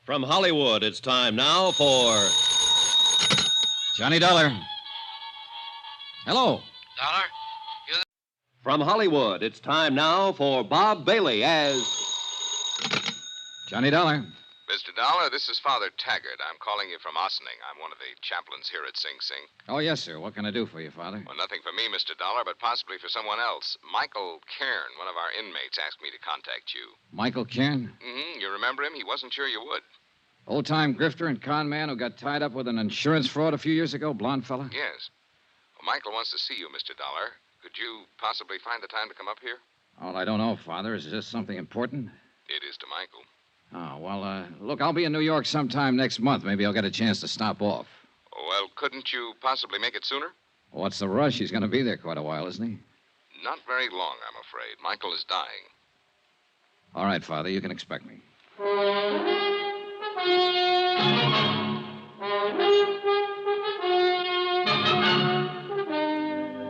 From Hollywood, it's time now for... Johnny Dollar. Hello. Dollar? From Hollywood, it's time now for Bob Bailey as... Johnny Dollar. Mr. Dollar, this is Father Taggart. I'm calling you from Ossining. I'm one of the chaplains here at Sing Sing. Oh, yes, sir. What can I do for you, Father? Well, nothing for me, Mr. Dollar, but possibly for someone else. Michael Cairn, one of our inmates, asked me to contact you. Michael Cairn? Mm-hmm. You remember him? He wasn't sure you would. Old-time grifter and con man who got tied up with an insurance fraud a few years ago, blonde fella? Yes. Well, Michael wants to see you, Mr. Dollar. Could you possibly find the time to come up here? Oh, I don't know, Father. Is this something important? It is to Michael. Oh, well, look, I'll be in New York sometime next month. Maybe I'll get a chance to stop off. Well, couldn't you possibly make it sooner? What's the rush? He's going to be there quite a while, isn't he? Not very long, I'm afraid. Michael is dying. All right, Father, you can expect me.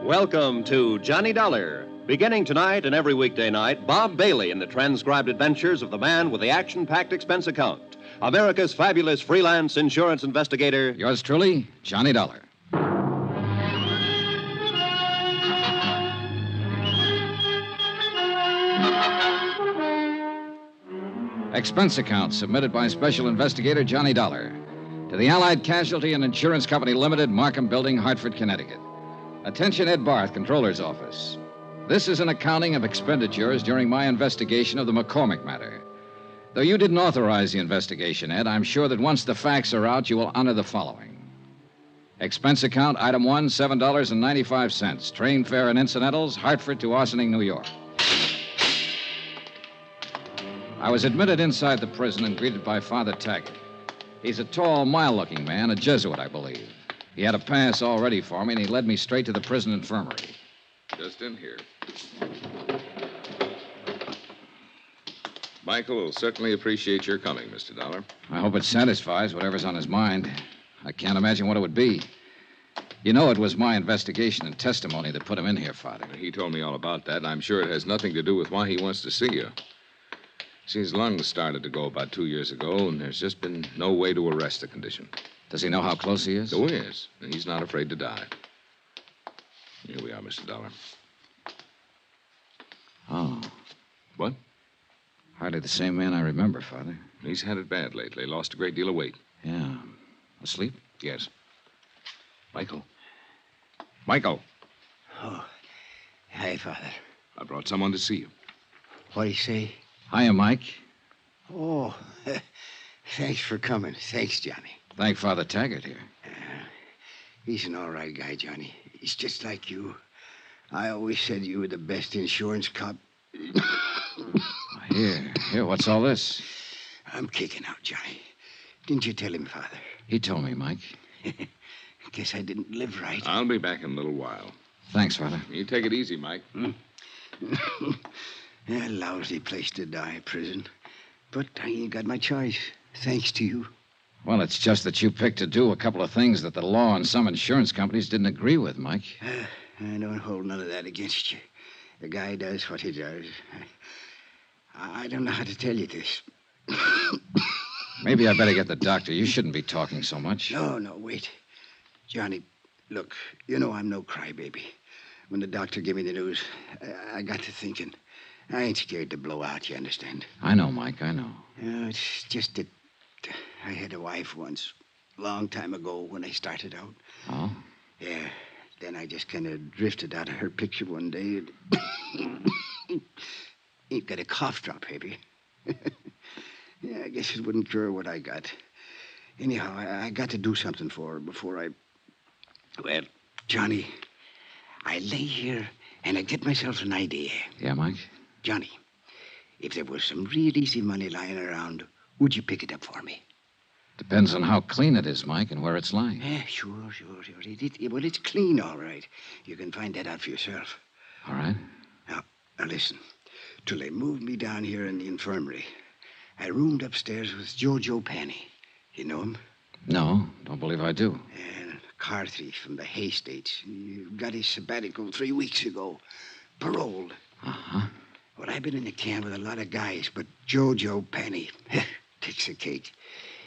Welcome to Johnny Dollar. Beginning tonight and every weekday night, Bob Bailey in the transcribed adventures of the man with the action-packed expense account. America's fabulous freelance insurance investigator. Yours truly, Johnny Dollar. Expense account submitted by Special Investigator Johnny Dollar to the Allied Casualty and Insurance Company Limited, Markham Building, Hartford, Connecticut. Attention, Ed Barth, Controller's Office. This is an accounting of expenditures during my investigation of the McCormick matter. Though you didn't authorize the investigation, Ed, I'm sure that once the facts are out, you will honor the following. Expense account, item 1, $7.95. Train fare and incidentals, Hartford to Ossining, New York. I was admitted inside the prison and greeted by Father Taggart. He's a tall, mild-looking man, a Jesuit, I believe. He had a pass all ready for me, and he led me straight to the prison infirmary. Just in here. Michael will certainly appreciate your coming, Mr. Dollar. I hope it satisfies whatever's on his mind. I can't imagine what it would be. You know it was my investigation and testimony that put him in here, Father. He told me all about that, and I'm sure it has nothing to do with why he wants to see you. See, his lungs started to go about 2 years ago, and there's just been no way to arrest the condition. Does he know how close he is? Oh, yes. And he's not afraid to die. Here we are, Mr. Dollar. Oh. What? Hardly the same man I remember, Father. He's had it bad lately. Lost a great deal of weight. Yeah. Asleep? Yes. Michael. Michael. Oh, hi, Father. I brought someone to see you. What'd he say? Hiya, Mike. Oh, thanks for coming. Thanks, Johnny. Thank Father Taggart here. He's an all right guy, Johnny. He's just like you. I always said you were the best insurance cop. Here, what's all this? I'm kicking out, Johnny. Didn't you tell him, Father? He told me, Mike. Guess I didn't live right. I'll be back in a little while. Thanks, Father. You take it easy, Mike. A lousy place to die, prison. But I ain't got my choice, thanks to you. Well, it's just that you picked to do a couple of things that the law and some insurance companies didn't agree with, Mike. I don't hold none of that against you. The guy does what he does. I don't know how to tell you this. Maybe I better get the doctor. You shouldn't be talking so much. No, wait. Johnny, look, you know I'm no crybaby. When the doctor gave me the news, I got to thinking. I ain't scared to blow out, you understand? I know, Mike, I know. It's just that I had a wife once, a long time ago when I started out. Oh? Yeah, then I just kind of drifted out of her picture one day. Ain't got a cough drop, have you? Yeah, I guess it wouldn't cure what I got. Anyhow, I got to do something for her before I... Well, Johnny, I lay here and I get myself an idea. Yeah, Mike? Johnny, if there was some real easy money lying around, would you pick it up for me? Depends on how clean it is, Mike, and where it's lying. Sure. Well, it's clean, all right. You can find that out for yourself. All right. Now, listen. Till they moved me down here in the infirmary, I roomed upstairs with Jojo Penny. You know him? No, don't believe I do. And a car thief from the Hay States. He got his sabbatical 3 weeks ago. Paroled. Uh-huh. Well, I've been in the camp with a lot of guys, but Jojo Penny takes the cake.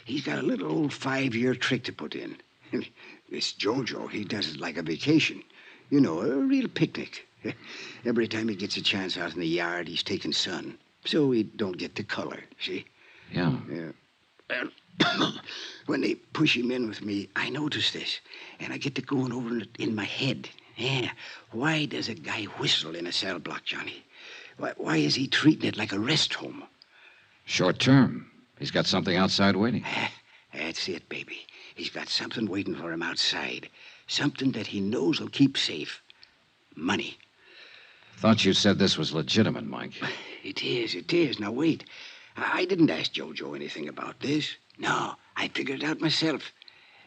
He's got a little old 5-year trick to put in. This Jojo, he does it like a vacation. You know, a real picnic. Every time he gets a chance out in the yard, he's taking sun. So he don't get the color, see? Yeah. Well, when they push him in with me, I notice this. And I get to going over it in my head. Yeah. Why does a guy whistle in a cell block, Johnny? Why is he treating it like a rest home? Short term. He's got something outside waiting. That's it, baby. He's got something waiting for him outside. Something that he knows will keep safe. Money. Thought you said this was legitimate, Mike. It is. Now, wait. I didn't ask Jojo anything about this. No, I figured it out myself.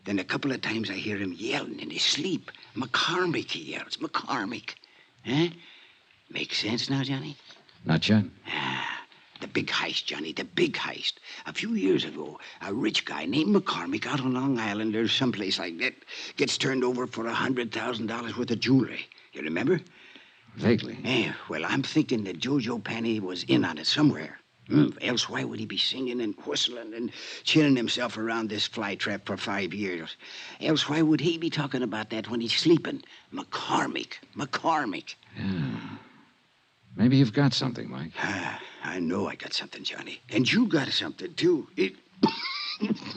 Then a couple of times I hear him yelling in his sleep. McCormick, he yells. McCormick. Huh? Make sense now, Johnny? Not yet. The big heist, Johnny, the big heist. A few years ago, a rich guy named McCormick out on Long Island or someplace like that gets turned over for $100,000 worth of jewelry. You remember? Vaguely. Yeah, well, I'm thinking that Jojo Penny was in on it somewhere. Else why would he be singing and whistling and chilling himself around this flytrap for 5 years? Else why would he be talking about that when he's sleeping? McCormick. Yeah. Maybe you've got something, Mike. I know I got something, Johnny. And you got something, too.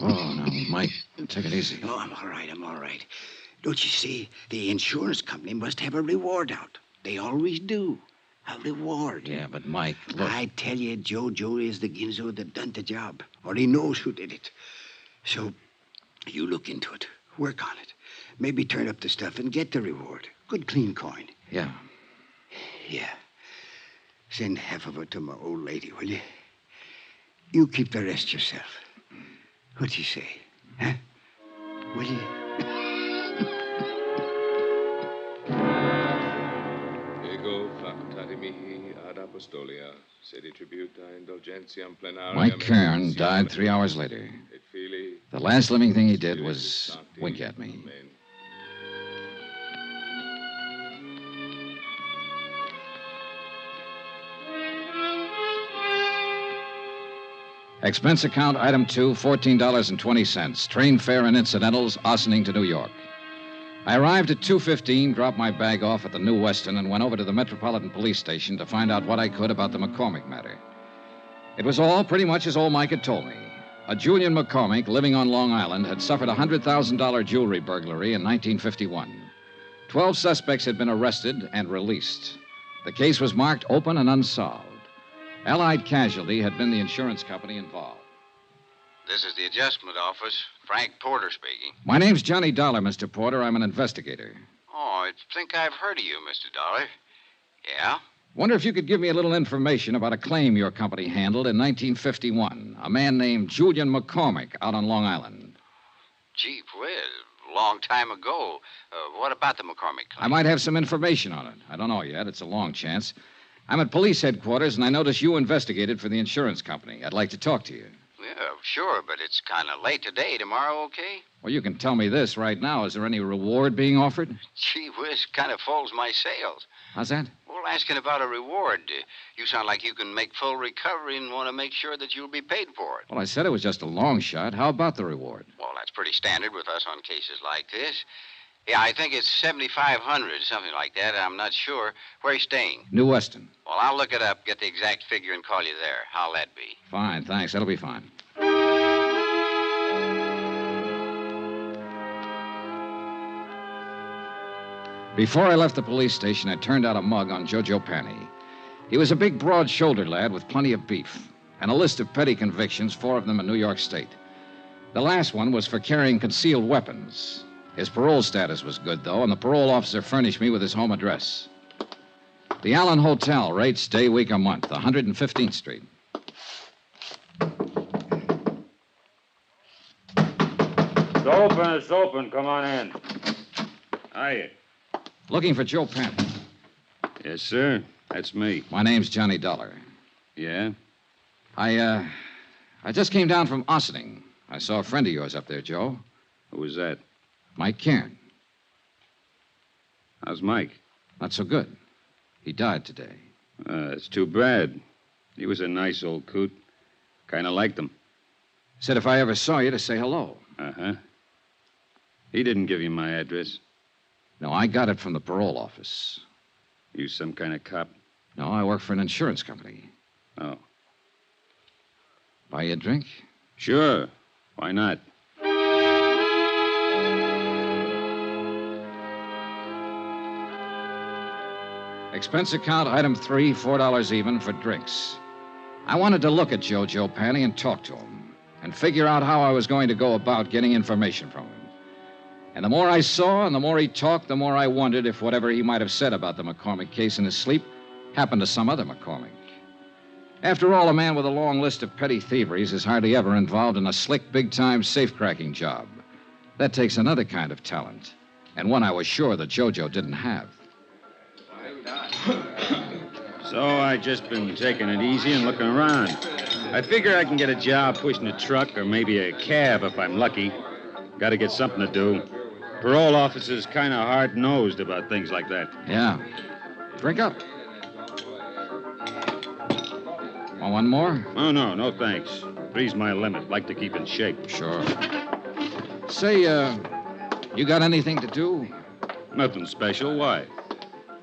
Oh, no, Mike, take it easy. Oh, I'm all right. Don't you see? The insurance company must have a reward out. They always do. A reward. Yeah, but Mike, look. I tell you, Jojo is the ginzo that done the job. Or he knows who did it. So, you look into it. Work on it. Maybe turn up the stuff and get the reward. Good clean coin. Yeah. Yeah. Send half of it to my old lady, will you? You keep the rest yourself. What you say? Huh? Will you? Ego facultati mihi ad apostolia, sedi tributa indulgentiam plenaria. Mike Kern died 3 hours later. Et Filii, The last living thing he did was wink at me. Amen. Expense account item 2, $14.20. Train fare and incidentals, Ossining to New York. I arrived at 2:15, dropped my bag off at the New Weston, and went over to the Metropolitan Police Station to find out what I could about the McCormick matter. It was all pretty much as old Mike had told me. A Julian McCormick living on Long Island had suffered a $100,000 jewelry burglary in 1951. 12 suspects had been arrested and released. The case was marked open and unsolved. Allied Casualty had been the insurance company involved. This is the adjustment office. Frank Porter speaking. My name's Johnny Dollar, Mr. Porter. I'm an investigator. Oh, I think I've heard of you, Mr. Dollar. Yeah? Wonder if you could give me a little information about a claim your company handled in 1951. A man named Julian McCormick out on Long Island. Gee whiz, long time ago. What about the McCormick claim? I might have some information on it. I don't know yet. It's a long chance. I'm at police headquarters, and I notice you investigated for the insurance company. I'd like to talk to you. Yeah, sure, but it's kind of late today. Tomorrow, okay? Well, you can tell me this right now. Is there any reward being offered? Gee whiz, kind of folds my sails. How's that? Well, asking about a reward. You sound like you can make full recovery and want to make sure that you'll be paid for it. Well, I said it was just a long shot. How about the reward? Well, that's pretty standard with us on cases like this. Yeah, I think it's 7,500, something like that. I'm not sure. Where are you staying? New Weston. Well, I'll look it up, get the exact figure, and call you there. How'll that be? Fine, thanks. That'll be fine. Before I left the police station, I turned out a mug on Jojo Penny. He was a big, broad-shouldered lad with plenty of beef, and a list of petty convictions, 4 of them in New York State. The last one was for carrying concealed weapons. His parole status was good, though, and the parole officer furnished me with his home address. The Allen Hotel, rates day, week, or month, 115th Street. It's open. Come on in. Hiya. Looking for Joe Penny. Yes, sir. That's me. My name's Johnny Dollar. Yeah? I just came down from Ossining. I saw a friend of yours up there, Joe. Who was that? Mike Cairn. How's Mike? Not so good. He died today. It's too bad. He was a nice old coot. Kind of liked him. Said if I ever saw you to say hello. Uh-huh. He didn't give you my address. No, I got it from the parole office. You some kind of cop? No, I work for an insurance company. Oh. Buy you a drink? Sure. Why not? Expense account, item 3, $4 even for drinks. I wanted to look at Jojo Panny and talk to him and figure out how I was going to go about getting information from him. And the more I saw and the more he talked, the more I wondered if whatever he might have said about the McCormick case in his sleep happened to some other McCormick. After all, a man with a long list of petty thieveries is hardly ever involved in a slick, big-time safe-cracking job. That takes another kind of talent, and one I was sure that Jojo didn't have. So I just been taking it easy and looking around. I figure I can get a job pushing a truck or maybe a cab if I'm lucky. Got to get something to do. Parole officer's kind of hard-nosed about things like that. Yeah. Drink up. Want one more? Oh, no thanks. Three's my limit. Like to keep in shape. Sure. Say, you got anything to do? Nothing special. Why?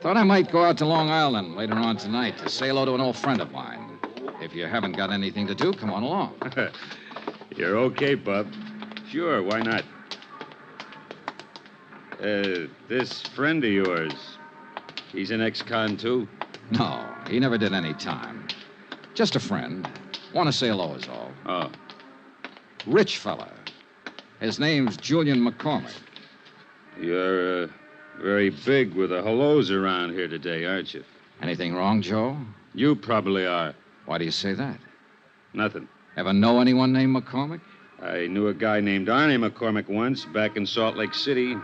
Thought I might go out to Long Island later on tonight to say hello to an old friend of mine. If you haven't got anything to do, come on along. You're okay, Bub. Sure, why not? This friend of yours, he's an ex-con, too? No, he never did any time. Just a friend. Want to say hello is all. Oh. Rich fella. His name's Julian McCormick. You're, very big with the hellos around here today, aren't you? Anything wrong, Joe? You probably are. Why do you say that? Nothing. Ever know anyone named McCormick? I knew a guy named Arnie McCormick once back in Salt Lake City.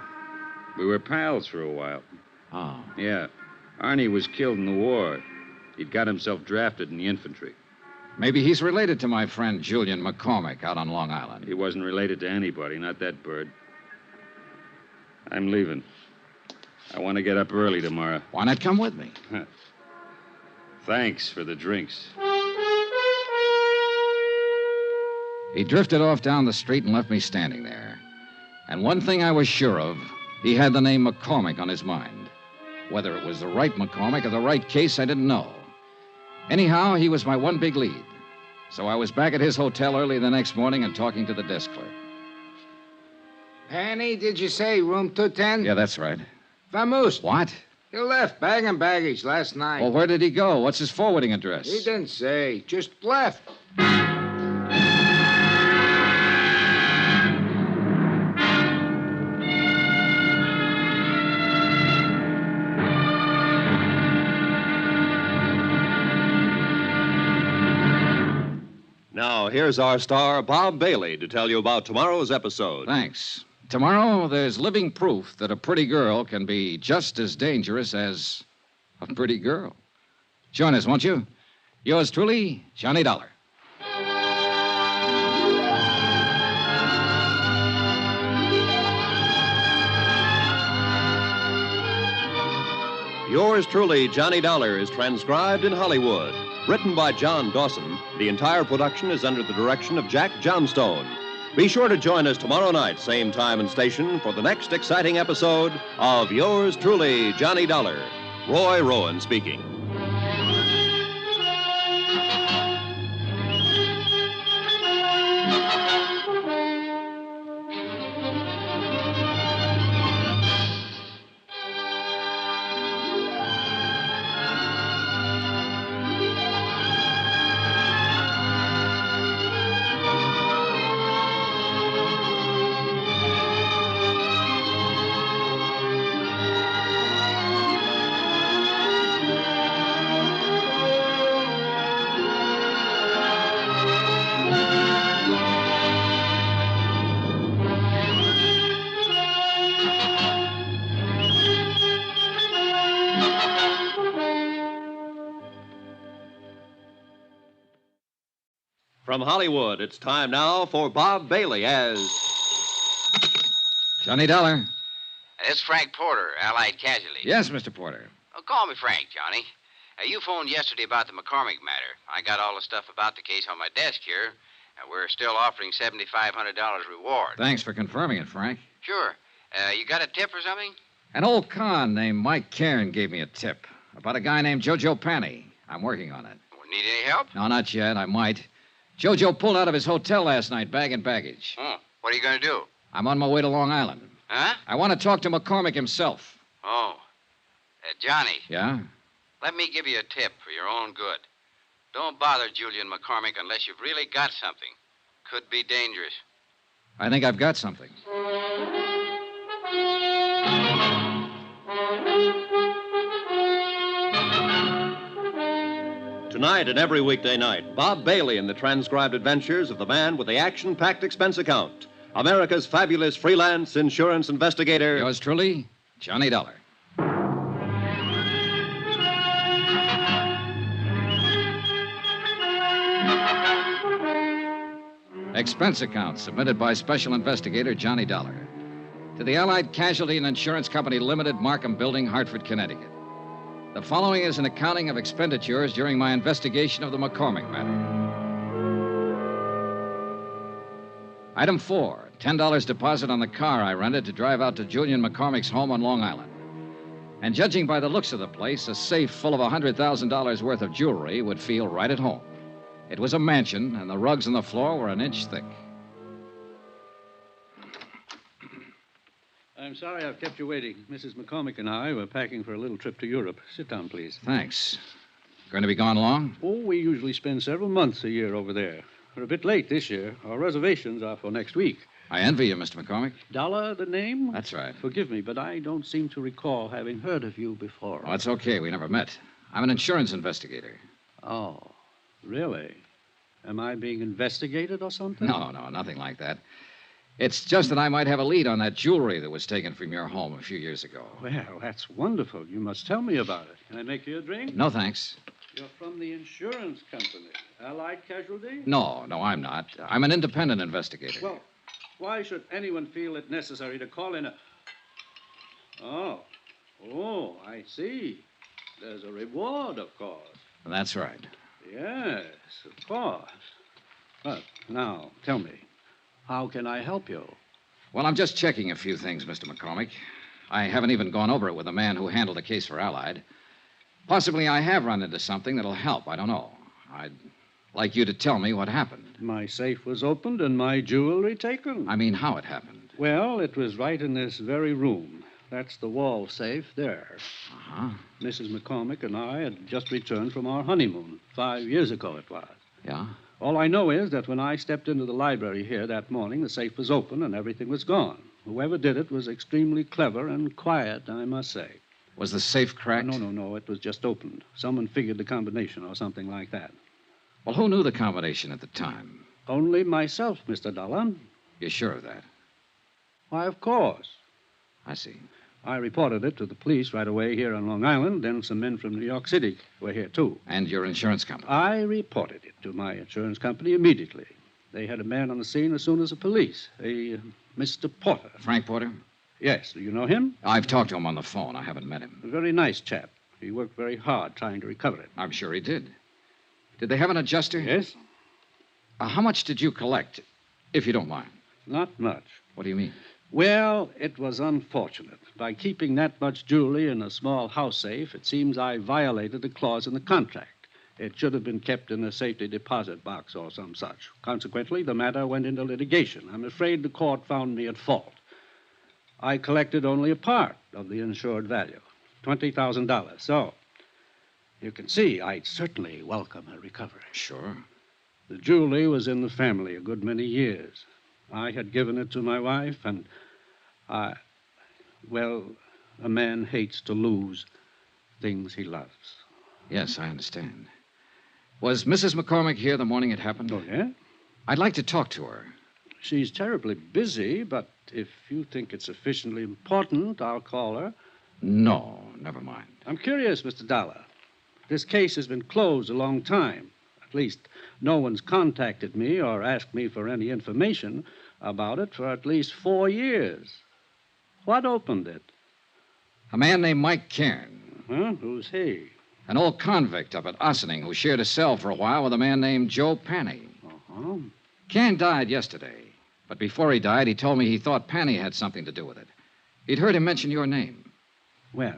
We were pals for a while. Oh. Yeah. Arnie was killed in the war. He'd got himself drafted in the infantry. Maybe he's related to my friend Julian McCormick out on Long Island. He wasn't related to anybody, not that bird. I'm leaving. I want to get up early tomorrow. Why not come with me? Thanks for the drinks. He drifted off down the street and left me standing there. And one thing I was sure of, he had the name McCormick on his mind. Whether it was the right McCormick or the right case, I didn't know. Anyhow, he was my one big lead. So I was back at his hotel early the next morning and talking to the desk clerk. Penny, did you say room 210? Yeah, that's right. Vamoose. What? He left bag and baggage last night. Well, where did he go? What's his forwarding address? He didn't say. Just left. Now, here's our star, Bob Bailey, to tell you about tomorrow's episode. Thanks. Tomorrow, there's living proof that a pretty girl can be just as dangerous as a pretty girl. Join us, won't you? Yours truly, Johnny Dollar. Yours truly, Johnny Dollar, is transcribed in Hollywood. Written by John Dawson, the entire production is under the direction of Jack Johnstone. Be sure to join us tomorrow night, same time and station, for the next exciting episode of Yours truly, Johnny Dollar. Roy Rowan speaking. From Hollywood, it's time now for Bob Bailey as... Johnny Dollar. It's Frank Porter, Allied Casualty. Yes, Mr. Porter. Oh, call me Frank, Johnny. You phoned yesterday about the McCormick matter. I got all the stuff about the case on my desk here. We're still offering $7,500 reward. Thanks for confirming it, Frank. Sure. You got a tip or something? An old con named Mike Cairn gave me a tip about a guy named Jojo Panny. I'm working on it. Need any help? No, not yet. I might. Jojo pulled out of his hotel last night, bagging baggage. Oh, what are you going to do? I'm on my way to Long Island. Huh? I want to talk to McCormick himself. Oh. Johnny, Yeah? let me give you a tip for your own good. Don't bother Julian McCormick unless you've really got something. Could be dangerous. I think I've got something. Tonight and every weekday night, Bob Bailey in the transcribed adventures of the man with the action-packed expense account. America's fabulous freelance insurance investigator. Yours truly, Johnny Dollar. Expense account submitted by Special Investigator Johnny Dollar to the Allied Casualty and Insurance Company Limited, Markham Building, Hartford, Connecticut. The following is an accounting of expenditures during my investigation of the McCormick matter. Item 4, $10 deposit on the car I rented to drive out to Julian McCormick's home on Long Island. And judging by the looks of the place, a safe full of $100,000 worth of jewelry would feel right at home. It was a mansion, and the rugs on the floor were an inch thick. I'm sorry I've kept you waiting. Mrs. McCormick and I were packing for a little trip to Europe. Sit down, please. Thanks. Going to be gone long? Oh, we usually spend several months a year over there. We're a bit late this year. Our reservations are for next week. I envy you, Mr. McCormick. Dollar, the name? That's right. Forgive me, but I don't seem to recall having heard of you before. Oh, it's okay. We never met. I'm an insurance investigator. Oh, really? Am I being investigated or something? No, nothing like that. It's just that I might have a lead on that jewelry that was taken from your home a few years ago. Well, that's wonderful. You must tell me about it. Can I make you a drink? No, thanks. You're from the insurance company. Allied Casualty? No, I'm not. I'm an independent investigator. Well, why should anyone feel it necessary to call in a... Oh, I see. There's a reward, of course. That's right. Yes, of course. But now, tell me, how can I help you? Well, I'm just checking a few things, Mr. McCormick. I haven't even gone over it with the man who handled the case for Allied. Possibly I have run into something that'll help. I don't know. I'd like you to tell me what happened. My safe was opened and my jewelry taken. I mean, how it happened. Well, it was right in this very room. That's the wall safe there. Uh-huh. Mrs. McCormick and I had just returned from our honeymoon. 5 years ago it was. Yeah? All I know is that when I stepped into the library here that morning, the safe was open and everything was gone. Whoever did it was extremely clever and quiet, I must say. Was the safe cracked? No. It was just opened. Someone figured the combination or something like that. Well, who knew the combination at the time? Only myself, Mr. Dollar. You're sure of that? Why, of course. I see. I reported it to the police right away here on Long Island. Then some men from New York City were here, too. And your insurance company? I reported it to my insurance company immediately. They had a man on the scene as soon as the police, Mr. Porter. Frank Porter? Yes. Do you know him? I've talked to him on the phone. I haven't met him. A very nice chap. He worked very hard trying to recover it. I'm sure he did. Did they have an adjuster? Yes? How much did you collect, if you don't mind? Not much. What do you mean? Well, it was unfortunate. By keeping that much jewelry in a small house safe, it seems I violated a clause in the contract. It should have been kept in a safety deposit box or some such. Consequently, the matter went into litigation. I'm afraid the court found me at fault. I collected only a part of the insured value, $20,000. So, you can see I'd certainly welcome a recovery. Sure. The jewelry was in the family a good many years. I had given it to my wife, and well, a man hates to lose things he loves. Yes, I understand. Was Mrs. McCormick here the morning it happened? Oh, yeah? I'd like to talk to her. She's terribly busy, but if you think it's sufficiently important, I'll call her. No, never mind. I'm curious, Mr. Dollar. This case has been closed a long time. At least, no one's contacted me or asked me for any information about it for at least 4 years. What opened it? A man named Mike Cairn. Huh? Who's he? An old convict up at Ossining who shared a cell for a while with a man named Joe Panny. Uh-huh. Ken died yesterday. But before he died, he told me he thought Penny had something to do with it. He'd heard him mention your name. Well,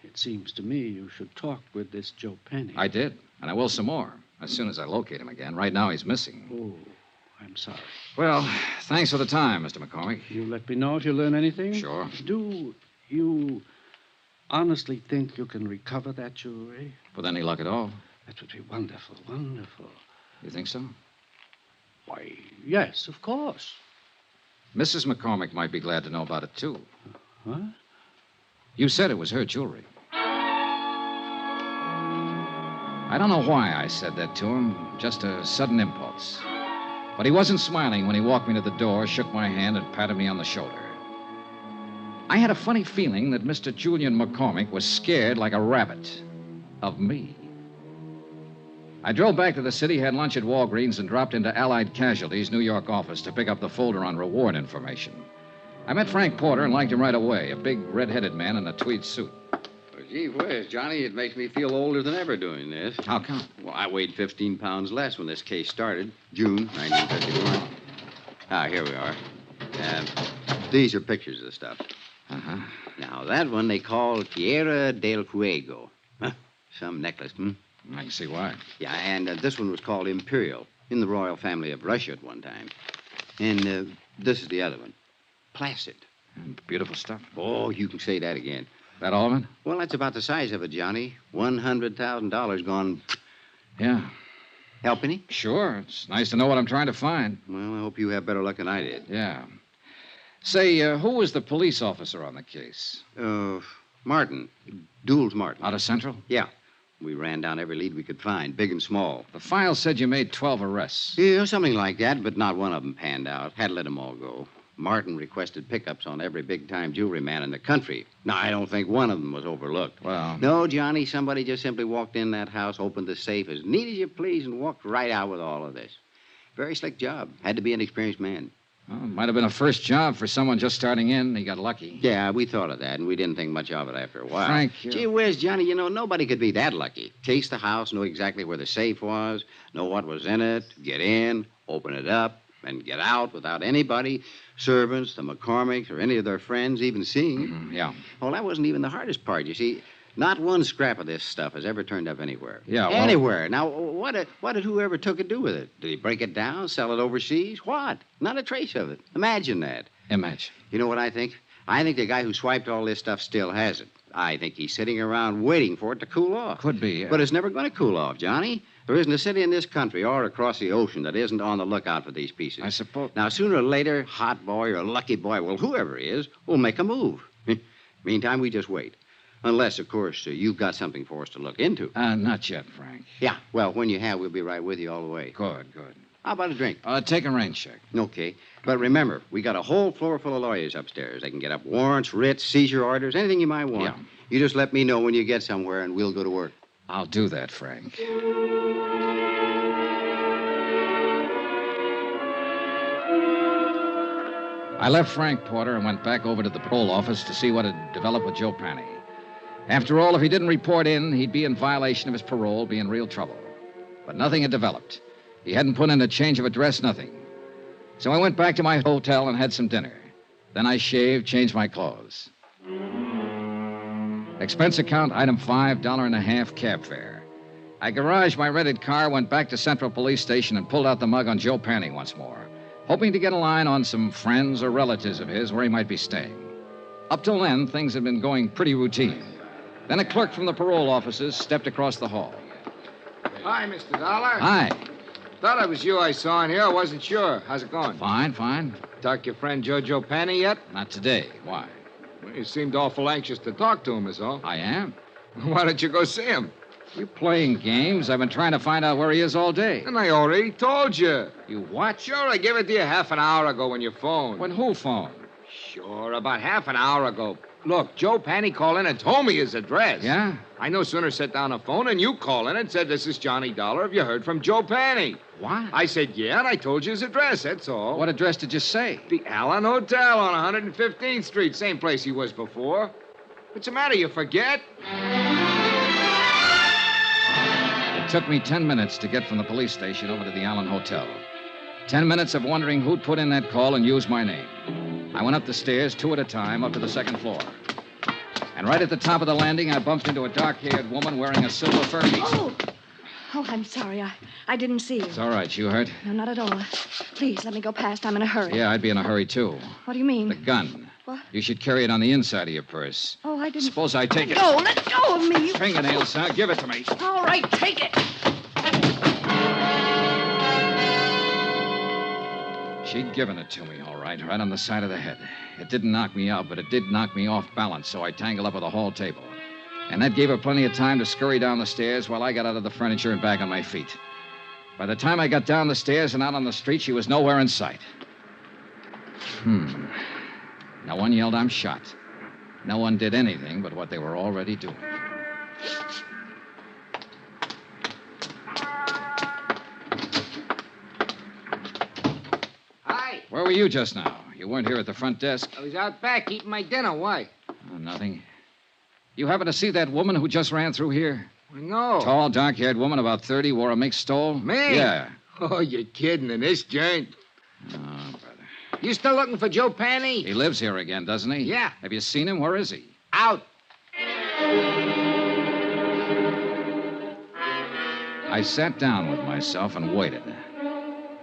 it seems to me you should talk with this Joe Penny. I did, and I will some more, as soon as I locate him again. Right now, he's missing. Oh, I'm sorry. Well, thanks for the time, Mr. McCormick. You let me know if you learn anything? Sure. Do you honestly think you can recover that jewelry? With any luck at all. That would be wonderful, wonderful. You think so? Why, yes, of course. Mrs. McCormick might be glad to know about it, too. What? You said it was her jewelry. I don't know why I said that to him, just a sudden impulse. But he wasn't smiling when he walked me to the door, shook my hand, and patted me on the shoulder. I had a funny feeling that Mr. Julian McCormick was scared like a rabbit of me. I drove back to the city, had lunch at Walgreens, and dropped into Allied Casualty's New York office to pick up the folder on reward information. I met Frank Porter and liked him right away, a big, red-headed man in a tweed suit. Well, gee whiz, Johnny, it makes me feel older than ever doing this. How come? Well, I weighed 15 pounds less when this case started, June 1951. Here we are. These are pictures of the stuff. Uh-huh. Now, that one they call Tierra del Fuego. Huh? Some necklace, I can see why. Yeah, and this one was called Imperial, in the royal family of Russia at one time. And this is the other one, Placid. Beautiful stuff. Oh, you can say that again. That all of it? Well, that's about the size of it, Johnny. $100,000 gone. Yeah. Help any? Sure. It's nice to know what I'm trying to find. Well, I hope you have better luck than I did. Yeah. Say, who was the police officer on the case? Martin. Dools Martin. Out of Central? Yeah. We ran down every lead we could find, big and small. The file said you made 12 arrests. Yeah, something like that, but not one of them panned out. Had to let them all go. Martin requested pickups on every big-time jewelry man in the country. Now, I don't think one of them was overlooked. Well... No, Johnny, somebody just simply walked in that house, opened the safe as neat as you please, and walked right out with all of this. Very slick job. Had to be an experienced man. Well, it might have been a first job for someone just starting in. He got lucky. Yeah, we thought of that, and we didn't think much of it after a while. Frank, Gee whiz, Johnny, you know, nobody could be that lucky. Case the house, know exactly where the safe was, know what was in it, get in, open it up, and get out without anybody, servants, the McCormicks, or any of their friends even seeing it. Mm-hmm, yeah. Well, that wasn't even the hardest part, you see. Not one scrap of this stuff has ever turned up anywhere. Yeah, well... Anywhere. Now, what did whoever took it do with it? Did he break it down, sell it overseas? What? Not a trace of it. Imagine that. Imagine. You know what I think? I think the guy who swiped all this stuff still has it. I think he's sitting around waiting for it to cool off. Could be, yeah. But it's never going to cool off, Johnny. There isn't a city in this country or across the ocean that isn't on the lookout for these pieces. I suppose... Now, sooner or later, Hot Boy or Lucky Boy, well, whoever he is, will make a move. Meantime, we just wait. Unless, of course, you've got something for us to look into. Not yet, Frank. Yeah, well, when you have, we'll be right with you all the way. Good, good. How about a drink? Take a rain check. Okay. But remember, we got a whole floor full of lawyers upstairs. They can get up warrants, writs, seizure orders, anything you might want. Yeah. You just let me know when you get somewhere, and we'll go to work. I'll do that, Frank. I left Frank Porter and went back over to the parole office to see what had developed with Joe Penny. After all, if he didn't report in, he'd be in violation of his parole, be in real trouble. But nothing had developed. He hadn't put in a change of address, nothing. So I went back to my hotel and had some dinner. Then I shaved, changed my clothes. Expense account, item 5, $1.50 cab fare. I garaged my rented car, went back to Central Police Station, and pulled out the mug on Joe Penny once more, hoping to get a line on some friends or relatives of his where he might be staying. Up till then, things had been going pretty routine. Then a clerk from the parole offices stepped across the hall. Hi, Mr. Dollar. Hi. Thought it was you I saw in here. I wasn't sure. How's it going? Fine, fine. Talk to your friend Jojo Penny yet? Not today. Why? Well, you seemed awful anxious to talk to him, is all. I am. Why don't you go see him? You playing games? I've been trying to find out where he is all day. And I already told you. You what? Sure, I gave it to you half an hour ago when you phoned. When who phoned? Sure, about half an hour ago. Look, Joe Penny called in and told me his address. Yeah? I no sooner set down the phone and you call in and said, "This is Johnny Dollar. Have you heard from Joe Penny?" What? I said, "Yeah," and I told you his address, that's all. What address did you say? The Allen Hotel on 115th Street, same place he was before. What's the matter, you forget? It took me 10 minutes to get from the police station over to the Allen Hotel. 10 minutes of wondering who'd put in that call and used my name. I went up the stairs, 2 at a time, up to the second floor. And right at the top of the landing, I bumped into a dark-haired woman wearing a silver fur piece. Oh, I'm sorry. I didn't see you. It's all right. You hurt? No, not at all. Please, let me go past. I'm in a hurry. Yeah, I'd be in a hurry, too. What do you mean? The gun. What? You should carry it on the inside of your purse. Oh, I didn't... Suppose I take it. No, let go of me. Fingernails, son. Give it to me. All right, take it. She'd given it to me, all right on the side of the head. It didn't knock me out, but it did knock me off balance, so I tangled up with the hall table. And that gave her plenty of time to scurry down the stairs while I got out of the furniture and back on my feet. By the time I got down the stairs and out on the street, she was nowhere in sight. No one yelled, "I'm shot." No one did anything but what they were already doing. Hi. Where were you just now? You weren't here at the front desk. I was out back eating my dinner. Why? Oh, nothing. You happen to see that woman who just ran through here? No. Tall, dark-haired woman, about 30, wore a mink stole? Me? Yeah. Oh, you're kidding in this joint. Oh, brother. You still looking for Joe Panny? He lives here again, doesn't he? Yeah. Have you seen him? Where is he? Out. I sat down with myself and waited.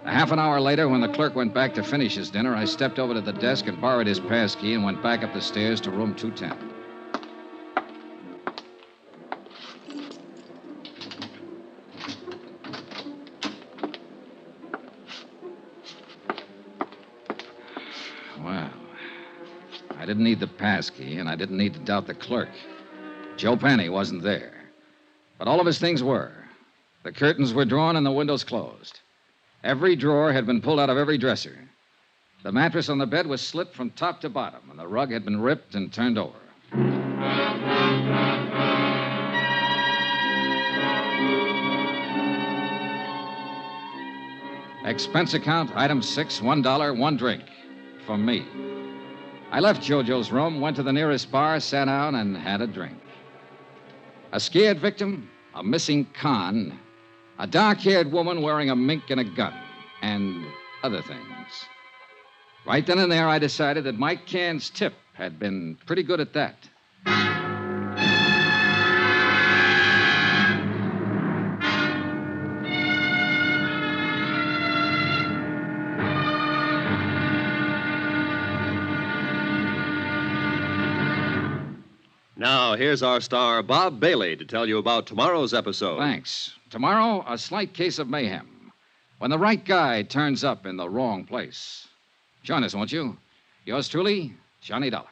A half an hour later, when the clerk went back to finish his dinner, I stepped over to the desk and borrowed his pass key and went back up the stairs to room 210. Well, I didn't need the pass key, and I didn't need to doubt the clerk. Joe Panny wasn't there. But all of his things were. The curtains were drawn and the windows closed. Every drawer had been pulled out of every dresser. The mattress on the bed was slit from top to bottom, and the rug had been ripped and turned over. Expense account, item 6, $1, 1 drink. For me. I left Jojo's room, went to the nearest bar, sat down, and had a drink. A scared victim, a missing con, a dark-haired woman wearing a mink and a gun, and other things. Right then and there, I decided that Mike Cairns' tip had been pretty good at that. Now, here's our star, Bob Bailey, to tell you about tomorrow's episode. Thanks. Tomorrow, a slight case of mayhem. When the right guy turns up in the wrong place. Join us, won't you? Yours truly, Johnny Dollar.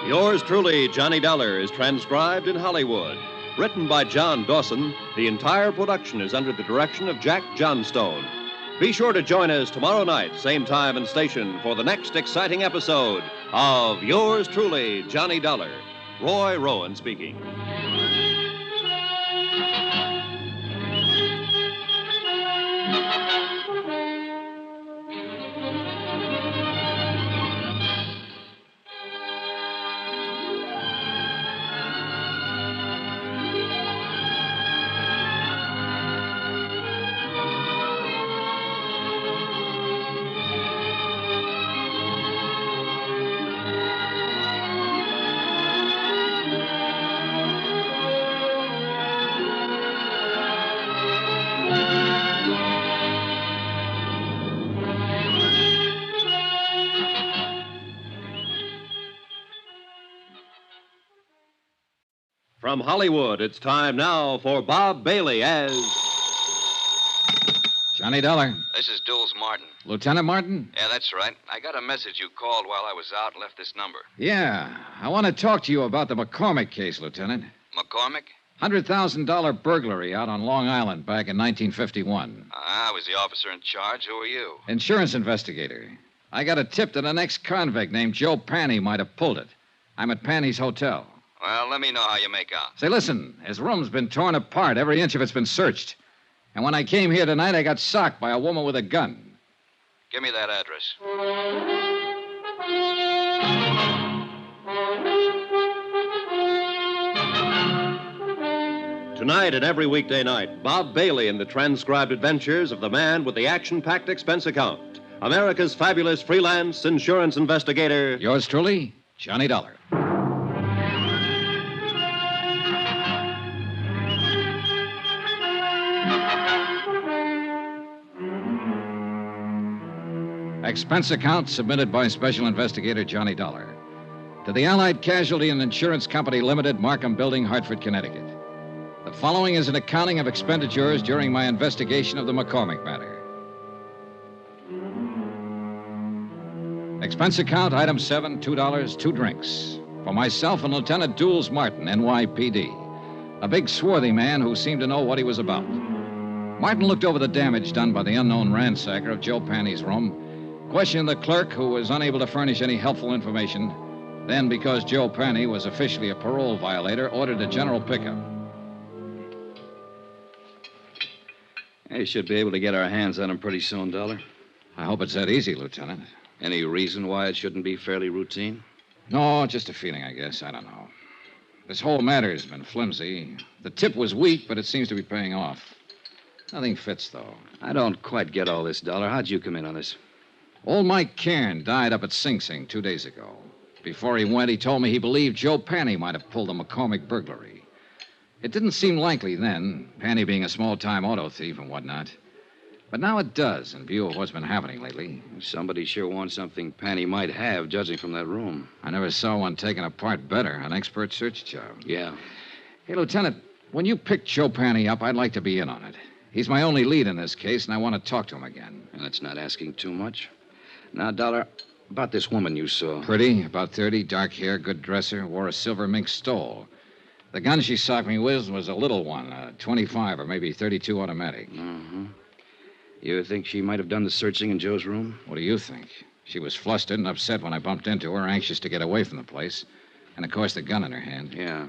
Yours truly, Johnny Dollar, is transcribed in Hollywood. Written by John Dawson, the entire production is under the direction of Jack Johnstone. Be sure to join us tomorrow night, same time and station, for the next exciting episode of Yours truly, Johnny Dollar. Roy Rowan speaking. From Hollywood, it's time now for Bob Bailey as... Johnny Dollar. This is Dulles Martin. Lieutenant Martin? Yeah, that's right. I got a message you called while I was out and left this number. Yeah. I want to talk to you about the McCormick case, Lieutenant. McCormick? $100,000 burglary out on Long Island back in 1951. I was the officer in charge. Who are you? Insurance investigator. I got a tip that an ex-convict named Joe Panny might have pulled it. I'm at Panny's hotel. Well, let me know how you make out. Say, listen, his room's been torn apart. Every inch of it's been searched. And when I came here tonight, I got socked by a woman with a gun. Give me that address. Tonight and every weekday night, Bob Bailey in the transcribed adventures of the man with the action-packed expense account. America's fabulous freelance insurance investigator. Yours truly, Johnny Dollar. Expense account submitted by Special Investigator Johnny Dollar to the Allied Casualty and Insurance Company Limited, Markham Building, Hartford, Connecticut. The following is an accounting of expenditures during my investigation of the McCormick matter. Expense account, item 7, $2, 2 drinks. For myself and Lieutenant Dools Martin, NYPD. A big, swarthy man who seemed to know what he was about. Martin looked over the damage done by the unknown ransacker of Joe Panny's room, questioned the clerk, who was unable to furnish any helpful information. Then, because Joe Panny was officially a parole violator, ordered a general pickup. We should be able to get our hands on him pretty soon, Dollar. I hope it's that easy, Lieutenant. Any reason why it shouldn't be fairly routine? No, just a feeling, I guess. I don't know. This whole matter's been flimsy. The tip was weak, but it seems to be paying off. Nothing fits, though. I don't quite get all this, Dollar. How'd you come in on this? Old Mike Cairn died up at Sing Sing 2 days ago. Before he went, he told me he believed Joe Panny might have pulled the McCormick burglary. It didn't seem likely then, Panny being a small-time auto thief and whatnot. But now it does, in view of what's been happening lately. Somebody sure wants something Panny might have, judging from that room. I never saw one taken apart better. An expert search job. Yeah. Hey, Lieutenant, when you picked Joe Panny up, I'd like to be in on it. He's my only lead in this case, and I want to talk to him again. And that's not asking too much. Now, Dollar, about this woman you saw. Pretty, about 30, dark hair, good dresser, wore a silver mink stole. The gun she socked me with was a little one, a 25 or maybe 32 automatic. Mm-hmm. You think she might have done the searching in Joe's room? What do you think? She was flustered and upset when I bumped into her, anxious to get away from the place. And, of course, the gun in her hand. Yeah.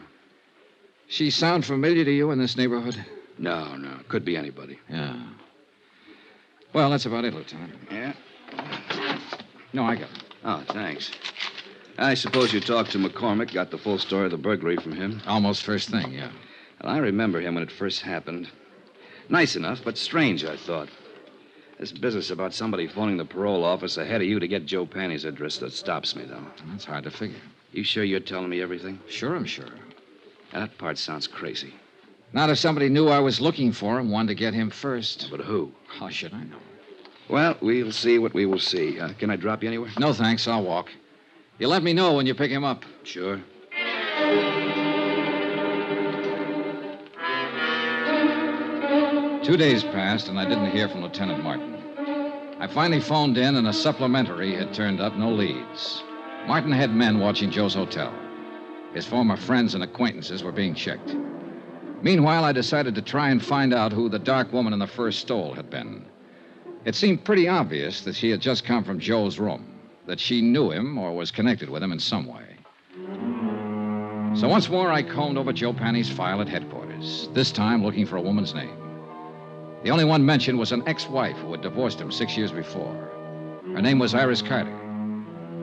She sound familiar to you in this neighborhood? No. Could be anybody. Yeah. Well, that's about it, Lieutenant. Yeah? No, I got it. Oh, thanks. I suppose you talked to McCormick, got the full story of the burglary from him? Almost first thing, yeah. Well, I remember him when it first happened. Nice enough, but strange, I thought. This business about somebody phoning the parole office ahead of you to get Joe Panny's address, that stops me, though. That's hard to figure. You sure you're telling me everything? Sure, I'm sure. That part sounds crazy. Not if somebody knew I was looking for him, wanted to get him first. But who? How should I know? Well, we'll see what we will see. Can I drop you anywhere? No, thanks. I'll walk. You let me know when you pick him up. Sure. 2 days passed, and I didn't hear from Lieutenant Martin. I finally phoned in, and a supplementary had turned up, no leads. Martin had men watching Joe's hotel. His former friends and acquaintances were being checked. Meanwhile, I decided to try and find out who the dark woman in the first stole had been. It seemed pretty obvious that she had just come from Joe's room, that she knew him or was connected with him in some way. So once more, I combed over Joe Panny's file at headquarters, this time looking for a woman's name. The only one mentioned was an ex-wife who had divorced him 6 years before. Her name was Iris Carter.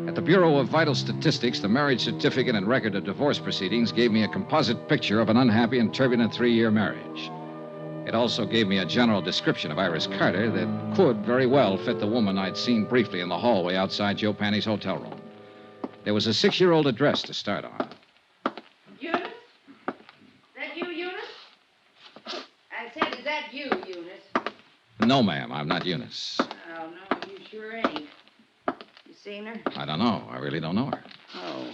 At the Bureau of Vital Statistics, the marriage certificate and record of divorce proceedings gave me a composite picture of an unhappy and turbulent 3-year marriage. It also gave me a general description of Iris Carter that could very well fit the woman I'd seen briefly in the hallway outside Joe Panny's hotel room. There was a 6-year-old address to start on. Eunice? Is that you, Eunice? I said, is that you, Eunice? No, ma'am, I'm not Eunice. Oh, no, you sure ain't. You seen her? I don't know. I really don't know her. Oh.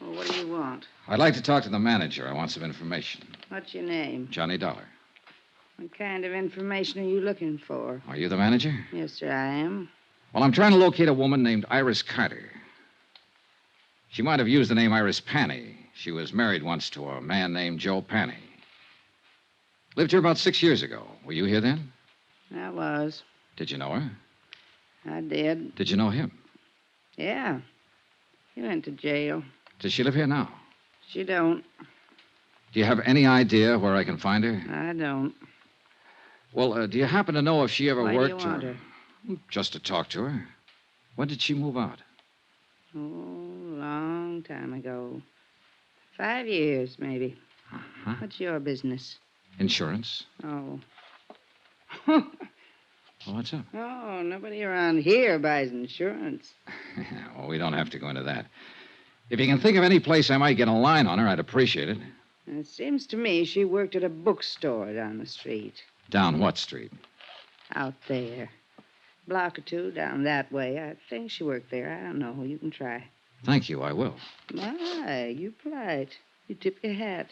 Well, what do you want? I'd like to talk to the manager. I want some information. What's your name? Johnny Dollar. What kind of information are you looking for? Are you the manager? Yes, sir, I am. Well, I'm trying to locate a woman named Iris Carter. She might have used the name Iris Panny. She was married once to a man named Joe Panny. Lived here about 6 years ago. Were you here then? I was. Did you know her? I did. Did you know him? Yeah. He went to jail. Does she live here now? She don't. Do you have any idea where I can find her? I don't. Well, do you happen to know if she ever Why worked do you want her? Just to talk to her. When did she move out? Oh, long time ago. 5 years, maybe. Uh-huh. What's your business? Insurance. Oh. Well, what's up? Oh, nobody around here buys insurance. Well, we don't have to go into that. If you can think of any place I might get a line on her, I'd appreciate it. It seems to me she worked at a bookstore down the street. Down what street? Out there. Block or two down that way. I think she worked there. I don't know. You can try. Thank you, I will. My, you polite. You tip your hat.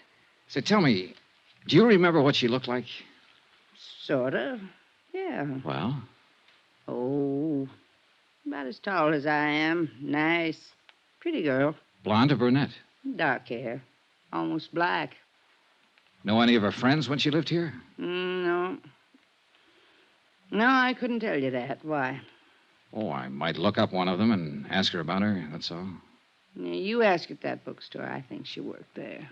So tell me, do you remember what she looked like? Sort of. Yeah. Well? Oh, about as tall as I am. Nice. Pretty girl. Blonde or brunette? Dark hair. Almost black. Know any of her friends when she lived here? No. No, I couldn't tell you that. Why? Oh, I might look up one of them and ask her about her, that's all. Yeah, you ask at that bookstore. I think she worked there.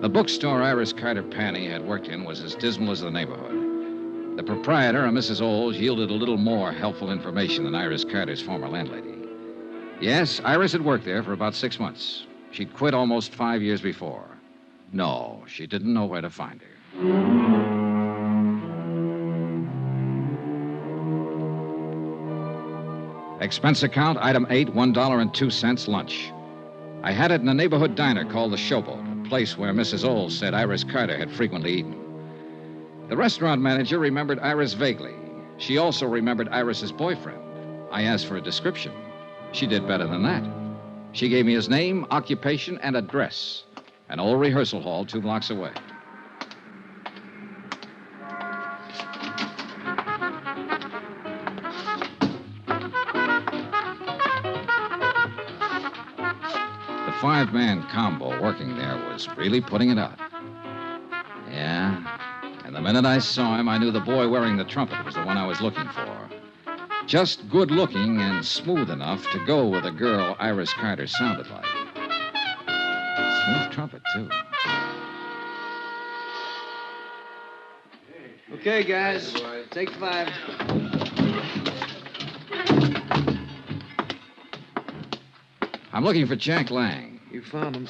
The bookstore Iris Carter Panny had worked in was as dismal as the neighborhood. The proprietor, a Mrs. Oles, yielded a little more helpful information than Iris Carter's former landlady. Yes, Iris had worked there for about 6 months. She'd quit almost 5 years before. No, she didn't know where to find her. Expense account, item 8, $1.02 lunch. I had it in a neighborhood diner called the Showboat, a place where Mrs. Oles said Iris Carter had frequently eaten. The restaurant manager remembered Iris vaguely. She also remembered Iris's boyfriend. I asked for a description. She did better than that. She gave me his name, occupation, and address. An old rehearsal hall 2 blocks away. The 5-man combo working there was really putting it out. Yeah, and the minute I saw him, I knew the boy wearing the trumpet was the one I was looking for. Just good looking and smooth enough to go with a girl Iris Carter sounded like. Smooth trumpet, too. Okay, guys. Take 5. I'm looking for Jack Lang. You found him.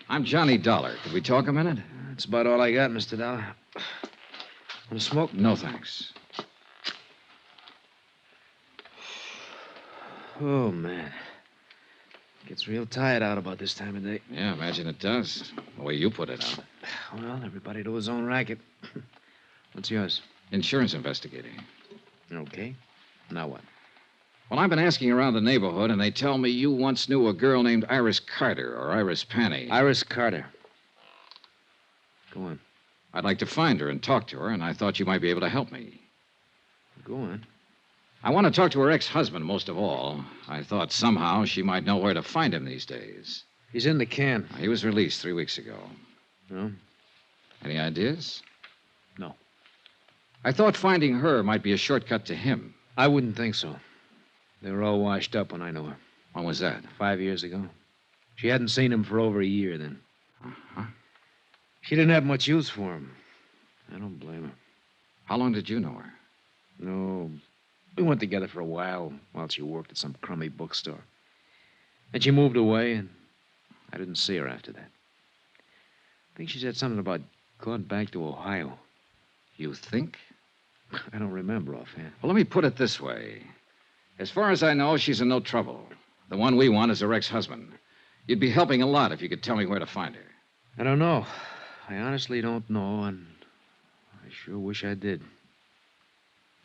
I'm Johnny Dollar. Could we talk a minute? That's about all I got, Mr. Dollar. Want to smoke? No, thanks. Oh, man. Gets real tired out about this time of day. Yeah, imagine it does. The way you put it out. Well, everybody to his own racket. What's yours? Insurance investigator. Okay. Now what? Well, I've been asking around the neighborhood, and they tell me you once knew a girl named Iris Carter or Iris Panny. Iris Carter. Go on. I'd like to find her and talk to her, and I thought you might be able to help me. Go on. I want to talk to her ex-husband most of all. I thought somehow she might know where to find him these days. He's in the can. He was released 3 weeks ago. No? Any ideas? No. I thought finding her might be a shortcut to him. I wouldn't think so. They were all washed up when I knew her. When was that? 5 years ago. She hadn't seen him for over a year then. Uh-huh. She didn't have much use for him. I don't blame her. How long did you know her? No, we went together for a while she worked at some crummy bookstore. And she moved away, and I didn't see her after that. I think she said something about going back to Ohio. You think? I don't remember offhand. Well, let me put it this way. As far as I know, she's in no trouble. The one we want is her ex-husband. You'd be helping a lot if you could tell me where to find her. I don't know. I honestly don't know, and I sure wish I did.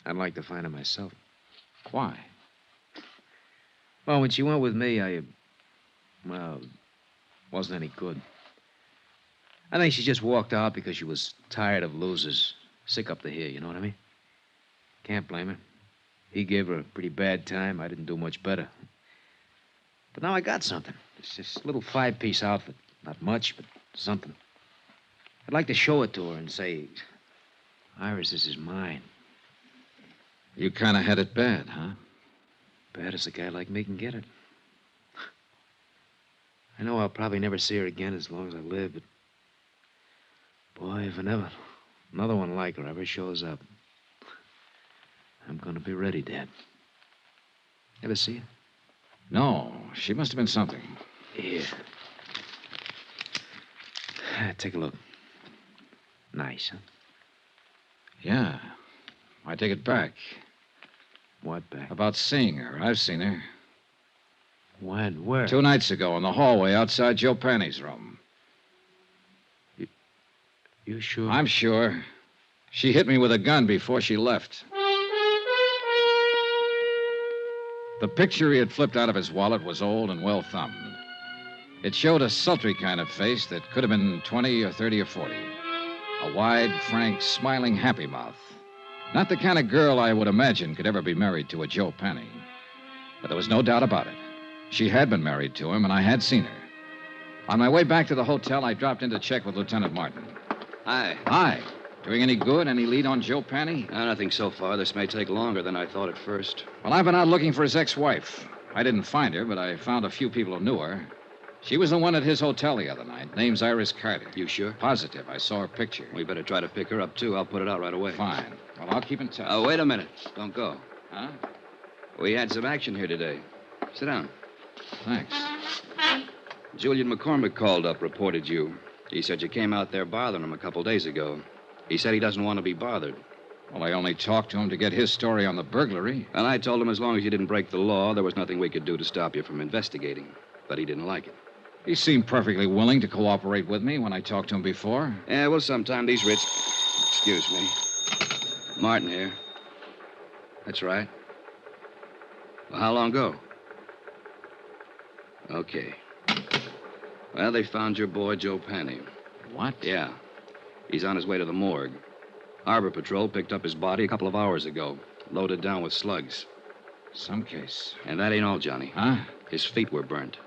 I'd like to find her myself. Why? Well, when she went with me, wasn't any good. I think she just walked out because she was tired of losers. Sick up to here, you know what I mean? Can't blame her. He gave her a pretty bad time. I didn't do much better. But now I got something. It's this little 5-piece outfit. Not much, but something. I'd like to show it to her and say, Iris, this is mine. You kind of had it bad, huh? Bad as a guy like me can get it. I know I'll probably never see her again as long as I live, but... boy, if another one like her ever shows up, I'm gonna be ready, Dad. Ever see her? No, she must have been something. Here. Take a look. Nice, huh? Yeah. I take it back. What back? About seeing her. I've seen her. When? Where? 2 nights ago in the hallway outside Joe Penny's room. You sure? I'm sure. She hit me with a gun before she left. The picture he had flipped out of his wallet was old and well thumbed. It showed a sultry kind of face that could have been 20 or 30 or 40. A wide, frank, smiling, happy mouth. Not the kind of girl I would imagine could ever be married to a Joe Penny. But there was no doubt about it. She had been married to him, and I had seen her. On my way back to the hotel, I dropped in to check with Lieutenant Martin. Hi. Hi. Doing any good? Any lead on Joe Penny? Nothing so far. This may take longer than I thought at first. Well, I've been out looking for his ex-wife. I didn't find her, but I found a few people who knew her. She was the one at his hotel the other night. Name's Iris Carter. You sure? Positive. I saw her picture. We better try to pick her up, too. I'll put it out right away. Fine. Well, I'll keep in touch. Oh, wait a minute. Don't go. Huh? We had some action here today. Sit down. Thanks. Julian McCormick called up, reported you. He said you came out there bothering him a couple days ago. He said he doesn't want to be bothered. Well, I only talked to him to get his story on the burglary. And I told him as long as you didn't break the law, there was nothing we could do to stop you from investigating. But he didn't like it. He seemed perfectly willing to cooperate with me when I talked to him before. Yeah, well, sometime these rich... Excuse me. Martin here. That's right. Well, how long ago? Okay. Well, they found your boy, Joe Penny. What? Yeah. He's on his way to the morgue. Harbor Patrol picked up his body a couple of hours ago, loaded down with slugs. Some case. And that ain't all, Johnny. Huh? His feet were burnt.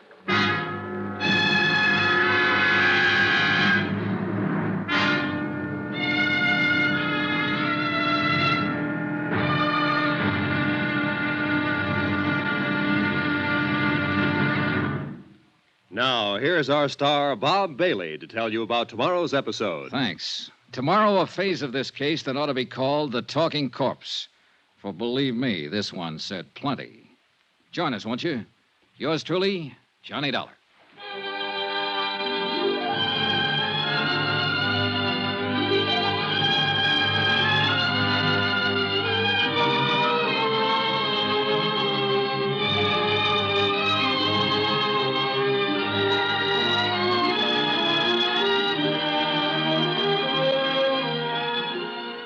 Now, here's our star, Bob Bailey, to tell you about tomorrow's episode. Thanks. Tomorrow, a phase of this case that ought to be called the Talking Corpse. For believe me, this one said plenty. Join us, won't you? Yours truly, Johnny Dollar.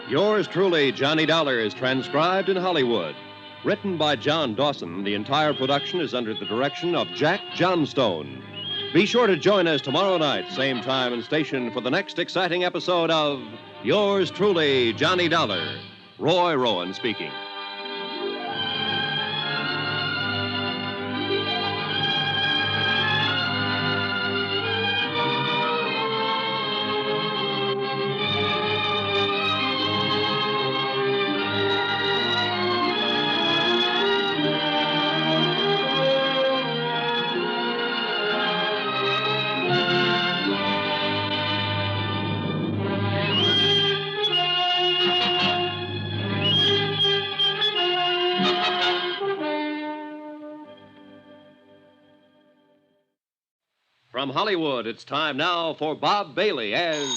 Yours truly, Johnny Dollar, is transcribed in Hollywood. Written by John Dawson, the entire production is under the direction of Jack Johnstone. Be sure to join us tomorrow night, same time and station, for the next exciting episode of Yours truly, Johnny Dollar. Roy Rowan speaking. From Hollywood, it's time now for Bob Bailey as...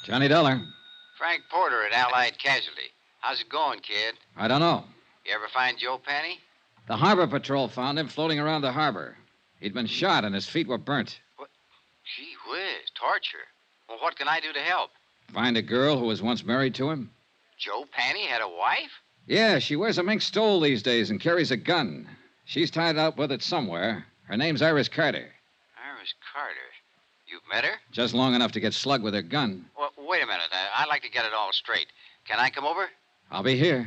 Johnny Dollar. Frank Porter at Allied Casualty. How's it going, kid? I don't know. You ever find Joe Penny? The Harbor Patrol found him floating around the harbor. He'd been shot and his feet were burnt. What? Gee whiz, torture. Well, what can I do to help? Find a girl who was once married to him? Joe Penny had a wife? Yeah, she wears a mink stole these days and carries a gun. She's tied up with it somewhere. Her name's Iris Carter. Iris Carter. You've met her? Just long enough to get slugged with her gun. Well, wait a minute. I'd like to get it all straight. Can I come over? I'll be here.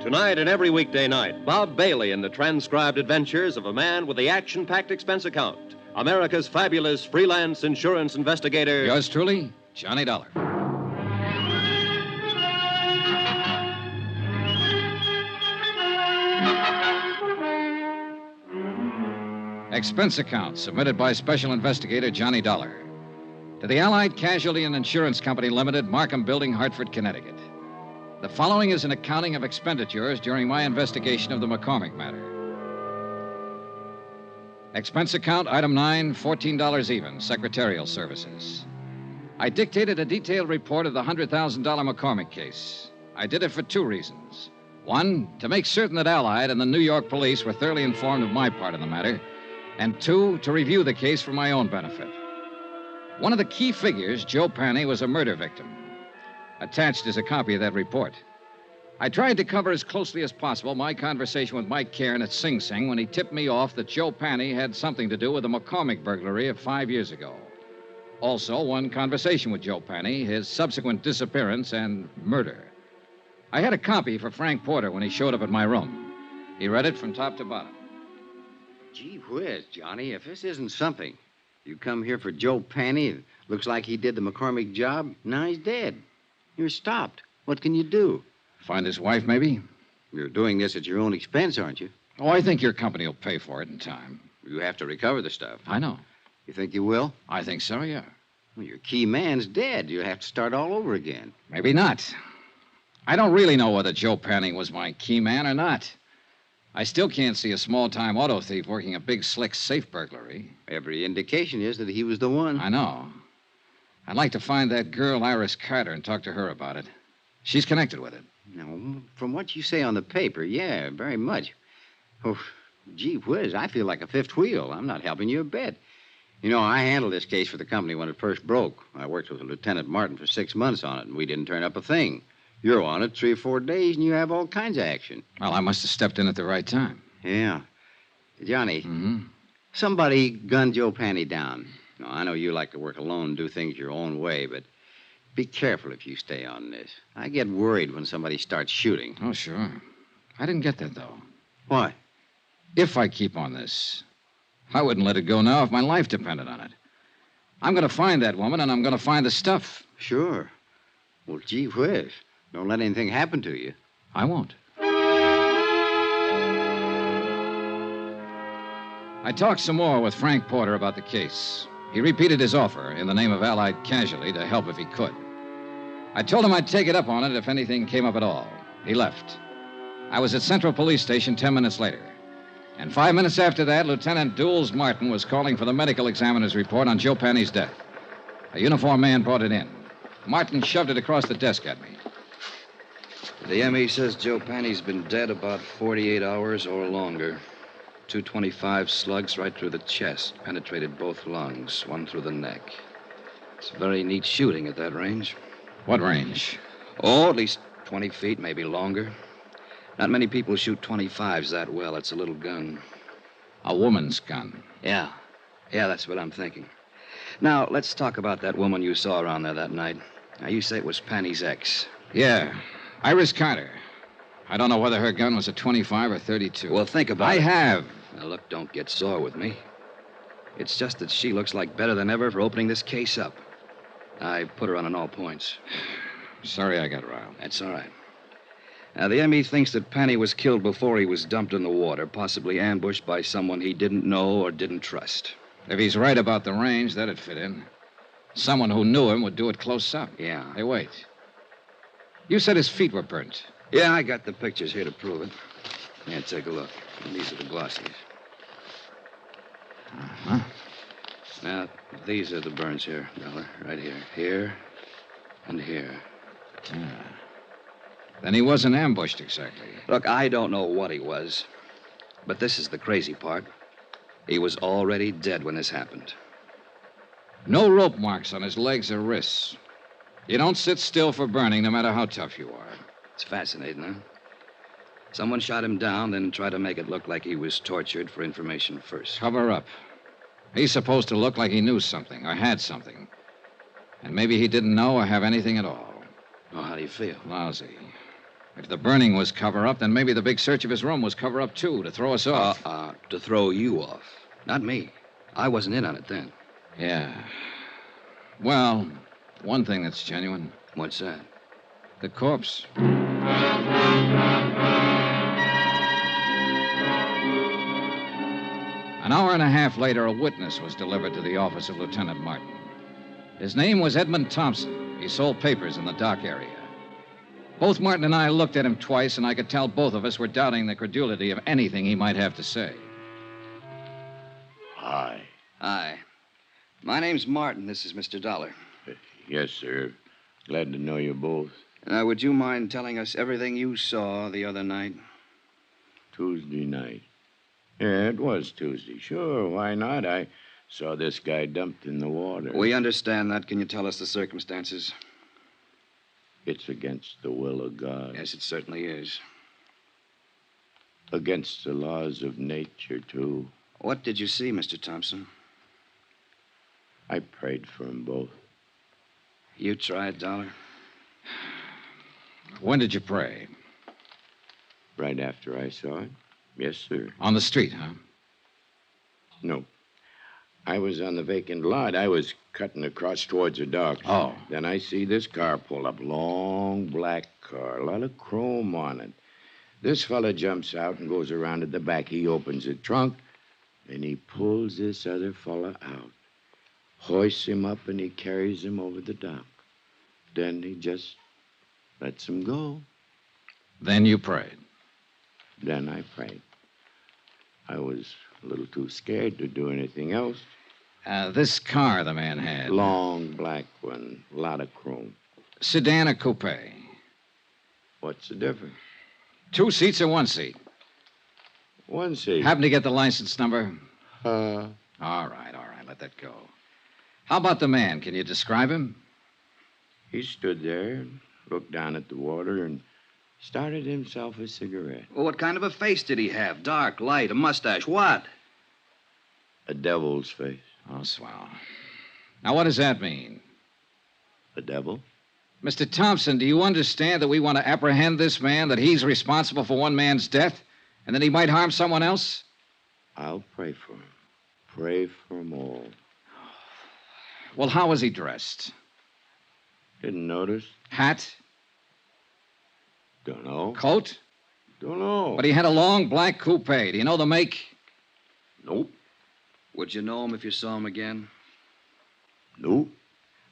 Tonight and every weekday night, Bob Bailey in the transcribed adventures of a man with the action-packed expense account. America's fabulous freelance insurance investigator. Yours truly, Johnny Dollar. Expense account submitted by Special Investigator Johnny Dollar. To the Allied Casualty and Insurance Company Limited, Markham Building, Hartford, Connecticut. The following is an accounting of expenditures during my investigation of the McCormick matter. Expense account, item 9, $14 even, secretarial services. I dictated a detailed report of the $100,000 McCormick case. I did it for two reasons. One, to make certain that Allied and the New York police were thoroughly informed of my part in the matter. And two, to review the case for my own benefit. One of the key figures, Joe Panny, was a murder victim. Attached is a copy of that report. I tried to cover as closely as possible my conversation with Mike Cairn at Sing Sing when he tipped me off that Joe Panny had something to do with the McCormick burglary of 5 years ago. Also, one conversation with Joe Panny, his subsequent disappearance, and murder. I had a copy for Frank Porter when he showed up at my room. He read it from top to bottom. Gee whiz, Johnny, if this isn't something. You come here for Joe Panny. It looks like he did the McCormick job. Now he's dead. You're stopped. What can you do? Find his wife, maybe? You're doing this at your own expense, aren't you? Oh, I think your company will pay for it in time. You have to recover the stuff. I know. You think you will? I think so, yeah. Well, your key man's dead. You'll have to start all over again. Maybe not. I don't really know whether Joe Panny was my key man or not. I still can't see a small-time auto thief working a big, slick safe burglary. Every indication is that he was the one. I know. I'd like to find that girl, Iris Carter, and talk to her about it. She's connected with it. No, from what you say on the paper, yeah, very much. Oh, gee whiz, I feel like a fifth wheel. I'm not helping you a bit. You know, I handled this case for the company when it first broke. I worked with Lieutenant Martin for 6 months on it, and we didn't turn up a thing. You're on it 3 or 4 days, and you have all kinds of action. Well, I must have stepped in at the right time. Yeah. Johnny, Mm-hmm. somebody gunned Joe Panny down. Now, I know you like to work alone and do things your own way, but be careful if you stay on this. I get worried when somebody starts shooting. Oh, sure. I didn't get that, though. Why? If I keep on this, I wouldn't let it go now if my life depended on it. I'm going to find that woman, and I'm going to find the stuff. Sure. Well, gee whiz. Don't let anything happen to you. I won't. I talked some more with Frank Porter about the case. He repeated his offer in the name of Allied Casualty to help if he could. I told him I'd take it up on it if anything came up at all. He left. I was at Central Police Station 10 minutes later. And 5 minutes after that, Lieutenant Dools Martin was calling for the medical examiner's report on Joe Panny's death. A uniformed man brought it in. Martin shoved it across the desk at me. The ME says Joe Panny's been dead about 48 hours or longer. 225 slugs right through the chest, penetrated both lungs, one through the neck. It's very neat shooting at that range. What range? Oh, at least 20 feet, maybe longer. Not many people shoot 25s that well. It's a little gun. A woman's gun. Yeah. Yeah, that's what I'm thinking. Now, let's talk about that woman you saw around there that night. Now, you say it was Panny's ex. Yeah. Iris Carter. I don't know whether her gun was a 25 or 32. Well, think about it. I have. Now, look, don't get sore with me. It's just that she looks like better than ever for opening this case up. I put her on all points. Sorry I got riled. That's all right. Now, the ME thinks that Panny was killed before he was dumped in the water, possibly ambushed by someone he didn't know or didn't trust. If he's right about the range, that'd fit in. Someone who knew him would do it close up. Yeah. Hey, wait. You said his feet were burnt. Yeah, I got the pictures here to prove it. Yeah, take a look. And these are the glossies. Uh-huh. Now, these are the burns here, Dollar. Right here. Here and here. Yeah. Then he wasn't ambushed exactly. Look, I don't know what he was. But this is the crazy part. He was already dead when this happened. No rope marks on his legs or wrists. You don't sit still for burning, no matter how tough you are. It's fascinating, huh? Someone shot him down, then tried to make it look like he was tortured for information first. Cover up. He's supposed to look like he knew something or had something. And maybe he didn't know or have anything at all. Oh, how do you feel? Lousy. If the burning was cover up, then maybe the big search of his room was cover up, too, to throw us off. To throw you off. Not me. I wasn't in on it then. Yeah. Well, one thing that's genuine. What's that? The corpse. An hour and a half later, a witness was delivered to the office of Lieutenant Martin. His name was Edmund Thompson. He sold papers in the dock area. Both Martin and I looked at him twice, and I could tell both of us were doubting the credulity of anything he might have to say. Hi. Hi. My name's Martin. This is Mr. Dollar. Yes, sir. Glad to know you both. Would you mind telling us everything you saw the other night? Tuesday night. Yeah, it was Tuesday. Sure, why not? I saw this guy dumped in the water. We understand that. Can you tell us the circumstances? It's against the will of God. Yes, it certainly is. Against the laws of nature, too. What did you see, Mr. Thompson? I prayed for them both. You tried, Dollar? When did you pray? Right after I saw it. Yes, sir. On the street, huh? No. I was on the vacant lot. I was cutting across towards the dock. Oh. Then I see this car pull up. Long black car. A lot of chrome on it. This fella jumps out and goes around at the back. He opens the trunk, and he pulls this other fella out. Hoists him up, and he carries him over the dock. Then he just lets him go. Then you prayed. Then I prayed. I was a little too scared to do anything else. This car the man had. Long black one. A lot of chrome. Sedan or coupe? What's the difference? 2 seats or 1 seat? 1 seat. Happen to get the license number? All right. Let that go. How about the man? Can you describe him? He stood there and looked down at the water and started himself a cigarette. Well, what kind of a face did he have? Dark, light, a mustache, what? A devil's face. Oh, swell. Now, what does that mean? A devil? Mr. Thompson, do you understand that we want to apprehend this man, that he's responsible for one man's death, and that he might harm someone else? I'll pray for him. Pray for them all. Well, how was he dressed? Didn't notice. Hat? Don't know. Coat? Don't know. But he had a long black coupe. Do you know the make? Nope. Would you know him if you saw him again? Nope.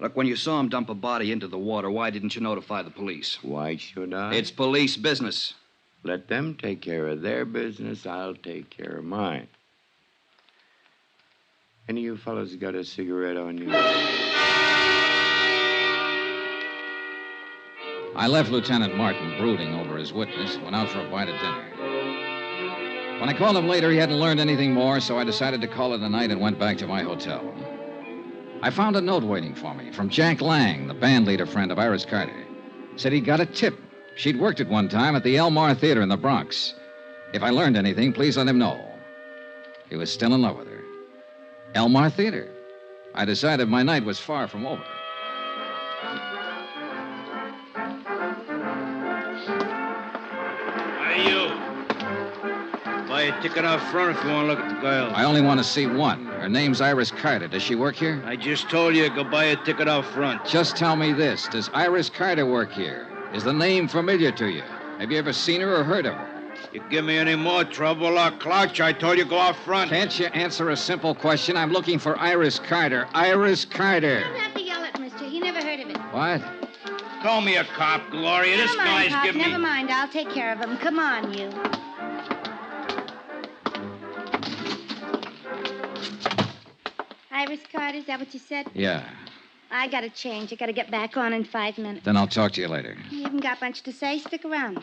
Look, when you saw him dump a body into the water, why didn't you notify the police? Why should I? It's police business. Let them take care of their business. I'll take care of mine. Any of you fellas got a cigarette on you? I left Lieutenant Martin brooding over his witness and went out for a bite of dinner. When I called him later, he hadn't learned anything more, so I decided to call it a night and went back to my hotel. I found a note waiting for me from Jack Lang, the band leader friend of Iris Carter. Said he'd got a tip. She'd worked at one time at the Elmar Theater in the Bronx. If I learned anything, please let him know. He was still in love with her. Elmar Theater. I decided my night was far from over. Hey, you. Buy a ticket out front if you want to look at the girl. I only want to see one. Her name's Iris Carter. Does she work here? I just told you, go buy a ticket out front. Just tell me this. Does Iris Carter work here? Is the name familiar to you? Have you ever seen her or heard of her? You give me any more trouble, I'll clouch. I told you, go out front. Can't you answer a simple question? I'm looking for Iris Carter. Iris Carter. You don't have to yell at mister. He never heard of it. What? Call me a cop, Gloria. This Never mind, guy's Pop. giving me... Never mind. I'll take care of him. Come on, you. Iris Carter, is that what you said? Yeah. I gotta change. I gotta get back on in 5 minutes. Then I'll talk to you later. You haven't got much to say. Stick around.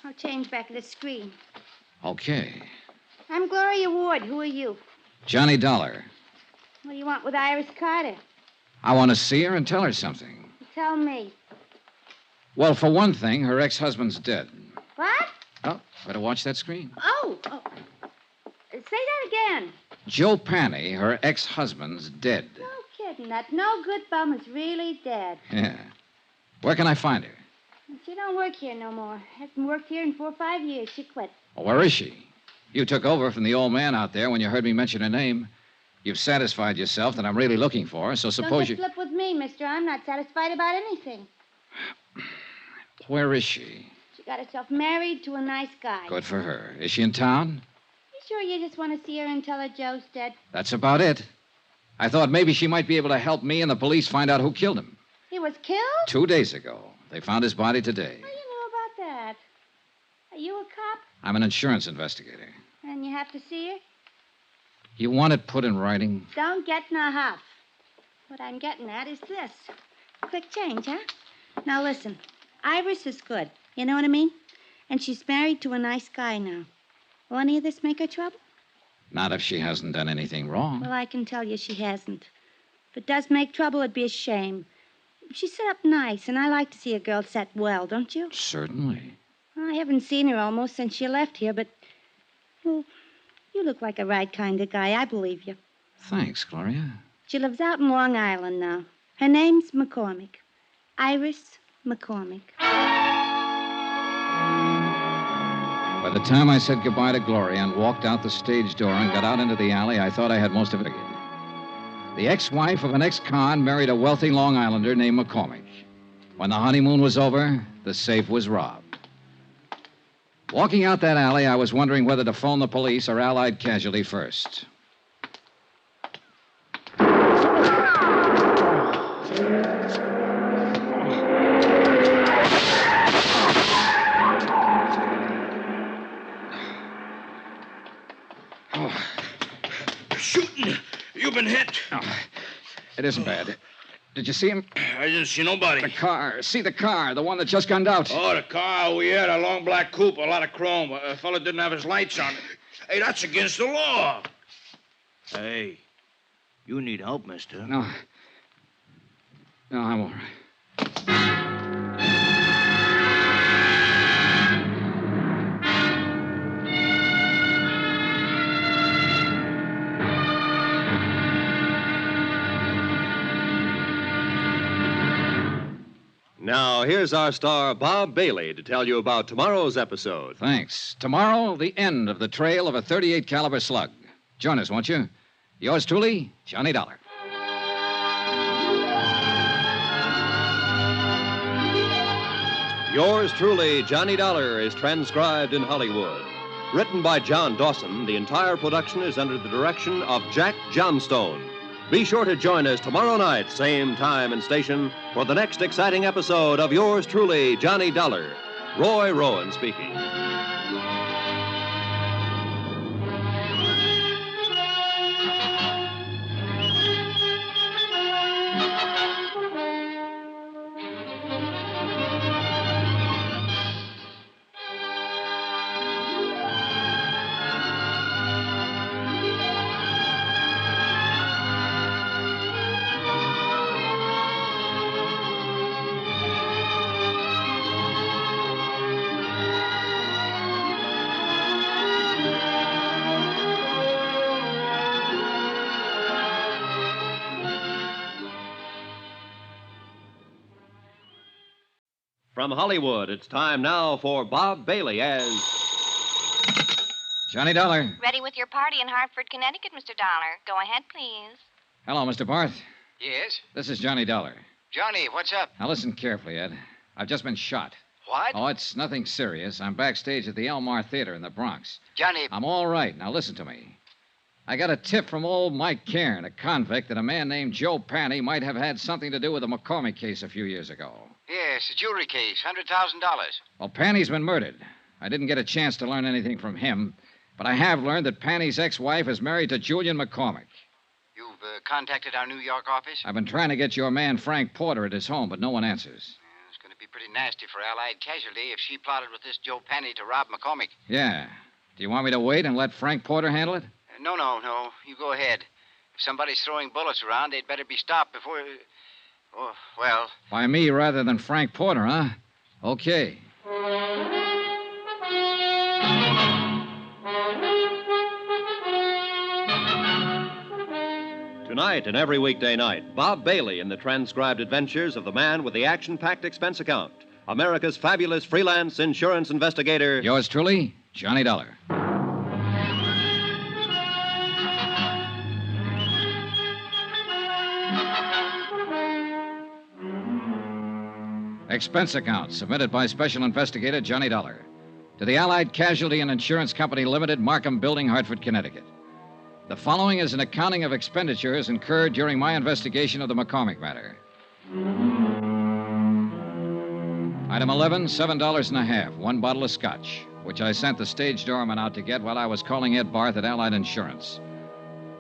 I'll change back at the screen. Okay. I'm Gloria Ward. Who are you? Johnny Dollar. What do you want with Iris Carter? I want to see her and tell her something. Tell me. Well, for one thing, her ex-husband's dead. What? Oh, better watch that screen. Oh. Say that again. Joe Panny, her ex-husband's dead. No kidding. That no good bum is really dead. Yeah. Where can I find her? She don't work here no more. Hasn't worked here in 4 or 5 years. She quit. Well, where is she? You took over from the old man out there when you heard me mention her name. You've satisfied yourself that I'm really looking for her, so Don't suppose you flip with me, mister. I'm not satisfied about anything. Where is she? She got herself married to a nice guy. Good for her. Is she in town? You sure you just want to see her and tell her Joe's dead? That's about it. I thought maybe she might be able to help me and the police find out who killed him. He was killed? 2 days ago. They found his body today. Well, you know, that? Are you a cop? I'm an insurance investigator. And you have to see her? You want it put in writing? Don't get in a huff. What I'm getting at is this. Quick change, huh? Now listen. Iris is good. You know what I mean? And she's married to a nice guy now. Will any of this make her trouble? Not if she hasn't done anything wrong. Well, I can tell you she hasn't. If it does make trouble, it'd be a shame. She's set up nice, and I like to see a girl set well, don't you? Certainly. Well, I haven't seen her almost since she left here, but... Well, you look like a right kind of guy. I believe you. Thanks, Gloria. She lives out in Long Island now. Her name's McCormick. Iris McCormick. By the time I said goodbye to Gloria and walked out the stage door and got out into the alley, I thought I had most of it again. The ex-wife of an ex-con married a wealthy Long Islander named McCormick. When the honeymoon was over, the safe was robbed. Walking out that alley, I was wondering whether to phone the police or Allied Casualty first. Shooting. You've been hit. Oh, it isn't bad. Did you see him? I didn't see nobody. The car. See the car, the one that just gunned out. Oh, the car. We had a long black coupe, a lot of chrome. A fella didn't have his lights on. Hey, that's against the law. Hey, you need help, mister. No. No, I'm all right. Now, here's our star, Bob Bailey, to tell you about tomorrow's episode. Thanks. Tomorrow, the end of the trail of a .38 caliber slug. Join us, won't you? Yours truly, Johnny Dollar. Yours truly, Johnny Dollar, is transcribed in Hollywood. Written by John Dawson, the entire production is under the direction of Jack Johnstone. Be sure to join us tomorrow night, same time and station, for the next exciting episode of Yours truly, Johnny Dollar. Roy Rowan speaking. From Hollywood, it's time now for Bob Bailey as... Johnny Dollar. Ready with your party in Hartford, Connecticut, Mr. Dollar. Go ahead, please. Hello, Mr. Barth. Yes? This is Johnny Dollar. Johnny, what's up? Now listen carefully, Ed. I've just been shot. What? Oh, it's nothing serious. I'm backstage at the Elmar Theater in the Bronx. Johnny... I'm all right. Now listen to me. I got a tip from old Mike Cairn, a convict, that a man named Joe Panny might have had something to do with the McCormick case a few years ago. Yes, a jewelry case, $100,000. Well, Panny's been murdered. I didn't get a chance to learn anything from him, but I have learned that Panny's ex-wife is married to Julian McCormick. You've contacted our New York office? I've been trying to get your man Frank Porter at his home, but no one answers. It's going to be pretty nasty for Allied Casualty if she plotted with this Joe Panny to rob McCormick. Yeah. Do you want me to wait and let Frank Porter handle it? No. You go ahead. If somebody's throwing bullets around, they'd better be stopped before... Oh, well... By me rather than Frank Porter, huh? Okay. Tonight and every weekday night, Bob Bailey in the transcribed adventures of the man with the action-packed expense account, America's fabulous freelance insurance investigator... Yours truly, Johnny Dollar. Expense account submitted by Special Investigator Johnny Dollar to the Allied Casualty and Insurance Company Limited, Markham Building, Hartford, Connecticut. The following is an accounting of expenditures incurred during my investigation of the McCormick matter. Item 11, $7.50, one bottle of scotch, which I sent the stage doorman out to get while I was calling Ed Barth at Allied Insurance.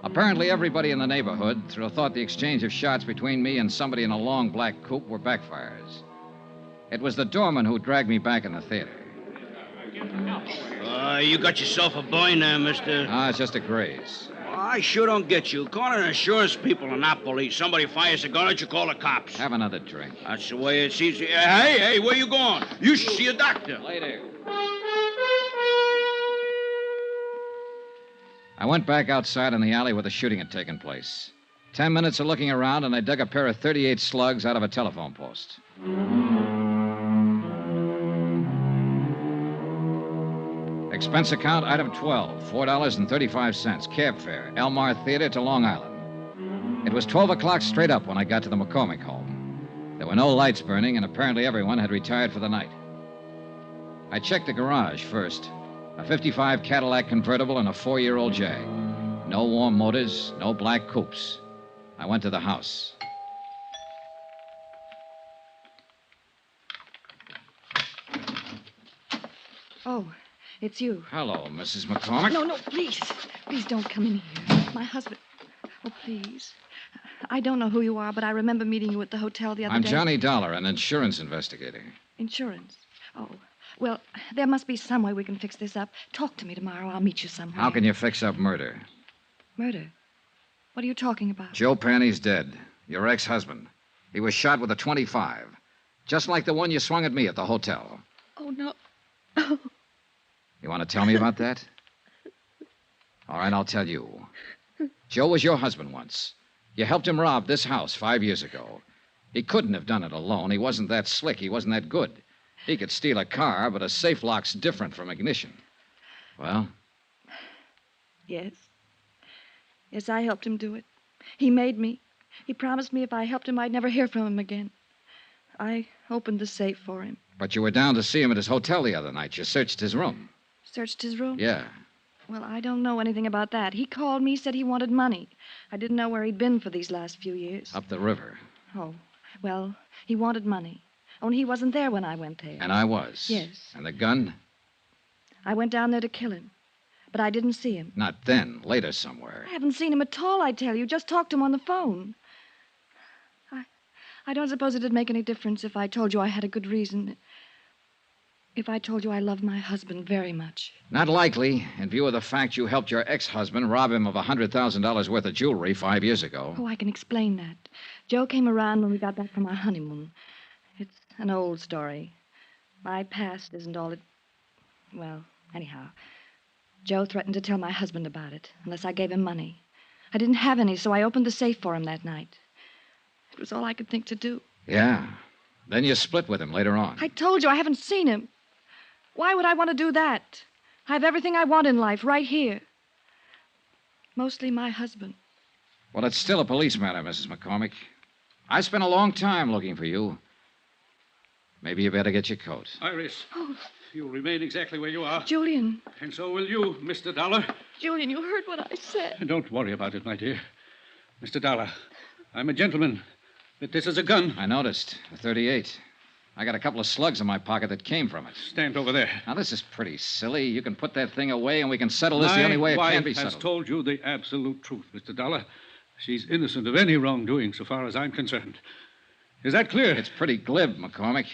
Apparently, everybody in the neighborhood thought the exchange of shots between me and somebody in a long black coupe were backfires. It was the doorman who dragged me back in the theater. You got yourself a boy now, mister. Ah, it's just a graze. I sure don't get you. Calling insurance people are not police. Somebody fires a gun at you, call the cops. Have another drink. That's the way it seems. Hey, where you going? You should see a doctor. Later. I went back outside in the alley where the shooting had taken place. 10 minutes of looking around, and I dug a pair of .38 slugs out of a telephone post. Expense account, item 12, $4.35, cab fare, Elmar Theater to Long Island. It was 12 o'clock straight up when I got to the McCormick home. There were no lights burning, and apparently everyone had retired for the night. I checked the garage first. A 55 Cadillac convertible and a 4-year-old Jag. No warm motors, no black coupes. I went to the house. Oh, it's you. Hello, Mrs. McCormick. No, please. Please don't come in here. My husband. Oh, please. I don't know who you are, but I remember meeting you at the hotel the other I'm day. Johnny Dollar, an insurance investigator. Insurance? Oh. Well, there must be some way we can fix this up. Talk to me tomorrow. I'll meet you somewhere. How can you fix up murder? Murder? What are you talking about? Joe Panny's dead. Your ex-husband. He was shot with a .25. Just like the one you swung at me at the hotel. Oh, no. You want to tell me about that? All right, I'll tell you. Joe was your husband once. You helped him rob this house 5 years ago. He couldn't have done it alone. He wasn't that slick. He wasn't that good. He could steal a car, but a safe lock's different from ignition. Well? Yes. Yes, I helped him do it. He made me. He promised me if I helped him, I'd never hear from him again. I opened the safe for him. But you were down to see him at his hotel the other night. You searched his room. Searched his room? Yeah. Well, I don't know anything about that. He called me, said he wanted money. I didn't know where he'd been for these last few years. Up the river. Oh, well, he wanted money. Only he wasn't there when I went there. And I was. Yes. And the gun? I went down there to kill him. But I didn't see him. Not then. Later somewhere. I haven't seen him at all, I tell you. Just talked to him on the phone. I don't suppose it'd make any difference if I told you I had a good reason. If I told you I love my husband very much. Not likely, in view of the fact you helped your ex-husband rob him of $100,000 worth of jewelry 5 years ago. Oh, I can explain that. Joe came around when we got back from our honeymoon. It's an old story. My past isn't all it... Well, anyhow, Joe threatened to tell my husband about it, unless I gave him money. I didn't have any, so I opened the safe for him that night. It was all I could think to do. Yeah. Then you split with him later on. I told you I haven't seen him. Why would I want to do that? I have everything I want in life right here. Mostly my husband. Well, it's still a police matter, Mrs. McCormick. I spent a long time looking for you. Maybe you better get your coat. Iris, Oh, you'll remain exactly where you are. Julian. And so will you, Mr. Dollar. Julian, you heard what I said. Don't worry about it, my dear. Mr. Dollar, I'm a gentleman, but this is a gun. I noticed. A .38. I got a couple of slugs in my pocket that came from it. Stand over there. Now, this is pretty silly. You can put that thing away and we can settle this the only way it can be My wife has settled. told you the absolute truth, Mr. Dollar. She's innocent of any wrongdoing so far as I'm concerned. Is that clear? It's pretty glib, McCormick.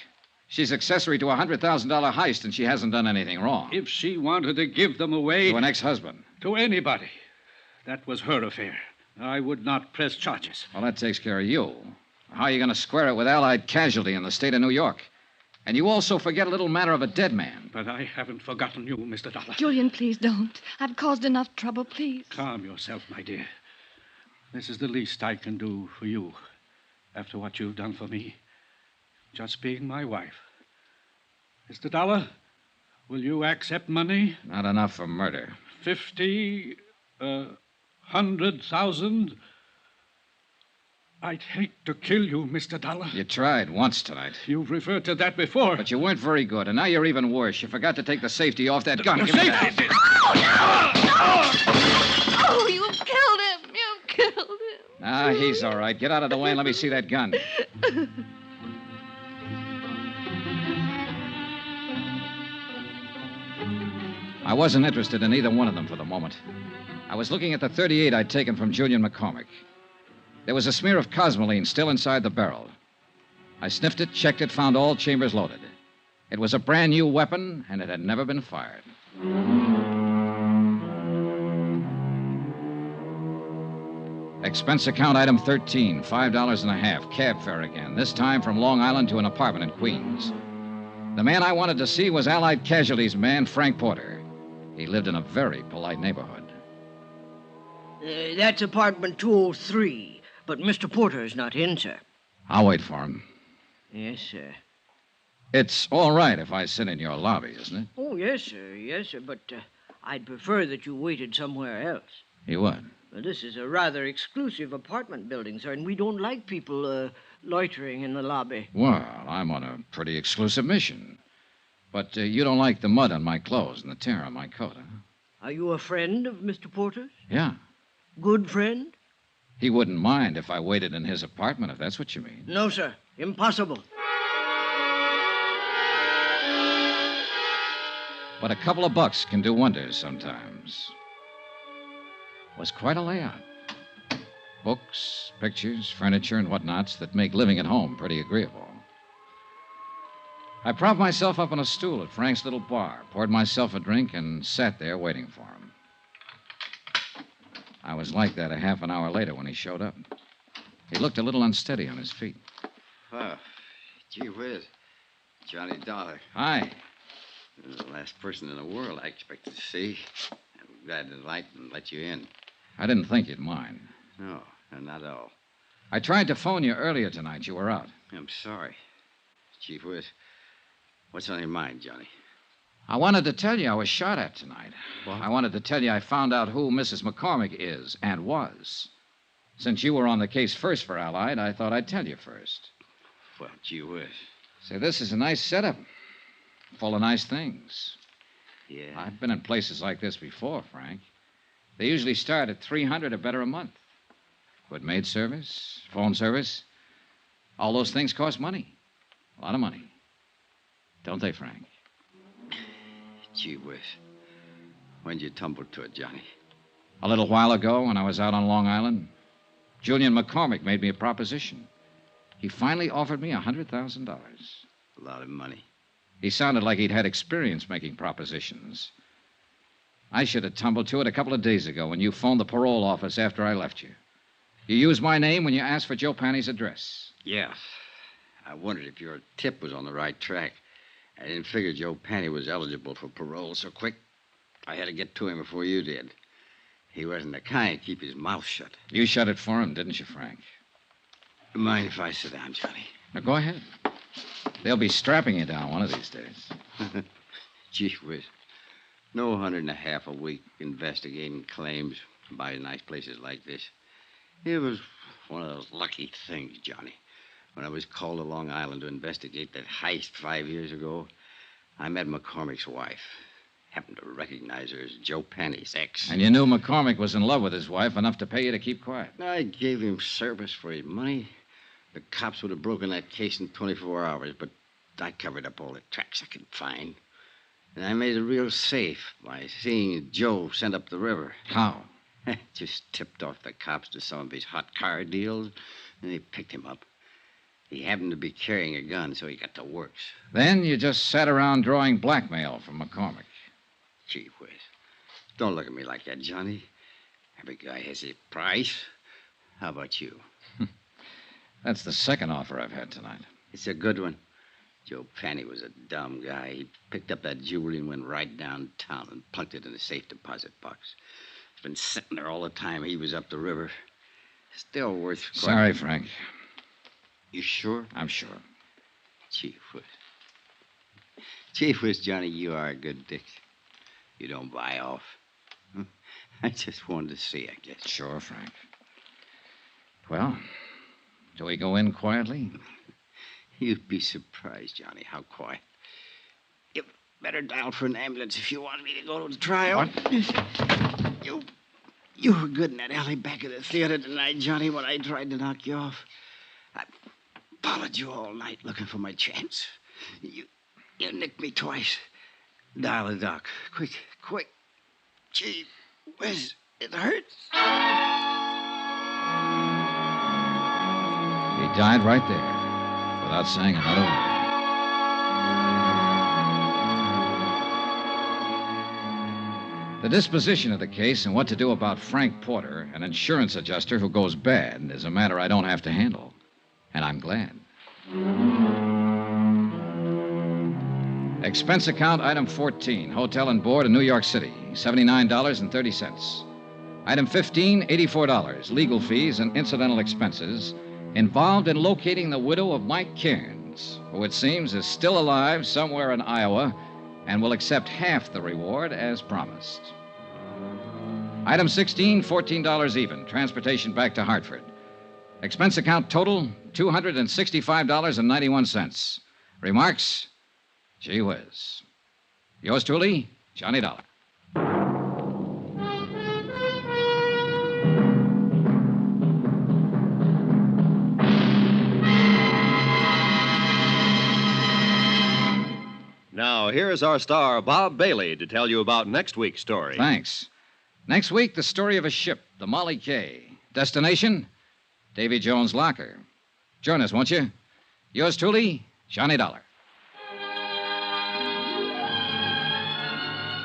She's accessory to a $100,000 heist and she hasn't done anything wrong. If she wanted to give them away... To an ex-husband. To anybody. That was her affair. I would not press charges. Well, that takes care of you. How are you going to square it with Allied casualty in the state of New York? And you also forget a little matter of a dead man. But I haven't forgotten you, Mr. Dollar. Julian, please don't. I've caused enough trouble, please. Calm yourself, my dear. This is the least I can do for you after what you've done for me. Just being my wife. Mr. Dollar, will you accept money? Not enough for murder. 50, 100,000. I'd hate to kill you, Mr. Dollar. You tried once tonight. You've referred to that before. But you weren't very good, and now you're even worse. You forgot to take the safety off that gun. The Give me safety? that. Oh, you've killed him. You've killed him. Ah, he's all right. Get out of the way and let me see that gun. I wasn't interested in either one of them for the moment. I was looking at the .38 I'd taken from Julian McCormick. There was a smear of cosmoline still inside the barrel. I sniffed it, checked it, found all chambers loaded. It was a brand new weapon, and it had never been fired. Expense account item 13, $5.50, cab fare again, this time from Long Island to an apartment in Queens. The man I wanted to see was Allied Casualties man Frank Porter. He lived in a very polite neighborhood. That's apartment 203, but Mr. Porter is not in, sir. I'll wait for him. Yes, sir. It's all right if I sit in your lobby, isn't it? Oh, yes, sir, but I'd prefer that you waited somewhere else. You would? Well, this is a rather exclusive apartment building, sir, and we don't like people loitering in the lobby. Well, I'm on a pretty exclusive mission. But you don't like the mud on my clothes and the tear on my coat, huh? Are you a friend of Mr. Porter's? Yeah. Good friend? He wouldn't mind if I waited in his apartment, if that's what you mean. No, sir. Impossible. But a couple of bucks can do wonders sometimes. It was quite a layout. Books, pictures, furniture, and whatnots that make living at home pretty agreeable. I propped myself up on a stool at Frank's little bar, poured myself a drink, and sat there waiting for him. I was like that a half an hour later when he showed up. He looked a little unsteady on his feet. Oh, gee whiz. Johnny Dollar. Hi. You're the last person in the world I expected to see. I'm glad to light and let you in. I didn't think you'd mind. No, not at all. I tried to phone you earlier tonight. You were out. I'm sorry. Gee whiz. What's on your mind, Johnny? I wanted to tell you I was shot at tonight. What? I wanted to tell you I found out who Mrs. McCormick is and was. Since you were on the case first for Allied, I thought I'd tell you first. Well, gee whiz. Say, this is a nice setup. Full of nice things. Yeah? I've been in places like this before, Frank. They usually start at $300 or better a month. Good maid service, phone service. All those things cost money. A lot of money. Don't they, Frank? Gee whiz. When'd you tumble to it, Johnny? A little while ago, when I was out on Long Island, Julian McCormick made me a proposition. He finally offered me $100,000. A lot of money. He sounded like he'd had experience making propositions. I should have tumbled to it a couple of days ago when you phoned the parole office after I left you. You used my name when you asked for Joe Panny's address. Yeah. I wondered if your tip was on the right track. I didn't figure Joe Panny was eligible for parole so quick. I had to get to him before you did. He wasn't the kind to keep his mouth shut. You shut it for him, didn't you, Frank? Mind if I sit down, Johnny? Now, go ahead. They'll be strapping you down one of these days. Gee whiz. No $150 a week investigating claims by nice places like this. It was one of those lucky things, Johnny. When I was called to Long Island to investigate that heist 5 years ago, I met McCormick's wife. Happened to recognize her as Joe Panny's ex. And you knew McCormick was in love with his wife enough to pay you to keep quiet. I gave him service for his money. The cops would have broken that case in 24 hours, but I covered up all the tracks I could find. And I made it real safe by seeing Joe sent up the river. How? Just tipped off the cops to some of his hot car deals, and they picked him up. He happened to be carrying a gun, so he got to works. Then you just sat around drawing blackmail from McCormick. Gee whiz. Don't look at me like that, Johnny. Every guy has his price. How about you? That's the second offer I've had tonight. It's a good one. Joe Panny was a dumb guy. He picked up that jewelry and went right downtown and plunked it in a safe deposit box. It's been sitting there all the time he was up the river. Still worth... Sorry, Frank. You sure? I'm sure. Gee whiz. Gee whiz, Johnny, you are a good dick. You don't buy off. I just wanted to see, I guess. Sure, Frank. Well, do we go in quietly? You'd be surprised, Johnny, how quiet. You better dial for an ambulance if you want me to go to the trial. What? You were good in that alley back of the theater tonight, Johnny, when I tried to knock you off. I followed you all night looking for my chance. You nicked me twice. Dial the doc. Quick, quick. Gee whiz, it hurts. He died right there, without saying another word. The disposition of the case and what to do about Frank Porter, an insurance adjuster who goes bad, is a matter I don't have to handle. And I'm glad. Expense account item 14, hotel and board in New York City, $79.30. Item 15, $84, legal fees and incidental expenses involved in locating the widow of Mike Cairns, who it seems is still alive somewhere in Iowa and will accept half the reward as promised. Item 16, $14 even, transportation back to Hartford. Expense account total, $265.91. Remarks? Gee whiz. Yours truly, Johnny Dollar. Now, here's our star, Bob Bailey, to tell you about next week's story. Thanks. Next week, the story of a ship, the Molly K. Destination, Davy Jones' locker. Join us, won't you? Yours truly, Johnny Dollar.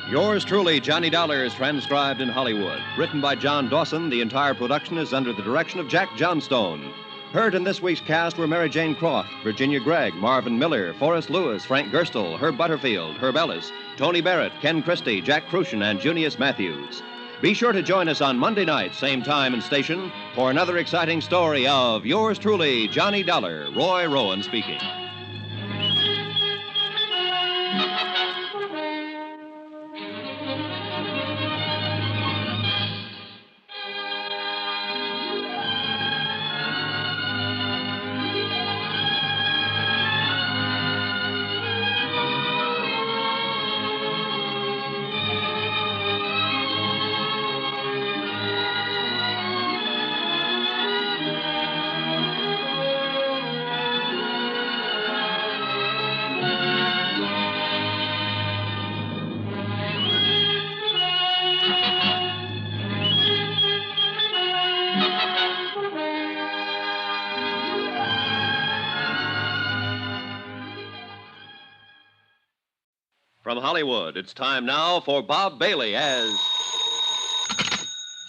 Yours truly, Johnny Dollar, is transcribed in Hollywood. Written by John Dawson, the entire production is under the direction of Jack Johnstone. Heard in this week's cast were Mary Jane Croft, Virginia Gregg, Marvin Miller, Forrest Lewis, Frank Gerstle, Herb Butterfield, Herb Ellis, Tony Barrett, Ken Christie, Jack Crucian, and Junius Matthews. Be sure to join us on Monday night, same time and station, for another exciting story of yours truly, Johnny Dollar. Roy Rowan speaking. From Hollywood, it's time now for Bob Bailey as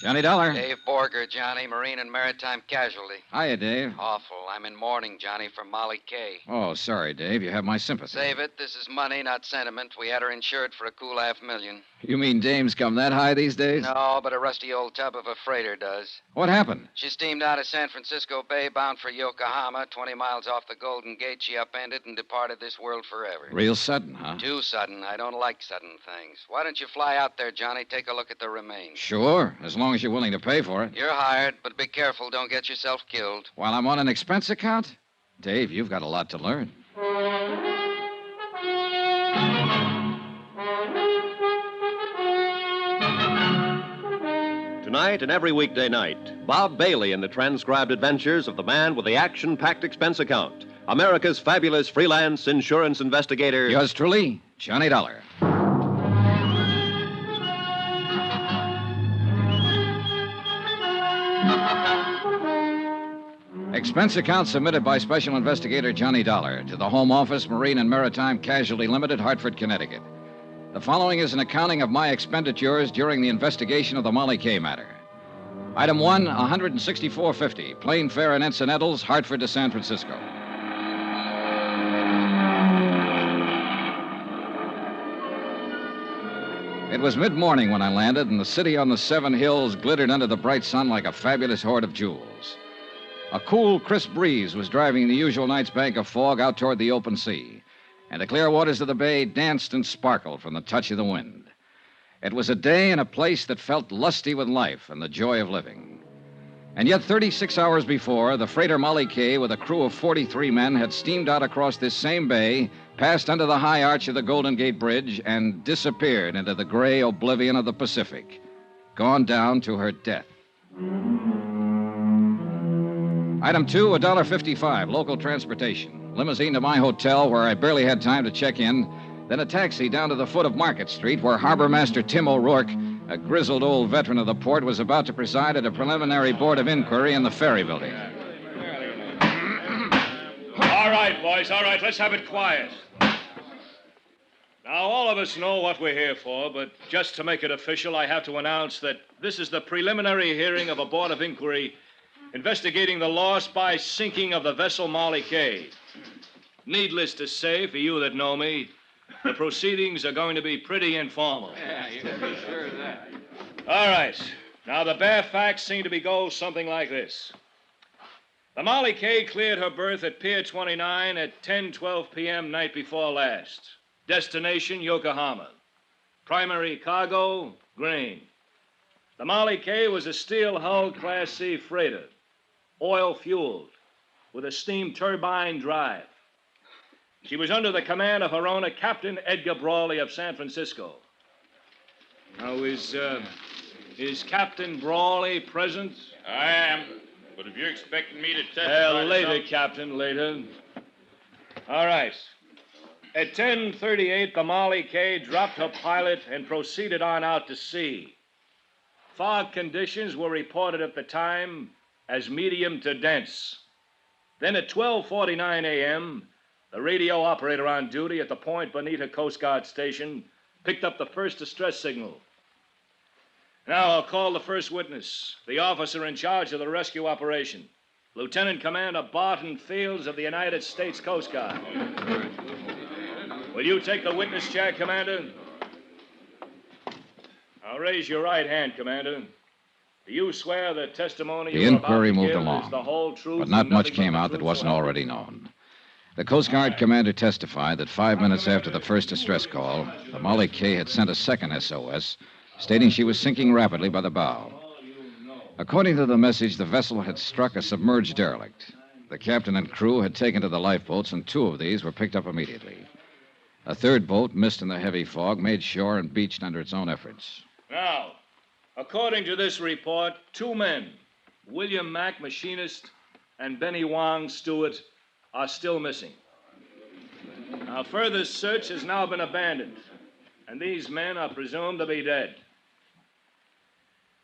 Johnny Dollar. Dave Borger, Johnny, Marine and Maritime Casualty. Hiya, Dave. Awful. I'm in mourning, Johnny, for Molly K. Oh, sorry, Dave. You have my sympathy. Save it. This is money, not sentiment. We had her insured for a cool $500,000. You mean dames come that high these days? No, but a rusty old tub of a freighter does. What happened? She steamed out of San Francisco Bay bound for Yokohama. 20 miles off the Golden Gate, she upended and departed this world forever. Real sudden, huh? Too sudden. I don't like sudden things. Why don't you fly out there, Johnny? Take a look at the remains. Sure, as long as you're willing to pay for it. You're hired, but be careful. Don't get yourself killed. While I'm on an expense account? Dave, you've got a lot to learn. Tonight and every weekday night, Bob Bailey in the transcribed adventures of the man with the action-packed expense account, America's fabulous freelance insurance investigator. Yours truly, Johnny Dollar. Expense account submitted by Special Investigator Johnny Dollar to the Home Office, Marine and Maritime Casualty Limited, Hartford, Connecticut. The following is an accounting of my expenditures during the investigation of the Molly K matter. Item 1, $164.50, plane fare and incidentals, Hartford to San Francisco. It was mid-morning when I landed, and the city on the Seven Hills glittered under the bright sun like a fabulous hoard of jewels. A cool, crisp breeze was driving the usual night's bank of fog out toward the open sea, and the clear waters of the bay danced and sparkled from the touch of the wind. It was a day and a place that felt lusty with life and the joy of living. And yet 36 hours before, the freighter Molly K, with a crew of 43 men, had steamed out across this same bay, passed under the high arch of the Golden Gate Bridge, and disappeared into the gray oblivion of the Pacific, gone down to her death. Item 2, $1.55, local transportation. Limousine to my hotel, where I barely had time to check in, Then a taxi down to the foot of Market Street, where Harbor Master Tim O'Rourke, a grizzled old veteran of the port, was about to preside at a preliminary board of inquiry in the ferry building. All right, boys, all right. Let's have it quiet. Now, all of us know what we're here for, but just to make it official, I have to announce that this is the preliminary hearing of a board of inquiry investigating the loss by sinking of the vessel Molly Kay. Needless to say, for you that know me, the proceedings are going to be pretty informal. Yeah, you can be sure of that. All right. Now, the bare facts seem to go something like this. The Molly Kay cleared her berth at Pier 29 at 10:12 p.m. night before last. Destination, Yokohama. Primary cargo, grain. The Molly Kay was a steel-hulled Class C freighter, oil-fueled, with a steam turbine drive. She was under the command of her owner, Captain Edgar Brawley of San Francisco. Now, is Captain Brawley present? I am, but if you're expecting me to testify... Later, Captain, later. All right. At 10:38, the Molly Kay dropped her pilot and proceeded on out to sea. Fog conditions were reported at the time as medium to dense. Then at 12:49 a.m., the radio operator on duty at the Point Bonita Coast Guard station picked up the first distress signal. Now I'll call the first witness, the officer in charge of the rescue operation, Lieutenant Commander Barton Fields of the United States Coast Guard. Will you take the witness chair, Commander? Now raise your right hand, Commander. Do you swear the testimony The you are about inquiry to moved give along, is the whole truth but not and much nothing but came the out that truth, wasn't so help already known. The Coast Guard commander testified that 5 minutes after the first distress call, the Molly Kay had sent a second SOS, stating she was sinking rapidly by the bow. According to the message, the vessel had struck a submerged derelict. The captain and crew had taken to the lifeboats, and 2 of these were picked up immediately. A third boat, missed in the heavy fog, made shore and beached under its own efforts. Now, according to this report, 2 men, William Mack, machinist, and Benny Wong, steward, are still missing. Now, further search has now been abandoned, and these men are presumed to be dead.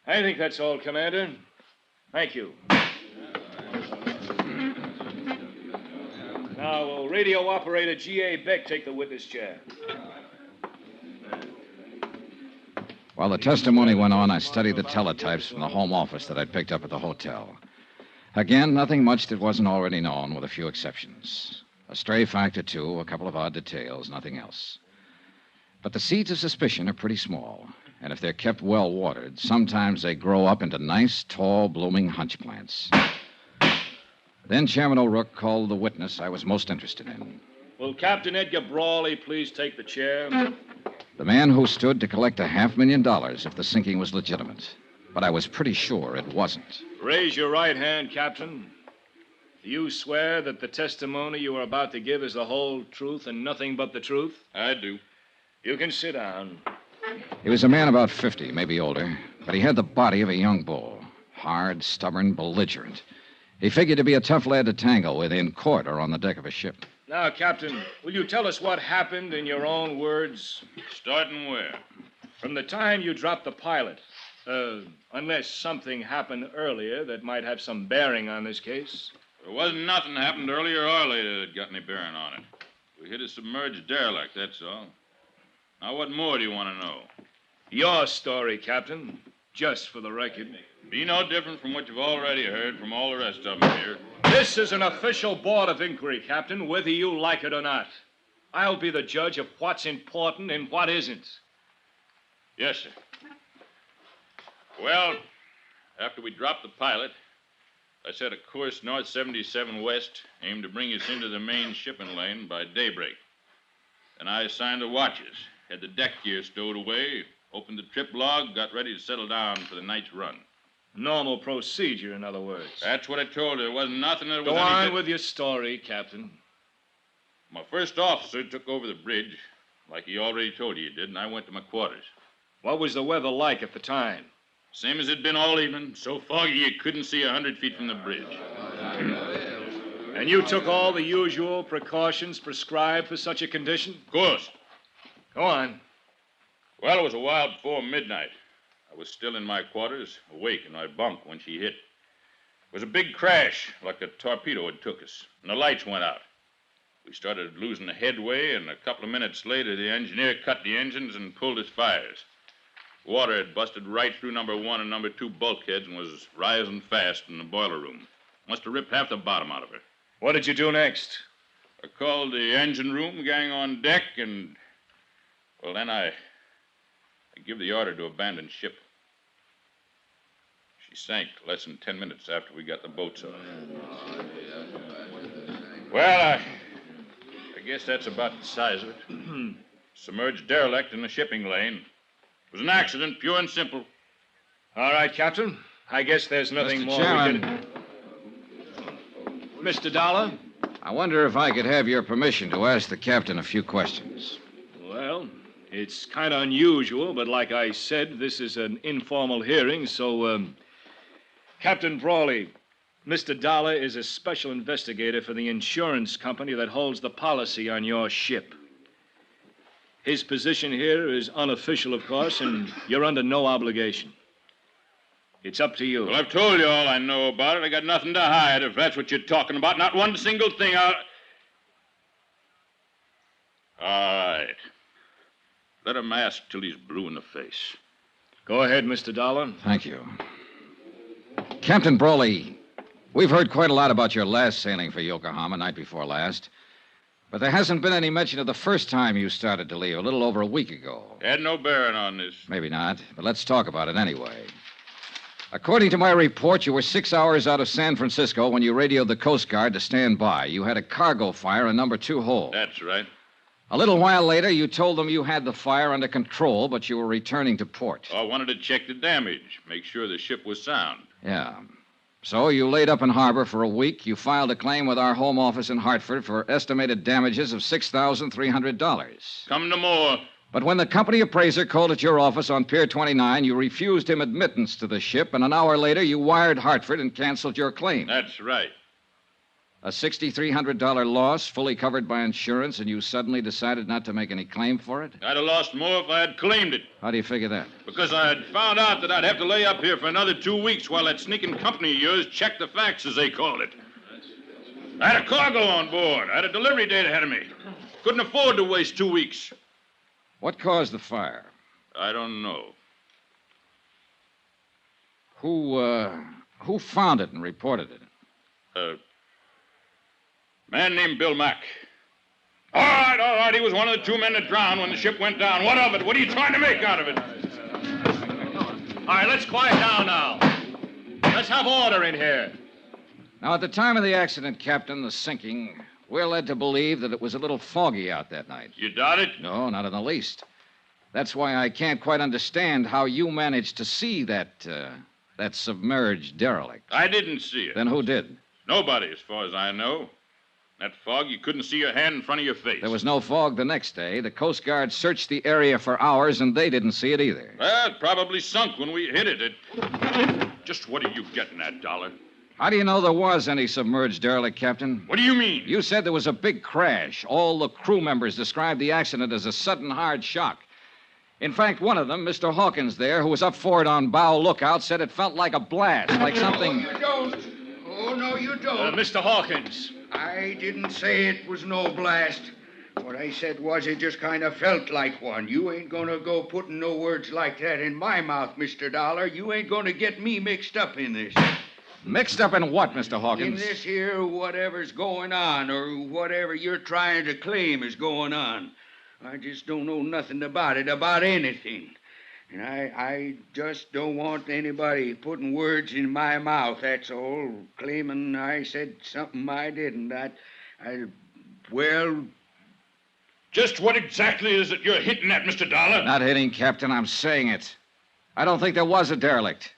I think that's all, Commander. Thank you. Now, will radio operator G.A. Beck take the witness chair? While the testimony went on, I studied the teletypes from the home office that I'd picked up at the hotel. Again, nothing much that wasn't already known, with a few exceptions. A stray fact or two, a couple of odd details, nothing else. But the seeds of suspicion are pretty small, and if they're kept well watered, sometimes they grow up into nice, tall, blooming hunch plants. Then Chairman O'Rourke called the witness I was most interested in. Will Captain Edgar Brawley please take the chair? The man who stood to collect $500,000 if the sinking was legitimate. But I was pretty sure it wasn't. Raise your right hand, Captain. Do you swear that the testimony you are about to give is the whole truth and nothing but the truth? I do. You can sit down. He was a man about 50, maybe older, but he had the body of a young bull. Hard, stubborn, belligerent. He figured to be a tough lad to tangle with in court or on the deck of a ship. Now, Captain, will you tell us what happened in your own words? Starting where? From the time you dropped the pilot. Unless something happened earlier that might have some bearing on this case. There wasn't nothing happened earlier or later that got any bearing on it. We hit a submerged derelict, that's all. Now, what more do you want to know? Your story, Captain. Just for the record. Be no different from what you've already heard from all the rest of them here. This is an official board of inquiry, Captain, whether you like it or not. I'll be the judge of what's important and what isn't. Yes, sir. Well, after we dropped the pilot, I set a course north 77 west, aimed to bring us into the main shipping lane by daybreak. Then I assigned the watches, had the deck gear stowed away, opened the trip log, got ready to settle down for the night's run. Normal procedure, in other words. That's what I told her. There wasn't nothing that was Go on with your story, Captain. My first officer took over the bridge, like he already told you he did, and I went to my quarters. What was the weather like at the time? Same as it'd been all evening. So foggy you couldn't see 100 feet from the bridge. And you took all the usual precautions prescribed for such a condition? Of course. Go on. Well, it was a while before midnight. I was still in my quarters, awake in my bunk when she hit. It was a big crash, like a torpedo had took us, and the lights went out. We started losing the headway, and a couple of minutes later, the engineer cut the engines and pulled his fires. Water had busted right through number 1 and number 2 bulkheads and was rising fast in the boiler room. Must have ripped half the bottom out of her. What did you do next? I called the engine room gang on deck, and, well, then I give the order to abandon ship. She sank less than 10 minutes after we got the boats off. Well, I guess that's about the size of it. Submerged derelict in the shipping lane. It was an accident, pure and simple. All right, Captain. I guess there's nothing Mr. more Chairman. we can... Mr. Dollar? I wonder if I could have your permission to ask the captain a few questions. Well, it's kind of unusual, but like I said, this is an informal hearing, so, Captain Brawley, Mr. Dollar is a special investigator for the insurance company that holds the policy on your ship. His position here is unofficial, of course, and you're under no obligation. It's up to you. Well, I've told you all I know about it. I got nothing to hide, if that's what you're talking about. Not one single thing. All right. Let him ask till he's blue in the face. Go ahead, Mr. Dollar. Thank you. Captain Brawley, we've heard quite a lot about your last sailing for Yokohama night before last. But there hasn't been any mention of the first time you started to leave, a little over a week ago. Had no bearing on this. Maybe not, but let's talk about it anyway. According to my report, you were 6 hours out of San Francisco when you radioed the Coast Guard to stand by. You had a cargo fire in number 2 hold. That's right. A little while later, you told them you had the fire under control, but you were returning to port. I wanted to check the damage, make sure the ship was sound. Yeah. So you laid up in harbor for a week. You filed a claim with our home office in Hartford for estimated damages of $6,300. Come to more. But when the company appraiser called at your office on Pier 29, you refused him admittance to the ship, and an hour later, you wired Hartford and canceled your claim. That's right. A $6,300 loss, fully covered by insurance, and you suddenly decided not to make any claim for it? I'd have lost more if I had claimed it. How do you figure that? Because I had found out that I'd have to lay up here for another 2 weeks while that sneaking company of yours checked the facts, as they called it. I had a cargo on board. I had a delivery date ahead of me. Couldn't afford to waste 2 weeks. What caused the fire? I don't know. Who found it and reported it? A man named Bill Mack. All right. He was one of the 2 men that drowned when the ship went down. What of it? What are you trying to make out of it? All right, let's quiet down now. Let's have order in here. Now, at the time of the accident, Captain, the sinking, we're led to believe that it was a little foggy out that night. You doubt it? No, not in the least. That's why I can't quite understand how you managed to see that submerged derelict. I didn't see it. Then who did? Nobody, as far as I know. That fog, you couldn't see your hand in front of your face. There was no fog the next day. The Coast Guard searched the area for hours, and they didn't see it either. Well, it probably sunk when we hit it. Just what are you getting at, Dollar? How do you know there was any submerged derelict, Captain? What do you mean? You said there was a big crash. All the crew members described the accident as a sudden hard shock. In fact, one of them, Mr. Hawkins there, who was up forward on bow lookout, said it felt like a blast, like something... No, you don't. Oh, no, you don't. Mr. Hawkins. I didn't say it was no blast. What I said was it just kind of felt like one. You ain't gonna go putting no words like that in my mouth, Mr. Dollar. You ain't gonna get me mixed up in this. Mixed up in what, Mr. Hawkins? In this here whatever's going on, or whatever you're trying to claim is going on. I just don't know nothing about it, about anything. And I just don't want anybody putting words in my mouth, that's all. Claiming I said something I didn't. Well... Just what exactly is it you're hitting at, Mr. Dollar? Not hitting, Captain. I'm saying it. I don't think there was a derelict.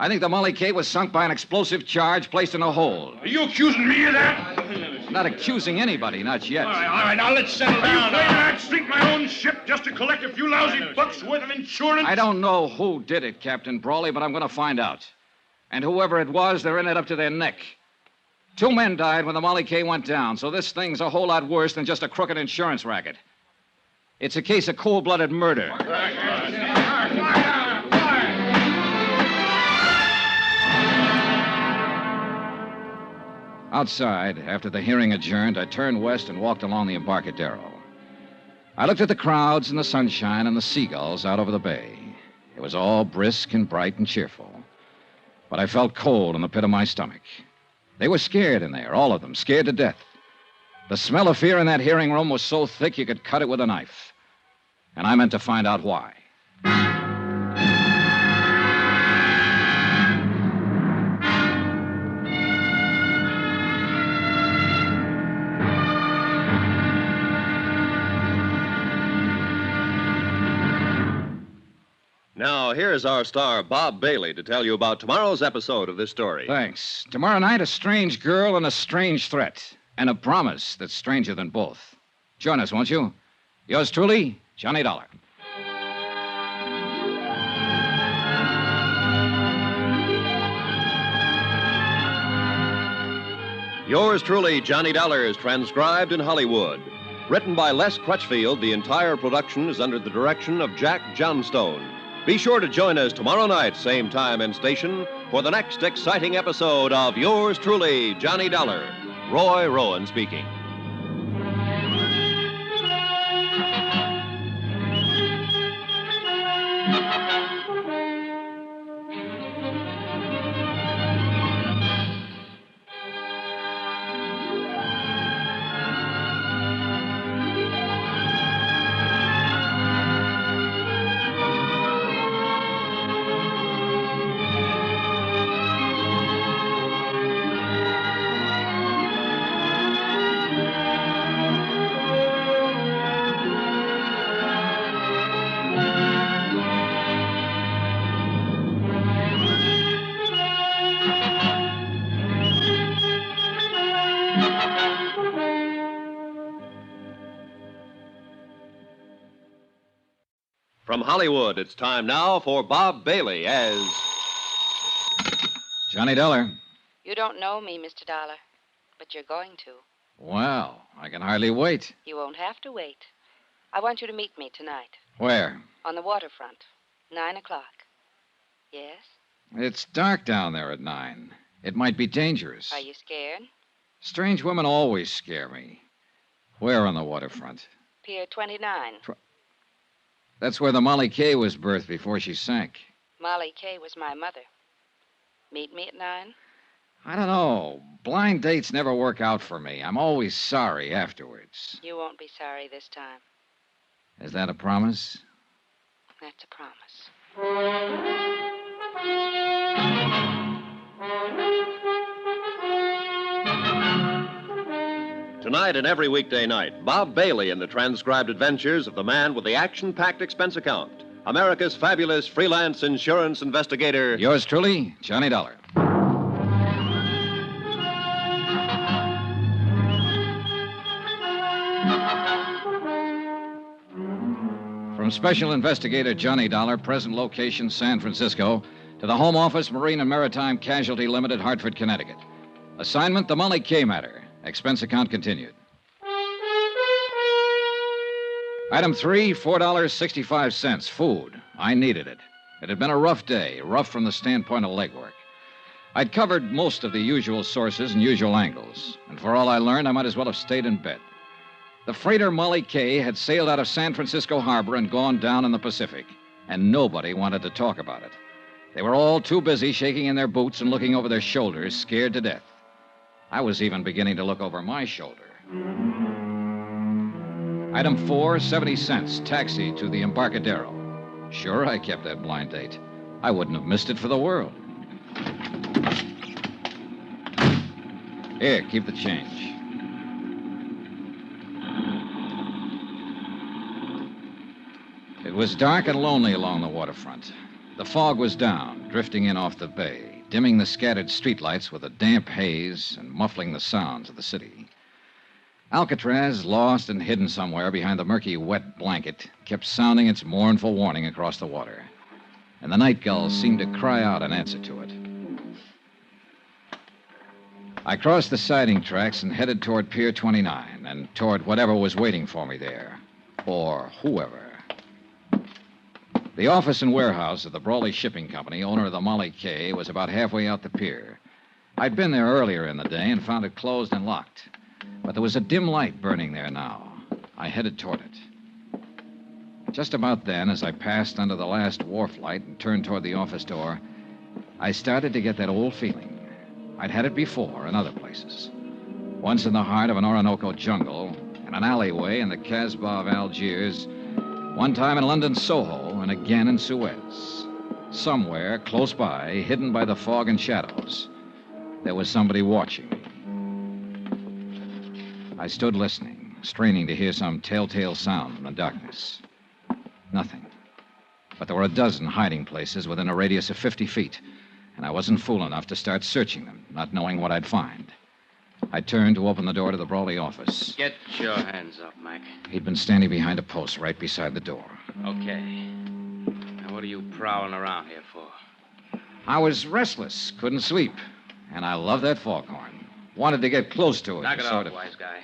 I think the Molly K was sunk by an explosive charge placed in a hole. Are you accusing me of that? Not accusing anybody, not yet. All right, now let's settle down. Are you claiming I'd sink my own ship just to collect a few lousy bucks worth of insurance? I don't know who did it, Captain Brawley, but I'm going to find out. And whoever it was, they're in it up to their neck. 2 men died when the Molly K went down, so this thing's a whole lot worse than just a crooked insurance racket. It's a case of cold-blooded murder. Outside, after the hearing adjourned, I turned west and walked along the Embarcadero. I looked at the crowds and the sunshine and the seagulls out over the bay. It was all brisk and bright and cheerful. But I felt cold in the pit of my stomach. They were scared in there, all of them, scared to death. The smell of fear in that hearing room was so thick you could cut it with a knife. And I meant to find out why. Now, here's our star, Bob Bailey, to tell you about tomorrow's episode of this story. Thanks. Tomorrow night, a strange girl and a strange threat. And a promise that's stranger than both. Join us, won't you? Yours truly, Johnny Dollar. Yours truly, Johnny Dollar, is transcribed in Hollywood. Written by Les Crutchfield, the entire production is under the direction of Jack Johnstone. Be sure to join us tomorrow night, same time and station, for the next exciting episode of Yours truly, Johnny Dollar. Roy Rowan speaking. From Hollywood, it's time now for Bob Bailey as Johnny Dollar. You don't know me, Mr. Dollar, but you're going to. Well, I can hardly wait. You won't have to wait. I want you to meet me tonight. Where? On the waterfront. 9 o'clock. Yes? It's dark down there at 9. It might be dangerous. Are you scared? Strange women always scare me. Where on the waterfront? Pier 29. That's where the Molly Kay was birthed before she sank. Molly Kay was my mother. Meet me at 9? I don't know. Blind dates never work out for me. I'm always sorry afterwards. You won't be sorry this time. Is that a promise? That's a promise. Tonight and every weekday night, Bob Bailey in the transcribed adventures of the man with the action-packed expense account. America's fabulous freelance insurance investigator. Yours truly, Johnny Dollar. From Special Investigator Johnny Dollar, present location San Francisco, to the Home Office, Marine and Maritime Casualty Limited, Hartford, Connecticut. Assignment, the Molly Kay matter. Expense account continued. Item 3, $4.65. Food. I needed it. It had been a rough day, rough from the standpoint of legwork. I'd covered most of the usual sources and usual angles, and for all I learned, I might as well have stayed in bed. The freighter Molly Kay had sailed out of San Francisco Harbor and gone down in the Pacific, and nobody wanted to talk about it. They were all too busy shaking in their boots and looking over their shoulders, scared to death. I was even beginning to look over my shoulder. Item 4, 70 cents. Taxi to the Embarcadero. Sure, I kept that blind date. I wouldn't have missed it for the world. Here, keep the change. It was dark and lonely along the waterfront. The fog was down, drifting in off the bay, dimming the scattered streetlights with a damp haze and muffling the sounds of the city. Alcatraz, lost and hidden somewhere behind the murky, wet blanket, kept sounding its mournful warning across the water. And the night gulls seemed to cry out in answer to it. I crossed the siding tracks and headed toward Pier 29 and toward whatever was waiting for me there. or whoever. The office and warehouse of the Brawley Shipping Company, owner of the Molly K, was about halfway out the pier. I'd been there earlier in the day and found it closed and locked. But there was a dim light burning there now. I headed toward it. Just about then, as I passed under the last wharf light and turned toward the office door, I started to get that old feeling. I'd had it before in other places. Once in the heart of an Orinoco jungle, in an alleyway in the Casbah of Algiers, one time in London Soho, and again in Suez. Somewhere close by, hidden by the fog and shadows, there was somebody watching me. I stood listening, straining to hear some telltale sound in the darkness. Nothing. But there were a dozen hiding places within a radius of 50 feet, and I wasn't fool enough to start searching them, not knowing what I'd find. I turned to open the door to the Brawley office. Get your hands up, Mac. He'd been standing behind a post right beside the door. Okay. Now, what are you prowling around here for? I was restless, couldn't sleep, and I love that foghorn. Wanted to get close to it. Knock it sort off, wise guy.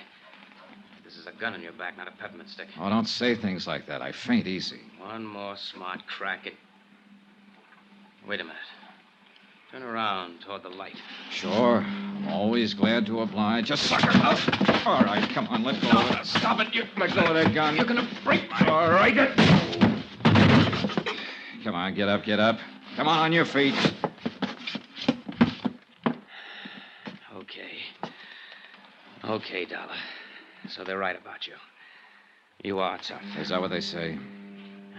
This is a gun in your back, not a peppermint stick. Oh, don't say things like that. I faint easy. One more smart crack at... Wait a minute. Turn around toward the light. Sure. I'm always glad to oblige. Just sucker up. All right, come on, let go of it. Stop it. You Let go of that gun. You're going to break my... All right. Come on, get up, get up. Come on your feet. Okay, Dollar. So they're right about you. You are tough. Is that what they say?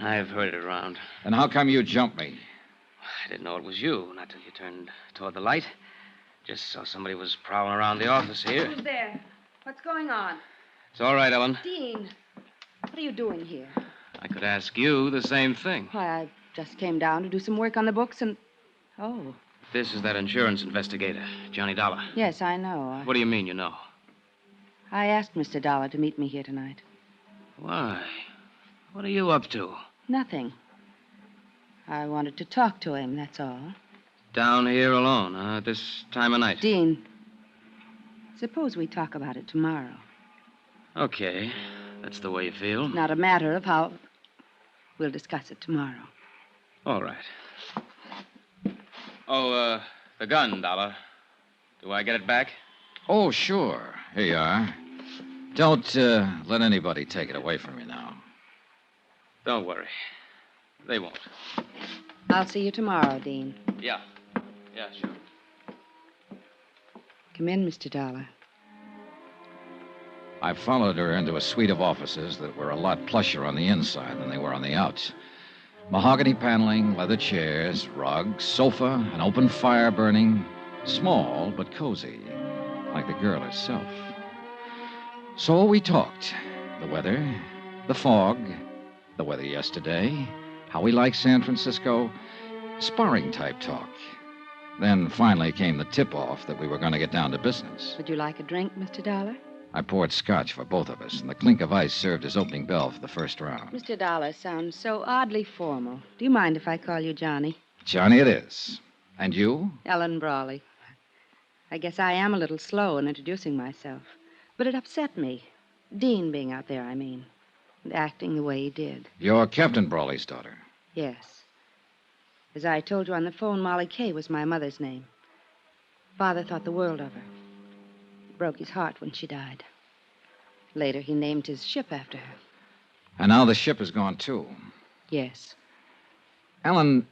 I've heard it around. Then how come you jumped me? I didn't know it was you, not till you turned toward the light. Just saw somebody was prowling around the office here. Who's there? What's going on? It's all right, Ellen. Dean, what are you doing here? I could ask you the same thing. Why, I just came down to do some work on the books and... Oh, This is that insurance investigator, Johnny Dollar. yes, I know. What do you mean you know? I asked Mr. Dollar to meet me here tonight. Why? What are you up to? Nothing. I wanted to talk to him, that's all. Down here alone, huh? At this time of night? Dean, suppose we talk about it tomorrow. Okay. That's the way you feel. Not a matter of how... We'll discuss it tomorrow. All right. Oh, the gun, Dollar. Do I get it back? Oh, sure. Here you are. Don't let anybody take it away from you now. Don't worry. They won't. I'll see you tomorrow, Dean. Yeah. Yeah, sure. Come in, Mr. Dollar. I followed her into a suite of offices that were a lot plusher on the inside than they were on the outs. Mahogany paneling, leather chairs, rugs, sofa, an open fire burning. Small, but cozy, like the girl herself. So we talked. The weather, the fog, the weather yesterday, how we like San Francisco, sparring-type talk. Then finally came the tip-off that we were going to get down to business. Would you like a drink, Mr. Dollar? I poured scotch for both of us, and the clink of ice served as opening bell for the first round. Mr. Dollar sounds so oddly formal. Do you mind if I call you Johnny? Johnny it is. And you? Ellen Brawley. I guess I am a little slow in introducing myself. But it upset me. Dean being out there, I mean. And acting the way he did. You're Captain Brawley's daughter. Yes. As I told you on the phone, Molly Kay was my mother's name. Father thought the world of her. It broke his heart when she died. Later, he named his ship after her. And now the ship is gone, too. Yes. Ellen,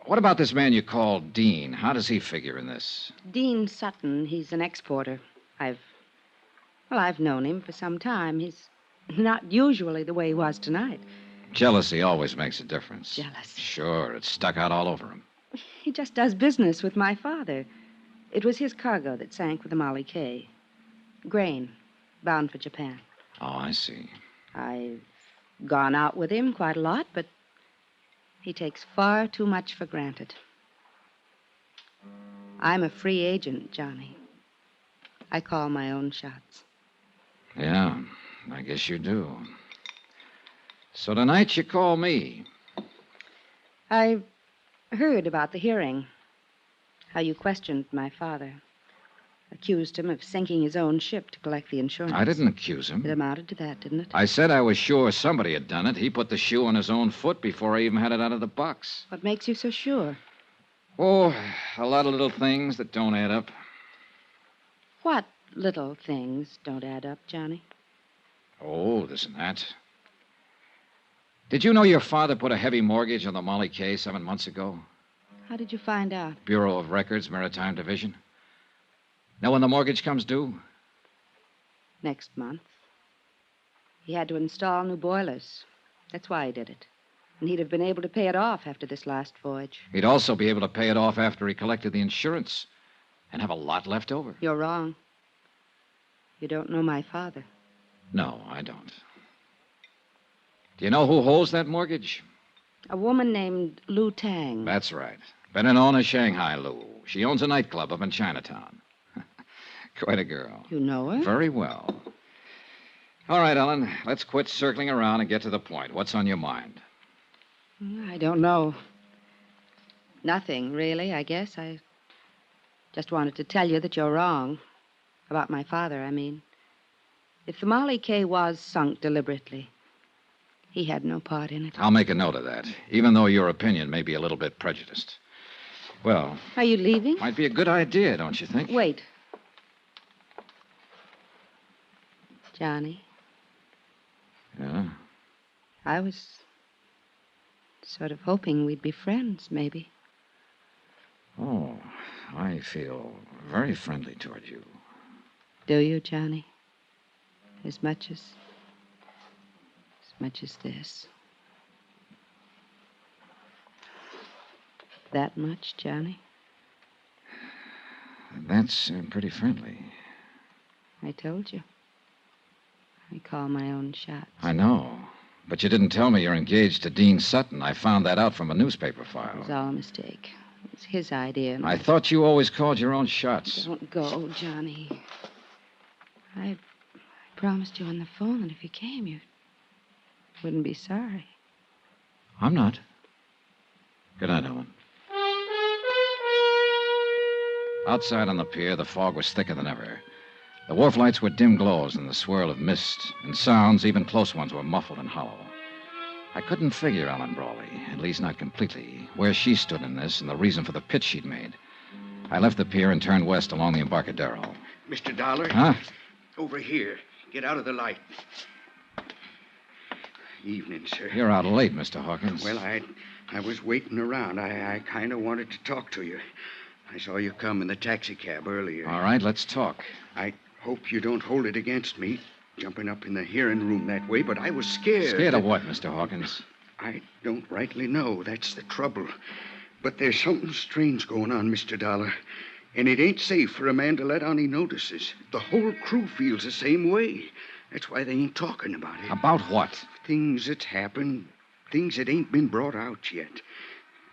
what about this man you call Dean? How does he figure in this? Dean Sutton, he's an exporter. I've known him for some time. He's not usually the way he was tonight. Jealousy always makes a difference. Jealousy. Sure, it's stuck out all over him. He just does business with my father. It was his cargo that sank with the Molly Kay. Grain, bound for Japan. Oh, I see. I've gone out with him quite a lot, but he takes far too much for granted. I'm a free agent, Johnny. I call my own shots. Yeah, I guess you do. So tonight you call me. I heard about the hearing. How you questioned my father. Accused him of sinking his own ship to collect the insurance. I didn't accuse him. It amounted to that, didn't it? I said I was sure somebody had done it. He put the shoe on his own foot before I even had it out of the box. What makes you so sure? Oh, a lot of little things that don't add up. What little things don't add up, Johnny? Oh, this and that. Did you know your father put a heavy mortgage on the Molly K 7 months ago? How did you find out? Bureau of Records, Maritime Division. Know when the mortgage comes due? Next month. He had to install new boilers. That's why he did it. And he'd have been able to pay it off after this last voyage. He'd also be able to pay it off after he collected the insurance and have a lot left over. You're wrong. You don't know my father. No, I don't. Do you know who holds that mortgage? A woman named Lu Tang. That's right. Better known as Shanghai Lou. She owns a nightclub up in Chinatown. Quite a girl. You know her? Very well. All right, Ellen, let's quit circling around and get to the point. What's on your mind? I don't know. Nothing, really, I guess. I just wanted to tell you that you're wrong. About my father, I mean. If the Molly K was sunk deliberately, he had no part in it. I'll make a note of that, even though your opinion may be a little bit prejudiced. Well... Are you leaving? Might be a good idea, don't you think? Wait. Johnny. Yeah? I was sort of hoping we'd be friends, maybe. Oh, I feel very friendly toward you. Do you, Johnny? As much as this. That much, Johnny? That's pretty friendly. I told you. I call my own shots. I know. But you didn't tell me you're engaged to Dean Sutton. I found that out from a newspaper It file. was all a mistake. It was his idea. And I thought you always called your own shots. Don't go, Johnny. I promised you on the phone that if you came, you wouldn't be sorry. I'm not. Good night, Ellen. Outside on the pier, the fog was thicker than ever. The wharf lights were dim glows in the swirl of mist, and sounds, even close ones, were muffled and hollow. I couldn't figure Ellen Brawley, at least not completely, where she stood in this and the reason for the pitch she'd made. I left the pier and turned west along the Embarcadero. Mr. Dollar? Huh? Over here. Get out of the light. Evening, sir. You're out late, Mr. Hawkins. Well, I was waiting around. I kind of wanted to talk to you. I saw you come in the taxicab earlier. All right, let's talk. I hope you don't hold it against me, jumping up in the hearing room that way, but I was scared. Scared of what, Mr. Hawkins? I don't rightly know. That's the trouble. But there's something strange going on, Mr. Dollar. And it ain't safe for a man to let on he notices. The whole crew feels the same way. That's why they ain't talking about it. About what? Things that's happened. Things that ain't been brought out yet.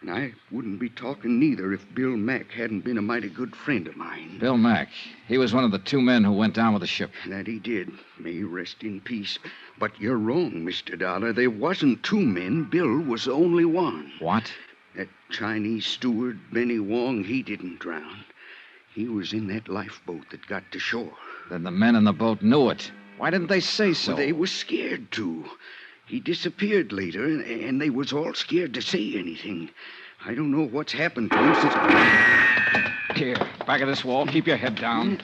And I wouldn't be talking neither if Bill Mack hadn't been a mighty good friend of mine. Bill Mack. He was one of the two men who went down with the ship. That he did. May he rest in peace. But you're wrong, Mr. Dollar. There wasn't two men. Bill was the only one. What? That Chinese steward, Benny Wong, he didn't drown. He was in that lifeboat that got to shore. Then the men in the boat knew it. Why didn't they say so? Well, they was scared to. He disappeared later, and they was all scared to say anything. I don't know what's happened to him since... Here, back of this wall. Keep your head down.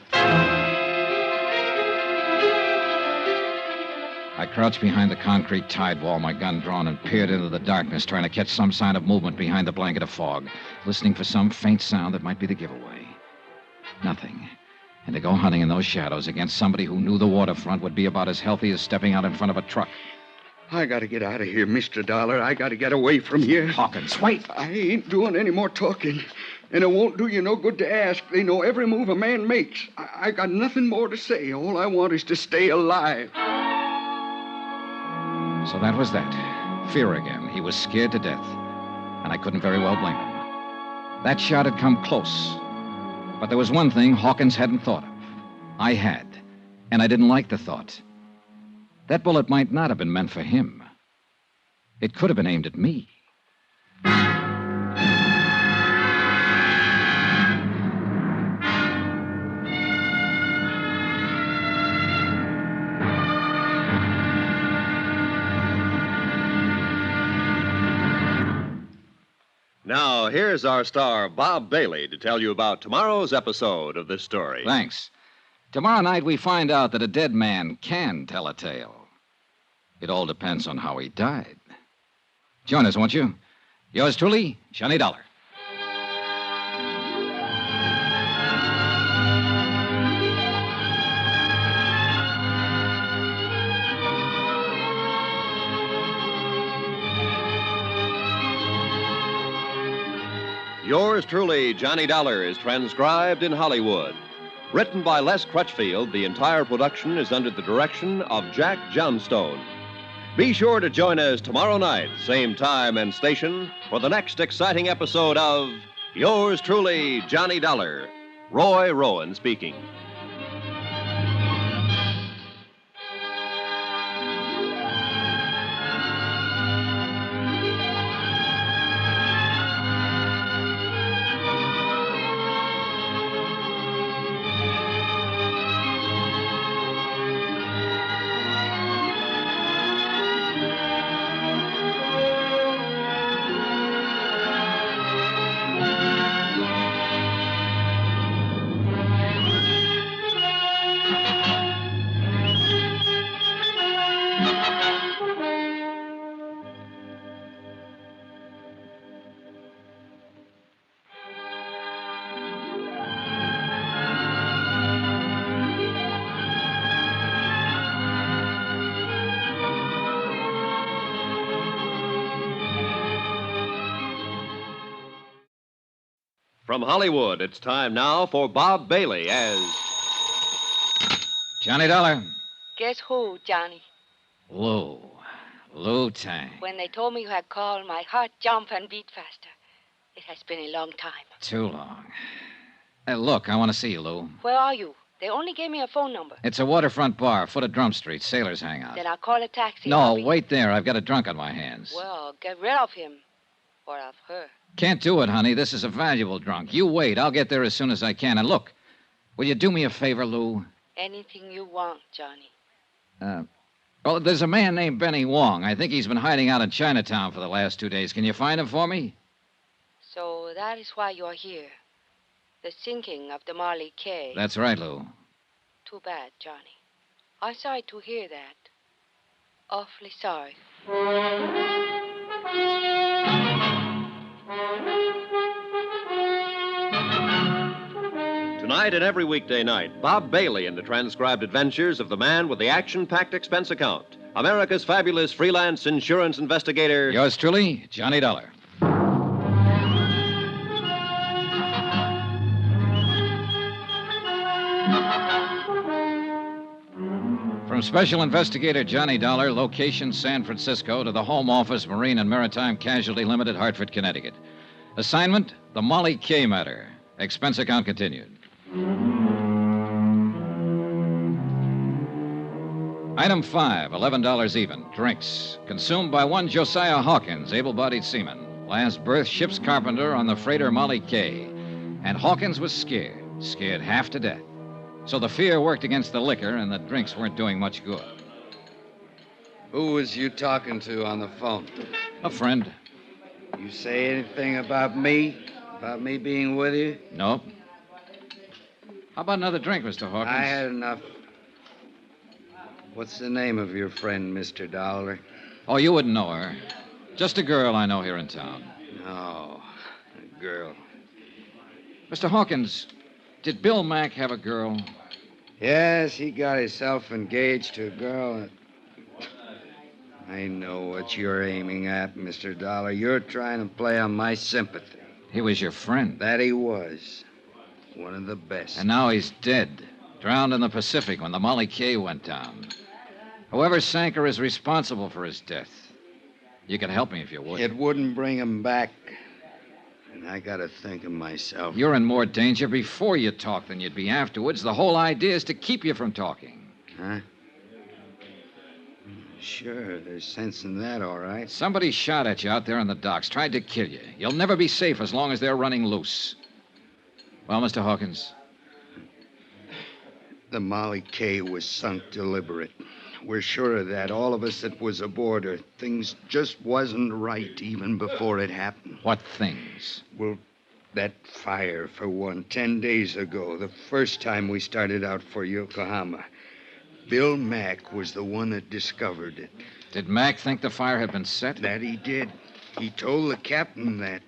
I crouched behind the concrete tide wall, my gun drawn, and peered into the darkness, trying to catch some sign of movement behind the blanket of fog, listening for some faint sound that might be the giveaway. Nothing. And to go hunting in those shadows against somebody who knew the waterfront would be about as healthy as stepping out in front of a truck. I gotta get out of here, Mr. Dollar. I gotta get away from here. Hawkins, wait. I ain't doing any more talking. And it won't do you no good to ask. They know every move a man makes. I got nothing more to say. All I want is to stay alive. So that was that. Fear again. He was scared to death. And I couldn't very well blame him. That shot had come close. But there was one thing Hawkins hadn't thought of. I had. And I didn't like the thought. That bullet might not have been meant for him. It could have been aimed at me. Now, here's our star, Bob Bailey, to tell you about tomorrow's episode of this story. Thanks. Tomorrow night, we find out that a dead man can tell a tale. It all depends on how he died. Join us, won't you? Yours truly, Johnny Dollar. Yours truly, Johnny Dollar, is transcribed in Hollywood. Written by Les Crutchfield, the entire production is under the direction of Jack Johnstone. Be sure to join us tomorrow night, same time and station, for the next exciting episode of Yours truly, Johnny Dollar. Roy Rowan speaking. From Hollywood, it's time now for Bob Bailey as Johnny Dollar. Guess who, Johnny? Lou. Lou Tang. When they told me you had called, my heart jumped and beat faster. It has been a long time. Too long. Hey, look, I want to see you, Lou. Where are you? They only gave me a phone number. It's a waterfront bar, foot of Drum Street, Sailors Hangout. Then I'll call a taxi. No, wait there. I've got a drunk on my hands. Well, get rid of him. Or of her. Can't do it, honey. This is a valuable drunk. You wait. I'll get there as soon as I can. And look, will you do me a favor, Lou? Anything you want, Johnny. Well, there's a man named Benny Wong. I think he's been hiding out in Chinatown for the last 2 days. Can you find him for me? So that is why you're here. The sinking of the Marley K. That's right, Lou. Too bad, Johnny. I'm sorry to hear that. Awfully sorry. Tonight and every weekday night, Bob Bailey in the transcribed adventures of the man with the action-packed expense account. America's fabulous freelance insurance investigator. Yours truly, Johnny Dollar. From Special Investigator Johnny Dollar, location San Francisco, to the Home Office, Marine and Maritime Casualty Limited, Hartford, Connecticut. Assignment, the Molly K matter. Expense account continued. Item 5, $11 even. Drinks. Consumed by one Josiah Hawkins, able-bodied seaman. Last berth, ship's carpenter on the freighter Molly K. And Hawkins was scared half to death. So the fear worked against the liquor, and the drinks weren't doing much good. Who was you talking to on the phone? A friend. You say anything about me? About me being with you? Nope. How about another drink, Mr. Hawkins? I had enough. What's the name of your friend, Mr. Dollar? Oh, you wouldn't know her. Just a girl I know here in town. Oh, a girl. Mr. Hawkins, did Bill Mack have a girl? Yes, he got himself engaged to a girl. I know what you're aiming at, Mr. Dollar. You're trying to play on my sympathy. He was your friend. That he was. One of the best. And now he's dead. Drowned in the Pacific when the Molly K went down. Whoever sank her is responsible for his death. You could help me if you would. It wouldn't bring him back. And I gotta think of myself. You're in more danger before you talk than you'd be afterwards. The whole idea is to keep you from talking. Huh? Sure, there's sense in that, all right. Somebody shot at you out there on the docks, tried to kill you. You'll never be safe as long as they're running loose. Well, Mr. Hawkins? The Molly K was sunk deliberate. We're sure of that. All of us that was aboard her. Things just wasn't right even before it happened. What things? Well, that fire, for one, 10 days ago, the first time we started out for Yokohama. Bill Mack was the one that discovered it. Did Mack think the fire had been set? That he did. He told the captain that.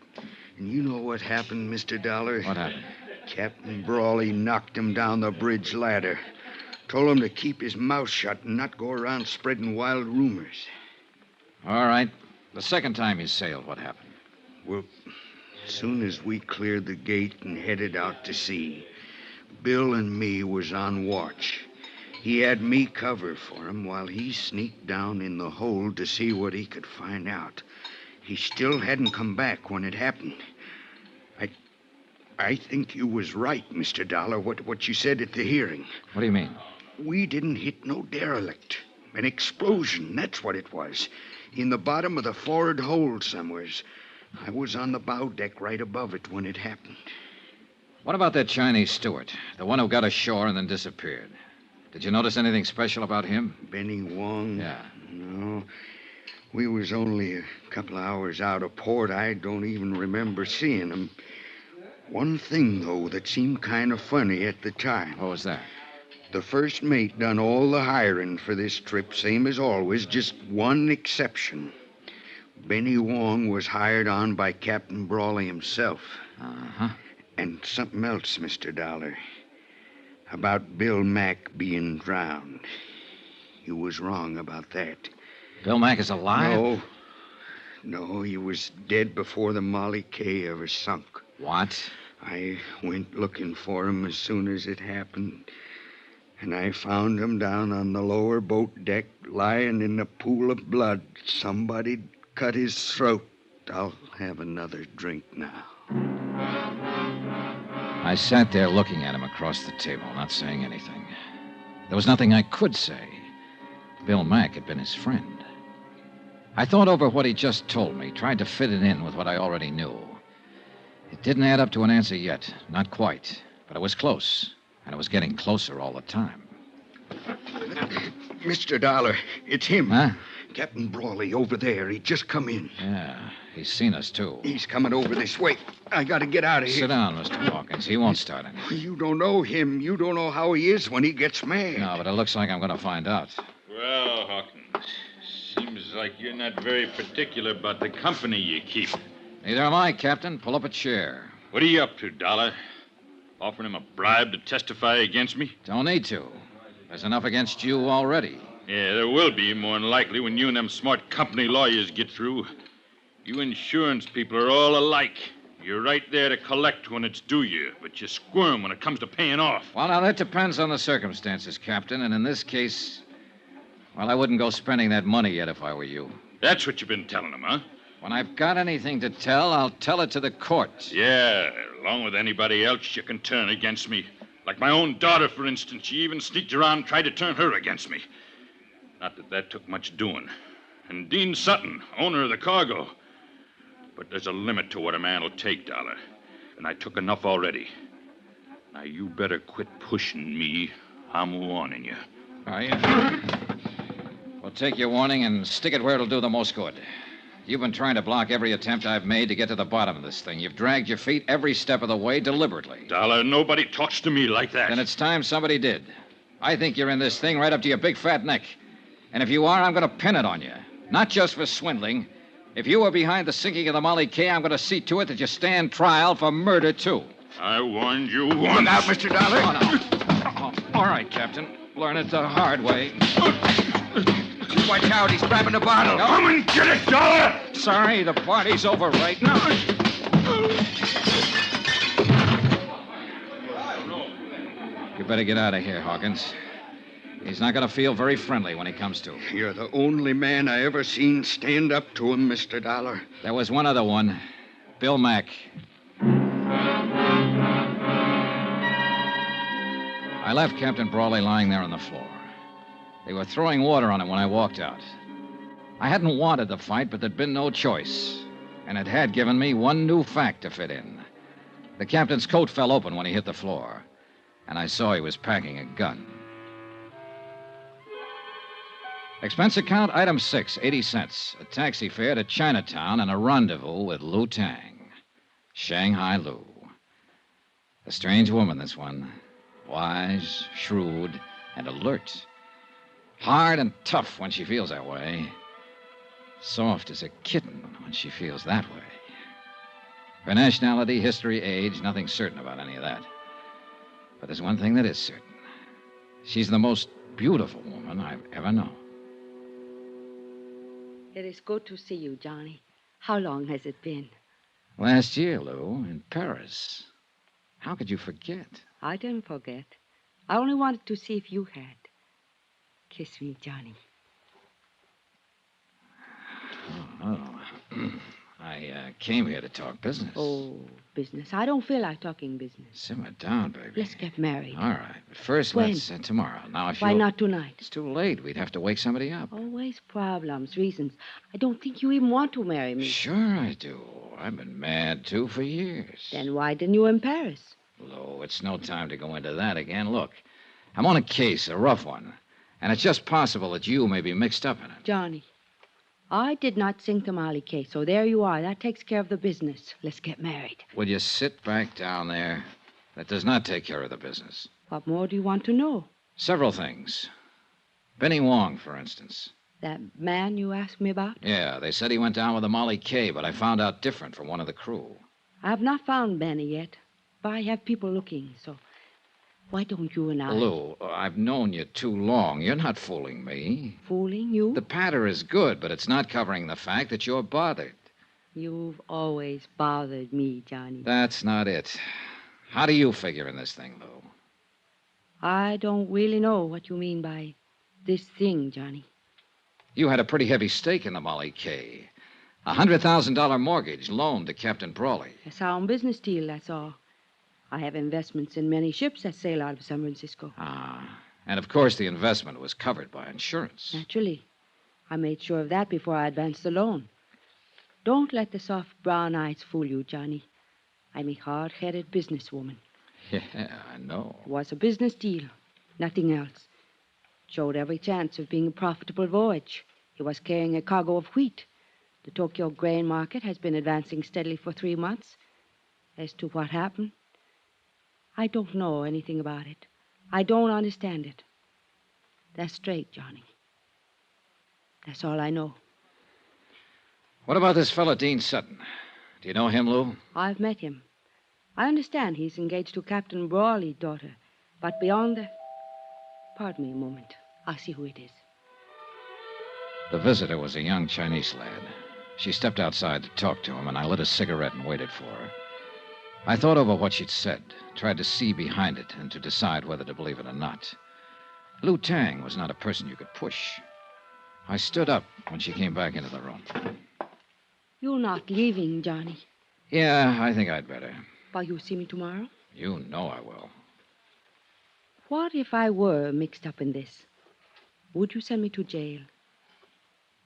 And you know what happened, Mr. Dollar? What happened? Captain Brawley knocked him down the bridge ladder. Told him to keep his mouth shut and not go around spreading wild rumors. All right. The second time you sailed, what happened? Well, as soon as we cleared the gate and headed out to sea, Bill and me was on watch. He had me cover for him while he sneaked down in the hold to see what he could find out. He still hadn't come back when it happened. I think you was right, Mr. Dollar, what you said at the hearing. What do you mean? We didn't hit no derelict. An explosion, that's what it was. In the bottom of the forward hold somewheres. I was on the bow deck right above it when it happened. What about that Chinese steward? The one who got ashore and then disappeared. Did you notice anything special about him? Benny Wong? Yeah. No. We was only a couple of hours out of port. I don't even remember seeing him. One thing, though, that seemed kind of funny at the time. What was that? The first mate done all the hiring for this trip, same as always, just one exception. Benny Wong was hired on by Captain Brawley himself. Uh-huh. And something else, Mr. Dollar. About Bill Mack being drowned. You was wrong about that. Bill Mack is alive? No, he was dead before the Molly K ever sunk. What? I went looking for him as soon as it happened. And I found him down on the lower boat deck, lying in a pool of blood. Somebody'd cut his throat. I'll have another drink now. I sat there looking at him across the table, not saying anything. There was nothing I could say. Bill Mack had been his friend. I thought over what he just told me, tried to fit it in with what I already knew. It didn't add up to an answer yet, not quite, but it was close, and it was getting closer all the time. Mr. Dollar, it's him. Huh? Captain Brawley over there. He just come in. Yeah, he's seen us, too. He's coming over this way. I gotta get out of here. Sit down, Mr. Hawkins. He won't start anything. You don't know him. You don't know how he is when he gets mad. No, but it looks like I'm going to find out. Well, Hawkins, seems like you're not very particular about the company you keep. Neither am I, Captain. Pull up a chair. What are you up to, Dollar? Offering him a bribe to testify against me? Don't need to. There's enough against you already. Yeah, there will be, more than likely, when you and them smart company lawyers get through. You insurance people are all alike. You're right there to collect when it's due you, but you squirm when it comes to paying off. Well, now, that depends on the circumstances, Captain, and in this case, well, I wouldn't go spending that money yet if I were you. That's what you've been telling them, huh? When I've got anything to tell, I'll tell it to the court. Yeah, along with anybody else you can turn against me. Like my own daughter, for instance. She even sneaked around and tried to turn her against me. Not that that took much doing. And Dean Sutton, owner of the cargo. But there's a limit to what a man will take, Dollar. And I took enough already. Now, you better quit pushing me. I'm warning you. Are you? Well, take your warning and stick it where it'll do the most good. You've been trying to block every attempt I've made to get to the bottom of this thing. You've dragged your feet every step of the way deliberately. Dollar, nobody talks to me like that. Then it's time somebody did. I think you're in this thing right up to your big fat neck. And if you are, I'm going to pin it on you. Not just for swindling. If you were behind the sinking of the Molly K, I'm going to see to it that you stand trial for murder, too. I warned you once. Look out, Mr. Dollar. Oh, no. Oh, all right, Captain. Learn it the hard way. Watch out, he's grabbing the bottle. No. Come and get it, Dollar! Sorry, the party's over right now. You better get out of here, Hawkins. He's not going to feel very friendly when he comes to. You're the only man I ever seen stand up to him, Mr. Dollar. There was one other one. Bill Mack. I left Captain Brawley lying there on the floor. They were throwing water on him when I walked out. I hadn't wanted the fight, but there'd been no choice. And it had given me one new fact to fit in. The captain's coat fell open when he hit the floor, and I saw he was packing a gun. Expense account, item 6, 80 cents. A taxi fare to Chinatown and a rendezvous with Lou Tang. Shanghai Lou. A strange woman, this one. Wise, shrewd, and alert. Hard and tough when she feels that way. Soft as a kitten when she feels that way. Her nationality, history, age, nothing certain about any of that. But there's one thing that is certain. She's the most beautiful woman I've ever known. It is good to see you, Johnny. How long has it been? Last year, Lou, in Paris. How could you forget? I didn't forget. I only wanted to see if you had. Kiss me, Johnny. Oh. I came here to talk business. Oh, business. I don't feel like talking business. Simmer down, baby. Let's get married. All right. But first, When? let's tomorrow. Now, if Why you... not tonight? It's too late. We'd have to wake somebody up. Always problems, reasons. I don't think you even want to marry me. Sure I do. I've been mad, too, for years. Then why didn't you in Paris? Lou, it's no time to go into that again. Look, I'm on a case, a rough one. And it's just possible that you may be mixed up in it. Johnny, I did not sing the Molly case, so there you are. That takes care of the business. Let's get married. Will you sit back down there? That does not take care of the business. What more do you want to know? Several things. Benny Wong, for instance. That man you asked me about? Yeah, they said he went down with a Molly K, but I found out different from one of the crew. I have not found Benny yet, but I have people looking, so why don't you and I... Lou, I've known you too long. You're not fooling me. Fooling you? The patter is good, but it's not covering the fact that you're bothered. You've always bothered me, Johnny. That's not it. How do you figure in this thing, Lou? I don't really know what you mean by this thing, Johnny. You had a pretty heavy stake in the Molly K. A $100,000 mortgage loaned to Captain Brawley. A sound business deal, that's all. I have investments in many ships that sail out of San Francisco. Ah. And, of course, the investment was covered by insurance. Naturally. I made sure of that before I advanced the loan. Don't let the soft brown eyes fool you, Johnny. I'm a hard-headed businesswoman. Yeah, I know. It was a business deal, nothing else. Showed every chance of being a profitable voyage. He was carrying a cargo of wheat. The Tokyo grain market has been advancing steadily for 3 months. As to what happened, I don't know anything about it. I don't understand it. That's straight, Johnny. That's all I know. What about this fellow, Dean Sutton? Do you know him, Lou? I've met him. I understand he's engaged to Captain Brawley's daughter. But beyond that... Pardon me a moment. I'll see who it is. The visitor was a young Chinese lad. She stepped outside to talk to him, and I lit a cigarette and waited for her. I thought over what she'd said, tried to see behind it, and to decide whether to believe it or not. Lou Tang was not a person you could push. I stood up when she came back into the room. You're not leaving, Johnny. Yeah, I think I'd better. Will you see me tomorrow? You know I will. What if I were mixed up in this? Would you send me to jail?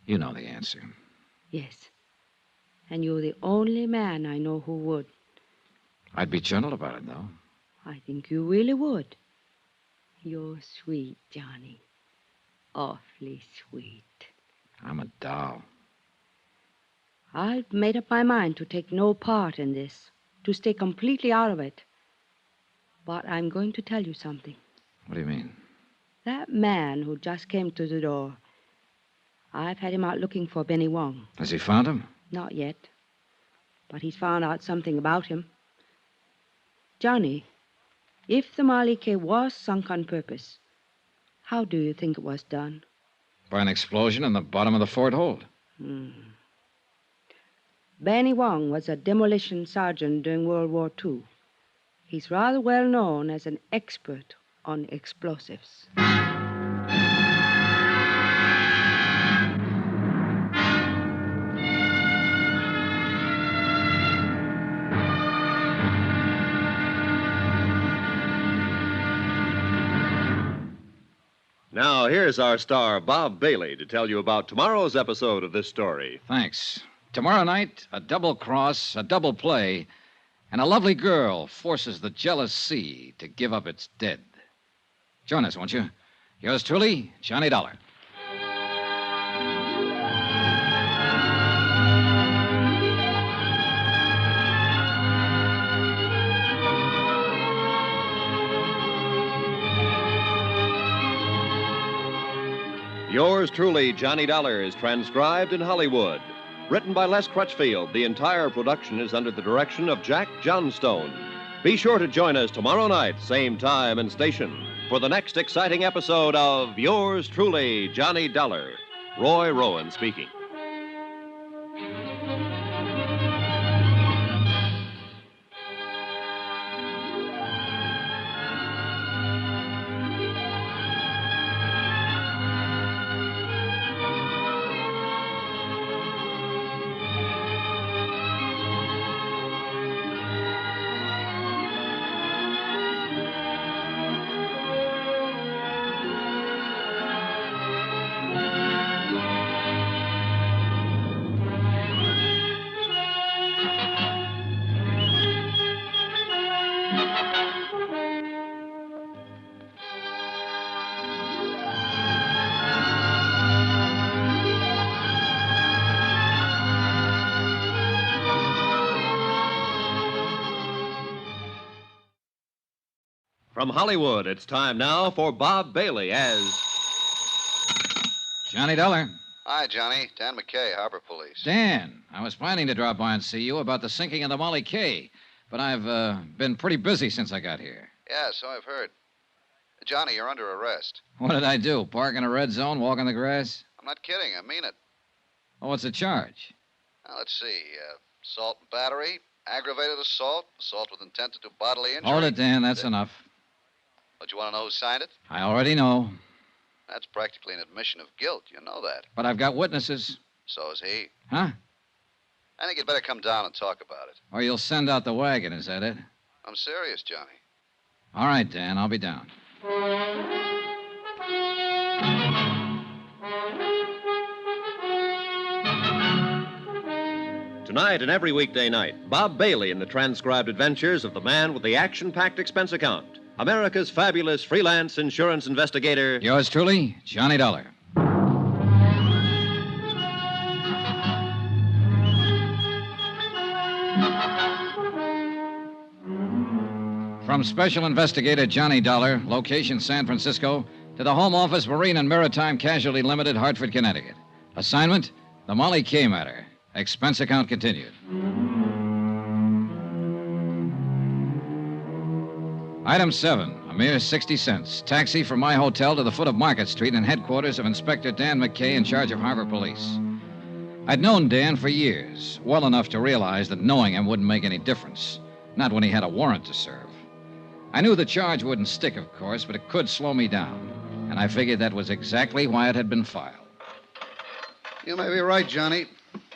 You know the answer. Yes. And you're the only man I know who would. I'd be gentle about it, though. I think you really would. You're sweet, Johnny. Awfully sweet. I'm a doll. I've made up my mind to take no part in this, to stay completely out of it. But I'm going to tell you something. What do you mean? That man who just came to the door, I've had him out looking for Benny Wong. Has he found him? Not yet. But he's found out something about him. Johnny, if the Molly K was sunk on purpose, how do you think it was done? By an explosion in the bottom of the fort hold. Benny Wong was a demolition sergeant during World War II. He's rather well known as an expert on explosives. Now, here's our star, Bob Bailey, to tell you about tomorrow's episode of this story. Thanks. Tomorrow night, a double cross, a double play, and a lovely girl forces the jealous sea to give up its dead. Join us, won't you? Yours truly, Johnny Dollar. Yours truly, Johnny Dollar, is transcribed in Hollywood. Written by Les Crutchfield, the entire production is under the direction of Jack Johnstone. Be sure to join us tomorrow night, same time and station, for the next exciting episode of Yours truly, Johnny Dollar. Roy Rowan speaking. From Hollywood, it's time now for Bob Bailey as Johnny Dollar. Hi, Johnny. Dan McKay, Harbor Police. Dan, I was planning to drop by and see you about the sinking of the Molly K, but I've been pretty busy since I got here. Yeah, so I've heard. Johnny, you're under arrest. What did I do? Park in a red zone, walk in the grass? I'm not kidding. I mean it. Oh, what's the charge? Now, let's see. Assault and battery, aggravated assault, assault with intent to do bodily injury. Hold it, Dan. That's enough. But you want to know who signed it? I already know. That's practically an admission of guilt. You know that. But I've got witnesses. So is he. Huh? I think you'd better come down and talk about it. Or you'll send out the wagon, is that it? I'm serious, Johnny. All right, Dan. I'll be down. Tonight and every weekday night, Bob Bailey in the transcribed adventures of the man with the action-packed expense account. America's fabulous freelance insurance investigator. Yours truly, Johnny Dollar. From Special Investigator Johnny Dollar, location San Francisco, to the Home Office Marine and Maritime Casualty Limited, Hartford, Connecticut. Assignment, the Molly K matter. Expense account continued. Item 7, a mere 60 cents. Taxi from my hotel to the foot of Market Street and headquarters of Inspector Dan McKay in charge of Harbor Police. I'd known Dan for years, well enough to realize that knowing him wouldn't make any difference. Not when he had a warrant to serve. I knew the charge wouldn't stick, of course, but it could slow me down. And I figured that was exactly why it had been filed. You may be right, Johnny.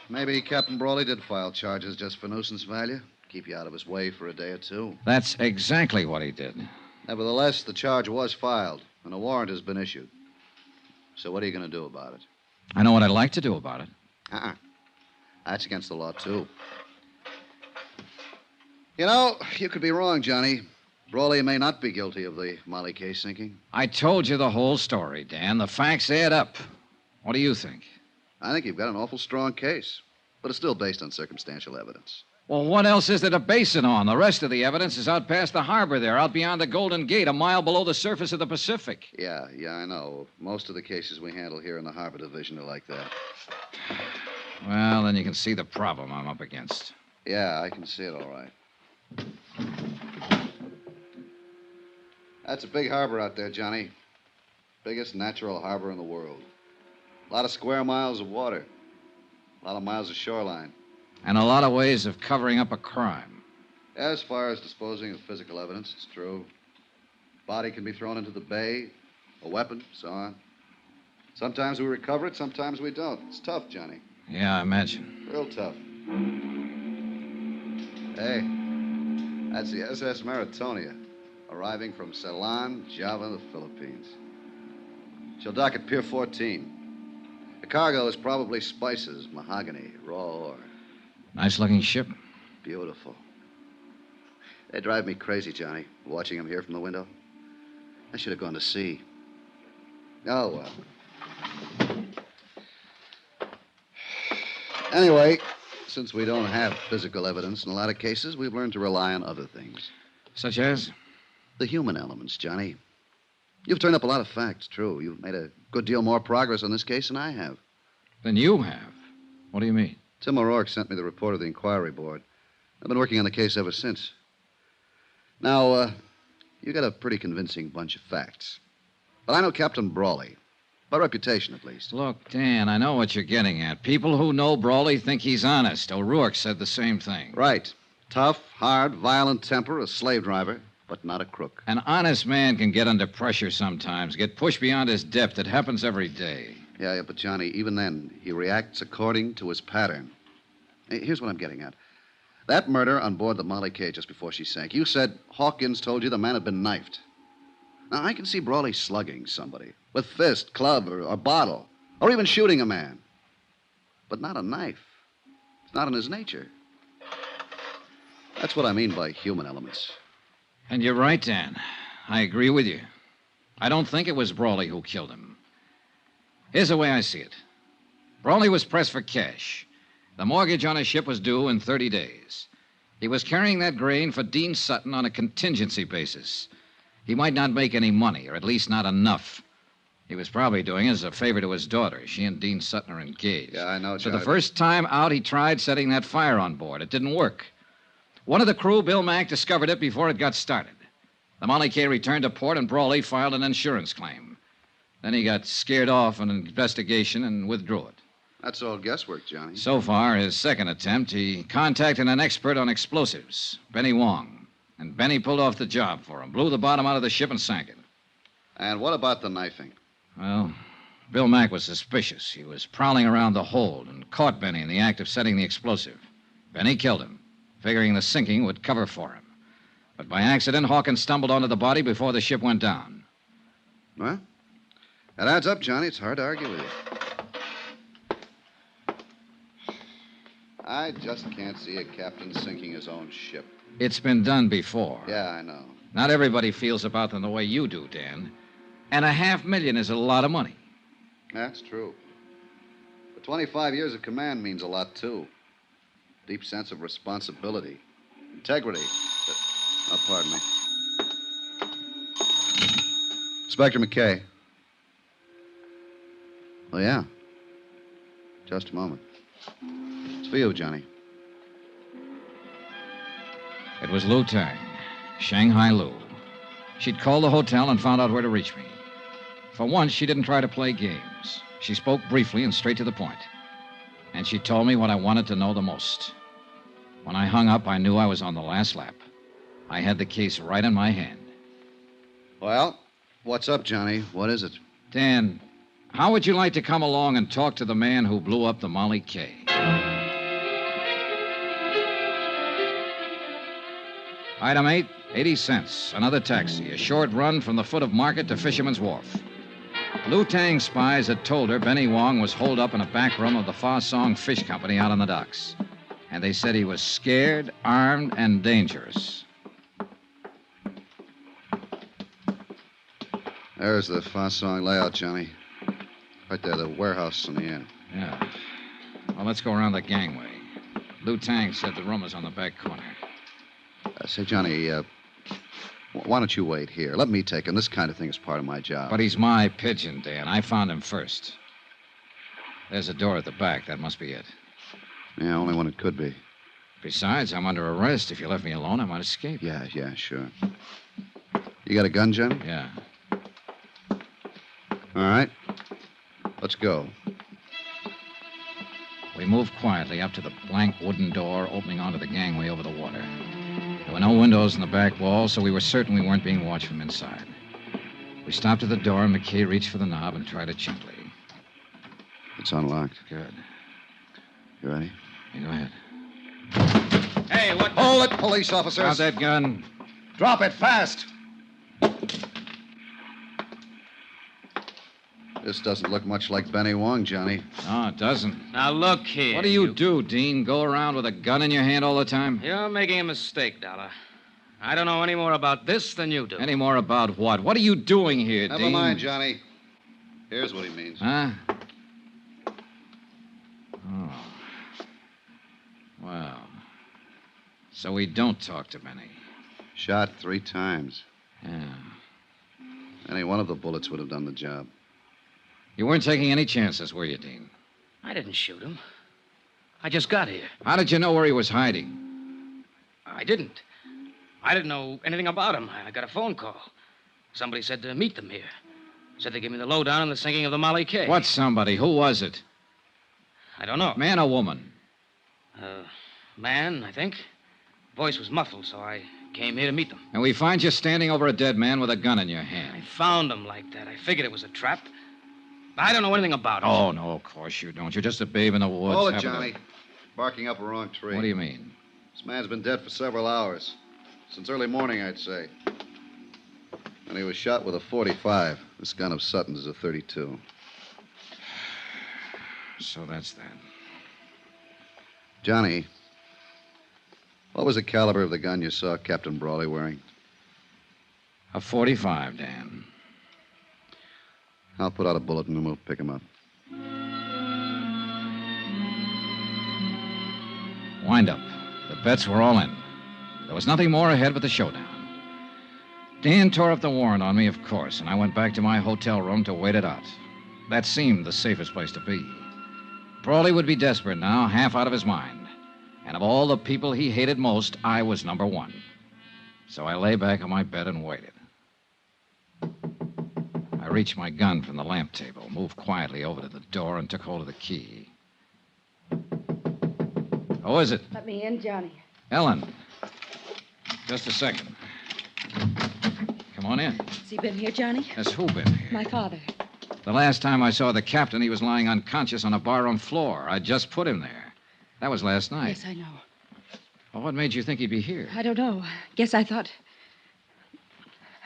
Maybe Captain Brawley did file charges just for nuisance value. Keep you out of his way for a day or two. That's exactly what he did. Nevertheless, the charge was filed, and a warrant has been issued. So what are you going to do about it? I know what I'd like to do about it. That's against the law, too. You know, you could be wrong, Johnny. Brawley may not be guilty of the Molly K sinking. I told you the whole story, Dan. The facts add up. What do you think? I think you've got an awful strong case, but it's still based on circumstantial evidence. Well, what else is there to base it on? The rest of the evidence is out past the harbor there, out beyond the Golden Gate, a mile below the surface of the Pacific. Yeah, I know. Most of the cases we handle here in the Harbor Division are like that. Well, then you can see the problem I'm up against. Yeah, I can see it all right. That's a big harbor out there, Johnny. Biggest natural harbor in the world. A lot of square miles of water. A lot of miles of shoreline. And a lot of ways of covering up a crime. As far as disposing of physical evidence, it's true. Body can be thrown into the bay, a weapon, so on. Sometimes we recover it, sometimes we don't. It's tough, Johnny. Yeah, I imagine. Real tough. Hey, that's the SS Maritonia, arriving from Ceylon, Java, the Philippines. She'll dock at Pier 14. The cargo is probably spices, mahogany, raw ore. Nice-looking ship. Beautiful. They drive me crazy, Johnny, watching them here from the window. I should have gone to sea. Oh, well. Anyway, since we don't have physical evidence in a lot of cases, we've learned to rely on other things. Such as? The human elements, Johnny. You've turned up a lot of facts, true. You've made a good deal more progress on this case than I have. Than you have? What do you mean? Tim O'Rourke sent me the report of the inquiry board. I've been working on the case ever since. Now, you got a pretty convincing bunch of facts. But I know Captain Brawley. By reputation, at least. Look, Dan, I know what you're getting at. People who know Brawley think he's honest. O'Rourke said the same thing. Right. Tough, hard, violent temper, a slave driver, but not a crook. An honest man can get under pressure sometimes, get pushed beyond his depth. It happens every day. Yeah, but Johnny, even then, he reacts according to his pattern. Hey, here's what I'm getting at. That murder on board the Molly K just before she sank, you said Hawkins told you the man had been knifed. Now, I can see Brawley slugging somebody with fist, club, or bottle, or even shooting a man. But not a knife. It's not in his nature. That's what I mean by human elements. And you're right, Dan. I agree with you. I don't think it was Brawley who killed him. Here's the way I see it. Brawley was pressed for cash. The mortgage on his ship was due in 30 days. He was carrying that grain for Dean Sutton on a contingency basis. He might not make any money, or at least not enough. He was probably doing it as a favor to his daughter. She and Dean Sutton are engaged. Yeah, I know, So Johnny. the first time out, he tried setting that fire on board. It didn't work. One of the crew, Bill Mack, discovered it before it got started. The Molly K returned to port, and Brawley filed an insurance claim. Then he got scared off an investigation and withdrew it. That's all guesswork, Johnny. So far, his second attempt, he contacted an expert on explosives, Benny Wong. And Benny pulled off the job for him, blew the bottom out of the ship and sank it. And what about the knifing? Well, Bill Mack was suspicious. He was prowling around the hold and caught Benny in the act of setting the explosive. Benny killed him, figuring the sinking would cover for him. But by accident, Hawkins stumbled onto the body before the ship went down. Well, that adds up, Johnny. It's hard to argue with you. I just can't see a captain sinking his own ship. It's been done before. Yeah, I know. Not everybody feels about them the way you do, Dan. And $500,000 is a lot of money. That's true. But 25 years of command means a lot, too. Deep sense of responsibility, integrity. Oh, pardon me. Inspector McKay. Oh, yeah. Just a moment. It's for you, Johnny. It was Lou Tang, Shanghai Lou. She'd called the hotel and found out where to reach me. For once, she didn't try to play games. She spoke briefly and straight to the point. And she told me what I wanted to know the most. When I hung up, I knew I was on the last lap. I had the case right in my hand. Well, what's up, Johnny? What is it? Dan, how would you like to come along and talk to the man who blew up the Molly K? Item 8, 80 cents. Another taxi. A short run from the foot of Market to Fisherman's Wharf. Lou Tang's spies had told her Benny Wong was holed up in a back room of the Fa Song Fish Company out on the docks. And they said he was scared, armed, and dangerous. There's the Fa Song layout, Johnny. Right there, the warehouse in the end. Yeah. Well, let's go around the gangway. Lou Tang said the room is on the back corner. Say, Johnny, why don't you wait here? Let me take him. This kind of thing is part of my job. But he's my pigeon, Dan. I found him first. There's a door at the back. That must be it. Yeah, only one it could be. Besides, I'm under arrest. If you left me alone, I might escape. Yeah, sure. You got a gun, Johnny? Yeah. All right. Let's go. We moved quietly up to the blank wooden door opening onto the gangway over the water. There were no windows in the back wall, so we were certain we weren't being watched from inside. We stopped at the door, and McKay reached for the knob and tried it gently. It's unlocked. Good. You ready? Yeah, go ahead. Hey, what... Hold it, police officers. Drop that gun. Drop it, fast. This doesn't look much like Benny Wong, Johnny. No, it doesn't. Now, look here. What do you do, Dean? Go around with a gun in your hand all the time? You're making a mistake, Dollar. I don't know any more about this than you do. Any more about what? What are you doing here, Never Dean? mind, Johnny. Here's what he means. Huh? Oh. Well. So we don't talk to Benny. Shot 3 times. Yeah. Any one of the bullets would have done the job. You weren't taking any chances, were you, Dean? I didn't shoot him. I just got here. How did you know where he was hiding? I didn't. I didn't know anything about him. I got a phone call. Somebody said to meet them here. Said they gave me the lowdown on the sinking of the Molly K. What somebody? Who was it? I don't know. Man or woman? Man, I think. Voice was muffled, so I came here to meet them. And we find you standing over a dead man with a gun in your I hand. found him like that. I figured it was a trap. I don't know anything about him. Oh, no, of course you don't. You're just a babe in the woods. Hold it, having Johnny. Barking up a wrong tree. What do you mean? This man's been dead for several hours. Since early morning, I'd say. And he was shot with a .45. This gun of Sutton's is a .32. So that's that. Johnny, what was the caliber of the gun you saw Captain Brawley wearing? A .45, Dan. I'll put out a bullet and we'll pick him up. Wind up. The bets were all in. There was nothing more ahead but the showdown. Dan tore up the warrant on me, of course, and I went back to my hotel room to wait it out. That seemed the safest place to be. Brawley would be desperate now, half out of his mind. And of all the people he hated most, I was number one. So I lay back on my bed and waited. I reached my gun from the lamp table, moved quietly over to the door, and took hold of the key. Who is it? Let me in, Johnny. Ellen. Just a second. Come on in. Has he been here, Johnny? Has who been here? My father. The last time I saw the captain, he was lying unconscious on a barroom floor. I just put him there. That was last night. Yes, I know. Well, what made you think he'd be here? I don't know. Guess I thought.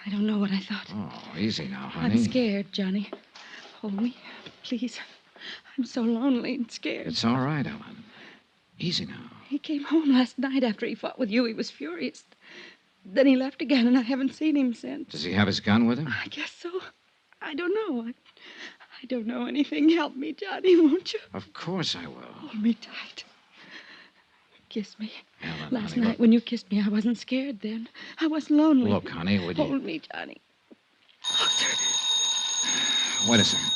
I don't know what I thought. Oh, easy now, honey. I'm scared, Johnny. Hold me, please. I'm so lonely and scared. It's all right, Ellen. Easy now. He came home last night after he fought with you. He was furious. Then he left again, and I haven't seen him since. Does he have his gun with him? I guess so. I don't know. I don't know anything. Help me, Johnny, won't you? Of course I will. Hold me tight. Kiss me. Ellen, Last honey, night look. when you kissed me, I wasn't scared then. I was lonely. Look, honey, would you... Hold me, Johnny. Wait a second.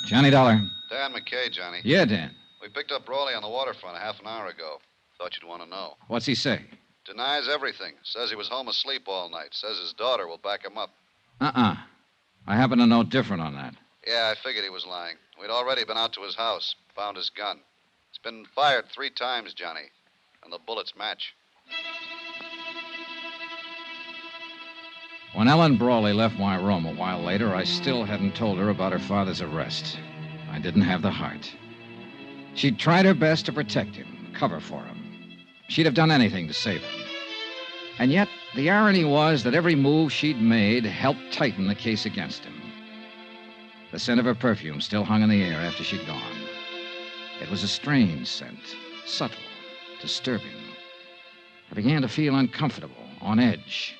Johnny Dollar. Dan McKay, Johnny. Yeah, Dan. We picked up Brawley on the waterfront a half an hour ago. Thought you'd want to know. What's he say? Denies everything. Says he was home asleep all night. Says his daughter will back him up. I happen to know different on that. Yeah, I figured he was lying. We'd already been out to his house. Found his gun. It's been fired 3 times, Johnny. And the bullets match. When Ellen Brawley left my room a while later, I still hadn't told her about her father's arrest. I didn't have the heart. She'd tried her best to protect him, cover for him. She'd have done anything to save him. And yet, the irony was that every move she'd made helped tighten the case against him. The scent of her perfume still hung in the air after she'd gone. It was a strange scent, subtle, disturbing. I began to feel uncomfortable, on edge.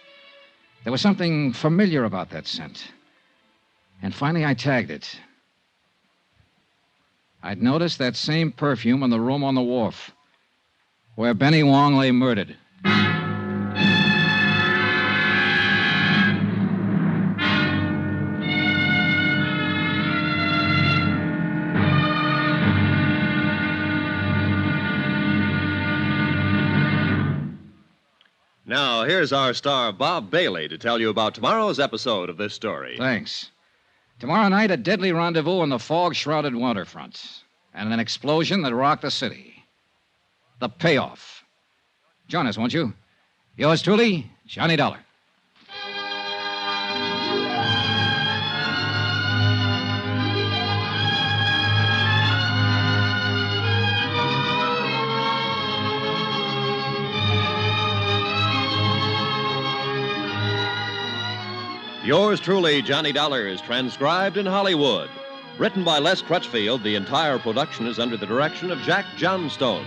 There was something familiar about that scent. And finally, I tagged it. I'd noticed that same perfume in the room on the wharf, where Benny Wong lay murdered. Now, here's our star, Bob Bailey, to tell you about tomorrow's episode of this story. Thanks. Tomorrow night, a deadly rendezvous on the fog-shrouded waterfront, and an explosion that rocked the city. The payoff. Join us, won't you? Yours truly, Johnny Dollar. Yours truly, Johnny Dollar, is transcribed in Hollywood. Written by Les Crutchfield, the entire production is under the direction of Jack Johnstone.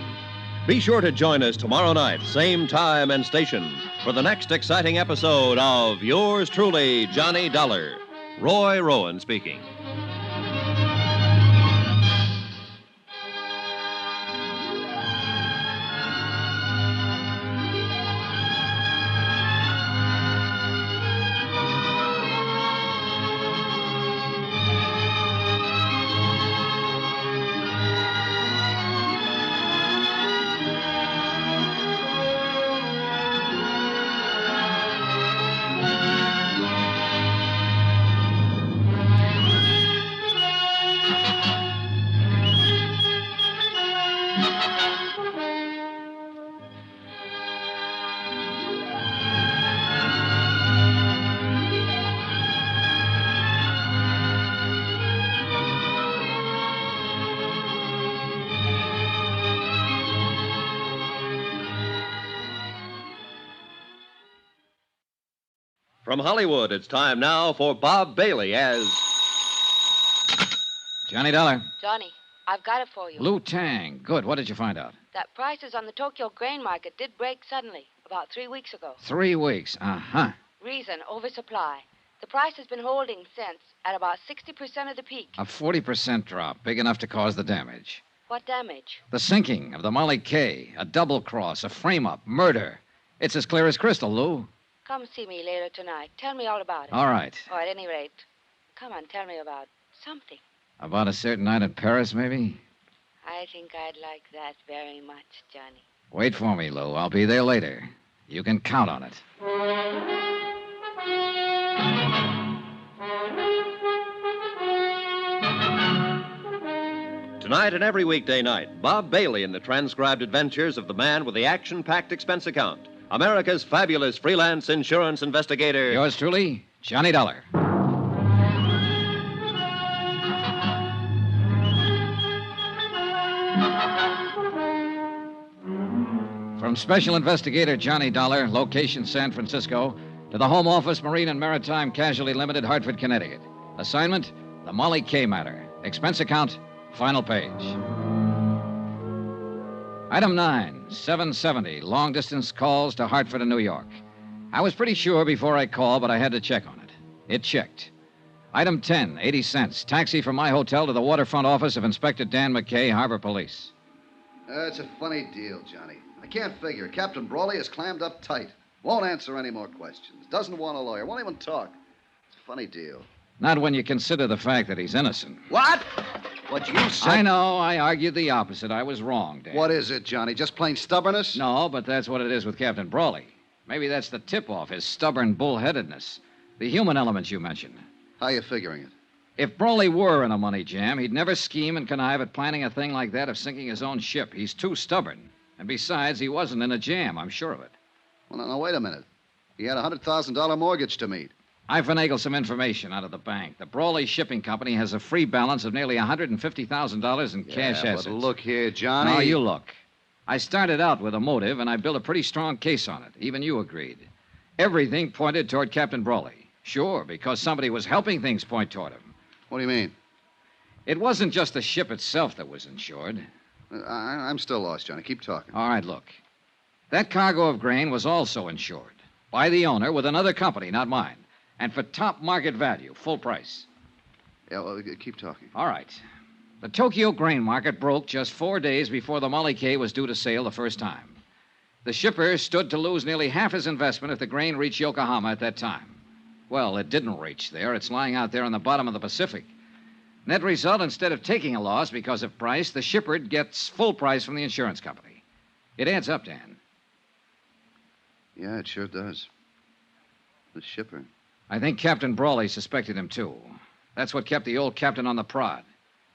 Be sure to join us tomorrow night, same time and station, for the next exciting episode of Yours truly, Johnny Dollar. Roy Rowan speaking. From Hollywood, it's time now for Bob Bailey as Johnny Dollar. Johnny, I've got it for you. Blue Tang. Good. What did you find out? That prices on the Tokyo grain market did break suddenly about 3 weeks ago. 3 weeks. Uh-huh. Reason, oversupply. The price has been holding since at about 60% of the peak. A 40% drop, big enough to cause the damage. What damage? The sinking of the Molly K, a double cross, a frame-up, murder. It's as clear as crystal, Lou. Come see me later tonight. Tell me all about it. All right. Or at any rate, come on, tell me about something. About a certain night in Paris, maybe? I think I'd like that very much, Johnny. Wait for me, Lou. I'll be there later. You can count on it. Tonight and every weekday night, Bob Bailey in the transcribed adventures of the man with the action-packed expense account. America's fabulous freelance insurance investigator. Yours truly, Johnny Dollar. From Special Investigator Johnny Dollar, location San Francisco, to the Home Office, Marine and Maritime Casualty Limited, Hartford, Connecticut. Assignment, the Molly K matter. Expense account, final page. Item 9, 770, long-distance calls to Hartford and New York. I was pretty sure before I called, but I had to check on it. It checked. Item 10, 80 cents, taxi from my hotel to the waterfront office of Inspector Dan McKay, Harbor Police. It's a funny deal, Johnny. I can't figure. Captain Brawley is clammed up tight. Won't answer any more questions. Doesn't want a lawyer. Won't even talk. It's a funny deal. Not when you consider the fact that he's innocent. What? What you said? I know. I argued the opposite. I was wrong, Dan. What is it, Johnny? Just plain stubbornness? No, but that's what it is with Captain Brawley. Maybe that's the tip-off, his stubborn bullheadedness. The human elements you mentioned. How you figuring it? If Brawley were in a money jam, he'd never scheme and connive at planning a thing like that of sinking his own ship. He's too stubborn. And besides, he wasn't in a jam, I'm sure of it. Well, no, wait a minute. He had a $100,000 mortgage to meet. I finagled some information out of the bank. The Brawley Shipping Company has a free balance of nearly $150,000 in cash assets. But look here, Johnny. No, you look. I started out with a motive, and I built a pretty strong case on it. Even you agreed. Everything pointed toward Captain Brawley. Sure, because somebody was helping things point toward him. What do you mean? It wasn't just the ship itself that was insured. I'm still lost, Johnny. Keep talking. All right, look. That cargo of grain was also insured by the owner with another company, not mine. And for top market value, full price. Yeah, well, keep talking. All right. The Tokyo grain market broke just 4 days before the Molly K was due to sail the first time. The shipper stood to lose nearly half his investment if the grain reached Yokohama at that time. Well, it didn't reach there. It's lying out there on the bottom of the Pacific. Net result, instead of taking a loss because of price, the shipper gets full price from the insurance company. It adds up, Dan. Yeah, it sure does. The shipper. I think Captain Brawley suspected him, too. That's what kept the old captain on the prod.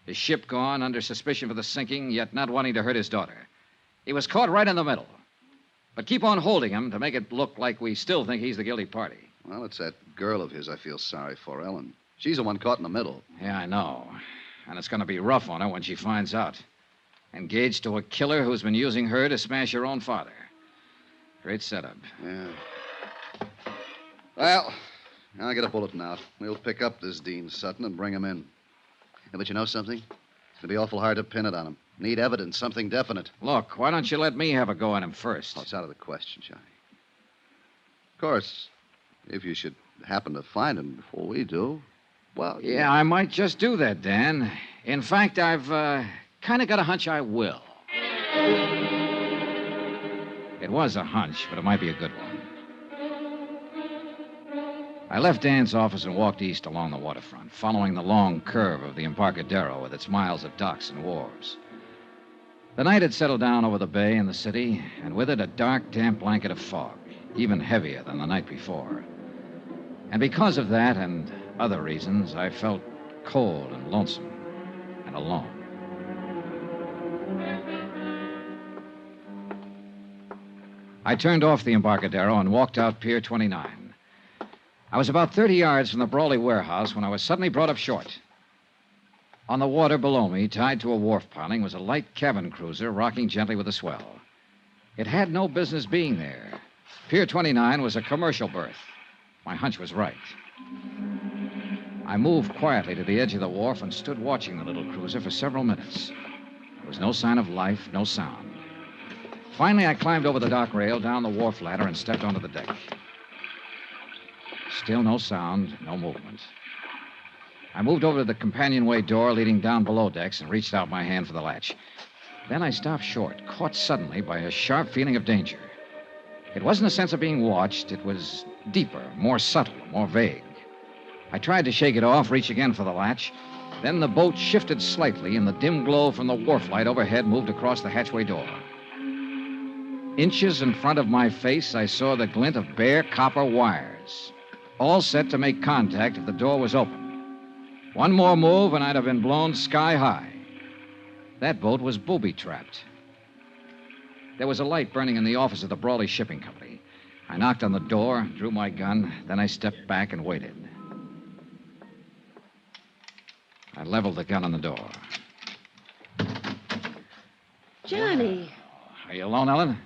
His ship gone, under suspicion for the sinking, yet not wanting to hurt his daughter. He was caught right in the middle. But keep on holding him to make it look like we still think he's the guilty party. Well, it's that girl of his I feel sorry for, Ellen. She's the one caught in the middle. Yeah, I know. And it's going to be rough on her when she finds out. Engaged to a killer who's been using her to smash her own father. Great setup. Yeah. Well, I'll get a bulletin out. We'll pick up this Dean Sutton and bring him in. Yeah, but you know something? It's going to be awful hard to pin it on him. Need evidence, something definite. Look, why don't you let me have a go at him first? Oh, it's out of the question, Johnny. Of course, if you should happen to find him before we do, well... Yeah, I might just do that, Dan. In fact, I've kind of got a hunch I will. It was a hunch, but it might be a good one. I left Dan's office and walked east along the waterfront, following the long curve of the Embarcadero with its miles of docks and wharves. The night had settled down over the bay and the city, and with it a dark, damp blanket of fog, even heavier than the night before. And because of that and other reasons, I felt cold and lonesome and alone. I turned off the Embarcadero and walked out Pier 29. I was about 30 yards from the Brawley warehouse when I was suddenly brought up short. On the water below me, tied to a wharf piling, was a light cabin cruiser rocking gently with a swell. It had no business being there. Pier 29 was a commercial berth. My hunch was right. I moved quietly to the edge of the wharf and stood watching the little cruiser for several minutes. There was no sign of life, no sound. Finally, I climbed over the dock rail, down the wharf ladder, and stepped onto the deck. Still no sound, no movement. I moved over to the companionway door leading down below decks and reached out my hand for the latch. Then I stopped short, caught suddenly by a sharp feeling of danger. It wasn't a sense of being watched. It was deeper, more subtle, more vague. I tried to shake it off, reach again for the latch. Then the boat shifted slightly, and the dim glow from the wharf light overhead moved across the hatchway door. Inches in front of my face, I saw the glint of bare copper wires, all set to make contact if the door was open. One more move, and I'd have been blown sky high. That boat was booby-trapped. There was a light burning in the office of the Brawley Shipping Company. I knocked on the door, drew my gun, then I stepped back and waited. I leveled the gun on the door. Johnny. Are you alone, Ellen?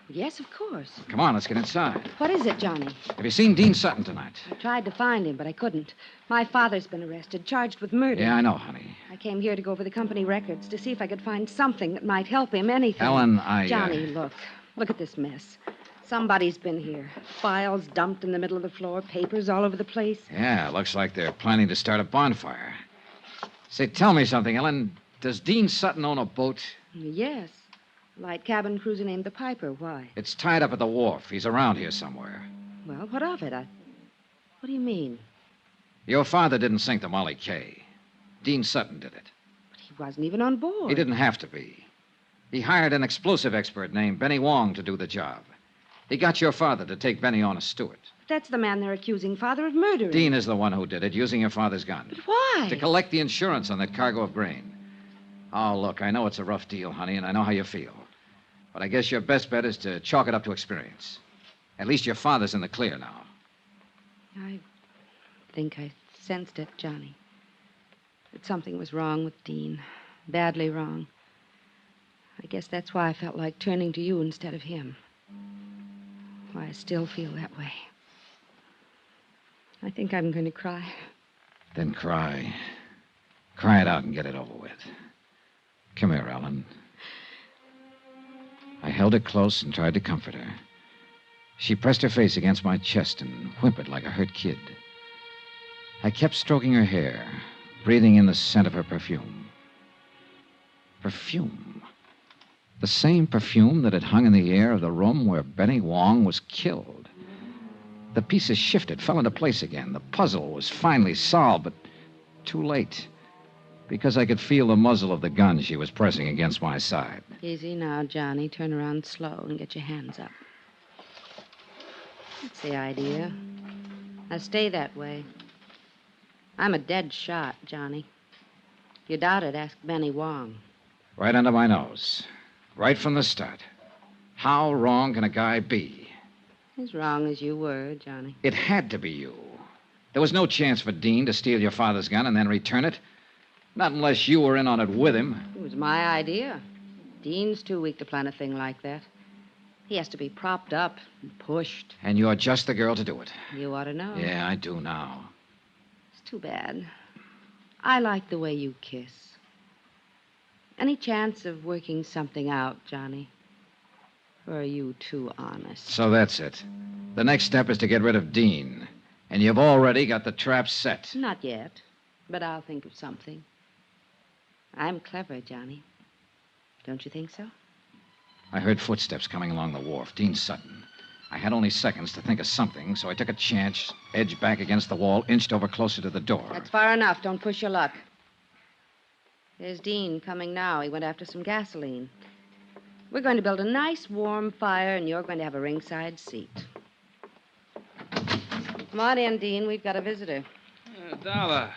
Yes, of course. Come on, let's get inside. What is it, Johnny? Have you seen Dean Sutton tonight? I tried to find him, but I couldn't. My father's been arrested, charged with murder. Yeah, I know, honey. I came here to go over the company records to see if I could find something that might help him, anything. Ellen, Johnny, look. Look at this mess. Somebody's been here. Files dumped in the middle of the floor, papers all over the place. Yeah, looks like they're planning to start a bonfire. Say, tell me something, Ellen. Does Dean Sutton own a boat? Yes. A light cabin cruiser named the Piper. Why? It's tied up at the wharf. He's around here somewhere. Well, what of it? What do you mean? Your father didn't sink the Molly K. Dean Sutton did it. But he wasn't even on board. He didn't have to be. He hired an explosive expert named Benny Wong to do the job. He got your father to take Benny on as steward. That's the man they're accusing father of murdering. Dean is the one who did it, using your father's gun. But why? To collect the insurance on that cargo of grain. Oh, look, I know it's a rough deal, honey, and I know how you feel. But I guess your best bet is to chalk it up to experience. At least your father's in the clear now. I think I sensed it, Johnny. That something was wrong with Dean. Badly wrong. I guess that's why I felt like turning to you instead of him. Why I still feel that way. I think I'm going to cry. Then cry. Cry it out and get it over with. Come here, Ellen. I held her close and tried to comfort her. She pressed her face against my chest and whimpered like a hurt kid. I kept stroking her hair, breathing in the scent of her perfume. Perfume. The same perfume that had hung in the air of the room where Benny Wong was killed. The pieces shifted, fell into place again. The puzzle was finally solved, but too late. Because I could feel the muzzle of the gun she was pressing against my side. Easy now, Johnny. Turn around slow and get your hands up. That's the idea. Now stay that way. I'm a dead shot, Johnny. If you doubt it, ask Benny Wong. Right under my nose. Right from the start. How wrong can a guy be? As wrong as you were, Johnny. It had to be you. There was no chance for Dean to steal your father's gun and then return it. Not unless you were in on it with him. It was my idea. Dean's too weak to plan a thing like that. He has to be propped up and pushed. And you're just the girl to do it. You ought to know. Yeah, I do now. It's too bad. I like the way you kiss. Any chance of working something out, Johnny? Or are you too honest? So that's it. The next step is to get rid of Dean. And you've already got the trap set. Not yet, but I'll think of something. I'm clever, Johnny. Don't you think so? I heard footsteps coming along the wharf. Dean Sutton. I had only seconds to think of something, so I took a chance, edged back against the wall, inched over closer to the door. That's far enough. Don't push your luck. There's Dean coming now. He went after some gasoline. We're going to build a nice, warm fire, and you're going to have a ringside seat. Come on in, Dean. We've got a visitor. Dollar.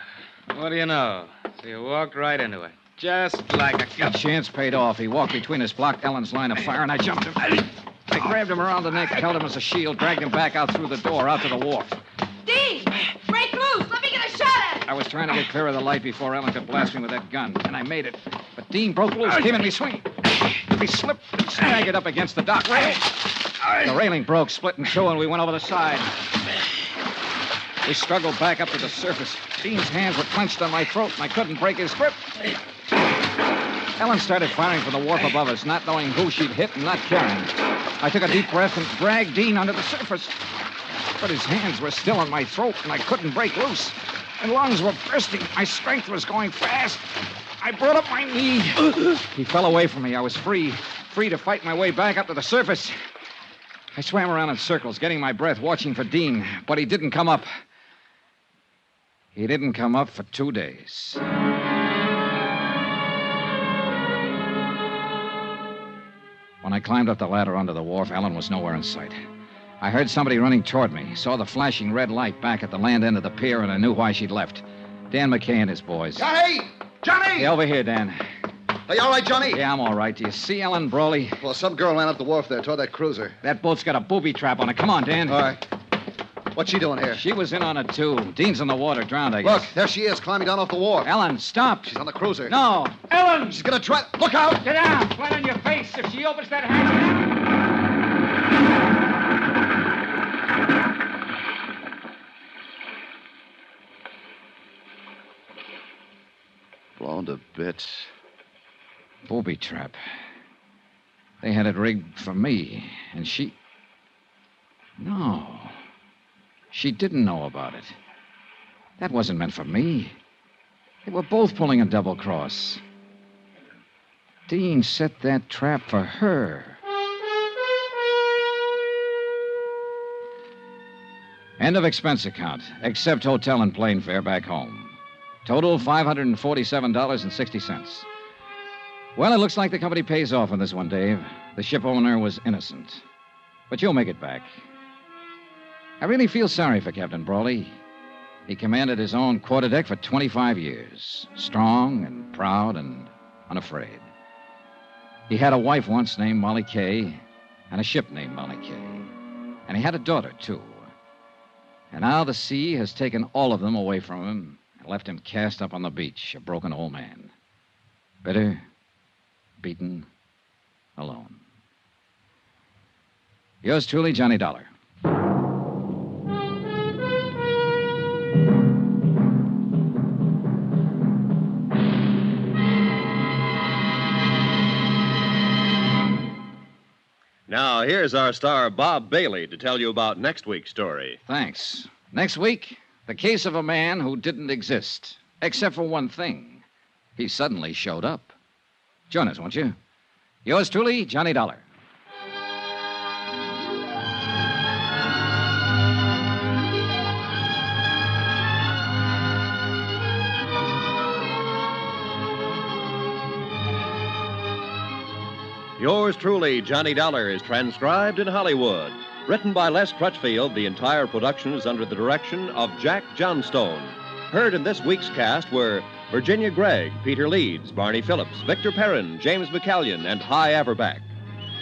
What do you know? So you walked right into it. Just like a The chance paid off. He walked between us, blocked Ellen's line of fire, and I jumped him. I grabbed him around the neck, held him as a shield, dragged him back out through the door, out to the wharf. Dean! Break loose! Let me get a shot at it! I was trying to get clear of the light before Ellen could blast me with that gun, and I made it. But Dean broke loose, came in me swinging. He slipped and staggered up against the dock rail. The railing broke, split in two, and we went over the side. We struggled back up to the surface. Dean's hands were clenched on my throat, and I couldn't break his grip. Ellen started firing from the wharf above us, not knowing who she'd hit and not caring. I took a deep breath and dragged Dean onto the surface. But his hands were still on my throat, and I couldn't break loose. My lungs were bursting. My strength was going fast. I brought up my knee. He fell away from me. I was free to fight my way back up to the surface. I swam around in circles, getting my breath, watching for Dean, but he didn't come up. He didn't come up for 2 days. When I climbed up the ladder onto the wharf, Ellen was nowhere in sight. I heard somebody running toward me, saw the flashing red light back at the land end of the pier, and I knew why she'd left. Dan McKay and his boys. Johnny! Johnny! Hey, over here, Dan. Are you all right, Johnny? Yeah, I'm all right. Do you see Ellen Brawley? Well, some girl ran up the wharf there toward that cruiser. That boat's got a booby trap on it. Come on, Dan. All right. What's she doing here? She was in on it, too. Dean's in the water, drowned, I guess. Look, there she is, climbing down off the wharf. Ellen, stop. She's on the cruiser. No. Ellen! She's gonna try... Look out! Get down. Flat on your face. If she opens that hatch... Blown to bits. Booby trap. They had it rigged for me, and she... No. She didn't know about it. That wasn't meant for me. They were both pulling a double cross. Dean set that trap for her. End of expense account, except hotel and plane fare back home. Total $547.60. Well, it looks like the company pays off on this one, Dave. The ship owner was innocent. But you'll make it back. I really feel sorry for Captain Brawley. He commanded his own quarterdeck for 25 years. Strong and proud and unafraid. He had a wife once named Molly Kay, and a ship named Molly Kay. And he had a daughter, too. And now the sea has taken all of them away from him and left him cast up on the beach, a broken old man. Bitter, beaten, alone. Yours truly, Johnny Dollar. Now, here's our star, Bob Bailey, to tell you about next week's story. Thanks. Next week, the case of a man who didn't exist, except for one thing. He suddenly showed up. Join us, won't you? Yours truly, Johnny Dollar. Yours truly, Johnny Dollar, is transcribed in Hollywood. Written by Les Crutchfield, the entire production is under the direction of Jack Johnstone. Heard in this week's cast were Virginia Gregg, Peter Leeds, Barney Phillips, Victor Perrin, James McCallion, and Hy Averback.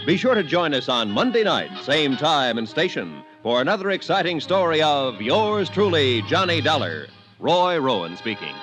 Be sure to join us on Monday night, same time and station, for another exciting story of Yours truly, Johnny Dollar. Roy Rowan speaking.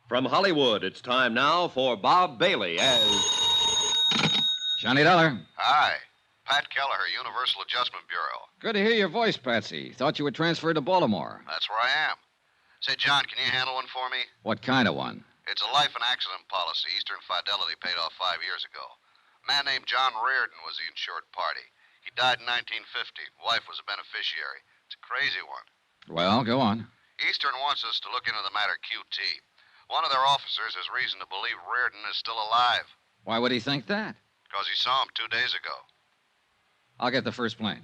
From Hollywood, it's time now for Bob Bailey as Johnny Dollar. Hi. Pat Kelleher, Universal Adjustment Bureau. Good to hear your voice, Patsy. Thought you were transferred to Baltimore. That's where I am. Say, John, can you handle one for me? What kind of one? It's a life and accident policy Eastern Fidelity paid off 5 years ago. A man named John Reardon was the insured party. He died in 1950. Wife was a beneficiary. It's a crazy one. Well, go on. Eastern wants us to look into the matter QT. One of their officers has reason to believe Reardon is still alive, Why would he think that? because he saw him 2 days ago. I'll get the first plane.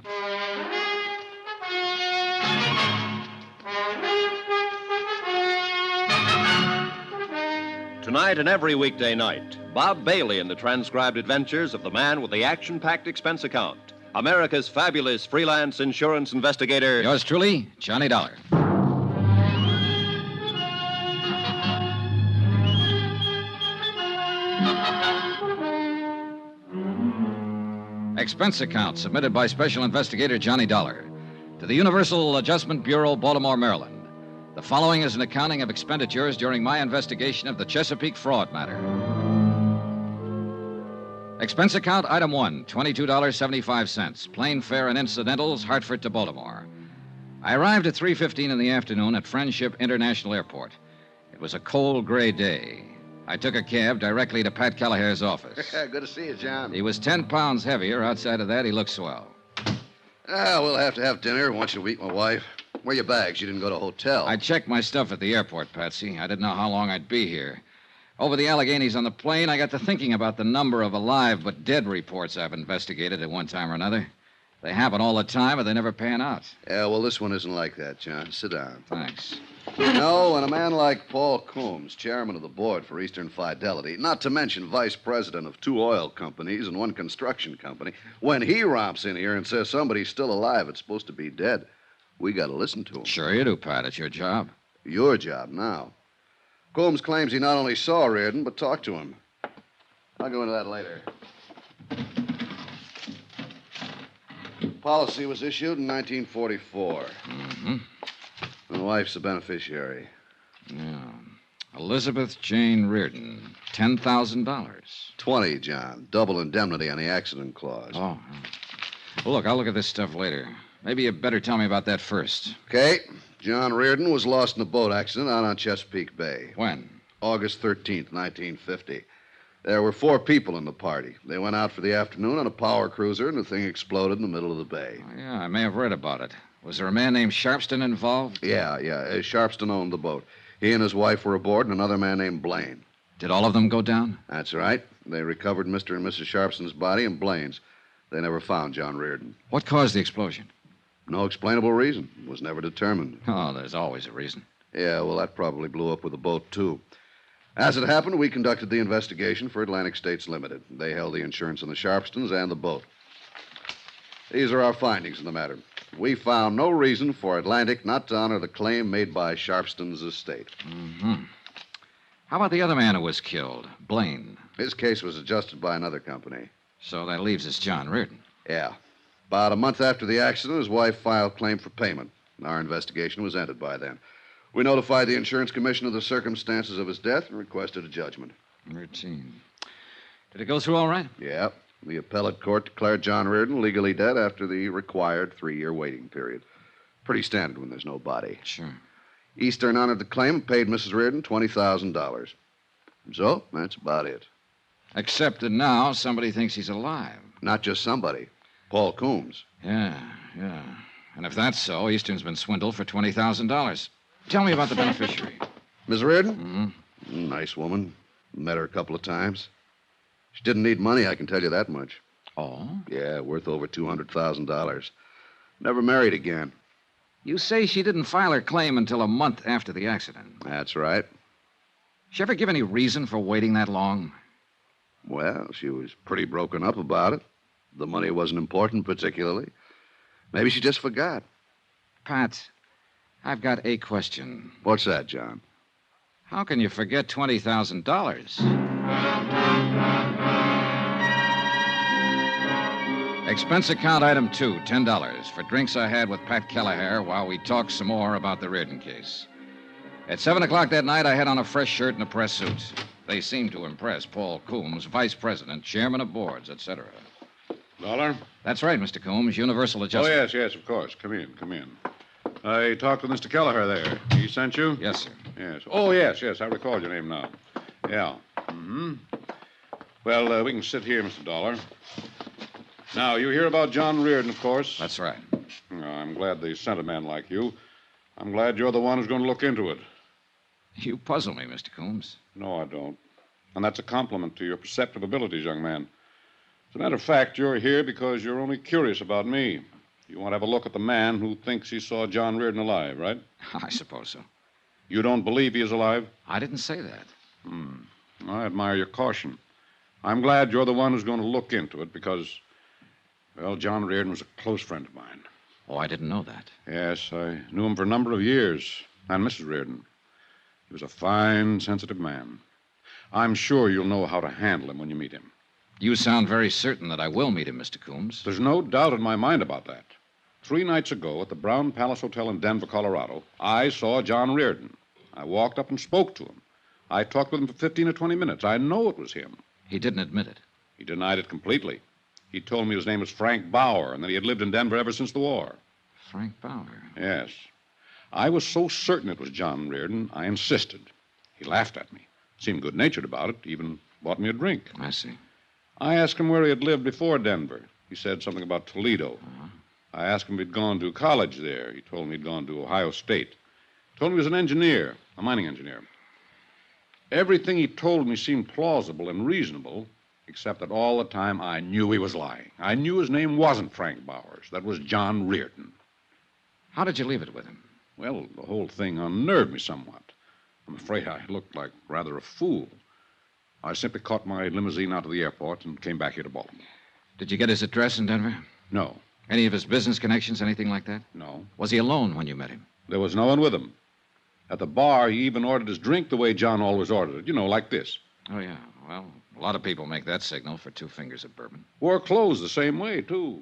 Tonight and every weekday night, Bob Bailey in the transcribed adventures of the man with the action-packed expense account. America's fabulous freelance insurance investigator. Yours truly, Johnny Dollar. Expense account submitted by Special Investigator Johnny Dollar to the Universal Adjustment Bureau, Baltimore, Maryland. The following is an accounting of expenditures during my investigation of the Chesapeake fraud matter. Expense account item 1, $22.75. Plane fare and incidentals, Hartford to Baltimore. I arrived at 3:15 in the afternoon at Friendship International Airport. It was a cold, gray day. I took a cab directly to Pat Callaher's office. Good to see you, John. He was 10 pounds heavier. Outside of that, he looked swell. We'll have to have dinner once you meet my wife. Where are your bags? You didn't go to a hotel. I checked my stuff at the airport, Patsy. I didn't know how long I'd be here. Over the Alleghenies on the plane, I got to thinking about the number of alive but dead reports I've investigated at one time or another. They happen all the time, but they never pan out. Yeah, well, this one isn't like that, John. Sit down. Thanks. You know, when a man like Paul Coombs, chairman of the board for Eastern Fidelity, not to mention vice president of 2 oil companies and 1 construction company, when he romps in here and says somebody's still alive, it's supposed to be dead, we got to listen to him. Sure you do, Pat. It's your job. Your job now. Coombs claims he not only saw Reardon, but talked to him. I'll go into that later. Policy was issued in 1944. Mm-hmm. My wife's the beneficiary. Yeah. Elizabeth Jane Reardon, $10,000. 20, John. Double indemnity on the accident clause. Oh. Well, look, I'll look at this stuff later. Maybe you better tell me about that first. Okay. John Reardon was lost in a boat accident out on Chesapeake Bay. When? August 13th, 1950. There were 4 people in the party. They went out for the afternoon on a power cruiser, and the thing exploded in the middle of the bay. Oh, yeah, I may have read about it. Was there a man named Sharpston involved? Yeah. Sharpston owned the boat. He and his wife were aboard, and another man named Blaine. Did all of them go down? That's right. They recovered Mr. and Mrs. Sharpston's body and Blaine's. They never found John Reardon. What caused the explosion? No explainable reason. It was never determined. Oh, there's always a reason. Yeah, well, that probably blew up with the boat, too. As it happened, we conducted the investigation for Atlantic States Limited. They held the insurance on the Sharpstons and the boat. These are our findings in the matter. We found no reason for Atlantic not to honor the claim made by Sharpston's estate. Mm-hmm. How about the other man who was killed, Blaine? His case was adjusted by another company. So that leaves us John Reardon. Yeah. About a month after the accident, his wife filed claim for payment. Our investigation was ended by then. We notified the insurance commission of the circumstances of his death and requested a judgment. Routine. Did it go through all right? Yeah. The appellate court declared John Reardon legally dead after the required 3-year waiting period. Pretty standard when there's no body. Sure. Eastern honored the claim and paid Mrs. Reardon $20,000. So, that's about it. Except that now somebody thinks he's alive. Not just somebody. Paul Coombs. Yeah. And if that's so, Eastern's been swindled for $20,000. Tell me about the beneficiary. Miss Reardon? Mm-hmm. Nice woman. Met her a couple of times. She didn't need money, I can tell you that much. Oh? Yeah, worth over $200,000. Never married again. You say she didn't file her claim until a month after the accident. That's right. She ever give any reason for waiting that long? Well, she was pretty broken up about it. The money wasn't important particularly. Maybe she just forgot. Pat, I've got a question. What's that, John? How can you forget $20,000? Expense account item 2, $10 for drinks I had with Pat Callaher while we talked some more about the Reardon case. At 7 o'clock that night, I had on a fresh shirt and a press suit. They seemed to impress Paul Coombs, vice president, chairman of boards, etc. Dollar? That's right, Mr. Coombs. Universal Adjustment. Oh, yes, of course. Come in. I talked with Mr. Kelleher there. He sent you? Yes, sir. Yes. Oh, yes. I recall your name now. Yeah. Mm-hmm. Well, we can sit here, Mr. Dollar. Now, you hear about John Reardon, of course. That's right. I'm glad they sent a man like you. I'm glad you're the one who's going to look into it. You puzzle me, Mr. Coombs. No, I don't. And that's a compliment to your perceptive abilities, young man. As a matter of fact, you're here because you're only curious about me. You want to have a look at the man who thinks he saw John Reardon alive, right? I suppose so. You don't believe he is alive? I didn't say that. I admire your caution. I'm glad you're the one who's going to look into it because, well, John Reardon was a close friend of mine. Oh, I didn't know that. Yes, I knew him for a number of years, and Mrs. Reardon. He was a fine, sensitive man. I'm sure you'll know how to handle him when you meet him. You sound very certain that I will meet him, Mr. Coombs. There's no doubt in my mind about that. 3 nights ago at the Brown Palace Hotel in Denver, Colorado, I saw John Reardon. I walked up and spoke to him. I talked with him for 15 or 20 minutes. I know it was him. He didn't admit it. He denied it completely. He told me his name was Frank Bauer and that he had lived in Denver ever since the war. Frank Bauer? Yes. I was so certain it was John Reardon, I insisted. He laughed at me, seemed good-natured about it, even bought me a drink. I see. I asked him where he had lived before Denver. He said something about Toledo. I asked him if he'd gone to college there. He told me he'd gone to Ohio State. Told me he was an engineer, a mining engineer. Everything he told me seemed plausible and reasonable, except that all the time I knew he was lying. I knew his name wasn't Frank Bowers. That was John Reardon. How did you leave it with him? Well, the whole thing unnerved me somewhat. I'm afraid I looked like rather a fool. I simply caught my limousine out of the airport and came back here to Baltimore. Did you get his address in Denver? No. Any of his business connections, anything like that? No. Was he alone when you met him? There was no one with him. At the bar, he even ordered his drink the way John always ordered it. You know, like this. Oh, yeah. Well, a lot of people make that signal for 2 fingers of bourbon. Wore clothes the same way, too.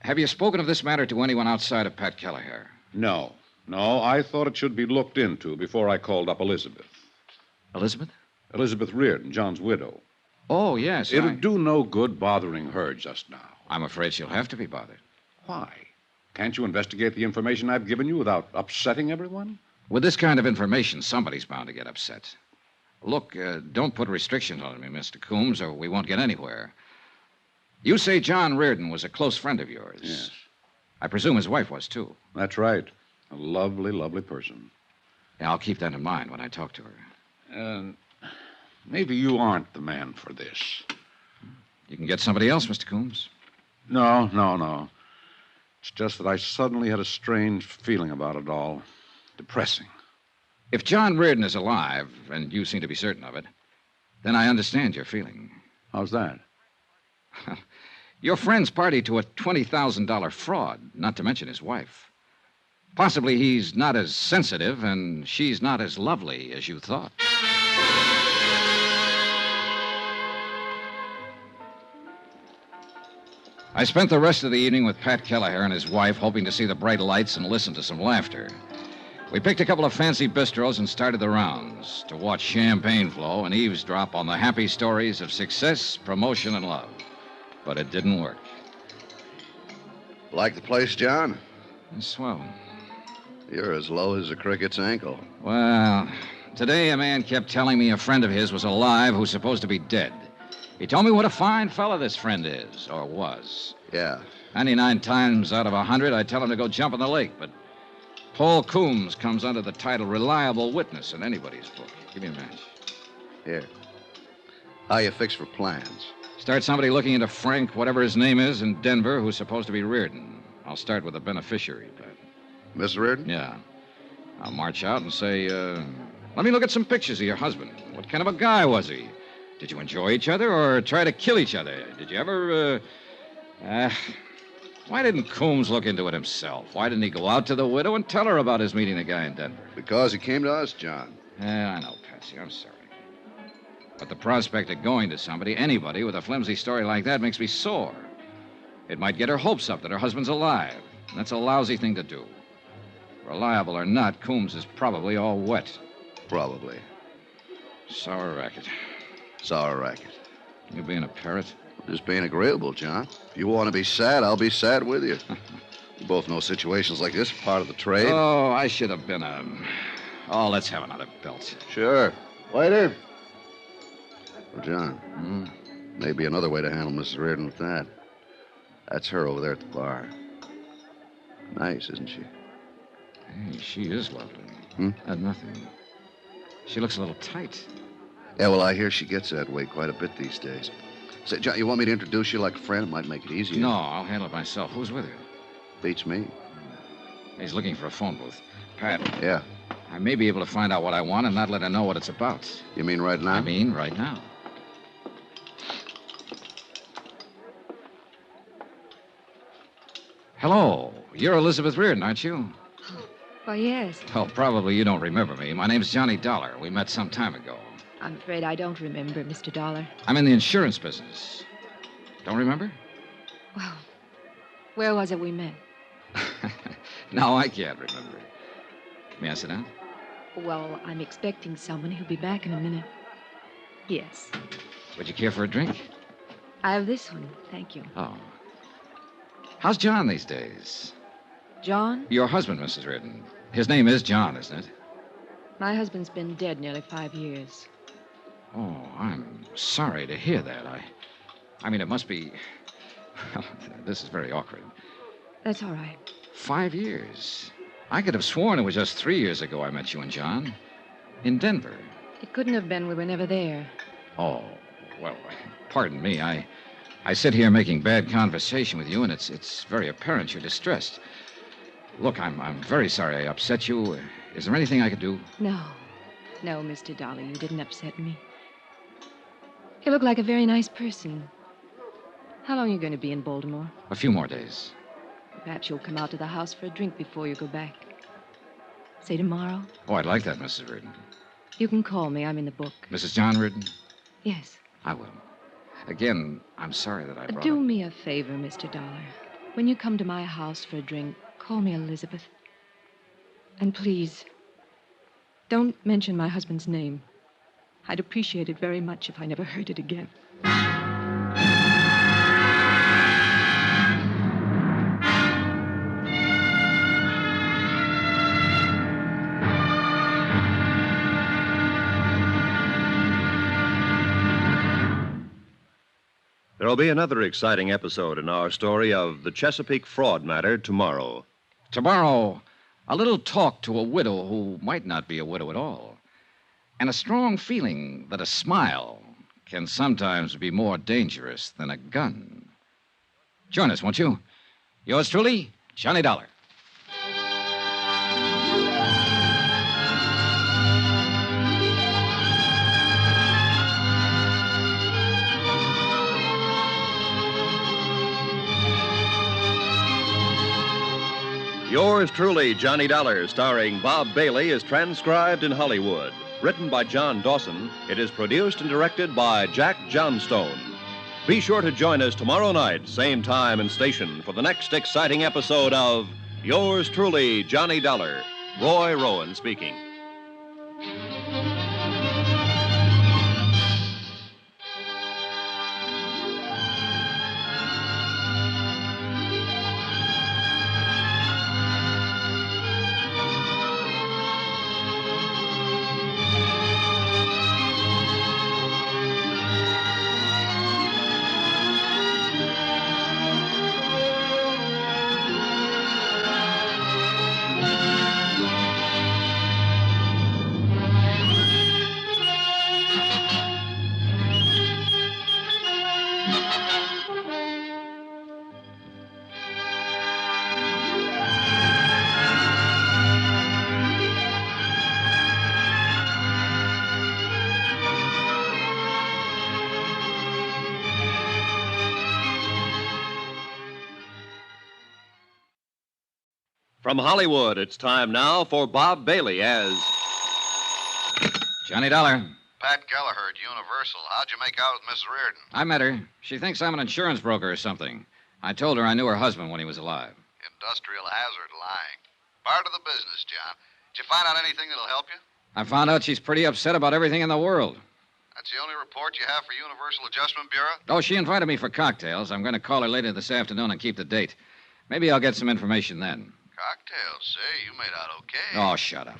Have you spoken of this matter to anyone outside of Pat Kelleher? No. No, I thought it should be looked into before I called up Elizabeth. Elizabeth? Elizabeth Reardon, John's widow. Oh, yes. It'll do no good bothering her just now. I'm afraid she'll have to be bothered. Why? Can't you investigate the information I've given you without upsetting everyone? With this kind of information, somebody's bound to get upset. Look, don't put restrictions on me, Mr. Coombs, or we won't get anywhere. You say John Reardon was a close friend of yours. Yes. I presume his wife was, too. That's right. A lovely, lovely person. Yeah, I'll keep that in mind when I talk to her. Maybe you aren't the man for this. You can get somebody else, Mr. Coombs. No. It's just that I suddenly had a strange feeling about it all. Depressing. If John Reardon is alive, and you seem to be certain of it, then I understand your feeling. How's that? Your friend's party to a $20,000 fraud, not to mention his wife. Possibly he's not as sensitive and she's not as lovely as you thought. I spent the rest of the evening with Pat Kelleher and his wife, hoping to see the bright lights and listen to some laughter. We picked a couple of fancy bistros and started the rounds to watch champagne flow and eavesdrop on the happy stories of success, promotion, and love. But it didn't work. Like the place, John? It's swell. You're as low as a cricket's ankle. Well, today a man kept telling me a friend of his was alive who's supposed to be dead. He told me what a fine fella this friend is, or was. Yeah. 99 times out of 100, I tell him to go jump in the lake, but Paul Coombs comes under the title Reliable Witness in anybody's book. Give me a match. Here. How you fix for plans? Start somebody looking into Frank, whatever his name is, in Denver, who's supposed to be Reardon. I'll start with the beneficiary, Pat. Miss Reardon? Yeah. I'll march out and say, let me look at some pictures of your husband. What kind of a guy was he? Did you enjoy each other or try to kill each other? Did you ever, Why didn't Coombs look into it himself? Why didn't he go out to the widow and tell her about his meeting the guy in Denver? Because he came to us, John. Yeah, I know, Patsy. I'm sorry. But the prospect of going to somebody, anybody, with a flimsy story like that makes me sore. It might get her hopes up that her husband's alive. And that's a lousy thing to do. Reliable or not, Coombs is probably all wet. Probably. Sour racket. Sour racket. You being a parrot? Just being agreeable, John. If you want to be sad, I'll be sad with you. We both know situations like this are part of the trade. Oh, I should have been a... Oh, let's have another belt. Sure. Waiter. Well, John, maybe another way to handle Mrs. Reardon with that. That's her over there at the bar. Nice, isn't she? Hey, she is lovely. Nothing. She looks a little tight. Yeah, well, I hear she gets that way quite a bit these days. Say, John, you want me to introduce you like a friend? It might make it easier. No, I'll handle it myself. Who's with her? Beats me. He's looking for a phone booth. Pat. Yeah. I may be able to find out what I want and not let her know what it's about. You mean right now? I mean right now. Hello. You're Elizabeth Reardon, aren't you? Why, yes. Oh, probably you don't remember me. My name's Johnny Dollar. We met some time ago. I'm afraid I don't remember, Mr. Dollar. I'm in the insurance business. Don't remember? Well, where was it we met? No, I can't remember. May I sit down? Well, I'm expecting someone who'll be back in a minute. Yes. Would you care for a drink? I have this one, thank you. Oh. How's John these days? John? Your husband, Mrs. Reardon. His name is John, isn't it? My husband's been dead nearly 5 years. Oh, I'm sorry to hear that. I mean, it must be... Well, this is very awkward. That's all right. 5 years. I could have sworn it was just 3 years ago I met you and John. In Denver. It couldn't have been. We were never there. Oh, well, pardon me. I sit here making bad conversation with you, and it's very apparent you're distressed. Look, I'm very sorry I upset you. Is there anything I could do? No. No, Mr. Dollar, you didn't upset me. You look like a very nice person. How long are you going to be in Baltimore? A few more days. Perhaps you'll come out to the house for a drink before you go back. Say tomorrow. Oh, I'd like that, Mrs. Reardon. You can call me. I'm in the book. Mrs. John Reardon? Yes. I will. Again, I'm sorry that I brought Do up... me a favor, Mr. Dollar. When you come to my house for a drink, call me Elizabeth. And please, don't mention my husband's name. I'd appreciate it very much if I never heard it again. There'll be another exciting episode in our story of the Chesapeake fraud matter tomorrow. Tomorrow, a little talk to a widow who might not be a widow at all. And a strong feeling that a smile can sometimes be more dangerous than a gun. Join us, won't you? Yours truly, Johnny Dollar. Yours truly, Johnny Dollar, starring Bob Bailey, is transcribed in Hollywood. Written by John Dawson, it is produced and directed by Jack Johnstone. Be sure to join us tomorrow night, same time and station, for the next exciting episode of Yours truly, Johnny Dollar. Roy Rowan speaking. From Hollywood, it's time now for Bob Bailey as Johnny Dollar. Pat Gallagher at Universal. How'd you make out with Miss Reardon? I met her. She thinks I'm an insurance broker or something. I told her I knew her husband when he was alive. Industrial hazard lying. Part of the business, John. Did you find out anything that'll help you? I found out she's pretty upset about everything in the world. That's the only report you have for Universal Adjustment Bureau? Oh, she invited me for cocktails. I'm going to call her later this afternoon and keep the date. Maybe I'll get some information then. Cocktails, say. You made out okay. Oh, shut up.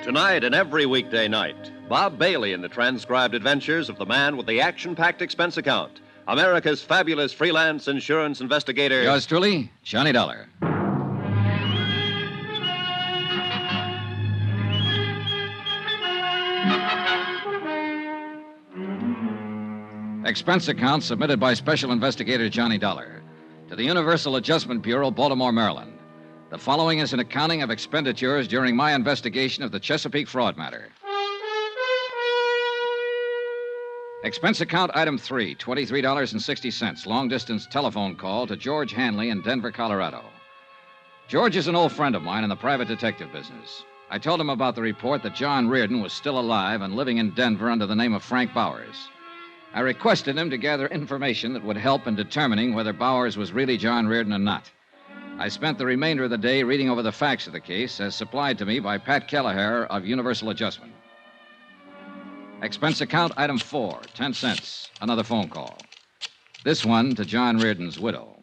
Tonight and every weekday night, Bob Bailey in the transcribed adventures of the man with the action-packed expense account. America's fabulous freelance insurance investigator. Yours truly, Johnny Dollar. Expense account submitted by Special Investigator Johnny Dollar to the Universal Adjustment Bureau, Baltimore, Maryland. The following is an accounting of expenditures during my investigation of the Chesapeake fraud matter. Expense account item 3, $23.60, long-distance telephone call to George Hanley in Denver, Colorado. George is an old friend of mine in the private detective business. I told him about the report that John Reardon was still alive and living in Denver under the name of Frank Bowers. I requested him to gather information that would help in determining whether Bowers was really John Reardon or not. I spent the remainder of the day reading over the facts of the case as supplied to me by Pat Kelleher of Universal Adjustment. Expense account item 4, 10 cents, another phone call. This one to John Reardon's widow.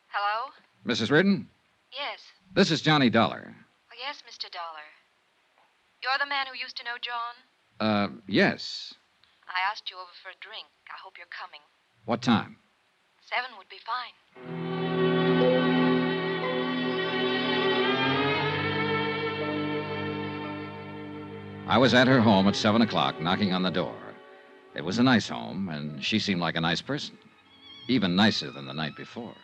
Hello? Mrs. Reardon? Yes. This is Johnny Dollar. Oh, yes, Mr. Dollar. You're the man who used to know John? Yes. I asked you over for a drink. I hope you're coming. What time? 7 would be fine. I was at her home at 7 o'clock, knocking on the door. It was a nice home, and she seemed like a nice person. Even nicer than the night before.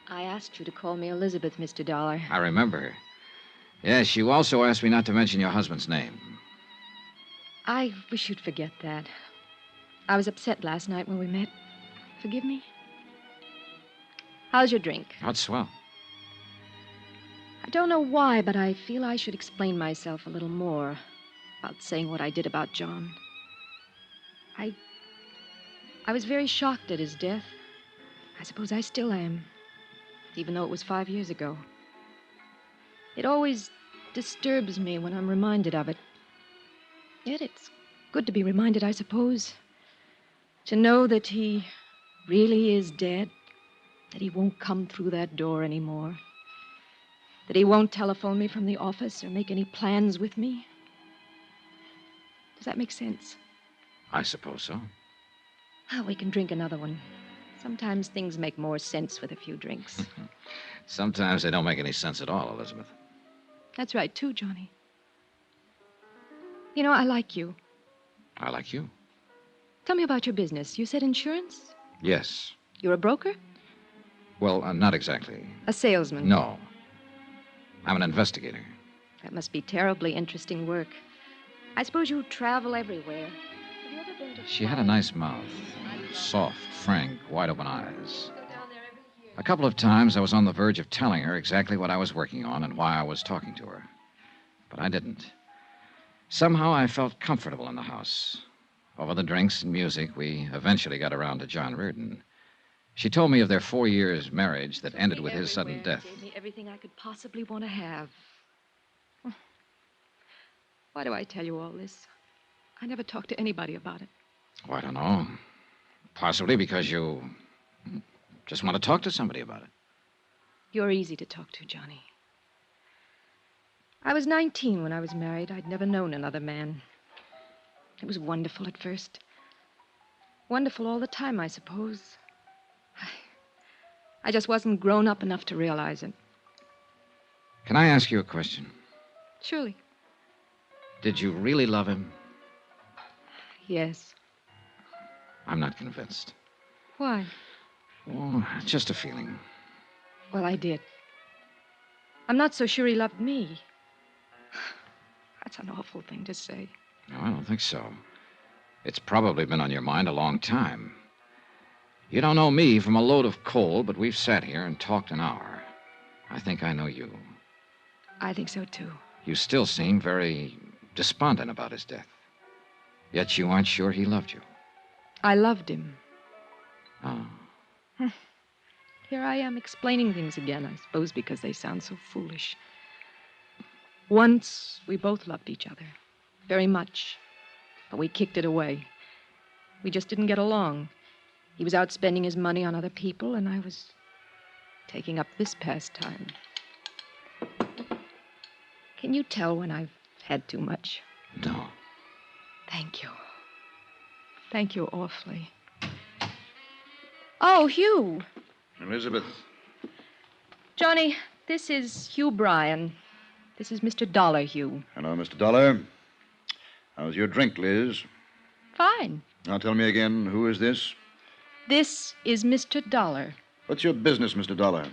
I asked you to call me Elizabeth, Mr. Dollar. I remember her. Yes, you also asked me not to mention your husband's name. I wish you'd forget that. I was upset last night when we met. Forgive me? How's your drink? Oh, it's swell. I don't know why, but I feel I should explain myself a little more about saying what I did about John. I was very shocked at his death. I suppose I still am, even though it was 5 years ago. It always disturbs me when I'm reminded of it. Yet it's good to be reminded, I suppose. To know that he really is dead. That he won't come through that door anymore. That he won't telephone me from the office or make any plans with me. Does that make sense? I suppose so. Oh, we can drink another one. Sometimes things make more sense with a few drinks. Sometimes they don't make any sense at all, Elizabeth. That's right, too, Johnny. You know, I like you. I like you. Tell me about your business. You said insurance? Yes. You're a broker? Well, not exactly. A salesman? No. I'm an investigator. That must be terribly interesting work. I suppose you travel everywhere. Have you ever been to... She had a nice mouth. Soft, frank, wide-open eyes. A couple of times I was on the verge of telling her exactly what I was working on and why I was talking to her. But I didn't. Somehow I felt comfortable in the house. Over the drinks and music, we eventually got around to John Reardon. She told me of their 4 years' marriage that ended with his sudden death. Gave me everything I could possibly want to have. Why do I tell you all this? I never talked to anybody about it. Oh, I don't know. Possibly because you just want to talk to somebody about it. You're easy to talk to, Johnny. I was 19 when I was married. I'd never known another man. It was wonderful at first. Wonderful all the time, I suppose. I just wasn't grown up enough to realize it. Can I ask you a question? Surely. Did you really love him? Yes. I'm not convinced. Why? Oh, just a feeling. Well, I did. I'm not so sure he loved me. That's an awful thing to say. No, I don't think so. It's probably been on your mind a long time. You don't know me from a load of coal, but we've sat here and talked an hour. I think I know you. I think so, too. You still seem very despondent about his death. Yet you aren't sure he loved you. I loved him. Oh. Here I am explaining things again, I suppose because they sound so foolish. Once, we both loved each other. Very much. But we kicked it away. We just didn't get along. He was out spending his money on other people, and I was taking up this pastime. Can you tell when I've had too much? No. Thank you. Thank you awfully. Oh, Hugh. Elizabeth. Johnny, this is Hugh Bryan. This is Mr. Dollar, Hugh. Hello, Mr. Dollar. How's your drink, Liz? Fine. Now tell me again, who is this? This is Mr. Dollar. What's your business, Mr. Dollar?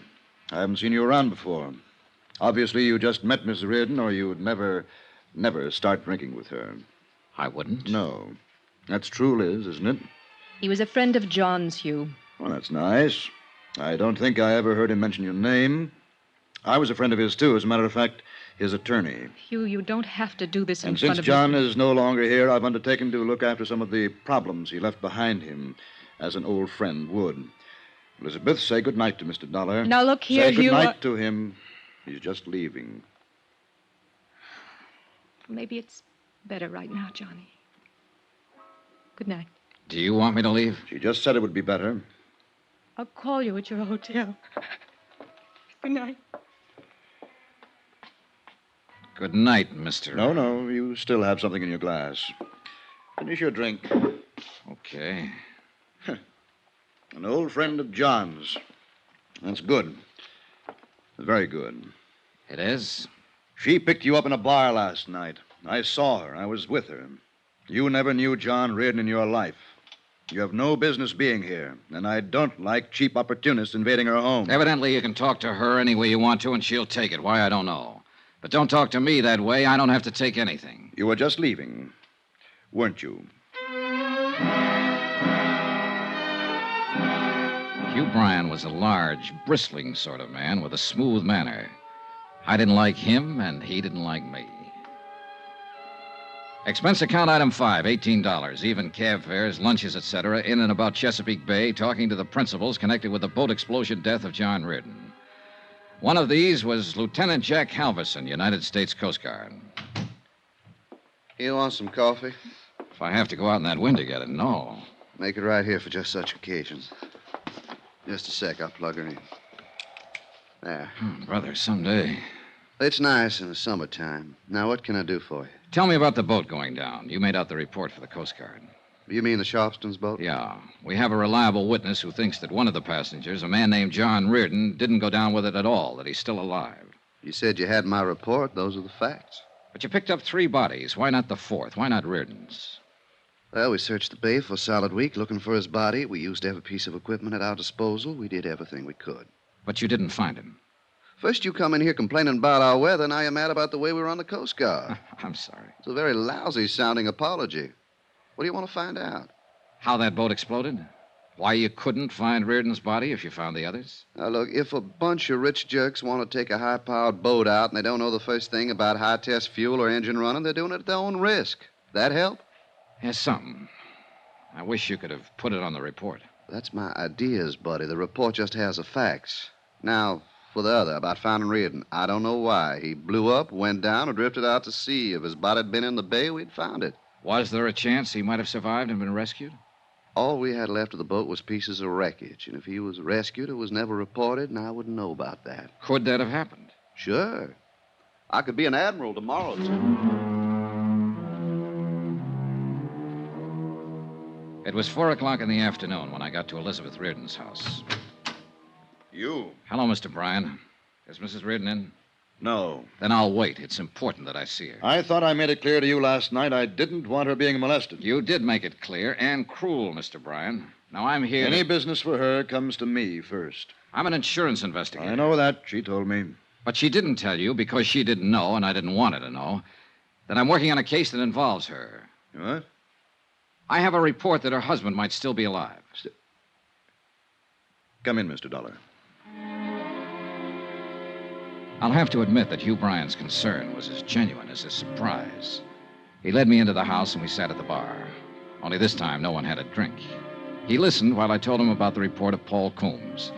I haven't seen you around before. Obviously, you just met Miss Reardon, or you'd never start drinking with her. I wouldn't. No. That's true, Liz, isn't it? He was a friend of John's, Hugh. Well, that's nice. I don't think I ever heard him mention your name. I was a friend of his, too. As a matter of fact, his attorney. Hugh, you don't have to do this in And front since of John is no longer here, I've undertaken to look after some of the problems he left behind him, as an old friend would. Elizabeth, say good night to Mr. Dollar. Now, look here, say good Hugh. night to him. He's just leaving. Maybe it's better right now, Johnny. Good night. Do you want me to leave? She just said it would be better. I'll call you at your hotel. Good night. Good night, Mr. No, you still have something in your glass. Finish your drink. Okay. An old friend of John's. That's good. Very good. It is? She picked you up in a bar last night. I saw her. I was with her. You never knew John Reardon in your life. You have no business being here, and I don't like cheap opportunists invading her home. Evidently, you can talk to her any way you want to, and she'll take it. Why, I don't know. But don't talk to me that way. I don't have to take anything. You were just leaving, weren't you? Hugh Bryan was a large, bristling sort of man with a smooth manner. I didn't like him, and he didn't like me. Expense account item 5, $18. Even cab fares, lunches, etc., in and about Chesapeake Bay, talking to the principals connected with the boat explosion death of John Reardon. One of these was Lieutenant Jack Halverson, United States Coast Guard. You want some coffee? If I have to go out in that wind to get it, no. Make it right here for just such occasions. Just a sec, I'll plug her in. There. Brother, someday. It's nice in the summertime. Now, what can I do for you? Tell me about the boat going down. You made out the report for the Coast Guard. You mean the Sharpston's boat? Yeah. We have a reliable witness who thinks that one of the passengers, a man named John Reardon, didn't go down with it at all, that he's still alive. You said you had my report. Those are the facts. But you picked up 3 bodies. Why not the 4th? Why not Reardon's? Well, we searched the bay for a solid week looking for his body. We used every piece of equipment at our disposal. We did everything we could. But you didn't find him. First you come in here complaining about our weather, now you're mad about the way we run the Coast Guard. I'm sorry. It's a very lousy-sounding apology. What do you want to find out? How that boat exploded? Why you couldn't find Reardon's body if you found the others? Now, look, if a bunch of rich jerks want to take a high-powered boat out and they don't know the first thing about high-test fuel or engine running, they're doing it at their own risk. That help? Yes, something. I wish you could have put it on the report. That's my ideas, buddy. The report just has the facts. Now, for the other, about finding Reardon. I don't know why. He blew up, went down, or drifted out to sea. If his body had been in the bay, we'd found it. Was there a chance he might have survived and been rescued? All we had left of the boat was pieces of wreckage. And if he was rescued, it was never reported, and I wouldn't know about that. Could that have happened? Sure. I could be an admiral tomorrow, too. It was 4 o'clock in the afternoon when I got to Elizabeth Reardon's house. You? Hello, Mr. Bryan. Is Mrs. Reardon in? No. Then I'll wait. It's important that I see her. I thought I made it clear to you last night I didn't want her being molested. You did make it clear and cruel, Mr. Bryan. Now, I'm here Any business for her comes to me first. I'm an insurance investigator. I know that. She told me. But she didn't tell you because she didn't know, and I didn't want her to know, that I'm working on a case that involves her. What? I have a report that her husband might still be alive. Come in, Mr. Dollar. I'll have to admit that Hugh Bryan's concern was as genuine as his surprise. He led me into the house and we sat at the bar. Only this time, no one had a drink. He listened while I told him about the report of Paul Coombs,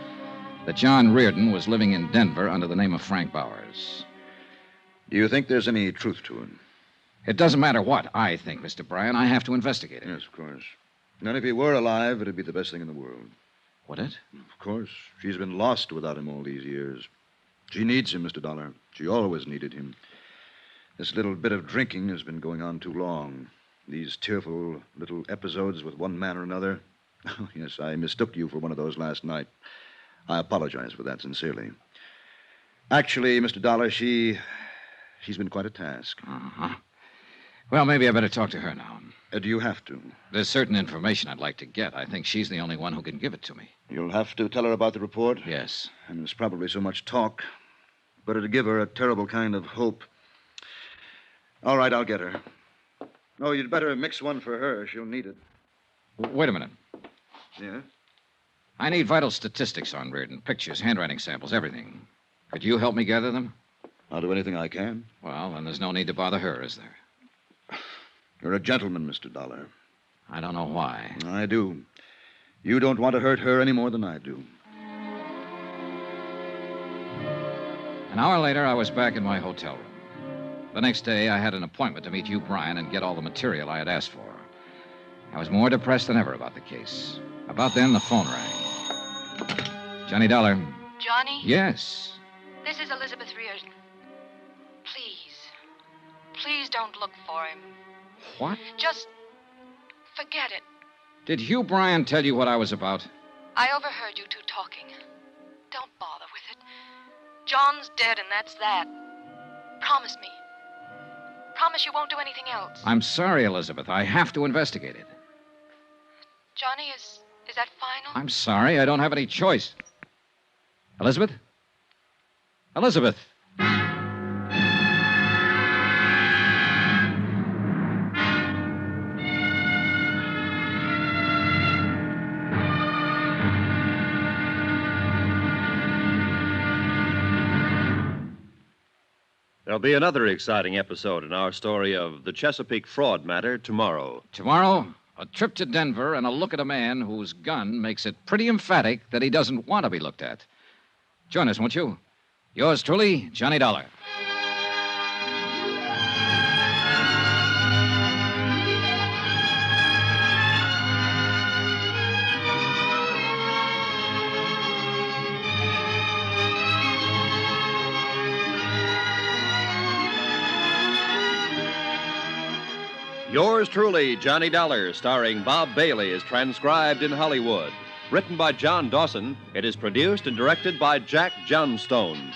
that John Reardon was living in Denver under the name of Frank Bowers. Do you think there's any truth to it? It doesn't matter what I think, Mr. Bryan. I have to investigate it. Yes, of course. And if he were alive, it'd be the best thing in the world. Would it? Of course. She's been lost without him all these years. She needs him, Mr. Dollar. She always needed him. This little bit of drinking has been going on too long. These tearful little episodes with one man or another. Oh, yes, I mistook you for one of those last night. I apologize for that sincerely. Actually, Mr. Dollar, she's been quite a task. Uh-huh. Well, maybe I better talk to her now. Do you have to? There's certain information I'd like to get. I think she's the only one who can give it to me. You'll have to tell her about the report? Yes. And there's probably so much talk, but it'll give her a terrible kind of hope. All right, I'll get her. Oh, you'd better mix one for her. She'll need it. Wait a minute. Yeah? I need vital statistics on Reardon. Pictures, handwriting samples, everything. Could you help me gather them? I'll do anything I can. Well, then there's no need to bother her, is there? You're a gentleman, Mr. Dollar. I don't know why. I do. You don't want to hurt her any more than I do. An hour later, I was back in my hotel room. The next day, I had an appointment to meet Hugh Bryan and get all the material I had asked for. I was more depressed than ever about the case. About then, the phone rang. Johnny Dollar. Johnny? Yes. This is Elizabeth Reardon. Please. Please don't look for him. What? Just forget it. Did Hugh Bryan tell you what I was about? I overheard you two talking. Don't bother with it. John's dead, and that's that. Promise me. Promise you won't do anything else. I'm sorry, Elizabeth. I have to investigate it. Johnny, is that final? I'm sorry. I don't have any choice. Elizabeth? Elizabeth! There'll be another exciting episode in our story of the Chesapeake fraud matter tomorrow. Tomorrow, a trip to Denver and a look at a man whose gun makes it pretty emphatic that he doesn't want to be looked at. Join us, won't you? Yours truly, Johnny Dollar. Yours truly, Johnny Dollar, starring Bob Bailey, is transcribed in Hollywood. Written by John Dawson, it is produced and directed by Jack Johnstone.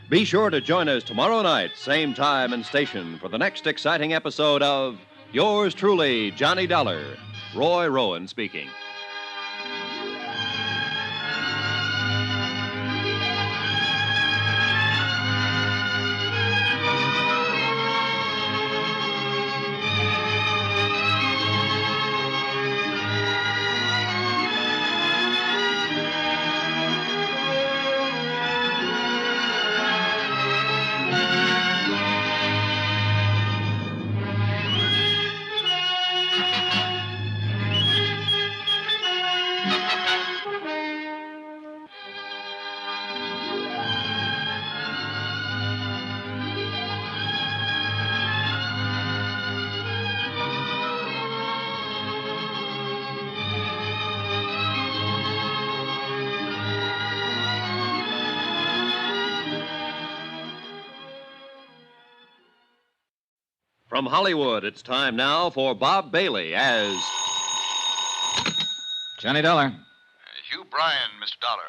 Be sure to join us tomorrow night, same time and station, for the next exciting episode of Yours truly, Johnny Dollar. Roy Rowan speaking. From Hollywood, it's time now for Bob Bailey as Johnny Dollar. Hugh Bryan, Mr. Dollar.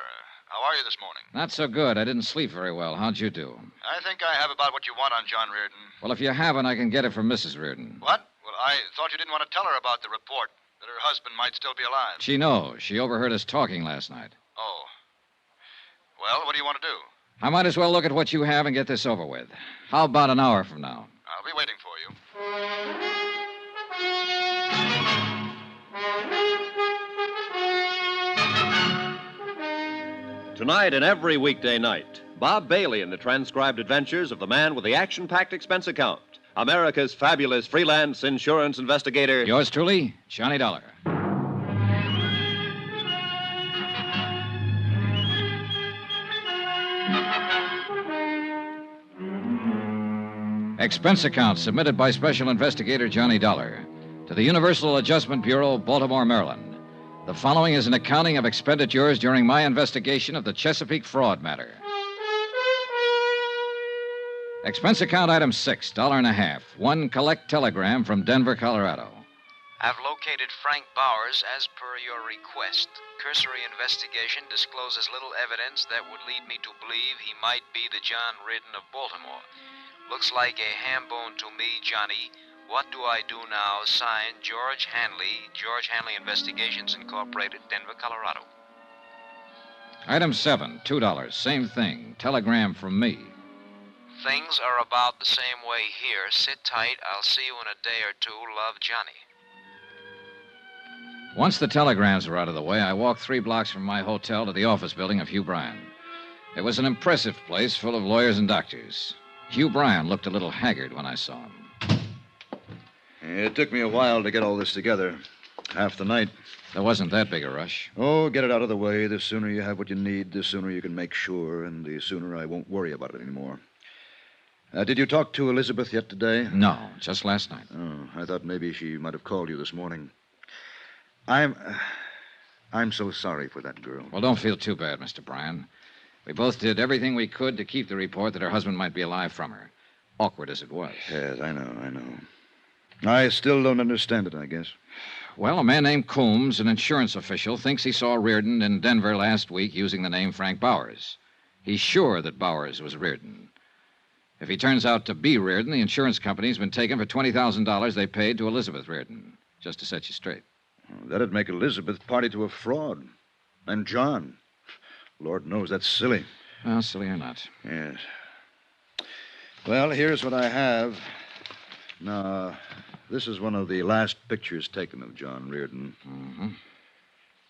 How are you this morning? Not so good. I didn't sleep very well. How'd you do? I think I have about what you want on John Reardon. Well, if you haven't, I can get it from Mrs. Reardon. What? Well, I thought you didn't want to tell her about the report, that her husband might still be alive. She knows. She overheard us talking last night. Oh. Well, what do you want to do? I might as well look at what you have and get this over with. How about an hour from now? I'll be waiting for you. Tonight and every weekday night, Bob Bailey in the transcribed adventures of the man with the action-packed expense account, America's fabulous freelance insurance investigator. Yours truly, Johnny Dollar. Expense account submitted by Special Investigator Johnny Dollar to the Universal Adjustment Bureau, Baltimore, Maryland. The following is an accounting of expenditures during my investigation of the Chesapeake fraud matter. Expense account item 6, $1.50. One collect telegram from Denver, Colorado. I've located Frank Bowers as per your request. Cursory investigation discloses little evidence that would lead me to believe he might be the John Reardon of Baltimore. Looks like a ham bone to me, Johnny. What do I do now? Signed, George Hanley, George Hanley Investigations Incorporated, Denver, Colorado. Item 7, $2. Same thing. Telegram from me. Things are about the same way here. Sit tight. I'll see you in a day or two. Love, Johnny. Once the telegrams were out of the way, I walked 3 blocks from my hotel to the office building of Hugh Bryan. It was an impressive place full of lawyers and doctors. Hugh Bryan looked a little haggard when I saw him. It took me a while to get all this together. Half the night. There wasn't that big a rush. Oh, get it out of the way. The sooner you have what you need, the sooner you can make sure, and the sooner I won't worry about it anymore. Did you talk to Elizabeth yet today? No, just last night. Oh, I thought maybe she might have called you this morning. I'm so sorry for that girl. Well, don't feel too bad, Mr. Bryan. We both did everything we could to keep the report that her husband might be alive from her. Awkward as it was. Yes, I know. I still don't understand it, I guess. Well, a man named Coombs, an insurance official, thinks he saw Reardon in Denver last week using the name Frank Bowers. He's sure that Bowers was Reardon. If he turns out to be Reardon, the insurance company's been taken for $20,000 they paid to Elizabeth Reardon, just to set you straight. That'd make Elizabeth party to a fraud. And John. Lord knows that's silly. Well, silly or not. Yes. Well, here's what I have. Now, this is one of the last pictures taken of John Reardon. Mm-hmm.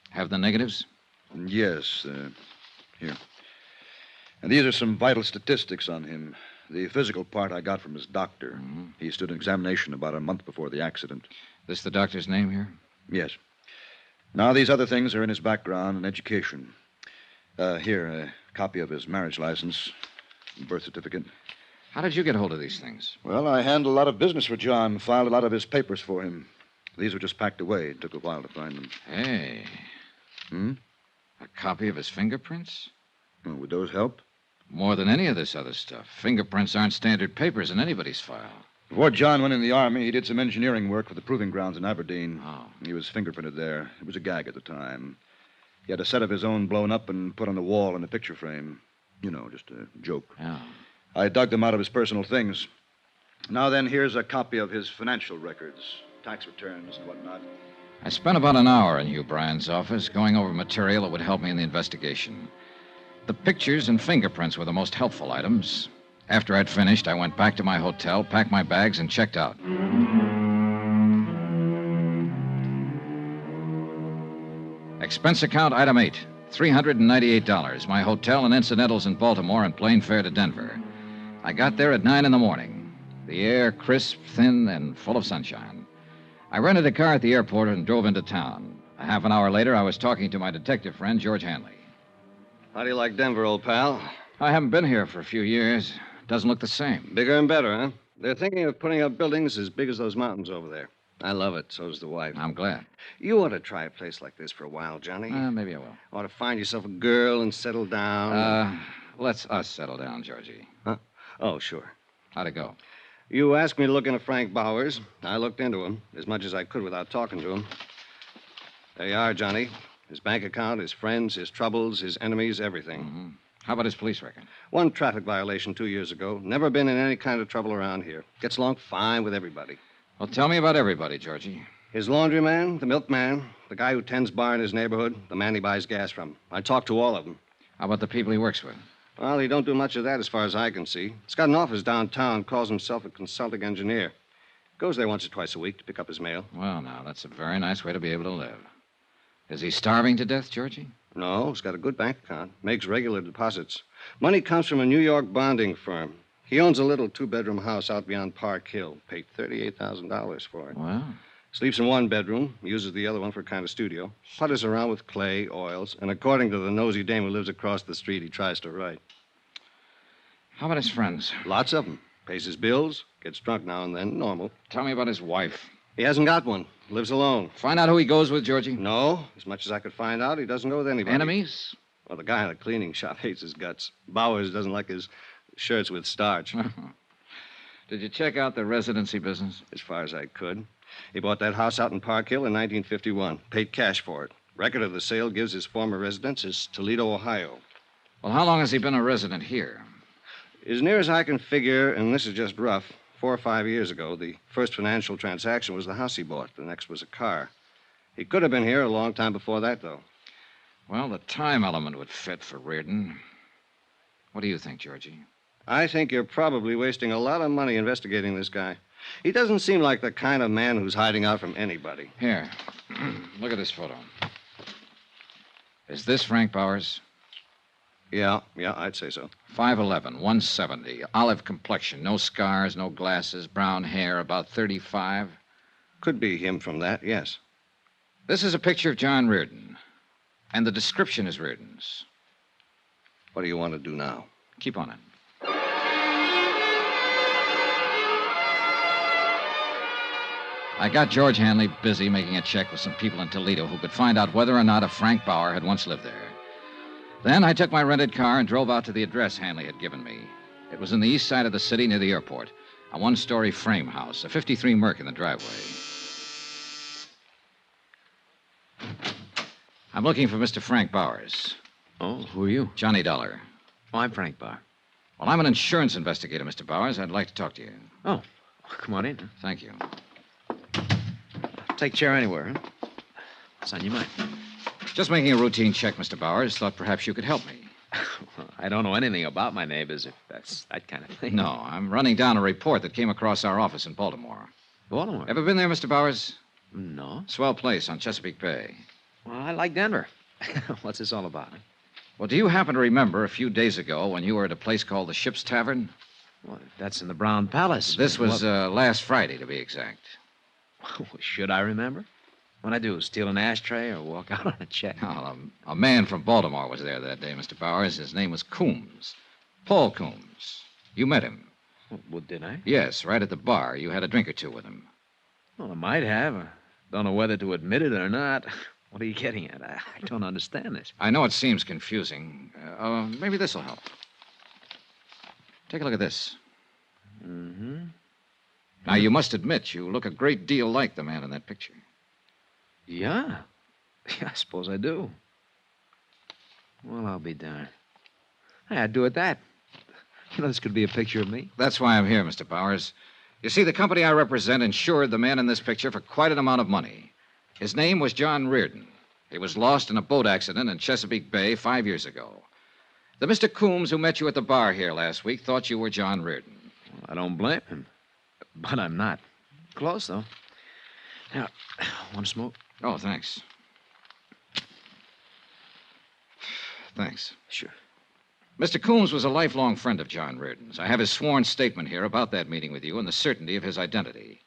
Have the negatives? Yes. Here. And these are some vital statistics on him. The physical part I got from his doctor. Mm-hmm. He stood an examination about a month before the accident. This the doctor's name here? Yes. Now, these other things are in his background and education. Here, a copy of his marriage license, birth certificate. How did you get hold of these things? Well, I handled a lot of business for John, filed a lot of his papers for him. These were just packed away. It took a while to find them. Hey. Hmm? A copy of his fingerprints? Oh, would those help? More than any of this other stuff. Fingerprints aren't standard papers in anybody's file. Before John went in the Army, he did some engineering work for the proving grounds in Aberdeen. Oh. He was fingerprinted there. It was a gag at the time. He had a set of his own blown up and put on the wall in a picture frame. You know, just a joke. Yeah. I dug them out of his personal things. Now then, here's a copy of his financial records, tax returns and whatnot. I spent about an hour in Hugh Bryan's office going over material that would help me in the investigation. The pictures and fingerprints were the most helpful items. After I'd finished, I went back to my hotel, packed my bags, and checked out. Expense account item 8, $398. My hotel and incidentals in Baltimore and plane fare to Denver. I got there at 9 in the morning. The air crisp, thin, and full of sunshine. I rented a car at the airport and drove into town. A half an hour later, I was talking to my detective friend, George Hanley. How do you like Denver, old pal? I haven't been here for a few years. Doesn't look the same. Bigger and better, huh? They're thinking of putting up buildings as big as those mountains over there. I love it. So does the wife. I'm glad. You ought to try a place like this for a while, Johnny. Maybe I will. Ought to find yourself a girl and settle down. Let's us settle down, Georgie. Huh? Oh, sure. How'd it go? You asked me to look into Frank Bowers. I looked into him as much as I could without talking to him. There you are, Johnny. His bank account, his friends, his troubles, his enemies, everything. Mm-hmm. How about his police record? One traffic violation 2 years ago. Never been in any kind of trouble around here. Gets along fine with everybody. Well, tell me about everybody, Georgie. His laundryman, the milkman, the guy who tends bar in his neighborhood, the man he buys gas from. I talked to all of them. How about the people he works with? Well, he don't do much of that as far as I can see. He's got an office downtown, calls himself a consulting engineer. Goes there once or twice a week to pick up his mail. Well, now, that's a very nice way to be able to live. Is he starving to death, Georgie? No, he's got a good bank account. Makes regular deposits. Money comes from a New York bonding firm. He owns a little two-bedroom house out beyond Park Hill. Paid $38,000 for it. Wow. Sleeps in one bedroom, uses the other one for a kind of studio. Putters around with clay, oils, and according to the nosy dame who lives across the street, he tries to write. How about his friends? Lots of them. Pays his bills, gets drunk now and then, normal. Tell me about his wife. He hasn't got one. Lives alone. Find out who he goes with, Georgie? No. As much as I could find out, he doesn't go with anybody. Enemies? Well, the guy in the cleaning shop hates his guts. Bowers doesn't like his shirts with starch. Did you check out the residency business? As far as I could. He bought that house out in Park Hill in 1951. Paid cash for it. Record of the sale gives his former residence as Toledo, Ohio. Well, how long has he been a resident here? As near as I can figure, and this is just rough, 4 or 5 years ago, the first financial transaction was the house he bought. The next was a car. He could have been here a long time before that, though. Well, the time element would fit for Reardon. What do you think, Georgie? I think you're probably wasting a lot of money investigating this guy. He doesn't seem like the kind of man who's hiding out from anybody. Here, look at this photo. Is this Frank Bowers? Yeah, I'd say so. 5'11", 170, olive complexion, no scars, no glasses, brown hair, about 35. Could be him from that, yes. This is a picture of John Reardon, and the description is Reardon's. What do you want to do now? Keep on it. I got George Hanley busy making a check with some people in Toledo who could find out whether or not a Frank Bauer had once lived there. Then I took my rented car and drove out to the address Hanley had given me. It was in the east side of the city near the airport, a one-story frame house, a 53 Merc in the driveway. I'm looking for Mr. Frank Bowers. Oh, who are you? Johnny Dollar. Oh, I'm Frank Bauer. Well, I'm an insurance investigator, Mr. Bowers. I'd like to talk to you. Oh, come on in. Thank you. Take a chair anywhere, huh? What's on your mind? Just making a routine check, Mr. Bowers. Thought perhaps you could help me. Well, I don't know anything about my neighbors, if that's that kind of thing. No, I'm running down a report that came across our office in Baltimore. Baltimore? Ever been there, Mr. Bowers? No. Swell place on Chesapeake Bay. Well, I like Denver. What's this all about? Well, do you happen to remember a few days ago when you were at a place called the Ship's Tavern? Well, that's in the Brown Palace. This was last Friday, to be exact. Should I remember? What I do, steal an ashtray or walk out on a check? Well, a man from Baltimore was there that day, Mr. Bowers. His name was Coombs. Paul Coombs. You met him. Well, did I? Yes, right at the bar. You had a drink or two with him. Well, I might have. I don't know whether to admit it or not. What are you getting at? I don't understand this. I know it seems confusing. Maybe this will help. Take a look at this. Mm-hmm. Now, you must admit you look a great deal like the man in that picture. Yeah. I suppose I do. Well, I'll be darned. Hey, I'd do it that. You know, this could be a picture of me. That's why I'm here, Mr. Bowers. You see, the company I represent insured the man in this picture for quite an amount of money. His name was John Reardon. He was lost in a boat accident in Chesapeake Bay 5 years ago. The Mr. Coombs who met you at the bar here last week thought you were John Reardon. Well, I don't blame him. But I'm not. Close, though. Now, want to smoke? Oh, thanks. Thanks. Sure. Mr. Coombs was a lifelong friend of John Reardon's. I have his sworn statement here about that meeting with you and the certainty of his identity.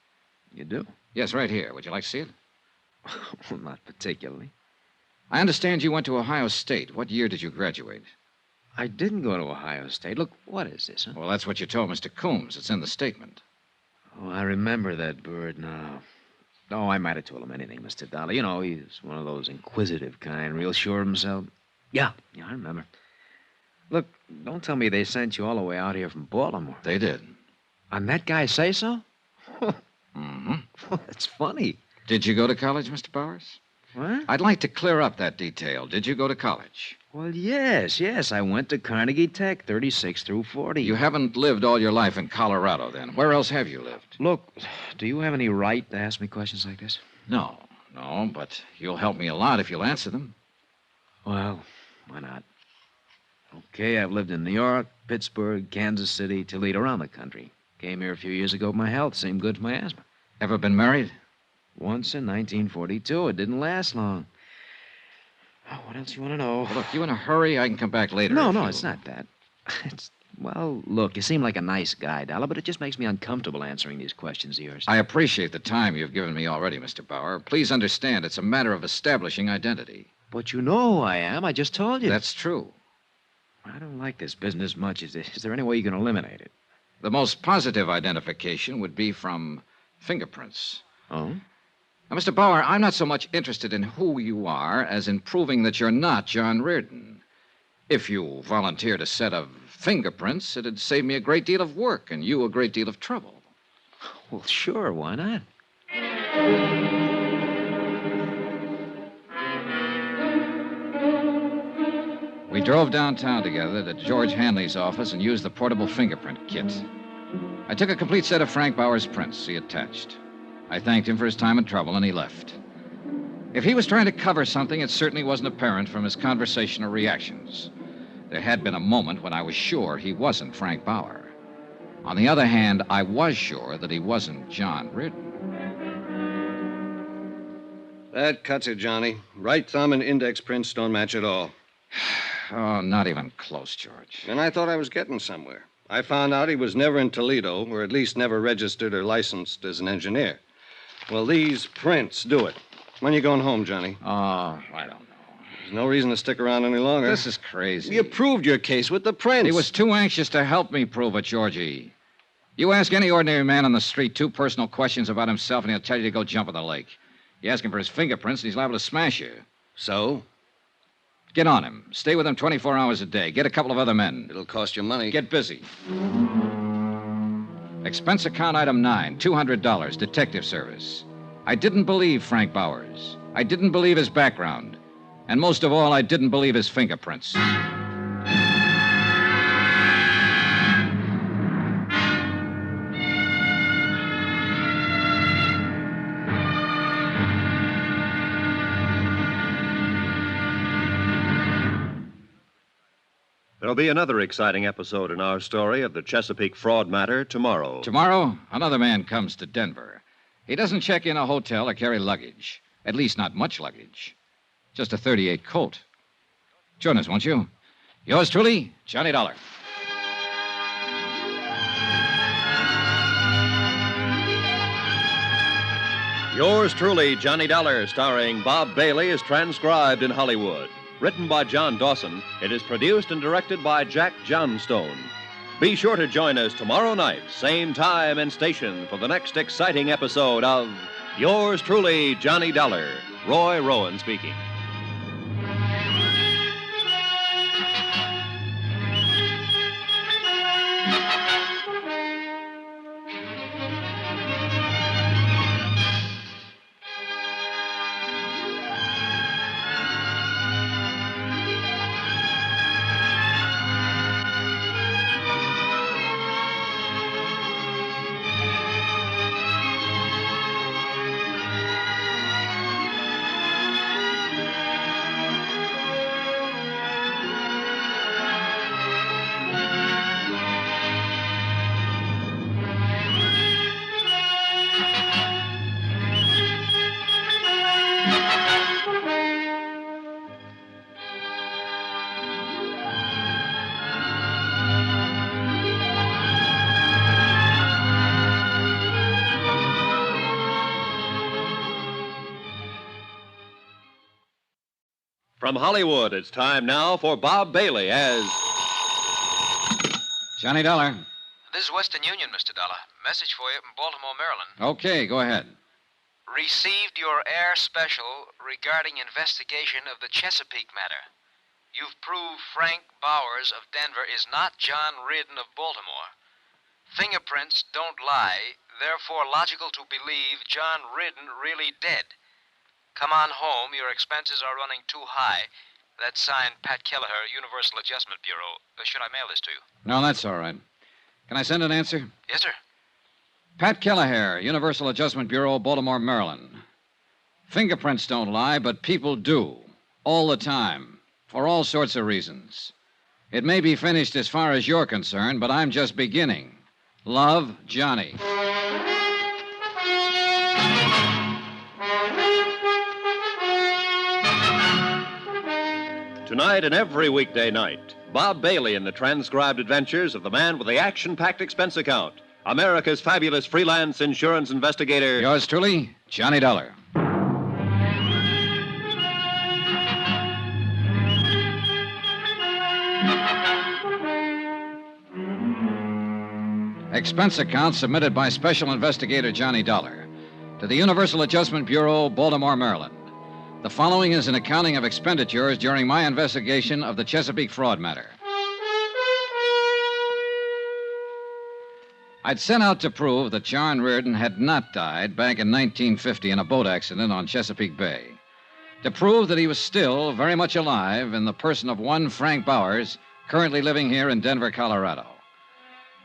You do? Yes, right here. Would you like to see it? Well, not particularly. I understand you went to Ohio State. What year did you graduate? I didn't go to Ohio State. Look, what is this, huh? Well, that's what you told Mr. Coombs. It's in the statement. Oh, I remember that bird now. Oh, I might have told him anything, Mr. Dollar. You know, he's one of those inquisitive kind, real sure of himself. Yeah, I remember. Look, don't tell me they sent you all the way out here from Baltimore. They did. And that guy say so? Mm-hmm. Well, that's funny. Did you go to college, Mr. Bowers? What? I'd like to clear up that detail. Did you go to college? Well, yes. I went to Carnegie Tech, 36 through 40. You haven't lived all your life in Colorado, then. Where else have you lived? Look, do you have any right to ask me questions like this? No, but you'll help me a lot if you'll answer them. Well, why not? Okay, I've lived in New York, Pittsburgh, Kansas City, Toledo, around the country. Came here a few years ago with my health. Seemed good for my asthma. Ever been married? Once in 1942. It didn't last long. Oh, what else you want to know? Well, look, you in a hurry? I can come back later. No, it's not that. Well, look, you seem like a nice guy, Dollar, but it just makes me uncomfortable answering these questions of yours. I appreciate the time you've given me already, Mr. Bauer. Please understand, it's a matter of establishing identity. But you know who I am. I just told you. That's true. I don't like this business much. Is there any way you can eliminate it? The most positive identification would be from fingerprints. Oh? Now, Mr. Bauer, I'm not so much interested in who you are as in proving that you're not John Reardon. If you volunteered a set of fingerprints, it'd save me a great deal of work and you a great deal of trouble. Well, sure, why not? We drove downtown together to George Hanley's office and used the portable fingerprint kit. I took a complete set of Frank Bauer's prints he attached. I thanked him for his time and trouble, and he left. If he was trying to cover something, it certainly wasn't apparent from his conversation or reactions. There had been a moment when I was sure he wasn't Frank Bauer. On the other hand, I was sure that he wasn't John Reardon. That cuts it, Johnny. Right thumb and index prints don't match at all. Oh, not even close, George. And I thought I was getting somewhere. I found out he was never in Toledo, or at least never registered or licensed as an engineer. Well, these prints do it. When you going home, Johnny? Oh, I don't know. There's no reason to stick around any longer. This is crazy. You proved your case with the prints. He was too anxious to help me prove it, Georgie. You ask any ordinary man on the street 2 personal questions about himself, and he'll tell you to go jump in the lake. You ask him for his fingerprints, and he's liable to smash you. So? Get on him. Stay with him 24 hours a day. Get a couple of other men. It'll cost you money. Get busy. Expense account item 9, $200, detective service. I didn't believe Frank Bowers. I didn't believe his background. And most of all, I didn't believe his fingerprints. There'll be another exciting episode in our story of the Chesapeake fraud matter tomorrow. Tomorrow, another man comes to Denver. He doesn't check in a hotel or carry luggage. At least not much luggage. Just a .38 Colt. Join us, won't you? Yours truly, Johnny Dollar. Yours truly, Johnny Dollar, starring Bob Bailey, is transcribed in Hollywood. Written by John Dawson, it is produced and directed by Jack Johnstone. Be sure to join us tomorrow night, same time and station, for the next exciting episode of Yours truly, Johnny Dollar. Roy Rowan speaking. From Hollywood, it's time now for Bob Bailey as Johnny Dollar. This is Western Union, Mr. Dollar. Message for you from Baltimore, Maryland. Okay, go ahead. Received your air special regarding investigation of the Chesapeake matter. You've proved Frank Bowers of Denver is not John Reardon of Baltimore. Fingerprints don't lie, therefore logical to believe John Reardon really dead. Come on home. Your expenses are running too high. That's signed Pat Kelleher, Universal Adjustment Bureau. Should I mail this to you? No, that's all right. Can I send an answer? Yes, sir. Pat Kelleher, Universal Adjustment Bureau, Baltimore, Maryland. Fingerprints don't lie, but people do. All the time. For all sorts of reasons. It may be finished as far as you're concerned, but I'm just beginning. Love, Johnny. Tonight and every weekday night, Bob Bailey in the transcribed adventures of the man with the action-packed expense account, America's fabulous freelance insurance investigator. Yours truly, Johnny Dollar. Expense account submitted by Special Investigator Johnny Dollar to the Universal Adjustment Bureau, Baltimore, Maryland. The following is an accounting of expenditures during my investigation of the Chesapeake fraud matter. I'd set out to prove that John Reardon had not died back in 1950 in a boat accident on Chesapeake Bay. To prove that he was still very much alive in the person of one Frank Bowers, currently living here in Denver, Colorado.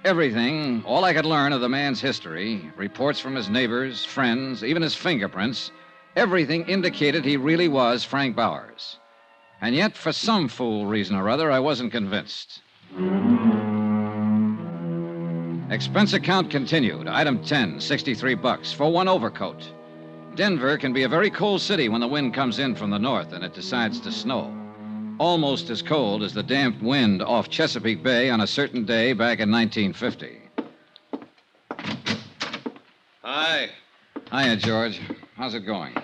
Everything, all I could learn of the man's history, reports from his neighbors, friends, even his fingerprints, everything indicated he really was Frank Bowers. And yet, for some fool reason or other, I wasn't convinced. Expense account continued. Item 10, $63 for one overcoat. Denver can be a very cold city when the wind comes in from the north and it decides to snow. Almost as cold as the damp wind off Chesapeake Bay on a certain day back in 1950. Hi. Hiya, George. How's it going?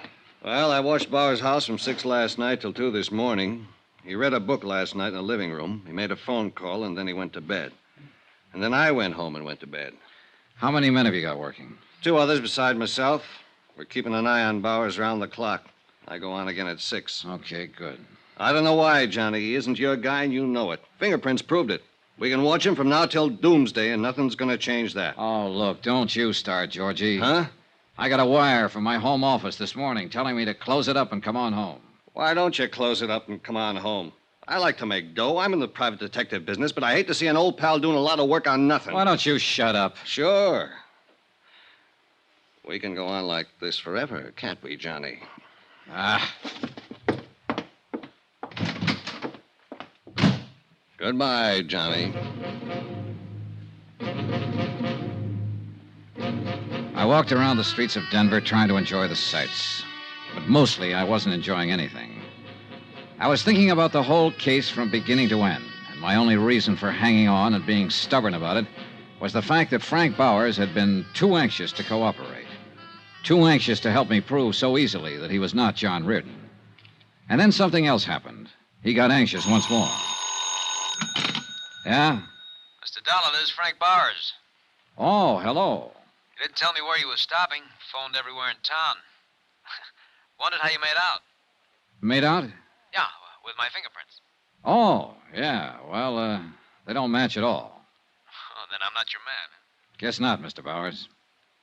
Well, I watched Bauer's house from 6 last night till 2 this morning. He read a book last night in the living room. He made a phone call, and then he went to bed. And then I went home and went to bed. How many men have you got working? 2 others beside myself. We're keeping an eye on Bowers round the clock. I go on again at 6. Okay, good. I don't know why, Johnny. He isn't your guy, and you know it. Fingerprints proved it. We can watch him from now till doomsday, and nothing's going to change that. Oh, look, don't you start, Georgie. Huh? I got a wire from my home office this morning telling me to close it up and come on home. Why don't you close it up and come on home? I like to make dough. I'm in the private detective business, but I hate to see an old pal doing a lot of work on nothing. Why don't you shut up? Sure. We can go on like this forever, can't we, Johnny? Ah. Goodbye, Johnny. I walked around the streets of Denver trying to enjoy the sights. But mostly, I wasn't enjoying anything. I was thinking about the whole case from beginning to end, and my only reason for hanging on and being stubborn about it was the fact that Frank Bowers had been too anxious to cooperate, too anxious to help me prove so easily that he was not John Reardon. And then something else happened. He got anxious once more. Yeah? Mr. Dollar, this is Frank Bowers. Oh, hello. You didn't tell me where you were stopping. Phoned everywhere in town. Wondered how you made out. Made out? Yeah, with my fingerprints. Oh, yeah. Well, they don't match at all. Oh, then I'm not your man. Guess not, Mr. Bowers.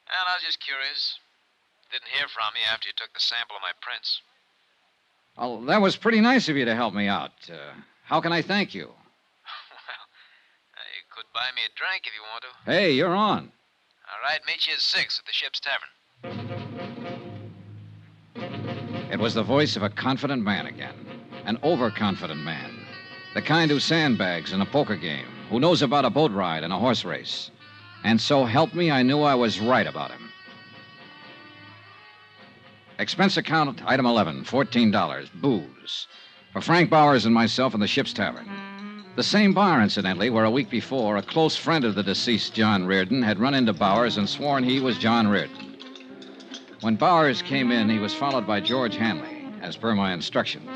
And I was just curious. Didn't hear from you after you took the sample of my prints. Well, that was pretty nice of you to help me out. How can I thank you? You could buy me a drink if you want to. Hey, you're on. All right, meet you at 6 at the Ship's Tavern. It was the voice of a confident man again. An overconfident man. The kind who sandbags in a poker game, who knows about a boat ride and a horse race. And so help me, I knew I was right about him. Expense account, item 11, $14, booze. For Frank Bowers and myself in the Ship's Tavern. The same bar, incidentally, where a week before, a close friend of the deceased John Reardon had run into Bowers and sworn he was John Reardon. When Bowers came in, he was followed by George Hanley, as per my instructions.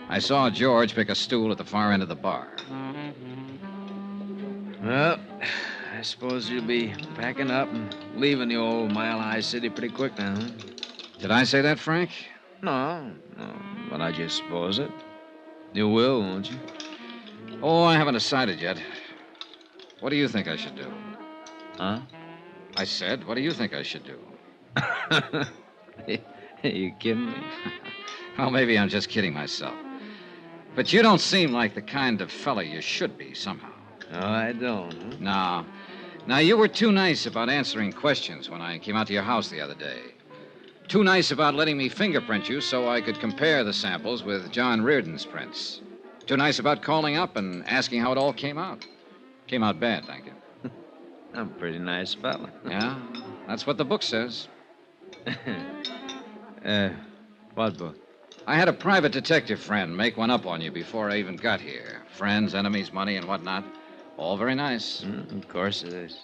I saw George pick a stool at the far end of the bar. Well, I suppose you'll be packing up and leaving the old Mile High City pretty quick now, huh? Did I say that, Frank? No, but I just suppose it. You will, won't you? Oh, I haven't decided yet. What do you think I should do? Huh? I said, what do you think I should do? You kidding me? Well, maybe I'm just kidding myself. But you don't seem like the kind of fella you should be, somehow. Oh, I don't, huh? No. Now, you were too nice about answering questions when I came out to your house the other day. Too nice about letting me fingerprint you so I could compare the samples with John Reardon's prints. Too nice about calling up and asking how it all came out. Came out bad, thank you. I'm a pretty nice fella. Yeah, that's what the book says. What book? I had a private detective friend make one up on you before I even got here. Friends, enemies, money, and whatnot. All very nice. Of course it is.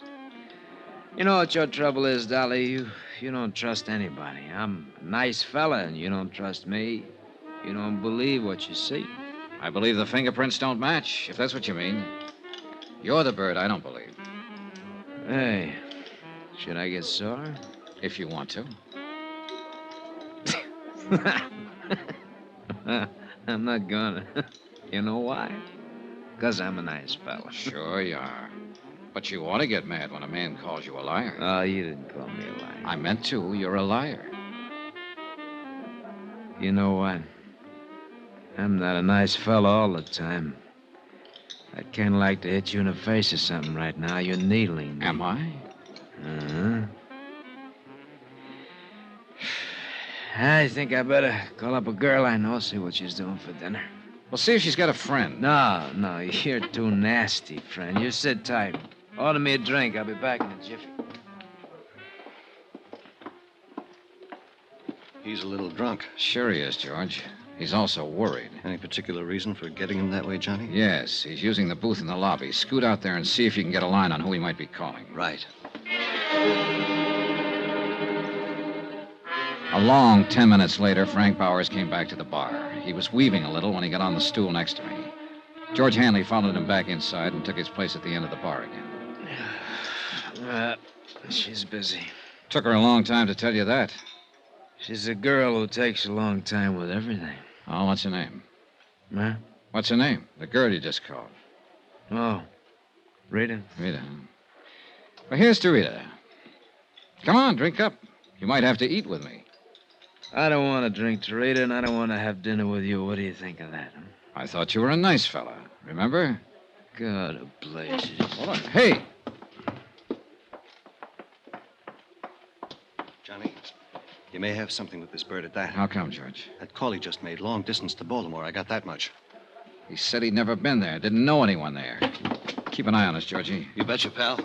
You know what your trouble is, Dolly? You don't trust anybody. I'm a nice fella, and you don't trust me. You don't believe what you see. I believe the fingerprints don't match, if that's what you mean. You're the bird I don't believe. Hey, should I get sore? If you want to. I'm not gonna. You know why? Because I'm a nice fella. Sure you are. But you ought to get mad when a man calls you a liar. Oh, you didn't call me a liar. I meant to. You're a liar. You know what? I'm not a nice fellow all the time. I'd kind of like to hit you in the face or something right now. You're needling me. Am I? Uh-huh. I think I better call up a girl I know, see what she's doing for dinner. Well, see if she's got a friend. No, you're too nasty, friend. You sit tight. Order me a drink. I'll be back in a jiffy. He's a little drunk. Sure he is, George. He's also worried. Any particular reason for getting him that way, Johnny? Yes, he's using the booth in the lobby. Scoot out there and see if you can get a line on who he might be calling. Right. A long 10 minutes later, Frank Bowers came back to the bar. He was weaving a little when he got on the stool next to me. George Hanley followed him back inside and took his place at the end of the bar again. She's busy. Took her a long time to tell you that. She's a girl who takes a long time with everything. Oh, what's her name? Huh? What's her name? The girl you just called. Oh, Rita? Rita. Well, here's to Rita. Come on, drink up. You might have to eat with me. I don't want to drink to Rita, and I don't want to have dinner with you. What do you think of that? Huh? I thought you were a nice fella. Remember? God of blazes. Hold on. Hey! Johnny, you may have something with this bird at that. How come, George? That call he just made, long distance to Baltimore. I got that much. He said he'd never been there, didn't know anyone there. Keep an eye on us, Georgie. You betcha, pal.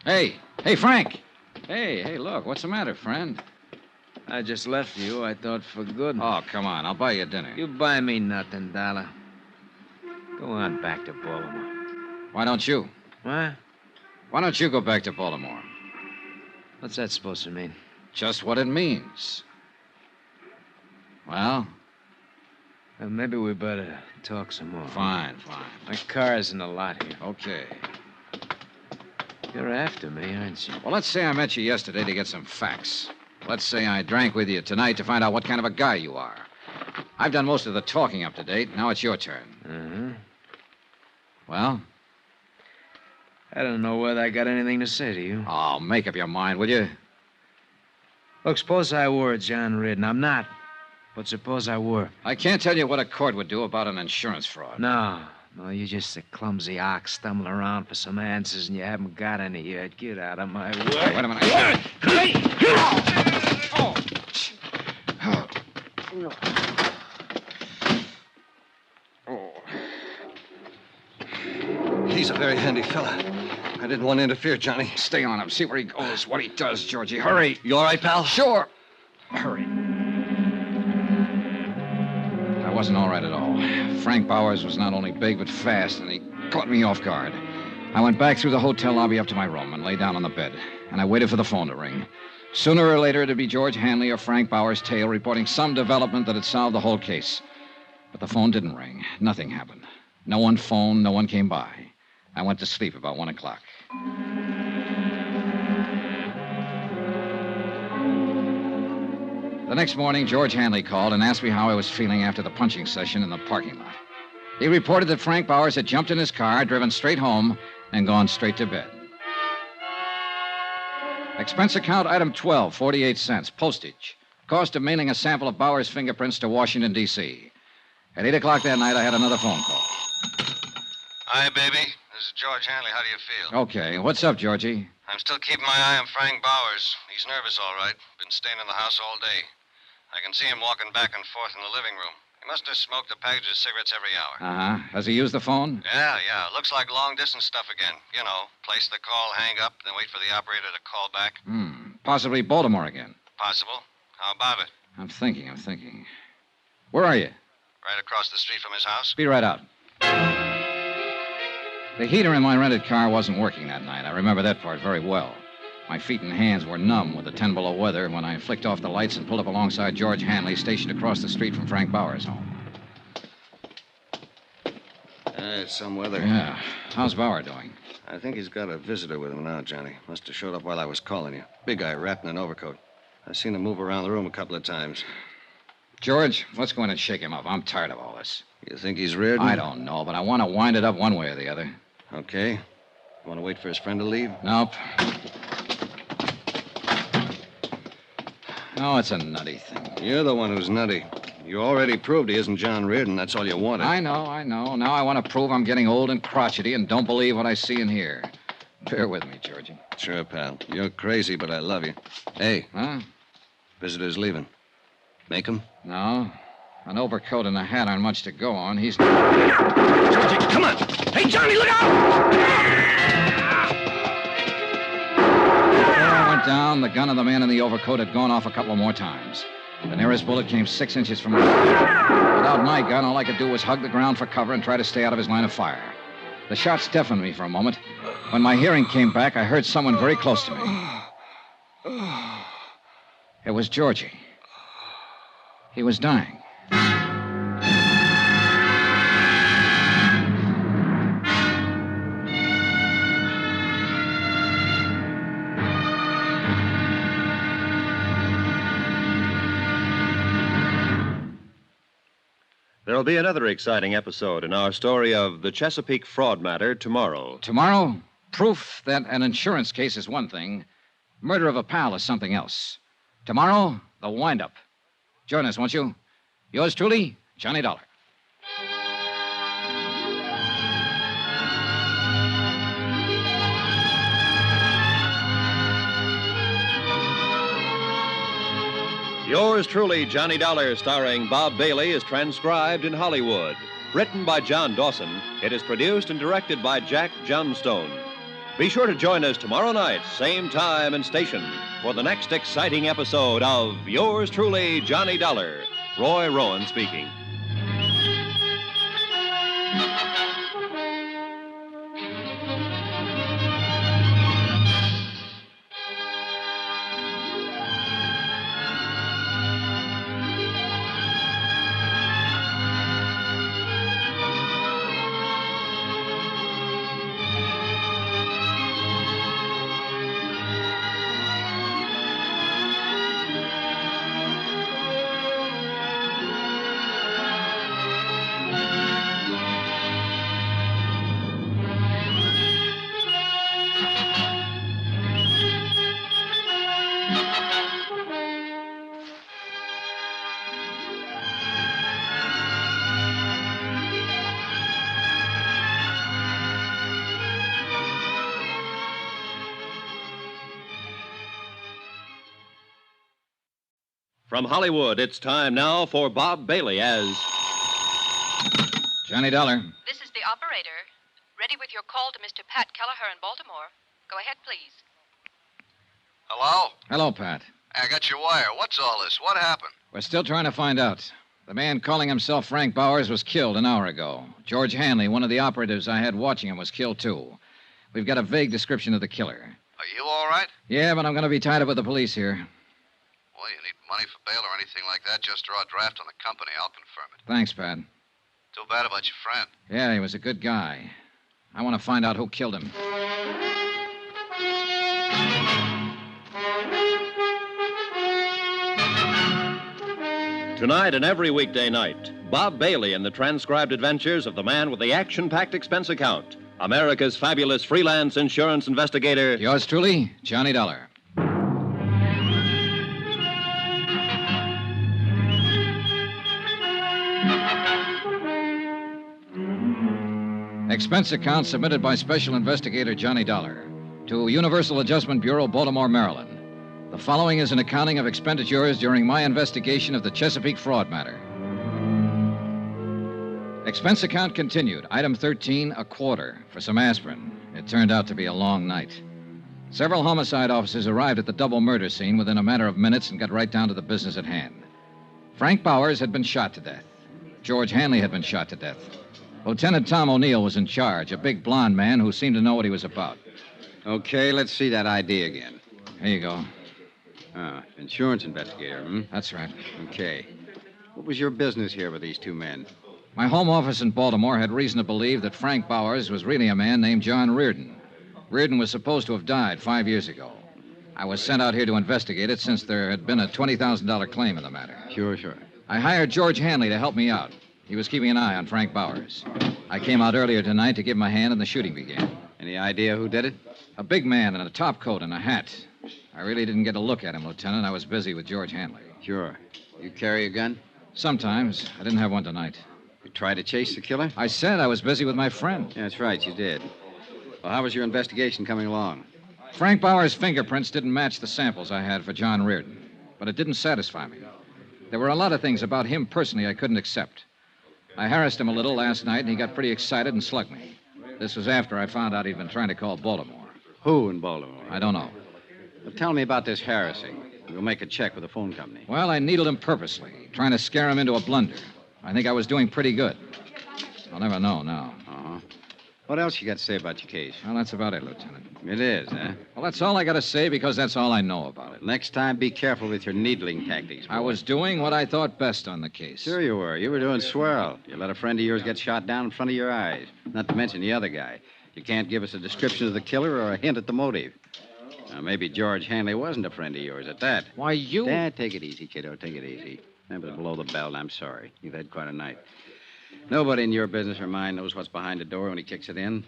Hey, Frank. Hey, look, what's the matter, friend? I just left you, I thought, for good. Oh, come on, I'll buy you dinner. You buy me nothing, Dollar. Go on back to Baltimore. Why don't you? What? Why don't you go back to Baltimore? What's that supposed to mean? Just what it means. Well? Maybe we better talk some more. Fine. My car's in the lot here. Okay. You're after me, aren't you? Well, let's say I met you yesterday to get some facts. Let's say I drank with you tonight to find out what kind of a guy you are. I've done most of the talking up to date. Now it's your turn. Uh-huh. Well? I don't know whether I got anything to say to you. Oh, make up your mind, will you? Look, suppose I were John Reardon. I'm not. But suppose I were. I can't tell you what a court would do about an insurance fraud. No, you're just a clumsy ox stumbling around for some answers and you haven't got any yet. Get out of my way. Wait a minute. He's a very handy fella. I didn't want to interfere, Johnny. Stay on him. See where he goes, what he does, Georgie. Hurry. You all right, pal? Sure. Hurry. I wasn't all right at all. Frank Bowers was not only big, but fast, and he caught me off guard. I went back through the hotel lobby up to my room and lay down on the bed, and I waited for the phone to ring. Sooner or later, it'd be George Hanley or Frank Bowers' tale reporting some development that had solved the whole case. But the phone didn't ring. Nothing happened. No one phoned, no one came by. I went to sleep about 1 o'clock. The next morning, George Hanley called and asked me how I was feeling after the punching session in the parking lot. He reported that Frank Bowers had jumped in his car, driven straight home, and gone straight to bed. Expense account item 12, 48 cents. Postage. Cost of mailing a sample of Bowers' fingerprints to Washington, D.C. At 8 o'clock that night, I had another phone call. Hi, baby. This is George Hanley. How do you feel? Okay. What's up, Georgie? I'm still keeping my eye on Frank Bowers. He's nervous, all right. Been staying in the house all day. I can see him walking back and forth in the living room. He must have smoked a package of cigarettes every hour. Uh-huh. Has he used the phone? Yeah. Looks like long-distance stuff again. You know, place the call, hang up, then wait for the operator to call back. Possibly Baltimore again. Possible. How about it? I'm thinking. Where are you? Right across the street from his house. Be right out. The heater in my rented car wasn't working that night. I remember that part very well. My feet and hands were numb with the 10 below weather when I flicked off the lights and pulled up alongside George Hanley, stationed across the street from Frank Bowers' home. It's some weather. Yeah. How's Bauer doing? I think he's got a visitor with him now, Johnny. Must have showed up while I was calling you. Big guy wrapped in an overcoat. I've seen him move around the room a couple of times. George, let's go in and shake him up. I'm tired of all this. You think he's Reardon? I don't know, but I want to wind it up one way or the other. Okay. Want to wait for his friend to leave? Nope. No, it's a nutty thing. You're the one who's nutty. You already proved he isn't John Reardon. That's all you wanted. I know. Now I want to prove I'm getting old and crotchety and don't believe what I see and hear. Bear with me, Georgie. Sure, pal. You're crazy, but I love you. Hey. Huh? Visitor's leaving. Make him? No. An overcoat and a hat aren't much to go on. He's... Georgie, come on! Hey, Johnny, look out! Before I went down, the gun of the man in the overcoat had gone off a couple more times. The nearest bullet came 6 inches from my head. Without my gun, all I could do was hug the ground for cover and try to stay out of his line of fire. The shots deafened me for a moment. When my hearing came back, I heard someone very close to me. It was Georgie. He was dying. There'll be another exciting episode in our story of the Chesapeake fraud matter tomorrow. Tomorrow, proof that an insurance case is one thing, murder of a pal is something else. Tomorrow, the wind-up. Join us, won't you? Yours truly, Johnny Dollar. Yours truly, Johnny Dollar, starring Bob Bailey, is transcribed in Hollywood. Written by John Dawson, it is produced and directed by Jack Johnstone. Be sure to join us tomorrow night, same time and station, for the next exciting episode of Yours truly, Johnny Dollar. Roy Rowan speaking. From Hollywood, it's time now for Bob Bailey as Johnny Dollar. This is the operator. Ready with your call to Mr. Pat Kelleher in Baltimore. Go ahead, please. Hello? Hello, Pat. I got your wire. What's all this? What happened? We're still trying to find out. The man calling himself Frank Bowers was killed an hour ago. George Hanley, one of the operatives I had watching him, was killed, too. We've got a vague description of the killer. Are you all right? Yeah, but I'm going to be tied up with the police here. Well, you need money for bail or anything like that, just draw a draft on the company. I'll confirm it. Thanks, Pat. Too bad about your friend. Yeah, he was a good guy. I want to find out who killed him. Tonight and every weekday night, Bob Bailey in the transcribed adventures of the man with the action-packed expense account, America's fabulous freelance insurance investigator. Yours truly, Johnny Dollar. Expense account submitted by Special Investigator Johnny Dollar to Universal Adjustment Bureau, Baltimore, Maryland. The following is an accounting of expenditures during my investigation of the Chesapeake fraud matter. Expense account continued. Item 13, a quarter for some aspirin. It turned out to be a long night. Several homicide officers arrived at the double murder scene within a matter of minutes and got right down to the business at hand. Frank Bowers had been shot to death. George Hanley had been shot to death. Lieutenant Tom O'Neill was in charge, a big blond man who seemed to know what he was about. Okay, let's see that ID again. Here you go. Insurance investigator, hmm? That's right. Okay. What was your business here with these two men? My home office in Baltimore had reason to believe that Frank Bowers was really a man named John Reardon. Reardon was supposed to have died 5 years ago. I was sent out here to investigate it since there had been a $20,000 claim in the matter. Sure. I hired George Hanley to help me out. He was keeping an eye on Frank Bowers. I came out earlier tonight to give him a hand, and the shooting began. Any idea who did it? A big man in a top coat and a hat. I really didn't get a look at him, Lieutenant. I was busy with George Hanley. Sure. You carry a gun? Sometimes. I didn't have one tonight. You tried to chase the killer? I said I was busy with my friend. Yeah, that's right, you did. Well, how was your investigation coming along? Frank Bowers' fingerprints didn't match the samples I had for John Reardon, but it didn't satisfy me. There were a lot of things about him personally I couldn't accept. I harassed him a little last night, and he got pretty excited and slugged me. This was after I found out he'd been trying to call Baltimore. Who in Baltimore? I don't know. Well, tell me about this harassing. We'll make a check with the phone company. Well, I needled him purposely, trying to scare him into a blunder. I think I was doing pretty good. I'll never know now. Uh-huh. What else you got to say about your case? Well, that's about it, Lieutenant. It is, huh? Well, that's all I got to say because that's all I know about it. Next time, be careful with your needling tactics, boy. I was doing what I thought best on the case. Sure you were. You were doing swell. You let a friend of yours get shot down in front of your eyes. Not to mention the other guy. You can't give us a description of the killer or a hint at the motive. Now, maybe George Hanley wasn't a friend of yours at that. Why, you... Dad, take it easy, kiddo. Take it easy. That was below the belt. I'm sorry. You've had quite a night. Nobody in your business or mine knows what's behind the door when he kicks it in.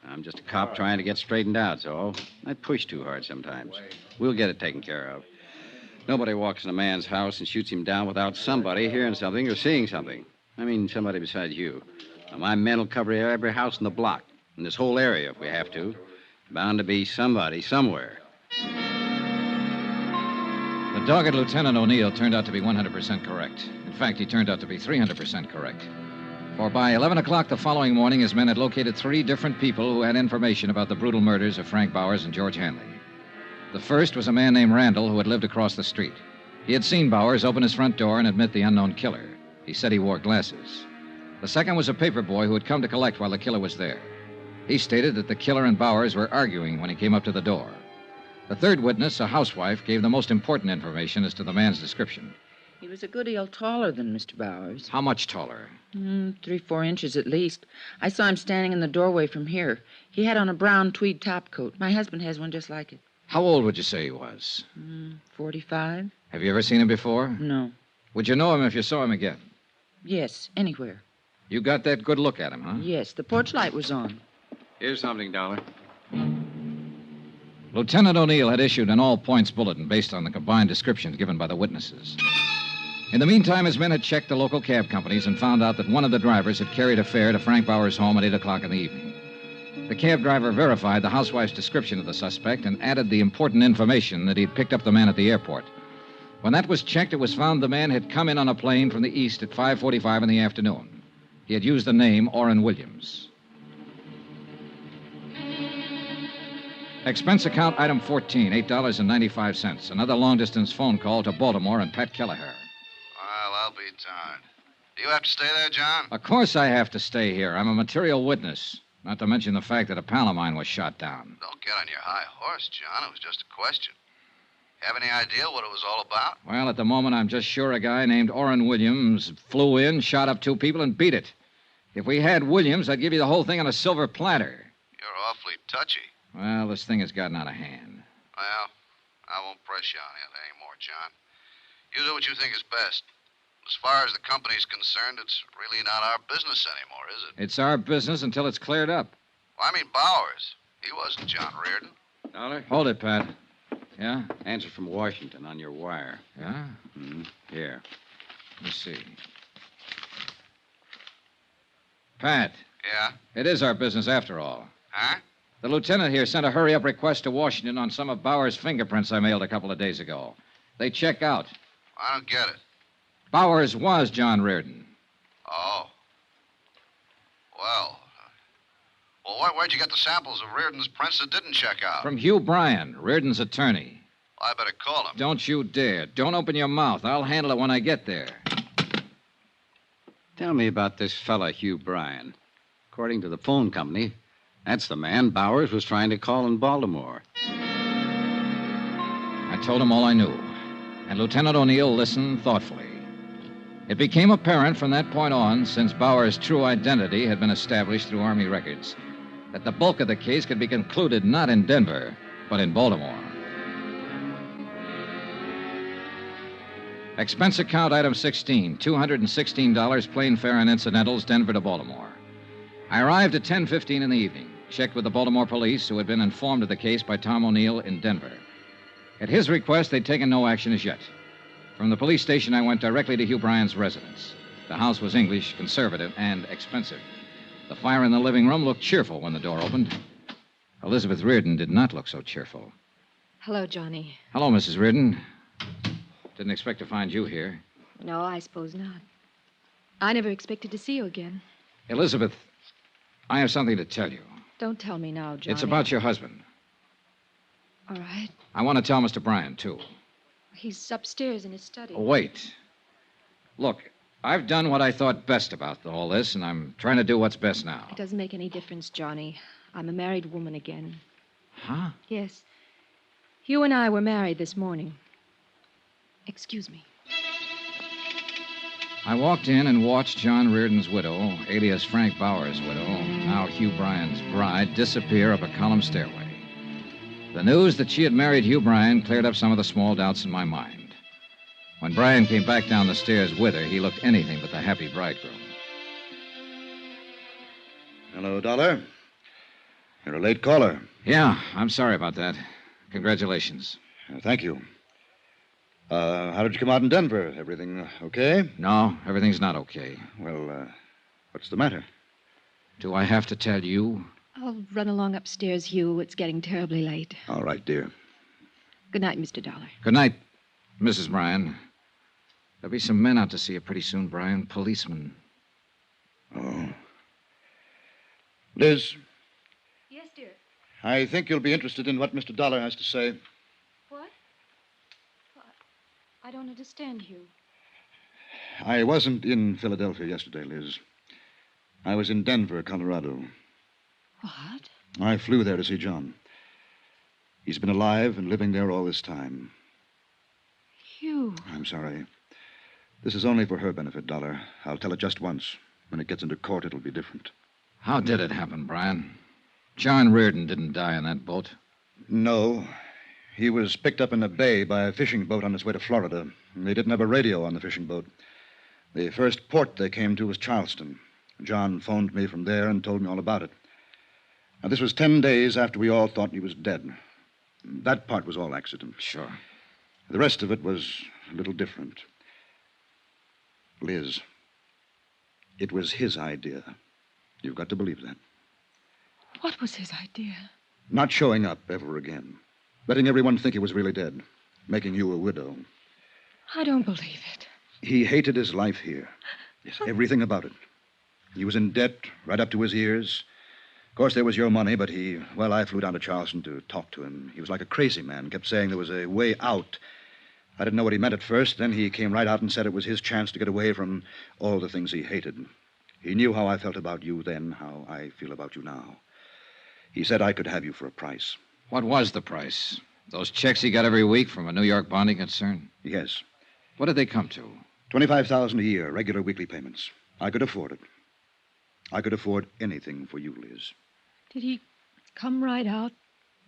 I'm just a cop trying to get straightened out, so I push too hard sometimes. We'll get it taken care of. Nobody walks in a man's house and shoots him down without somebody hearing something or seeing something. I mean, somebody besides you. Now, my men will cover every house in the block, in this whole area if we have to. Bound to be somebody somewhere. The dogged Lieutenant O'Neill turned out to be 100% correct. In fact, he turned out to be 300% correct. For by 11 o'clock the following morning, his men had located 3 different people who had information about the brutal murders of Frank Bowers and George Hanley. The first was a man named Randall who had lived across the street. He had seen Bowers open his front door and admit the unknown killer. He said he wore glasses. The second was a paper boy who had come to collect while the killer was there. He stated that the killer and Bowers were arguing when he came up to the door. The third witness, a housewife, gave the most important information as to the man's description. He was a good deal taller than Mr. Bowers. How much taller? 3-4 inches at least. I saw him standing in the doorway from here. He had on a brown tweed topcoat. My husband has one just like it. How old would you say he was? 45? Have you ever seen him before? No. Would you know him if you saw him again? Yes, anywhere. You got that good look at him, huh? Yes, the porch light was on. Here's something, Dollar. Lieutenant O'Neill had issued an all-points bulletin based on the combined descriptions given by the witnesses. In the meantime, his men had checked the local cab companies and found out that one of the drivers had carried a fare to Frank Bowers' home at 8 o'clock in the evening. The cab driver verified the housewife's description of the suspect and added the important information that he'd picked up the man at the airport. When that was checked, it was found the man had come in on a plane from the east at 5:45 in the afternoon. He had used the name Orrin Williams. Expense account item 14, $8.95. Another long-distance phone call to Baltimore and Pat Kelleher. Well, I'll be darned. Do you have to stay there, John? Of course I have to stay here. I'm a material witness. Not to mention the fact that a pal of mine was shot down. Don't get on your high horse, John. It was just a question. Have any idea what it was all about? Well, at the moment, I'm just sure a guy named Orrin Williams flew in, shot up 2 people, and beat it. If we had Williams, I'd give you the whole thing on a silver platter. You're awfully touchy. Well, this thing has gotten out of hand. Well, I won't press you on it anymore, John. You do what you think is best. As far as the company's concerned, it's really not our business anymore, is it? It's our business until it's cleared up. Well, I mean Bowers. He wasn't John Reardon. Dollar? Hold it, Pat. Yeah? Answer from Washington on your wire. Yeah? Here. Let me see. Pat. Yeah? It is our business after all. Huh? The lieutenant here sent a hurry-up request to Washington on some of Bowers' fingerprints I mailed a couple of days ago. They check out. I don't get it. Bowers was John Reardon. Oh. Well, where'd you get the samples of Reardon's prints that didn't check out? From Hugh Bryan, Reardon's attorney. Well, I better call him. Don't you dare. Don't open your mouth. I'll handle it when I get there. Tell me about this fella, Hugh Bryan. According to the phone company, that's the man Bowers was trying to call in Baltimore. I told him all I knew, and Lieutenant O'Neill listened thoughtfully. It became apparent from that point on, since Bowers' true identity had been established through Army records, that the bulk of the case could be concluded not in Denver, but in Baltimore. Expense account item 16, $216, plane fare and incidentals, Denver to Baltimore. I arrived at 10:15 in the evening, checked with the Baltimore police, who had been informed of the case by Tom O'Neill in Denver. At his request, they'd taken no action as yet. From the police station, I went directly to Hugh Bryan's residence. The house was English, conservative, and expensive. The fire in the living room looked cheerful when the door opened. Elizabeth Reardon did not look so cheerful. Hello, Johnny. Hello, Mrs. Reardon. Didn't expect to find you here. No, I suppose not. I never expected to see you again. Elizabeth, I have something to tell you. Don't tell me now, Johnny. It's about your husband. All right. I want to tell Mr. Bryan, too. He's upstairs in his study. Wait. Look, I've done what I thought best about all this, and I'm trying to do what's best now. It doesn't make any difference, Johnny. I'm a married woman again. Huh? Yes. Hugh and I were married this morning. Excuse me. I walked in and watched John Reardon's widow, alias Frank Bauer's widow, now Hugh Bryan's bride, disappear up a column stairway. The news that she had married Hugh Bryan cleared up some of the small doubts in my mind. When Bryan came back down the stairs with her, he looked anything but the happy bridegroom. Hello, Dollar. You're a late caller. Yeah, I'm sorry about that. Congratulations. Thank you. How did you come out in Denver? Everything okay? No, everything's not okay. Well, what's the matter? Do I have to tell you? I'll run along upstairs, Hugh. It's getting terribly late. All right, dear. Good night, Mr. Dollar. Good night, Mrs. Bryan. There'll be some men out to see you pretty soon, Bryan. Policemen. Oh. Liz, Yes, dear. I think you'll be interested in what Mr. Dollar has to say. What? I don't understand, Hugh. I wasn't in Philadelphia yesterday, Liz. I was in Denver, Colorado. What? I flew there to see John. He's been alive and living there all this time. Hugh. I'm sorry. This is only for her benefit, Dollar. I'll tell it just once. When it gets into court, it'll be different. How did it happen, Bryan? John Reardon didn't die on that boat. No. He was picked up in a bay by a fishing boat on its way to Florida. They didn't have a radio on the fishing boat. The first port they came to was Charleston. John phoned me from there and told me all about it. Now, this was 10 days after we all thought he was dead. That part was all accident. Sure. The rest of it was a little different. Liz, it was his idea. You've got to believe that. What was his idea? Not showing up ever again. Letting everyone think he was really dead. Making you a widow. I don't believe it. He hated his life here. Yes, everything about it. He was in debt right up to his ears. Of course, there was your money, but I flew down to Charleston to talk to him. He was like a crazy man, kept saying there was a way out. I didn't know what he meant at first. Then he came right out and said it was his chance to get away from all the things he hated. He knew how I felt about you then, how I feel about you now. He said I could have you for a price. What was the price? Those checks he got every week from a New York bonding concern? Yes. What did they come to? $25,000 a year, regular weekly payments. I could afford it. I could afford anything for you, Liz. Did he come right out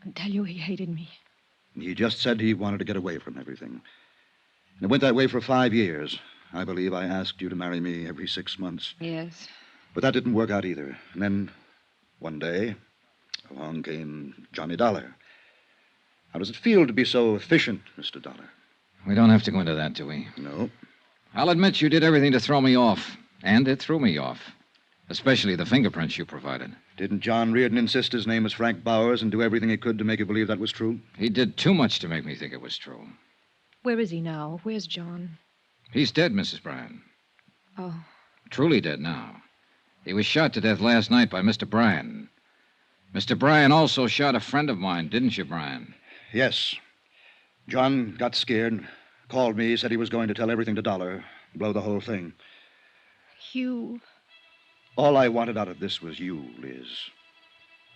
and tell you he hated me? He just said he wanted to get away from everything. And it went that way for 5 years. I believe I asked you to marry me every 6 months. Yes. But that didn't work out either. And then, one day, along came Johnny Dollar. How does it feel to be so efficient, Mr. Dollar? We don't have to go into that, do we? No. I'll admit you did everything to throw me off. And it threw me off. Especially the fingerprints you provided. Didn't John Reardon insist his name was Frank Bowers and do everything he could to make you believe that was true? He did too much to make me think it was true. Where is he now? Where's John? He's dead, Mrs. Bryan. Oh. Truly dead now. He was shot to death last night by Mr. Bryan. Mr. Bryan also shot a friend of mine, didn't you, Bryan? Yes. John got scared, called me, said he was going to tell everything to Dollar, blow the whole thing. Hugh. All I wanted out of this was you, Liz.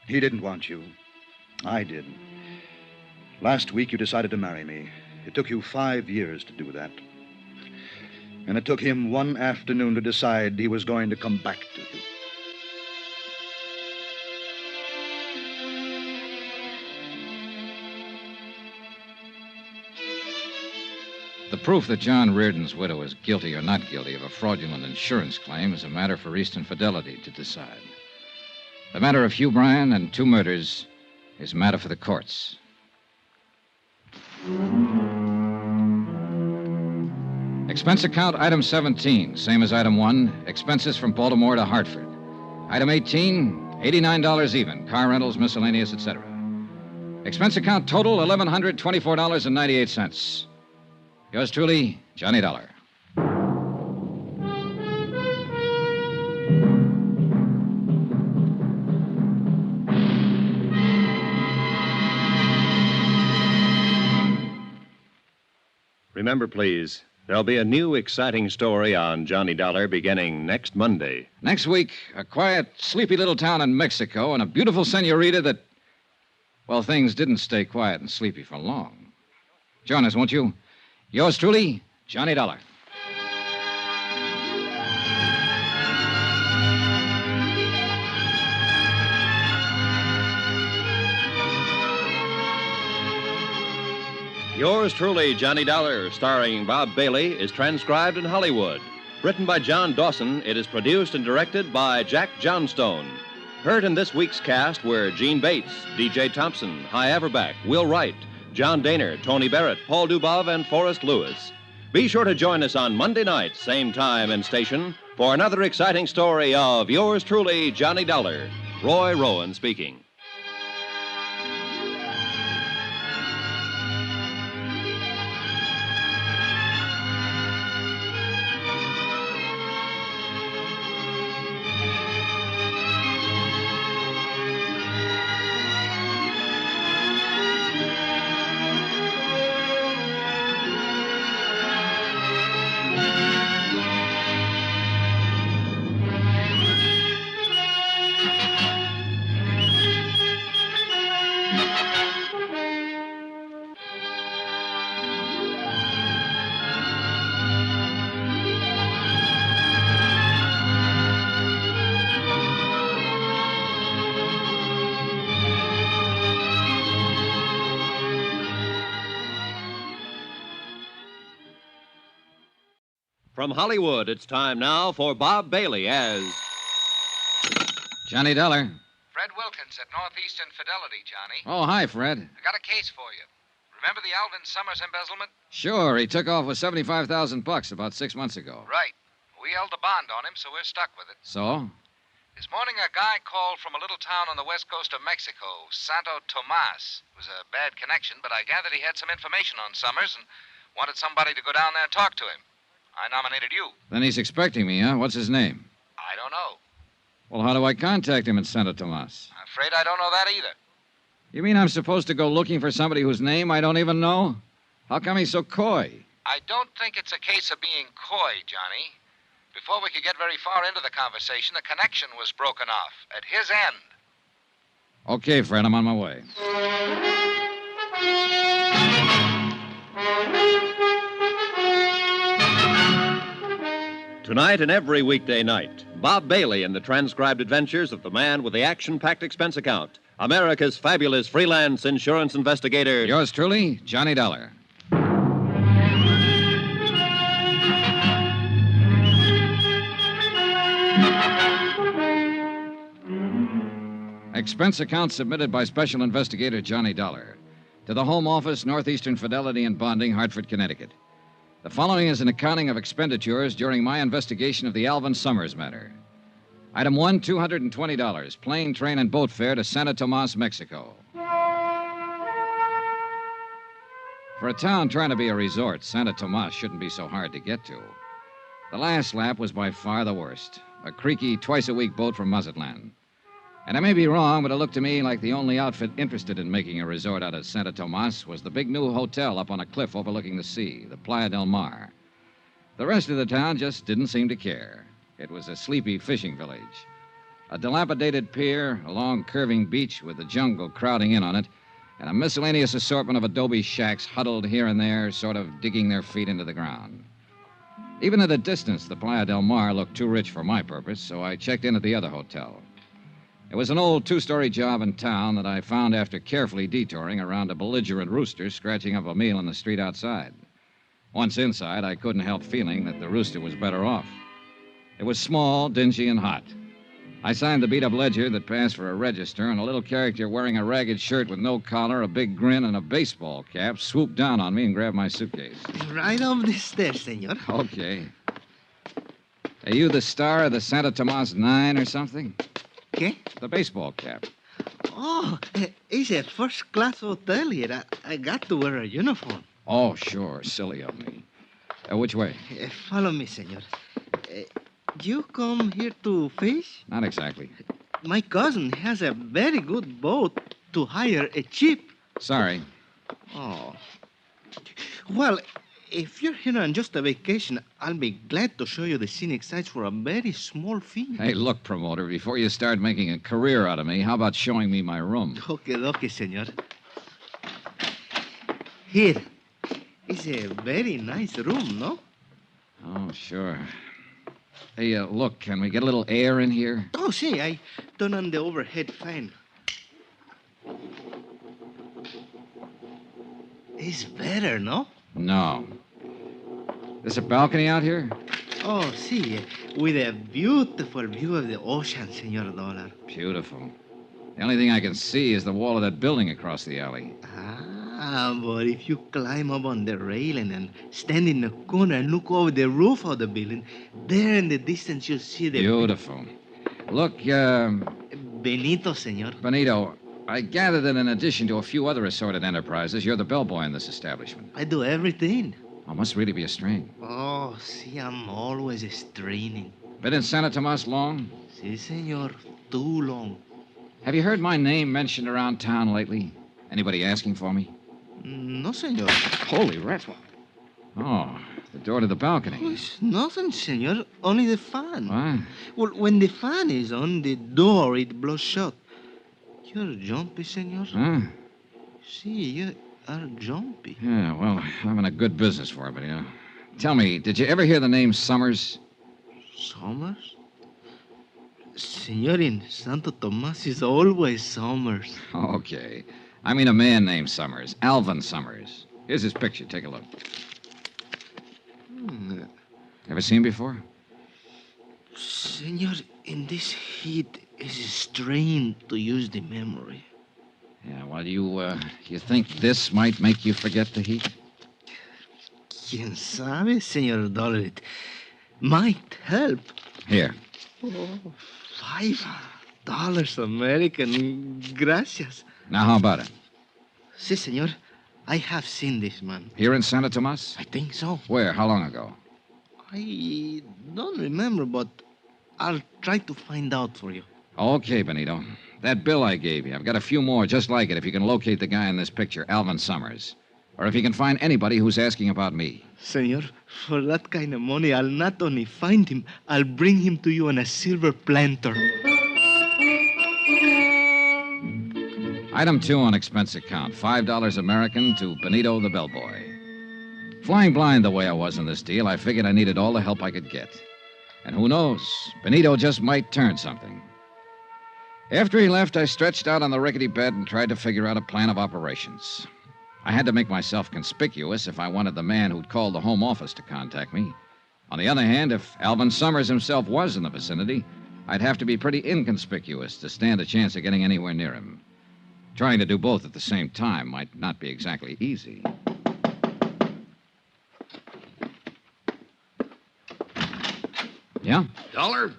He didn't want you. I did. Last week, you decided to marry me. It took you 5 years to do that. And it took him one afternoon to decide he was going to come back to you. The proof that John Reardon's widow is guilty or not guilty of a fraudulent insurance claim is a matter for Eastern Fidelity to decide. The matter of Hugh Bryan and 2 murders is a matter for the courts. Expense account item 17, same as item 1, expenses from Baltimore to Hartford. Item 18, $89 even, car rentals, miscellaneous, etc. Expense account total, $1,124.98. Yours truly, Johnny Dollar. Remember, please, there'll be a new exciting story on Johnny Dollar beginning next Monday. Next week, a quiet, sleepy little town in Mexico and a beautiful senorita that, well, things didn't stay quiet and sleepy for long. Join us, won't you? Yours truly, Johnny Dollar. Yours truly, Johnny Dollar, starring Bob Bailey, is transcribed in Hollywood. Written by John Dawson, it is produced and directed by Jack Johnstone. Heard in this week's cast were Gene Bates, D.J. Thompson, Hy Averback, Will Wright, John Daner, Tony Barrett, Paul Dubov, and Forrest Lewis. Be sure to join us on Monday night, same time and station, for another exciting story of yours truly, Johnny Dollar. Roy Rowan speaking. From Hollywood, it's time now for Bob Bailey as Johnny Dollar. Fred Wilkins at Northeastern Fidelity, Johnny. Oh, hi, Fred. I got a case for you. Remember the Alvin Summers embezzlement? Sure, he took off with $75,000 about 6 months ago. Right. We held a bond on him, so we're stuck with it. So? This morning, a guy called from a little town on the west coast of Mexico, Santo Tomas. It was a bad connection, but I gathered he had some information on Summers and wanted somebody to go down there and talk to him. I nominated you. Then he's expecting me, huh? What's his name? I don't know. Well, how do I contact him in Santo Tomas? I'm afraid I don't know that either. You mean I'm supposed to go looking for somebody whose name I don't even know? How come he's so coy? I don't think it's a case of being coy, Johnny. Before we could get very far into the conversation, the connection was broken off at his end. Okay, Fred, I'm on my way. Tonight and every weekday night, Bob Bailey in the transcribed adventures of the man with the action-packed expense account, America's fabulous freelance insurance investigator. Yours truly, Johnny Dollar. Expense account submitted by Special Investigator Johnny Dollar to the Home Office, Northeastern Fidelity and Bonding, Hartford, Connecticut. The following is an accounting of expenditures during my investigation of the Alvin Summers matter. Item 1, $220, plane, train, and boat fare to Santo Tomas, Mexico. For a town trying to be a resort, Santo Tomas shouldn't be so hard to get to. The last lap was by far the worst. A creaky, twice-a-week boat from Mazatlan. And I may be wrong, but it looked to me like the only outfit interested in making a resort out of Santo Tomas was the big new hotel up on a cliff overlooking the sea, the Playa del Mar. The rest of the town just didn't seem to care. It was a sleepy fishing village. A dilapidated pier, a long curving beach with the jungle crowding in on it, and a miscellaneous assortment of adobe shacks huddled here and there, sort of digging their feet into the ground. Even at a distance, the Playa del Mar looked too rich for my purpose, so I checked in at the other hotel. It was an old two-story job in town that I found after carefully detouring around a belligerent rooster scratching up a meal in the street outside. Once inside, I couldn't help feeling that the rooster was better off. It was small, dingy, and hot. I signed the beat-up ledger that passed for a register, and a little character wearing a ragged shirt with no collar, a big grin, and a baseball cap swooped down on me and grabbed my suitcase. Right up the stairs, senor. Okay. Are you the star of the Santa Tomas 9 or something? ¿Qué? The baseball cap. Oh, it's a first-class hotel here. I got to wear a uniform. Oh, sure. Silly of me. Which way? Follow me, senor. You come here to fish? Not exactly. My cousin has a very good boat to hire a cheap. Sorry. Oh. Well, if you're here on just a vacation, I'll be glad to show you the scenic sights for a very small fee. Hey, look, promoter, before you start making a career out of me, how about showing me my room? Okay, senor. Here. It's a very nice room, no? Oh, sure. Hey, look, can we get a little air in here? Oh, see, I turn on the overhead fan. It's better, no? No. There's a balcony out here? Oh, see, with a beautiful view of the ocean, Senor Dollar. Beautiful. The only thing I can see is the wall of that building across the alley. But if you climb up on the railing and stand in the corner and look over the roof of the building, there in the distance you'll see the... Beautiful. Look, Benito, senor. Benito, I gather that in addition to a few other assorted enterprises, you're the bellboy in this establishment. I do everything. Oh, must really be a strain. Oh, see, I'm always straining. Been in Santa Tomas long? Si, senor. Too long. Have you heard my name mentioned around town lately? Anybody asking for me? No, senor. Holy rattle. Oh, the door to the balcony. Oh, it's nothing, senor. Only the fan. What? Well, when the fan is on, the door, it blows shut. You're jumpy, senor. Huh? See, you are jumpy. Yeah, well, I'm in a good business for it, Benito. Tell me, did you ever hear the name Summers? Summers? Senor, in Santo Tomas is always Summers. Okay. I mean a man named Summers, Alvin Summers. Here's his picture. Take a look. Ever seen him before? Senor, in this heat, it's a strain to use the memory. Yeah, well, you think this might make you forget the heat? Quien sabe, Senor Dollar, it might help. Here. Oh, $5 American. Gracias. Now, how about it? Si, senor. I have seen this man. Here in Santa Tomas? I think so. Where? How long ago? I don't remember, but I'll try to find out for you. Okay, Benito. That bill I gave you, I've got a few more just like it if you can locate the guy in this picture, Alvin Summers. Or if you can find anybody who's asking about me. Senor, for that kind of money, I'll not only find him, I'll bring him to you on a silver planter. Item 2 on expense account, $5 American to Benito the bellboy. Flying blind the way I was in this deal, I figured I needed all the help I could get. And who knows, Benito just might turn something. After he left, I stretched out on the rickety bed and tried to figure out a plan of operations. I had to make myself conspicuous if I wanted the man who'd called the home office to contact me. On the other hand, if Alvin Summers himself was in the vicinity, I'd have to be pretty inconspicuous to stand a chance of getting anywhere near him. Trying to do both at the same time might not be exactly easy. Yeah? Dollar?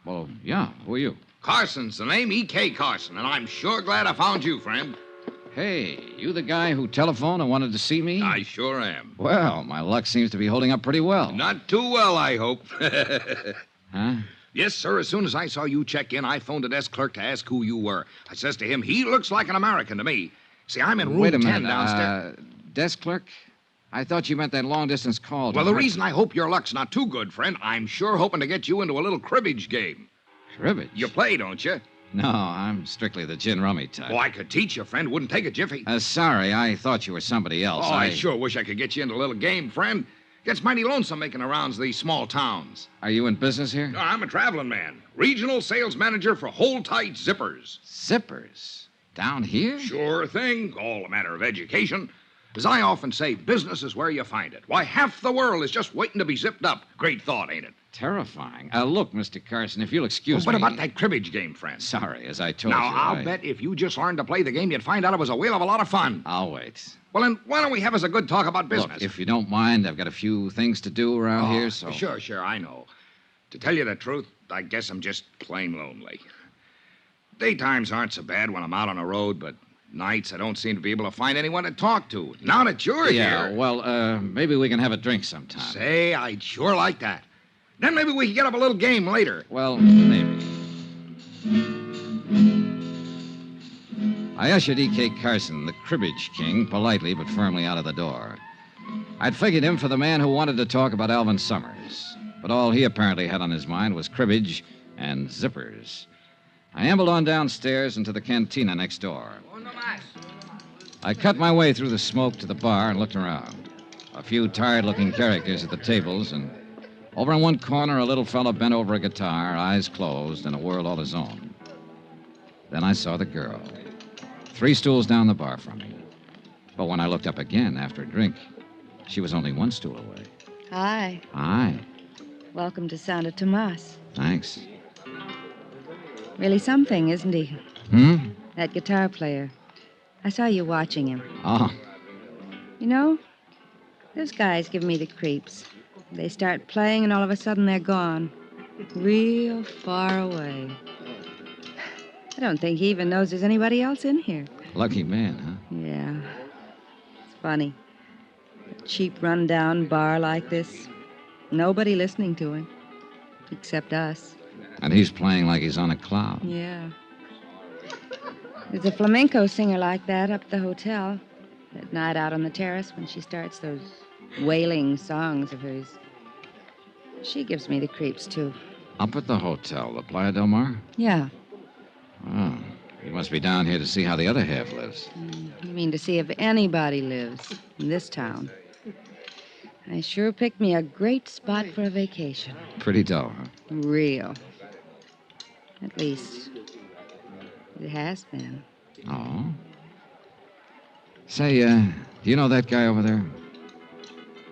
Well, yeah. Who are you? Carson's the name, E.K. Carson, and I'm sure glad I found you, friend. Hey, you the guy who telephoned and wanted to see me? I sure am. Well, my luck seems to be holding up pretty well. Not too well, I hope. Huh? Yes, sir. As soon as I saw you check in, I phoned a desk clerk to ask who you were. I says to him, he looks like an American to me. See, I'm in room Wait a 10 minute. downstairs. Desk clerk? I thought you meant that long-distance call. Well, the reason I hope your luck's not too good, friend, I'm sure hoping to get you into a little cribbage game. Cribbage? You play, don't you? No, I'm strictly the gin rummy type. Oh, I could teach you, friend. Wouldn't take a jiffy. Sorry, I thought you were somebody else. Oh, I sure wish I could get you into a little game, friend. Gets mighty lonesome making the rounds of these small towns. Are you in business here? No, I'm a traveling man. Regional sales manager for Hold Tight Zippers. Zippers? Down here? Sure thing. All a matter of education. As I often say, business is where you find it. Why, half the world is just waiting to be zipped up. Great thought, ain't it? Terrifying. Look, Mr. Carson, if you'll excuse What me. about that cribbage game, friend? Sorry, as I told Now, you. I'll bet if you just learned to play the game, you'd find out it was a whale of a lot of fun. I'll wait. Well, then, why don't we have us a good talk about business? Look, if you don't mind, I've got a few things to do around here, so. Sure, I know. To tell you the truth, I guess I'm just plain lonely. Daytimes aren't so bad when I'm out on the road, but nights I don't seem to be able to find anyone to talk to. Now that you're here. Well, maybe we can have a drink sometime. Say, I'd sure like that. Then maybe we can get up a little game later. Well, maybe. I ushered E.K. Carson, the cribbage king, politely but firmly out of the door. I'd figured him for the man who wanted to talk about Alvin Summers, but all he apparently had on his mind was cribbage and zippers. I ambled on downstairs into the cantina next door. I cut my way through the smoke to the bar and looked around. A few tired-looking characters at the tables, and over in one corner, a little fellow bent over a guitar, eyes closed, in a world all his own. Then I saw the girl, 3 stools down the bar from me. But when I looked up again after a drink, she was only 1 stool away. Hi. Hi. Welcome to Santo Tomas. Thanks. Really something, isn't he? That guitar player. I saw you watching him. Oh. You know, those guys give me the creeps. They start playing, and all of a sudden they're gone. Real far away. I don't think he even knows there's anybody else in here. Lucky man, huh? Yeah. It's funny. A cheap, run-down bar like this. Nobody listening to him. Except us. And he's playing like he's on a cloud. Yeah. There's a flamenco singer like that up at the hotel. At night out on the terrace when she starts those wailing songs of hers. She gives me the creeps, too. Up at the hotel, the Playa del Mar? Yeah. Oh, he must be down here to see how the other half lives. You mean to see if anybody lives in this town. I sure picked me a great spot for a vacation. Pretty dull, huh? Real. At least, it has been. Oh? Say, do you know that guy over there?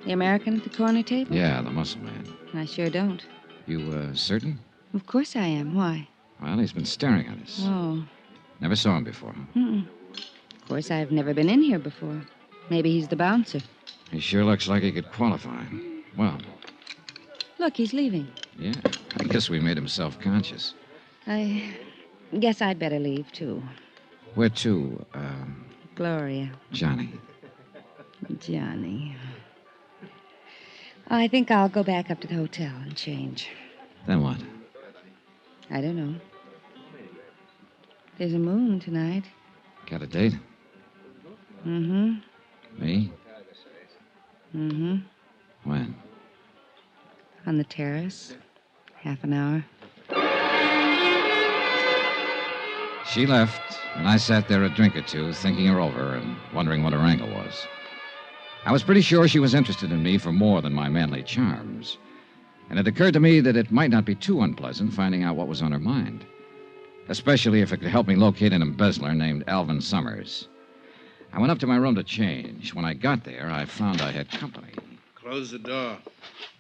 The American at the corner table? Yeah, the muscle man. I sure don't. You, certain? Of course I am. Why? Well, he's been staring at us. Oh. Never saw him before. Of course, I've never been in here before. Maybe he's the bouncer. He sure looks like he could qualify. Well, Look, he's leaving. yeah, I guess we made him self-conscious. I guess I'd better leave, too. Where to? Gloria. Johnny. Johnny. I think I'll go back up to the hotel and change. Then what? I don't know. There's a moon tonight. Got a date? Mm-hmm. Me? Mm-hmm. When? On the terrace. Half an hour. She left, and I sat there a drink or two, thinking her over and wondering what her angle was. I was pretty sure she was interested in me for more than my manly charms. And it occurred to me that it might not be too unpleasant finding out what was on her mind. Especially if it could help me locate an embezzler named Alvin Summers. I went up to my room to change. When I got there, I found I had company. Close the door.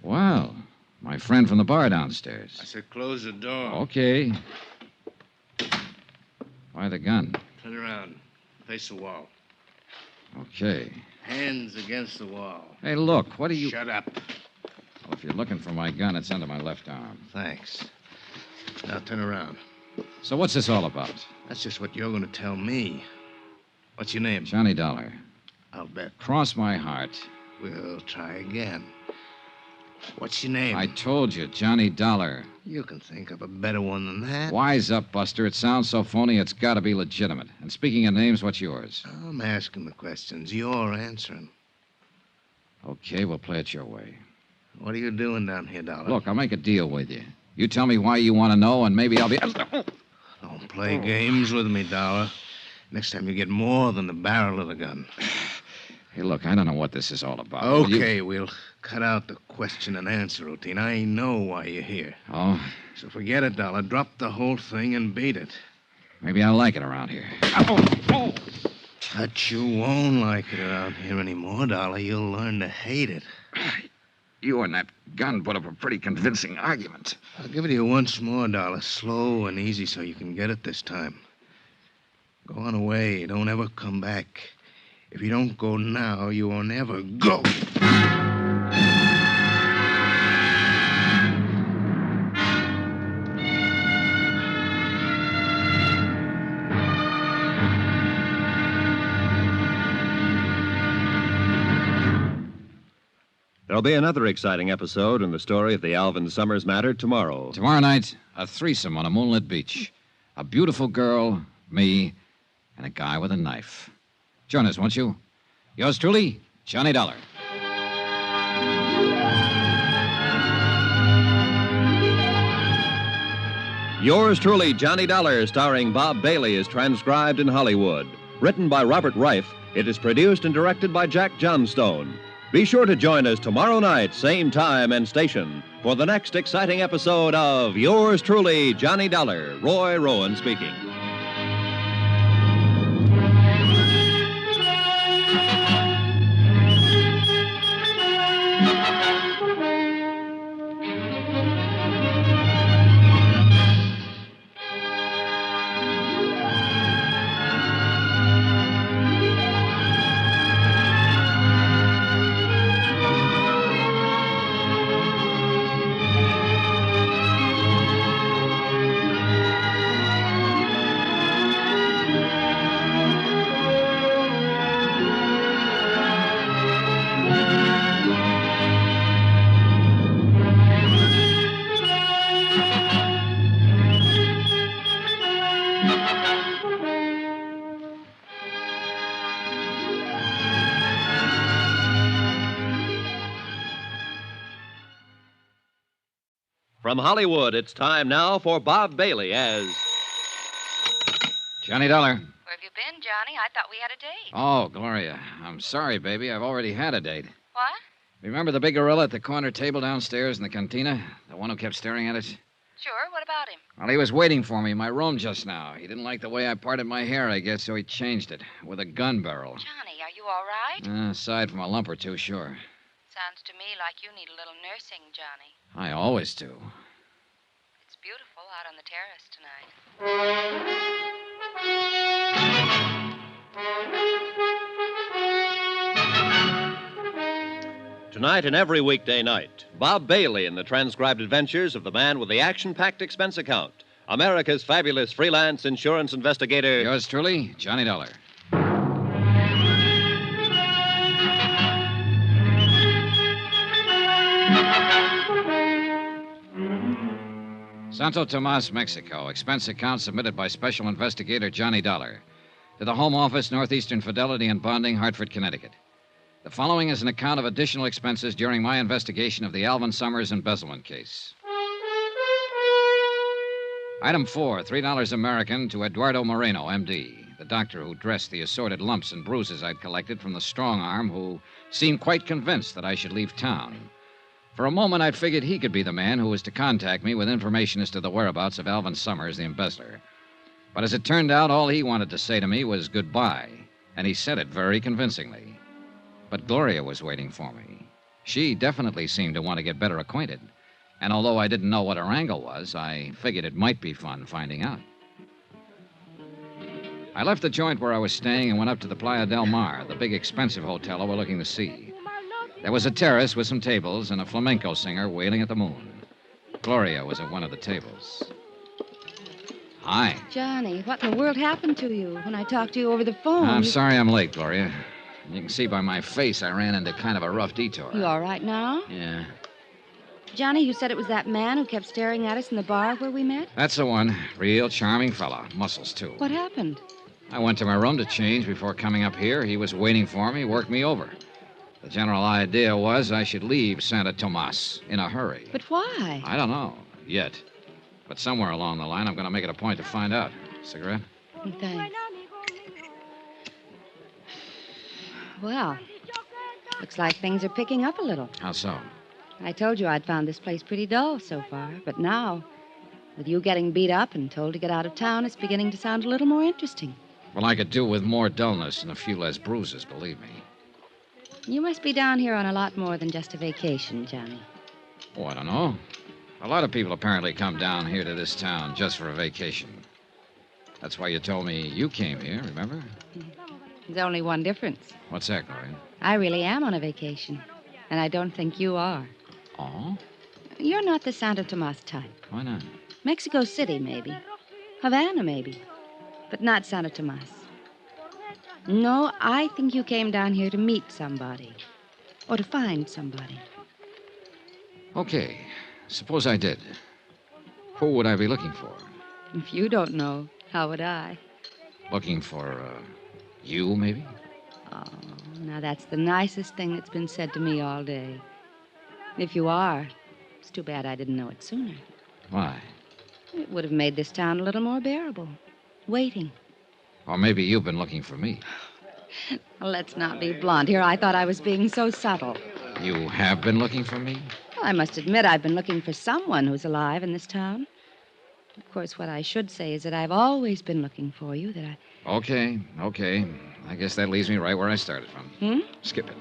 Well, my friend from the bar downstairs. I said close the door. Okay. Why the gun? Turn around. Face the wall. Okay. Hands against the wall. Hey, look, what are you... Shut up. Well, if you're looking for my gun, it's under my left arm. Thanks. Now turn around. So what's this all about? That's just what you're going to tell me. What's your name? Johnny Dollar. I'll bet. Cross my heart. We'll try again. What's your name? I told you, Johnny Dollar. You can think of a better one than that. Wise up, Buster. It sounds so phony, it's got to be legitimate. And speaking of names, what's yours? I'm asking the questions. You're answering. Okay, we'll play it your way. What are you doing down here, Dollar? Look, I'll make a deal with you. You tell me why you want to know, and maybe I'll be... Don't play games with me, Dollar. Next time you get more than the barrel of the gun. Hey, look, I don't know what this is all about. Okay, we'll cut out the question and answer routine. I know why you're here. Oh? So forget it, Dollar. Drop the whole thing and beat it. Maybe I like it around here. But you won't like it around here anymore, Dollar. You'll learn to hate it. You and that gun put up a pretty convincing argument. I'll give it to you once more, Dollar. Slow and easy so you can get it this time. Go on away. Don't ever come back. If you don't go now, you won't ever go. There'll be another exciting episode in the story of the Alvin Summers matter tomorrow. Tomorrow night, a threesome on a moonlit beach. A beautiful girl, me, and a guy with a knife. Join us, won't you? Yours truly, Johnny Dollar. Yours truly, Johnny Dollar, starring Bob Bailey, is transcribed in Hollywood. Written by Robert Reif, it is produced and directed by Jack Johnstone. Be sure to join us tomorrow night, same time and station, for the next exciting episode of Yours truly, Johnny Dollar. Roy Rowan speaking. From Hollywood, it's time now for Bob Bailey as Johnny Dollar. Where have you been, Johnny? I thought we had a date. Oh, Gloria. I'm sorry, baby. I've already had a date. What? Remember the big gorilla at the corner table downstairs in the cantina? The one who kept staring at us? Sure. What about him? Well, he was waiting for me in my room just now. He didn't like the way I parted my hair, I guess, so he changed it with a gun barrel. Johnny, are you all right? Aside from a lump or two, sure. Sounds to me like you need a little nursing, Johnny. I always do. It's beautiful out on the terrace tonight. Tonight and every weekday night, Bob Bailey in the transcribed adventures of the man with the action-packed expense account, America's fabulous freelance insurance investigator. Yours truly, Johnny Dollar. Santo Tomas, Mexico. Expense account submitted by Special Investigator Johnny Dollar. To the Home Office, Northeastern Fidelity and Bonding, Hartford, Connecticut. The following is an account of additional expenses during my investigation of the Alvin Summers embezzlement case. Item 4, $3 American to Eduardo Moreno, M.D., the doctor who dressed the assorted lumps and bruises I'd collected from the strong arm who seemed quite convinced that I should leave town. For a moment, I'd figured he could be the man who was to contact me with information as to the whereabouts of Alvin Summers, the embezzler. But as it turned out, all he wanted to say to me was goodbye, and he said it very convincingly. But Gloria was waiting for me. She definitely seemed to want to get better acquainted, and although I didn't know what her angle was, I figured it might be fun finding out. I left the joint where I was staying and went up to the Playa del Mar, the big expensive hotel overlooking the sea. There was a terrace with some tables and a flamenco singer wailing at the moon. Gloria was at one of the tables. Hi. Johnny, what in the world happened to you when I talked to you over the phone? I'm sorry I'm late, Gloria. You can see by my face I ran into kind of a rough detour. You all right now? Yeah. Johnny, you said it was that man who kept staring at us in the bar where we met? That's the one. Real charming fella. Muscles, too. What happened? I went to my room to change before coming up here. He was waiting for me, worked me over. The general idea was I should leave Santa Tomas in a hurry. But why? I don't know, yet. But somewhere along the line, I'm going to make it a point to find out. Cigarette? Thanks. Well, looks like things are picking up a little. How so? I told you I'd found this place pretty dull so far, but now, with you getting beat up and told to get out of town, it's beginning to sound a little more interesting. Well, I could do with more dullness and a few less bruises, believe me. You must be down here on a lot more than just a vacation, Johnny. Oh, I don't know. A lot of people apparently come down here to this town just for a vacation. That's why you told me you came here, remember? There's only one difference. What's that, Gloria? I really am on a vacation, and I don't think you are. Oh? You're not the Santo Tomas type. Why not? Mexico City, maybe. Havana, maybe. But not Santo Tomas. No, I think you came down here to meet somebody. Or to find somebody. Okay. Suppose I did. Who would I be looking for? If you don't know, how would I? Looking for, you, maybe? Oh, now that's the nicest thing that's been said to me all day. If you are, it's too bad I didn't know it sooner. Why? It would have made this town a little more bearable. Waiting. Or maybe you've been looking for me. Well, let's not be blunt here. I thought I was being so subtle. You have been looking for me? Well, I must admit I've been looking for someone who's alive in this town. Of course, what I should say is that I've always been looking for you, that I... Okay. I guess that leaves me right where I started from. Skip it.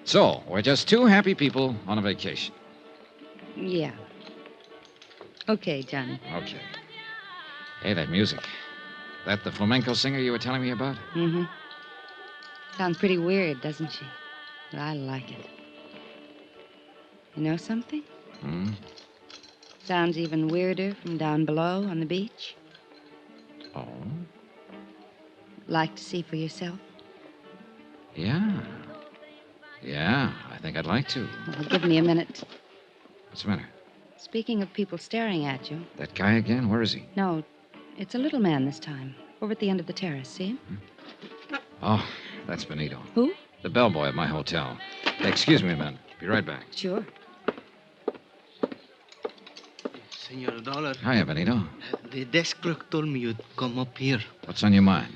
So, we're just two happy people on a vacation. Yeah. Okay, Johnny. Okay. Hey, that music. That the flamenco singer you were telling me about? Mm-hmm. Sounds pretty weird, doesn't she? But I like it. You know something? Sounds even weirder from down below on the beach. Oh? Like to see for yourself? Yeah, I think I'd like to. Well, give me a minute. What's the matter? Speaking of people staring at you. That guy again? Where is he? No, it's a little man this time. Over at the end of the terrace, see him? Oh, that's Benito. Who? The bellboy at my hotel. Excuse me a minute. Be right back. Sure. Senor Dollar. Hiya, Benito. The desk clerk told me you'd come up here. What's on your mind?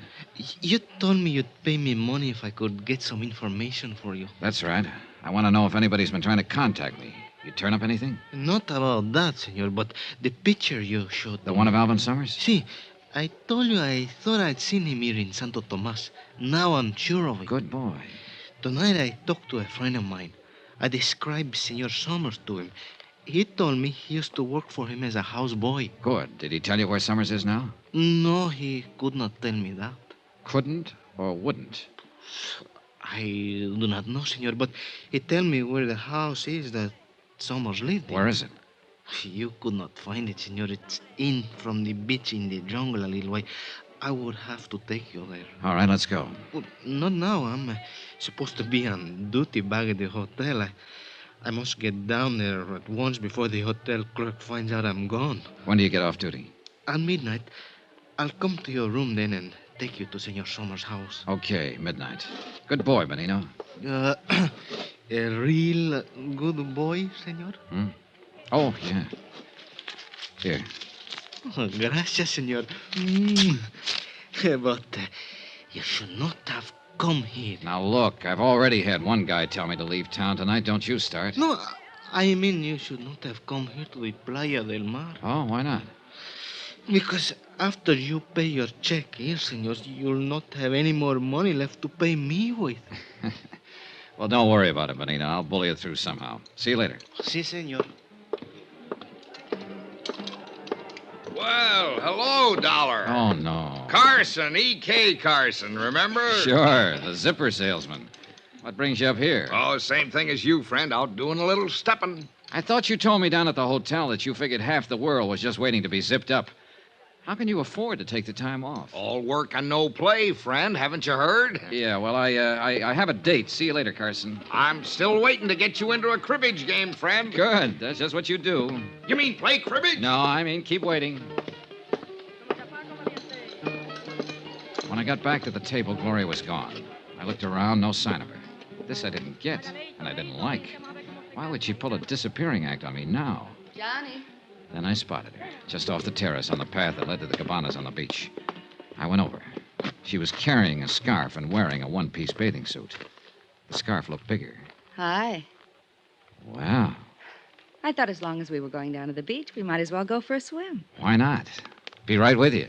You told me you'd pay me money if I could get some information for you. That's right. I want to know if anybody's been trying to contact me. You turn up anything? Not about that, senor, but the picture you showed The me. one of Alvin Summers? See, I told you I thought I'd seen him here in Santo Tomas. Now I'm sure of it. Good boy. Tonight I talked to a friend of mine. I described Senor Summers to him. He told me he used to work for him as a houseboy. Good. Did he tell you where Summers is now? No, he could not tell me that. Couldn't or wouldn't? I do not know, senor, but he told me where the house is that Summers lived in. Where is it? You could not find it, senor. It's in from the beach in the jungle a little way. I would have to take you there. All right, let's go. Well, not now. I'm supposed to be on duty back at the hotel. I must get down there at once before the hotel clerk finds out I'm gone. When do you get off duty? At midnight. I'll come to your room then and take you to Senor Summers' house. Okay, midnight. Good boy, Benito. A real good boy, senor? Oh, yeah. Here. Oh, gracias, senor. But you should not have come here. Now, look, I've already had one guy tell me to leave town tonight. Don't you start. No, I mean you should not have come here to the Playa del Mar. Oh, why not? Because after you pay your check here, senor, you'll not have any more money left to pay me with. Well, don't worry about it, Benito. I'll bully it through somehow. See you later. Si, senor. Well, hello, Dollar. Oh, no. Carson, E.K. Carson, remember? Sure, the zipper salesman. What brings you up here? Oh, same thing as you, friend. Out doing a little stepping. I thought you told me down at the hotel that you figured half the world was just waiting to be zipped up. How can you afford to take the time off? All work and no play, friend. Haven't you heard? Yeah, well, I have a date. See you later, Carson. I'm still waiting to get you into a cribbage game, friend. Good. That's just what you do. You mean play cribbage? No, I mean keep waiting. When I got back to the table, Gloria was gone. I looked around, no sign of her. This I didn't get, and I didn't like. Why would she pull a disappearing act on me now? Johnny. Then I spotted her, just off the terrace on the path that led to the cabanas on the beach. I went over. She was carrying a scarf and wearing a one-piece bathing suit. The scarf looked bigger. Hi. Wow. I thought as long as we were going down to the beach, we might as well go for a swim. Why not? Be right with you.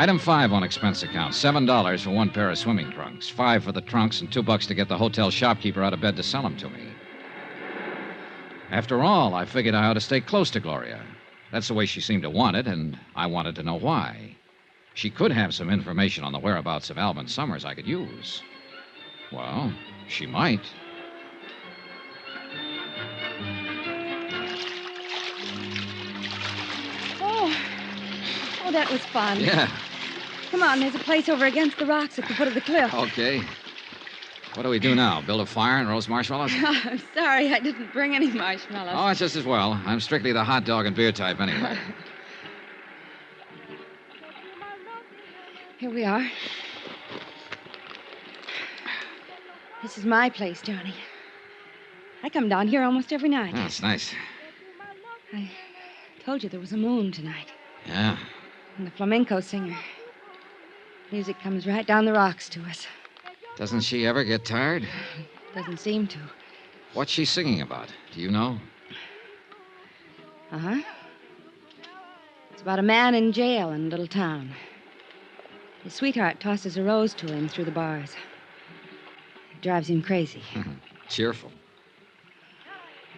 Item 5 on expense account, $7 for one pair of swimming trunks, $5 for the trunks, and $2 to get the hotel shopkeeper out of bed to sell them to me. After all, I figured I ought to stay close to Gloria. That's the way she seemed to want it, and I wanted to know why. She could have some information on the whereabouts of Alvin Summers I could use. Well, she might. Oh, that was fun. Yeah. Come on, there's a place over against the rocks at the foot of the cliff. Okay. What do we do now? Build a fire and roast marshmallows? I'm sorry, I didn't bring any marshmallows. Oh, it's just as well. I'm strictly the hot dog and beer type anyway. Here we are. This is my place, Johnny. I come down here almost every night. Oh, it's nice. I told you there was a moon tonight. Yeah. And the flamenco singer. Music comes right down the rocks to us. Doesn't she ever get tired? Doesn't seem to. What's she singing about? Do you know? Uh-huh. It's about a man in jail in a little town. His sweetheart tosses a rose to him through the bars. It drives him crazy. Cheerful.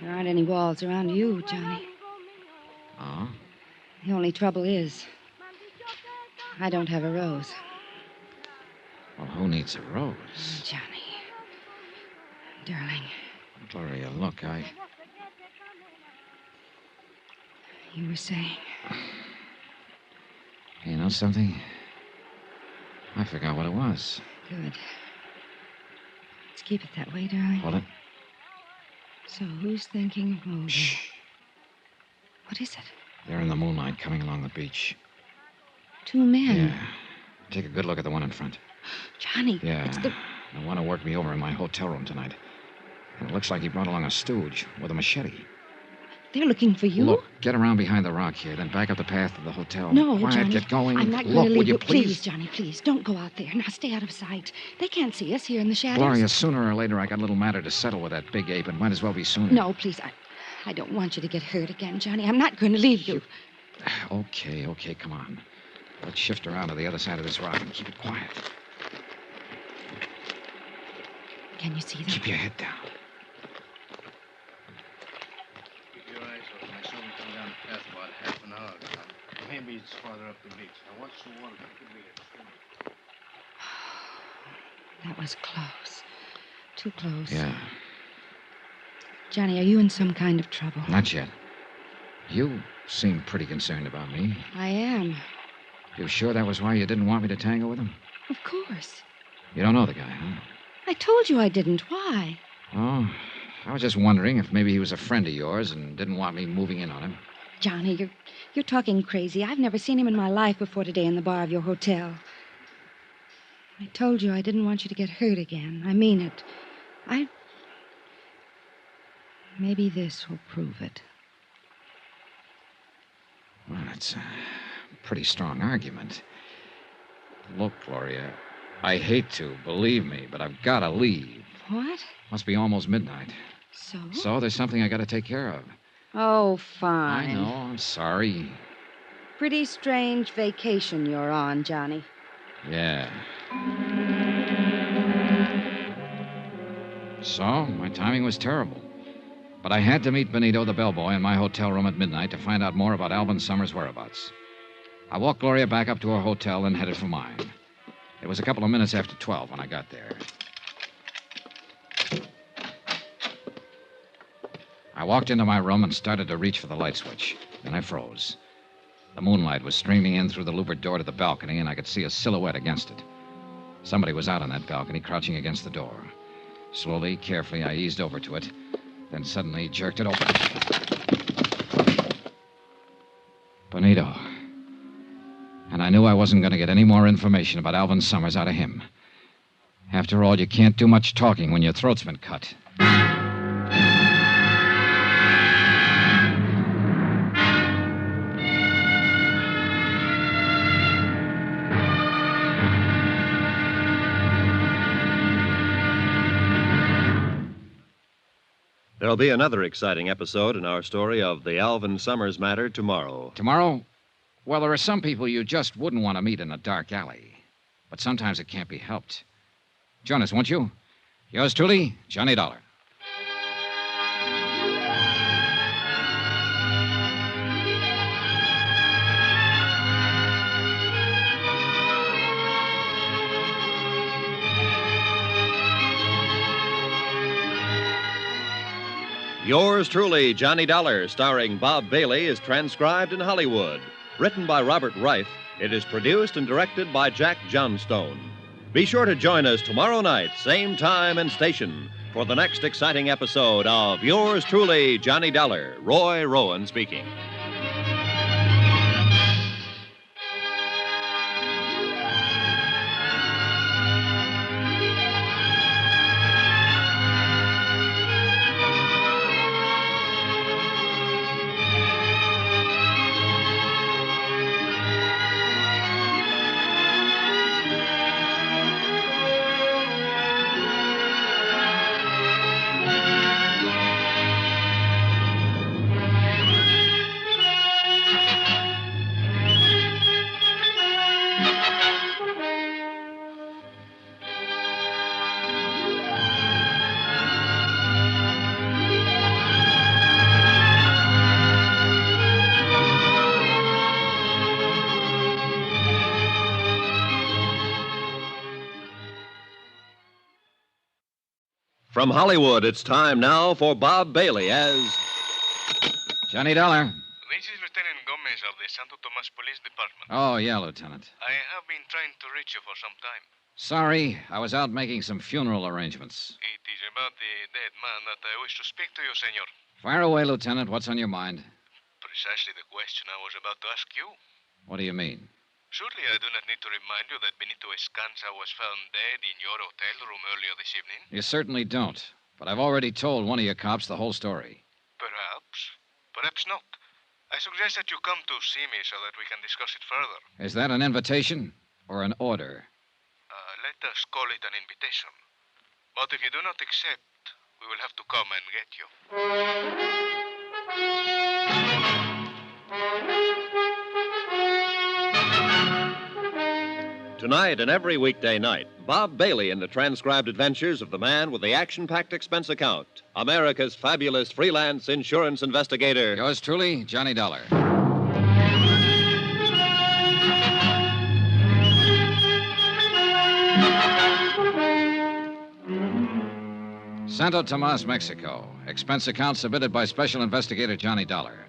There aren't any walls around you, Johnny. Oh? The only trouble is, I don't have a rose. Well, who needs a rose? Johnny. Darling. Gloria, look, You were saying. You know something? I forgot what it was. Good. Let's keep it that way, darling. Hold it. So who's thinking of moving? Shh. What is it? They're in the moonlight coming along the beach. 2 men. Yeah. Take a good look at the one in front. Johnny, Yeah. it's the... The one who worked me over in my hotel room tonight. And it looks like he brought along a stooge with a machete. They're looking for you? Look, get around behind the rock here, then back up the path to the hotel. No, Quiet, Johnny. get going. I'm not Look, going to leave would you Please, Johnny, please. Don't go out there. Now stay out of sight. They can't see us here in the shadows. Gloria, sooner or later I got a little matter to settle with that big ape. It might as well be sooner. No, please. I don't want you to get hurt again, Johnny. I'm not going to leave you. Okay, come on. Let's shift around to the other side of this rock and keep it quiet. Can you see them? Keep your head down. Keep your eyes open. I saw them come down the path about half an hour ago. Maybe it's farther up the beach. Now, watch the water. It could be a That was close. Too close. Yeah, Johnny, are you in some kind of trouble? not yet. You seem pretty concerned about me. I am. You sure that was why you didn't want me to tangle with him? Of course. You don't know the guy, huh? I told you I didn't. Why? Oh, I was just wondering if maybe he was a friend of yours and didn't want me moving in on him. Johnny, you're talking crazy. I've never seen him in my life before today in the bar of your hotel. I told you I didn't want you to get hurt again. I mean it. Maybe this will prove it. Well, it's a pretty strong argument. Look, Gloria, I hate to, believe me, but I've got to leave. What? Must be almost midnight. So? So there's something I got to take care of. Oh, fine. I know, I'm sorry. Pretty strange vacation you're on, Johnny. Yeah. So, my timing was terrible. But I had to meet Benito, the bellboy, in my hotel room at midnight to find out more about Alvin Summers' whereabouts. I walked Gloria back up to her hotel and headed for mine. It was a couple of minutes after 12 when I got there. I walked into my room and started to reach for the light switch. Then I froze. The moonlight was streaming in through the louvered door to the balcony, and I could see a silhouette against it. Somebody was out on that balcony, crouching against the door. Slowly, carefully, I eased over to it, then suddenly jerked it open. Benito. And I knew I wasn't going to get any more information about Alvin Summers out of him. After all, you can't do much talking when your throat's been cut. There'll be another exciting episode in our story of the Alvin Summers matter tomorrow. Tomorrow? Well, there are some people you just wouldn't want to meet in a dark alley. But sometimes it can't be helped. Join us, won't you? Yours truly, Johnny Dollar. Yours truly, Johnny Dollar, starring Bob Bailey, is transcribed in Hollywood. Written by Robert Reif, it is produced and directed by Jack Johnstone. Be sure to join us tomorrow night, same time and station, for the next exciting episode of Yours truly, Johnny Dollar. Roy Rowan speaking. From Hollywood, it's time now for Bob Bailey as Johnny Dollar. This is Lieutenant Gomez of the Santo Tomas Police Department. Oh, yeah, Lieutenant. I have been trying to reach you for some time. Sorry, I was out making some funeral arrangements. It is about the dead man that I wish to speak to you, senor. Fire away, Lieutenant. What's on your mind? Precisely the question I was about to ask you. What do you mean? Surely I do not need to remind you that Benito Escanza was found dead in your hotel room earlier this evening. You certainly don't. But I've already told one of your cops the whole story. Perhaps not. I suggest that you come to see me so that we can discuss it further. Is that an invitation or an order? Let us call it an invitation. But if you do not accept, we will have to come and get you. Tonight and every weekday night, Bob Bailey in the transcribed adventures of the man with the action-packed expense account, America's fabulous freelance insurance investigator. Yours truly, Johnny Dollar. Santo Tomas, Mexico. Expense account submitted by Special Investigator Johnny Dollar.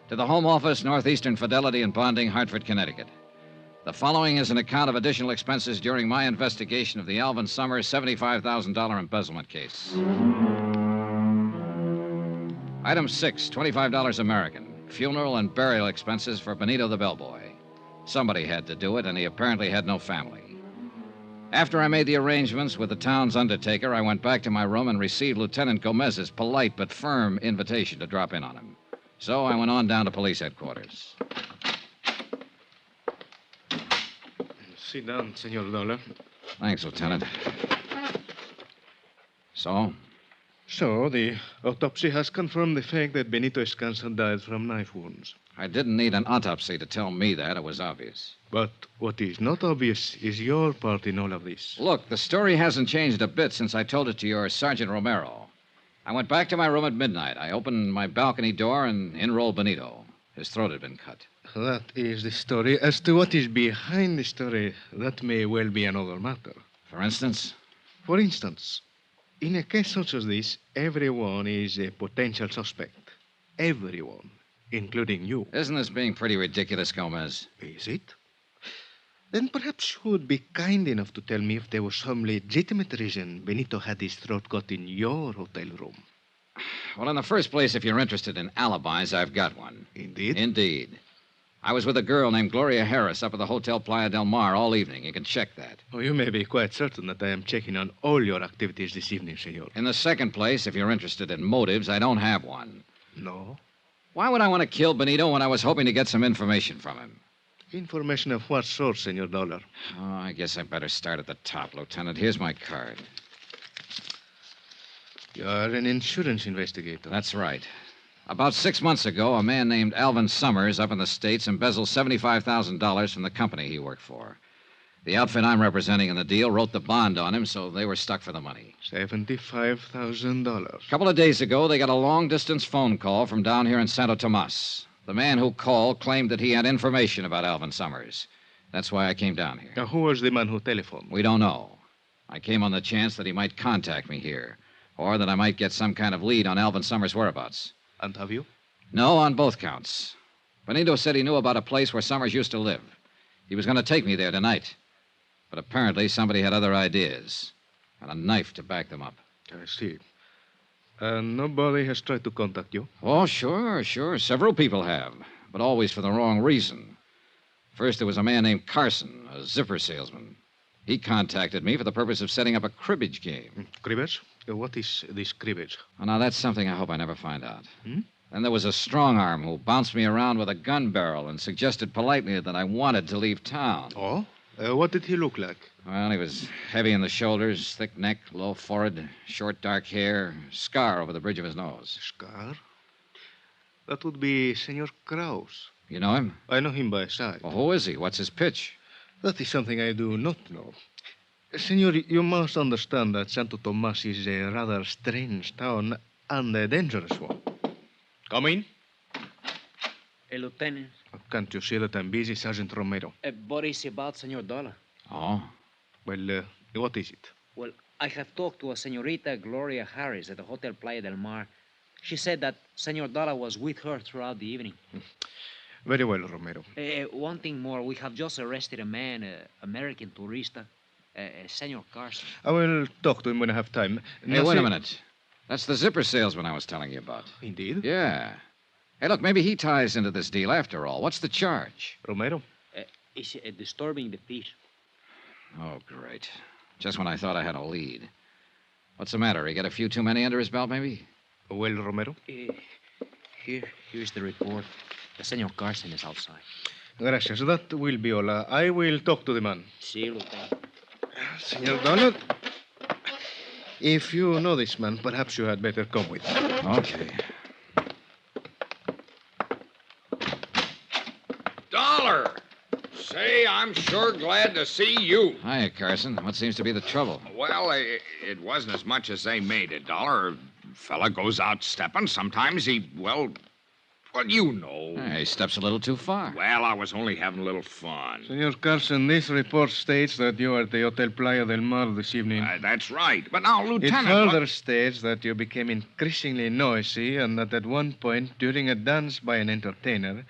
To the Home Office, Northeastern Fidelity and Bonding, Hartford, Connecticut. The following is an account of additional expenses during my investigation of the Alvin Summers $75,000 embezzlement case. Item 6, $25 American. Funeral and burial expenses for Benito the bellboy. Somebody had to do it, and he apparently had no family. After I made the arrangements with the town's undertaker, I went back to my room and received Lieutenant Gomez's polite but firm invitation to drop in on him. So I went on down to police headquarters. Sit down, Senor Dollar. Thanks, Lieutenant. So? So, the autopsy has confirmed the fact that Benito Escanza died from knife wounds. I didn't need an autopsy to tell me that. It was obvious. But what is not obvious is your part in all of this. Look, the story hasn't changed a bit since I told it to your Sergeant Romero. I went back to my room at midnight. I opened my balcony door and in rolled Benito. His throat had been cut. That is the story. As to what is behind the story, that may well be another matter. For instance? For instance, in a case such as this, everyone is a potential suspect. Everyone, including you. Isn't this being pretty ridiculous, Gomez? Is it? Then perhaps you would be kind enough to tell me if there was some legitimate reason Benito had his throat cut in your hotel room. Well, in the first place, if you're interested in alibis, I've got one. Indeed? Indeed. I was with a girl named Gloria Harris up at the Hotel Playa del Mar all evening. You can check that. Oh, you may be quite certain that I am checking on all your activities this evening, senor. In the second place, if you're interested in motives, I don't have one. No? Why would I want to kill Benito when I was hoping to get some information from him? Information of what sort, Senor Dollar? Oh, I guess I better start at the top, Lieutenant. Here's my card. You're an insurance investigator. That's right. About 6 months ago, a man named Alvin Summers up in the States embezzled $75,000 from the company he worked for. The outfit I'm representing in the deal wrote the bond on him, so they were stuck for the money. $75,000. A couple of days ago, they got a long-distance phone call from down here in Santo Tomas. The man who called claimed that he had information about Alvin Summers. That's why I came down here. Now, who was the man who telephoned? We don't know. I came on the chance that he might contact me here, or that I might get some kind of lead on Alvin Summers' whereabouts. And have you? No, on both counts. Benito said he knew about a place where Summers used to live. He was going to take me there tonight. But apparently somebody had other ideas, and a knife to back them up. I see. Nobody has tried to contact you? Oh, sure. Several people have, but always for the wrong reason. First, there was a man named Carson, a zipper salesman. He contacted me for the purpose of setting up a cribbage game. Cribbage? What is this cribbage? Well, now, that's something I hope I never find out. Hmm? Then there was a strong arm who bounced me around with a gun barrel and suggested politely that I wanted to leave town. Oh? What did he look like? Well, he was heavy in the shoulders, thick neck, low forehead, short dark hair, scar over the bridge of his nose. Scar? That would be Senor Kraus. You know him? I know him by sight. Well, who is he? What's his pitch? That is something I do not know. Senor, you must understand that Santo Tomas is a rather strange town and a dangerous one. Come in. Hey, Lieutenant. Can't you see that I'm busy, Sergeant Romero? What is about Senor Dollar? Oh? Well, what is it? Well, I have talked to a Senorita Gloria Harris at the Hotel Playa del Mar. She said that Senor Dollar was with her throughout the evening. Very well, Romero. One thing more. We have just arrested a man, American tourista, Senor Carson. I will talk to him when I have time. Hey, wait a minute. That's the zipper salesman I was telling you about. Indeed? Yeah. Hey, look, maybe he ties into this deal after all. What's the charge? Romero? It's disturbing the peace. Oh, great. Just when I thought I had a lead. What's the matter? He got a few too many under his belt, maybe? Well, Romero? Here's the report. The Senor Carson is outside. Gracias. That will be all. I will talk to the man. See you, Lieutenant. Senor Dollar, if you know this man, perhaps you had better come with me. Okay. Dollar! Say, I'm sure glad to see you. Hiya, Carson. What seems to be the trouble? Well, it wasn't as much as they made it, Dollar. A fella goes out stepping. Sometimes he, well, you know. Hey, he steps a little too far. Well, I was only having a little fun. Senor Carson, this report states that you are at the Hotel Playa del Mar this evening. That's right. But now, Lieutenant... It further states that you became increasingly noisy and that at one point, during a dance by an entertainer,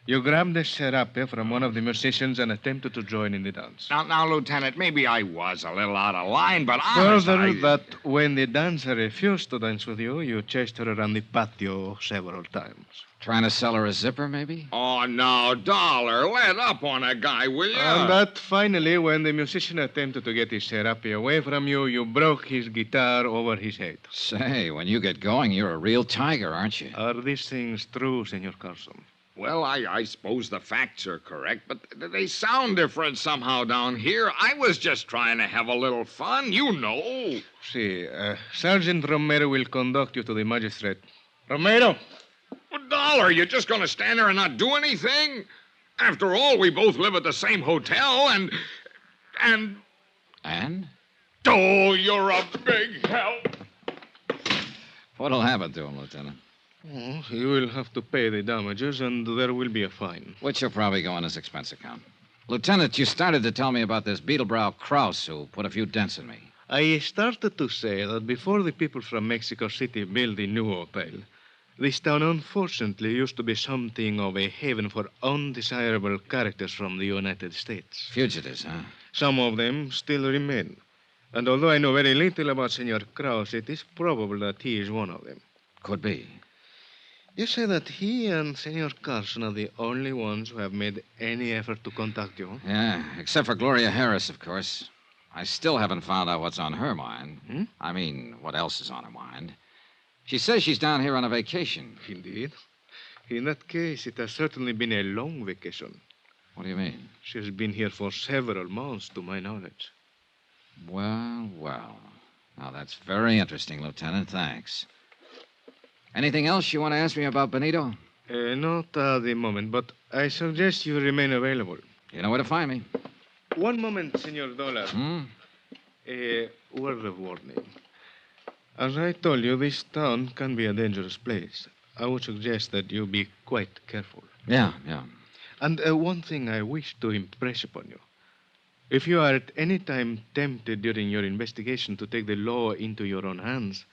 you grabbed a serape from one of the musicians and attempted to join in the dance. Now, Lieutenant, maybe I was a little out of line, but Further, that when the dancer refused to dance with you, you chased her around the patio several times. Trying to sell her a zipper, maybe? Oh, no, Dollar, let up on a guy, will you? And that finally, when the musician attempted to get his serape away from you, you broke his guitar over his head. Say, when you get going, you're a real tiger, aren't you? Are these things true, Senor Carson? Well, I suppose the facts are correct, but they sound different somehow down here. I was just trying to have a little fun, you know. See, Sergeant Romero will conduct you to the magistrate. Romero! Well, Dollar, you're just going to stand there and not do anything? After all, we both live at the same hotel, and... And? Oh, you're a big help. What'll happen to him, Lieutenant? Oh, you will have to pay the damages, and there will be a fine. Which will probably go on his expense account. Lieutenant, you started to tell me about this Beetlebrow Kraus who put a few dents in me. I started to say that before the people from Mexico City built the new hotel, this town unfortunately used to be something of a haven for undesirable characters from the United States. Fugitives, huh? Some of them still remain. And although I know very little about Senor Kraus, it is probable that he is one of them. Could be. You say that he and Senor Carson are the only ones who have made any effort to contact you? Yeah, except for Gloria Harris, of course. I still haven't found out what's on her mind. I mean, what else is on her mind. She says she's down here on a vacation. Indeed. In that case, it has certainly been a long vacation. What do you mean? She has been here for several months, to my knowledge. Well. Now, that's very interesting, Lieutenant. Thanks. Anything else you want to ask me about Benito? Not at the moment, but I suggest you remain available. You know where to find me. One moment, Senor Dollar. Hmm? A word of warning. As I told you, this town can be a dangerous place. I would suggest that you be quite careful. Yeah. And one thing I wish to impress upon you. If you are at any time tempted during your investigation to take the law into your own hands,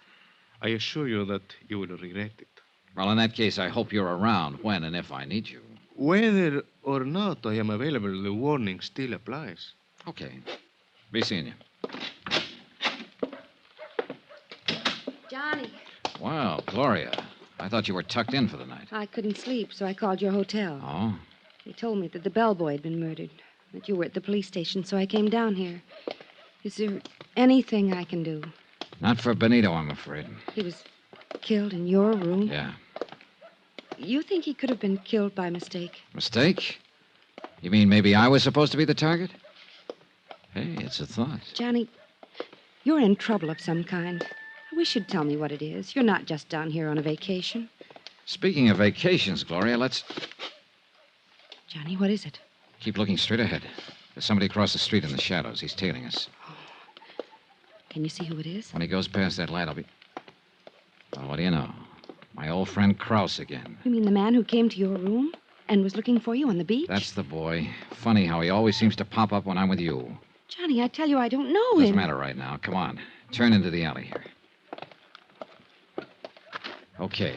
I assure you that you will regret it. Well, in that case, I hope you're around when and if I need you. Whether or not I am available, the warning still applies. Okay. Be seeing you. Johnny, Wow, Gloria. I thought you were tucked in for the night. I couldn't sleep, so I called your hotel. Oh? They told me that the bellboy had been murdered, that you were at the police station, so I came down here. Is there anything I can do? Not for Benito, I'm afraid. He was killed in your room? Yeah. You think he could have been killed by mistake? Mistake? You mean maybe I was supposed to be the target? Hey, it's a thought. Johnny, you're in trouble of some kind. I wish you'd tell me what it is. You're not just down here on a vacation. Speaking of vacations, Gloria, let's Johnny, what is it? keep looking straight ahead. There's somebody across the street in the shadows. He's tailing us. Can you see who it is? When he goes past that light, I'll be... Well, what do you know? My old friend Krause again. You mean the man who came to your room and was looking for you on the beach? That's the boy. Funny how he always seems to pop up when I'm with you. Johnny, I tell you, I don't know Doesn't him. matter right now. Come on. Turn into the alley here. Okay.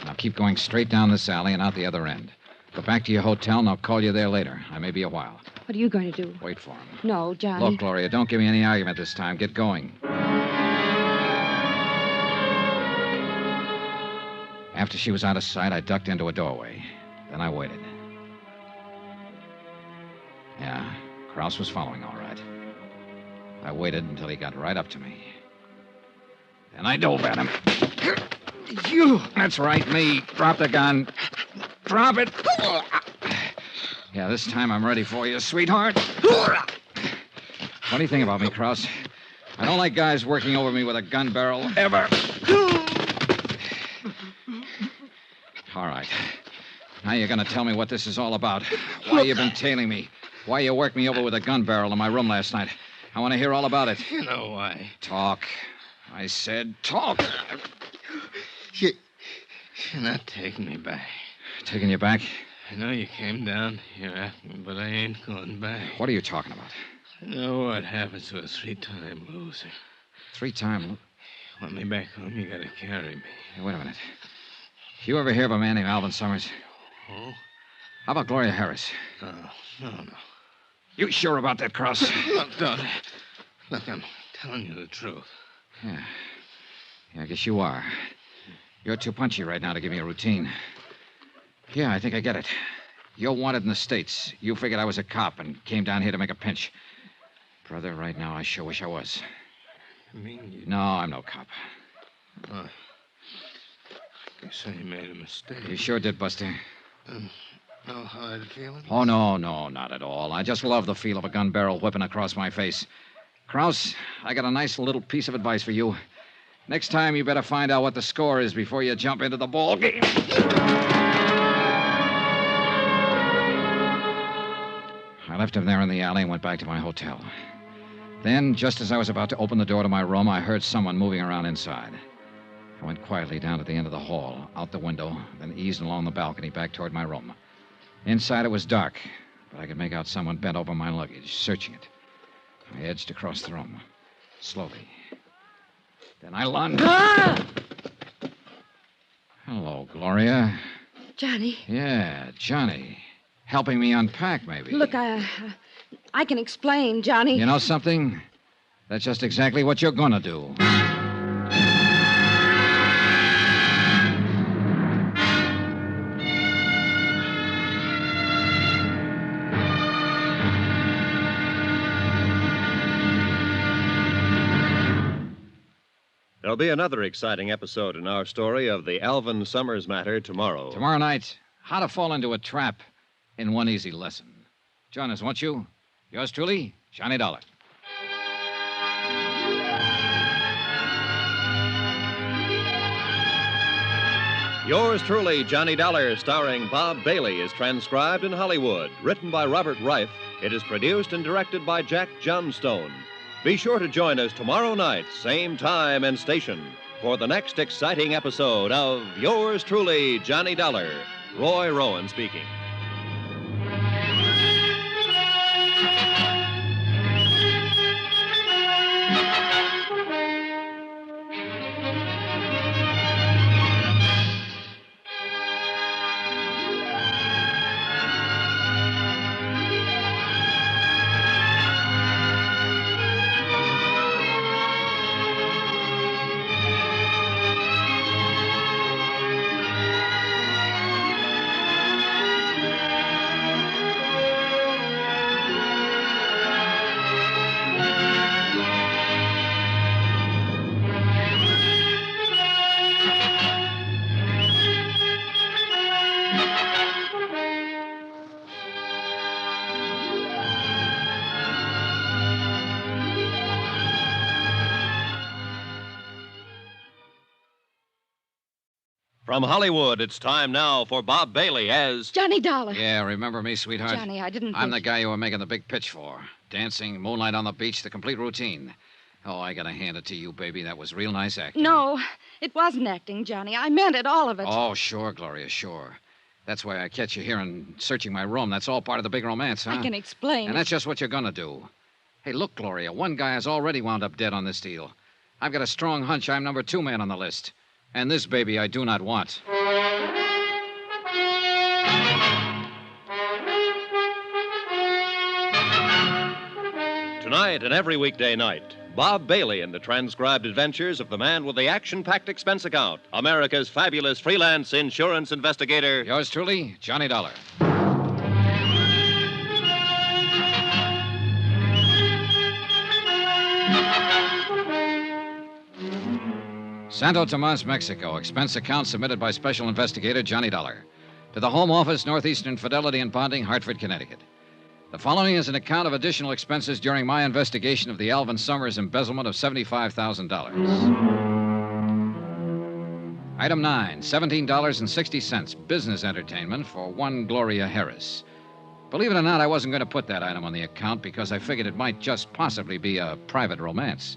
Now keep going straight down this alley and out the other end. Go back to your hotel, and I'll call you there later. I may be a while. What are you going to do? Wait for him. No, Johnny. Look, Gloria, don't give me any argument this time. Get going. After she was out of sight, I ducked into a doorway. Then I waited. Yeah, Krause was following all right. I waited until he got right up to me. Then I dove at him. You! That's right, me. Drop the gun. Drop it. Yeah, this time I'm ready for you, sweetheart. Funny thing about me, Krause. I don't like guys working over me with a gun barrel, ever. All right. Now you're going to tell me what this is all about. Why you've been tailing me. Why you worked me over with a gun barrel in my room last night. I want to hear all about it. You know why. Talk. I said talk. You're not taking me back. Taking you back? I know you came down here after me, but I ain't going back. What are you talking about? I know what happens to a three-time loser. Three-time? Want me back home, you gotta carry me. Hey, wait a minute. You ever hear of a man named Alvin Summers? Oh? How about Gloria Harris? No. You sure about that, Krause? Look, Don. Look, I'm telling you the truth. Yeah, I guess you are. You're too punchy right now to give me a routine. Yeah, I think I get it. You're wanted in the States. You figured I was a cop and came down here to make a pinch. Brother, right now, I sure wish I was. You mean you... No, I'm no cop. I guess I made a mistake. You sure did, Buster. No hard feelings? Oh, no, not at all. I just love the feel of a gun barrel whipping across my face. Krause, I got a nice little piece of advice for you. Next time, you better find out what the score is before you jump into the ball game. I left him there in the alley and went back to my hotel. Then, just as I was about to open the door to my room, I heard someone moving around inside. I went quietly down to the end of the hall, out the window, then eased along the balcony back toward my room. Inside, it was dark, but I could make out someone bent over my luggage, searching it. I edged across the room, slowly. Then I lunged. Ah! Hello, Gloria. Johnny. Yeah, Johnny. Helping me unpack, maybe. Look, I can explain, Johnny. You know something? That's just exactly what you're gonna do. There'll be another exciting episode in our story of the Alvin Summers matter tomorrow. Tomorrow night, how to fall into a trap in one easy lesson. Join us, won't you? Yours truly, Johnny Dollar. Yours truly, Johnny Dollar, starring Bob Bailey, is transcribed in Hollywood. Written by Robert Reif, it is produced and directed by Jack Johnstone. Be sure to join us tomorrow night, same time and station, for the next exciting episode of Yours truly, Johnny Dollar. Roy Rowan speaking. From Hollywood, it's time now for Bob Bailey as Johnny Dollar. Yeah, remember me, sweetheart? Johnny, I didn't I'm think the guy you were making the big pitch for. Dancing, moonlight on the beach, the complete routine. Oh, I gotta hand it to you, baby. That was real nice acting. No, it wasn't acting, Johnny. I meant it, all of it. Oh, sure, Gloria, sure. That's why I catch you here and searching my room. That's all part of the big romance, huh? I can explain. And that's just what you're gonna do. Hey, look, Gloria, one guy has already wound up dead on this deal. I've got a strong hunch I'm number 2 man on the list. And this baby I do not want. Tonight and every weekday night, Bob Bailey in the transcribed adventures of the man with the action-packed expense account, America's fabulous freelance insurance investigator. Yours truly, Johnny Dollar. Santo Tomas, Mexico. Expense account submitted by Special Investigator Johnny Dollar. To the Home Office, Northeastern Fidelity and Bonding, Hartford, Connecticut. The following is an account of additional expenses during my investigation of the Alvin Summers embezzlement of $75,000. Item 9, $17.60, business entertainment for one Gloria Harris. Believe it or not, I wasn't going to put that item on the account because I figured it might just possibly be a private romance.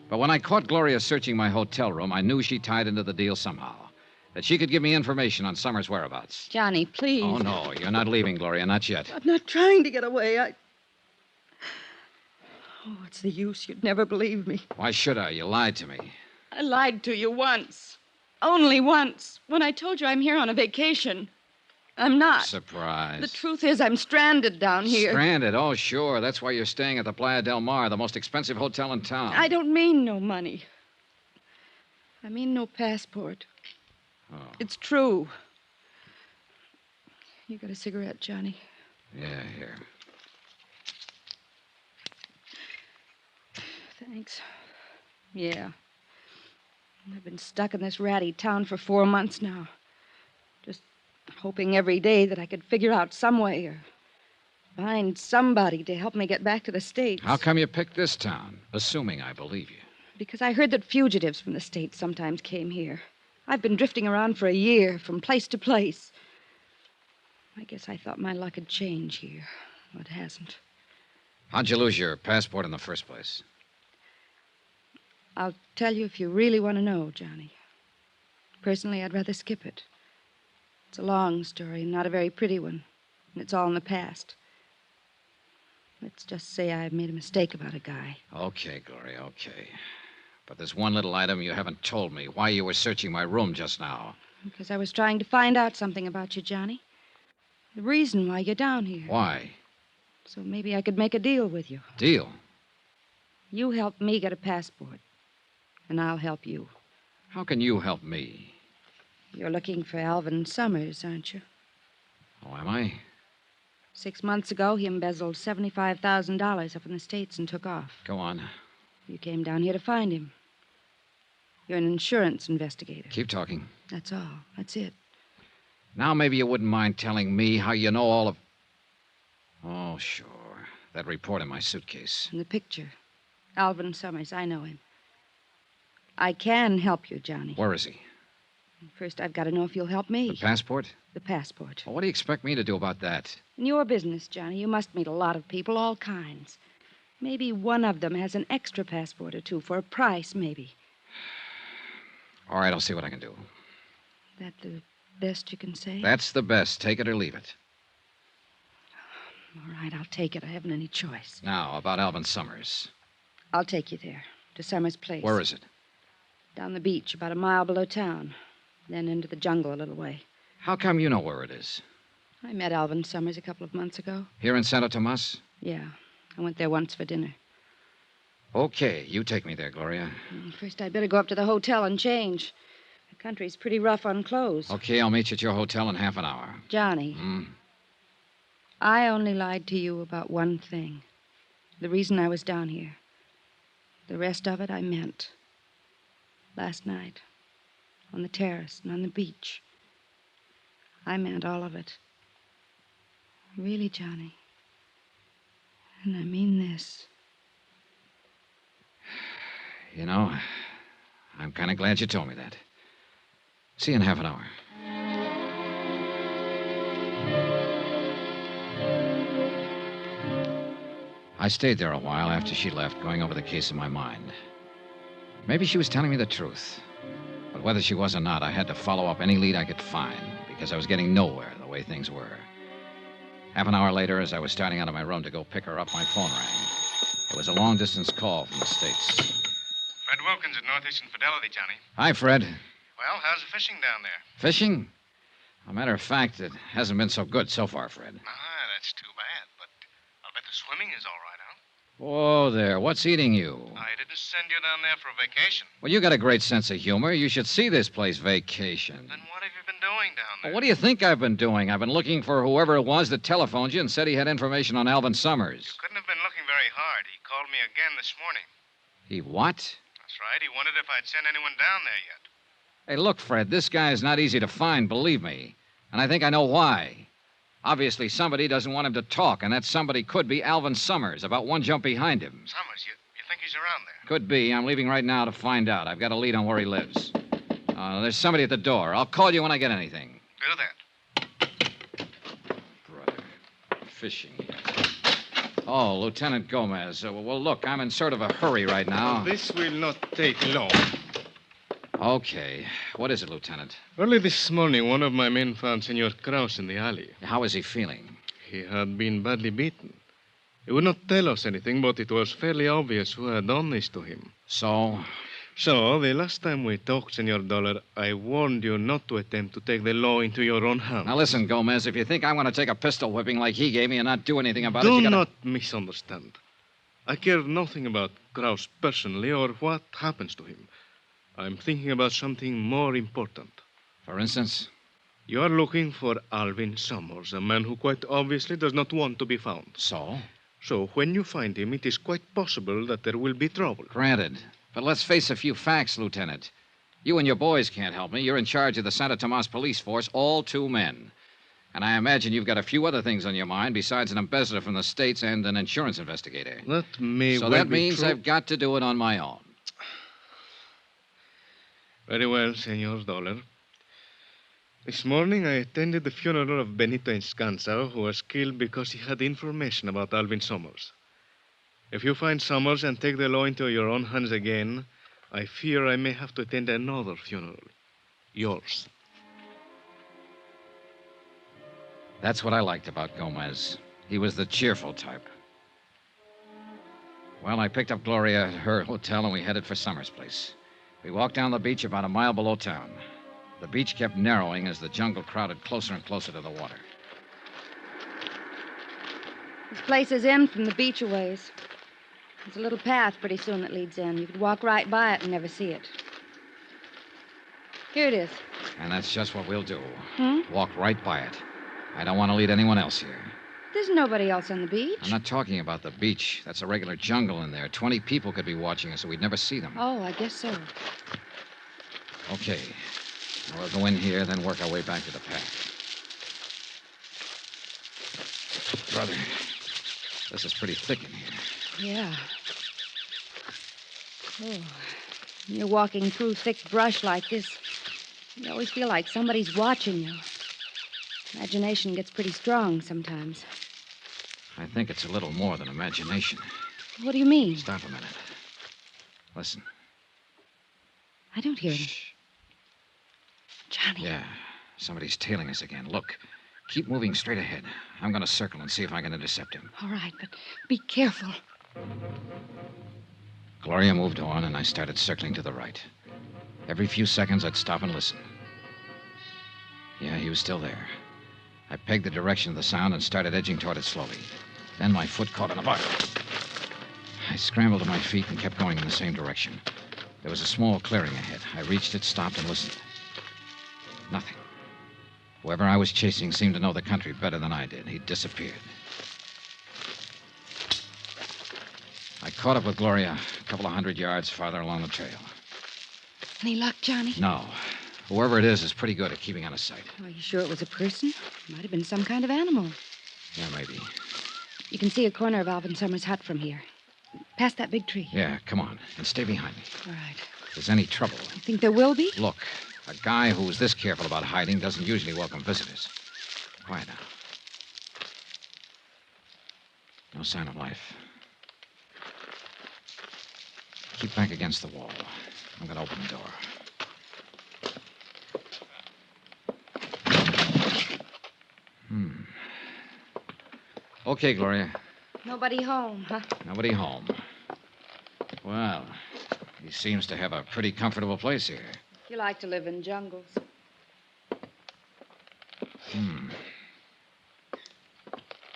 But when I caught Gloria searching my hotel room, I knew she tied into the deal somehow. That she could give me information on Summers' whereabouts. Johnny, please. Oh, no, you're not leaving, Gloria, not yet. I'm not trying to get away. Oh, what's the use? You'd never believe me. Why should I? You lied to me. I lied to you once. Only once. When I told you I'm here on a vacation. I'm not. Surprise. The truth is, I'm stranded down here. Stranded? Oh, sure. That's why you're staying at the Playa del Mar, the most expensive hotel in town. I don't mean no money. I mean no passport. Oh. It's true. You got a cigarette, Johnny? Yeah, here. Thanks. Yeah. I've been stuck in this ratty town for 4 months now. Just hoping every day that I could figure out some way or find somebody to help me get back to the States. How come you picked this town? Assuming I believe you. Because I heard that fugitives from the States sometimes came here. I've been drifting around for a year, from place to place. I guess I thought my luck had changed here. Well, it hasn't. How'd you lose your passport in the first place? I'll tell you if you really want to know, Johnny. Personally, I'd rather skip it. It's a long story, not a very pretty one. And it's all in the past. Let's just say I made a mistake about a guy. Okay, Gloria, okay. But there's one little item you haven't told me. Why you were searching my room just now. Because I was trying to find out something about you, Johnny. The reason why you're down here. Why? So maybe I could make a deal with you. Deal? You help me get a passport. And I'll help you. How can you help me? You're looking for Alvin Summers, aren't you? Oh, am I? 6 months ago, he embezzled $75,000 up in the States and took off. Go on. You came down here to find him. You're an insurance investigator. Keep talking. That's all. That's it. Now maybe you wouldn't mind telling me how you know all of... Oh, sure. That report in my suitcase. And the picture. Alvin Summers, I know him. I can help you, Johnny. Where is he? First, I've got to know if you'll help me. The passport? The passport. Well, what do you expect me to do about that? In your business, Johnny, you must meet a lot of people, all kinds. Maybe one of them has an extra passport or two for a price, maybe. All right, I'll see what I can do. That the best you can say? That's the best. Take it or leave it. All right, I'll take it. I haven't any choice. Now, about Alvin Summers. I'll take you there, to Summers' place. Where is it? Down the beach, about a mile below town. Then into the jungle a little way. How come you know where it is? I met Alvin Summers a couple of months ago. Here in Santo Tomas? Yeah, I went there once for dinner. Okay, you take me there, Gloria. First, I'd better go up to the hotel and change. The country's pretty rough on clothes. Okay, I'll meet you at your hotel in half an hour. Johnny, I only lied to you about one thing. The reason I was down here. The rest of it I meant. Last night, on the terrace and on the beach. I meant all of it. Really, Johnny. And I mean this. You know, I'm kind of glad you told me that. See you in half an hour. I stayed there a while after she left, going over the case in my mind. Maybe she was telling me the truth. But whether she was or not, I had to follow up any lead I could find, because I was getting nowhere the way things were. Half an hour later, as I was starting out of my room to go pick her up, my phone rang. It was a long-distance call from the States. Fred Wilkins at Northeastern Fidelity, Johnny. Hi, Fred. Well, how's the fishing down there? Fishing? As a matter of fact, it hasn't been so good so far, Fred. Ah, that's too bad, but I'll bet the swimming is all right, huh? Whoa there, what's eating you? I didn't send you down there for a vacation. Well, you got a great sense of humor. You should see this place vacation. Then what have you been doing down there? Well, what do you think I've been doing? I've been looking for whoever it was that telephoned you and said he had information on Alvin Summers. You couldn't have been looking very hard. He called me again this morning. He what? That's right. He wondered if I'd sent anyone down there yet. Hey, look, Fred, this guy is not easy to find, believe me. And I think I know why. Obviously, somebody doesn't want him to talk, and that somebody could be Alvin Summers, about one jump behind him. Summers, you think he's around there? Could be. I'm leaving right now to find out. I've got a lead on where he lives. There's somebody at the door. I'll call you when I get anything. Do that. Brother. Fishing. Oh, Lieutenant Gomez. Well, look, I'm in sort of a hurry right now. This will not take long. Okay. What is it, Lieutenant? Early this morning, one of my men found Senor Kraus in the alley. How is he feeling? He had been badly beaten. He would not tell us anything, but it was fairly obvious who had done this to him. So? So, the last time we talked, Senor Dollar, I warned you not to attempt to take the law into your own hands. Now, listen, Gomez, if you think I'm going to take a pistol whipping like he gave me and not do anything about it, Do you gotta... not misunderstand. I care nothing about Kraus personally or what happens to him. I'm thinking about something more important. For instance? You are looking for Alvin Summers, a man who quite obviously does not want to be found. So? So, when you find him, it is quite possible that there will be trouble. Granted. But let's face a few facts, Lieutenant. You and your boys can't help me. You're in charge of the Santo Tomas police force, all 2 men. And I imagine you've got a few other things on your mind besides an embezzler from the States and an insurance investigator. That may So well that be means true. I've got to do it on my own. Very well, Senor Dollar. This morning I attended the funeral of Benito Enscanza, who was killed because he had information about Alvin Summers. If you find Summers and take the law into your own hands again, I fear I may have to attend another funeral. Yours. That's what I liked about Gomez. He was the cheerful type. Well, I picked up Gloria at her hotel and we headed for Summers' place. We walked down the beach about a mile below town. The beach kept narrowing as the jungle crowded closer and closer to the water. This place is in from the beach a ways. There's a little path pretty soon that leads in. You could walk right by it and never see it. Here it is. And that's just what we'll do. Hmm? Walk right by it. I don't want to lead anyone else here. There's nobody else on the beach. I'm not talking about the beach. That's a regular jungle in there. 20 people could be watching us, so we'd never see them. Oh, I guess so. Okay. Now we'll go in here, then work our way back to the path. Brother, this is pretty thick in here. Yeah. Oh, you're walking through thick brush like this. You always feel like somebody's watching you. Imagination gets pretty strong sometimes. I think it's a little more than imagination. What do you mean? Stop a minute. Listen. I don't hear him. Johnny. Yeah, somebody's tailing us again. Look, keep moving straight ahead. I'm going to circle and see if I can intercept him. All right, but be careful. Gloria moved on, and I started circling to the right. Every few seconds, I'd stop and listen. Yeah, he was still there. I pegged the direction of the sound and started edging toward it slowly. Then my foot caught on a buck. I scrambled to my feet and kept going in the same direction. There was a small clearing ahead. I reached it, stopped, and listened. Nothing. Whoever I was chasing seemed to know the country better than I did. He'd disappeared. I caught up with Gloria a couple of 100 yards farther along the trail. Any luck, Johnny? No. Whoever it is pretty good at keeping out of sight. Are you sure it was a person? Might have been some kind of animal. Yeah, maybe. You can see a corner of Alvin Summers' hut from here. Past that big tree. Yeah, come on. And stay behind me. All right. If there's any trouble. You think there will be? Look, a guy who's this careful about hiding doesn't usually welcome visitors. Quiet now. No sign of life. Keep back against the wall. I'm going to open the door. Okay, Gloria. Nobody home, huh? Nobody home. Well, he seems to have a pretty comfortable place here. You like to live in jungles.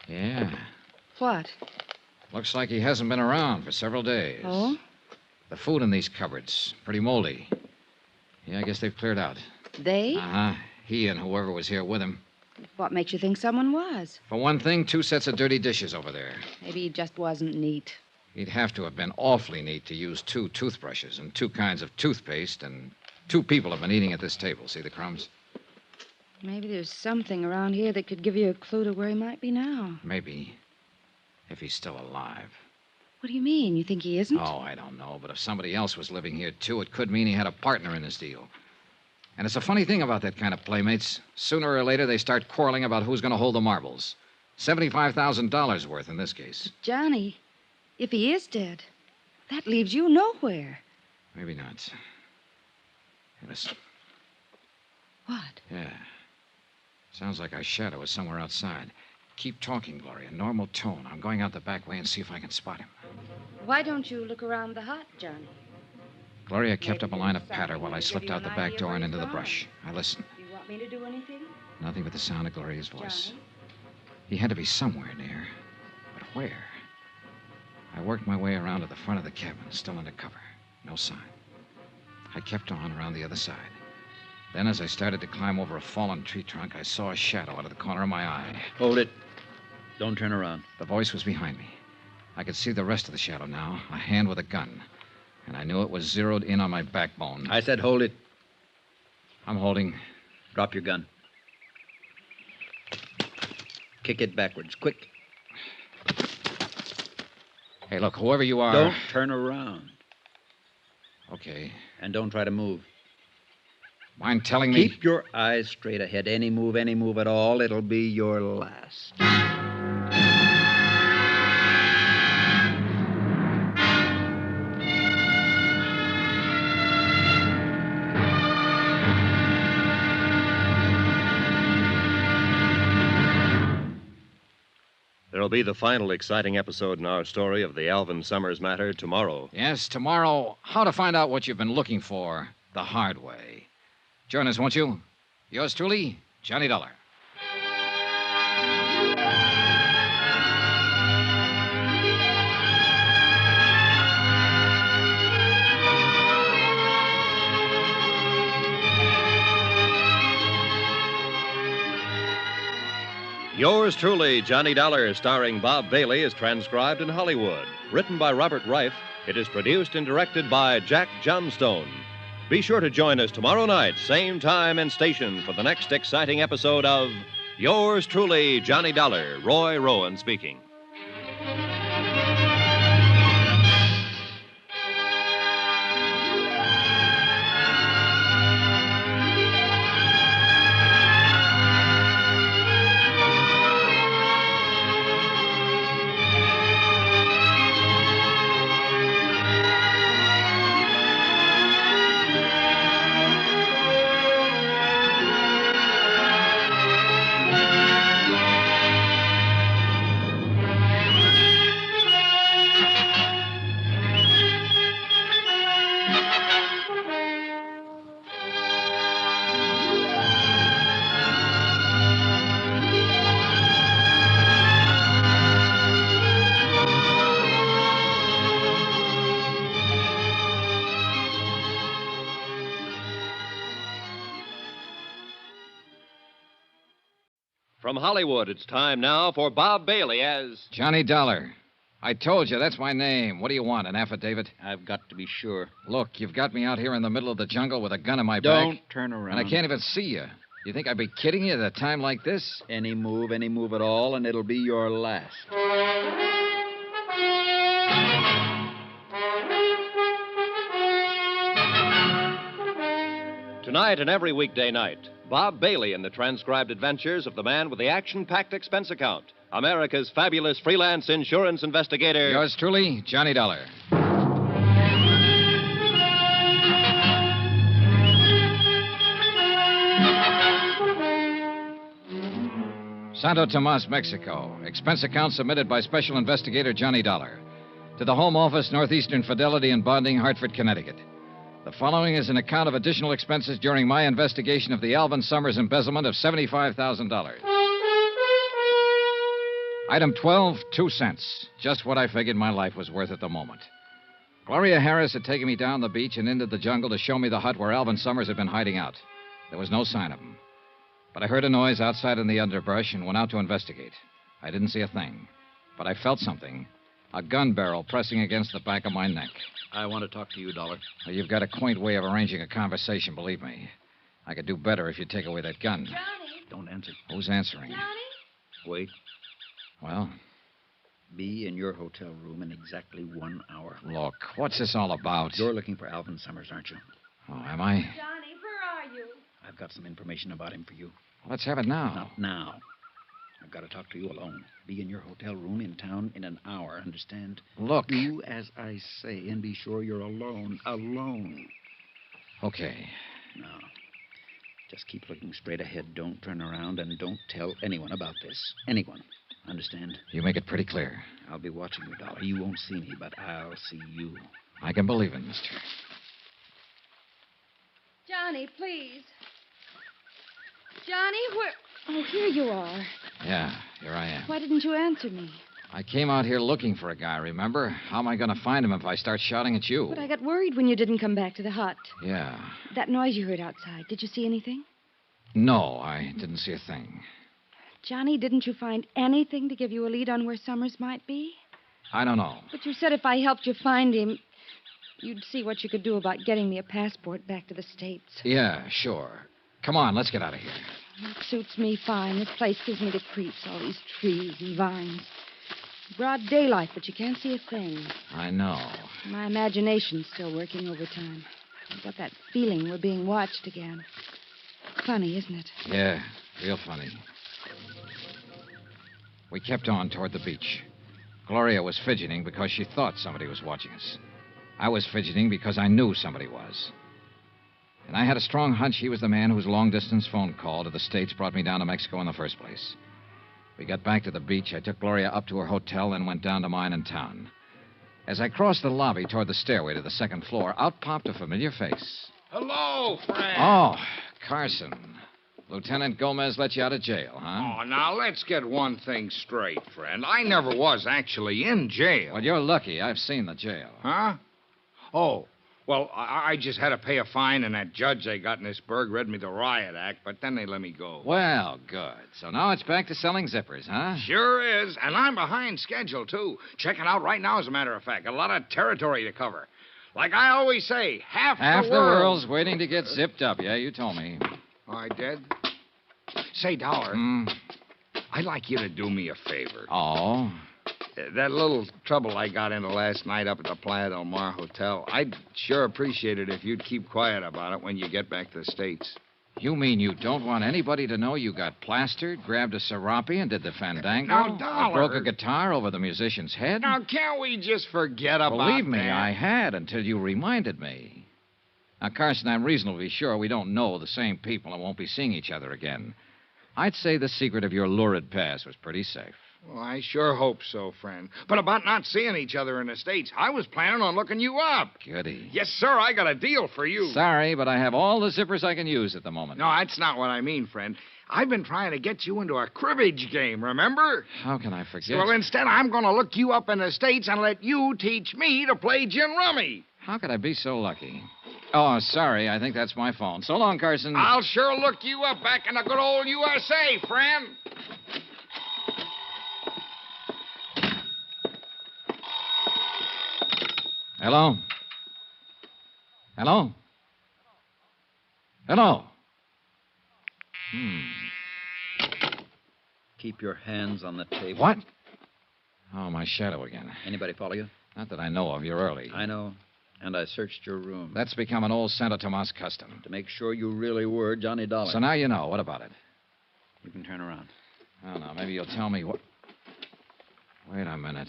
Yeah. What? Looks like he hasn't been around for several days. Oh? The food in these cupboards, pretty moldy. Yeah, I guess they've cleared out. They? Uh-huh. He and whoever was here with him. What makes you think someone was? For one thing, 2 sets of dirty dishes over there. Maybe he just wasn't neat. He'd have to have been awfully neat to use 2 toothbrushes and 2 kinds of toothpaste, and 2 people have been eating at this table. See the crumbs? Maybe there's something around here that could give you a clue to where he might be now. Maybe. If he's still alive. What do you mean? You think he isn't? Oh, I don't know. But if somebody else was living here, too, it could mean he had a partner in this deal. And it's a funny thing about that kind of playmates. Sooner or later, they start quarreling about who's going to hold the marbles. $75,000 worth in this case. Johnny, if he is dead, that leaves you nowhere. Maybe not. Hey, listen. What? Yeah. Sounds like our shadow is somewhere outside. Keep talking, Gloria. Normal tone. I'm going out the back way and see if I can spot him. Why don't you look around the hut, Johnny? Gloria kept up a line of patter while I slipped out the back door and into the brush. I listened. Do you want me to do anything? Nothing but the sound of Gloria's voice. Johnny? He had to be somewhere near. But where? I worked my way around to the front of the cabin, still under cover. No sign. I kept on around the other side. Then, as I started to climb over a fallen tree trunk, I saw a shadow out of the corner of my eye. Hold it. Don't turn around. The voice was behind me. I could see the rest of the shadow now, a hand with a gun. And I knew it was zeroed in on my backbone. I said hold it. I'm holding. Drop your gun. Kick it backwards, quick. Hey, look, whoever you are... Don't turn around. Okay. And don't try to move. Mind telling me... Keep your eyes straight ahead. Any move at all, it'll be your last. There'll be the final exciting episode in our story of the Alvin Summers matter tomorrow. Yes, tomorrow, how to find out what you've been looking for the hard way. Join us, won't you? Yours truly, Johnny Dollar. Yours truly, Johnny Dollar, starring Bob Bailey, is transcribed in Hollywood. Written by Robert Reif, it is produced and directed by Jack Johnstone. Be sure to join us tomorrow night, same time and station, for the next exciting episode of Yours truly, Johnny Dollar. Roy Rowan speaking. From Hollywood, it's time now for Bob Bailey as Johnny Dollar. I told you, that's my name. What do you want, an affidavit? I've got to be sure. Look, you've got me out here in the middle of the jungle with a gun in my back. Don't turn around. And I can't even see you. You think I'd be kidding you at a time like this? Any move at all, and it'll be your last. Tonight and every weekday night, Bob Bailey in the transcribed adventures of the man with the action-packed expense account, America's fabulous freelance insurance investigator. Yours truly, Johnny Dollar. Santo Tomas, Mexico. Expense account submitted by Special Investigator Johnny Dollar. To the Home Office, Northeastern Fidelity and Bonding, Hartford, Connecticut. The following is an account of additional expenses during my investigation of the Alvin Summers embezzlement of $75,000. Item 12, 2 cents. Just what I figured my life was worth at the moment. Gloria Harris had taken me down the beach and into the jungle to show me the hut where Alvin Summers had been hiding out. There was no sign of him. But I heard a noise outside in the underbrush and went out to investigate. I didn't see a thing, but I felt something. A gun barrel pressing against the back of my neck. I want to talk to you, Dollar. Well, you've got a quaint way of arranging a conversation, believe me. I could do better if you'd take away that gun. Johnny. Don't answer. Who's answering? Johnny? Wait. Well? Be in your hotel room in exactly 1 hour. Look, what's this all about? You're looking for Alvin Summers, aren't you? Oh, am I? Johnny, where are you? I've got some information about him for you. Let's have it now. Not now. I've got to talk to you alone. Be in your hotel room in town in an hour, understand? Look. Do as I say and be sure you're alone. Alone. Okay. Now, just keep looking straight ahead. Don't turn around and don't tell anyone about this. Anyone. Understand? You make it pretty clear. I'll be watching you, Dollar. You won't see me, but I'll see you. I can believe it, mister. Johnny, please. Johnny, where... Oh, here you are. Yeah, here I am. Why didn't you answer me? I came out here looking for a guy, remember? How am I going to find him if I start shouting at you? But I got worried when you didn't come back to the hut. Yeah. That noise you heard outside, did you see anything? No, I didn't see a thing. Johnny, didn't you find anything to give you a lead on where Summers might be? I don't know. But you said if I helped you find him, you'd see what you could do about getting me a passport back to the States. Yeah, sure. Come on, let's get out of here. It suits me fine. This place gives me the creeps, all these trees and vines. Broad daylight, but you can't see a thing. I know. My imagination's still working overtime. I've got that feeling we're being watched again. Funny, isn't it? Yeah, real funny. We kept on toward the beach. Gloria was fidgeting because she thought somebody was watching us. I was fidgeting because I knew somebody was. And I had a strong hunch he was the man whose long-distance phone call to the States brought me down to Mexico in the first place. We got back to the beach. I took Gloria up to her hotel, then went down to mine in town. As I crossed the lobby toward the stairway to the second floor, out popped a familiar face. Hello, friend. Oh, Carson. Lieutenant Gomez let you out of jail, huh? Oh, now let's get one thing straight, friend. I never was actually in jail. Well, you're lucky. I've seen the jail. Huh? Oh, well, I just had to pay a fine, and that judge they got in this burg read me the riot act, but then they let me go. Well, good. So now it's back to selling zippers, huh? Sure is, and I'm behind schedule, too. Checking out right now, as a matter of fact. A lot of territory to cover. Like I always say, half the world's waiting to get zipped up. Yeah, you told me. Oh, I did? Say, Dollar, I'd like you to do me a favor. Oh? That little trouble I got into last night up at the Playa del Mar Hotel, I'd sure appreciate it if you'd keep quiet about it when you get back to the States. You mean you don't want anybody to know you got plastered, grabbed a serape, and did the fandango? Now, Dollar. Broke a guitar over the musician's head? Now, can't we just forget about Believe me, that? I had until you reminded me. Now, Carson, I'm reasonably sure we don't know the same people and won't be seeing each other again. I'd say the secret of your lurid past was pretty safe. Well, I sure hope so, friend. But about not seeing each other in the States, I was planning on looking you up. Goody. Yes, sir, I got a deal for you. Sorry, but I have all the zippers I can use at the moment. No, that's not what I mean, friend. I've been trying to get you into a cribbage game, remember? How can I forget? Well, instead, I'm going to look you up in the States and let you teach me to play gin rummy. How could I be so lucky? Oh, sorry. I think that's my phone. So long, Carson. I'll sure look you up back in the good old USA, friend. Hello? Hello? Hello? Keep your hands on the table. What? Oh, my shadow again. Anybody follow you? Not that I know of. You're early. I know. And I searched your room. That's become an old Santo Tomas custom. To make sure you really were Johnny Dollar. So now you know. What about it? You can turn around. Oh, no. Maybe you'll tell me what... Wait a minute.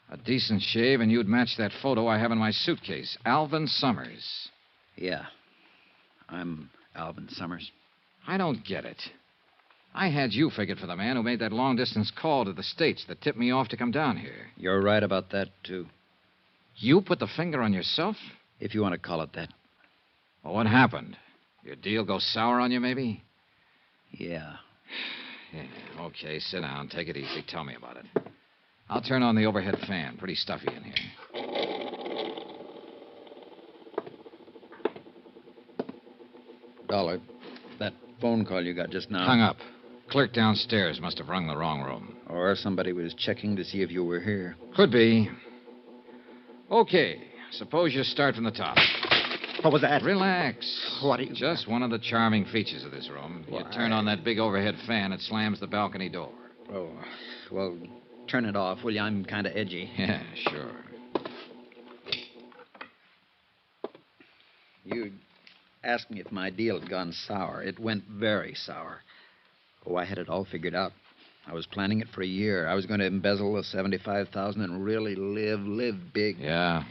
A decent shave, and you'd match that photo I have in my suitcase. Alvin Summers. Yeah. I'm Alvin Summers. I don't get it. I had you figured for the man who made that long-distance call to the States that tipped me off to come down here. You're right about that, too. You put the finger on yourself? If you want to call it that. Well, what happened? Your deal go sour on you, maybe? Yeah. Yeah, okay, sit down. Take it easy. Tell me about it. I'll turn on the overhead fan. Pretty stuffy in here. Dollar, that phone call you got just now. Hung up. Clerk downstairs must have rung the wrong room. Or somebody was checking to see if you were here. Could be. Okay, suppose you start from the top. What was that? Relax. What are you... Just one of the charming features of this room. You turn on that big overhead fan, it slams the balcony door. Oh, well, turn it off, will you? I'm kind of edgy. Yeah, sure. You asked me if my deal had gone sour. It went very sour. Oh, I had it all figured out. I was planning it for a year. I was going to embezzle the $75,000 and really live big. Yeah.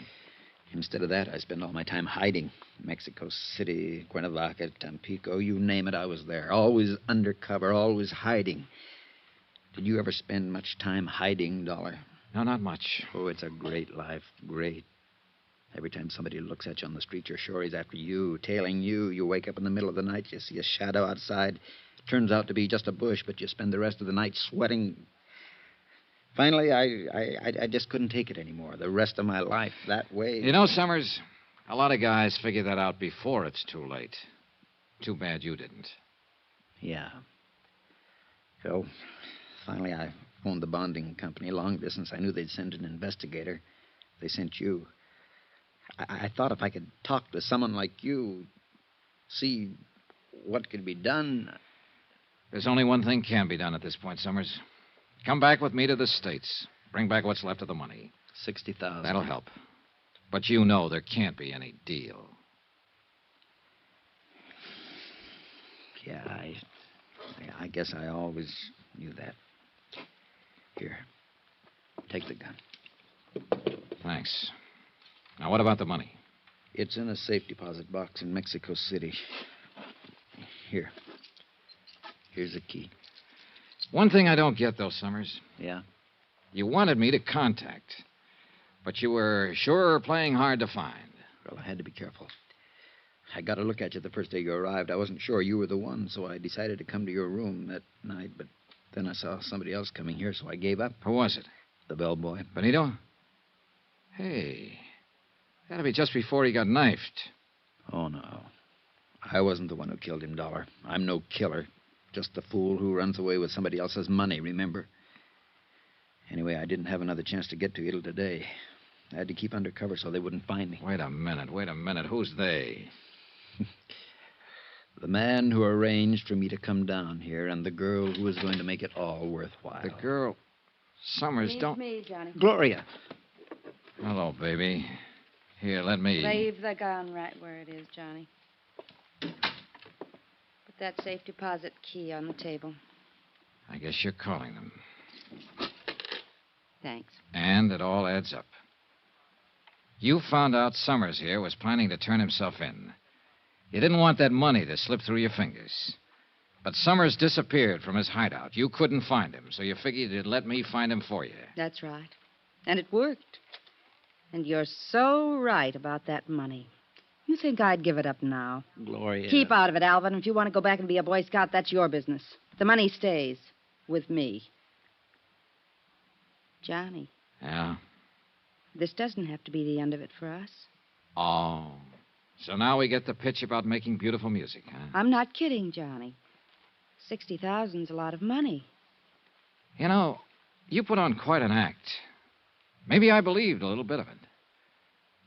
Instead of that, I spent all my time hiding. Mexico City, Cuernavaca, Tampico, you name it, I was there. Always undercover, always hiding. Did you ever spend much time hiding, Dollar? No, not much. Oh, it's a great life. Great. Every time somebody looks at you on the street, you're sure he's after you, tailing you. You wake up in the middle of the night, you see a shadow outside. Turns out to be just a bush, but you spend the rest of the night sweating. Finally, I just couldn't take it anymore. The rest of my life that way. You know, Summers, a lot of guys figure that out before it's too late. Too bad you didn't. Yeah. So, finally, I phoned the bonding company, long distance. I knew they'd send an investigator. They sent you. I thought if I could talk to someone like you, see what could be done. There's only one thing can be done at this point, Summers. Come back with me to the States. Bring back what's left of the money. $60,000. That'll help. But you know there can't be any deal. Yeah, I guess I always knew that. Here, take the gun. Thanks. Now, what about the money? It's in a safe deposit box in Mexico City. Here. Here's the key. One thing I don't get, though, Summers. Yeah? You wanted me to contact, but you were sure playing hard to find. Well, I had to be careful. I got a look at you the first day you arrived. I wasn't sure you were the one, so I decided to come to your room that night, but then I saw somebody else coming here, so I gave up. Who was it? The bellboy. Benito? Hey, that'll be just before he got knifed. Oh, no. I wasn't the one who killed him, Dollar. I'm no killer. Just the fool who runs away with somebody else's money, remember? Anyway, I didn't have another chance to get to you till today. I had to keep undercover so they wouldn't find me. Wait a minute. Who's they? The man who arranged for me to come down here and the girl who was going to make it all worthwhile. The girl... Summers, don't... me, Johnny. Gloria. Hello, baby. Here, let me... Leave the gun right where it is, Johnny. Put that safe deposit key on the table. I guess you're calling them. Thanks. And it all adds up. You found out Summers here was planning to turn himself in. You didn't want that money to slip through your fingers. But Summers disappeared from his hideout. You couldn't find him, so you figured you'd let me find him for you. That's right. And it worked. And you're so right about that money. You think I'd give it up now? Gloria. Keep out of it, Alvin. If you want to go back and be a Boy Scout, that's your business. The money stays with me. Johnny. Yeah? This doesn't have to be the end of it for us. Oh. So now we get the pitch about making beautiful music, huh? I'm not kidding, Johnny. 60,000's a lot of money. You know, you put on quite an act. Maybe I believed a little bit of it.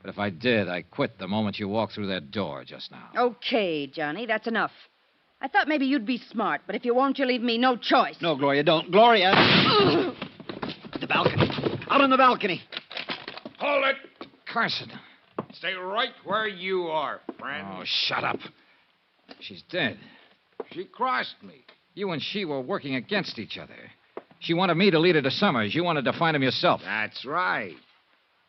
But if I did, I quit the moment you walked through that door just now. Okay, Johnny, that's enough. I thought maybe you'd be smart, but if you won't, you leave me no choice. No, Gloria, don't. Gloria! The balcony. Out on the balcony. Hold it! Carson. Stay right where you are, friend. Oh, shut up. She's dead. She crossed me. You and she were working against each other. She wanted me to lead her to Summers. You wanted to find him yourself. That's right.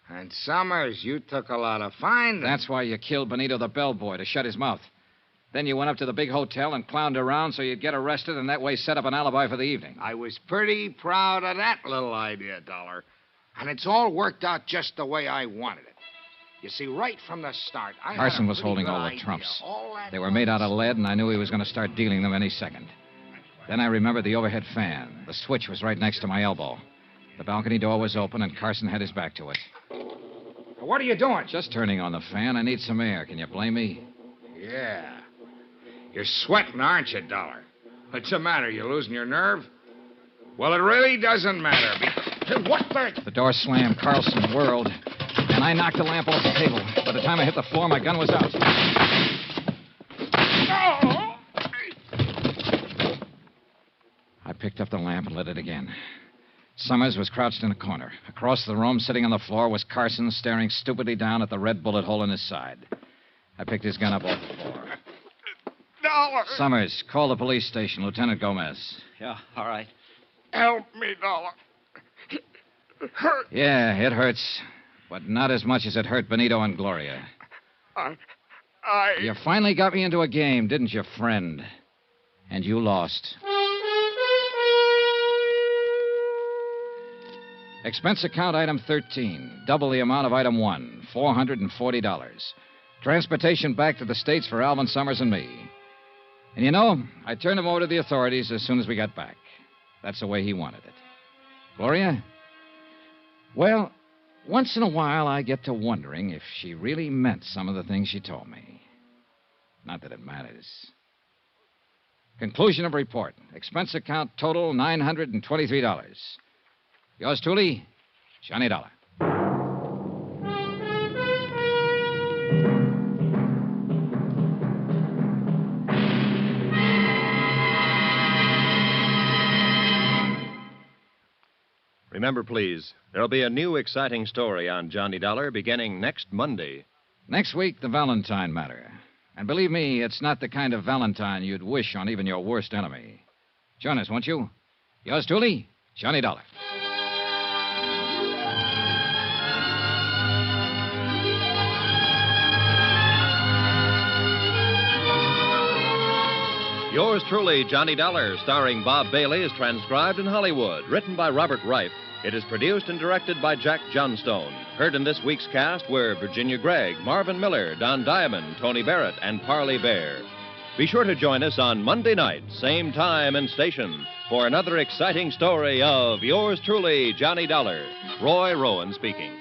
And Summers, you took a lot of finding. That's why you killed Benito the bellboy, to shut his mouth. Then you went up to the big hotel and clowned around so you'd get arrested and that way set up an alibi for the evening. I was pretty proud of that little idea, Dollar. And it's all worked out just the way I wanted it. You see, right from the start, Carson was holding all the trumps. They were made out of lead, and I knew he was going to start dealing them any second. Then I remembered the overhead fan. The switch was right next to my elbow. The balcony door was open, and Carson had his back to it. What are you doing? Just turning on the fan. I need some air. Can you blame me? Yeah. You're sweating, aren't you, Dollar? What's the matter? You losing your nerve? Well, it really doesn't matter. What the... The door slammed. Carlson whirled, and I knocked the lamp off the table. By the time I hit the floor, my gun was out. I picked up the lamp and lit it again. Summers was crouched in a corner. Across the room, sitting on the floor, was Carson, staring stupidly down at the red bullet hole in his side. I picked his gun up off the floor. Dollar! Summers, call the police station. Lieutenant Gomez. Yeah, all right. Help me, Dollar. It hurts. Yeah, it hurts. But not as much as it hurt Benito and Gloria. You finally got me into a game, didn't you, friend? And you lost. Expense account item 13. Double the amount of item 1. $440. Transportation back to the States for Alvin Summers and me. And you know, I turned him over to the authorities as soon as we got back. That's the way he wanted it. Gloria? Well, once in a while I get to wondering if she really meant some of the things she told me. Not that it matters. Conclusion of report. Expense account total $923. Yours truly, Johnny Dollar. Remember, please, there'll be a new exciting story on Johnny Dollar beginning next Monday. Next week, the Valentine matter. And believe me, it's not the kind of Valentine you'd wish on even your worst enemy. Join us, won't you? Yours truly, Johnny Dollar. Yours truly, Johnny Dollar, starring Bob Bailey, is transcribed in Hollywood. Written by Robert Reif. It is produced and directed by Jack Johnstone. Heard in this week's cast were Virginia Gregg, Marvin Miller, Don Diamond, Tony Barrett, and Parley Bear. Be sure to join us on Monday night, same time and station, for another exciting story of Yours truly, Johnny Dollar. Roy Rowan speaking.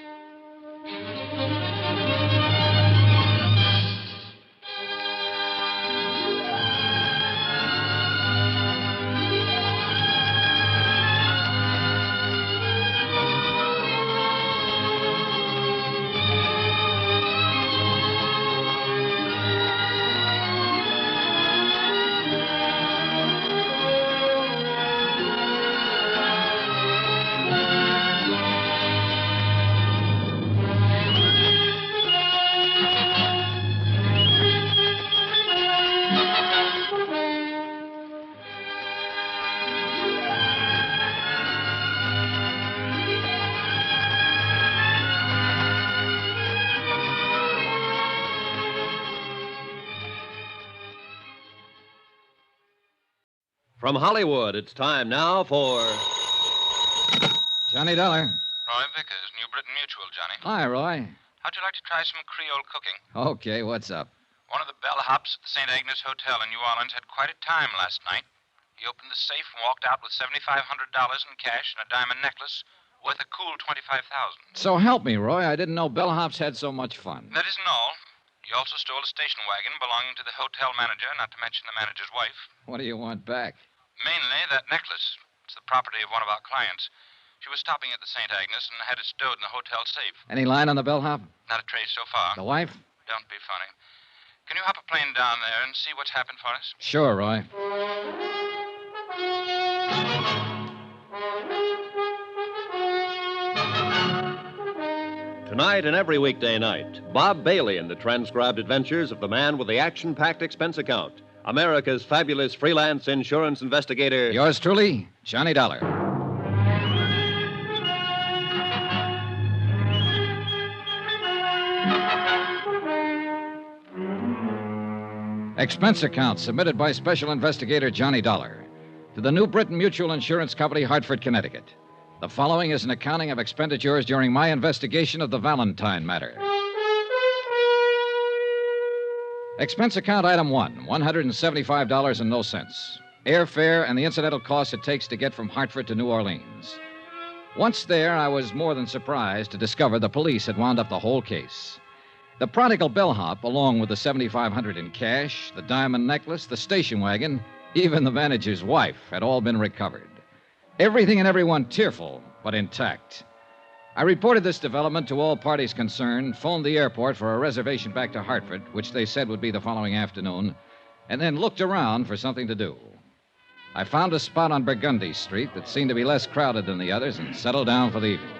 From Hollywood, it's time now for... Johnny Dollar. Roy Vickers, New Britain Mutual, Johnny. Hi, Roy. How'd you like to try some Creole cooking? Okay, what's up? One of the bellhops at the St. Agnes Hotel in New Orleans had quite a time last night. He opened the safe and walked out with $7,500 in cash and a diamond necklace worth a cool $25,000. So help me, Roy. I didn't know bellhops had so much fun. That isn't all. He also stole a station wagon belonging to the hotel manager, not to mention the manager's wife. What do you want back? Mainly that necklace. It's the property of one of our clients. She was stopping at the St. Agnes and had it stowed in the hotel safe. Any line on the bellhop? Not a trace so far. The wife? Don't be funny. Can you hop a plane down there and see what's happened for us? Sure, Roy. Tonight and every weekday night, Bob Bailey in the transcribed adventures of the man with the action-packed expense account, America's fabulous freelance insurance investigator. Yours truly, Johnny Dollar. Expense account submitted by Special Investigator Johnny Dollar to the New Britain Mutual Insurance Company, Hartford, Connecticut. The following is an accounting of expenditures during my investigation of the Valentine matter. Expense account item 1, $175 and no cents. Airfare and the incidental costs it takes to get from Hartford to New Orleans. Once there, I was more than surprised to discover the police had wound up the whole case. The prodigal bellhop, along with the $7,500 in cash, the diamond necklace, the station wagon, even the manager's wife, had all been recovered. Everything and everyone tearful, but intact. I reported this development to all parties concerned, phoned the airport for a reservation back to Hartford, which they said would be the following afternoon, and then looked around for something to do. I found a spot on Burgundy Street that seemed to be less crowded than the others and settled down for the evening.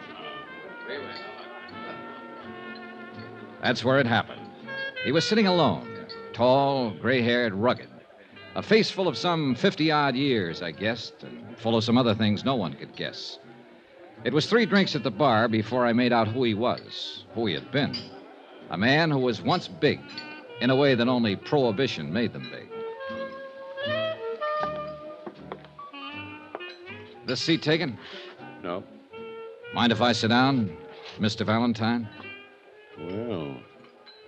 That's where it happened. He was sitting alone, tall, gray-haired, rugged. A face full of some 50-odd years, I guessed, and full of some other things no one could guess. It was 3 drinks at the bar before I made out who he was, who he had been. A man who was once big, in a way that only Prohibition made them big. This seat taken? No. Mind if I sit down, Mr. Valentine? Well,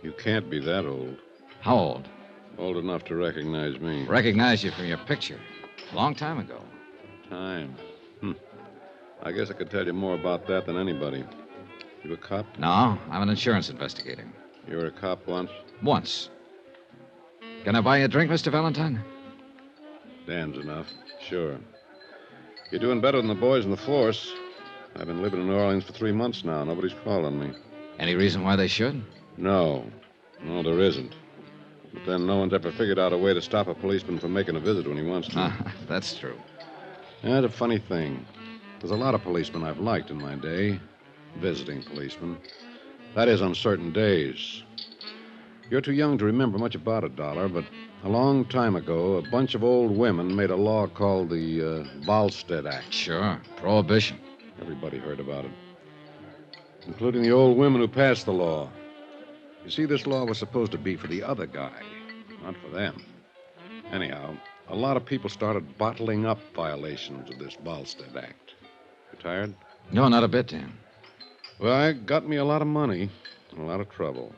you can't be that old. How old? Old enough to recognize me. Recognize you from your picture. A long time ago. Time. I guess I could tell you more about that than anybody. You a cop? No, I'm an insurance investigator. You were a cop once? Once. Can I buy you a drink, Mr. Valentine? Dan's enough. Sure. You're doing better than the boys in the force. I've been living in New Orleans for 3 months now. Nobody's called on me. Any reason why they should? No. No, there isn't. But then no one's ever figured out a way to stop a policeman from making a visit when he wants to. That's true. That's a funny thing. There's a lot of policemen I've liked in my day. Visiting policemen. That is, on certain days. You're too young to remember much about it, Dollar, but a long time ago, a bunch of old women made a law called the Volstead Act. Sure. Prohibition. Everybody heard about it. Including the old women who passed the law. You see, this law was supposed to be for the other guy, not for them. Anyhow, a lot of people started bottling up violations of this Volstead Act. You tired? No, not a bit, Dan. Well, it got me a lot of money and a lot of trouble.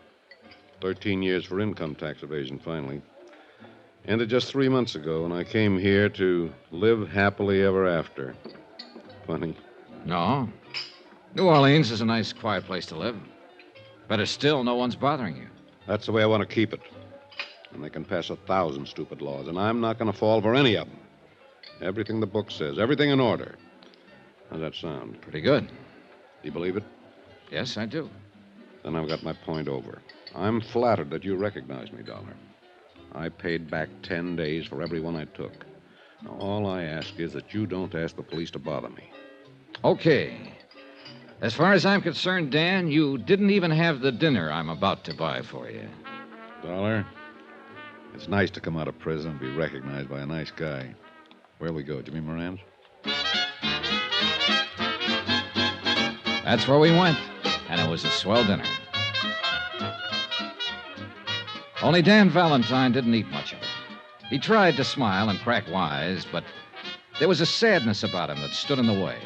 13 years for income tax evasion, finally. Ended just 3 months ago, and I came here to live happily ever after. Funny. No. New Orleans is a nice, quiet place to live. Better still, no one's bothering you. That's the way I want to keep it. And they can pass 1,000 stupid laws, and I'm not going to fall for any of them. Everything the book says, everything in order. How's that sound? Pretty good. Do you believe it? Yes, I do. Then I've got my point over. I'm flattered that you recognize me, Dollar. I paid back 10 days for every one I took. Now, all I ask is that you don't ask the police to bother me. Okay. As far as I'm concerned, Dan, you didn't even have the dinner I'm about to buy for you. Dollar, it's nice to come out of prison and be recognized by a nice guy. Where'll we go, Jimmy Moran's? That's where we went, and it was a swell dinner. Only Dan Valentine didn't eat much of it. He tried to smile and crack wise, but there was a sadness about him that stood in the way.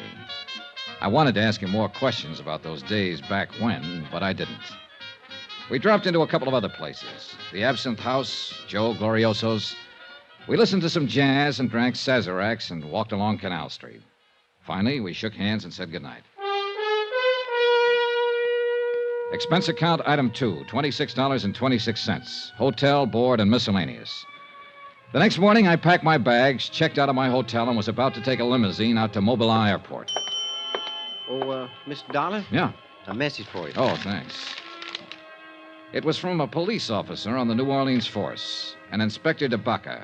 I wanted to ask him more questions about those days back when, but I didn't. We dropped into a couple of other places. The Absinthe House, Joe Glorioso's. We listened to some jazz and drank Sazeracs and walked along Canal Street. Finally, we shook hands and said goodnight. Expense account item 2, $26.26. Hotel, board, and miscellaneous. The next morning, I packed my bags, checked out of my hotel, and was about to take a limousine out to Mobile Airport. Mr. Dollar? Yeah. A message for you. Oh, thanks. It was from a police officer on the New Orleans force, an Inspector DeBaca.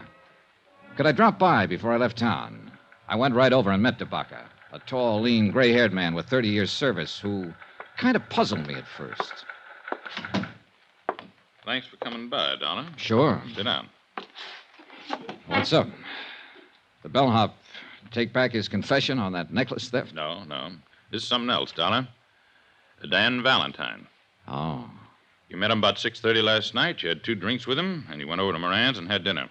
Could I drop by before I left town? I went right over and met DeBaca, a tall, lean, gray-haired man with 30 years' service who kind of puzzled me at first. Thanks for coming by, Donna. Sure. Sit down. What's up? The bellhop take back his confession on that necklace theft? No. This is something else, Donna. Dan Valentine. Oh. You met him about 6:30 last night. You had 2 drinks with him, and you went over to Moran's and had dinner.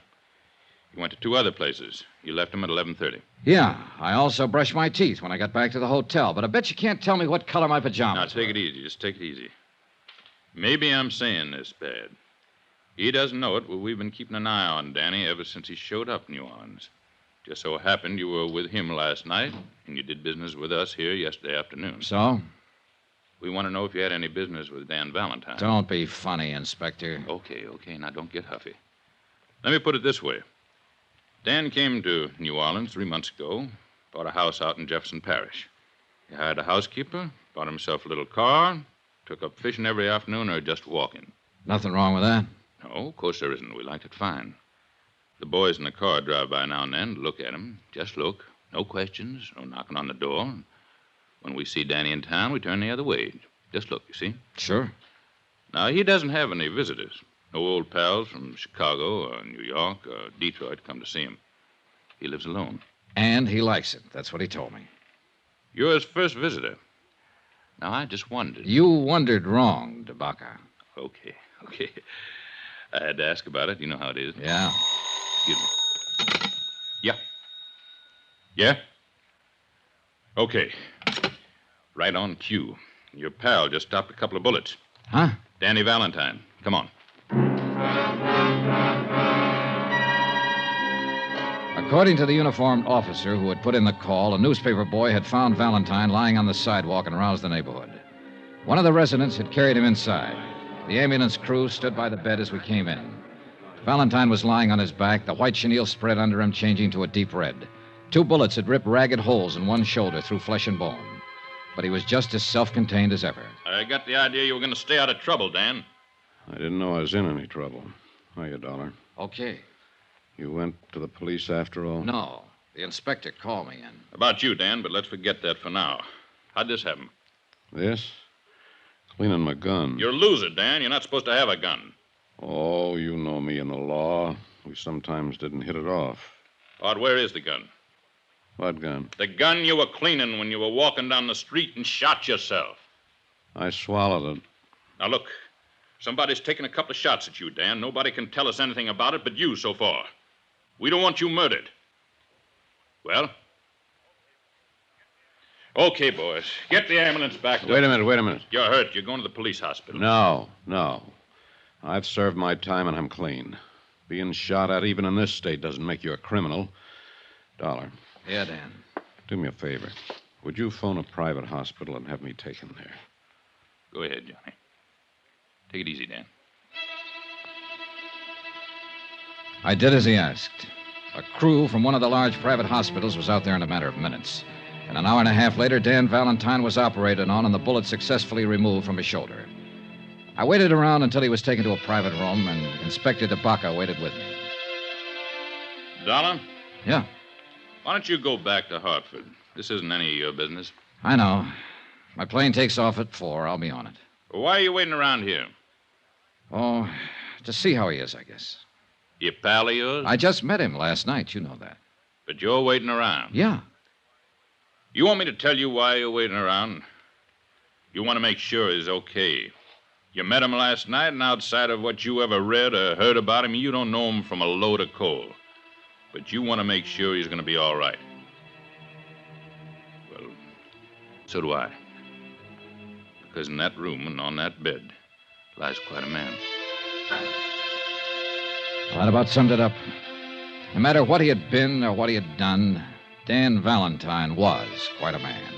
You went to 2 other places. You left him at 11:30. Yeah, I also brushed my teeth when I got back to the hotel, but I bet you can't tell me what color my pajamas Now, take it easy. Just take it easy. Maybe I'm saying this bad. He doesn't know it, but we've been keeping an eye on Danny ever since he showed up in New Orleans. Just so happened you were with him last night, and you did business with us here yesterday afternoon. So? We want to know if you had any business with Dan Valentine. Don't be funny, Inspector. Okay. Now, don't get huffy. Let me put it this way. Dan came to New Orleans 3 months ago, bought a house out in Jefferson Parish. He hired a housekeeper, bought himself a little car, took up fishing every afternoon or just walking. Nothing wrong with that? No, of course there isn't. We liked it fine. The boys in the car drive by now and then to look at him. Just look. No questions, no knocking on the door. When we see Danny in town, we turn the other way. Just look, you see? Sure. Now, he doesn't have any visitors. No old pals from Chicago or New York or Detroit come to see him. He lives alone. And he likes it. That's what he told me. You're his first visitor. Now, I just wondered. You wondered wrong, DeBaca. Okay. I had to ask about it. You know how it is. Yeah. Excuse me. Yeah? Okay. Right on cue. Your pal just stopped a couple of bullets. Huh? Danny Valentine. Come on. According to the uniformed officer who had put in the call, a newspaper boy had found Valentine lying on the sidewalk and roused the neighborhood. One of the residents had carried him inside. The ambulance crew stood by the bed as we came in. Valentine was lying on his back, the white chenille spread under him changing to a deep red. 2 bullets had ripped ragged holes in one shoulder through flesh and bone. But he was just as self-contained as ever. I got the idea you were going to stay out of trouble, Dan. I didn't know I was in any trouble. Hiya, Dollar. Okay. You went to the police after all? No. The inspector called me in. About you, Dan, but let's forget that for now. How'd this happen? This? Cleaning my gun. You're a loser, Dan. You're not supposed to have a gun. Oh, you know me and the law. We sometimes didn't hit it off. Art, where is the gun? What gun? The gun you were cleaning when you were walking down the street and shot yourself. I swallowed it. Now, look. Somebody's taken a couple of shots at you, Dan. Nobody can tell us anything about it but you so far. We don't want you murdered. Well? Okay, boys. Get the ambulance back. Wait a minute. You're hurt. You're going to the police hospital. No. I've served my time and I'm clean. Being shot at even in this state doesn't make you a criminal. Dollar. Yeah, Dan. Do me a favor. Would you phone a private hospital and have me taken there? Go ahead, Johnny. Take it easy, Dan. I did as he asked. A crew from one of the large private hospitals was out there in a matter of minutes. And an hour and a half later, Dan Valentine was operated on and the bullet successfully removed from his shoulder. I waited around until he was taken to a private room, and Inspector DeBaca waited with me. Dollar? Yeah. Why don't you go back to Hartford? This isn't any of your business. I know. My plane takes off at 4. I'll be on it. Well, why are you waiting around here? Oh, to see how he is, I guess. You pal of yours? I just met him last night. You know that. But you're waiting around? Yeah. You want me to tell you why you're waiting around? You want to make sure he's okay. You met him last night, and outside of what you ever read or heard about him, you don't know him from a load of coal. But you want to make sure he's going to be all right. Well, so do I. Because in that room and on that bed lies quite a man. Well, that about summed it up. No matter what he had been or what he had done, Dan Valentine was quite a man.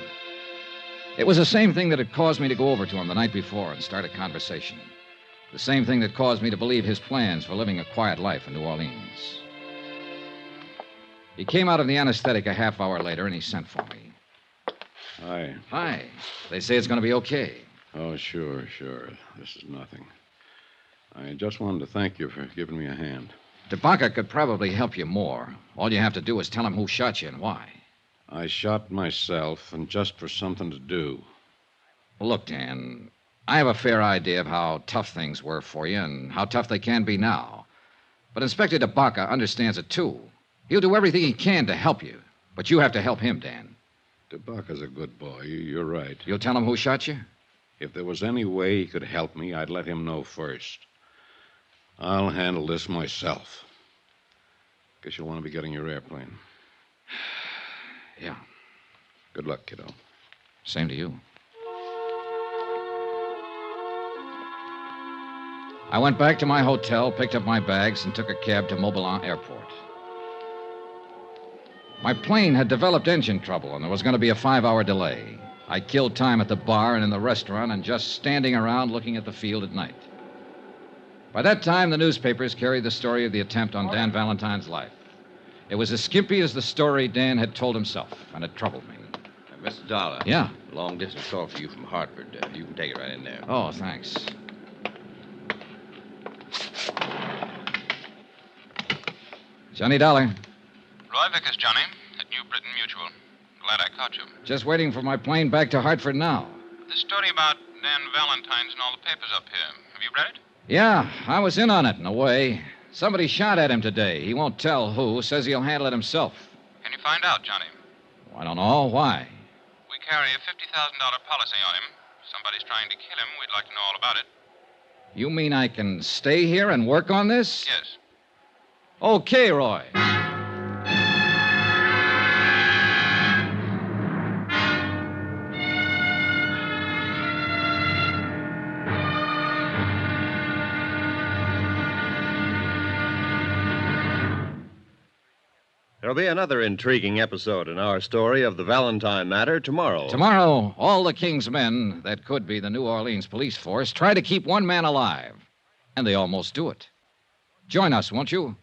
It was the same thing that had caused me to go over to him the night before and start a conversation. The same thing that caused me to believe his plans for living a quiet life in New Orleans. He came out of the anesthetic a half hour later, and he sent for me. Hi. Hi. They say it's going to be okay. Oh, sure. This is nothing. I just wanted to thank you for giving me a hand. Tabaka could probably help you more. All you have to do is tell him who shot you and why. I shot myself, and just for something to do. Well, look, Dan, I have a fair idea of how tough things were for you and how tough they can be now. But Inspector Tabaka understands it, too. He'll do everything he can to help you. But you have to help him, Dan. Tabaka's a good boy. You're right. You'll tell him who shot you? If there was any way he could help me, I'd let him know first. I'll handle this myself. Guess you'll want to be getting your airplane. Yeah. Good luck, kiddo. Same to you. I went back to my hotel, picked up my bags, and took a cab to Mobilan Airport. My plane had developed engine trouble, and there was going to be a 5-hour delay. I killed time at the bar and in the restaurant and just standing around looking at the field at night. By that time, the newspapers carried the story of the attempt on Dan Valentine's life. It was as skimpy as the story Dan had told himself, and it troubled me. Mr. Dollar. Yeah? Long distance call for you from Hartford. You can take it right in there. Oh, thanks. Johnny Dollar. Roy Vickers, Johnny, at New Britain Mutual. Glad I caught you. Just waiting for my plane back to Hartford now. This story about Dan Valentine's in all the papers up here. Have you read it? Yeah, I was in on it, in a way. Somebody shot at him today. He won't tell who. Says he'll handle it himself. Can you find out, Johnny? I don't know. Why? We carry a $50,000 policy on him. Somebody's trying to kill him. We'd like to know all about it. You mean I can stay here and work on this? Yes. Okay, Roy. There'll be another intriguing episode in our story of the Valentine matter tomorrow. Tomorrow, all the King's men that could be the New Orleans police force try to keep one man alive. And they almost do it. Join us, won't you?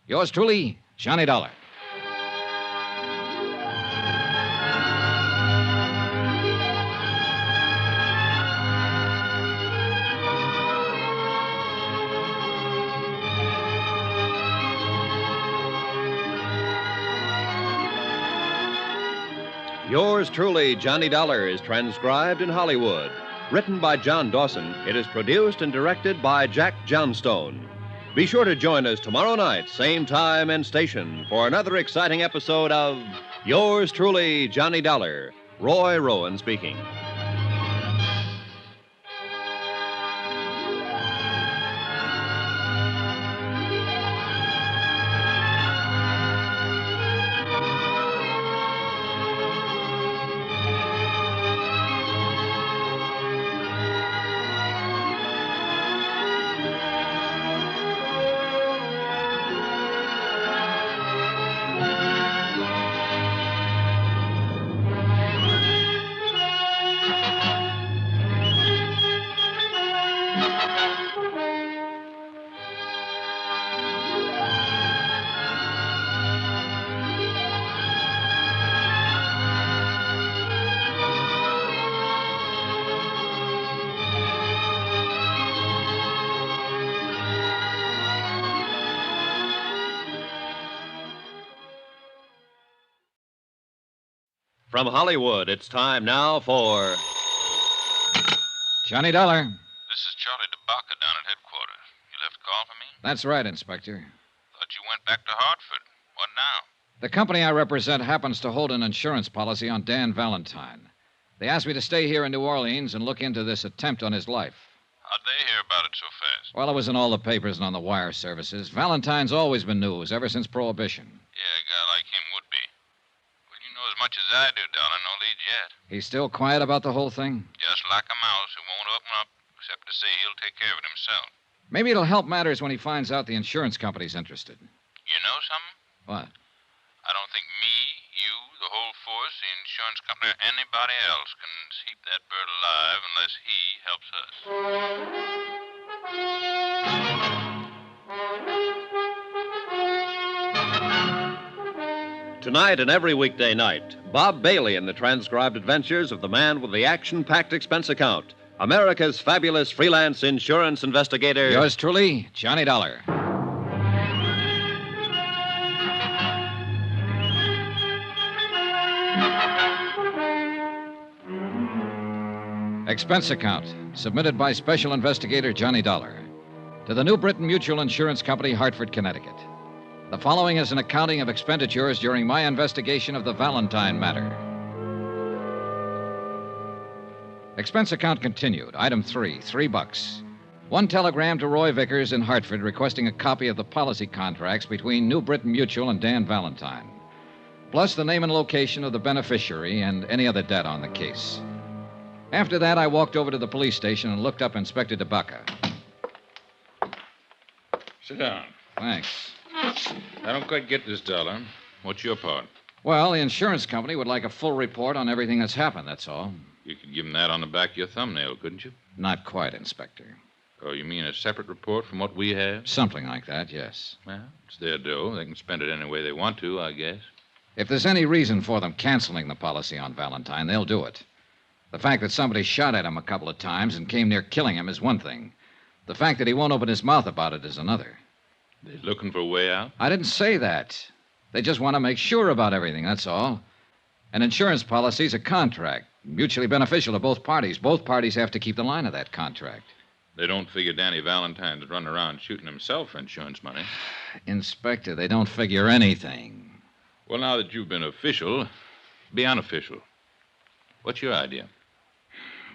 Yours truly, Johnny Dollar. Yours truly, Johnny Dollar, is transcribed in Hollywood. Written by John Dawson, it is produced and directed by Jack Johnstone. Be sure to join us tomorrow night, same time and station, for another exciting episode of Yours truly, Johnny Dollar. Roy Rowan speaking. From Hollywood, it's time now for Johnny Dollar. This is Charlie DeBaca down at headquarters. You left a call for me? That's right, Inspector. Thought you went back to Hartford. What now? The company I represent happens to hold an insurance policy on Dan Valentine. They asked me to stay here in New Orleans and look into this attempt on his life. How'd they hear about it so fast? Well, it was in all the papers and on the wire services. Valentine's always been news, ever since Prohibition. Yeah, a guy like him would be. Well, you know as much as I do, Dollar. No leads yet. He's still quiet about the whole thing? Just like a mouse who won't open up, except to say he'll take care of it himself. Maybe it'll help matters when he finds out the insurance company's interested. You know something? What? I don't think me, you, the whole force, the insurance company, or anybody else can keep that bird alive unless he helps us. Tonight and every weekday night, Bob Bailey in the transcribed adventures of the man with the action-packed expense account, America's fabulous freelance insurance investigator. Yours truly, Johnny Dollar. Expense account, submitted by Special Investigator Johnny Dollar to the New Britain Mutual Insurance Company, Hartford, Connecticut. The following is an accounting of expenditures during my investigation of the Valentine matter. Expense account continued. Item 3, $3. One telegram to Roy Vickers in Hartford requesting a copy of the policy contracts between New Britain Mutual and Dan Valentine, plus the name and location of the beneficiary and any other debt on the case. After that, I walked over to the police station and looked up Inspector DeBacca. Sit down. Thanks. I don't quite get this, Dollar. What's your part? Well, the insurance company would like a full report on everything that's happened, that's all. You could give them that on the back of your thumbnail, couldn't you? Not quite, Inspector. Oh, you mean a separate report from what we have? Something like that, yes. Well, it's their dough. They can spend it any way they want to, I guess. If there's any reason for them canceling the policy on Valentine, they'll do it. The fact that somebody shot at him a couple of times and came near killing him is one thing. The fact that he won't open his mouth about it is another. They're looking for a way out? I didn't say that. They just want to make sure about everything, that's all. An insurance policy's a contract, mutually beneficial to both parties. Both parties have to keep the line of that contract. They don't figure Danny Valentine's running around shooting himself for insurance money. Inspector, they don't figure anything. Well, now that you've been official, be unofficial. What's your idea?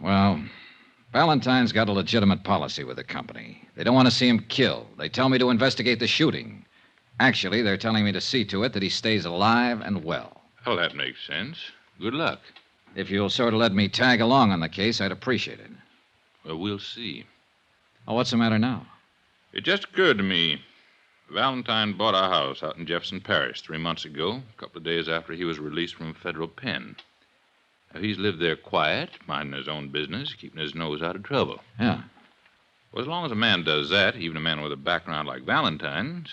Well, Valentine's got a legitimate policy with the company. They don't want to see him killed. They tell me to investigate the shooting. Actually, they're telling me to see to it that he stays alive and well. Well, that makes sense. Good luck. If you'll sort of let me tag along on the case, I'd appreciate it. Well, we'll see. Oh, what's the matter now? It just occurred to me. Valentine bought a house out in Jefferson Parish 3 months ago, a couple of days after he was released from a federal pen. Now, he's lived there quiet, minding his own business, keeping his nose out of trouble. Yeah. Well, as long as a man does that, even a man with a background like Valentine's,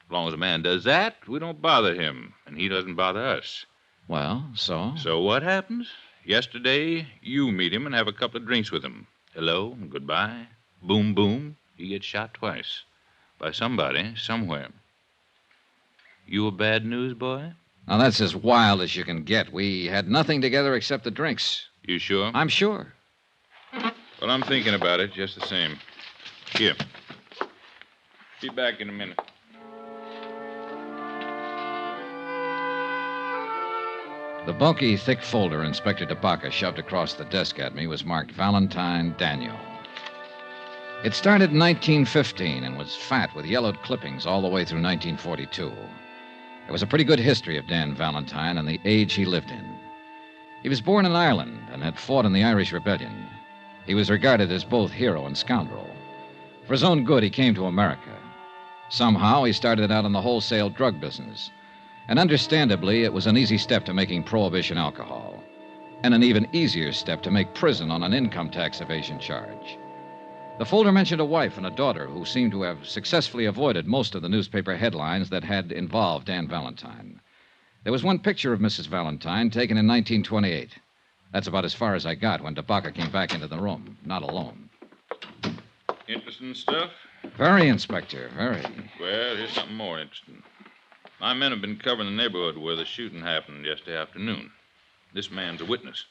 as long as a man does that, we don't bother him, and he doesn't bother us. Well, so? So what happens? Yesterday, you meet him and have a couple of drinks with him. Hello and goodbye. Boom, boom. He gets shot twice. By somebody, somewhere. You a bad news boy? Now, that's as wild as you can get. We had nothing together except the drinks. You sure? I'm sure. Well, I'm thinking about it just the same. Here. Be back in a minute. The bulky, thick folder Inspector DeBacca shoved across the desk at me was marked Valentine Daniel. It started in 1915 and was fat with yellowed clippings all the way through 1942. There was a pretty good history of Dan Valentine and the age he lived in. He was born in Ireland and had fought in the Irish Rebellion. He was regarded as both hero and scoundrel. For his own good, he came to America. Somehow, he started out in the wholesale drug business. And understandably, it was an easy step to making prohibition alcohol, and an even easier step to make prison on an income tax evasion charge. The folder mentioned a wife and a daughter who seemed to have successfully avoided most of the newspaper headlines that had involved Dan Valentine. There was one picture of Mrs. Valentine taken in 1928. That's about as far as I got when DeBacca came back into the room, not alone. Interesting stuff? Very, Inspector, very. Well, here's something more interesting. My men have been covering the neighborhood where the shooting happened yesterday afternoon. This man's a witness.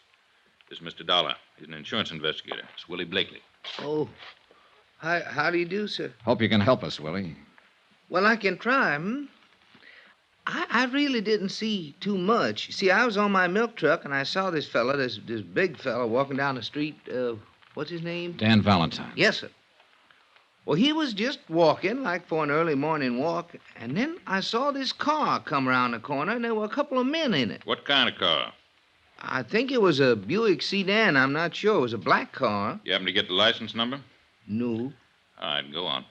This is Mr. Dollar. He's an insurance investigator. It's Willie Blakely. Oh, how do you do, sir? Hope you can help us, Willie. Well, I can try, I really didn't see too much. You see, I was on my milk truck, and I saw this fella, this big fella, walking down the street. What's his name? Dan Valentine. Yes, sir. Well, he was just walking, like for an early morning walk, and then I saw this car come around the corner, and there were a couple of men in it. What kind of car? I think it was a Buick sedan. I'm not sure. It was a black car. You happen to get the license number? No. All right, go on.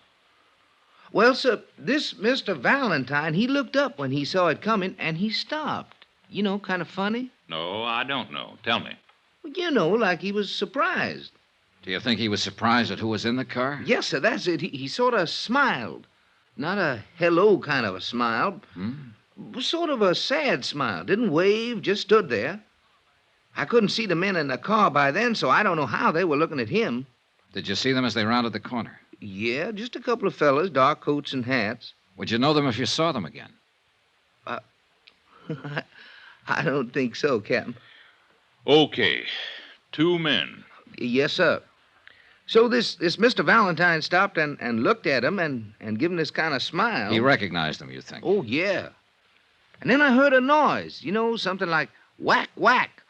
Well, sir, this Mr. Valentine, he looked up when he saw it coming, and he stopped. You know, kind of funny. No, I don't know. Tell me. Well, you know, like he was surprised. Do you think he was surprised at who was in the car? Yes, sir, that's it. He sort of smiled. Not a hello kind of a smile, Sort of a sad smile. Didn't wave, just stood there. I couldn't see the men in the car by then, so I don't know how they were looking at him. Did you see them as they rounded the corner? Yeah, just a couple of fellas, dark coats and hats. Would you know them if you saw them again? I don't think so, Captain. Okay. 2 men. Yes, sir. So this Mr. Valentine stopped and looked at him and given this kind of smile. He recognized them, you think? Oh, yeah. And then I heard a noise, something like whack, whack.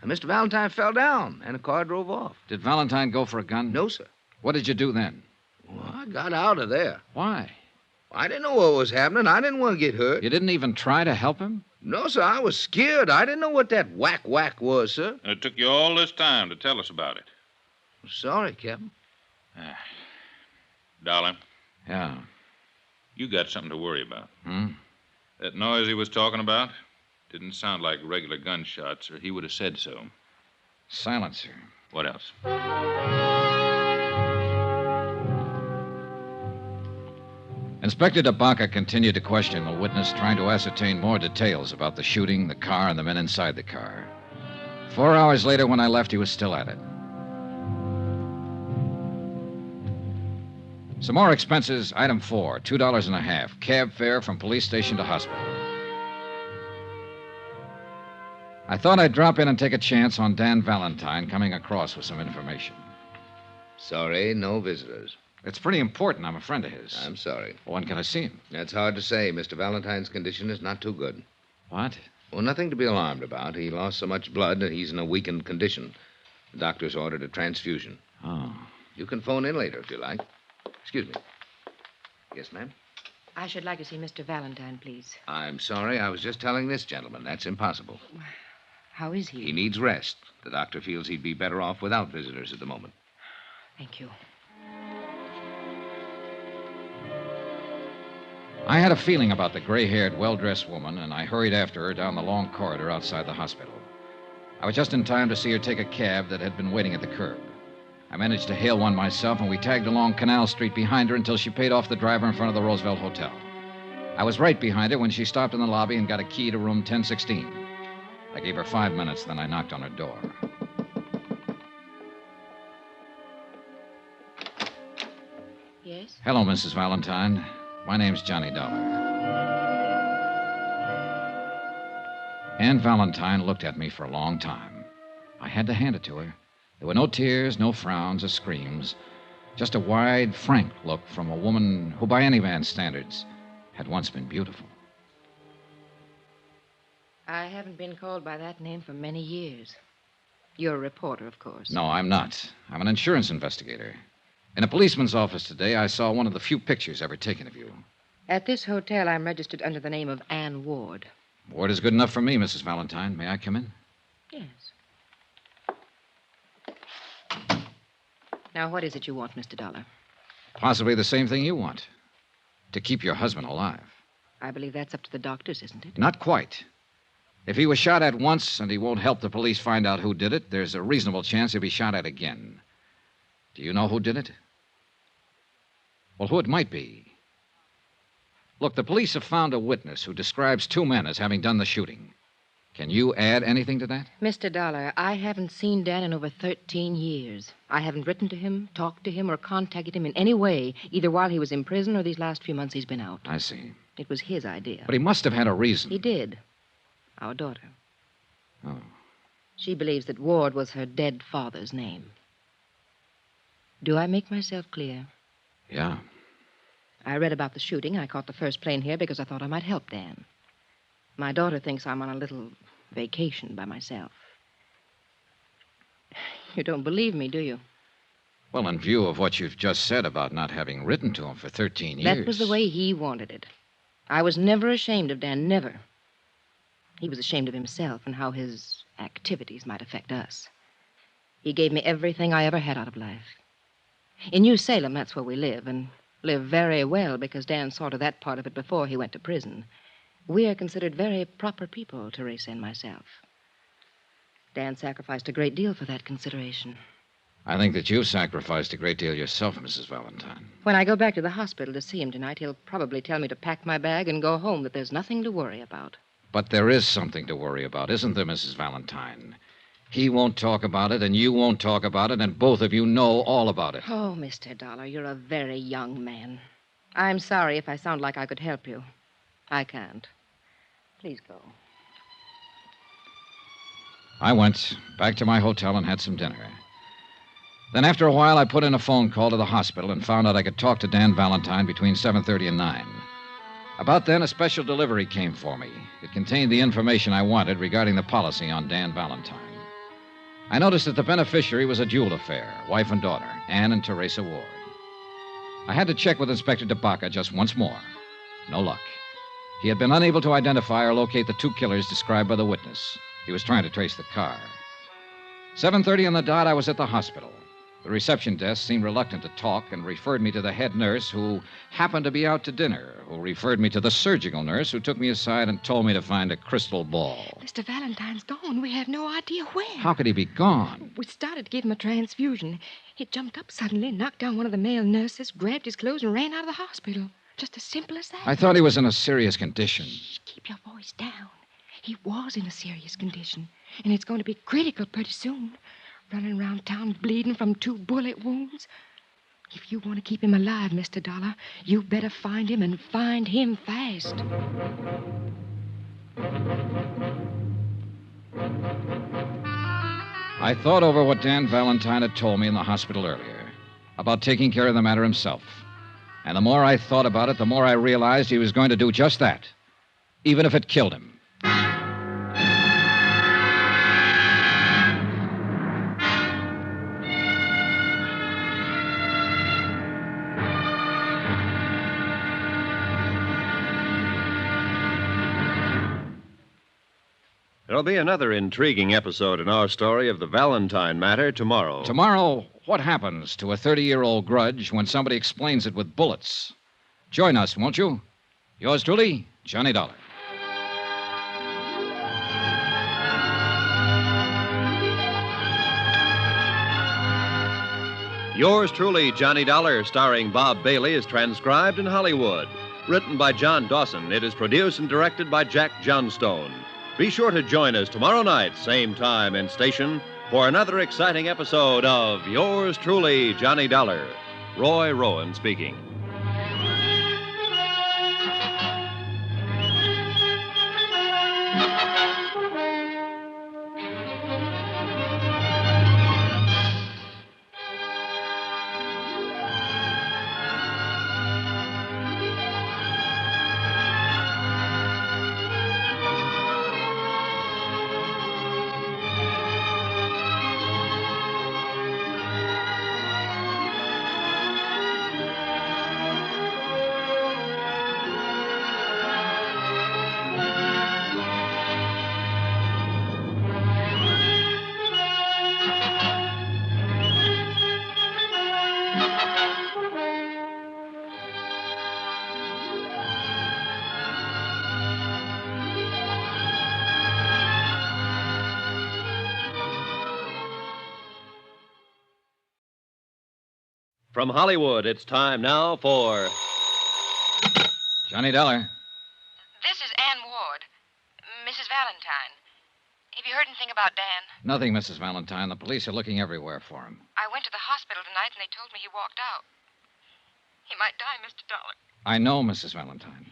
And Mr. Valentine fell down, and the car drove off. Did Valentine go for a gun? No, sir. What did you do then? Well, I got out of there. Why? I didn't know what was happening. I didn't want to get hurt. You didn't even try to help him? No, sir. I was scared. I didn't know what that whack, whack was, sir. And it took you all this time to tell us about it. Sorry, Captain. Dollar, Yeah. you got something to worry about. Hmm? That noise he was talking about didn't sound like regular gunshots, or he would have said so. Silencer. What else? Inspector DeBaca continued to question the witness, trying to ascertain more details about the shooting, the car, and the men inside the car. 4 hours later, when I left, he was still at it. Some more expenses. Item 4, $2.50. Cab fare from police station to hospital. I thought I'd drop in and take a chance on Dan Valentine coming across with some information. Sorry, no visitors. It's pretty important. I'm a friend of his. I'm sorry. Well, when can I see him? That's hard to say. Mr. Valentine's condition is not too good. What? Well, nothing to be alarmed about. He lost so much blood that he's in a weakened condition. The doctor's ordered a transfusion. Oh. You can phone in later if you like. Excuse me. Yes, ma'am? I should like to see Mr. Valentine, please. I'm sorry. I was just telling this gentleman. That's impossible. How is he? He needs rest. The doctor feels he'd be better off without visitors at the moment. Thank you. I had a feeling about the gray-haired, well-dressed woman, and I hurried after her down the long corridor outside the hospital. I was just in time to see her take a cab that had been waiting at the curb. I managed to hail one myself, and we tagged along Canal Street behind her until she paid off the driver in front of the Roosevelt Hotel. I was right behind her when she stopped in the lobby and got a key to room 1016. I gave her 5 minutes, then I knocked on her door. Yes? Hello, Mrs. Valentine. My name's Johnny Dollar. Ann Valentine looked at me for a long time. I had to hand it to her. There were no tears, no frowns or screams, just a wide, frank look from a woman who, by any man's standards, had once been beautiful. I haven't been called by that name for many years. You're a reporter, of course. No, I'm not. I'm an insurance investigator. In a policeman's office today, I saw one of the few pictures ever taken of you. At this hotel, I'm registered under the name of Ann Ward. Ward is good enough for me, Mrs. Valentine. May I come in? Yes. Now, what is it you want, Mr. Dollar? Possibly the same thing you want. To keep your husband alive. I believe that's up to the doctors, isn't it? Not quite. If he was shot at once and he won't help the police find out who did it, there's a reasonable chance he'll be shot at again. Do you know who did it? Well, who it might be. Look, the police have found a witness who describes 2 men as having done the shooting. Can you add anything to that? Mr. Dollar, I haven't seen Dan in over 13 years. I haven't written to him, talked to him, or contacted him in any way, either while he was in prison or these last few months he's been out. I see. It was his idea. But he must have had a reason. He did. Our daughter. Oh. She believes that Ward was her dead father's name. Do I make myself clear? Yeah. I read about the shooting. I caught the first plane here because I thought I might help Dan. My daughter thinks I'm on a little vacation by myself. You don't believe me, do you? Well, in view of what you've just said about not having written to him for 13 years... That was the way he wanted it. I was never ashamed of Dan, never. He was ashamed of himself and how his activities might affect us. He gave me everything I ever had out of life. In New Salem, that's where we live, and live very well because Dan saw to that part of it before he went to prison. We are considered very proper people, Teresa and myself. Dan sacrificed a great deal for that consideration. I think that you've sacrificed a great deal yourself, Mrs. Valentine. When I go back to the hospital to see him tonight, he'll probably tell me to pack my bag and go home, that there's nothing to worry about. But there is something to worry about, isn't there, Mrs. Valentine? He won't talk about it, and you won't talk about it, and both of you know all about it. Oh, Mr. Dollar, you're a very young man. I'm sorry if I sound like I could help you. I can't. Please go. I went back to my hotel and had some dinner. Then after a while, I put in a phone call to the hospital and found out I could talk to Dan Valentine between 7:30 and 9. About then, a special delivery came for me. It contained the information I wanted regarding the policy on Dan Valentine. I noticed that the beneficiary was a dual affair, wife and daughter, Ann and Teresa Ward. I had to check with Inspector DeBaca just once more. No luck. He had been unable to identify or locate the two killers described by the witness. He was trying to trace the car. 7:30 on the dot, I was at the hospital. The reception desk seemed reluctant to talk and referred me to the head nurse, who happened to be out to dinner, who referred me to the surgical nurse, who took me aside and told me to find a crystal ball. Mr. Valentine's gone. We have no idea where. How could he be gone? We started to give him a transfusion. He jumped up suddenly, knocked down one of the male nurses, grabbed his clothes, and ran out of the hospital. Just as simple as that. I thought he was in a serious condition. Keep your voice down. He was in a serious condition, and it's going to be critical pretty soon. Running around town bleeding from 2 bullet wounds. If you want to keep him alive, Mr. Dollar, you better find him and find him fast. I thought over what Dan Valentine had told me in the hospital earlier about taking care of the matter himself. And the more I thought about it, the more I realized he was going to do just that, even if it killed him. There'll be another intriguing episode in our story of the Valentine matter tomorrow. Tomorrow, what happens to a 30-year-old grudge when somebody explains it with bullets? Join us, won't you? Yours truly, Johnny Dollar. Yours truly, Johnny Dollar, starring Bob Bailey, is transcribed in Hollywood. Written by John Dawson, it is produced and directed by Jack Johnstone. Be sure to join us tomorrow night, same time and station, for another exciting episode of Yours truly, Johnny Dollar. Roy Rowan speaking. From Hollywood, it's time now for Johnny Dollar. This is Ann Ward, Mrs. Valentine. Have you heard anything about Dan? Nothing, Mrs. Valentine. The police are looking everywhere for him. I went to the hospital tonight and they told me he walked out. He might die, Mr. Dollar. I know, Mrs. Valentine.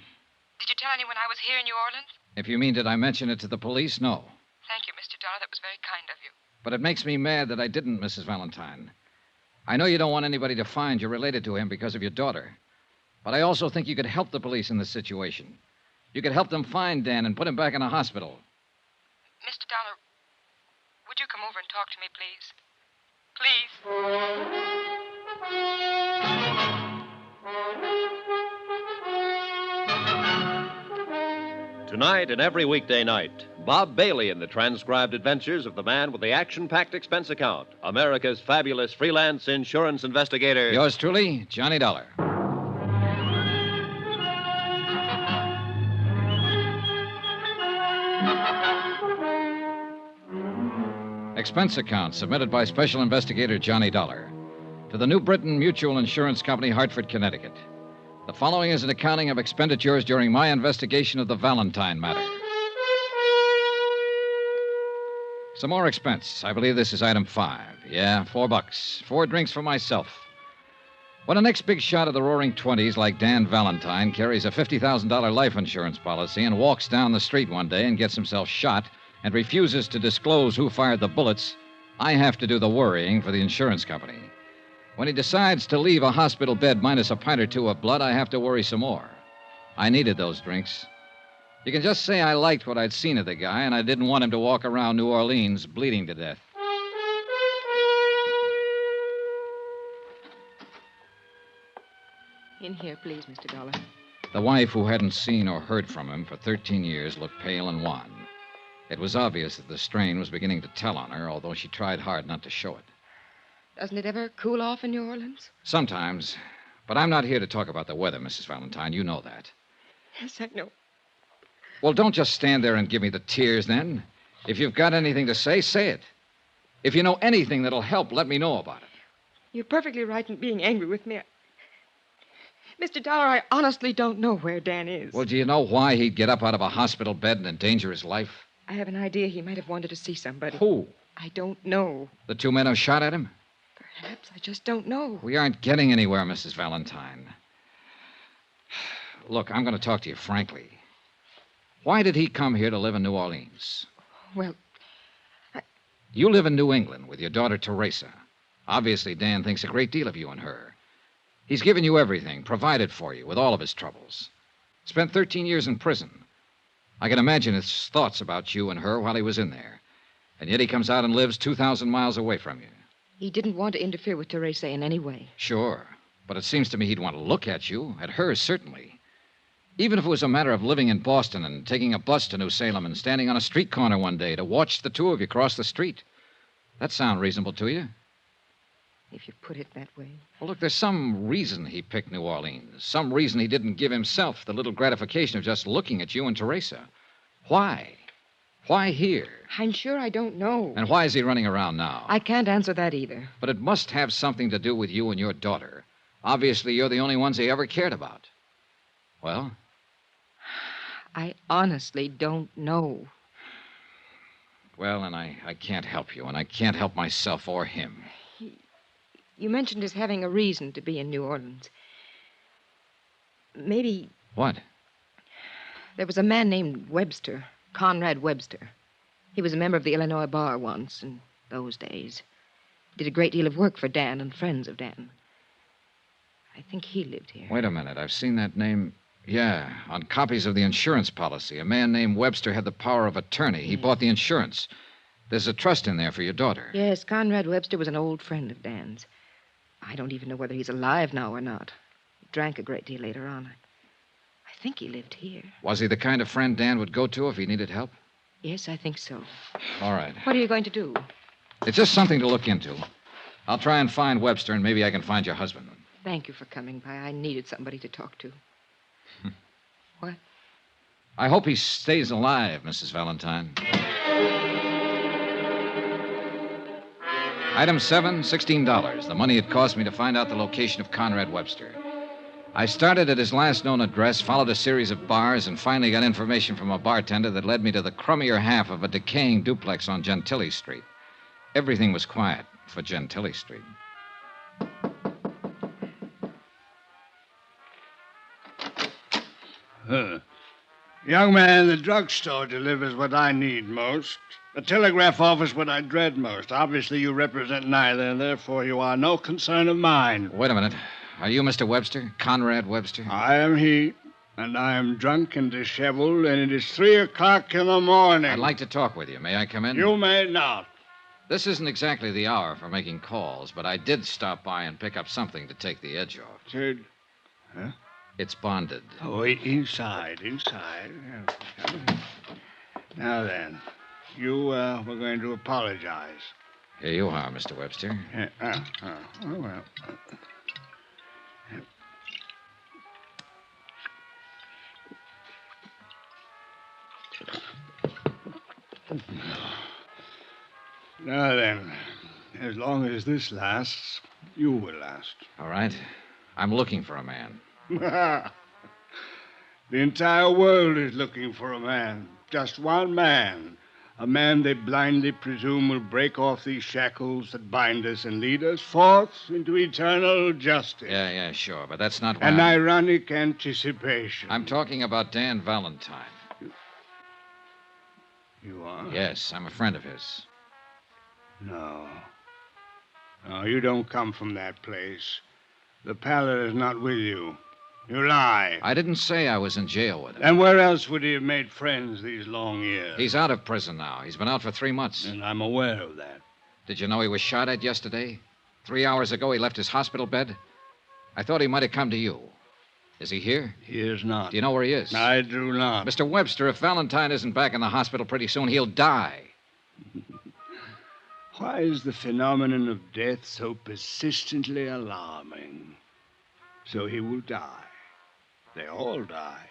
Did you tell anyone I was here in New Orleans? If you mean, did I mention it to the police? No. Thank you, Mr. Dollar. That was very kind of you. But it makes me mad that I didn't, Mrs. Valentine. I know you don't want anybody to find you're related to him because of your daughter. But I also think you could help the police in this situation. You could help them find Dan and put him back in a hospital. Mr. Dollar, would you come over and talk to me, please? Tonight and every weekday night, Bob Bailey in the transcribed adventures of the man with the action-packed expense account, America's fabulous freelance insurance investigator. Yours truly, Johnny Dollar. expense account submitted by Special Investigator Johnny Dollar to the New Britain Mutual Insurance Company, Hartford, Connecticut. The following is an accounting of expenditures during my investigation of the Valentine matter. Some more expense. I believe this is item 5. Yeah, $4. 4 drinks for myself. When the next big shot of the roaring 20s, like Dan Valentine, carries a $50,000 life insurance policy and walks down the street one day and gets himself shot and refuses to disclose who fired the bullets, I have to do the worrying for the insurance company. When he decides to leave a hospital bed minus a pint or two of blood, I have to worry some more. I needed those drinks. You can just say I liked what I'd seen of the guy, and I didn't want him to walk around New Orleans bleeding to death. In here, please, Mr. Dollar. The wife, who hadn't seen or heard from him for 13 years, looked pale and wan. It was obvious that the strain was beginning to tell on her, although she tried hard not to show it. Doesn't it ever cool off in New Orleans? Sometimes. But I'm not here to talk about the weather, Mrs. Valentine. You know that. Yes, I know. Well, don't just stand there and give me the tears, then. If you've got anything to say, say it. If you know anything that'll help, let me know about it. You're perfectly right in being angry with me. Mr. Dollar, I honestly don't know where Dan is. Well, do you know why he'd get up out of a hospital bed and endanger his life? I have an idea he might have wanted to see somebody. Who? I don't know. The 2 men who shot at him? Perhaps. I just don't know. We aren't getting anywhere, Mrs. Valentine. Look, I'm going to talk to you frankly. Why did he come here to live in New Orleans? Well, You live in New England with your daughter, Teresa. Obviously, Dan thinks a great deal of you and her. He's given you everything, provided for you with all of his troubles. Spent 13 years in prison. I can imagine his thoughts about you and her while he was in there. And yet he comes out and lives 2,000 miles away from you. he didn't want to interfere with Teresa in any way. Sure. But it seems to me he'd want to look at you, at her, certainly. Even if it was a matter of living in Boston and taking a bus to New Salem and standing on a street corner one day to watch the two of you cross the street. That sound reasonable to you? If you put it that way. Well, look, there's some reason he picked New Orleans. Some reason he didn't give himself the little gratification of just looking at you and Teresa. Why? Why here? I'm sure I don't know. And why is he running around now? I can't answer that either. But it must have something to do with you and your daughter. Obviously, you're the only ones he ever cared about. Well? I honestly don't know. Well, and I can't help you, and I can't help myself or him. You mentioned his having a reason to be in New Orleans. Maybe What? there was a man named Webster, Conrad Webster. He was a member of the Illinois Bar once in those days. Did a great deal of work for Dan and friends of Dan. I think he lived here. Wait a minute. I've seen that name. Yeah, on copies of the insurance policy. A man named Webster had the power of attorney. He bought the insurance. There's a trust in there for your daughter. Yes, Conrad Webster was an old friend of Dan's. I don't even know whether he's alive now or not. He drank a great deal later on. I think he lived here. Was he the kind of friend Dan would go to if he needed help? Yes, I think so. All right. What are you going to do? It's just something to look into. I'll try and find Webster, and maybe I can find your husband. Thank you for coming by. I needed somebody to talk to. What? I hope he stays alive, Mrs. Valentine. Item 7, $16. The money it cost me to find out the location of Conrad Webster. I started at his last known address, followed a series of bars, and finally got information from a bartender that led me to the crummier half of a decaying duplex on Gentilly Street. Everything was quiet for Gentilly Street. Young man, the drugstore delivers what I need most. The telegraph office what I dread most. Obviously, you represent neither, and therefore you are no concern of mine. Wait a minute. Are you Mr. Webster? Conrad Webster? I am he, and I am drunk and disheveled, and it is 3 o'clock in the morning. I'd like to talk with you. May I come in? You may not. This isn't exactly the hour for making calls, but I did stop by and pick up something to take the edge off. Sid. Huh? It's bonded. Oh, inside. Now then, you were going to apologize. Here you are, Mr. Webster. Oh, well. Now then, as long as this lasts, you will last. All right. I'm looking for a man. The entire world is looking for a man. Just one man. A man they blindly presume will break off these shackles that bind us and lead us forth into eternal justice. Yeah, sure, but that's not what An I'm... ironic anticipation. I'm talking about Dan Valentine. You are? Yes, I'm a friend of his. No. No, you don't come from that place. The pallet is not with you. You lie. I didn't say I was in jail with him. And where else would he have made friends these long years? He's out of prison now. He's been out for 3 months. And I'm aware of that. Did you know he was shot at yesterday? 3 hours ago, he left his hospital bed. I thought he might have come to you. Is he here? He is not. Do you know where he is? I do not. Mr. Webster, if Valentine isn't back in the hospital pretty soon, he'll die. Why is the phenomenon of death so persistently alarming? So he will die. They all die.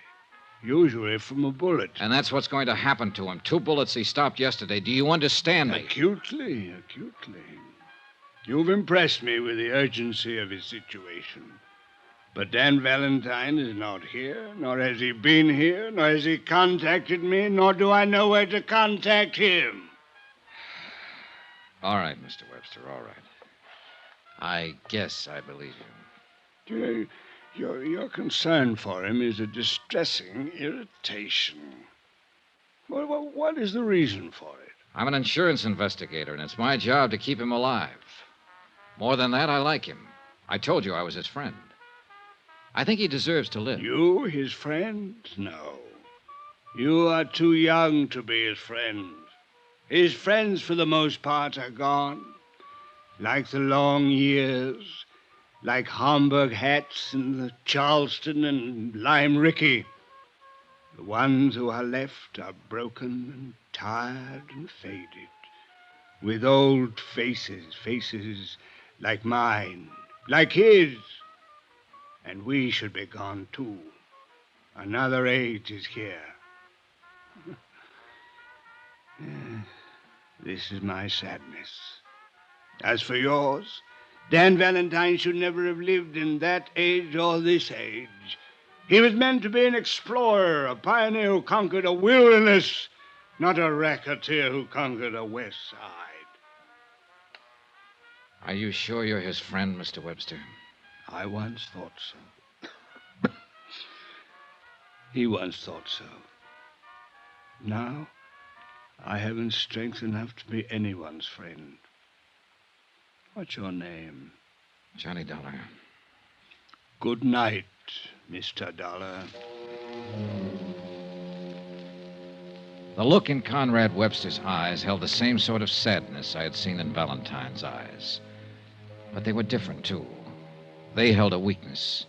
Usually from a bullet. And that's what's going to happen to him. 2 bullets he stopped yesterday. Do you understand me? Acutely. You've impressed me with the urgency of his situation. But Dan Valentine is not here, nor has he been here, nor has he contacted me, nor do I know where to contact him. All right, Mr. Webster, all right. I guess I believe you. Your concern for him is a distressing irritation. Well, what is the reason for it? I'm an insurance investigator, and it's my job to keep him alive. More than that, I like him. I told you I was his friend. I think he deserves to live. You, his friend? No. You are too young to be his friend. His friends, for the most part, are gone. Like the long years, like Homburg hats and the Charleston and Lime Ricky. The ones who are left are broken and tired and faded, with old faces like mine, like his. And we should be gone, too. Another age is here. This is my sadness. As for yours, Dan Valentine should never have lived in that age or this age. He was meant to be an explorer, a pioneer who conquered a wilderness, not a racketeer who conquered a west side. Are you sure you're his friend, Mr. Webster? I once thought so. He once thought so. Now, I haven't strength enough to be anyone's friend. What's your name? Johnny Dollar. Good night, Mr. Dollar. The look in Conrad Webster's eyes held the same sort of sadness I had seen in Valentine's eyes. But they were different, too. They held a weakness.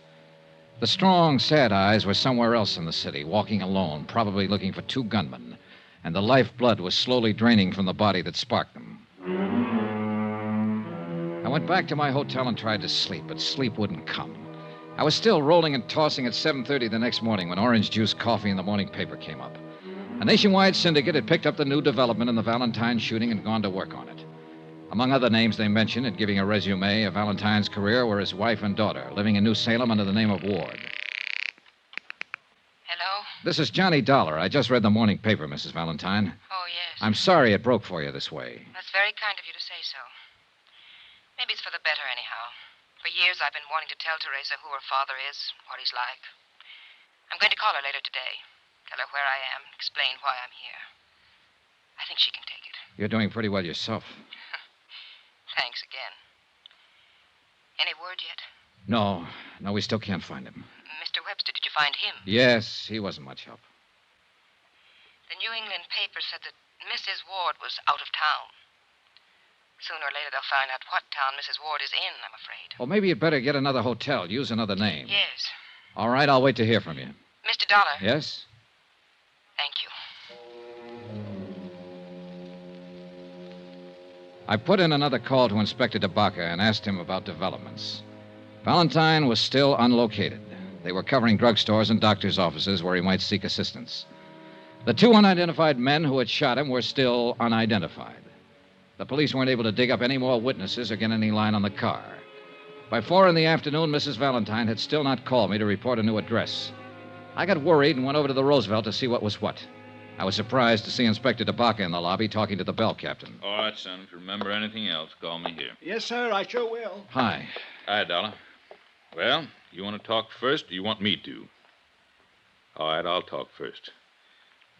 The strong, sad eyes were somewhere else in the city, walking alone, probably looking for 2 gunmen, and the lifeblood was slowly draining from the body that sparked them. I went back to my hotel and tried to sleep, but sleep wouldn't come. I was still rolling and tossing at 7:30 the next morning when orange juice coffee in the morning paper came up. A nationwide syndicate had picked up the new development in the Valentine shooting and gone to work on it. Among other names they mentioned in giving a resume of Valentine's career were his wife and daughter, living in New Salem under the name of Ward. Hello? This is Johnny Dollar. I just read the morning paper, Mrs. Valentine. Oh, yes. I'm sorry it broke for you this way. That's very kind of you to say so. Maybe it's for the better, anyhow. For years I've been wanting to tell Teresa who her father is, what he's like. I'm going to call her later today. Tell her where I am, explain why I'm here. I think she can take it. You're doing pretty well yourself. Thanks again. Any word yet? No, we still can't find him. Mr. Webster, did you find him? Yes, he wasn't much help. The New England paper said that Mrs. Ward was out of town. Sooner or later they'll find out what town Mrs. Ward is in, I'm afraid. Well, maybe you'd better get another hotel, use another name. Yes. All right, I'll wait to hear from you. Mr. Dollar. Yes? Thank you. I put in another call to Inspector DeBaca and asked him about developments. Valentine was still unlocated. They were covering drugstores and doctors' offices where he might seek assistance. The 2 unidentified men who had shot him were still unidentified. The police weren't able to dig up any more witnesses or get any line on the car. By 4 in the afternoon, Mrs. Valentine had still not called me to report a new address. I got worried and went over to the Roosevelt to see what was what. I was surprised to see Inspector DeBacca in the lobby talking to the bell captain. All right, son. If you remember anything else, call me here. Yes, sir, I sure will. Hi. Hi, Dollar. Well, you want to talk first or you want me to? All right, I'll talk first.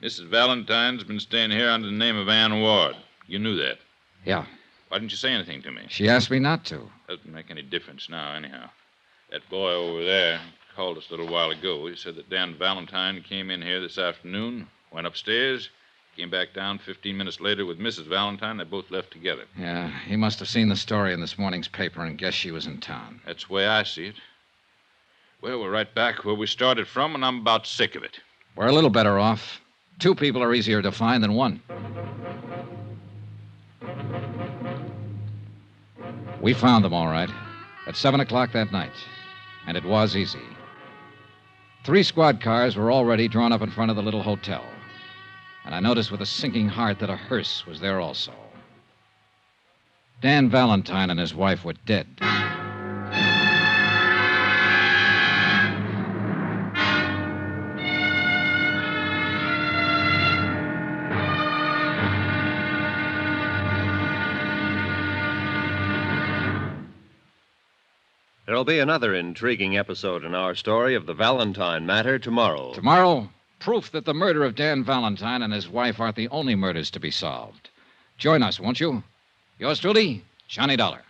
Mrs. Valentine's been staying here under the name of Ann Ward. You knew that. Yeah. Why didn't you say anything to me? She asked me not to. Doesn't make any difference now, anyhow. That boy over there called us a little while ago. He said that Dan Valentine came in here this afternoon, went upstairs, came back down 15 minutes later with Mrs. Valentine. They both left together. Yeah, he must have seen the story in this morning's paper and guessed she was in town. That's the way I see it. Well, we're right back where we started from, and I'm about sick of it. We're a little better off. 2 people are easier to find than 1. We found them, all right, at 7 o'clock that night. And it was easy. 3 squad cars were already drawn up in front of the little hotel. And I noticed with a sinking heart that a hearse was there also. Dan Valentine and his wife were dead. There'll be another intriguing episode in our story of the Valentine matter tomorrow. Tomorrow, proof that the murder of Dan Valentine and his wife aren't the only murders to be solved. Join us, won't you? Yours truly, Johnny Dollar.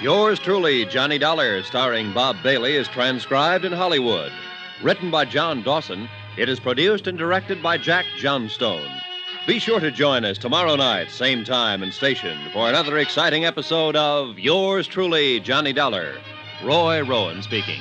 Yours truly, Johnny Dollar, starring Bob Bailey, is transcribed in Hollywood. Written by John Dawson, it is produced and directed by Jack Johnstone. Be sure to join us tomorrow night, same time and station, for another exciting episode of Yours truly, Johnny Dollar. Roy Rowan speaking.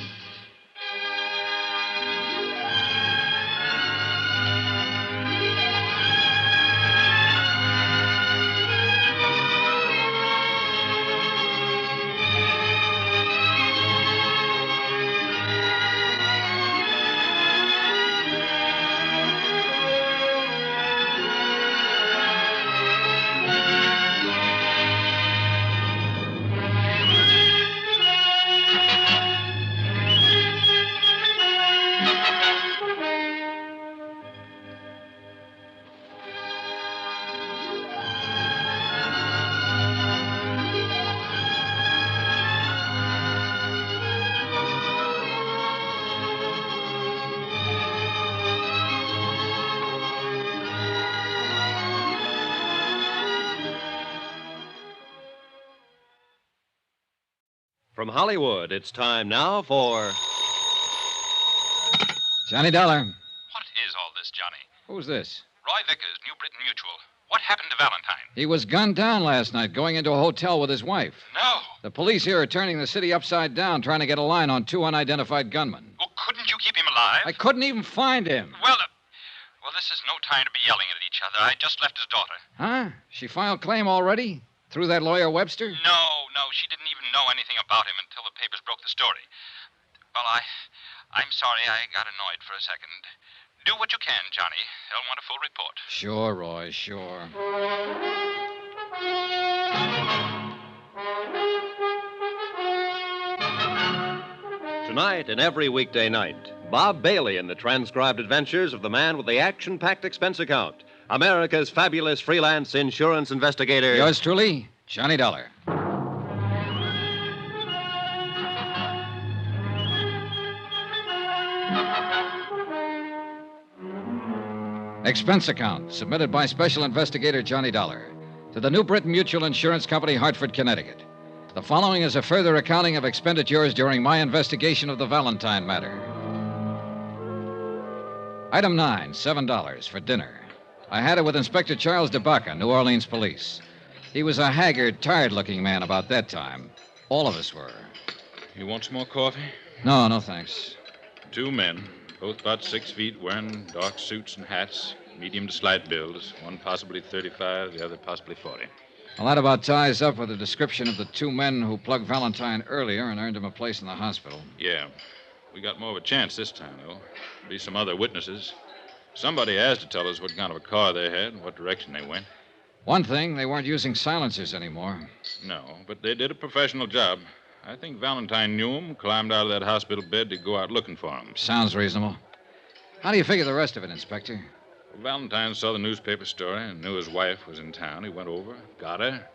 From Hollywood, it's time now for... Johnny Dollar. What is all this, Johnny? Who's this? Roy Vickers, New Britain Mutual. What happened to Valentine? He was gunned down last night going into a hotel with his wife. No. The police here are turning the city upside down, trying to get a line on 2 unidentified gunmen. Well, couldn't you keep him alive? I couldn't even find him. Well, this is no time to be yelling at each other. I just left his daughter. Huh? She filed claim already? Through that lawyer Webster? No. She didn't even know anything about him until the papers broke the story. Well, I'm sorry I got annoyed for a second. Do what you can, Johnny. They'll want a full report. Sure, Roy, sure. Tonight and every weekday night, Bob Bailey in the transcribed adventures of the man with the action-packed expense account, America's fabulous freelance insurance investigator. Yours truly, Johnny Dollar. Expense account submitted by Special Investigator Johnny Dollar to the New Britain Mutual Insurance Company, Hartford, Connecticut. The following is a further accounting of expenditures during my investigation of the Valentine matter. Item 9, $7 for dinner. I had it with Inspector Charles DeBacca, New Orleans Police. He was a haggard, tired-looking man about that time. All of us were. You want some more coffee? No, thanks. 2 men, both about 6 feet, wearing dark suits and hats, Medium to slight builds. One possibly 35, the other possibly 40. Well, that about ties up with the description of the two men who plugged Valentine earlier and earned him a place in the hospital. Yeah. We got more of a chance this time, though. Be some other witnesses. Somebody has to tell us what kind of a car they had and what direction they went. One thing, they weren't using silencers anymore. No, but they did a professional job. I think Valentine knew him, climbed out of that hospital bed to go out looking for him. Sounds reasonable. How do you figure the rest of it, Inspector? Well, Valentine saw the newspaper story and knew his wife was in town. He went over, got her,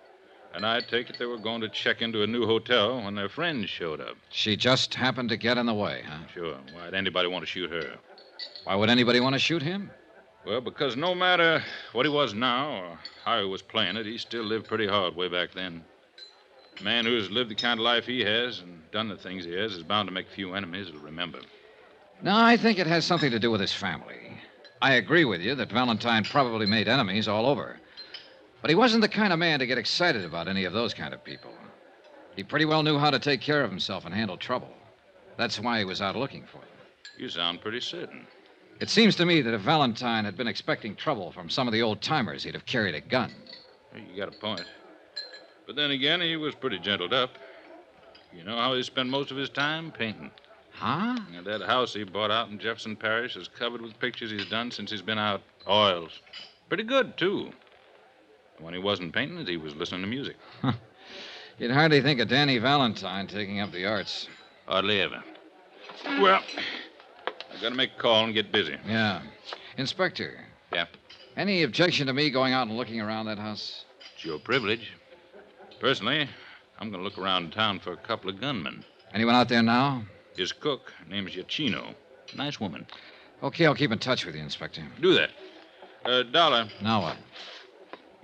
and I take it they were going to check into a new hotel when their friends showed up. She just happened to get in the way, huh? Sure. Why'd anybody want to shoot her? Why would anybody want to shoot him? Well, because no matter what he was now or how he was playing it, he still lived pretty hard way back then. A man who's lived the kind of life he has and done the things he has is bound to make a few enemies who'll remember him. No, I think it has something to do with his family. I agree with you that Valentine probably made enemies all over. But he wasn't the kind of man to get excited about any of those kind of people. He pretty well knew how to take care of himself and handle trouble. That's why he was out looking for them. You sound pretty certain. It seems to me that if Valentine had been expecting trouble from some of the old-timers, he'd have carried a gun. You got a point. But then again, he was pretty gentled up. You know how he spent most of his time? Painting. Huh? And that house he bought out in Jefferson Parish is covered with pictures he's done since he's been out. Oils. Pretty good, too. When he wasn't painting it, he was listening to music. You'd hardly think of Danny Valentine taking up the arts. Hardly ever. Well, I gotta make a call and get busy. Yeah. Inspector. Yeah? Any objection to me going out and looking around that house? It's your privilege. Personally, I'm gonna look around town for a couple of gunmen. Anyone out there now? His cook, name's Giacchino. Nice woman. Okay, I'll keep in touch with you, Inspector. Do that. Dollar. Now what?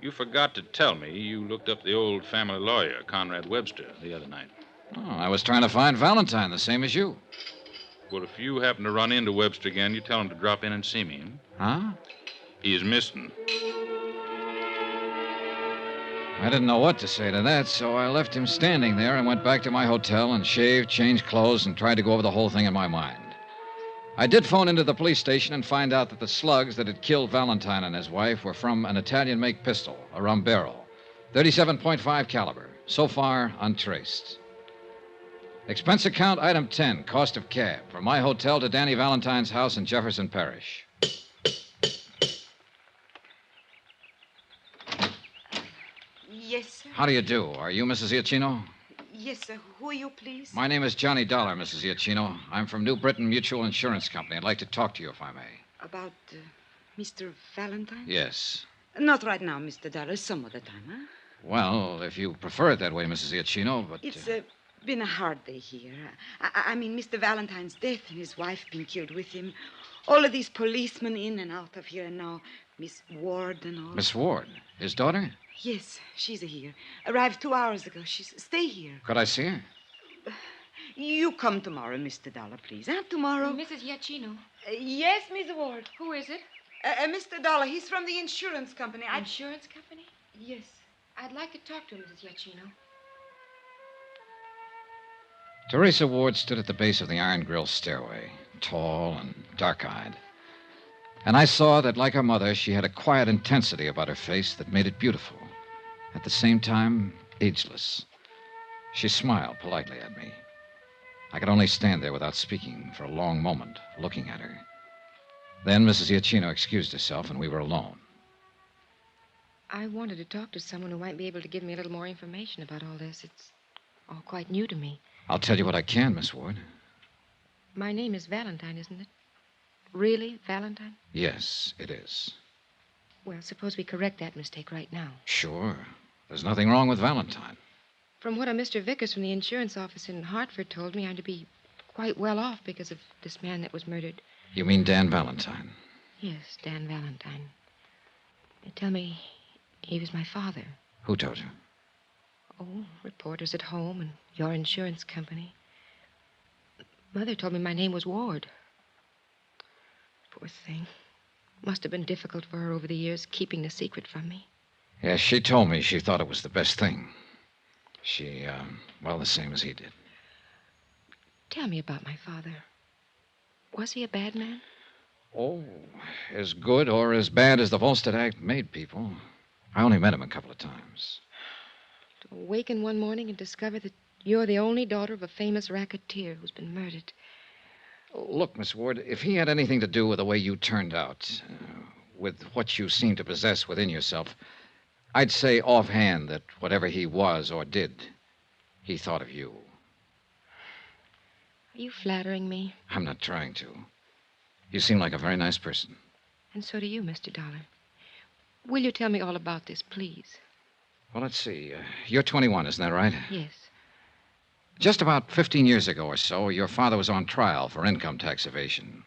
You forgot to tell me you looked up the old family lawyer, Conrad Webster, the other night. Oh, I was trying to find Valentine, the same as you. Well, if you happen to run into Webster again, you tell him to drop in and see me. Huh? He's missing. I didn't know what to say to that, so I left him standing there and went back to my hotel and shaved, changed clothes, and tried to go over the whole thing in my mind. I did phone into the police station and find out that the slugs that had killed Valentine and his wife were from an Italian-make pistol, a Rombero, 37.5 caliber. So far, untraced. Expense account, item 10, cost of cab, from my hotel to Danny Valentine's house in Jefferson Parish. Yes, sir. How do you do? Are you Mrs. Giacchino? Yes, sir. Who are you, please? My name is Johnny Dollar, Mrs. Giacchino. I'm from New Britain Mutual Insurance Company. I'd like to talk to you, if I may. About Mr. Valentine? Yes. Not right now, Mr. Dollar. Some other time, huh? Well, if you prefer it that way, Mrs. Giacchino, but... It's been a hard day here. I mean, Mr. Valentine's death and his wife being killed with him. All of these policemen in and out of here, and now Miss Ward and all. Miss Ward, his daughter? Yes, she's here. Arrived 2 hours ago. Stay here. Could I see her? You come tomorrow, Mr. Dollar, please. Huh? Tomorrow? Mrs. Giacchino. Yes, Miss Ward. Who is it? Mr. Dollar. He's from the insurance company. Insurance company? Yes. I'd like to talk to him, Mrs. Giacchino. Teresa Ward stood at the base of the iron grill stairway, tall and dark-eyed. And I saw that, like her mother, she had a quiet intensity about her face that made it beautiful. At the same time, ageless. She smiled politely at me. I could only stand there without speaking for a long moment, looking at her. Then Mrs. Giacchino excused herself, and we were alone. I wanted to talk to someone who might be able to give me a little more information about all this. It's all quite new to me. I'll tell you what I can, Miss Ward. My name is Valentine, isn't it? Really, Valentine? Yes, it is. Well, suppose we correct that mistake right now. Sure. There's nothing wrong with Valentine. From what a Mr. Vickers from the insurance office in Hartford told me, I'm to be quite well off because of this man that was murdered. You mean Dan Valentine? Yes, Dan Valentine. They tell me he was my father. Who told you? Oh, reporters at home and your insurance company. Mother told me my name was Ward. Poor thing. Must have been difficult for her over the years keeping the secret from me. Yes, she told me she thought it was the best thing. She, well, the same as he did. Tell me about my father. Was he a bad man? Oh, as good or as bad as the Volstead Act made people. I only met him a couple of times. To awaken one morning and discover that you're the only daughter of a famous racketeer who's been murdered. Look, Miss Ward, if he had anything to do with the way you turned out, with what you seem to possess within yourself, I'd say offhand that whatever he was or did, he thought of you. Are you flattering me? I'm not trying to. You seem like a very nice person. And so do you, Mr. Dollar. Will you tell me all about this, please? Well, let's see. You're 21, isn't that right? Yes. Just about 15 years ago or so, your father was on trial for income tax evasion.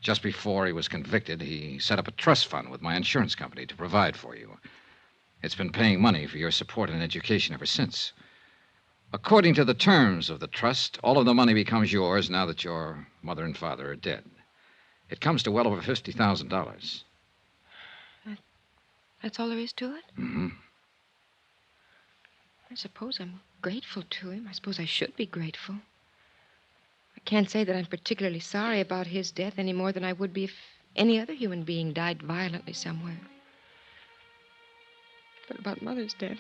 Just before he was convicted, he set up a trust fund with my insurance company to provide for you. It's been paying money for your support and education ever since. According to the terms of the trust, all of the money becomes yours now that your mother and father are dead. It comes to well over $50,000. That's all there is to it? Mm-hmm. I suppose I'm grateful to him. I suppose I should be grateful. I can't say that I'm particularly sorry about his death any more than I would be if any other human being died violently somewhere. But about Mother's death,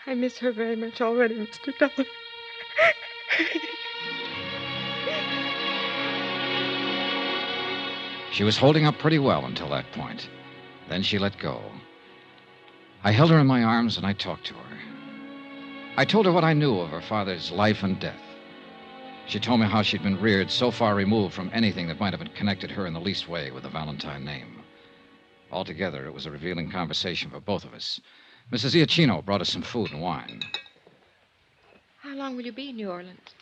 I miss her very much already, Mr. Dollar. She was holding up pretty well until that point. Then she let go. I held her in my arms and I talked to her. I told her what I knew of her father's life and death. She told me how she'd been reared so far removed from anything that might have connected her in the least way with the Valentine name. Altogether, it was a revealing conversation for both of us. Mrs. Iacchino brought us some food and wine. How long will you be in New Orleans?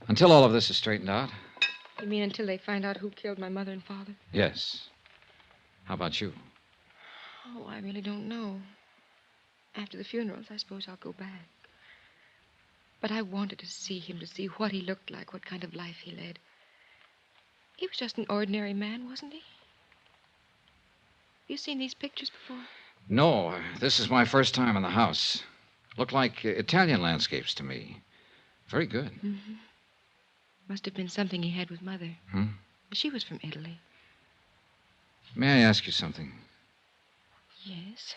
Until all of this is straightened out? You mean until they find out who killed my mother and father? Yes. How about you? Oh, I really don't know. After the funerals, I suppose I'll go back. But I wanted to see him, to see what he looked like, what kind of life he led. He was just an ordinary man, wasn't he? You seen these pictures before? No, this is my first time in the house. Looked like Italian landscapes to me. Very good. Mm-hmm. Must have been something he had with Mother. She was from Italy. May I ask you something? Yes.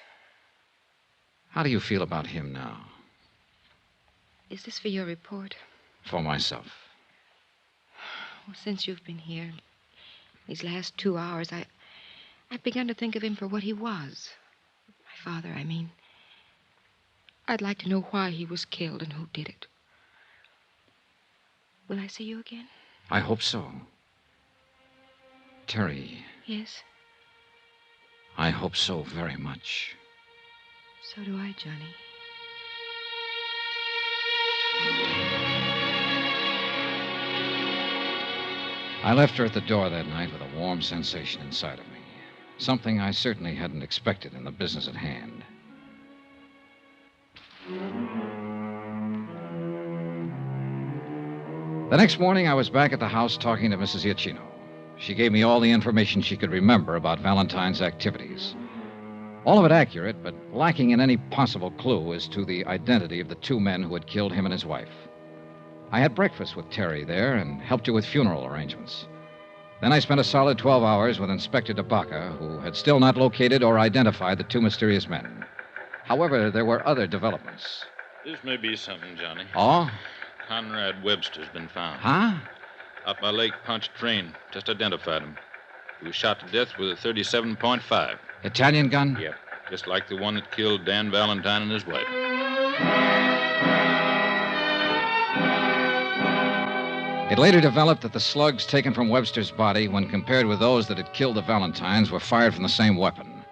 How do you feel about him now? Is this for your report? For myself. Well, since you've been here, these last 2 hours, I've begun to think of him for what he was. My father, I mean. I'd like to know why he was killed and who did it. Will I see you again? I hope so. Terry. Yes? I hope so very much. So do I, Johnny. I left her at the door that night with a warm sensation inside of me. Something I certainly hadn't expected in the business at hand. The next morning, I was back at the house talking to Mrs. Iacchino. She gave me all the information she could remember about Valentine's activities. All of it accurate, but lacking in any possible clue as to the identity of the two men who had killed him and his wife. I had breakfast with Terry there and helped her with funeral arrangements. Then I spent a solid 12 hours with Inspector DeBacca, who had still not located or identified the two mysterious men. However, there were other developments. This may be something, Johnny. Oh? Conrad Webster's been found. Huh? Up by Lake Punch train. Just identified him. He was shot to death with a 37.5. Italian gun? Yep. Just like the one that killed Dan Valentine and his wife. It later developed that the slugs taken from Webster's body, when compared with those that had killed the Valentines, were fired from the same weapon.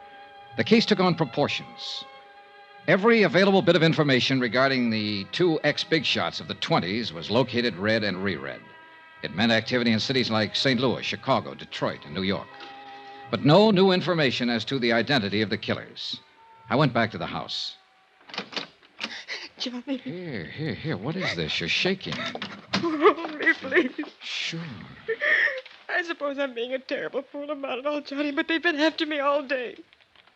The case took on proportions. Every available bit of information regarding the two ex-big shots of the 20s was located, read, and reread. It meant activity in cities like St. Louis, Chicago, Detroit, and New York. But no new information as to the identity of the killers. I went back to the house. Johnny. Here. What is this? You're shaking. Hold me, please. Sure. I suppose I'm being a terrible fool about it all, Johnny, but they've been after me all day.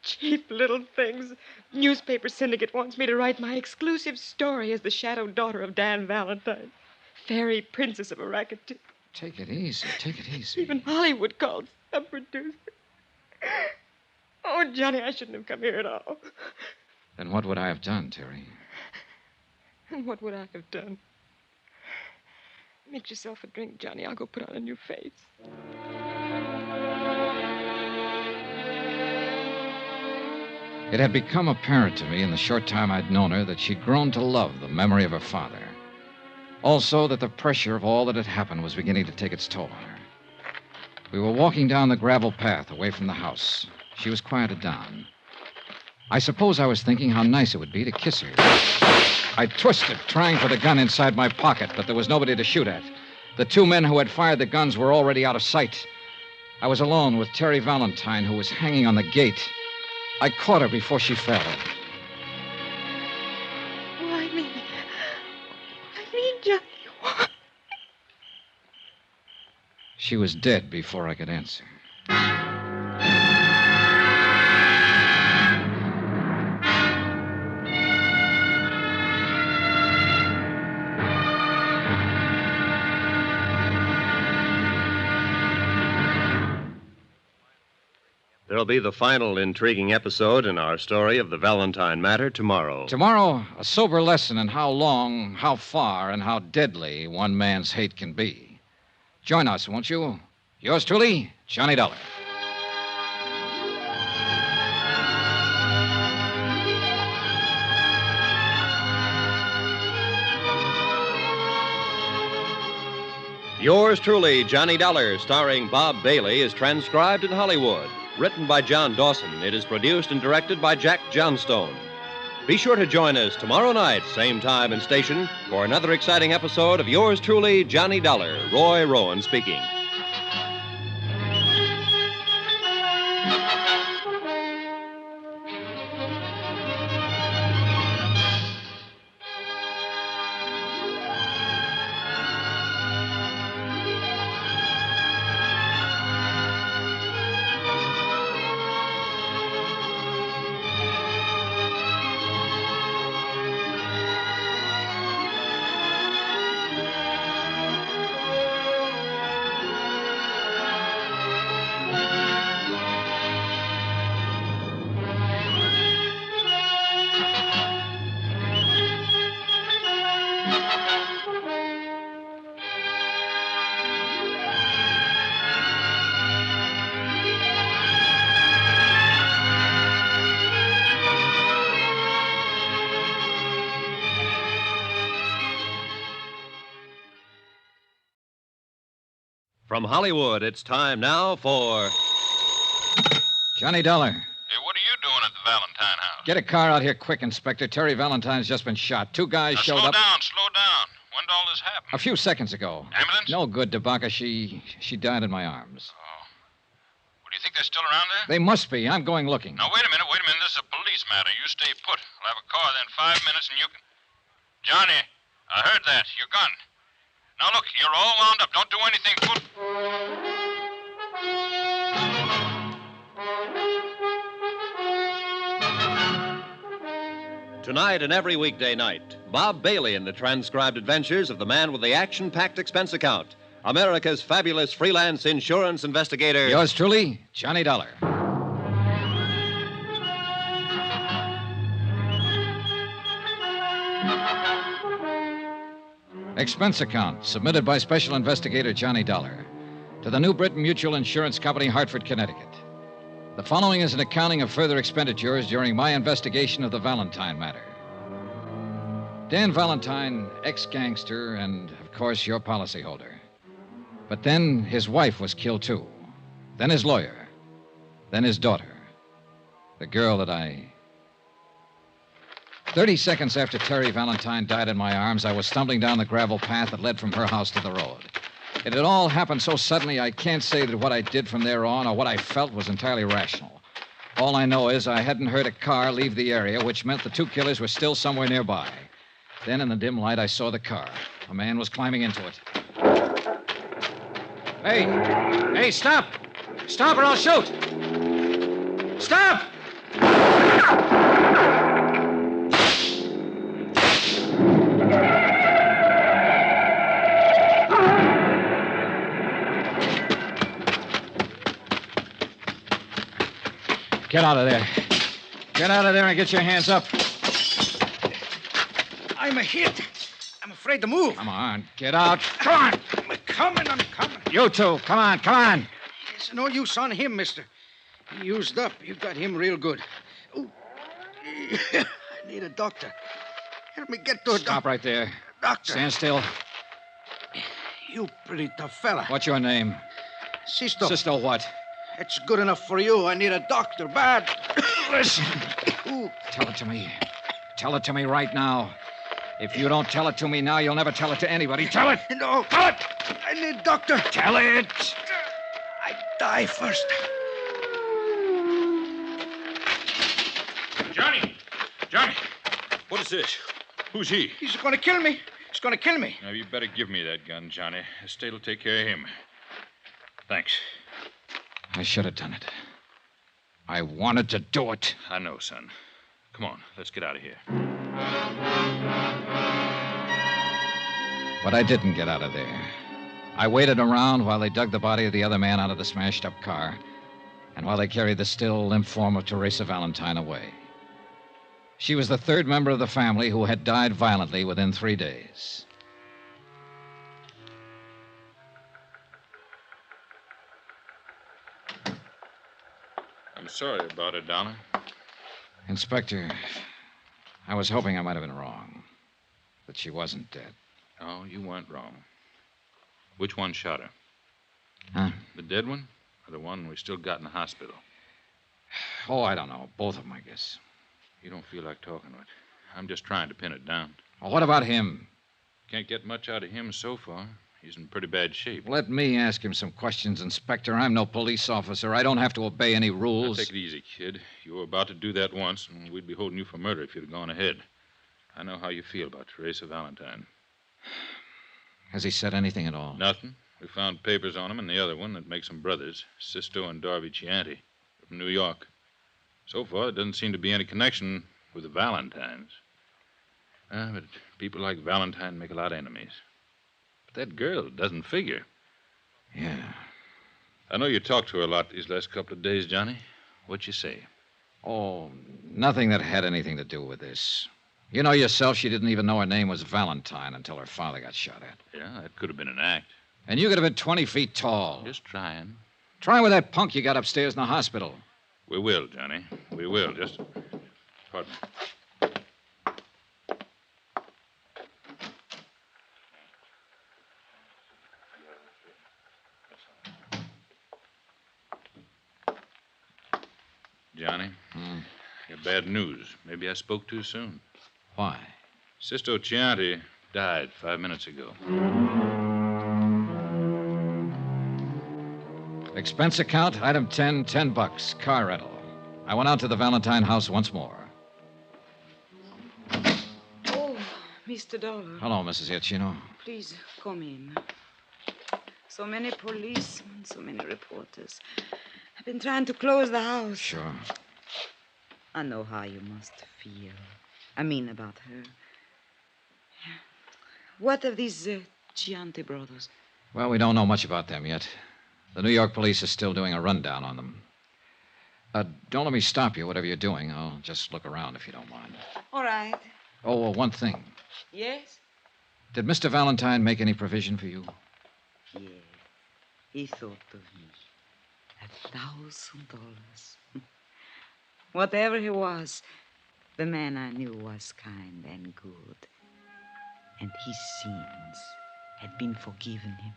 Cheap little things. Newspaper syndicate wants me to write my exclusive story as the shadow daughter of Dan Valentine. Fairy princess of a racketeer. Take it easy. Take it easy. Even Hollywood called some producer. Oh, Johnny, I shouldn't have come here at all. Then what would I have done, Terry? And what would I have done? Make yourself a drink, Johnny. I'll go put on a new face. It had become apparent to me in the short time I'd known her that she'd grown to love the memory of her father. Also, that the pressure of all that had happened was beginning to take its toll on her. We were walking down the gravel path away from the house. She was quieted down. I suppose I was thinking how nice it would be to kiss her. I twisted, trying for the gun inside my pocket, but there was nobody to shoot at. The two men who had fired the guns were already out of sight. I was alone with Terry Valentine, who was hanging on the gate. I caught her before she fell. Why me? Why me, Johnny? Why? She was dead before I could answer. There'll be the final intriguing episode in our story of the Valentine matter tomorrow. Tomorrow, a sober lesson in how long, how far, and how deadly one man's hate can be. Join us, won't you? Yours truly, Johnny Dollar. Yours truly, Johnny Dollar, starring Bob Bailey, is transcribed in Hollywood. Written by John Dawson, it is produced and directed by Jack Johnstone. Be sure to join us tomorrow night, same time and station, for another exciting episode of Yours truly, Johnny Dollar. Roy Rowan speaking. From Hollywood, it's time now for Johnny Dollar. Hey, what are you doing at the Valentine house? Get a car out here quick, Inspector. Terry Valentine's just been shot. Two guys showed Slow up. Slow down. When did all this happen? A few seconds ago. Ambulance? No good, DeBaca. She died in my arms. Well, do you think they're still around there? They must be. I'm going looking. Now, wait a minute. This is a police matter. You stay put. I'll have a car there in 5 minutes and you can... Johnny, I heard that. Your gun. Now, look, you're all wound up. Don't do anything. Tonight and every weekday night, Bob Bailey in the transcribed adventures of the man with the action-packed expense account, America's fabulous freelance insurance investigator. Yours truly, Johnny Dollar. Expense account submitted by Special Investigator Johnny Dollar to the New Britain Mutual Insurance Company, Hartford, Connecticut. The following is an accounting of further expenditures during my investigation of the Valentine matter. Dan Valentine, ex-gangster, and, of course, your policyholder. But then his wife was killed, too. Then his lawyer. Then his daughter. The girl that I... 30 seconds after Terry Valentine died in my arms, I was stumbling down the gravel path that led from her house to the road. It had all happened so suddenly, I can't say that what I did from there on or what I felt was entirely rational. All I know is I hadn't heard a car leave the area, which meant the two killers were still somewhere nearby. Then, in the dim light, I saw the car. A man was climbing into it. Hey, stop! Stop or I'll shoot! Stop! Get out of there. Get out of there and get your hands up. I'm a hit. I'm afraid to move. Come on, get out. Come on. I'm coming. You two, come on. It's no use on him, mister. He used up. You got him real good. Ooh. I need a doctor. Help me get to a doctor. Stop right there. Doctor. Stand still. You pretty tough fella. What's your name? Sisto. Sisto what? It's good enough for you. I need a doctor, bad. Listen. Ooh. Tell it to me. Tell it to me right now. If you don't tell it to me now, you'll never tell it to anybody. Tell it! No. Tell it! I need doctor. Tell it! I die first. Johnny! What is this? Who's he? He's going to kill me. He's going to kill me. Now, you better give me that gun, Johnny. Estate will take care of him. Thanks. I should have done it. I wanted to do it. I know, son. Come on, let's get out of here. But I didn't get out of there. I waited around while they dug the body of the other man out of the smashed-up car, and while they carried the still, limp form of Teresa Valentine away. She was the third member of the family who had died violently within 3 days. I'm sorry about it, Donna. Inspector, I was hoping I might have been wrong, that she wasn't dead. Oh, you weren't wrong. Which one shot her? Huh? The dead one or the one we still got in the hospital? Oh, I don't know. Both of them, I guess. You don't feel like talking to it. I'm just trying to pin it down. Well, what about him? Can't get much out of him so far. He's in pretty bad shape. Let me ask him some questions, Inspector. I'm no police officer. I don't have to obey any rules. Now, take it easy, kid. You were about to do that once, and we'd be holding you for murder if you'd gone ahead. I know how you feel about Teresa Valentine. Has he said anything at all? Nothing. We found papers on him and the other one that makes them brothers, Sisto and Darby Chianti, from New York. So far, there doesn't seem to be any connection with the Valentines. But people like Valentine make a lot of enemies. But that girl doesn't figure. Yeah. I know you talked to her a lot these last couple of days, Johnny. What'd you say? Oh, nothing that had anything to do with this. You know yourself, she didn't even know her name was Valentine until her father got shot at. Yeah, that could have been an act. And you could have been 20 feet tall. Just trying. Try with that punk you got upstairs in the hospital. We will, Johnny. We will. Just... Pardon me. Johnny, I got bad news. Maybe I spoke too soon. Why? Sisto Chianti died 5 minutes ago. Expense account, item 10, $10, car rental. I went out to the Valentine house once more. Oh, Mr. Dollar. Hello, Mrs. Giacchino. Please come in. So many policemen, so many reporters. I've been trying to close the house. Sure. I know how you must feel. I mean, about her. What of these Chianti brothers? Well, we don't know much about them yet. The New York police are still doing a rundown on them. Don't let me stop you, whatever you're doing. I'll just look around if you don't mind. All right. Oh, well, one thing. Yes? Did Mr. Valentine make any provision for you? Yes. He thought of me. $1,000. Whatever he was, the man I knew was kind and good. And his sins had been forgiven him.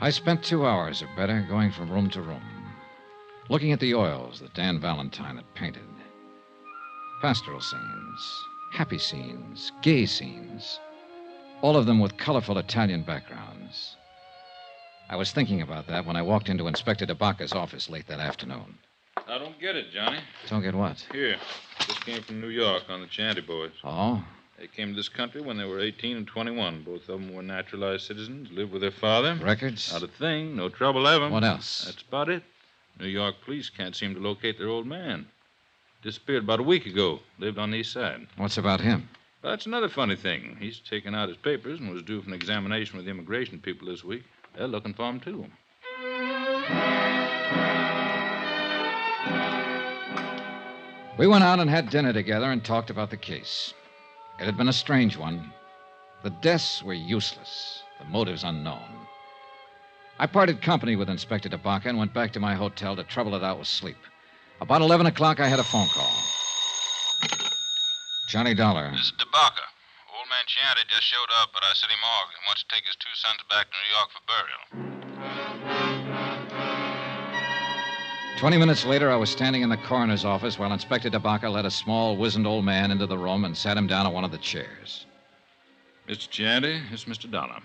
I spent 2 hours or better going from room to room, looking at the oils that Dan Valentine had painted. Pastoral scenes, happy scenes, gay scenes, all of them with colorful Italian backgrounds. I was thinking about that when I walked into Inspector DeBacca's office late that afternoon. I don't get it, Johnny. Don't get what? Here. Just came from New York on the Chianti boys. Oh? They came to this country when they were 18 and 21. Both of them were naturalized citizens, lived with their father. Records? Not a thing. No trouble ever. What else? That's about it. New York police can't seem to locate their old man. Disappeared about a week ago. Lived on the east side. What's about him? Well, that's another funny thing. He's taken out his papers and was due for an examination with the immigration people this week. They're looking for him, too. We went out and had dinner together and talked about the case. It had been a strange one. The deaths were useless, the motives unknown. I parted company with Inspector DeBaca and went back to my hotel to trouble it out with sleep. About 11 o'clock, I had a phone call. Johnny Dollar. This is DeBaca. Old man Chianti just showed up at our city morgue and wants to take his two sons back to New York for burial. 20 minutes later, I was standing in the coroner's office while Inspector DeBaca led a small, wizened old man into the room and sat him down on one of the chairs. Mr. Chianti, it's Mr. Dollar.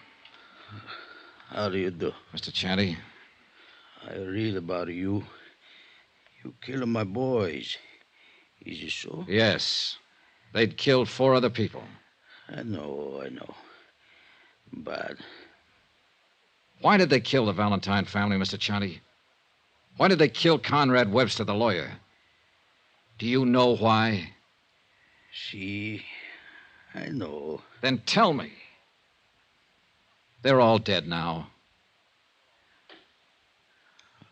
How do you do? Mr. Chianti? I read about you. You killed my boys. Is it so? Yes. They'd killed 4 other people. I know. Bad. Why did they kill the Valentine family, Mr. Chianti? Why did they kill Conrad Webster, the lawyer? Do you know why? I know. Then tell me. They're all dead now.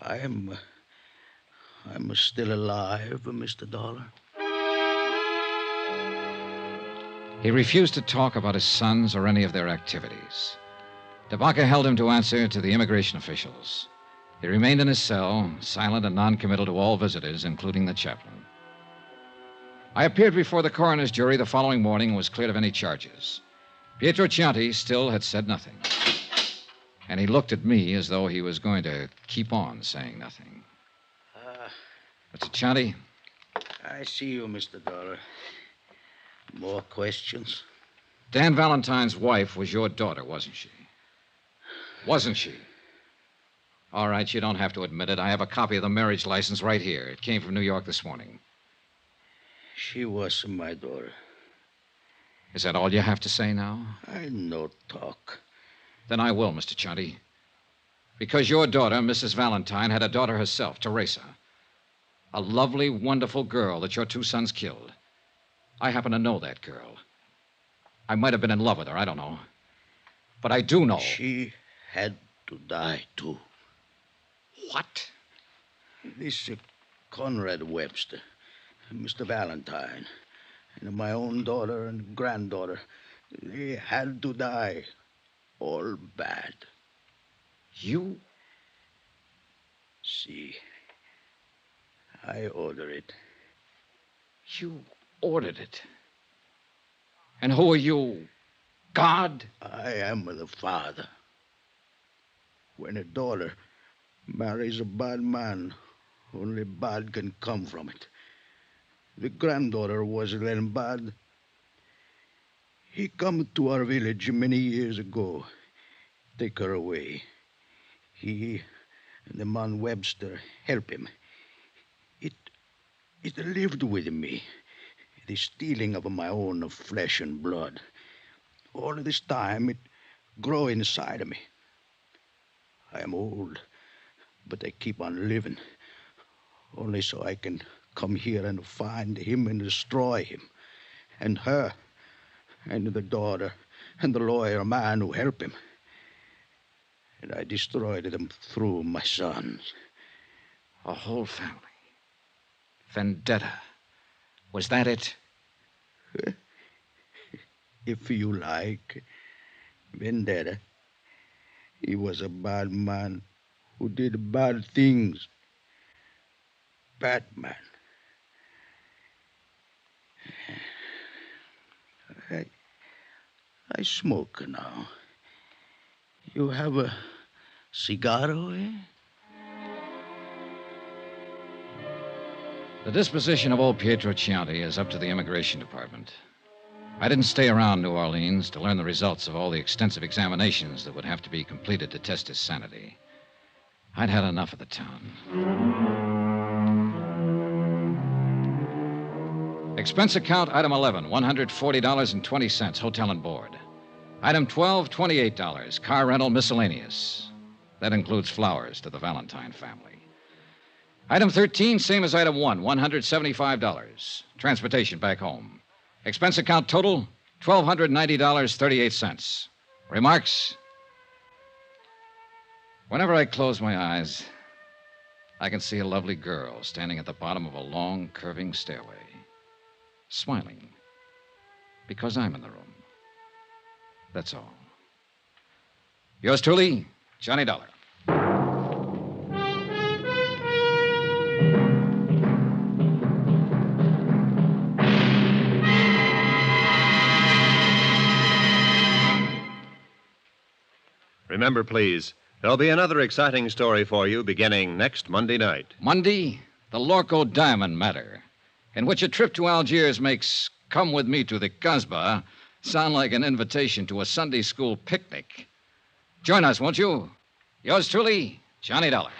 I'm still alive, Mr. Dollar. He refused to talk about his sons or any of their activities. DeBaca held him to answer to the immigration officials. He remained in his cell, silent and noncommittal to all visitors, including the chaplain. I appeared before the coroner's jury the following morning and was cleared of any charges. Pietro Chianti still had said nothing. And he looked at me as though he was going to keep on saying nothing. Mr. Chianti? I see you, Mr. Dollar. More questions? Dan Valentine's wife was your daughter, wasn't she? Wasn't she? All right, you don't have to admit it. I have a copy of the marriage license right here. It came from New York this morning. She was my daughter. Is that all you have to say now? I no talk. Then I will, Mr. Chianti. Because your daughter, Mrs. Valentine, had a daughter herself, Teresa. A lovely, wonderful girl that your 2 sons killed. I happen to know that girl. I might have been in love with her, I don't know. But I do know. She had to die, too. What? This Conrad Webster, Mr. Valentine, and my own daughter and granddaughter, they had to die. All bad. You? See, I order it. You ordered it? And who are you? God? I am the father. When a daughter marries a bad man, only bad can come from it. The granddaughter was then bad. He come to our village many years ago. Take her away. He and the man Webster help him. It lived with me. The stealing of my own flesh and blood. All this time it grow inside of me. I am old, but I keep on living. Only so I can come here and find him and destroy him. And her. And the daughter. And the lawyer man who helped him. And I destroyed them through my sons. A whole family. Vendetta. Was that it? If you like. Vendetta. He was a bad man who did bad things. Batman. I smoke now. You have a cigarro, eh? The disposition of old Pietro Chianti is up to the immigration department. I didn't stay around New Orleans to learn the results of all the extensive examinations that would have to be completed to test his sanity. I'd had enough of the town. Expense account, item 11, $140.20, hotel and board. Item 12, $28, car rental miscellaneous. That includes flowers to the Valentine family. Item 13, same as item 1, $175. Transportation back home. Expense account total, $1,290.38. Remarks? Whenever I close my eyes, I can see a lovely girl standing at the bottom of a long, curving stairway. smiling. Because I'm in the room. That's all. Yours truly, Johnny Dollar. Remember, please, there'll be another exciting story for you beginning next Monday night. Monday, the Lorco Diamond Matter, in which a trip to Algiers makes Come With Me to the Casbah sound like an invitation to a Sunday school picnic. Join us, won't you? Yours truly, Johnny Dollar.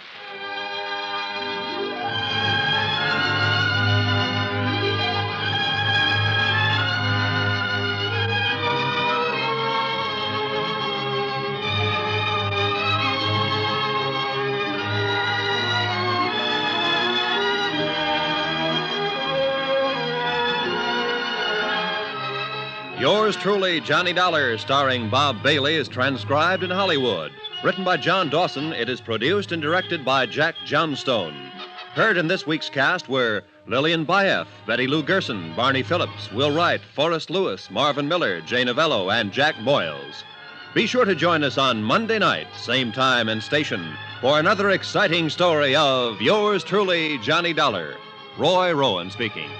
Yours truly, Johnny Dollar, starring Bob Bailey, is transcribed in Hollywood. Written by John Dawson, it is produced and directed by Jack Johnstone. Heard in this week's cast were Lillian Baeff, Betty Lou Gerson, Barney Phillips, Will Wright, Forrest Lewis, Marvin Miller, Jay Novello, and Jack Boyles. Be sure to join us on Monday night, same time and station, for another exciting story of Yours truly, Johnny Dollar. Roy Rowan speaking.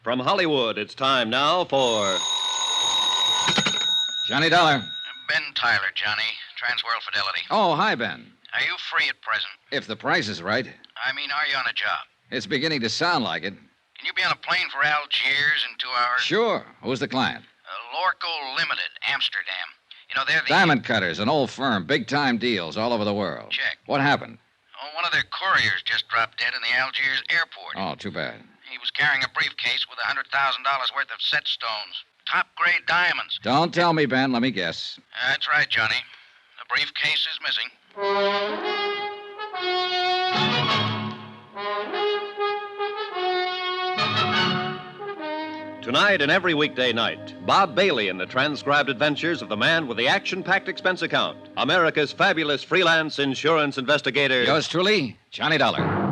From Hollywood, it's time now for Johnny Dollar. Ben Tyler, Johnny. Transworld Fidelity. Oh, hi, Ben. Are you free at present? If the price is right. I mean, are you on a job? It's beginning to sound like it. Can you be on a plane for Algiers in 2 hours? Sure. Who's the client? Lorco Limited, Amsterdam. You know, they're the... Diamond Cutters, an old firm. Big-time deals all over the world. Check. What happened? Oh, one of their couriers just dropped dead in the Algiers airport. Oh, too bad. He was carrying a briefcase with $100,000 worth of set stones. Top-grade diamonds. Don't tell me, Ben. Let me guess. That's right, Johnny. The briefcase is missing. Tonight and every weekday night, Bob Bailey in the transcribed adventures of the man with the action-packed expense account, America's fabulous freelance insurance investigator. Yours truly, Johnny Dollar.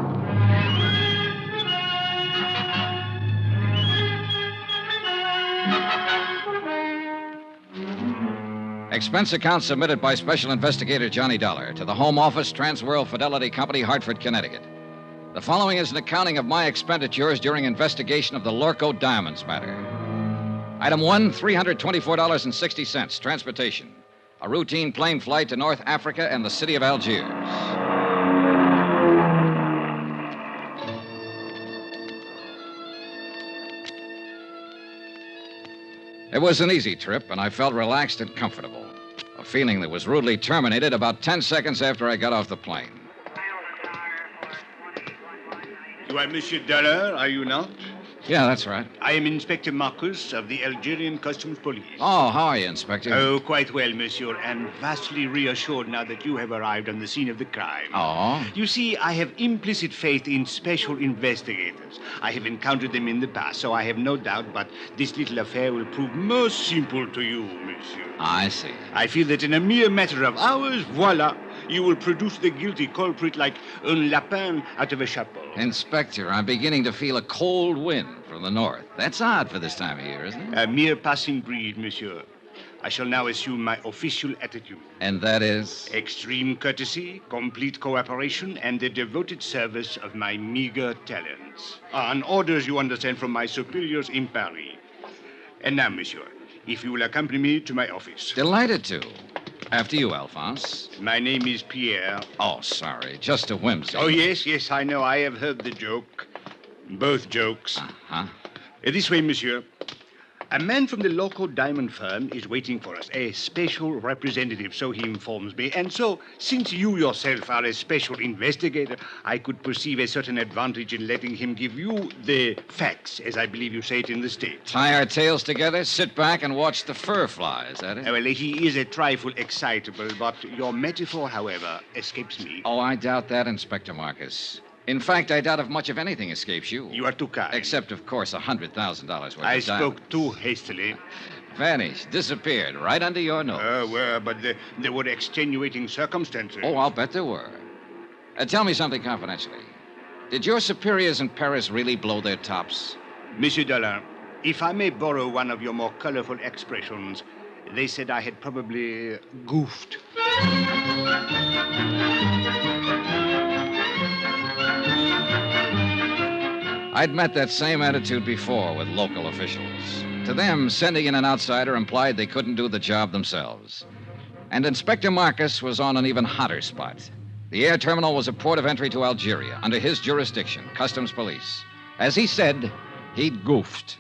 Expense account submitted by Special Investigator Johnny Dollar to the Home Office, Transworld Fidelity Company, Hartford, Connecticut. The following is an accounting of my expenditures during investigation of the Lorco Diamonds matter. Item 1, $324.60, transportation. A routine plane flight to North Africa and the city of Algiers. It was an easy trip, and I felt relaxed and comfortable. A feeling that was rudely terminated about 10 seconds after I got off the plane. You are Monsieur Dollar, are you not? Yeah, that's right. I am Inspector Marcus of the Algerian Customs Police. Oh, how are you, Inspector? Oh, quite well, monsieur, and vastly reassured now that you have arrived on the scene of the crime. Oh? You see, I have implicit faith in special investigators. I have encountered them in the past, so I have no doubt, but this little affair will prove most simple to you, monsieur. I see. I feel that in a mere matter of hours, voila, you will produce the guilty culprit like un lapin out of a chapeau. Inspector, I'm beginning to feel a cold wind from the north. That's odd for this time of year, isn't it? A mere passing breeze, monsieur. I shall now assume my official attitude. And that is? Extreme courtesy, complete cooperation, and the devoted service of my meager talents. On orders, you understand, from my superiors in Paris. And now, monsieur, if you will accompany me to my office. Delighted to. After you, Alphonse. My name is Pierre. Oh, sorry. Just a whimsy. Oh, yes, I know. I have heard the joke. Both jokes. Uh-huh. This way, monsieur. A man from the local diamond firm is waiting for us, a special representative, so he informs me. And so, since you yourself are a special investigator, I could perceive a certain advantage in letting him give you the facts, as I believe you say it in the States. Tie our tails together, sit back, and watch the fur fly. Is that it? Well, he is a trifle excitable, but your metaphor, however, escapes me. Oh, I doubt that, Inspector Marcus. In fact, I doubt if much of anything escapes you. You are too kind. Except, of course, $100,000 worth I of diamonds. spoke too hastily. Vanished, disappeared, right under your nose. But there were extenuating circumstances. Oh, I'll bet there were. Tell me something confidentially. Did your superiors in Paris really blow their tops? Monsieur Dollar, if I may borrow one of your more colorful expressions, they said I had probably goofed. I'd met that same attitude before with local officials. To them, sending in an outsider implied they couldn't do the job themselves. And Inspector Marcus was on an even hotter spot. The air terminal was a port of entry to Algeria, under his jurisdiction, Customs Police. As he said, he'd goofed.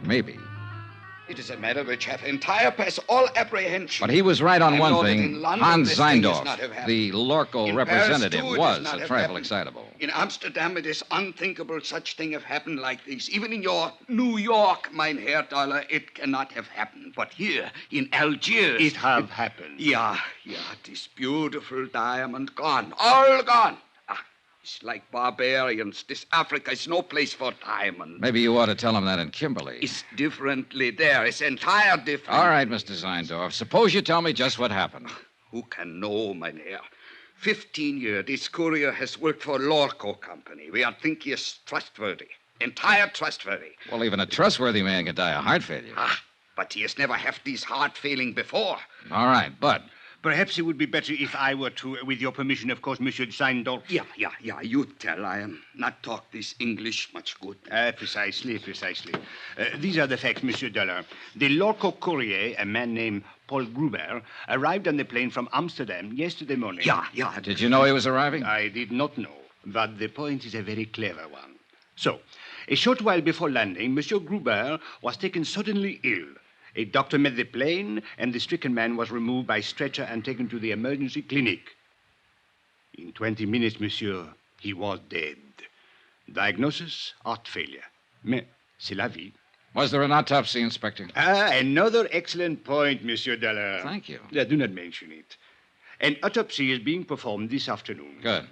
Maybe. It is a matter which hath entire past all apprehension. But he was right on I one know that thing. in London Hans this thing is Zeindorf, not have happened. the local In representative, Paris, too, it was is not a have trifle happened. excitable. In Amsterdam, it is unthinkable such thing have happened like this. Even in your New York, mein Herr Dollar, it cannot have happened. But here, in Algiers... It have happened. Yeah, this beautiful diamond gone. All gone. It's like barbarians. This Africa is no place for diamonds. Maybe you ought to tell him that in Kimberley. It's differently there. It's entire different. All right, Mr. Zeindorf. Suppose you tell me just what happened. Who can know, mein Herr? 15 years, this courier has worked for Lorco Company. We are think he is trustworthy. Entire trustworthy. Well, even a trustworthy man can die of heart failure. But he has never had this heart failing before. All right, but... Perhaps it would be better if I were to, with your permission, of course, Monsieur Zeindorf. Yeah, you tell. I am not talk this English much good. Precisely. These are the facts, Monsieur Dollar. The Lorco courier, a man named Paul Gruber, arrived on the plane from Amsterdam yesterday morning. Yeah. Did you know he was arriving? I did not know, but the point is a very clever one. So, a short while before landing, Monsieur Gruber was taken suddenly ill. A doctor met the plane, and the stricken man was removed by stretcher and taken to the emergency clinic. In 20 minutes, monsieur, he was dead. Diagnosis, heart failure. Mais c'est la vie. Was there an autopsy, Inspector? Another excellent point, Monsieur Dollar. Thank you. Do not mention it. An autopsy is being performed this afternoon. Good.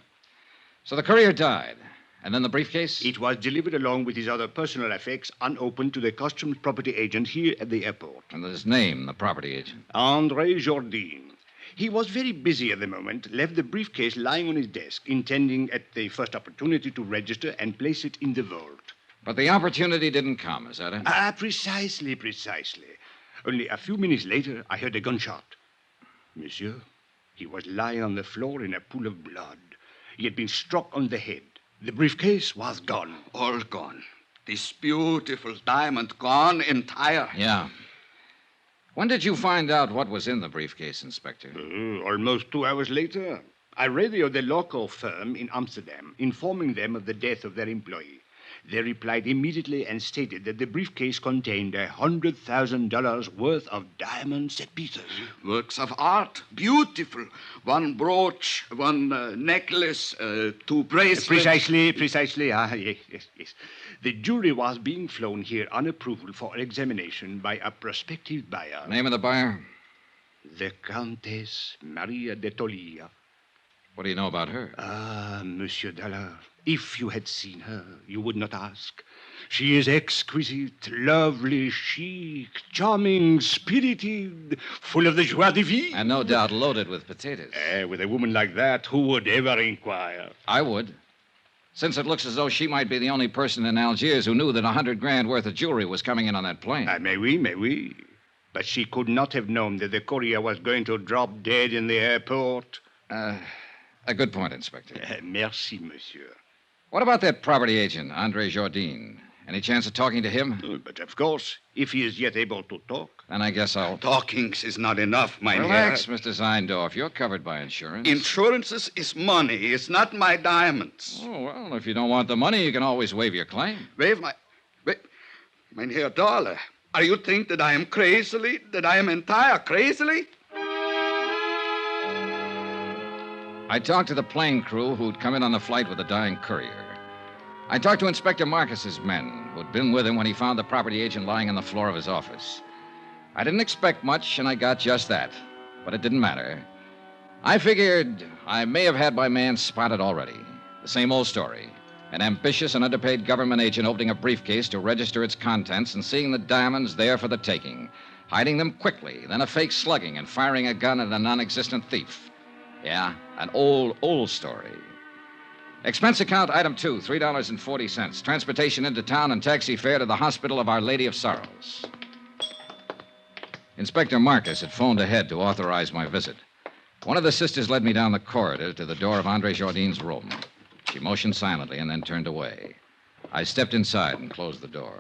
So the courier died. And then the briefcase? It was delivered along with his other personal effects unopened to the customs property agent here at the airport. And his name, the property agent? André Jourdain. He was very busy at the moment, left the briefcase lying on his desk, intending at the first opportunity to register and place it in the vault. But the opportunity didn't come, is that it? Precisely. Only a few minutes later, I heard a gunshot. Monsieur, he was lying on the floor in a pool of blood. He had been struck on the head. The briefcase was gone. All gone. This beautiful diamond gone entire. Yeah. When did you find out what was in the briefcase, Inspector? Almost 2 hours later. I radioed the local firm in Amsterdam, informing them of the death of their employee. They replied immediately and stated that the briefcase contained $100,000 worth of diamond set pieces. Works of art. Beautiful. One brooch, one necklace, 2 bracelets. Precisely. Yes. The jury was being flown here on approval for examination by a prospective buyer. Name of the buyer? The Countess Maria de Tolia. What do you know about her? Monsieur Dollar, if you had seen her, you would not ask. She is exquisite, lovely, chic, charming, spirited, full of the joie de vivre. And no doubt loaded with potatoes. With a woman like that, who would ever inquire? I would. Since it looks as though she might be the only person in Algiers who knew that $100,000 worth of jewelry was coming in on that plane. May we. But she could not have known that the courier was going to drop dead in the airport. A good point, Inspector. Merci, monsieur. What about that property agent, André Jourdain? Any chance of talking to him? But of course, if he is yet able to talk. Then I guess I'll... Talking is not enough, mein Relax, Herr. Mr. Zeindorf. You're covered by insurance. Insurances is money. It's not my diamonds. Oh, well, if you don't want the money, you can always waive your claim. Waive my... Mein Herr Dollar, are you think that I am entire crazily? I talked to the plane crew who'd come in on the flight with the dying courier. I talked to Inspector Marcus's men, who'd been with him when he found the property agent lying on the floor of his office. I didn't expect much, and I got just that. But it didn't matter. I figured I may have had my man spotted already. The same old story. An ambitious and underpaid government agent opening a briefcase to register its contents and seeing the diamonds there for the taking. Hiding them quickly, then a fake slugging and firing a gun at a non-existent thief. Yeah, an old story. Expense account item 2, $3.40. Transportation into town and taxi fare to the Hospital of Our Lady of Sorrows. Inspector Marcus had phoned ahead to authorize my visit. One of the sisters led me down the corridor to the door of Andre Jourdain's room. She motioned silently and then turned away. I stepped inside and closed the door.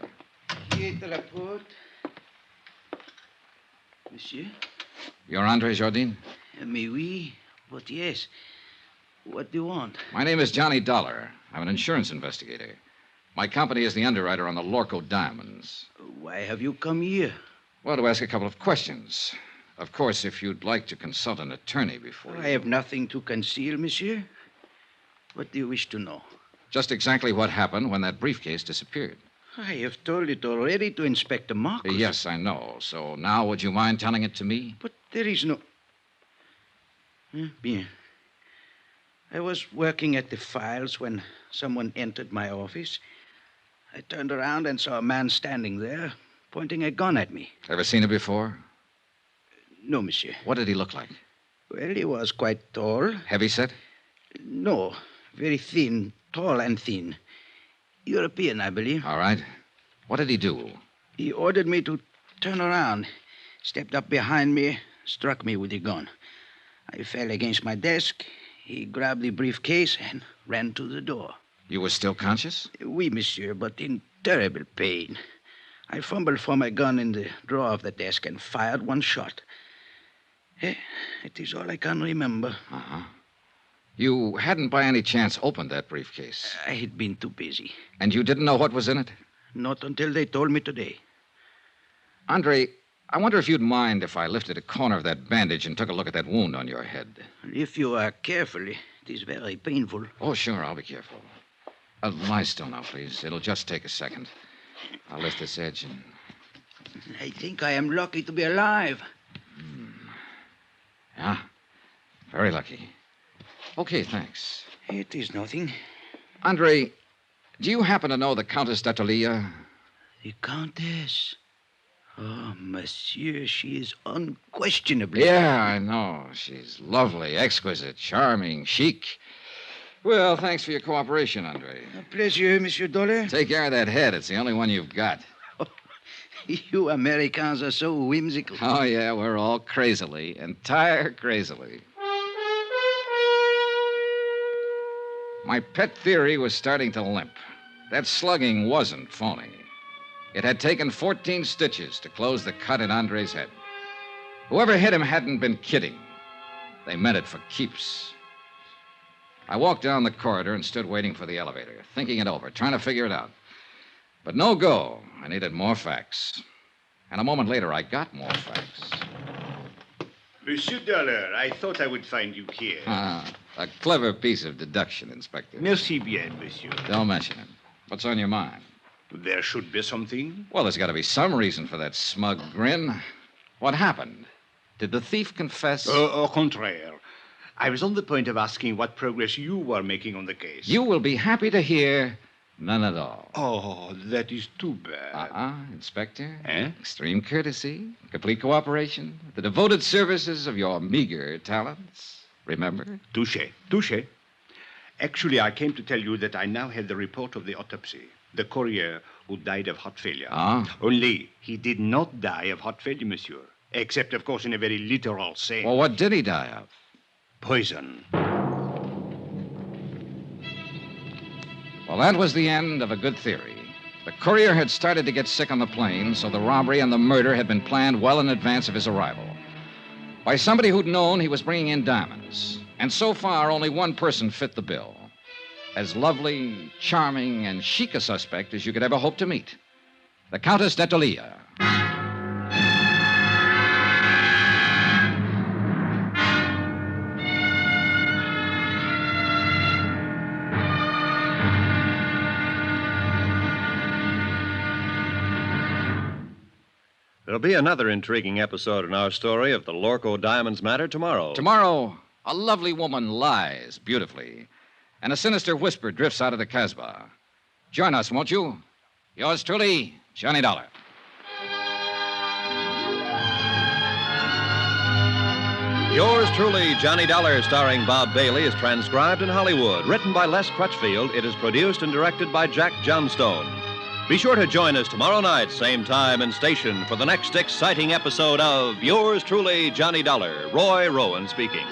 Monsieur? You're Andre Jourdain? Mais oui, but yes. What do you want? My name is Johnny Dollar. I'm an insurance investigator. My company is the underwriter on the Lorco diamonds. Why have you come here? Well, to ask a couple of questions. Of course, if you'd like to consult an attorney before I have nothing to conceal, monsieur. What do you wish to know? Just exactly what happened when that briefcase disappeared. I have told it already to Inspector Marcus. Yes, I know. So now would you mind telling it to me? But there is no... Bien. I was working at the files when someone entered my office. I turned around and saw a man standing there, pointing a gun at me. Ever seen him before? No, monsieur. What did he look like? Well, he was quite tall. Heavyset? No, very thin, tall and thin. European, I believe. All right. What did he do? He ordered me to turn around, stepped up behind me, struck me with the gun. I fell against my desk. He grabbed the briefcase and ran to the door. You were still conscious? Oui, monsieur, but in terrible pain. I fumbled for my gun in the drawer of the desk and fired one shot. It is all I can remember. Uh-huh. You hadn't by any chance opened that briefcase? I had been too busy. And you didn't know what was in it? Not until they told me today. Andre, I wonder if you'd mind if I lifted a corner of that bandage and took a look at that wound on your head. If you are careful, it is very painful. Oh, sure, I'll be careful. Lie still now, please. It'll just take a second. I'll lift this edge and... I think I am lucky to be alive. Yeah, very lucky. Okay, thanks. It is nothing. Andre, do you happen to know the Countess d'Attolia? The Countess? Oh, monsieur, she is unquestionably... Yeah, I know. She's lovely, exquisite, charming, chic. Well, thanks for your cooperation, Andre. A pleasure, Monsieur Dollar. Take care of that head. It's the only one you've got. You Americans are so whimsical. Oh, yeah, we're all crazily, entire crazily. My pet theory was starting to limp. That slugging wasn't phony. It had taken 14 stitches to close the cut in Andre's head. Whoever hit him hadn't been kidding. They meant it for keeps. I walked down the corridor and stood waiting for the elevator, thinking it over, trying to figure it out. But no go. I needed more facts. And a moment later, I got more facts. Monsieur Dollar, I thought I would find you here. A clever piece of deduction, Inspector. Merci bien, monsieur. Don't mention it. What's on your mind? There should be something. Well, there's got to be some reason for that smug grin. What happened? Did the thief confess? Au contraire. I was on the point of asking what progress you were making on the case. You will be happy to hear none at all. Oh, that is too bad. Inspector. Eh? Extreme courtesy, complete cooperation, the devoted services of your meager talents. Remember? Touché. Actually, I came to tell you that I now have the report of the autopsy. The courier who died of heart failure. Only he did not die of heart failure, monsieur. Except, of course, in a very literal sense. Well, what did he die of? Poison. Well, that was the end of a good theory. The courier had started to get sick on the plane, so the robbery and the murder had been planned well in advance of his arrival. By somebody who'd known he was bringing in diamonds. And so far, only one person fit the bill. As lovely, charming, and chic a suspect as you could ever hope to meet. The Countess d'Etolia. There'll be another intriguing episode in our story of the Lorco Diamonds matter tomorrow. Tomorrow, a lovely woman lies beautifully, and a sinister whisper drifts out of the Casbah. Join us, won't you? Yours truly, Johnny Dollar. Yours truly, Johnny Dollar, starring Bob Bailey, is transcribed in Hollywood. Written by Les Crutchfield, it is produced and directed by Jack Johnstone. Be sure to join us tomorrow night, same time and station, for the next exciting episode of Yours truly, Johnny Dollar. Roy Rowan speaking.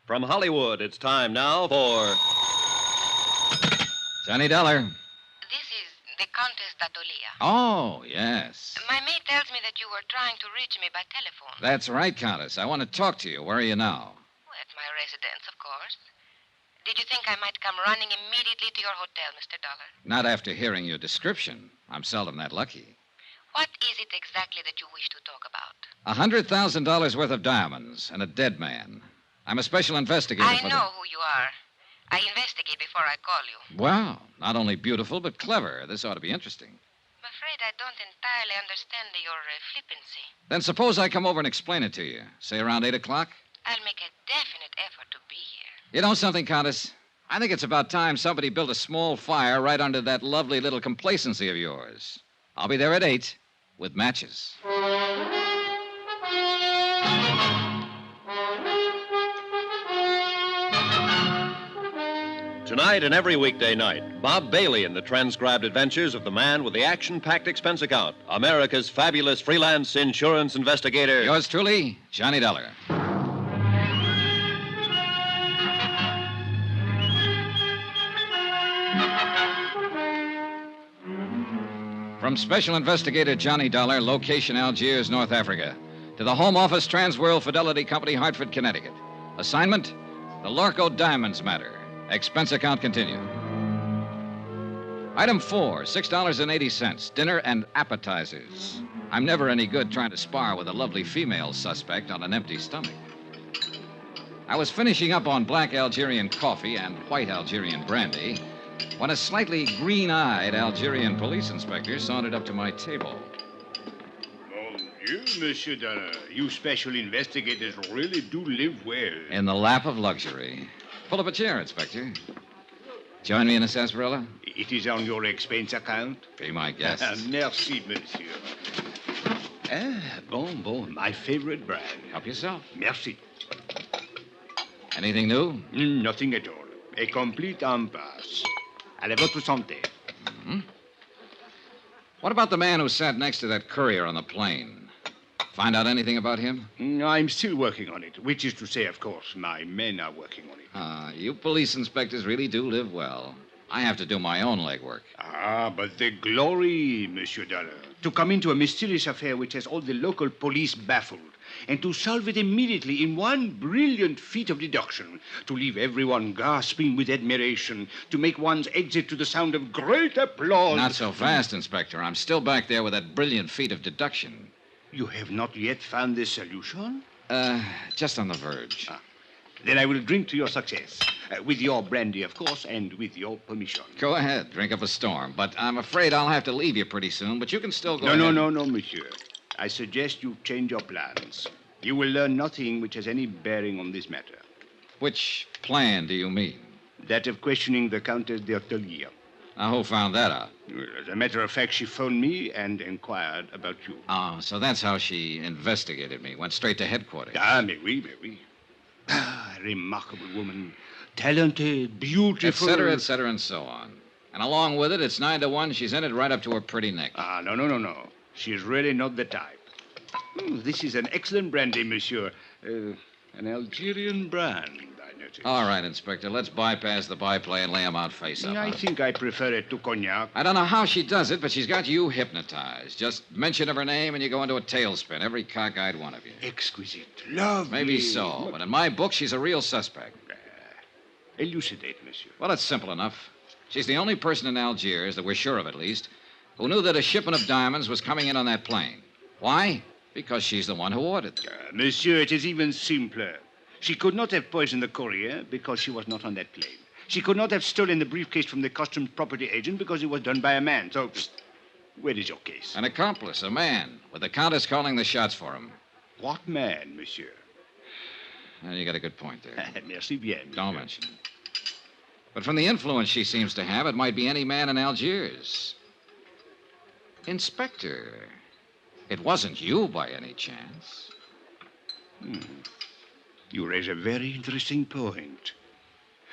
From Hollywood, it's time now for Johnny Dollar. This is the Countess d'Etolia. Oh, yes. My maid tells me that you were trying to reach me by telephone. That's right, Countess. I want to talk to you. Where are you now? At my residence, of course. Did you think I might come running immediately to your hotel, Mr. Dollar? Not after hearing your description. I'm seldom that lucky. What is it exactly that you wish to talk about? $100,000 worth of diamonds and a dead man. I'm a special investigator. I know who you are. I investigate before I call you. Wow. Not only beautiful, but clever. This ought to be interesting. I'm afraid I don't entirely understand your flippancy. Then suppose I come over and explain it to you. Say around 8 o'clock? I'll make a definite effort to be here. You know something, Countess? I think it's about time somebody built a small fire right under that lovely little complacency of yours. I'll be there at 8 with matches. Tonight and every weekday night, Bob Bailey in the transcribed adventures of the man with the action-packed expense account, America's fabulous freelance insurance investigator. Yours truly, Johnny Dollar. From Special Investigator Johnny Dollar, location Algiers, North Africa, to the Home Office, Transworld Fidelity Company, Hartford, Connecticut. Assignment, the Lorco Diamonds matter. Expense account continued. Item 4, $6.80, dinner and appetizers. I'm never any good trying to spar with a lovely female suspect on an empty stomach. I was finishing up on black Algerian coffee and white Algerian brandy when a slightly green-eyed Algerian police inspector sauntered up to my table. Mon Dieu, Monsieur Dollar, you special investigators really do live well. In the lap of luxury. Pull up a chair, Inspector. Join me in a sarsaparilla? It is on your expense account? Be my guest. Merci, monsieur. Bon, my favorite brand. Help yourself. Merci. Anything new? Nothing at all. A complete impasse. Allez, votre santé. Mm-hmm. What about the man who sat next to that courier on the plane? Find out anything about him? I'm still working on it, which is to say, of course, my men are working on it. You police inspectors really do live well. I have to do my own legwork. Ah, but the glory, Monsieur Dollar. To come into a mysterious affair which has all the local police baffled, and to solve it immediately in one brilliant feat of deduction, to leave everyone gasping with admiration, to make one's exit to the sound of great applause. Not so fast, Inspector. I'm still back there with that brilliant feat of deduction. You have not yet found the solution? Just on the verge. Then I will drink to your success. With your brandy, of course, and with your permission. Go ahead, drink up a storm. But I'm afraid I'll have to leave you pretty soon, but you can still go No, ahead. no, monsieur. I suggest you change your plans. You will learn nothing which has any bearing on this matter. Which plan do you mean? That of questioning the Countess d'Ortelier. Now, who found that out? Well, as a matter of fact, she phoned me and inquired about you. Oh, so that's how she investigated me. Went straight to headquarters. Ah, mais oui. Ah, remarkable woman. Talented, beautiful. Et cetera, and so on. And along with it, it's 9 to 1. She's in it right up to her pretty neck. Ah, no. She's really not the type. This is an excellent brandy, monsieur. An Algerian brand, I notice. All right, Inspector. Let's bypass the byplay and lay him out face up. I think I prefer it to cognac. I don't know how she does it, but she's got you hypnotized. Just mention of her name and you go into a tailspin. Every cockeyed one of you. Exquisite. Lovely. Maybe so, but in my book, she's a real suspect. Elucidate, monsieur. Well, it's simple enough. She's the only person in Algiers, that we're sure of at least, who knew that a shipment of diamonds was coming in on that plane. Why? Because she's the one who ordered them. Monsieur, it is even simpler. She could not have poisoned the courier because she was not on that plane. She could not have stolen the briefcase from the customs property agent because it was done by a man. So, where is your case? An accomplice, a man, with the Countess calling the shots for him. What man, monsieur? Well, you got a good point there. Merci bien. Monsieur. Don't mention it. But from the influence she seems to have, it might be any man in Algiers. Inspector, it wasn't you by any chance. You raise a very interesting point.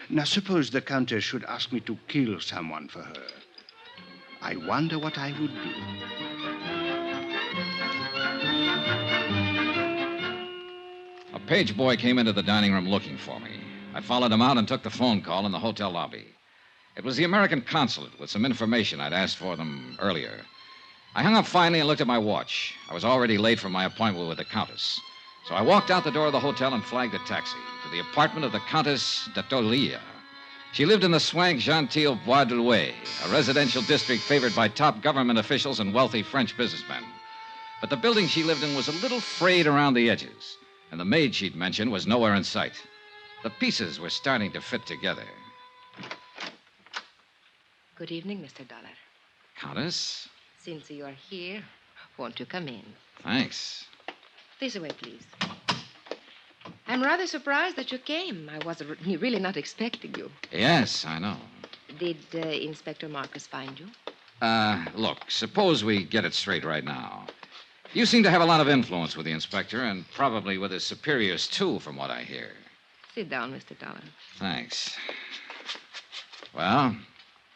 Now, suppose the Countess should ask me to kill someone for her. I wonder what I would do. A page boy came into the dining room looking for me. I followed him out and took the phone call in the hotel lobby. It was the American consulate with some information I'd asked for them earlier. I hung up finally and looked at my watch. I was already late for my appointment with the Countess. So I walked out the door of the hotel and flagged a taxi to the apartment of the Countess d'Ortelier. She lived in the swank genteel Bois de Louet, a residential district favored by top government officials and wealthy French businessmen. But the building she lived in was a little frayed around the edges, and the maid she'd mentioned was nowhere in sight. The pieces were starting to fit together. Good evening, Mr. Dollar. Countess? Since you are here, won't you come in? Thanks. This way, please. I'm rather surprised that you came. I was really not expecting you. Yes, I know. Did Inspector Marcus find you? Look, suppose we get it straight right now. You seem to have a lot of influence with the inspector, and probably with his superiors, too, from what I hear. Sit down, Mr. Dollar. Thanks. Well,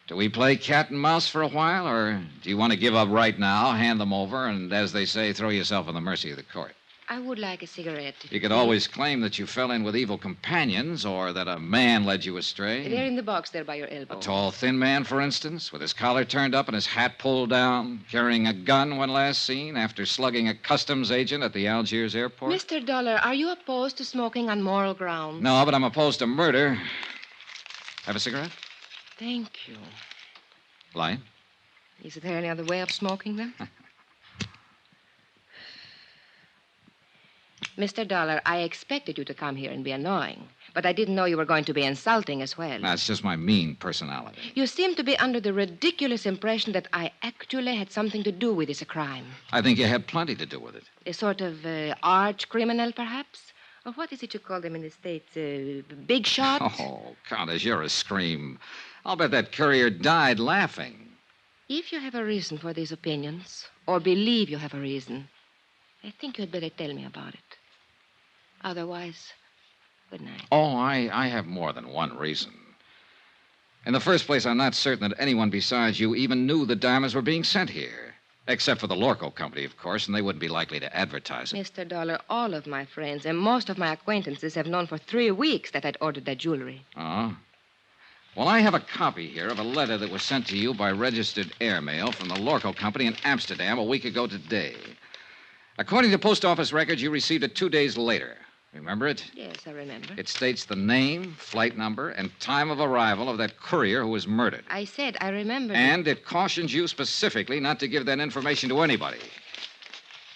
do we play cat and mouse for a while, or do you want to give up right now, hand them over, and, as they say, throw yourself on the mercy of the court? I would like a cigarette. You could always claim that you fell in with evil companions, or that a man led you astray. They're in the box there by your elbow. A tall, thin man, for instance, with his collar turned up and his hat pulled down, carrying a gun when last seen after slugging a customs agent at the Algiers airport. Mr. Dollar, are you opposed to smoking on moral grounds? No, but I'm opposed to murder. Have a cigarette? Thank you. Light? Is there any other way of smoking, then? Mr. Dollar, I expected you to come here and be annoying, but I didn't know you were going to be insulting as well. That's just my mean personality. You seem to be under the ridiculous impression that I actually had something to do with this crime. I think you had plenty to do with it. A sort of arch criminal, perhaps? Or what is it you call them in the States? Big shot? Oh, Countess, you're a scream. I'll bet that courier died laughing. If you have a reason for these opinions, or believe you have a reason, I think you'd better tell me about it. Otherwise, good night. Oh, I have more than one reason. In the first place, I'm not certain that anyone besides you even knew the diamonds were being sent here. Except for the Lorco Company, of course, and they wouldn't be likely to advertise it. Mr. Dollar, all of my friends and most of my acquaintances have known for 3 weeks that I'd ordered that jewelry. Oh? Well, I have a copy here of a letter that was sent to you by registered airmail from the Lorco Company in Amsterdam a week ago today. According to post office records, you received it 2 days later. Remember it? Yes, I remember. It states the name, flight number, and time of arrival of that courier who was murdered. I said I remember. And it cautions you specifically not to give that information to anybody.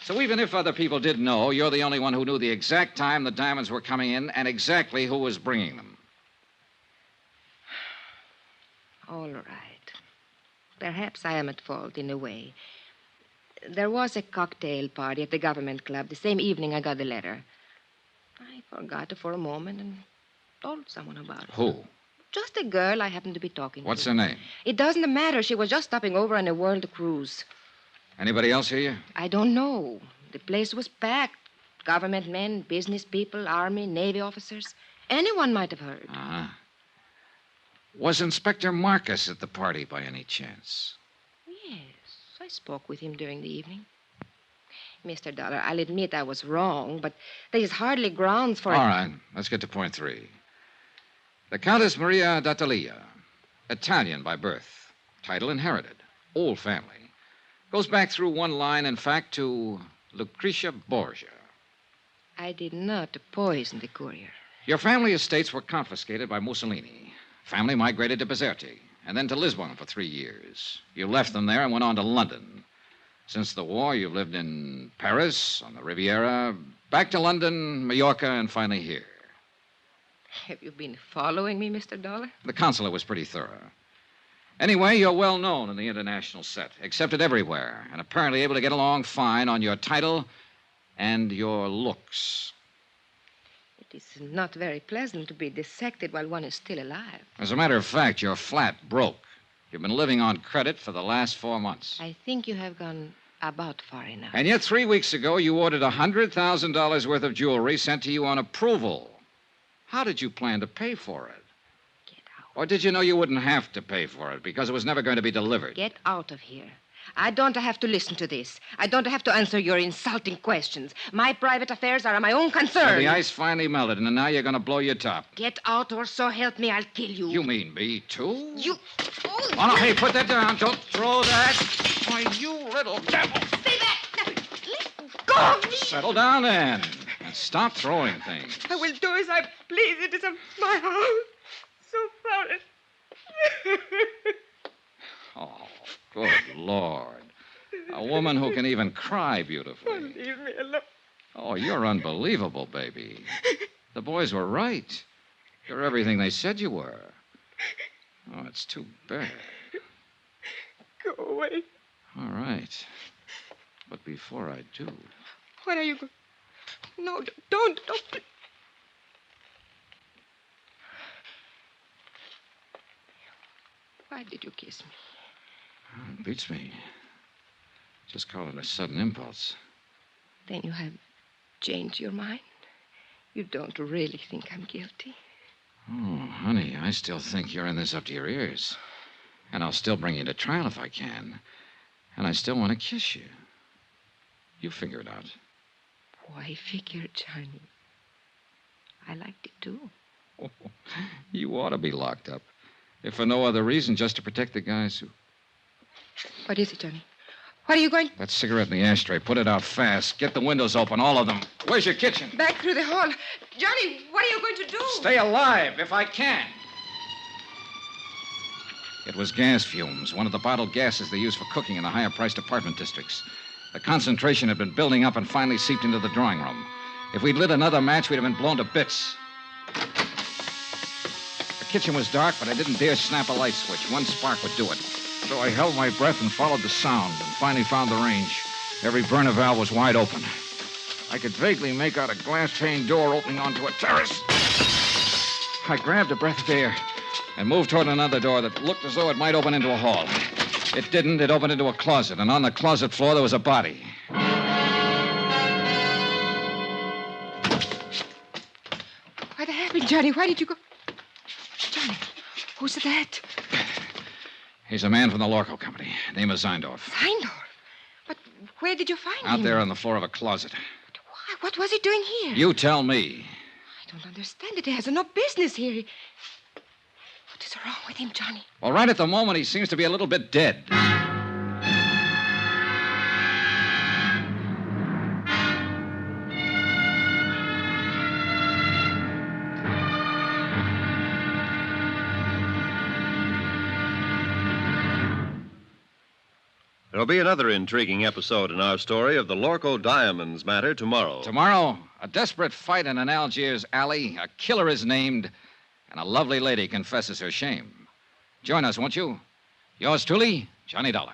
So even if other people did know, you're the only one who knew the exact time the diamonds were coming in and exactly who was bringing them. All right. Perhaps I am at fault in a way. There was a cocktail party at the government club the same evening I got the letter. I forgot it for a moment and told someone about it. Who? Just a girl I happened to be talking What's to. her name? It doesn't matter. She was just stopping over on a world cruise. Anybody else hear you? I don't know. The place was packed. Government men, business people, Army, Navy officers. Anyone might have heard. Uh-huh. Was Inspector Marcus at the party by any chance? Yes, I spoke with him during the evening. Mr. Dollar, I'll admit I was wrong, but there is hardly grounds for... All right, let's get to point 3. The Countess Maria d'Attalia, Italian by birth, title inherited, old family. Goes back through one line, in fact, to Lucretia Borgia. I did not poison the courier. Your family estates were confiscated by Mussolini. Family migrated to Bizerte, and then to Lisbon for 3 years. You left them there and went on to London. Since the war, you've lived in Paris, on the Riviera, back to London, Mallorca, and finally here. Have you been following me, Mr. Dollar? The consulate was pretty thorough. Anyway, you're well known in the international set, accepted everywhere, and apparently able to get along fine on your title and your looks. It is not very pleasant to be dissected while one is still alive. As a matter of fact, you're flat broke. You've been living on credit for the last 4 months. I think you have gone about far enough. And yet 3 weeks ago, you ordered $100,000 worth of jewelry sent to you on approval. How did you plan to pay for it? Get out. Or did you know you wouldn't have to pay for it because it was never going to be delivered? Get out of here. I don't have to listen to this. I don't have to answer your insulting questions. My private affairs are my own concern. So the ice finally melted, and now you're going to blow your top. Get out, or so help me, I'll kill you. You mean me, too? You... Oh, no, hey, put that down. Don't throw that. Why, you little devil. Stay back. Now, let go of me. Settle down, then. And stop throwing things. I will do as I please. It is my house. So sorry. Oh, good Lord. A woman who can even cry beautifully. Leave me alone. Oh, you're unbelievable, baby. The boys were right. You're everything they said you were. Oh, it's too bad. Go away. All right. But before I do... What are you going... No, don't. Why did you kiss me? Oh, it beats me. Just call it a sudden impulse. Then you have changed your mind? You don't really think I'm guilty? Oh, honey, I still think you're in this up to your ears. And I'll still bring you to trial if I can. And I still want to kiss you. You figure it out. Why figure, Johnny? I liked it, too. Oh, you ought to be locked up. If for no other reason, just to protect the guys who... What is it, Johnny? What are you going... That cigarette in the ashtray. Put it out fast. Get the windows open, all of them. Where's your kitchen? Back through the hall. Johnny, what are you going to do? Stay alive, if I can. It was gas fumes, one of the bottled gases they use for cooking in the higher-priced apartment districts. The concentration had been building up and finally seeped into the drawing room. If we'd lit another match, we'd have been blown to bits. The kitchen was dark, but I didn't dare snap a light switch. One spark would do it. So I held my breath and followed the sound and finally found the range. Every burner valve was wide open. I could vaguely make out a glass-pane door opening onto a terrace. I grabbed a breath of air and moved toward another door that looked as though it might open into a hall. It didn't. It opened into a closet, and on the closet floor there was a body. What happened, Johnny? Why did you go... Johnny, who's that? He's a man from the Lorco Company. Name is Zeindorf. Zeindorf? But where did you find him? Out there on the floor of a closet. Why? What was he doing here? You tell me. I don't understand it. He has no business here. What is What's wrong with him, Johnny? Well, right at the moment, he seems to be a little bit dead. There'll be another intriguing episode in our story of the Lorco Diamonds matter tomorrow. Tomorrow, a desperate fight in an Algiers alley, a killer is named, and a lovely lady confesses her shame. Join us, won't you? Yours truly, Johnny Dollar.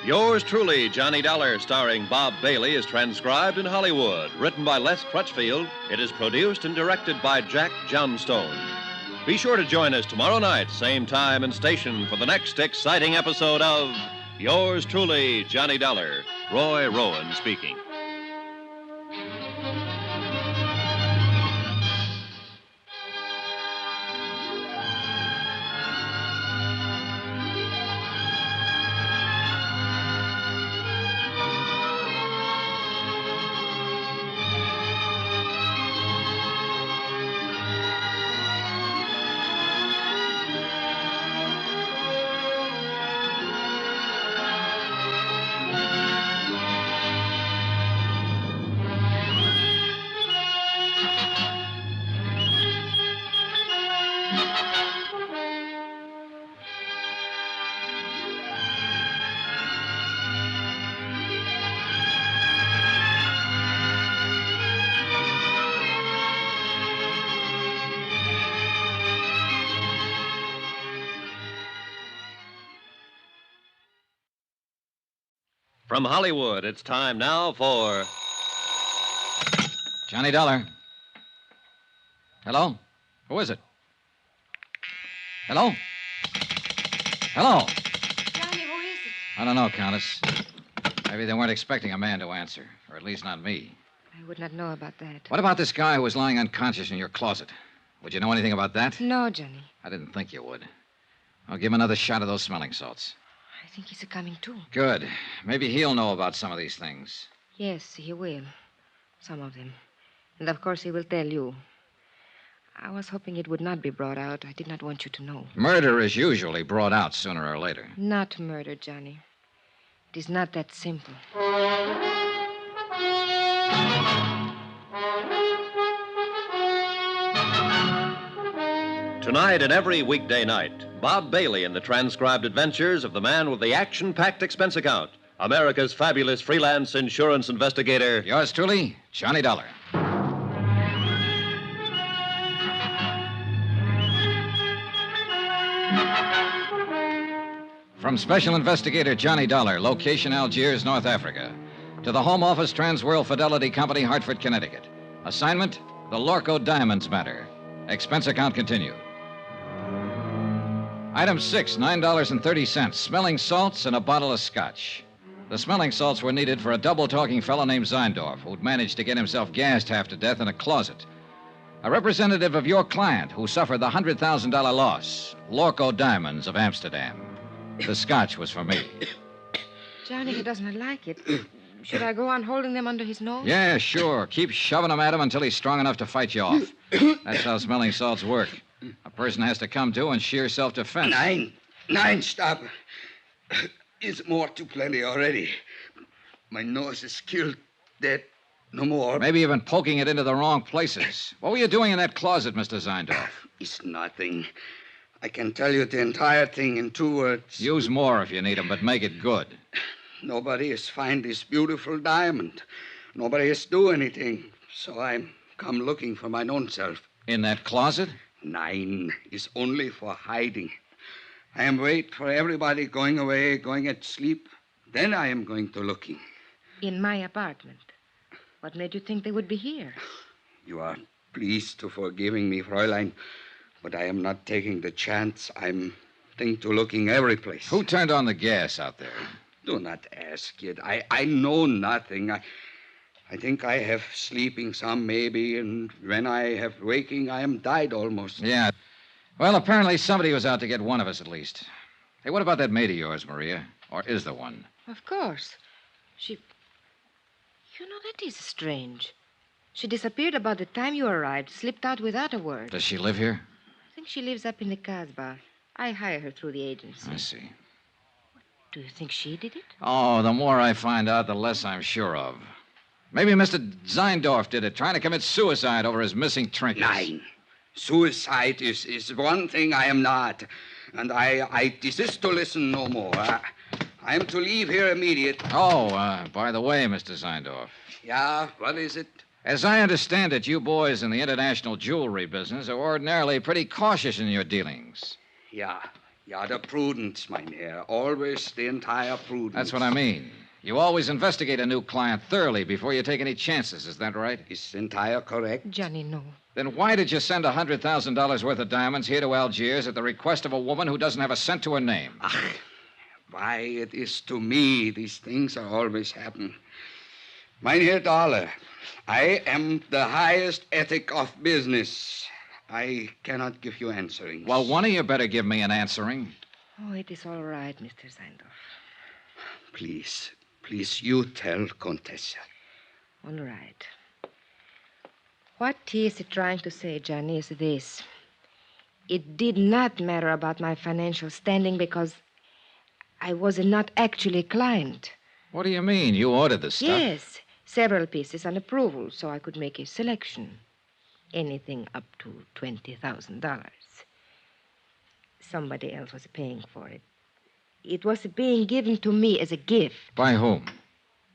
Yours truly, Johnny Dollar, starring Bob Bailey, is transcribed in Hollywood. Written by Les Crutchfield, it is produced and directed by Jack Johnstone. Be sure to join us tomorrow night, same time and station, for the next exciting episode of Yours truly, Johnny Dollar. Roy Rowan speaking. From Hollywood, it's time now for Johnny Dollar. Hello? Who is it? Hello? Hello? Johnny, who is it? I don't know, Countess. Maybe they weren't expecting a man to answer, or at least not me. I would not know about that. What about this guy who was lying unconscious in your closet? Would you know anything about that? No, Johnny. I didn't think you would. I'll give him another shot of those smelling salts. I think he's coming too. Good. Maybe he'll know about some of these things. Yes, he will. Some of them. And of course he will tell you. I was hoping it would not be brought out. I did not want you to know. Murder is usually brought out sooner or later. Not murder, Johnny. It is not that simple. Tonight and every weekday night, Bob Bailey in the transcribed adventures of the man with the action-packed expense account, America's fabulous freelance insurance investigator. Yours truly, Johnny Dollar. From Special Investigator Johnny Dollar, location Algiers, North Africa, to the Home Office Transworld Fidelity Company, Hartford, Connecticut. Assignment, the Lorco Diamonds matter. Expense account continued. Item 6, $9.30, smelling salts and a bottle of scotch. The smelling salts were needed for a double-talking fellow named Zeindorf, who'd managed to get himself gassed half to death in a closet. A representative of your client who suffered the $100,000 loss, Lorco Diamonds of Amsterdam. The scotch was for me. Johnny, he doesn't like it. Should I go on holding them under his nose? Yeah, sure. Keep shoving him at him until he's strong enough to fight you off. That's how smelling salts work. A person has to come to in sheer self-defense. Nine, stop. Is more too plenty already. My nose is killed. Dead. No more. Maybe you've been poking it into the wrong places. What were you doing in that closet, Mr. Zeindorf? It's nothing. I can tell you the entire thing in 2 words. Use more if you need them, but make it good. Nobody has found this beautiful diamond. Nobody has do anything. So I'm come looking for mine own self. In that closet? 9 is only for hiding. I am wait for everybody going away, going at sleep. Then I am going to looking. In my apartment. What made you think they would be here? You are pleased to forgiving me, Fräulein, but I am not taking the chance. I'm think to looking every place. Who turned on the gas out there? Do not ask, kid. I know nothing. I think I have sleeping some, maybe, and when I have waking, I am died almost. Yeah. Well, apparently somebody was out to get one of us at least. Hey, what about that maid of yours, Maria? Or is there one? Of course. She. You know, that is strange. She disappeared about the time you arrived, slipped out without a word. Does she live here? I think she lives up in the Casbah. I hire her through the agency. I see. Do you think she did it? Oh, the more I find out, the less I'm sure of. Maybe Mr. Zeindorf did it, trying to commit suicide over his missing trinkets. Nein. Suicide is one thing I am not. And I desist to listen no more. I am to leave here immediate. Oh, by the way, Mr. Zeindorf. Yeah, what is it? As I understand it, you boys in the international jewelry business are ordinarily pretty cautious in your dealings. Yeah, the prudence, mein Herr. Always the entire prudence. That's what I mean. You always investigate a new client thoroughly before you take any chances, is that right? Is entire correct? Johnny, no. Then why did you send $100,000 worth of diamonds here to Algiers at the request of a woman who doesn't have a cent to her name? Why, it is to me these things are always happen. Mein Herr Dollar, I am the highest ethic of business. I cannot give you answering. Well, one of you better give me an answering. Oh, it is all right, Mr. Zeindorf. Please, you tell Contessa. All right. What he is trying to say, Johnny, is this. It did not matter about my financial standing because I was not actually a client. What do you mean? You ordered the stuff? Yes, several pieces on approval, so I could make a selection. Anything up to $20,000. Somebody else was paying for it. It was being given to me as a gift. By whom?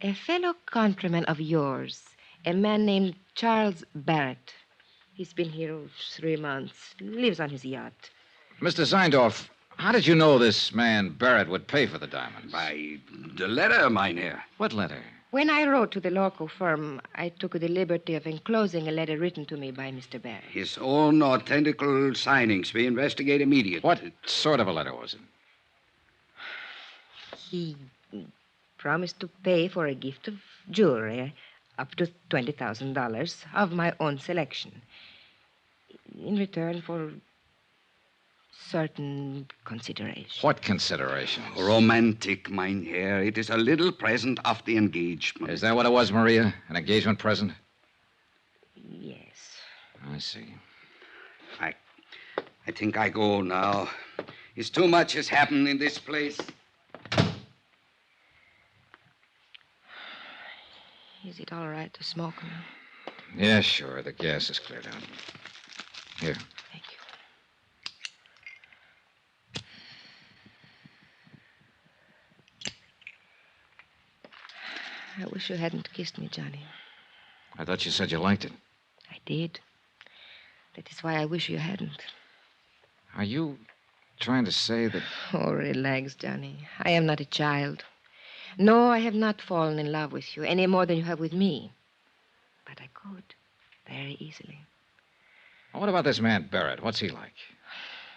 A fellow countryman of yours, a man named Charles Barrett. He's been here 3 months, lives on his yacht. Mr. Zeindorf, how did you know this man Barrett would pay for the diamonds? By the letter, mein Herr. What letter? When I wrote to the local firm, I took the liberty of enclosing a letter written to me by Mr. Barrett. His own authentical signings. We investigate immediately. What sort of a letter was it? He promised to pay for a gift of jewelry up to $20,000 of my own selection in return for certain considerations. What considerations? Romantic, mein Herr. It is a little present of the engagement. Is that what it was, Maria? An engagement present? Yes. I see. I think I go now. It's too much has happened in this place. Is it all right to smoke now? Yeah, sure. The gas is cleared out. Here. Thank you. I wish you hadn't kissed me, Johnny. I thought you said you liked it. I did. That is why I wish you hadn't. Are you trying to say that... Oh, relax, Johnny. I am not a child. No, I have not fallen in love with you any more than you have with me. But I could, very easily. What about this man Barrett? What's he like?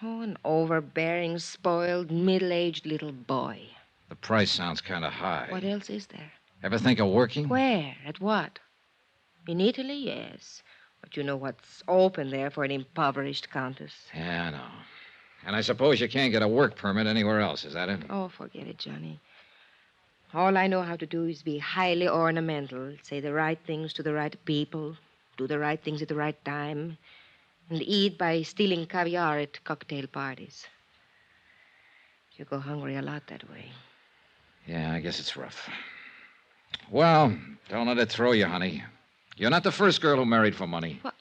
Oh, an overbearing, spoiled, middle-aged little boy. The price sounds kind of high. What else is there? Ever think of working? Where? At what? In Italy, yes. But you know what's open there for an impoverished countess. Yeah, I know. And I suppose you can't get a work permit anywhere else, is that it? Oh, forget it, Johnny. All I know how to do is be highly ornamental, say the right things to the right people, do the right things at the right time, and eat by stealing caviar at cocktail parties. You go hungry a lot that way. Yeah, I guess it's rough. Well, don't let it throw you, honey. You're not the first girl who married for money. What?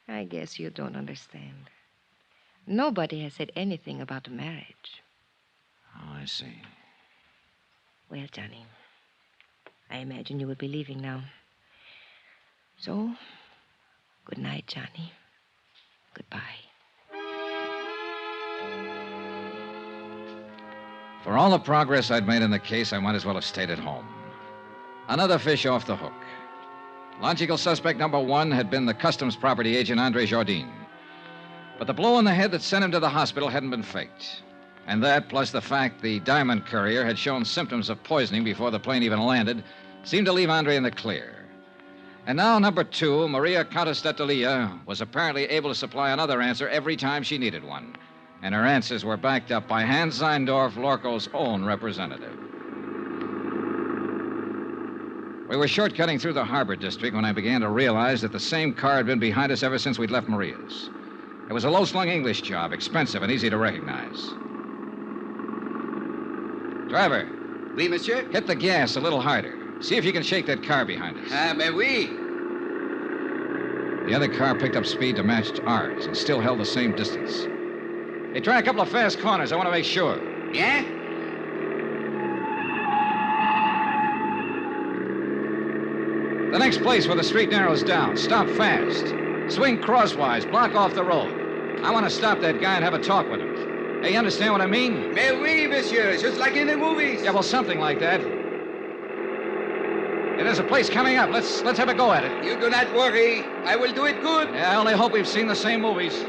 I guess you don't understand. Nobody has said anything about marriage. Oh, I see. Well, Johnny, I imagine you will be leaving now. So, good night, Johnny. Goodbye. For all the progress I'd made in the case, I might as well have stayed at home. Another fish off the hook. Logical suspect number one had been the customs property agent Andre Jardine. But the blow on the head that sent him to the hospital hadn't been faked. And that, plus the fact the diamond courier had shown symptoms of poisoning before the plane even landed, seemed to leave Andre in the clear. And now, number 2, Maria Countess d'Atalia was apparently able to supply another answer every time she needed one. And her answers were backed up by Hans Seindorf, Lorco's own representative. We were shortcutting through the harbor district when I began to realize that the same car had been behind us ever since we'd left Maria's. It was a low-slung English job, expensive and easy to recognize. Driver. Oui, monsieur? Hit the gas a little harder. See if you can shake that car behind us. Mais oui. The other car picked up speed to match ours and still held the same distance. Hey, try a couple of fast corners. I want to make sure. Yeah? The next place where the street narrows down. Stop fast. Swing crosswise. Block off the road. I want to stop that guy and have a talk with him. Hey, you understand what I mean? Mais oui, monsieur. Just like in the movies. Yeah, well, something like that. Hey, there's a place coming up. Let's have a go at it. You do not worry. I will do it good. Yeah, I only hope we've seen the same movies.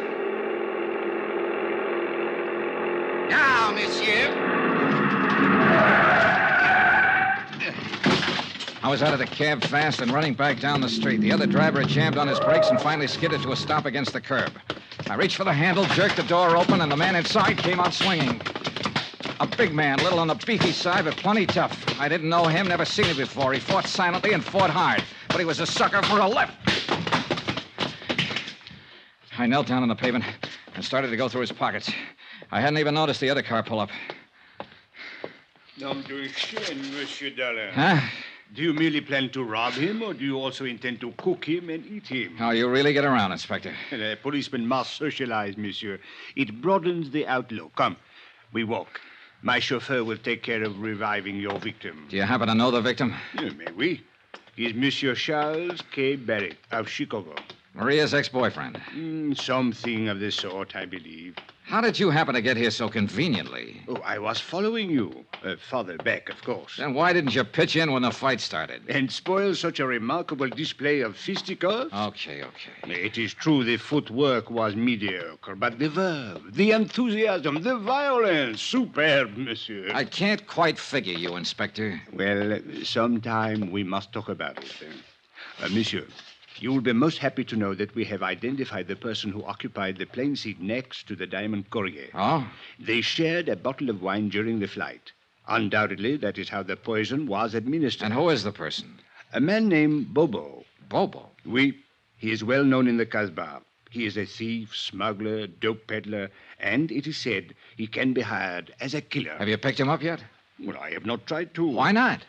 Now, monsieur. I was out of the cab fast and running back down the street. The other driver had jammed on his brakes and finally skidded to a stop against the curb. I reached for the handle, jerked the door open, and the man inside came out swinging. A big man, little on the beefy side, but plenty tough. I didn't know him, never seen him before. He fought silently and fought hard, but he was a sucker for a left. I knelt down on the pavement and started to go through his pockets. I hadn't even noticed the other car pull up. Nom de chien, Monsieur Dollar. Huh? Do you merely plan to rob him, or do you also intend to cook him and eat him? Oh, you really get around, Inspector. A policeman must socialize, monsieur. It broadens the outlook. Come, we walk. My chauffeur will take care of reviving your victim. Do you happen to know the victim? May we? He's Monsieur Charles K. Barrett of Chicago. Maria's ex-boyfriend. Something of the sort, I believe. How did you happen to get here so conveniently? Oh, I was following you. Farther back, of course. Then why didn't you pitch in when the fight started? And spoil such a remarkable display of fisticuffs? Okay. It is true the footwork was mediocre, but the verve, the enthusiasm, the violence, superb, monsieur. I can't quite figure you, Inspector. Well, sometime we must talk about it. Monsieur, you will be most happy to know that we have identified the person who occupied the plane seat next to the Diamond Courier. Oh? They shared a bottle of wine during the flight. Undoubtedly, that is how the poison was administered. And who is the person? A man named Bobo. Bobo? Oui. He is well known in the Casbah. He is a thief, smuggler, dope peddler, and it is said he can be hired as a killer. Have you picked him up yet? Well, I have not tried to. Why not?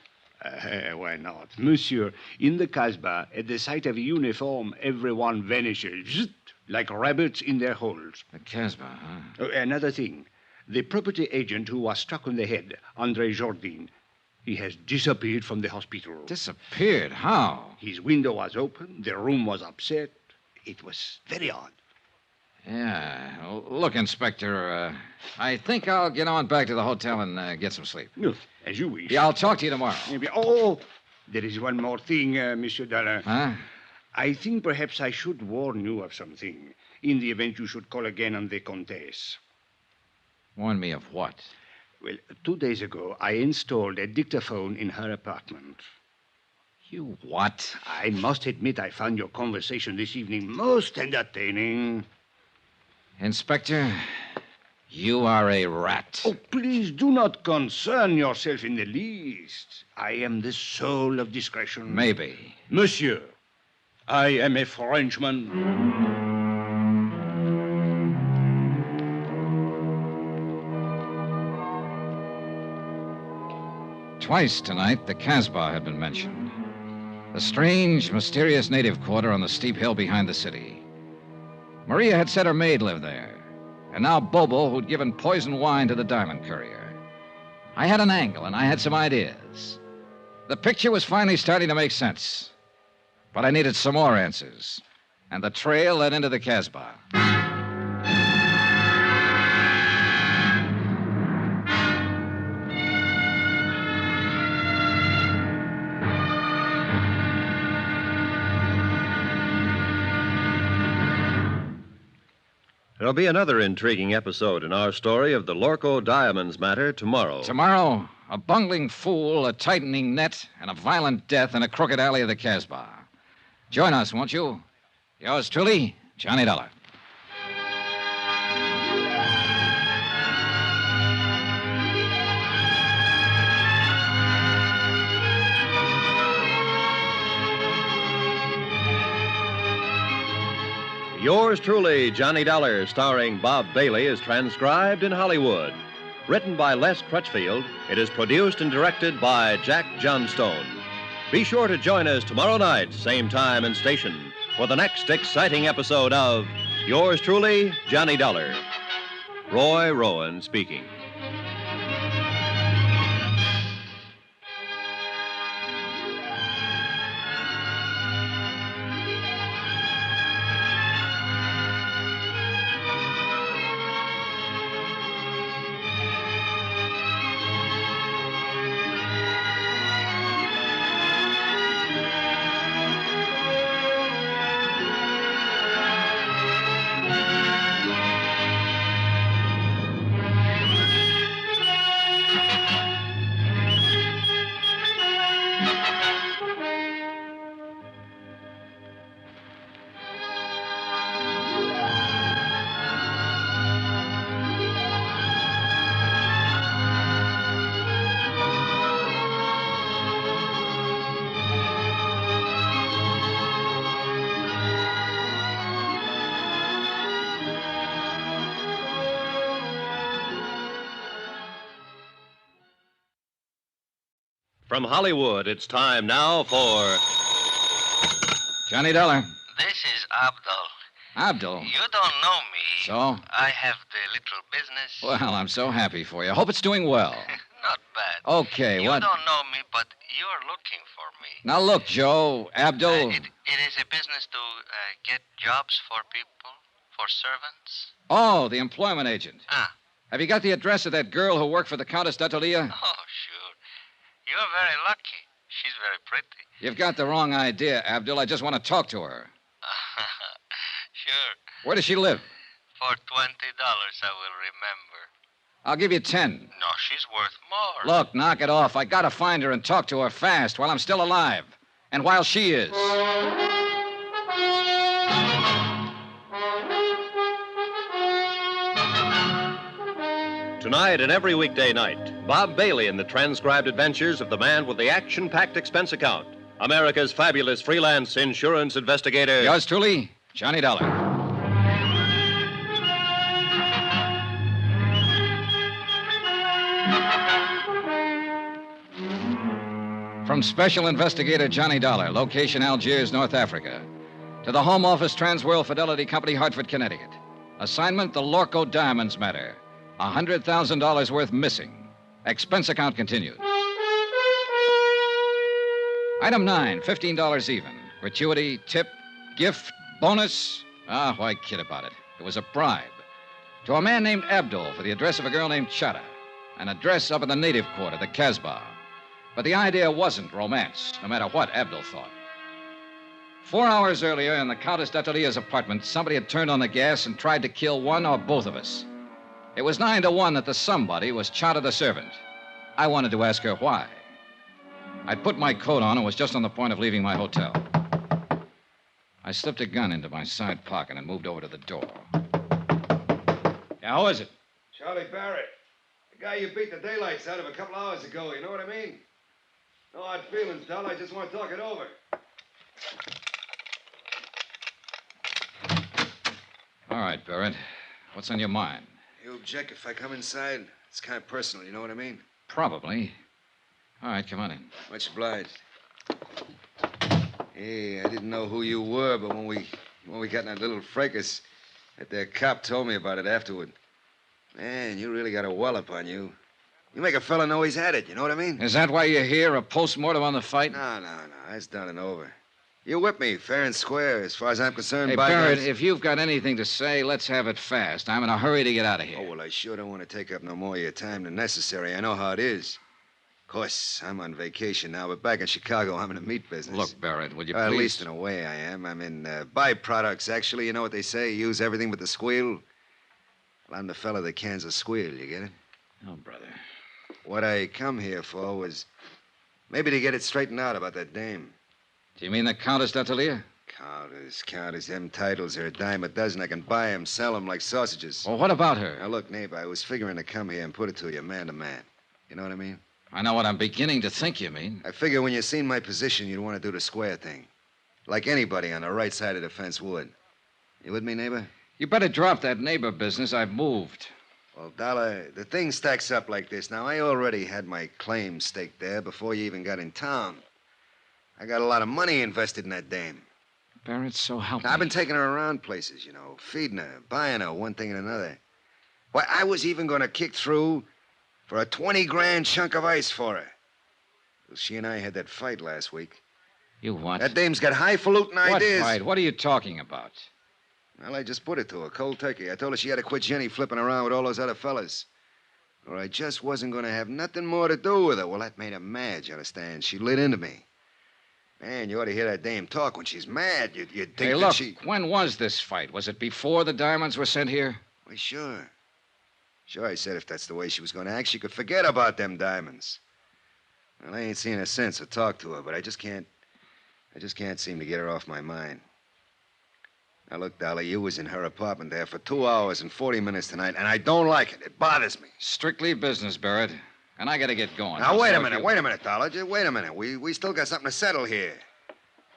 Why not? Monsieur, in the Casbah, at the sight of a uniform, everyone vanishes, zzzt, like rabbits in their holes. The Casbah, huh? Another thing. The property agent who was struck on the head, André Jourdain, he has disappeared from the hospital. Disappeared? How? His window was open. The room was upset. It was very odd. Yeah. Well, look, Inspector, I think I'll get on back to the hotel and get some sleep. No, as you wish. Yeah, I'll talk to you tomorrow. Maybe. Oh, there is one more thing, Monsieur Dollar. Huh? I think perhaps I should warn you of something in the event you should call again on the Comtesse. Warn me of what? Well, 2 days ago, I installed a dictaphone in her apartment. You what? I must admit I found your conversation this evening most entertaining. Inspector, you are a rat. Oh, please do not concern yourself in the least. I am the soul of discretion. Maybe. Monsieur, I am a Frenchman. Twice tonight, the Casbah had been mentioned. The strange, mysterious native quarter on the steep hill behind the city. Maria had said her maid lived there. And now Bobo, who'd given poisoned wine to the Diamond Courier. I had an angle, and I had some ideas. The picture was finally starting to make sense. But I needed some more answers. And the trail led into the Casbah. There'll be another intriguing episode in our story of the Lorco Diamonds matter tomorrow. Tomorrow, a bungling fool, a tightening net, and a violent death in a crooked alley of the Casbah. Join us, won't you? Yours truly, Johnny Dollar. Yours truly, Johnny Dollar, starring Bob Bailey, is transcribed in Hollywood. Written by Les Crutchfield, it is produced and directed by Jack Johnstone. Be sure to join us tomorrow night, same time and station, for the next exciting episode of Yours truly, Johnny Dollar. Roy Rowan speaking. From Hollywood, it's time now for Johnny Dollar. This is Abdul. Abdul? You don't know me. So? I have the little business. Well, I'm so happy for you. Hope it's doing well. Not bad. Okay, You what? don't know me, but you're looking for me. Now, look, Joe, Abdul. It is a business to get jobs for people, for servants. Oh, the employment agent. Ah. Have you got the address of that girl who worked for the Countess d'Atalia? Oh, sure. You're very lucky. She's very pretty. You've got the wrong idea, Abdul. I just want to talk to her. Sure. Where does she live? For $20, I will remember. I'll give you 10. No, she's worth more. Look, knock it off. I gotta find her and talk to her fast while I'm still alive. And while she is. Tonight and every weekday night, Bob Bailey in the transcribed adventures of the man with the action-packed expense account, America's fabulous freelance insurance investigator. Yours truly, Johnny Dollar. From Special Investigator Johnny Dollar, location Algiers, North Africa, to the Home Office Transworld Fidelity Company, Hartford, Connecticut. Assignment, the Lorco Diamonds matter. $100,000 worth missing. Expense account continued. Item 9, $15 even. Gratuity, tip, gift, bonus. Why kid about it? It was a bribe. To a man named Abdul for the address of a girl named Chada. An address up in the native quarter, the Casbah. But the idea wasn't romance, no matter what Abdul thought. 4 hours earlier, in the Countess d'Atalia's apartment, somebody had turned on the gas and tried to kill one or both of us. It was 9 to 1 that the somebody was Chada the servant. I wanted to ask her why. I'd put my coat on and was just on the point of leaving my hotel. I slipped a gun into my side pocket and moved over to the door. Yeah, who is it? Charlie Barrett. The guy you beat the daylights out of a couple hours ago, you know what I mean? No hard feelings, Dal. I just want to talk it over. All right, Barrett. What's on your mind? You object if I come inside? It's kind of personal, you know what I mean? Probably. All right, come on in. Much obliged. Hey, I didn't know who you were, but when we got in that little fracas, that cop told me about it afterward. Man, you really got a wallop on you. You make a fella know he's had it, you know what I mean? Is that why you're here, a post-mortem on the fight? No. That's done and over. You whipped me fair and square, as far as I'm concerned. Hey, by Barrett, guns. if you've got anything to say, let's have it fast. I'm in a hurry to get out of here. Oh, well, I sure don't want to take up no more of your time than necessary. I know how it is. Of course, I'm on vacation now, but back in Chicago, I'm in the meat business. Look, Barrett, would you At please... least in a way I am. I'm in byproducts, actually. You know what they say? Use everything but the squeal. Well, I'm the fella that cans a squeal, you get it? Oh, brother. What I come here for was maybe to get it straightened out about that dame. Do you mean the Countess d'Atalia? Counters. Them titles are a dime a dozen. I can buy 'em, sell 'em like sausages. Well, what about her? Now, look, neighbor, I was figuring to come here and put it to you man to man. You know what I mean? I know what I'm beginning to think you mean. I figure when you seen my position, you'd want to do the square thing. Like anybody on the right side of the fence would. You with me, neighbor? You better drop that neighbor business. I've moved. Well, Dollar, the thing stacks up like this. Now, I already had my claim staked there before you even got in town. I got a lot of money invested in that dame. Barrett, so help me. I've been taking her around places, you know, feeding her, buying her, one thing and another. Why, I was even going to kick through for a 20-grand chunk of ice for her. Well, she and I had that fight last week. You what? That dame's got highfalutin ideas. What fight? What are you talking about? Well, I just put it to her, cold turkey. I told her she had to quit Jenny flipping around with all those other fellas. Or I just wasn't going to have nothing more to do with her. Well, that made her mad, you understand? She lit into me. Man, you ought to hear that dame talk when she's mad. You'd think Hey, that look, she... when was this fight? Was it before the diamonds were sent here? Why, sure. Sure, I said if that's the way she was going to act, she could forget about them diamonds. Well, I ain't seen her since or talked to her, but I just can't seem to get her off my mind. Now, look, Dolly, you was in her apartment there for 2 hours and 40 minutes tonight, and I don't like it. It bothers me. Strictly business, Barrett. And I gotta get going. Now, wait a minute, Dollar. Just wait a minute. We still got something to settle here.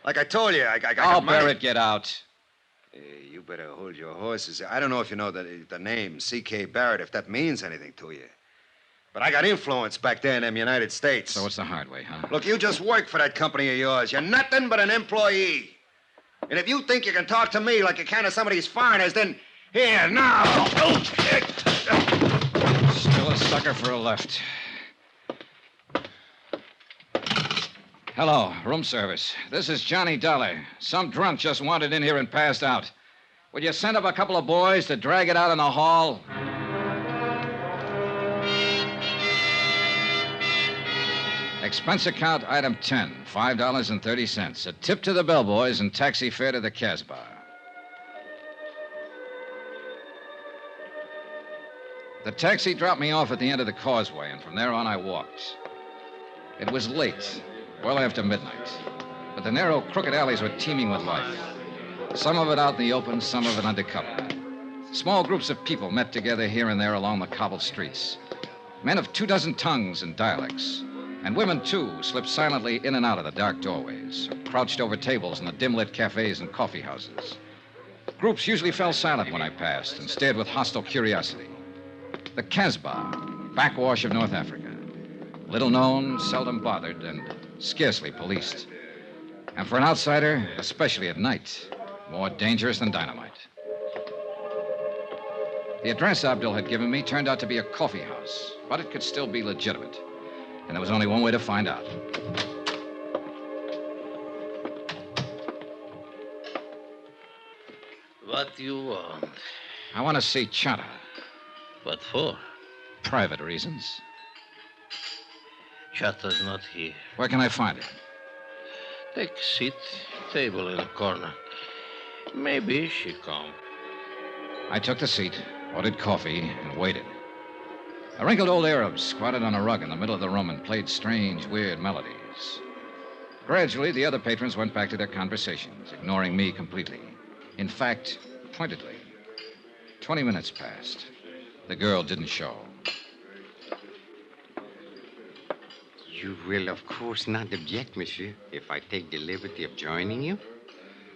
Like I told you, I got money. Barrett, get out. You better hold your horses. I don't know if you know the name C.K. Barrett, if that means anything to you. But I got influence back there in them United States. So it's the hard way, huh? Look, you just work for that company of yours. You're nothing but an employee. And if you think you can talk to me like you can to some of these foreigners, then here, now. Still a sucker for a left. Hello, room service. This is Johnny Dollar. Some drunk just wandered in here and passed out. Would you send up a couple of boys to drag it out in the hall? Expense account item 10, $5.30. A tip to the bellboys and taxi fare to the Casbah. The taxi dropped me off at the end of the causeway, and from there on I walked. It was late, well after midnight, but the narrow, crooked alleys were teeming with life. Some of it out in the open, some of it under cover. Small groups of people met together here and there along the cobbled streets. Men of 24 tongues and dialects. And women, too, slipped silently in and out of the dark doorways, or crouched over tables in the dim-lit cafes and coffee houses. Groups usually fell silent when I passed and stared with hostile curiosity. The Casbah, backwash of North Africa. Little known, seldom bothered, and scarcely policed. And for an outsider, especially at night, more dangerous than dynamite. The address Abdul had given me turned out to be a coffee house, but it could still be legitimate. And there was only one way to find out. What do you want? I want to see Chata. What for? Private reasons. Chata's not here. Where can I find her? Take a seat. Table in the corner. Maybe she come. I took the seat, ordered coffee, and waited. A wrinkled old Arab squatted on a rug in the middle of the room and played strange, weird melodies. Gradually, the other patrons went back to their conversations, ignoring me completely. In fact, pointedly. 20 minutes passed. The girl didn't show. You will, of course, not object, monsieur, if I take the liberty of joining you?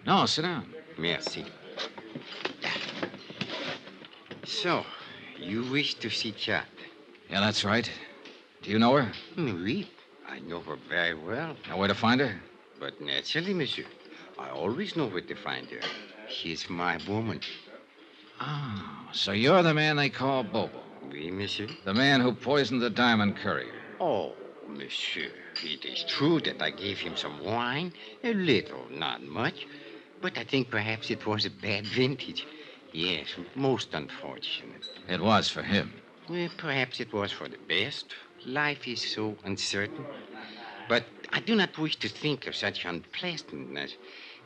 No, sit down. Merci. So, you wish to see Chat? Yeah, that's right. Do you know her? Oui, I know her very well. Know where to find her? But naturally, monsieur. I always know where to find her. She's my woman. Ah, so you're the man they call Bobo. Oui, monsieur. The man who poisoned the diamond courier. Oh, monsieur, it is true that I gave him some wine. A little, not much. But I think perhaps it was a bad vintage. Yes, most unfortunate. It was for him. Well, perhaps it was for the best. Life is so uncertain. But I do not wish to think of such unpleasantness.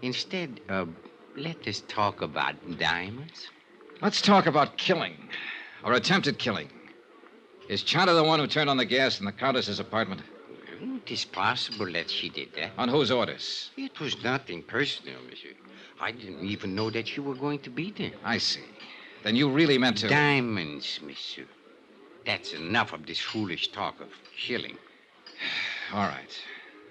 Instead, let us talk about diamonds. Let's talk about killing, or attempted killing. Is Chata the one who turned on the gas in the Countess's apartment? It is possible that she did that. On whose orders? It was nothing personal, monsieur. I didn't even know that you were going to be there. I see. Then you really meant to... Diamonds, monsieur. That's enough of this foolish talk of killing. All right.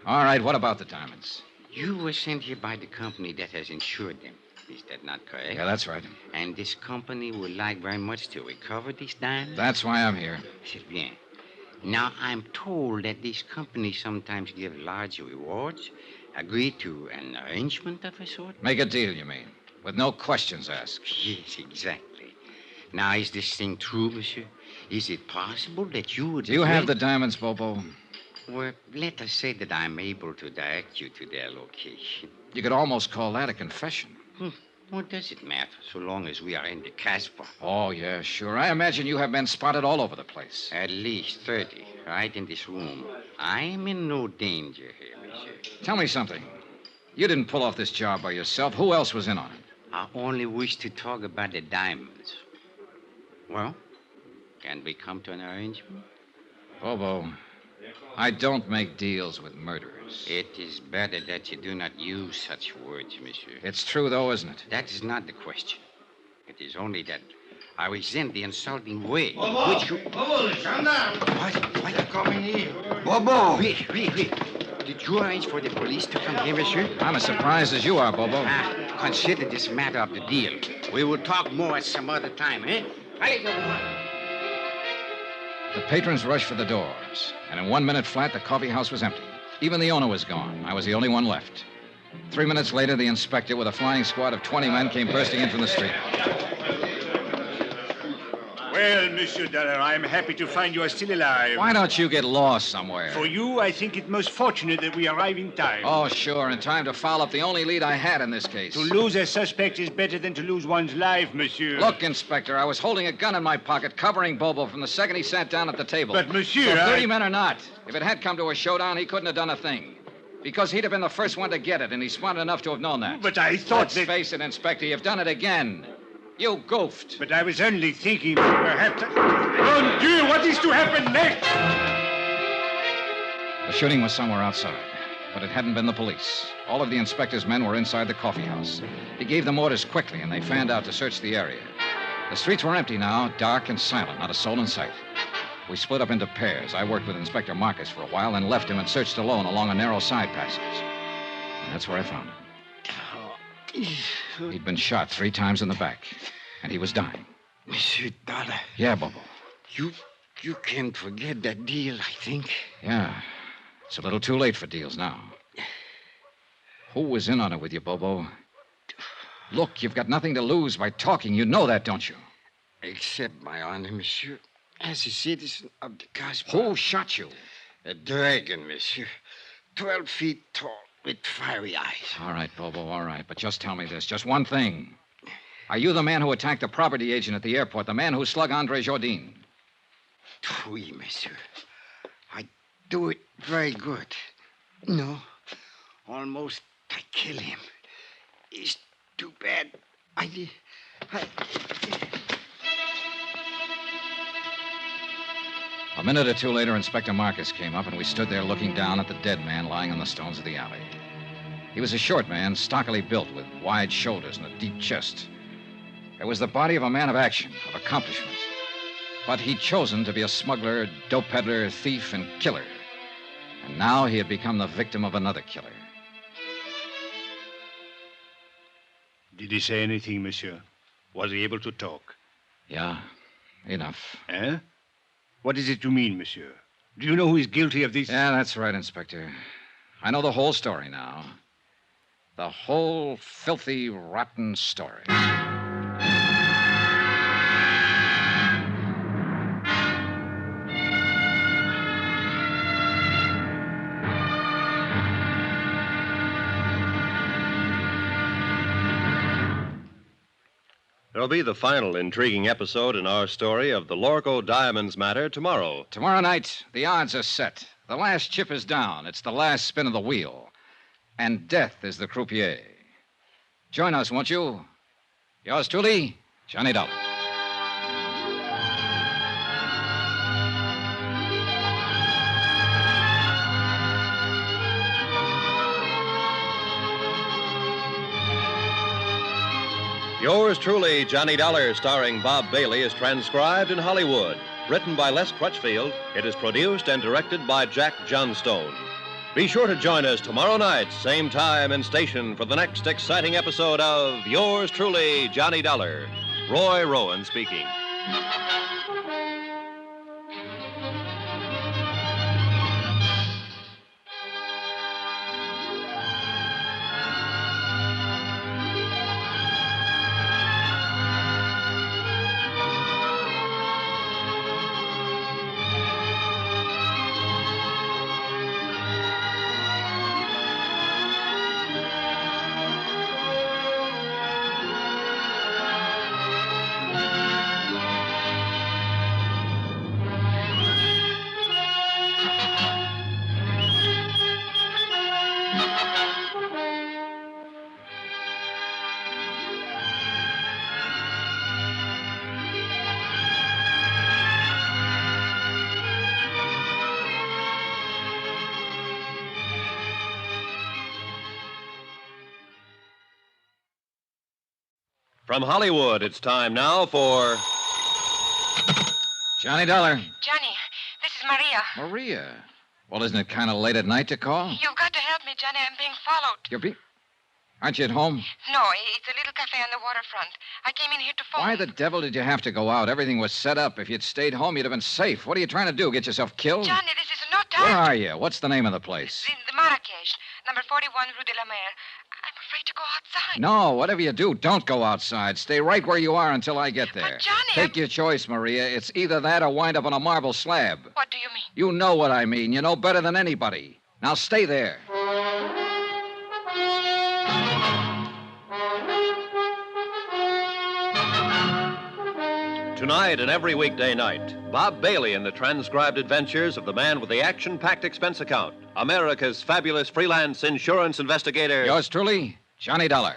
All right, what about the diamonds? You were sent here by the company that has insured them. Is that not correct? Yeah, that's right. And this company would like very much to recover these diamonds? That's why I'm here. C'est bien. Now, I'm told that these companies sometimes give large rewards. Agree to an arrangement of a sort? Make a deal, you mean? With no questions asked. Yes, exactly. Now, is this thing true, monsieur? Is it possible that you would... Do you have the diamonds, Bobo? Well, let us say that I'm able to direct you to their location. You could almost call that a confession. What does it matter, so long as we are in the Casbah? Oh, yeah, sure. I imagine you have been spotted all over the place. At least 30, right in this room. I am in no danger here, monsieur. Tell me something. You didn't pull off this job by yourself. Who else was in on it? I only wish to talk about the diamonds. Well, can we come to an arrangement? Bobo, I don't make deals with murderers. It is better that you do not use such words, monsieur. It's true, though, isn't it? That is not the question. It is only that I resent the insulting way in Bobo! which you... Bobo, descend down. Why you coming here? Bobo! Wait. Did you arrange for the police to come here, monsieur? I'm as surprised as you are, Bobo. Consider this matter of the deal. We will talk more at some other time, eh? The patrons rushed for the doors, and in 1 minute flat, the coffee house was empty. Even the owner was gone. I was the only one left. 3 minutes later, the inspector, with a flying squad of 20 men, came bursting in from the street. Well, Monsieur Dollar, I'm happy to find you are still alive. Why don't you get lost somewhere? For you, I think it most fortunate that we arrive in time. Oh, sure, in time to foul up the only lead I had in this case. To lose a suspect is better than to lose one's life, monsieur. Look, Inspector, I was holding a gun in my pocket, covering Bobo from the second he sat down at the table. But, monsieur, So 30 men or not, if it had come to a showdown, he couldn't have done a thing. Because he'd have been the first one to get it, and he's smart enough to have known that. But I thought Let's face it, Inspector, you've done it again. You goofed. But I was only thinking that perhaps... Mon Dieu, what is to happen next? The shooting was somewhere outside, but it hadn't been the police. All of the inspector's men were inside the coffee house. He gave them orders quickly, and they fanned out to search the area. The streets were empty now, dark and silent, not a soul in sight. We split up into pairs. I worked with Inspector Marcus for a while, then left him and searched alone along a narrow side passage. And that's where I found him. He'd been shot 3 times in the back, and he was dying. Monsieur Dollar. Yeah, Bobo. You can't forget that deal, I think. Yeah. It's a little too late for deals now. Who was in on it with you, Bobo? Look, you've got nothing to lose by talking. You know that, don't you? Accept my honor, monsieur. As a citizen of the Casbah. Who shot you? A dragon, monsieur. 12 feet tall, with fiery eyes. All right, Bobo, all right. But just tell me this. Just one thing. Are you the man who attacked the property agent at the airport? The man who slugged Andre Jourdain? Oui, monsieur. I do it very good. No. Almost I kill him. It's too bad. A minute or two later, Inspector Marcus came up, and we stood there looking down at the dead man lying on the stones of the alley. He was a short man, stockily built, with wide shoulders and a deep chest. It was the body of a man of action, of accomplishment. But he'd chosen to be a smuggler, dope peddler, thief, and killer. And now he had become the victim of another killer. Did he say anything, monsieur? Was he able to talk? Yeah, enough. Eh? What is it you mean, monsieur? Do you know who is guilty of this? Yeah, that's right, Inspector. I know the whole story now. The whole filthy, rotten story. There'll be the final intriguing episode in our story of the Lorco Diamonds matter tomorrow. Tomorrow night, the odds are set. The last chip is down. It's the last spin of the wheel. And death is the croupier. Join us, won't you? Yours truly, Johnny Dollar. Yours truly, Johnny Dollar, starring Bob Bailey, is transcribed in Hollywood. Written by Les Crutchfield, it is produced and directed by Jack Johnstone. Be sure to join us tomorrow night, same time and station, for the next exciting episode of Yours truly, Johnny Dollar. Roy Rowan speaking. From Hollywood, it's time now for Johnny Dollar. Johnny, this is Maria. Maria. Well, isn't it kind of late at night to call? You've got to help me, Johnny. I'm being followed. Aren't you at home? No, it's a little cafe on the waterfront. I came in here to phone. Why the devil did you have to go out? Everything was set up. If you'd stayed home, you'd have been safe. What are you trying to do? Get yourself killed? Johnny, this is no time. Where are you? What's the name of the place? The Marrakesh, number 41 Rue de la Mer. I'm afraid to go outside. No, whatever you do, don't go outside. Stay right where you are until I get there. But, Johnny, Take your choice, Maria. It's either that or wind up on a marble slab. What do you mean? You know what I mean. You know better than anybody. Now stay there. Tonight and every weekday night, Bob Bailey in the transcribed adventures of the man with the action-packed expense account, America's fabulous freelance insurance investigator. Yours truly, Johnny Dollar.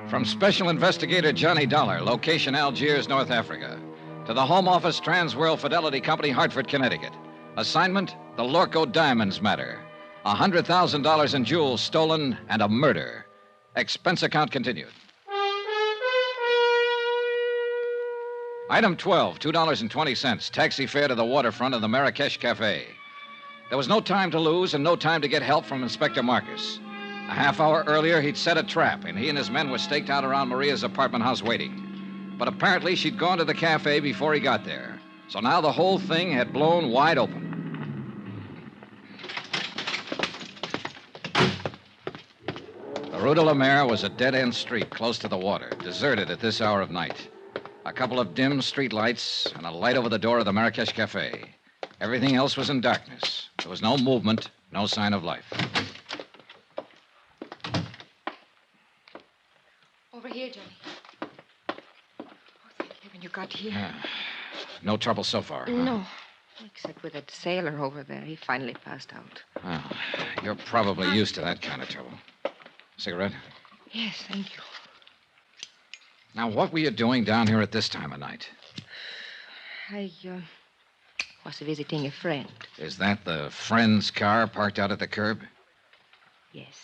From Special Investigator Johnny Dollar, location Algiers, North Africa, to the Home Office Transworld Fidelity Company, Hartford, Connecticut. Assignment, the Lorco Diamonds matter. $100,000 in jewels stolen and a murder. Expense account continued. Item 12, $2.20. Taxi fare to the waterfront of the Marrakesh Cafe. There was no time to lose and no time to get help from Inspector Marcus. A half hour earlier, he'd set a trap, and he and his men were staked out around Maria's apartment house waiting. But apparently, she'd gone to the cafe before he got there. So now the whole thing had blown wide open. The Rue de la Mer was a dead-end street close to the water, deserted at this hour of night. A couple of dim street lights and a light over the door of the Marrakesh Cafe. Everything else was in darkness. There was no movement, no sign of life. Over here, Johnny. Oh, thank heaven you got here. No trouble so far. Huh? No. Except with that sailor over there. He finally passed out. Well, you're probably used to that kind of trouble. Cigarette? Yes, thank you. Now, what were you doing down here at this time of night? I was visiting a friend. Is that the friend's car parked out at the curb? Yes.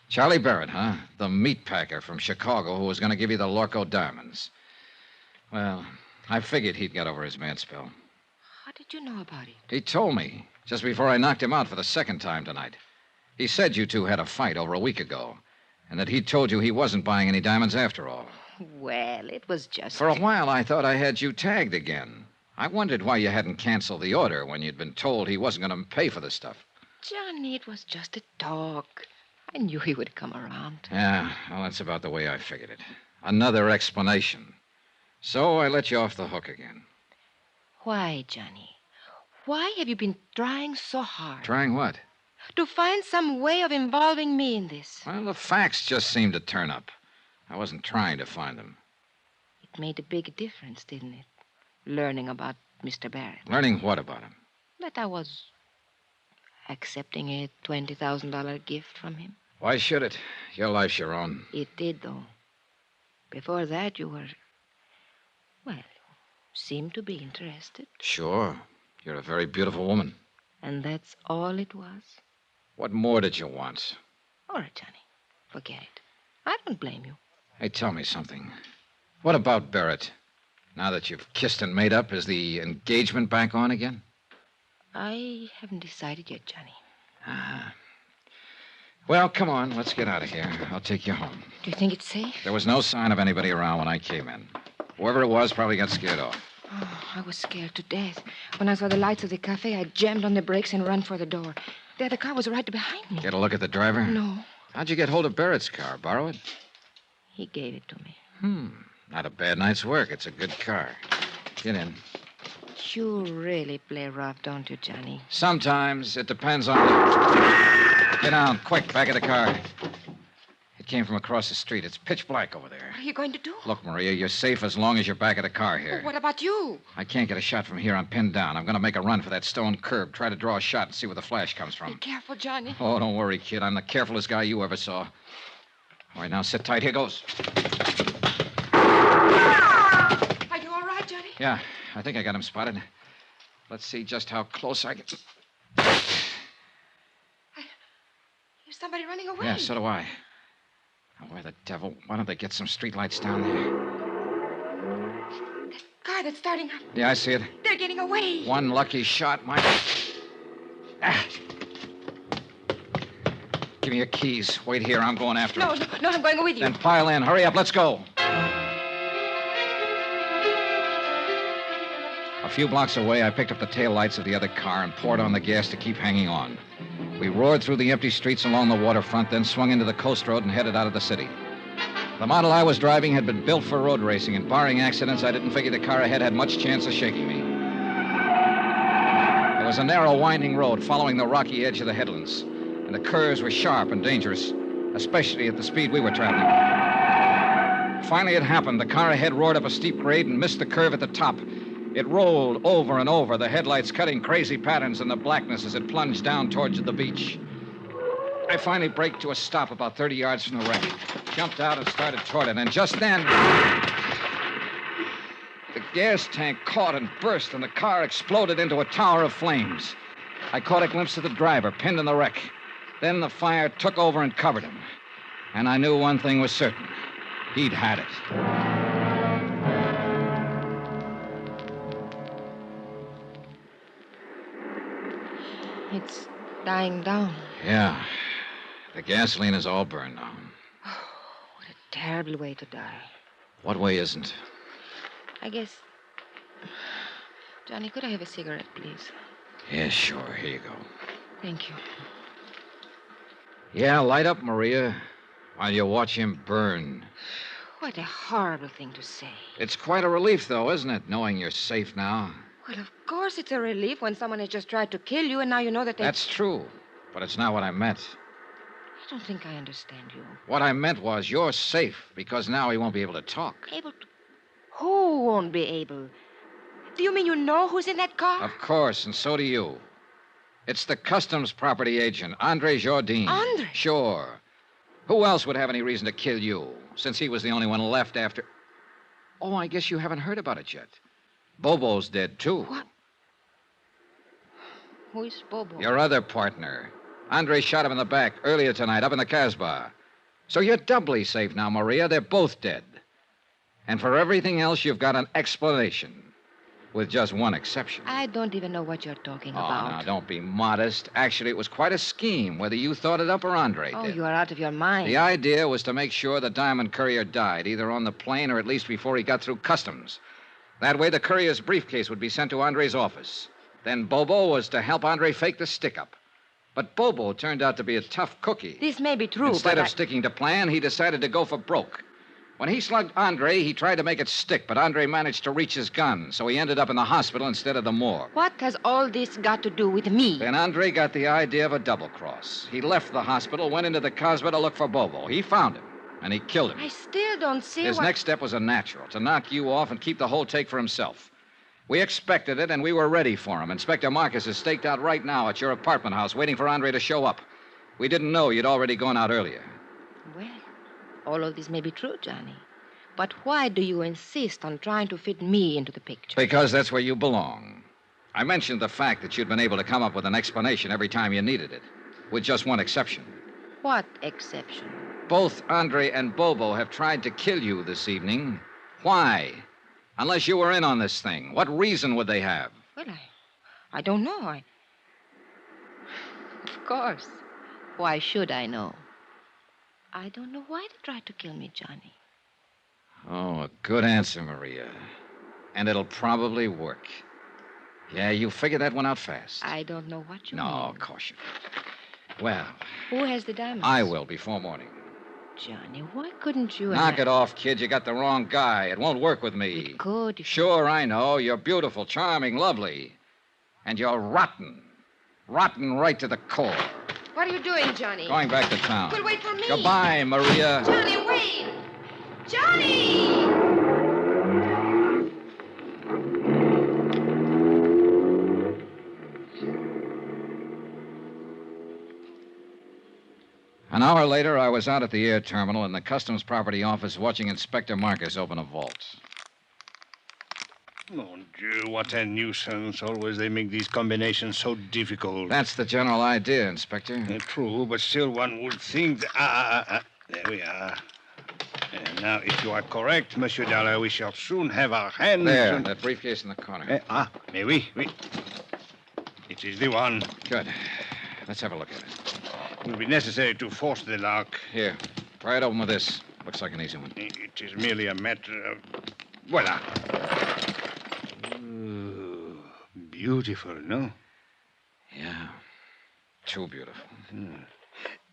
Charlie Barrett, huh? The meat packer from Chicago who was going to give you the Lorco diamonds. Well, I figured he'd got over his mad spell. How did you know about it? He told me just before I knocked him out for the second time tonight. He said you two had a fight over a week ago, and that he told you he wasn't buying any diamonds after all. Well, it was just... For a while, I thought I had you tagged again. I wondered why you hadn't canceled the order when you'd been told he wasn't going to pay for the stuff. Johnny, it was just a talk. I knew he would come around. Yeah, well, that's about the way I figured it. Another explanation. So I let you off the hook again. Why, Johnny? Why have you been trying so hard? Trying what? To find some way of involving me in this. Well, the facts just seemed to turn up. I wasn't trying to find them. It made a big difference, didn't it? Learning about Mr. Barrett. Learning what about him? That I was accepting a $20,000 gift from him. Why should it? Your life's your own. It did, though. Before that, you were... Well, seemed to be interested. Sure. You're a very beautiful woman. And that's all it was? What more did you want? All right, Johnny. Forget it. I don't blame you. Hey, tell me something. What about Barrett? Now that you've kissed and made up, is the engagement back on again? I haven't decided yet, Johnny. Ah. Well, come on. Let's get out of here. I'll take you home. Do you think it's safe? There was no sign of anybody around when I came in. Whoever it was probably got scared off. Oh, I was scared to death. When I saw the lights of the cafe, I jammed on the brakes and ran for the door. There, the car was right behind me. Get a look at the driver? No. How'd you get hold of Barrett's car? Borrow it? He gave it to me. Not a bad night's work. It's a good car. Get in. You really play rough, don't you, Johnny? Sometimes. It depends on... Get down, quick, back of the car. It came from across the street. It's pitch black over there. What are you going to do? Look, Maria, you're safe as long as you're back of the car here. What about you? I can't get a shot from here. I'm pinned down. I'm going to make a run for that stone curb. Try to draw a shot and see where the flash comes from. Be careful, Johnny. Oh, don't worry, kid. I'm the carefulest guy you ever saw. All right, now sit tight. Here goes. Are you all right, Johnny? Yeah, I think I got him spotted. Let's see just how close I can... There's somebody running away. Yeah, so do I. Now, where the devil? Why don't they get some streetlights down there? Car that's starting up. Yeah, I see it. They're getting away. One lucky shot, my... Ah. Give me your keys. Wait here. I'm going after him. No, I'm going with you. Then pile in. Hurry up. Let's go. A few blocks away, I picked up the taillights of the other car and poured on the gas to keep hanging on. We roared through the empty streets along the waterfront, then swung into the coast road and headed out of the city. The model I was driving had been built for road racing, and barring accidents, I didn't figure the car ahead had much chance of shaking me. It was a narrow, winding road following the rocky edge of the headlands, and the curves were sharp and dangerous, especially at the speed we were traveling. Finally, it happened. The car ahead roared up a steep grade and missed the curve at the top. It rolled over and over, the headlights cutting crazy patterns in the blackness as it plunged down towards the beach. I finally braked to a stop about 30 yards from the wreck, jumped out and started toward it, and just then... the gas tank caught and burst, and the car exploded into a tower of flames. I caught a glimpse of the driver, pinned in the wreck. Then the fire took over and covered him. And I knew one thing was certain. He'd had it. It's dying down. Yeah. The gasoline is all burned now. What a terrible way to die. What way isn't? I guess... Johnny, could I have a cigarette, please? Yeah, sure. Here you go. Thank you. Yeah, light up, Maria, while you watch him burn. What a horrible thing to say. It's quite a relief, though, isn't it, knowing you're safe now? Well, of course it's a relief when someone has just tried to kill you and now you know that they... That's true, but it's not what I meant. I don't think I understand you. What I meant was you're safe because now he won't be able to talk. Able to... Who won't be able? Do you mean you know who's in that car? Of course, and so do you. It's the customs property agent, Andre Jardine. Andre? Sure. Who else would have any reason to kill you, since he was the only one left after... Oh, I guess you haven't heard about it yet. Bobo's dead, too. What? Who is Bobo? Your other partner. Andre shot him in the back earlier tonight up in the Casbah. So you're doubly safe now, Maria. They're both dead. And for everything else, you've got an explanation. With just one exception. I don't even know what you're talking about. Oh, now, don't be modest. Actually, it was quite a scheme, whether you thought it up or Andre did. Oh, you are out of your mind. The idea was to make sure the diamond courier died, either on the plane or at least before he got through customs. That way, the courier's briefcase would be sent to Andre's office. Then Bobo was to help Andre fake the stick-up. But Bobo turned out to be a tough cookie. This may be true, Instead but of sticking to plan, he decided to go for broke. When he slugged Andre, he tried to make it stick, but Andre managed to reach his gun, so he ended up in the hospital instead of the morgue. What has all this got to do with me? Then Andre got the idea of a double cross. He left the hospital, went into the Casbah to look for Bobo. He found him, and he killed him. I still don't see His next step was a natural, to knock you off and keep the whole take for himself. We expected it, and we were ready for him. Inspector Marcus is staked out right now at your apartment house, waiting for Andre to show up. We didn't know you'd already gone out earlier. Well, all of this may be true, Johnny. But why do you insist on trying to fit me into the picture? Because that's where you belong. I mentioned the fact that you'd been able to come up with an explanation every time you needed it, with just one exception. What exception? Both Andre and Bobo have tried to kill you this evening. Why? Unless you were in on this thing, what reason would they have? Well, I don't know. Of course. Why should I know? I don't know why they tried to kill me, Johnny. Oh, a good answer, Maria. And it'll probably work. Yeah, you figured that one out fast. I don't know what you No, mean. of course you don't. Well, Who has the diamonds? I will before morning. Johnny, why couldn't you... Knock it off, kid. You got the wrong guy. It won't work with me. It could. Sure, I know. You're beautiful, charming, lovely. And you're rotten. Rotten right to the core. What are you doing, Johnny? Going back to town. Well, wait for me. Goodbye, Maria. Johnny, wait! Johnny! An hour later, I was out at the air terminal in the Customs Property Office watching Inspector Marcus open a vault. Mon Dieu, what a nuisance. Always they make these combinations so difficult. That's the general idea, Inspector. True, but still one would think... There we are. And now, if you are correct, Monsieur Dollar, we shall soon have our hands... There, that briefcase in the corner. Mais oui. It is the one. Good. Let's have a look at it. It will be necessary to force the lock. Here, pry it open with this. Looks like an easy one. It is merely a matter of... Voila. Beautiful, no? Yeah. Too beautiful.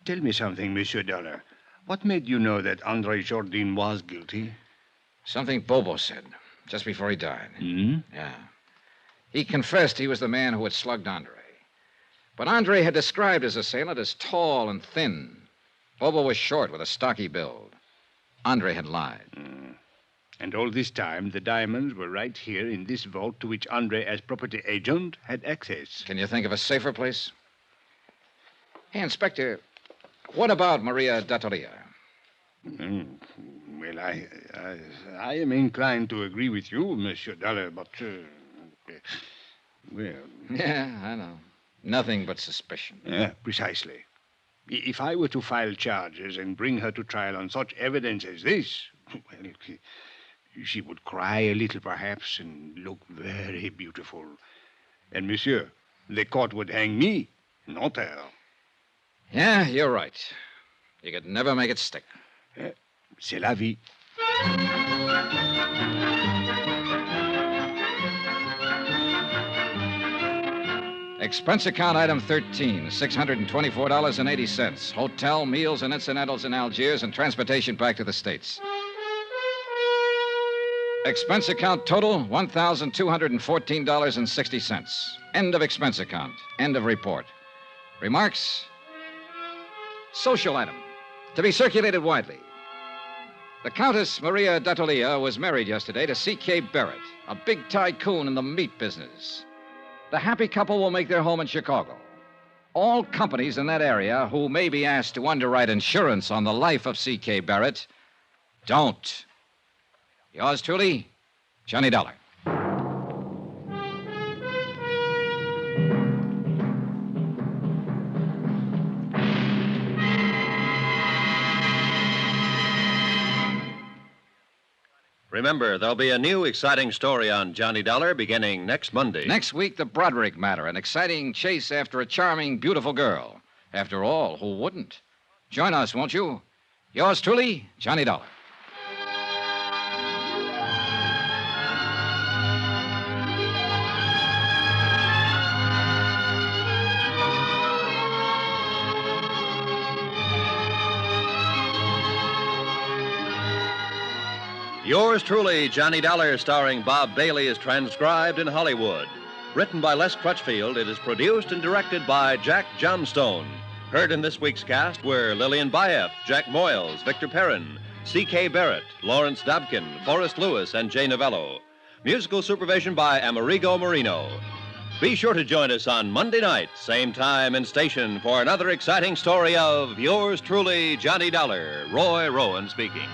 Tell me something, Monsieur Dollar. What made you know that Andre Jourdain was guilty? Something Bobo said just before he died. Hmm? Yeah. He confessed he was the man who had slugged Andre. But Andre had described his assailant as tall and thin. Bobo was short with a stocky build. Andre had lied. And all this time, the diamonds were right here in this vault to which Andre, as property agent, had access. Can you think of a safer place? Hey, Inspector, what about Maria D'Attoria? Well, I am inclined to agree with you, Monsieur Dollar, but, well... Yeah, I know. Nothing but suspicion. Yeah, precisely. If I were to file charges and bring her to trial on such evidence as this, well, she would cry a little, perhaps, and look very beautiful. And, monsieur, the court would hang me, not her. Yeah, you're right. You could never make it stick. C'est la vie. Expense account item 13, $624.80. Hotel, meals, and incidentals in Algiers and transportation back to the States. Expense account total, $1,214.60. End of expense account. End of report. Remarks? Social item. To be circulated widely. The Countess Maria D'Attolia was married yesterday to C.K. Barrett, a big tycoon in the meat business. The happy couple will make their home in Chicago. All companies in that area who may be asked to underwrite insurance on the life of C.K. Barrett don't. Yours truly, Johnny Dollar. Remember, there'll be a new exciting story on Johnny Dollar beginning next Monday. Next week, the Broderick matter, an exciting chase after a charming, beautiful girl. After all, who wouldn't? Join us, won't you? Yours truly, Johnny Dollar. Yours truly, Johnny Dollar, starring Bob Bailey, is transcribed in Hollywood. Written by Les Crutchfield, it is produced and directed by Jack Johnstone. Heard in this week's cast were Lillian Bayef, Jack Moyles, Victor Perrin, C.K. Barrett, Lawrence Dobkin, Forrest Lewis, and Jay Novello. Musical supervision by Amerigo Marino. Be sure to join us on Monday night, same time and station, for another exciting story of yours truly, Johnny Dollar. Roy Rowan speaking.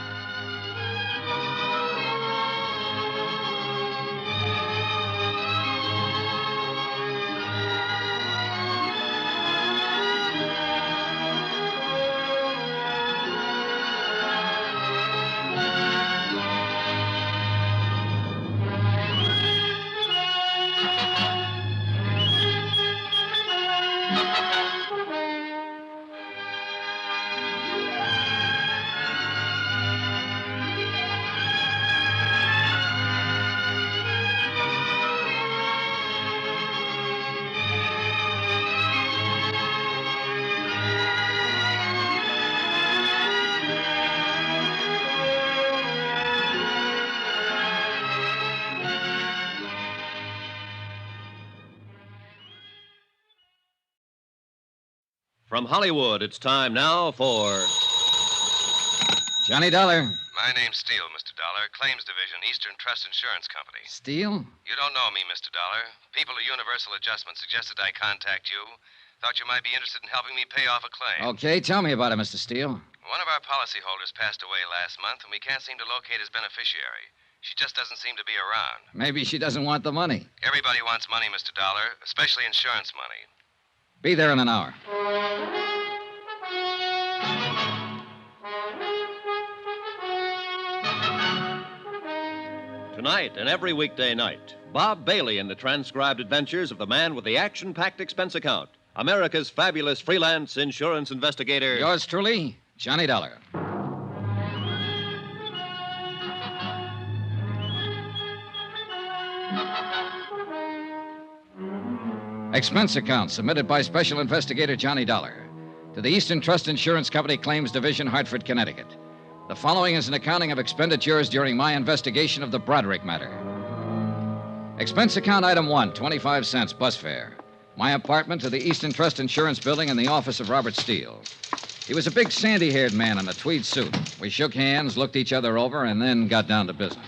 From Hollywood, it's time now for Johnny Dollar. My name's Steele, Mr. Dollar. Claims Division, Eastern Trust Insurance Company. Steele? You don't know me, Mr. Dollar. People at Universal Adjustment suggested I contact you. Thought you might be interested in helping me pay off a claim. Okay, tell me about it, Mr. Steele. One of our policyholders passed away last month, and we can't seem to locate his beneficiary. She just doesn't seem to be around. Maybe she doesn't want the money. Everybody wants money, Mr. Dollar, especially insurance money. Be there in an hour. Tonight and every weekday night, Bob Bailey in the transcribed adventures of the man with the action-packed expense account, America's fabulous freelance insurance investigator. Yours truly, Johnny Dollar. Expense account submitted by Special Investigator Johnny Dollar to the Eastern Trust Insurance Company Claims Division, Hartford, Connecticut. The following is an accounting of expenditures during my investigation of the Broderick matter. Expense account item 1, 25 cents bus fare. My apartment to the Eastern Trust Insurance Building in the office of Robert Steele. He was a big sandy-haired man in a tweed suit. We shook hands, looked each other over, and then got down to business.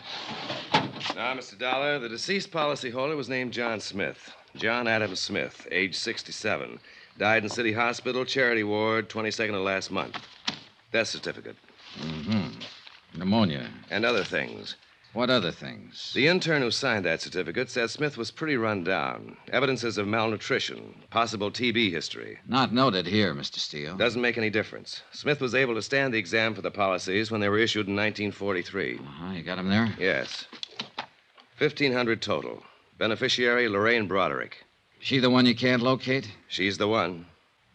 Now, Mr. Dollar, the deceased policyholder was named John Smith. John Adam Smith, age 67. Died in City Hospital, Charity Ward, 22nd of last month. Death certificate. Mm-hmm. Pneumonia. And other things. What other things? The intern who signed that certificate said Smith was pretty run down. Evidences of malnutrition, possible TB history. Not noted here, Mr. Steele. Doesn't make any difference. Smith was able to stand the exam for the policies when they were issued in 1943. Uh-huh. You got him there? Yes. 1,500 total. Beneficiary, Lorraine Broderick. She the one you can't locate? She's the one.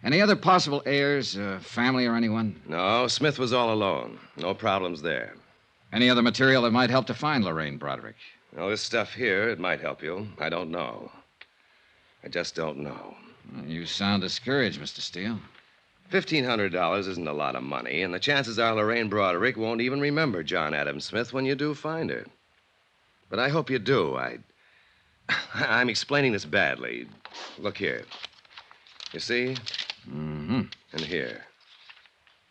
Any other possible heirs, family or anyone? No, Smith was all alone. No problems there. Any other material that might help to find Lorraine Broderick? Well, this stuff here, it might help you. I don't know. I just don't know. You sound discouraged, Mr. Steele. $1,500 isn't a lot of money, and the chances are Lorraine Broderick won't even remember John Adam Smith when you do find her. But I hope you do. I'm explaining this badly. Look here. You see? Mm-hmm. And here.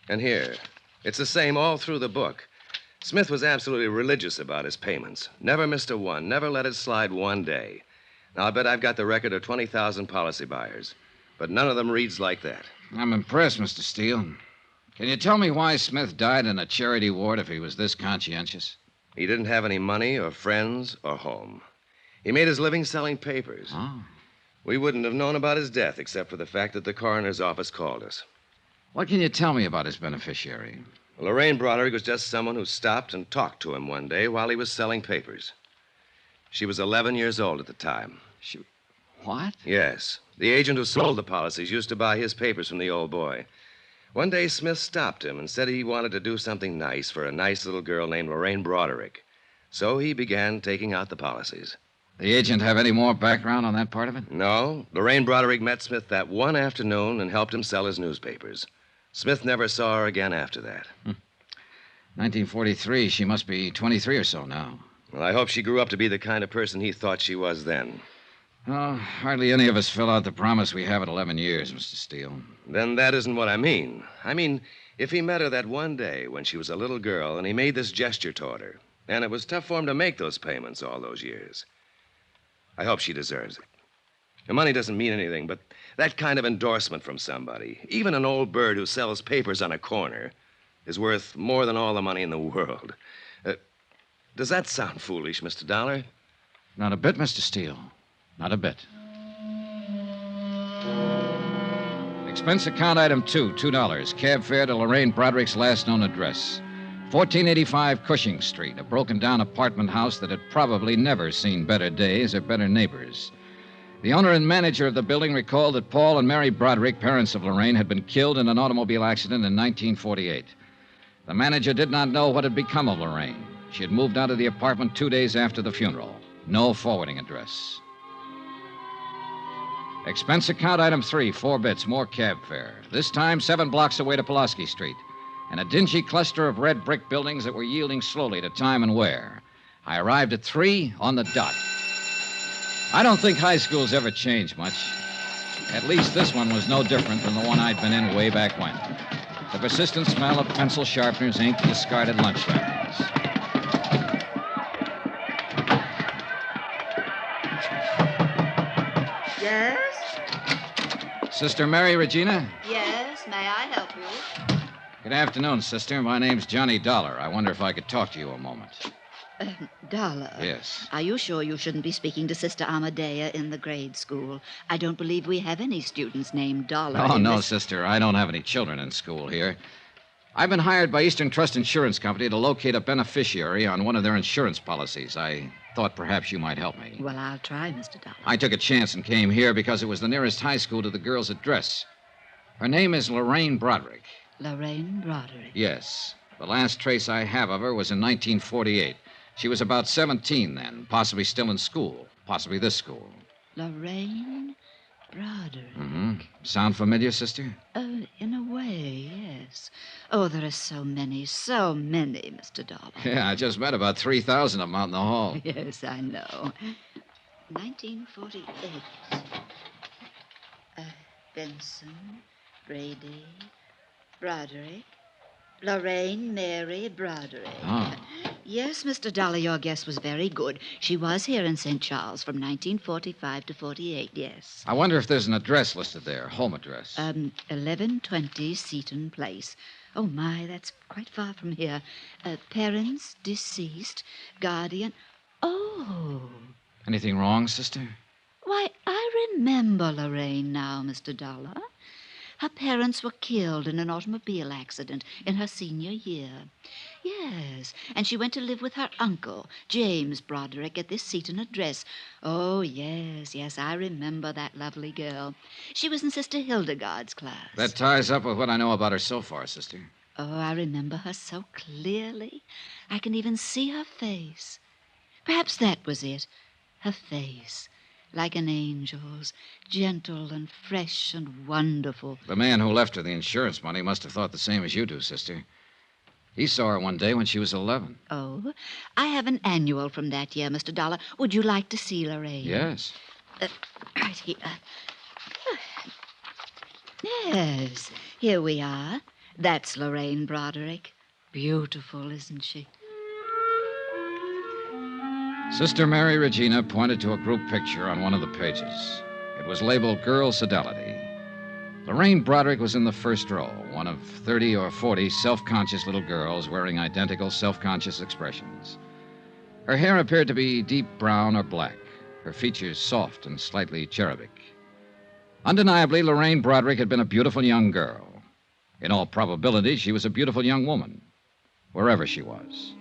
And here. It's the same all through the book. Smith was absolutely religious about his payments. Never missed a one. Never let it slide one day. Now, I bet I've got the record of 20,000 policy buyers. But none of them reads like that. I'm impressed, Mr. Steele. Can you tell me why Smith died in a charity ward if he was this conscientious? He didn't have any money or friends or home. He made his living selling papers. Oh. We wouldn't have known about his death except for the fact that the coroner's office called us. What can you tell me about his beneficiary? Lorraine Broderick was just someone who stopped and talked to him one day while he was selling papers. She was 11 years old at the time. What? Yes. The agent who sold the policies used to buy his papers from the old boy. One day, Smith stopped him and said he wanted to do something nice for a nice little girl named Lorraine Broderick. So he began taking out the policies. The agent have any more background on that part of it? No. Lorraine Broderick met Smith that one afternoon and helped him sell his newspapers. Smith never saw her again after that. 1943. She must be 23 or so now. Well, I hope she grew up to be the kind of person he thought she was then. Oh, hardly any of us fill out the promise we have at 11 years, Mr. Steele. Then that isn't what I mean. I mean, if he met her that one day when she was a little girl and he made this gesture toward her, and it was tough for him to make those payments all those years, I hope she deserves it. The money doesn't mean anything, but that kind of endorsement from somebody, even an old bird who sells papers on a corner, is worth more than all the money in the world. Does that sound foolish, Mr. Dollar? Not a bit, Mr. Steele. Not a bit. Expense account item 2, $2. Cab fare to Lorraine Broderick's last known address. 1485 Cushing Street, a broken-down apartment house that had probably never seen better days or better neighbors. The owner and manager of the building recalled that Paul and Mary Broderick, parents of Lorraine, had been killed in an automobile accident in 1948. The manager did not know what had become of Lorraine. She had moved out of the apartment 2 days after the funeral. No forwarding address. Expense account item 3, 4 bits, more cab fare. This time 7 blocks away to Pulaski Street, and a dingy cluster of red brick buildings that were yielding slowly to time and wear. I arrived at 3 on the dot. I don't think high schools ever change much. At least this one was no different than the one I'd been in way back when. The persistent smell of pencil sharpeners, ink, discarded lunch wrappings. Yes? Sister Mary Regina? Yes, may I help you? Good afternoon, sister. My name's Johnny Dollar. I wonder if I could talk to you a moment. Dollar. Yes. Are you sure you shouldn't be speaking to Sister Amadea in the grade school? I don't believe we have any students named Dollar. Oh, no, this... sister. I don't have any children in school here. I've been hired by Eastern Trust Insurance Company to locate a beneficiary on one of their insurance policies. I thought perhaps you might help me. Well, I'll try, Mr. Dollar. I took a chance and came here because it was the nearest high school to the girl's address. Her name is Lorraine Broderick. Lorraine Broderick. Yes. The last trace I have of her was in 1948. She was about 17 then, possibly still in school, possibly this school. Lorraine Broderick. Mm-hmm. Sound familiar, sister? In a way, yes. Oh, there are so many, Mr. Dollar. Yeah, I just met about 3,000 of them out in the hall. Yes, I know. 1948. Benson, Brady, Broderick, Lorraine Mary Broderick. Oh. Yes, Mr. Dollar, your guess was very good. She was here in St. Charles from 1945 to 48, yes. I wonder if there's an address listed there, home address. 1120 Seaton Place. Oh, my, that's quite far from here. Parents deceased, guardian. Oh. Anything wrong, sister? Why, I remember Lorraine now, Mr. Dollar. Her parents were killed in an automobile accident in her senior year. Yes, and she went to live with her uncle, James Broderick, at this Seaton address. Oh, yes, I remember that lovely girl. She was in Sister Hildegard's class. That ties up with what I know about her so far, sister. Oh, I remember her so clearly. I can even see her face. Perhaps that was it, her face. Like an angel's, gentle and fresh and wonderful. The man who left her the insurance money must have thought the same as you do, sister. He saw her one day when she was 11. Oh, I have an annual from that year, Mr. Dollar. Would you like to see Lorraine? Yes. Right here. Yes, here we are. That's Lorraine Broderick. Beautiful, isn't she? Sister Mary Regina pointed to a group picture on one of the pages. It was labeled Girl Fidelity. Lorraine Broderick was in the first row, one of 30 or 40 self-conscious little girls wearing identical self-conscious expressions. Her hair appeared to be deep brown or black, her features soft and slightly cherubic. Undeniably, Lorraine Broderick had been a beautiful young girl. In all probability, she was a beautiful young woman, wherever she was.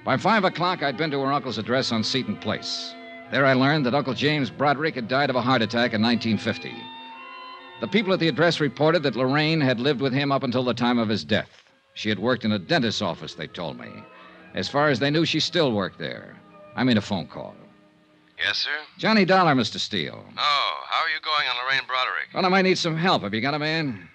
By 5 o'clock, I'd been to her uncle's address on Seaton Place. There I learned that Uncle James Broderick had died of a heart attack in 1950. The people at the address reported that Lorraine had lived with him up until the time of his death. She had worked in a dentist's office, they told me. As far as they knew, she still worked there. I made a phone call. Yes, sir? Johnny Dollar, Mr. Steele. Oh, how are you going on Lorraine Broderick? Well, I might need some help. Have you got a man?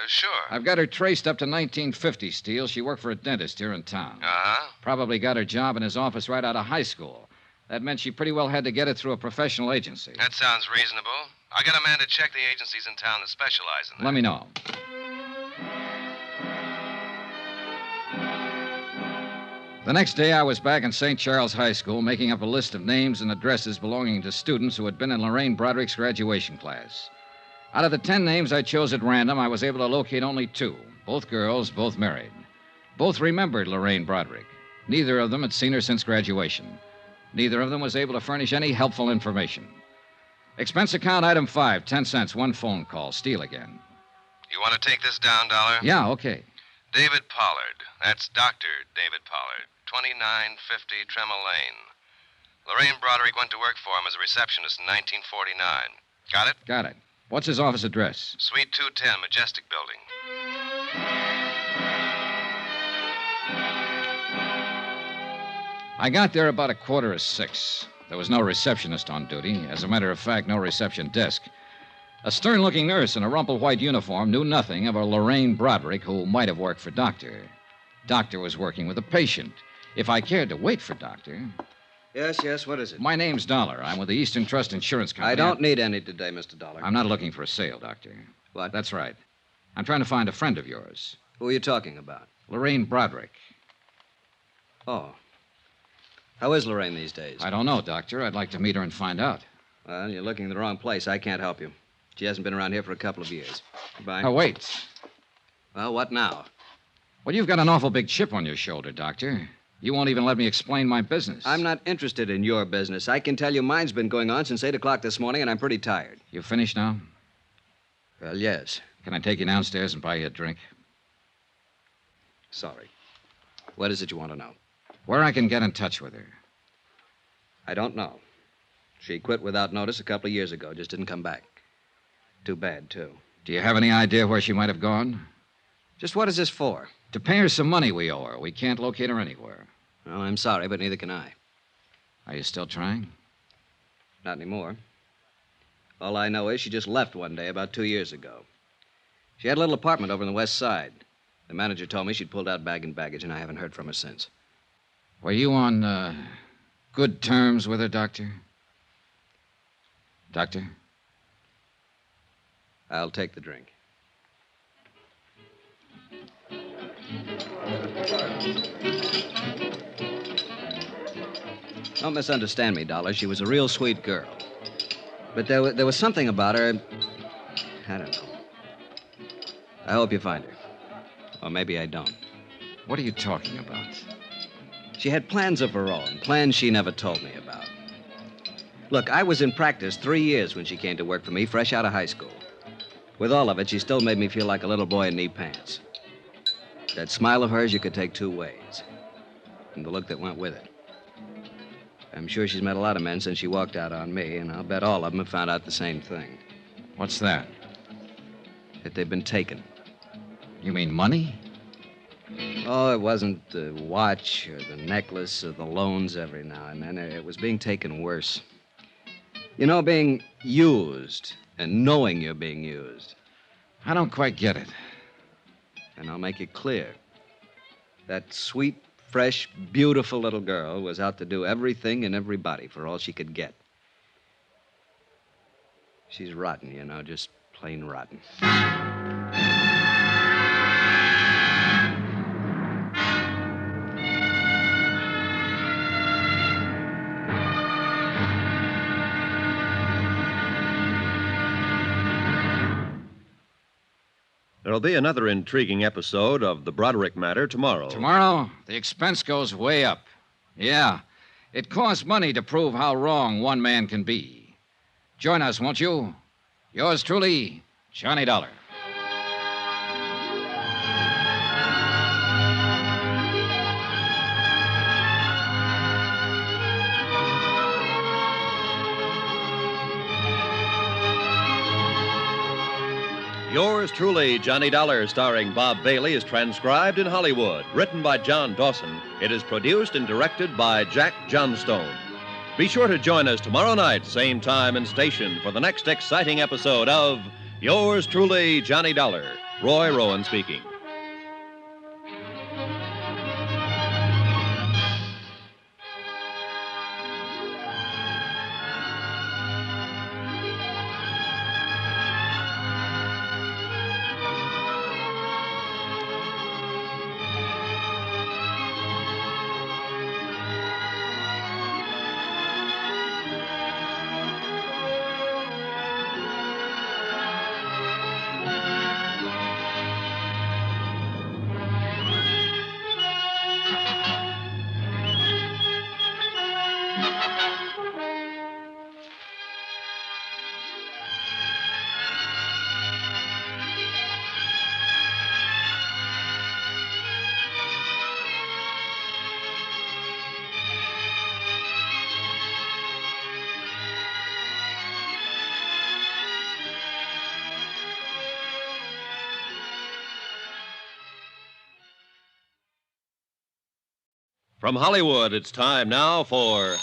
Sure. I've got her traced up to 1950, Steele. She worked for a dentist here in town. Uh-huh. Probably got her job in his office right out of high school. That meant she pretty well had to get it through a professional agency. That sounds reasonable. I got a man to check the agencies in town that specialize in that. Let me know. The next day, I was back in St. Charles High School making up a list of names and addresses belonging to students who had been in Lorraine Broderick's graduation class. Out of the 10 names I chose at random, I was able to locate only 2. Both girls, both married. Both remembered Lorraine Broderick. Neither of them had seen her since graduation. Neither of them was able to furnish any helpful information. Expense account item 5, 10 cents, one phone call. Steele again. You want to take this down, Dollar? Yeah, okay. David Pollard. That's Dr. David Pollard. 2950 Tremel Lane. Lorraine Broderick went to work for him as a receptionist in 1949. Got it? Got it. What's his office address? Suite 210, Majestic Building. I got there about 5:45. There was no receptionist on duty. As a matter of fact, no reception desk. A stern-looking nurse in a rumpled white uniform knew nothing of a Lorraine Broderick who might have worked for Doctor. Doctor was working with a patient. If I cared to wait for Doctor... Yes, what is it? My name's Dollar. I'm with the Eastern Trust Insurance Company. I don't need any today, Mr. Dollar. I'm not looking for a sale, Doctor. What? That's right. I'm trying to find a friend of yours. Who are you talking about? Lorraine Broderick. Oh. How is Lorraine these days? I don't know, Doctor. I'd like to meet her and find out. Well, you're looking in the wrong place. I can't help you. She hasn't been around here for a couple of years. Goodbye. Oh, wait. Well, what now? Well, you've got an awful big chip on your shoulder, Doctor. You won't even let me explain my business. I'm not interested in your business. I can tell you mine's been going on since 8 o'clock this morning, and I'm pretty tired. You finished now? Well, yes. Can I take you downstairs and buy you a drink? Sorry. What is it you want to know? Where I can get in touch with her. I don't know. She quit without notice a couple of years ago. Just didn't come back. Too bad, too. Do you have any idea where she might have gone? Just what is this for? To pay her some money we owe her. We can't locate her anywhere. Well, I'm sorry, but neither can I. Are you still trying? Not anymore. All I know is she just left one day about 2 years ago. She had a little apartment over on the west side. The manager told me she'd pulled out bag and baggage, and I haven't heard from her since. Were you on good terms with her, Doctor? Doctor? I'll take the drink. Don't misunderstand me, Dollar. She was a real sweet girl. But there was something about her. I don't know. I hope you find her. Or maybe I don't. What are you talking about? She had plans of her own, plans she never told me about. Look, I was in practice 3 years when she came to work for me, fresh out of high school. With all of it, she still made me feel like a little boy in knee pants. That smile of hers you could take two ways. And the look that went with it. I'm sure she's met a lot of men since she walked out on me, and I'll bet all of them have found out the same thing. What's that? That they've been taken. You mean money? Oh, it wasn't the watch or the necklace or the loans every now and then. It was being taken worse. You know, being used and knowing you're being used. I don't quite get it. And I'll make it clear. That sweet, fresh, beautiful little girl was out to do everything and everybody for all she could get. She's rotten, you know, just plain rotten. There'll be another intriguing episode of the Broderick matter tomorrow. Tomorrow, the expense goes way up. Yeah, it costs money to prove how wrong one man can be. Join us, won't you? Yours truly, Johnny Dollar. Yours truly, Johnny Dollar, starring Bob Bailey, is transcribed in Hollywood. Written by John Dawson. It is produced and directed by Jack Johnstone. Be sure to join us tomorrow night, same time and station, for the next exciting episode of Yours truly, Johnny Dollar. Roy Rowan speaking. From Hollywood, it's time now for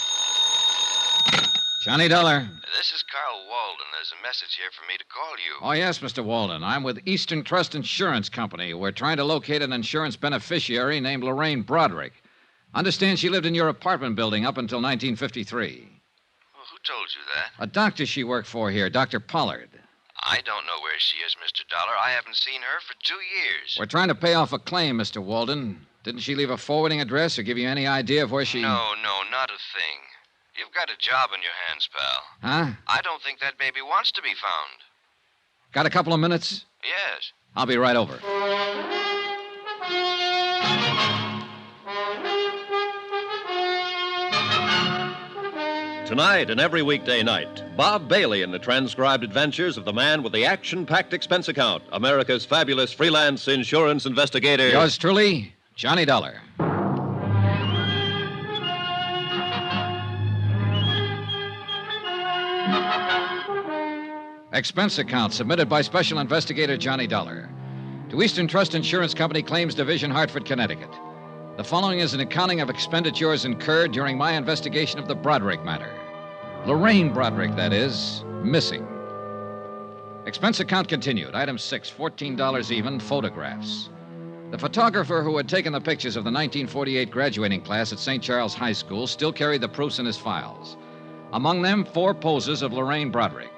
Johnny Dollar. This is Carl Walden. There's a message here for me to call you. Oh, yes, Mr. Walden. I'm with Eastern Trust Insurance Company. We're trying to locate an insurance beneficiary named Lorraine Broderick. Understand she lived in your apartment building up until 1953. Well, who told you that? A doctor she worked for here, Dr. Pollard. I don't know where she is, Mr. Dollar. I haven't seen her for 2 years. We're trying to pay off a claim, Mr. Walden. Didn't she leave a forwarding address or give you any idea of where she... No, not a thing. You've got a job on your hands, pal. Huh? I don't think that baby wants to be found. Got a couple of minutes? Yes. I'll be right over. Tonight and every weekday night, Bob Bailey in the transcribed adventures of the man with the action-packed expense account, America's fabulous freelance insurance investigator. Yours truly, Johnny Dollar. Expense account submitted by Special Investigator Johnny Dollar to Eastern Trust Insurance Company Claims Division, Hartford, Connecticut. The following is an accounting of expenditures incurred during my investigation of the Broderick matter. Lorraine Broderick, that is, missing. Expense account continued. Item 6, $14 even, photographs. The photographer who had taken the pictures of the 1948 graduating class at St. Charles High School still carried the proofs in his files. Among them, 4 poses of Lorraine Broderick.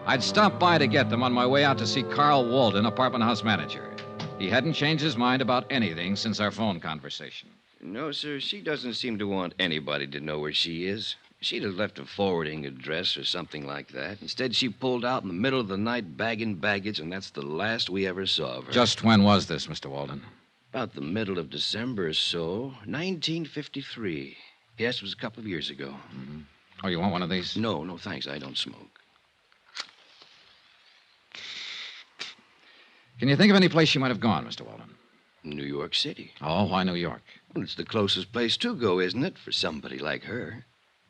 I'd stopped by to get them on my way out to see Carl Walden, apartment house manager. He hadn't changed his mind about anything since our phone conversation. No, sir, she doesn't seem to want anybody to know where she is. She'd have left a forwarding address or something like that. Instead, she pulled out in the middle of the night bagging baggage, and that's the last we ever saw of her. Just when was this, Mr. Walden? About the middle of December or so, 1953. Yes, it was a couple of years ago. Mm-hmm. Oh, you want one of these? No, thanks. I don't smoke. Can you think of any place she might have gone, Mr. Walden? New York City. Oh, why New York? Well, it's the closest place to go, isn't it, for somebody like her?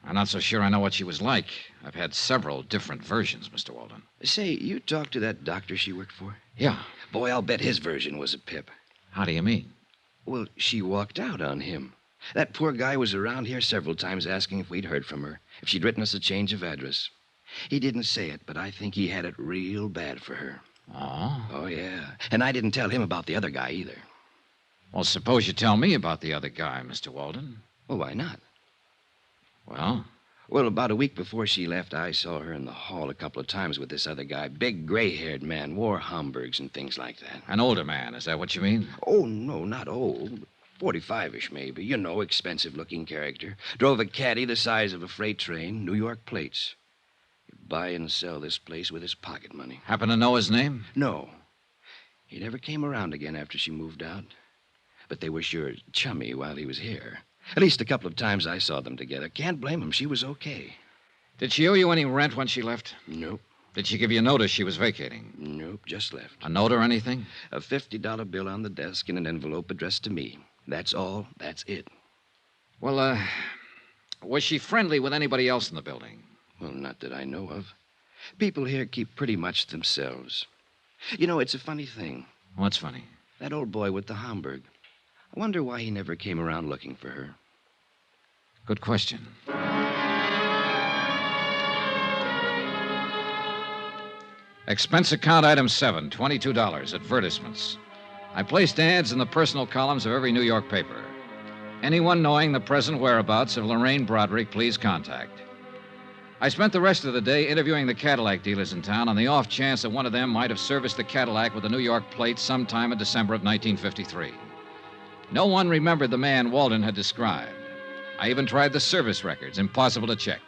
I'm not so sure I know what she was like. I've had several different versions, Mr. Walden. Say, you talked to that doctor she worked for? Yeah. Boy, I'll bet his version was a pip. How do you mean? Well, she walked out on him. That poor guy was around here several times asking if we'd heard from her, if she'd written us a change of address. He didn't say it, but I think he had it real bad for her. Oh? Oh, yeah. And I didn't tell him about the other guy either. Well, suppose you tell me about the other guy, Mr. Walden. Well, why not? Well? Well, about a week before she left, I saw her in the hall a couple of times with this other guy. Big, gray-haired man, wore Homburgs and things like that. An older man, is that what you mean? Oh, no, not old. 45-ish, maybe. You know, expensive-looking character. Drove a caddy the size of a freight train, New York plates. He'd buy and sell this place with his pocket money. Happen to know his name? No. He never came around again after she moved out. But they were sure chummy while he was here. At least a couple of times I saw them together. Can't blame him. She was okay. Did she owe you any rent when she left? Nope. Did she give you notice she was vacating? Nope, just left. A note or anything? A $50 bill on the desk in an envelope addressed to me. That's all. That's it. Well, was she friendly with anybody else in the building? Well, not that I know of. People here keep pretty much to themselves. You know, it's a funny thing. What's funny? That old boy with the Homburg. I wonder why he never came around looking for her. Good question. Expense account item 7, $22, advertisements. I placed ads in the personal columns of every New York paper. Anyone knowing the present whereabouts of Lorraine Broderick, please contact. I spent the rest of the day interviewing the Cadillac dealers in town on the off chance that one of them might have serviced the Cadillac with a New York plate sometime in December of 1953. No one remembered the man Walden had described. I even tried the service records. Impossible to check.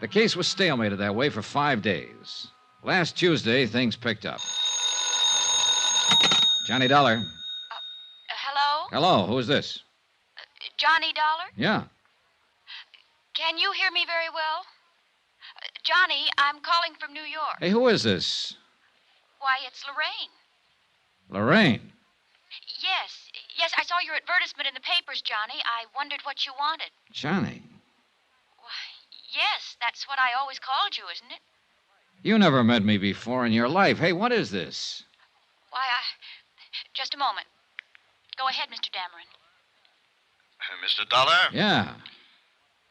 The case was stalemated that way for 5 days. Last Tuesday, things picked up. Johnny Dollar. Hello? Hello, who is this? Johnny Dollar? Yeah. Can you hear me very well? Johnny, I'm calling from New York. Hey, who is this? Why, it's Lorraine. Lorraine. Yes, I saw your advertisement in the papers, Johnny. I wondered what you wanted. Johnny. Yes, that's what I always called you, isn't it? You never met me before in your life. Hey, what is this? Why, just a moment. Go ahead, Mr. Dameron. Mr. Dollar? Yeah.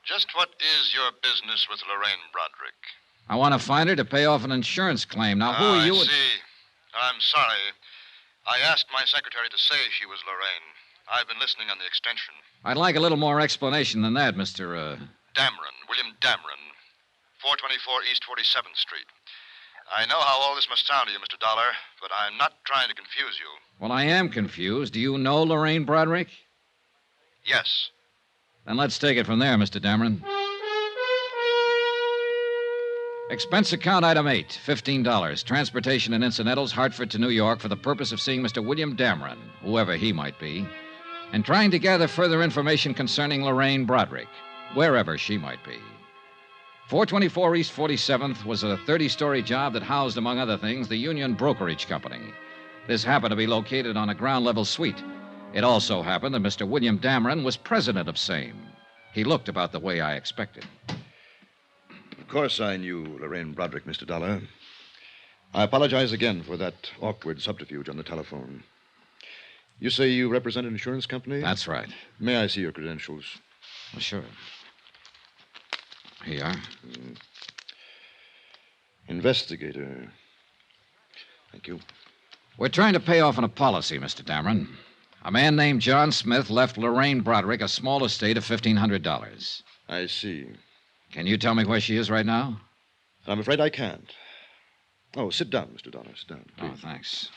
Just what is your business with Lorraine Broderick? I want to find her to pay off an insurance claim. Now, who are you? I see. I'm sorry. I asked my secretary to say she was Lorraine. I've been listening on the extension. I'd like a little more explanation than that, Mr. Dameron, William Dameron, 424 East 47th Street. I know how all this must sound to you, Mr. Dollar, but I'm not trying to confuse you. Well, I am confused. Do you know Lorraine Broderick? Yes. Then let's take it from there, Mr. Dameron. Expense account item 8, $15. Transportation and incidentals, Hartford to New York, for the purpose of seeing Mr. William Dameron, whoever he might be, and trying to gather further information concerning Lorraine Broderick, wherever she might be. 424 East 47th was a 30-story job that housed, among other things, the Union Brokerage Company. This happened to be located on a ground-level suite. It also happened that Mr. William Dameron was president of same. He looked about the way I expected. Of course I knew Lorraine Broderick, Mr. Dollar. I apologize again for that awkward subterfuge on the telephone. You say you represent an insurance company? That's right. May I see your credentials? Well, sure. Here you are. Investigator. Thank you. We're trying to pay off on a policy, Mr. Dameron. A man named John Smith left Lorraine Broderick a small estate of $1,500. I see. Can you tell me where she is right now? I'm afraid I can't. Oh, sit down, Mr. Dollar. Sit down, please. Oh, thanks.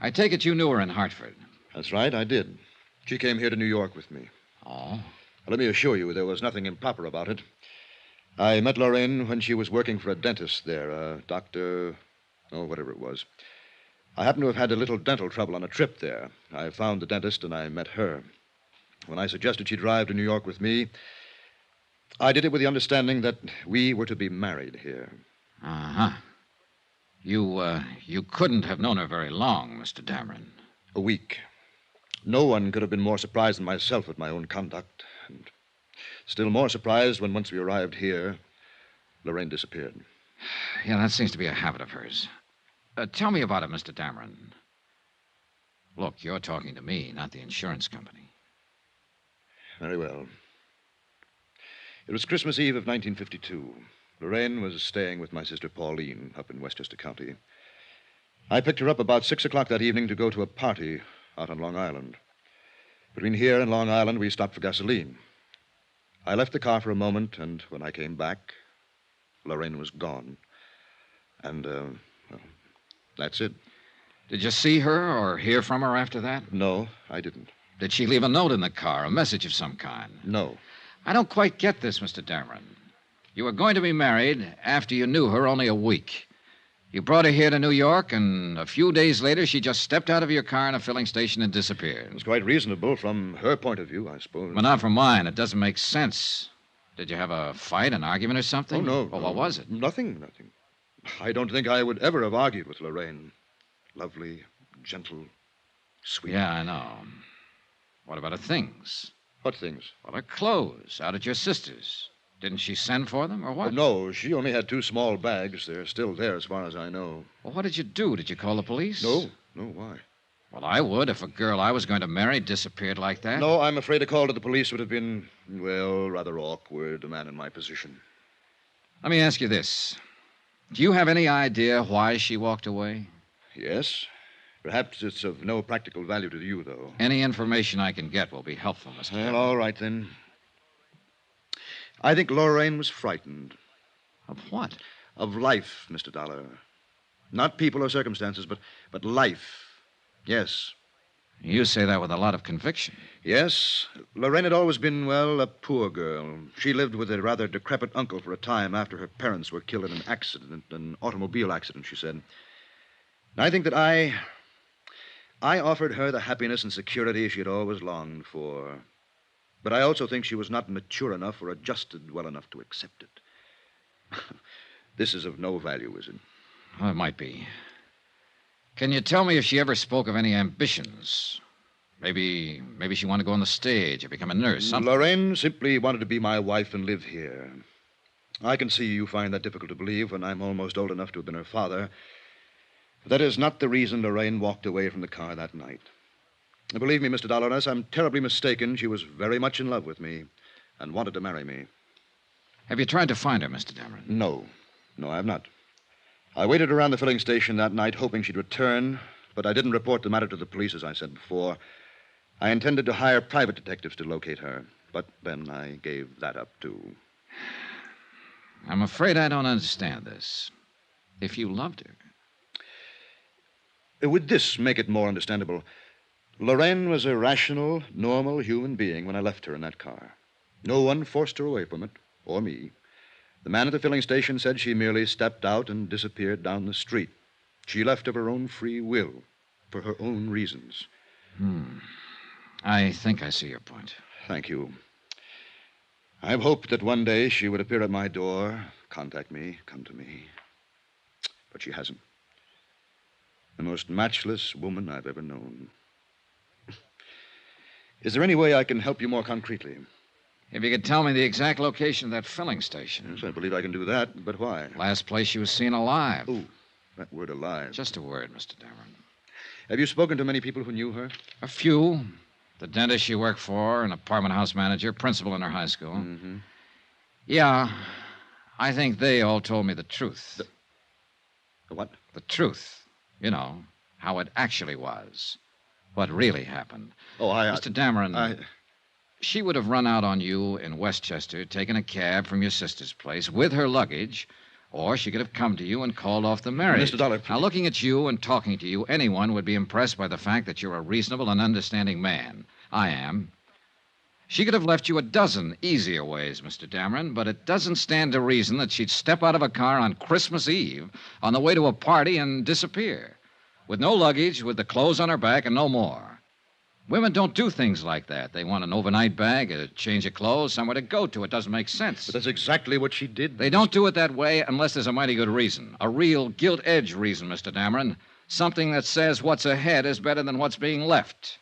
I take it you knew her in Hartford. That's right, I did. She came here to New York with me. Oh? Let me assure you, there was nothing improper about it. I met Lorraine when she was working for a dentist there, a doctor, whatever it was. I happened to have had a little dental trouble on a trip there. I found the dentist and I met her. When I suggested she drive to New York with me, I did it with the understanding that we were to be married here. Uh-huh. You couldn't have known her very long, Mr. Dameron. A week. No one could have been more surprised than myself at my own conduct. And still more surprised when once we arrived here, Lorraine disappeared. Yeah, that seems to be a habit of hers. Tell me about it, Mr. Dameron. Look, you're talking to me, not the insurance company. Very well. It was Christmas Eve of 1952. Lorraine was staying with my sister Pauline up in Westchester County. I picked her up about 6 o'clock that evening to go to a party out on Long Island. Between here and Long Island, we stopped for gasoline. I left the car for a moment, and when I came back, Lorraine was gone. And, that's it. Did you see her or hear from her after that? No, I didn't. Did she leave a note in the car, a message of some kind? No. I don't quite get this, Mr. Dameron. You were going to be married after you knew her only a week. You brought her here to New York, and a few days later, she just stepped out of your car in a filling station and disappeared. It was quite reasonable from her point of view, I suppose. But not from mine. It doesn't make sense. Did you have a fight, an argument or something? Oh, no. Well, what was it? Nothing. I don't think I would ever have argued with Lorraine. Lovely, gentle, sweet. Yeah, I know. What about her things? What things? Well, her clothes out at your sister's. Didn't she send for them, or what? No, she only had 2 small bags. They're still there as far as I know. Well, what did you do? Did you call the police? No, why? Well, I would if a girl I was going to marry disappeared like that. No, I'm afraid a call to the police would have been, rather awkward, a man in my position. Let me ask you this. Do you have any idea why she walked away? Yes. Perhaps it's of no practical value to you, though. Any information I can get will be helpful, Mr. Well, all right, then. I think Lorraine was frightened. Of what? Of life, Mr. Dollar. Not people or circumstances, but life. Yes. You say that with a lot of conviction. Yes. Lorraine had always been, a poor girl. She lived with a rather decrepit uncle for a time after her parents were killed in an automobile accident, she said. And I think that I offered her the happiness and security she had always longed for. But I also think she was not mature enough or adjusted well enough to accept it. This is of no value, is it? Well, it might be. Can you tell me if she ever spoke of any ambitions? Maybe she wanted to go on the stage or become a nurse, something. Lorraine simply wanted to be my wife and live here. I can see you find that difficult to believe when I'm almost old enough to have been her father. But that is not the reason Lorraine walked away from the car that night. Believe me, Mr. Dollar, unless I'm terribly mistaken, she was very much in love with me and wanted to marry me. Have you tried to find her, Mr. Dameron? No, I have not. I waited around the filling station that night hoping she'd return, but I didn't report the matter to the police, as I said before. I intended to hire private detectives to locate her, but then I gave that up, too. I'm afraid I don't understand this. If you loved her. Would this make it more understandable? Lorraine was a rational, normal human being when I left her in that car. No one forced her away from it, or me. The man at the filling station said she merely stepped out and disappeared down the street. She left of her own free will, for her own reasons. I think I see your point. Thank you. I've hoped that one day she would appear at my door, contact me, come to me. But she hasn't. The most matchless woman I've ever known. Is there any way I can help you more concretely? If you could tell me the exact location of that filling station. Yes, I believe I can do that, but why? Last place she was seen alive. Oh, that word alive. Just a word, Mr. Dameron. Have you spoken to many people who knew her? A few. The dentist she worked for, an apartment house manager, principal in her high school. Mm-hmm. Yeah, I think they all told me the truth. The what? The truth. You know, how it actually was. What really happened. Oh, Mr. Dameron, she would have run out on you in Westchester, taken a cab from your sister's place with her luggage, or she could have come to you and called off the marriage. Mr. Dollar, Now, looking at you and talking to you, anyone would be impressed by the fact that you're a reasonable and understanding man. I am. She could have left you a dozen easier ways, Mr. Dameron, but it doesn't stand to reason that she'd step out of a car on Christmas Eve on the way to a party and disappear. With no luggage, with the clothes on her back, and no more. Women don't do things like that. They want an overnight bag, a change of clothes, somewhere to go to. It doesn't make sense. But that's exactly what she did. They don't do it that way unless there's a mighty good reason. A real gilt-edged reason, Mr. Dameron. Something that says what's ahead is better than what's being left.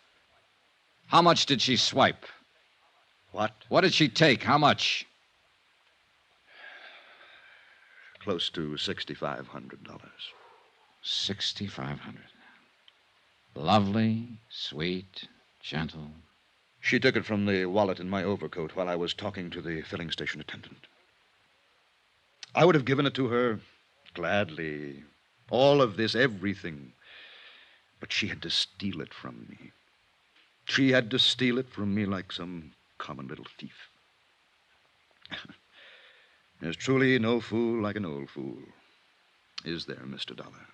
How much did she swipe? What? What did she take? How much? Close to $6,500. $6,500. Lovely, sweet, gentle. She took it from the wallet in my overcoat while I was talking to the filling station attendant. I would have given it to her gladly. All of this, everything. But she had to steal it from me. She had to steal it from me like some common little thief. There's truly no fool like an old fool. Is there, Mr. Dollar?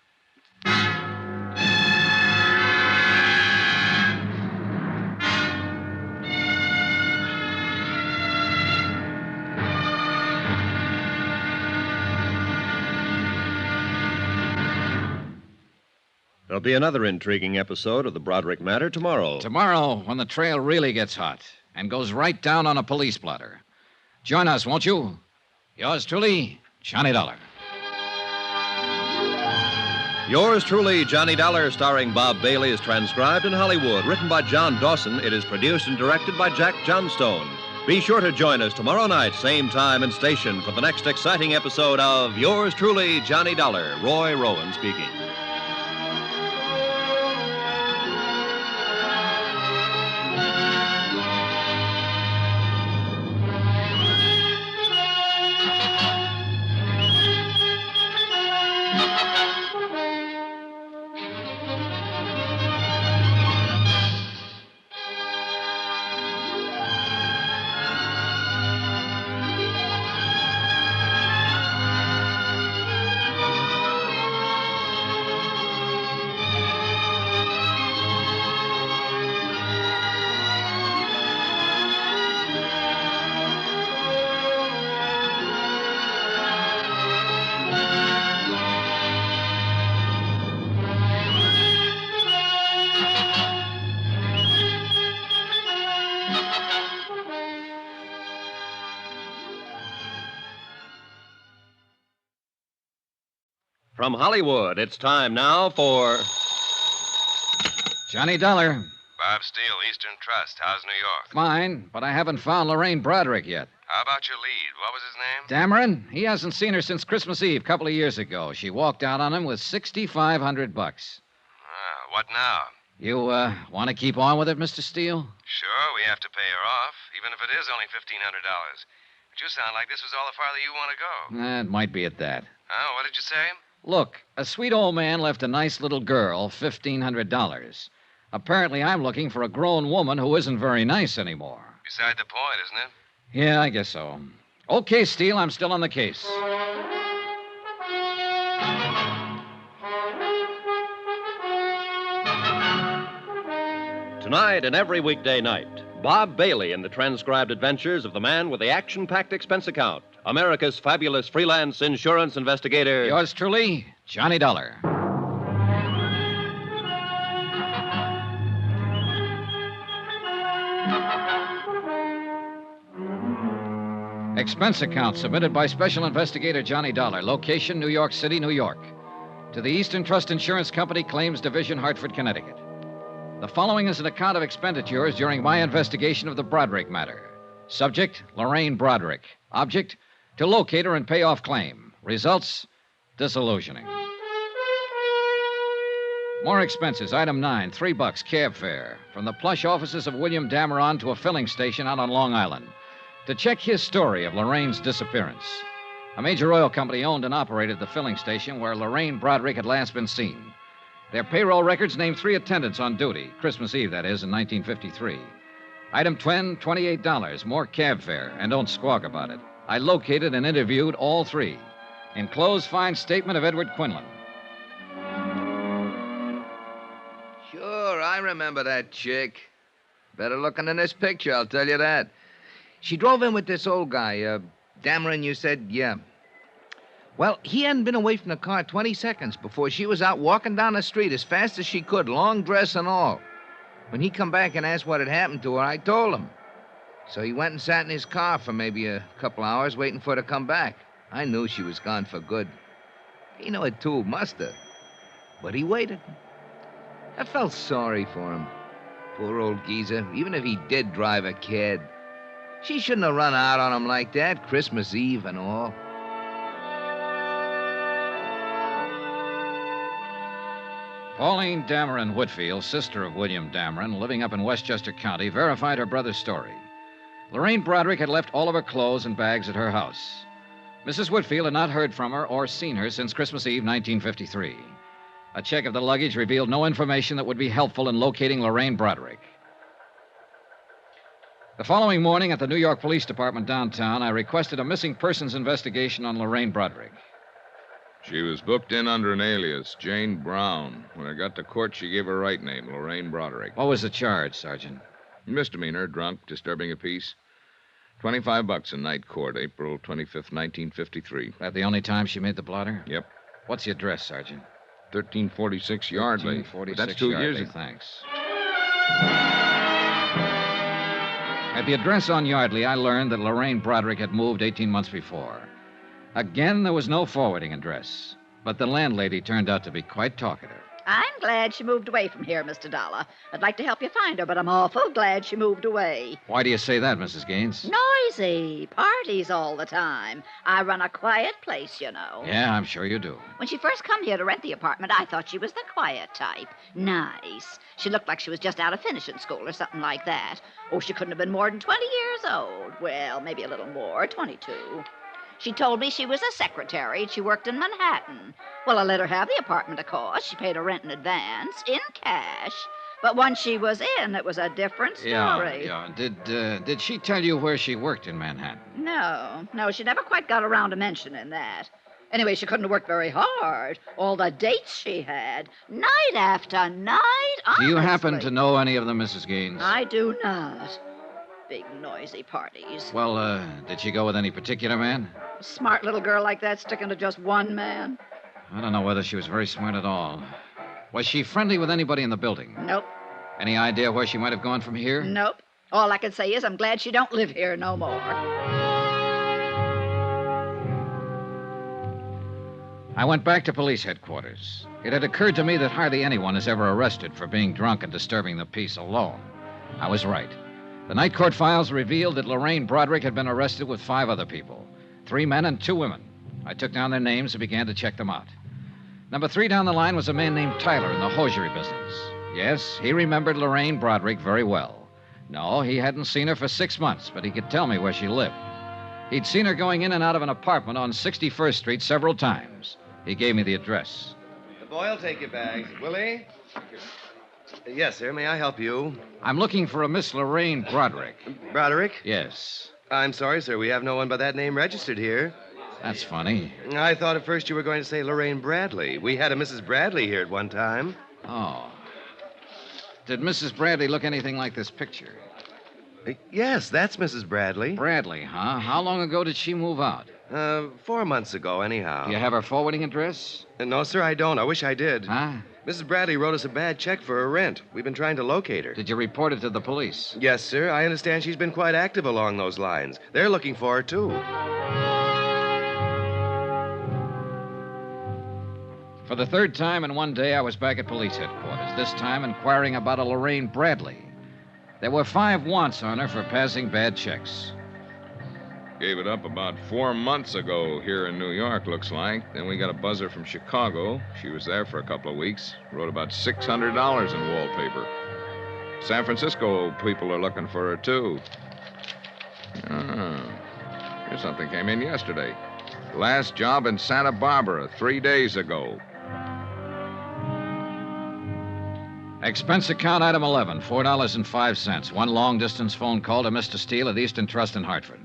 There'll be another intriguing episode of the Broderick matter tomorrow. Tomorrow, when the trail really gets hot and goes right down on a police blotter. Join us, won't you? Yours truly, Johnny Dollar. Yours truly, Johnny Dollar, starring Bob Bailey, is transcribed in Hollywood. Written by John Dawson, it is produced and directed by Jack Johnstone. Be sure to join us tomorrow night, same time and station, for the next exciting episode of Yours truly, Johnny Dollar. Roy Rowan speaking. From Hollywood, it's time now for Johnny Dollar. Bob Steele, Eastern Trust. How's New York? Fine, but I haven't found Lorraine Broderick yet. How about your lead? What was his name? Dameron? He hasn't seen her since Christmas Eve, a couple of years ago. She walked out on him with $6,500. What now? You, want to keep on with it, Mr. Steele? Sure, we have to pay her off, even if it is only $1,500. But you sound like this was all the farther you want to go. It might be at that. Oh, what did you say? Look, a sweet old man left a nice little girl $1,500. Apparently, I'm looking for a grown woman who isn't very nice anymore. Beside the point, isn't it? Yeah, I guess so. Okay, Steele, I'm still on the case. Tonight and every weekday night, Bob Bailey in the transcribed adventures of the man with the action-packed expense account, America's fabulous freelance insurance investigator. Yours truly, Johnny Dollar. Expense account submitted by Special Investigator Johnny Dollar. Location, New York City, New York. To the Eastern Trust Insurance Company, Claims Division, Hartford, Connecticut. The following is an account of expenditures during my investigation of the Broderick matter. Subject, Lorraine Broderick. Object, to locate her and pay off claim. Results, disillusioning. More expenses. Item 9, $3 cab fare. From the plush offices of William Dameron to a filling station out on Long Island. To check his story of Lorraine's disappearance. A major oil company owned and operated the filling station where Lorraine Broderick had last been seen. Their payroll records named 3 attendants on duty, Christmas Eve, that is, in 1953. Item 10, $28, more cab fare, and don't squawk about it. I located and interviewed all 3. Enclosed fine statement of Edward Quinlan. Sure, I remember that chick. Better looking than this picture, I'll tell you that. She drove in with this old guy, Dameron, you said? Yeah. Well, he hadn't been away from the car 20 seconds before she was out walking down the street as fast as she could, long dress and all. When he come back and asked what had happened to her, I told him. So he went and sat in his car for maybe a couple hours waiting for her to come back. I knew she was gone for good. He knew it too, must have. But he waited. I felt sorry for him. Poor old geezer, even if he did drive a kid. She shouldn't have run out on him like that, Christmas Eve and all. Pauline Dameron Whitfield, sister of William Dameron, living up in Westchester County, verified her brother's story. Lorraine Broderick had left all of her clothes and bags at her house. Mrs. Whitfield had not heard from her or seen her since Christmas Eve, 1953. A check of the luggage revealed no information that would be helpful in locating Lorraine Broderick. The following morning at the New York Police Department downtown, I requested a missing persons investigation on Lorraine Broderick. She was booked in under an alias, Jane Brown. When I got to court, she gave her right name, Lorraine Broderick. What was the charge, Sergeant? Misdemeanor, drunk, disturbing a peace. $25 in night court, April 25th, 1953. That the only time she made the blotter? Yep. What's the address, Sergeant? 1346 Yardley. 1346 That's 2 years Yardley, ago. Thanks. At the address on Yardley, I learned that Lorraine Broderick had moved 18 months before. Again, there was no forwarding address, but the landlady turned out to be quite talkative. I'm glad she moved away from here, Mr. Dollar. I'd like to help you find her, but I'm awful glad she moved away. Why do you say that, Mrs. Gaines? Noisy. Parties all the time. I run a quiet place, you know. Yeah, I'm sure you do. When she first come here to rent the apartment, I thought she was the quiet type. Nice. She looked like she was just out of finishing school or something like that. Oh, she couldn't have been more than 20 years old. Well, maybe a little more, 22. She told me she was a secretary and she worked in Manhattan. Well, I let her have the apartment, of course. She paid her rent in advance, in cash. But once she was in, it was a different story. Yeah. Did she tell you where she worked in Manhattan? No, she never quite got around to mentioning that. Anyway, she couldn't have worked very hard. All the dates she had, night after night, honestly. Do you happen to know any of them, Mrs. Gaines? I do not. Big, noisy parties. Well, did she go with any particular man? A smart little girl like that sticking to just one man? I don't know whether she was very smart at all. Was she friendly with anybody in the building? Nope. Any idea where she might have gone from here? Nope. All I can say is I'm glad she don't live here no more. I went back to police headquarters. It had occurred to me that hardly anyone is ever arrested for being drunk and disturbing the peace alone. I was right. The night court files revealed that Lorraine Broderick had been arrested with 5 other people, 3 men and 2 women. I took down their names and began to check them out. Number 3 down the line was a man named Tyler in the hosiery business. Yes, he remembered Lorraine Broderick very well. No, he hadn't seen her for 6 months, but he could tell me where she lived. He'd seen her going in and out of an apartment on 61st Street several times. He gave me the address. The boy will take your bags. Will he? Yes, sir. May I help you? I'm looking for a Miss Lorraine Broderick. Broderick? Yes. I'm sorry, sir. We have no one by that name registered here. That's funny. I thought at first you were going to say Lorraine Bradley. We had a Mrs. Bradley here at one time. Oh. Did Mrs. Bradley look anything like this picture? Yes, that's Mrs. Bradley. Bradley, huh? How long ago did she move out? 4 months ago, anyhow. Do you have her forwarding address? No, sir, I don't. I wish I did. Huh? Mrs. Bradley wrote us a bad check for her rent. We've been trying to locate her. Did you report it to the police? Yes, sir. I understand she's been quite active along those lines. They're looking for her, too. For the third time in one day, I was back at police headquarters, this time inquiring about a Lorraine Bradley. There were 5 wants on her for passing bad checks. Gave it up about 4 months ago here in New York, looks like. Then we got a buzzer from Chicago. She was there for a couple of weeks. Wrote about $600 in wallpaper. San Francisco people are looking for her, too. Here's something came in yesterday. Last job in Santa Barbara 3 days ago. Expense account item 11, $4.05. One long-distance phone call to Mr. Steele at Eastern Trust in Hartford.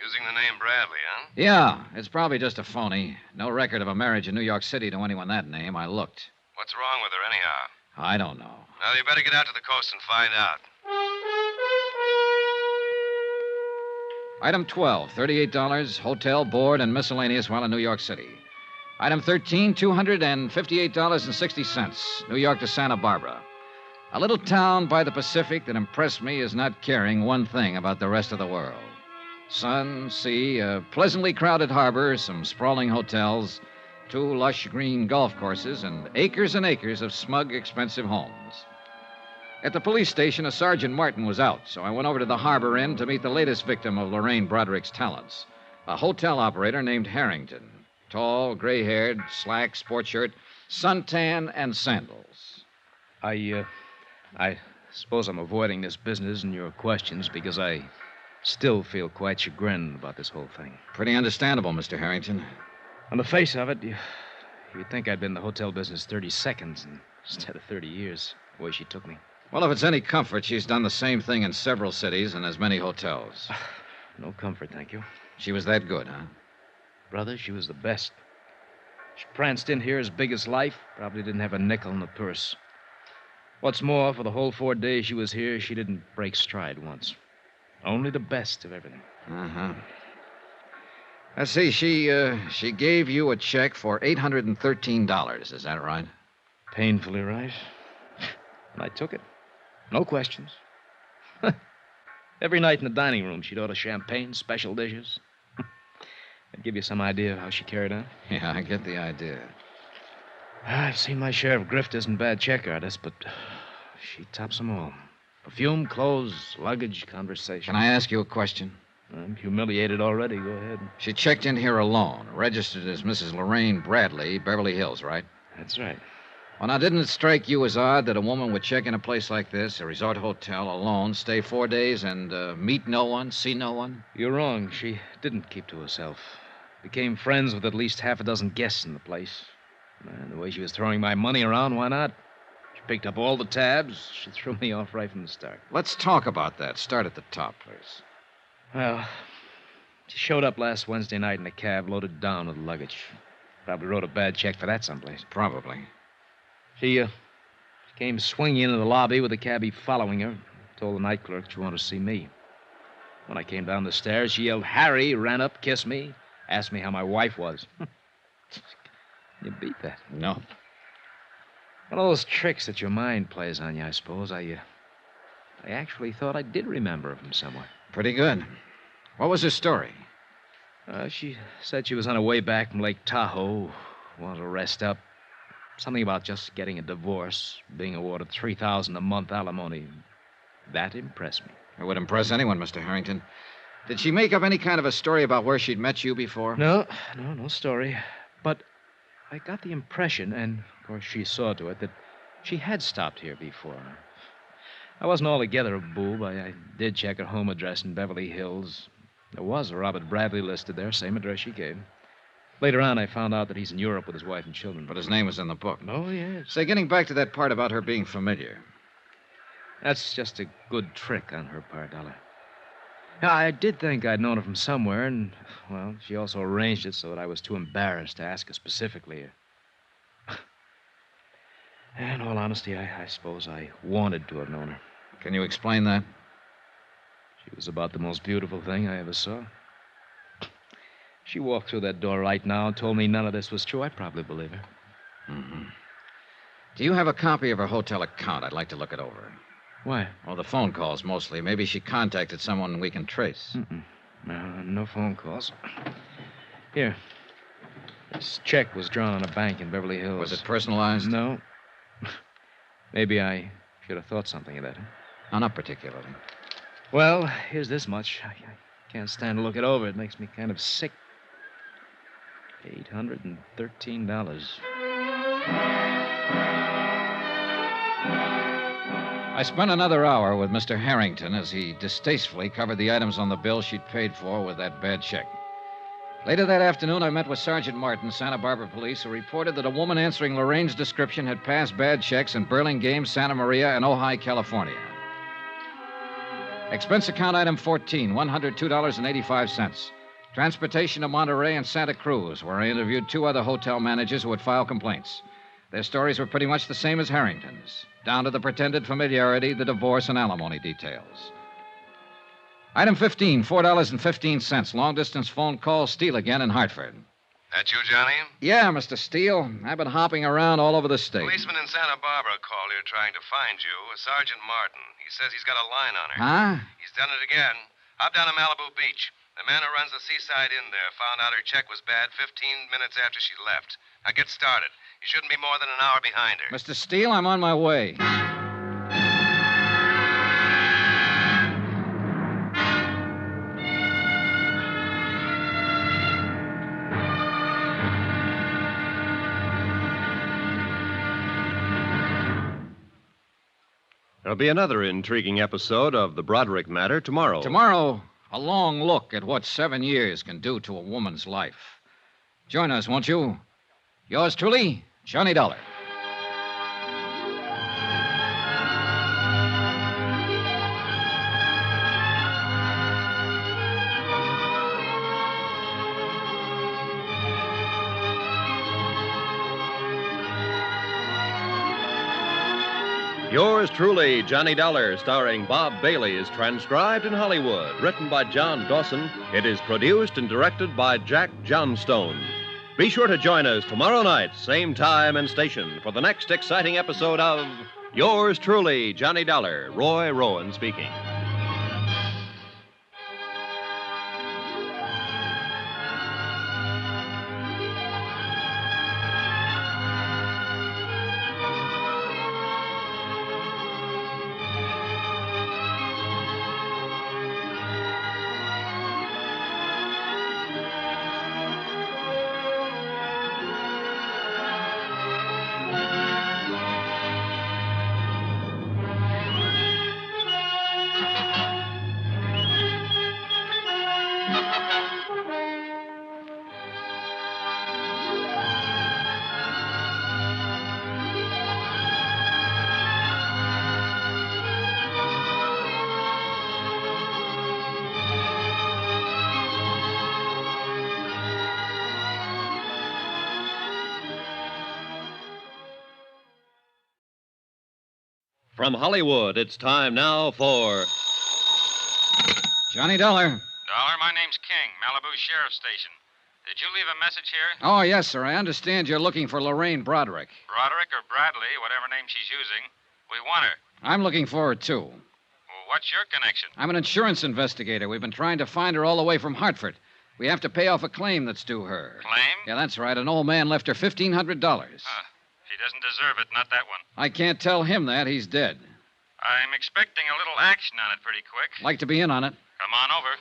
Using the name Bradley, huh? Yeah, it's probably just a phony. No record of a marriage in New York City to anyone that name. I looked. What's wrong with her, anyhow? I don't know. Well, you better get out to the coast and find out. Item 12, $38, hotel, board, and miscellaneous while in New York City. Item 13, $258.60, New York to Santa Barbara. A little town by the Pacific that impressed me as not caring one thing about the rest of the world. Sun, sea, a pleasantly crowded harbor, some sprawling hotels, 2 lush green golf courses, and acres of smug, expensive homes. At the police station, a Sergeant Martin was out, so I went over to the Harbor Inn to meet the latest victim of Lorraine Broderick's talents, a hotel operator named Harrington. Tall, gray-haired, slack sport shirt, suntan, and sandals. I suppose I'm avoiding this business and your questions because I still feel quite chagrined about this whole thing. Pretty understandable, Mr. Harrington. On the face of it, you'd think I'd been in the hotel business 30 seconds instead of 30 years, the way she took me. Well, if it's any comfort, she's done the same thing in several cities and as many hotels. No comfort, thank you. She was that good, huh? Brother, she was the best. She pranced in here as big as life, probably didn't have a nickel in the purse. What's more, for the whole 4 days she was here, she didn't break stride once. Only the best of everything. Uh-huh. Let's see, she gave you a check for $813, is that right? Painfully right. And I took it. No questions. Every night in the dining room, she'd order champagne, special dishes. That'd give you some idea of how she carried on. Yeah, I get the idea. I've seen my share of grifters and bad check artists, but she tops them all. Perfume, clothes, luggage, conversation. Can I ask you a question? I'm humiliated already. Go ahead. She checked in here alone, registered as Mrs. Lorraine Bradley, Beverly Hills, right? That's right. Well, now, didn't it strike you as odd that a woman would check in a place like this, a resort hotel, alone, stay 4 days, and meet no one, see no one? You're wrong. She didn't keep to herself. Became friends with at least half a dozen guests in the place. And the way she was throwing my money around, why not? She picked up all the tabs. She threw me off right from the start. Let's talk about that. Start at the top, please. Well, she showed up last Wednesday night in a cab loaded down with luggage. Probably wrote a bad check for that someplace. Probably. She came swinging into the lobby with the cabbie following her. Told the night clerk she wanted to see me. When I came down the stairs, she yelled, "Harry," ran up, kissed me, asked me how my wife was. You beat that. No. One of those tricks that your mind plays on you, I suppose. I actually thought I did remember her from somewhere. Pretty good. What was her story? She said she was on her way back from Lake Tahoe, wanted to rest up. Something about just getting a divorce, being awarded $3,000 a month alimony. That impressed me. It would impress anyone, Mr. Harrington. Did she make up any kind of a story about where she'd met you before? No story. But I got the impression, and of course she saw to it, that she had stopped here before. I wasn't altogether a boob. I did check her home address in Beverly Hills. There was a Robert Bradley listed there, same address she gave. Later on, I found out that he's in Europe with his wife and children. But his name was in the book. Oh, yes. Say, getting back to that part about her being familiar. That's just a good trick on her part, Dollar. Yeah, I did think I'd known her from somewhere, and, well, she also arranged it so that I was too embarrassed to ask her specifically. In all honesty, I suppose I wanted to have known her. Can you explain that? She was about the most beautiful thing I ever saw. She walked through that door right now and told me none of this was true. I'd probably believe her. Mm-hmm. Do you have a copy of her hotel account? I'd like to look it over. Why? Oh, the phone calls mostly. Maybe she contacted someone we can trace. Mm-mm. No phone calls. Here. This check was drawn on a bank in Beverly Hills. Was it personalized? No. Maybe I should have thought something of that. No, not particularly. Well, here's this much. I can't stand to look it over. It makes me kind of sick. $813. I spent another hour with Mr. Harrington as he distastefully covered the items on the bill she'd paid for with that bad check. Later that afternoon, I met with Sergeant Martin, Santa Barbara Police, who reported that a woman answering Lorraine's description had passed bad checks in Burlingame, Santa Maria, and Ojai, California. Expense account item 14, $102.85. Transportation to Monterey and Santa Cruz, where I interviewed 2 other hotel managers who would file complaints. Their stories were pretty much the same as Harrington's, down to the pretended familiarity, the divorce, and alimony details. Item 15, $4.15. Long-distance phone call, Steele again in Hartford. That you, Johnny? Yeah, Mr. Steele. I've been hopping around all over the state. Policeman in Santa Barbara called here trying to find you, Sergeant Martin. He says he's got a line on her. Huh? He's done it again. Hop down to Malibu Beach. The man who runs the seaside inn there found out her check was bad 15 minutes after she left. Now get started. You shouldn't be more than an hour behind her. Mr. Steele, I'm on my way. There'll be another intriguing episode of the Broderick matter tomorrow. Tomorrow, a long look at what 7 years can do to a woman's life. Join us, won't you? Yours truly, Johnny Dollar. Yours truly, Johnny Dollar, starring Bob Bailey, is transcribed in Hollywood. Written by John Dawson, it is produced and directed by Jack Johnstone. Be sure to join us tomorrow night, same time and station, for the next exciting episode of Yours truly, Johnny Dollar. Roy Rowan speaking. From Hollywood, it's time now for Johnny Dollar. Dollar, my name's King, Malibu Sheriff's Station. Did you leave a message here? Oh, yes, sir. I understand you're looking for Lorraine Broderick. Broderick or Bradley, whatever name she's using. We want her. I'm looking for her, too. Well, what's your connection? I'm an insurance investigator. We've been trying to find her all the way from Hartford. We have to pay off a claim that's due her. Claim? Yeah, that's right. An old man left her $1,500. She doesn't deserve it, not that one. I can't tell him that. He's dead. I'm expecting a little action on it pretty quick. Like to be in on it. Come on over.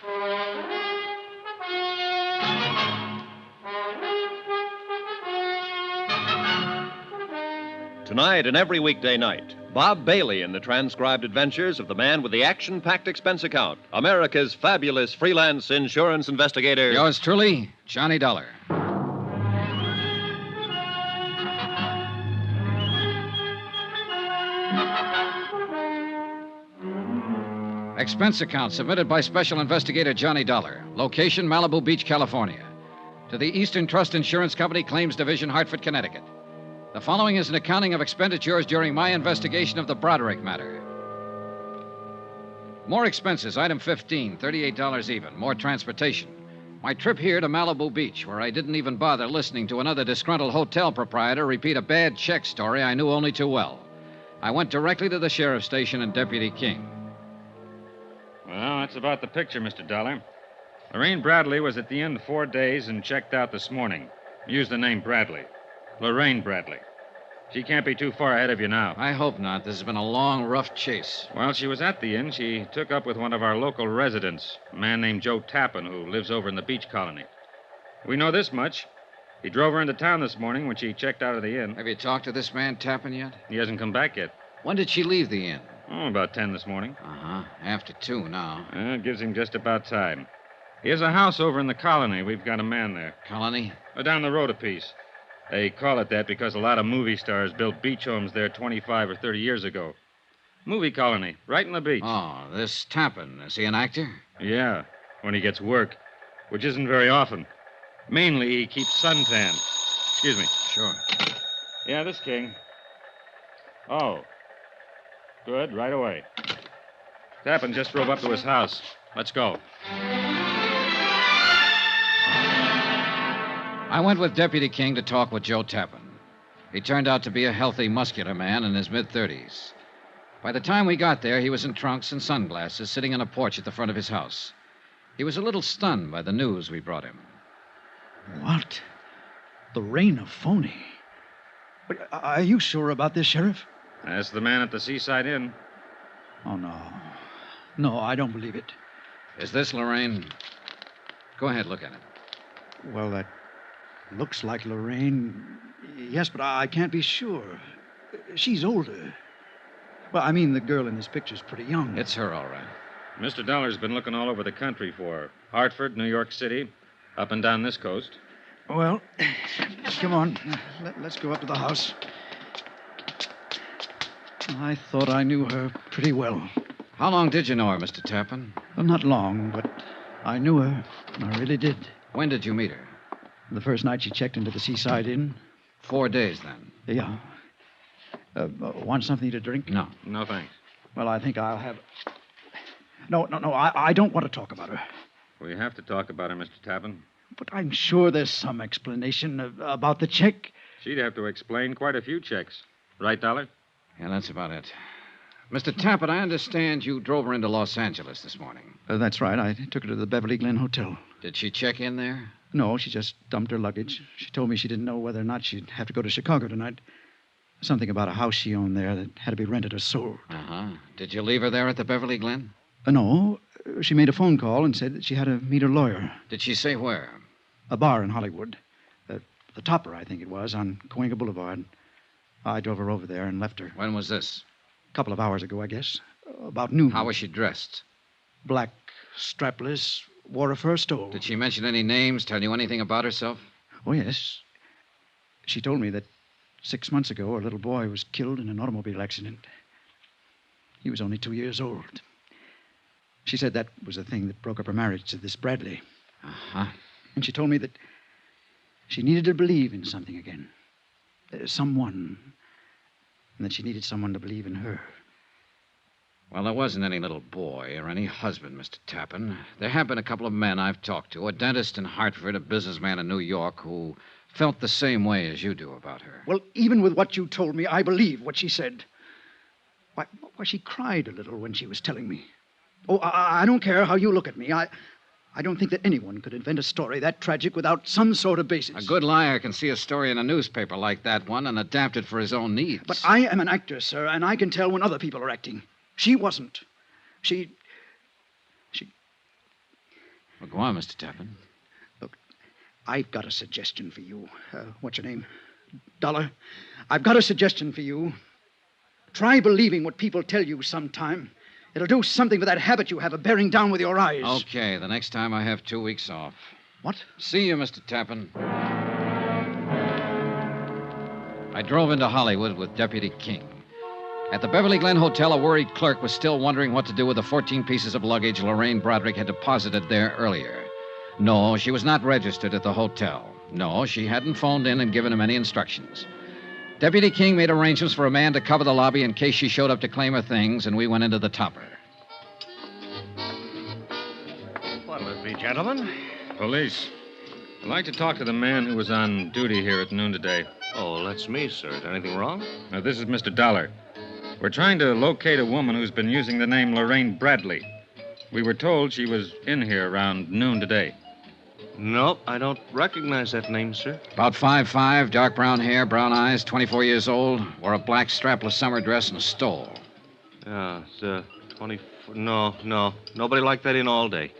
Tonight and every weekday night, Bob Bailey in the transcribed adventures of the man with the action-packed expense account, America's fabulous freelance insurance investigator. Yours truly, Johnny Dollar. Expense account submitted by Special Investigator Johnny Dollar. Location, Malibu Beach, California. To the Eastern Trust Insurance Company, Claims Division, Hartford, Connecticut. The following is an accounting of expenditures during my investigation of the Broderick matter. More expenses, item 15, $38 even. More transportation. My trip here to Malibu Beach, where I didn't even bother listening to another disgruntled hotel proprietor repeat a bad check story I knew only too well. I went directly to the sheriff's station and Deputy King. Well, that's about the picture, Mr. Dollar. Lorraine Bradley was at the inn 4 days and checked out this morning. Used the name Bradley. Lorraine Bradley. She can't be too far ahead of you now. I hope not. This has been a long, rough chase. While she was at the inn, she took up with one of our local residents, a man named Joe Tappan, who lives over in the beach colony. We know this much. He drove her into town this morning when she checked out of the inn. Have you talked to this man Tappan yet? He hasn't come back yet. When did she leave the inn? Oh, about 10 this morning. Uh-huh. After 2 now. It gives him just about time. He has a house over in the colony. We've got a man there. Colony? Down the road a piece. They call it that because a lot of movie stars built beach homes there 25 or 30 years ago. Movie colony, right in the beach. Oh, this Tappan, is he an actor? Yeah, when he gets work, which isn't very often. Mainly, he keeps suntan. Excuse me. Sure. Yeah, this King. Oh. Good, right away. Tappan just drove up to his house. Let's go. I went with Deputy King to talk with Joe Tappan. He turned out to be a healthy, muscular man in his mid-30s. By the time we got there, he was in trunks and sunglasses, sitting on a porch at the front of his house. He was a little stunned by the news we brought him. What? Lorraine a phony? But are you sure about this, Sheriff? That's the man at the Seaside Inn. Oh, no. No, I don't believe it. Is this Lorraine? Go ahead, look at it. Well, that looks like Lorraine. Yes, but I can't be sure. She's older. Well, I mean, the girl in this picture's pretty young. It's her, all right. Mr. Dollar's been looking all over the country for her. Hartford, New York City, up and down this coast. Well, come on. Let's go up to the house. I thought I knew her pretty well. How long did you know her, Mr. Tappan? Well, not long, but I knew her. I really did. When did you meet her? The first night she checked into the Seaside Inn. 4 days, then? Yeah. Want something to drink? No. No, thanks. Well, I think I'll have... No, I don't want to talk about her. We have to talk about her, Mr. Tappan. But I'm sure there's some explanation about the check. She'd have to explain quite a few checks. Right, Dollar? Yeah, that's about it. Mr. Tappan, I understand you drove her into Los Angeles this morning. That's right. I took her to the Beverly Glen Hotel. Did she check in there? No, she just dumped her luggage. She told me she didn't know whether or not she'd have to go to Chicago tonight. Something about a house she owned there that had to be rented or sold. Uh-huh. Did you leave her there at the Beverly Glen? No. She made a phone call and said that she had to meet her lawyer. Did she say where? A bar in Hollywood. The Topper, I think it was, on Cahuenga Boulevard. I drove her over there and left her. When was this? A couple of hours ago, I guess. About noon. How was she dressed? Black, strapless, wore a fur stole. Did she mention any names, tell you anything about herself? Oh, yes. She told me that 6 months ago, her little boy was killed in an automobile accident. He was only 2 years old. She said that was the thing that broke up her marriage to this Bradley. Uh-huh. And she told me that she needed to believe in something again. Someone. And that she needed someone to believe in her. Well, there wasn't any little boy or any husband, Mr. Tappan. There have been a couple of men I've talked to, a dentist in Hartford, a businessman in New York, who felt the same way as you do about her. Well, even with what you told me, I believe what she said. Why, she cried a little when she was telling me. Oh, I don't care how you look at me. I don't think that anyone could invent a story that tragic without some sort of basis. A good liar can see a story in a newspaper like that one and adapt it for his own needs. But I am an actor, sir, and I can tell when other people are acting. She wasn't. She... Well, go on, Mr. Tappan. Look, I've got a suggestion for you. What's your name? Dollar. I've got a suggestion for you. Try believing what people tell you sometime. It'll do something for that habit you have of bearing down with your eyes. Okay, the next time I have 2 weeks off. What? See you, Mr. Tappan. I drove into Hollywood with Deputy King. At the Beverly Glen Hotel, a worried clerk was still wondering what to do with the 14 pieces of luggage Lorraine Broderick had deposited there earlier. No, she was not registered at the hotel. No, she hadn't phoned in and given him any instructions. Deputy King made arrangements for a man to cover the lobby in case she showed up to claim her things, and we went into the topper. What'll it be, gentlemen? Police. I'd like to talk to the man who was on duty here at noon today. Oh, that's me, sir. Is anything wrong? This is Mr. Dollar. We're trying to locate a woman who's been using the name Lorraine Bradley. We were told she was in here around noon today. Nope, I don't recognize that name, sir. About 5'5", dark brown hair, brown eyes, 24 years old, wore a black strapless summer dress and a stole. Yeah, it's 20... No, nobody like that in all day.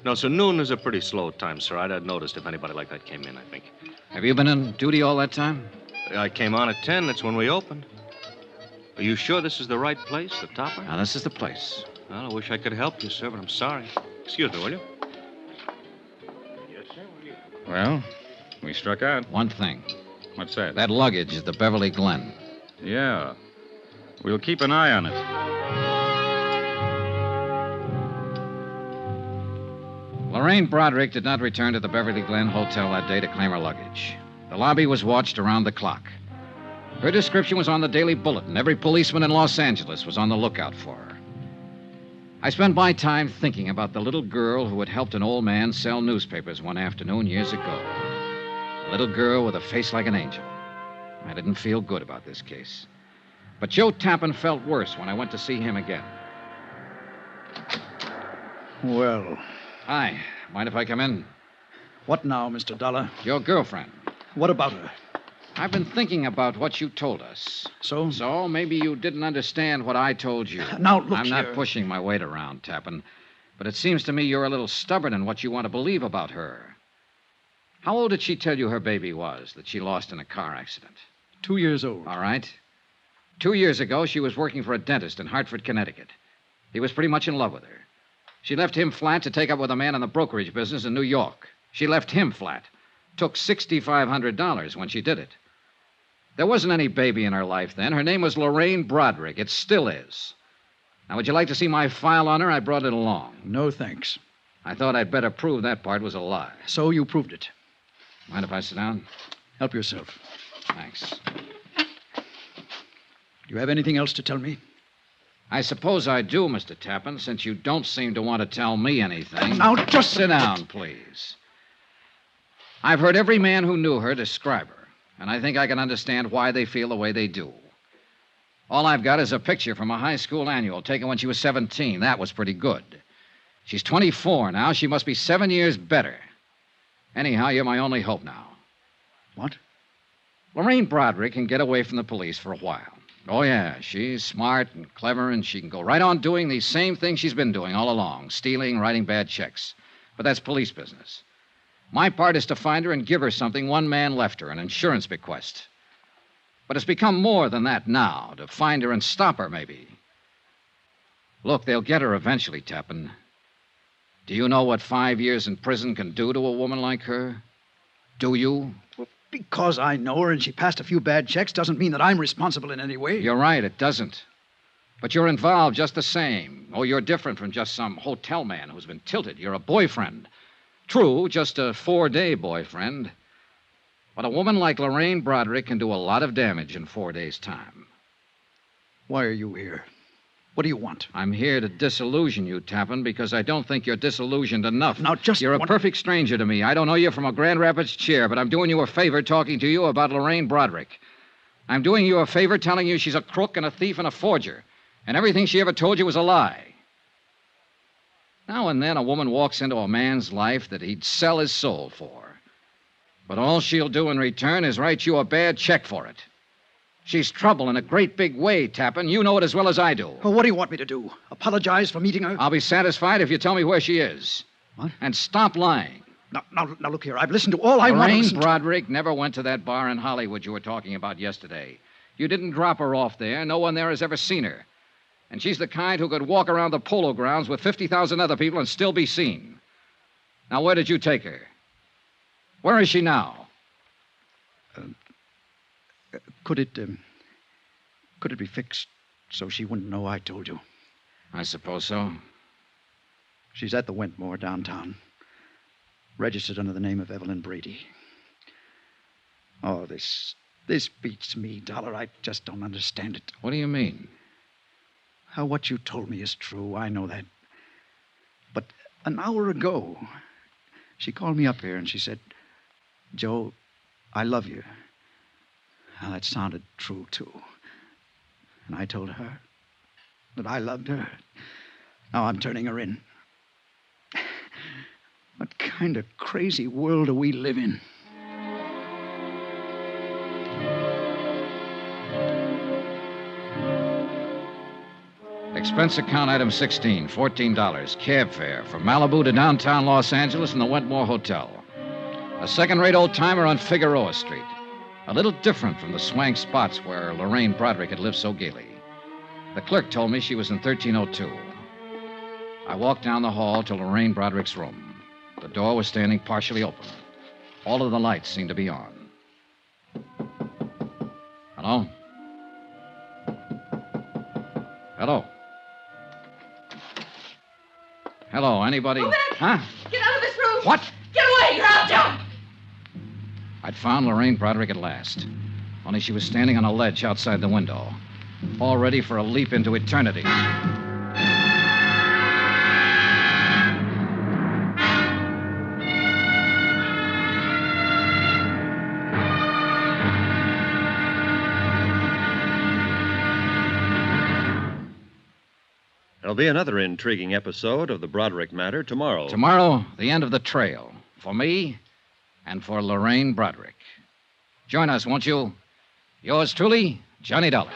No, so noon is a pretty slow time, sir. I'd have noticed if anybody like that came in, I think. Have you been on duty all that time? I came on at 10. That's when we opened. Are you sure this is the right place, the topper? Now, this is the place. Well, I wish I could help you, sir, but I'm sorry. Excuse me, will you? Yes, sir. Well, we struck out. One thing. What's that? That luggage at the Beverly Glen. Yeah. We'll keep an eye on it. Lorraine Broderick did not return to the Beverly Glen Hotel that day to claim her luggage. The lobby was watched around the clock. Her description was on the Daily Bulletin. Every policeman in Los Angeles was on the lookout for her. I spent my time thinking about the little girl who had helped an old man sell newspapers one afternoon years ago. A little girl with a face like an angel. I didn't feel good about this case. But Joe Tappan felt worse when I went to see him again. Well. Hi. Mind if I come in? What now, Mr. Dollar? Your girlfriend. What about her? I've been thinking about what you told us. So? So maybe you didn't understand what I told you. Now, look I'm here. not pushing my weight around, Tappan. But it seems to me you're a little stubborn in what you want to believe about her. How old did she tell you her baby was that she lost in a car accident? 2 years old. All right. 2 years ago, she was working for a dentist in Hartford, Connecticut. He was pretty much in love with her. She left him flat to take up with a man in the brokerage business in New York. She left him flat. Took $6,500 when she did it. There wasn't any baby in her life then. Her name was Lorraine Broderick. It still is. Now, would you like to see my file on her? I brought it along. No, thanks. I thought I'd better prove that part was a lie. So you proved it. Mind if I sit down? Help yourself. Thanks. Do you have anything else to tell me? I suppose I do, Mr. Tappan, since you don't seem to want to tell me anything. Now, just sit down, please. I've heard every man who knew her describe her, and I think I can understand why they feel the way they do. All I've got is a picture from a high school annual taken when she was 17. That was pretty good. She's 24 now. She must be 7 years better. Anyhow, you're my only hope now. What? Lorraine Broderick can get away from the police for a while. Oh, yeah, she's smart and clever, and she can go right on doing these same things she's been doing all along, stealing, writing bad checks. But that's police business. My part is to find her and give her something one man left her, an insurance bequest. But it's become more than that now, to find her and stop her, maybe. Look, they'll get her eventually, Tappan. Do you know what 5 years in prison can do to a woman like her? Do you? Well, because I know her and she passed a few bad checks doesn't mean that I'm responsible in any way. You're right, it doesn't. But you're involved just the same. Oh, you're different from just some hotel man who's been tilted. You're a boyfriend. True, just a 4-day boyfriend. But a woman like Lorraine Broderick can do a lot of damage in 4 days' time. Why are you here? What do you want? I'm here to disillusion you, Tappan, because I don't think you're disillusioned enough. Now, just You're a perfect stranger to me. I don't know you from a Grand Rapids chair, but I'm doing you a favor talking to you about Lorraine Broderick. I'm doing you a favor telling you she's a crook and a thief and a forger, and everything she ever told you was a lie. Now and then a woman walks into a man's life that he'd sell his soul for. But all she'll do in return is write you a bad check for it. She's trouble in a great big way, Tappan. You know it as well as I do. Well, what do you want me to do? Apologize for meeting her? I'll be satisfied if you tell me where she is. What? And stop lying. Now, look here. I've listened to all I want to listen Lorraine Broderick never went to that bar in Hollywood you were talking about yesterday. You didn't drop her off there. No one there has ever seen her. And she's the kind who could walk around the polo grounds with 50,000 other people and still be seen. Now, where did you take her? Where is she now? Could it be fixed so she wouldn't know I told you. I suppose so. She's at the Wentmore downtown, registered under the name of Evelyn Brady. Oh, this beats me, Dollar. I just don't understand it. What do you mean? How what you told me is true. I know that. But an hour ago, she called me up here and she said, Joe, I love you. Now, that sounded true, too. And I told her that I loved her. Now I'm turning her in. What kind of crazy world do we live in? Expense account item 16, $14. Cab fare from Malibu to downtown Los Angeles in the Wentmore Hotel. A second-rate old-timer on Figueroa Street. A little different from the swank spots where Lorraine Broderick had lived so gaily. The clerk told me she was in 1302. I walked down the hall to Lorraine Broderick's room. The door was standing partially open. All of the lights seemed to be on. Hello? Hello? Hello, anybody? Move it! Huh? Get out of this room! What? Get away, or I'll jump! I'd found Lorraine Broderick at last. Only she was standing on a ledge outside the window, all ready for a leap into eternity. There'll be another intriguing episode of the Broderick matter tomorrow. Tomorrow, the end of the trail. For me and for Lorraine Broderick. Join us, won't you? Yours truly, Johnny Dollar.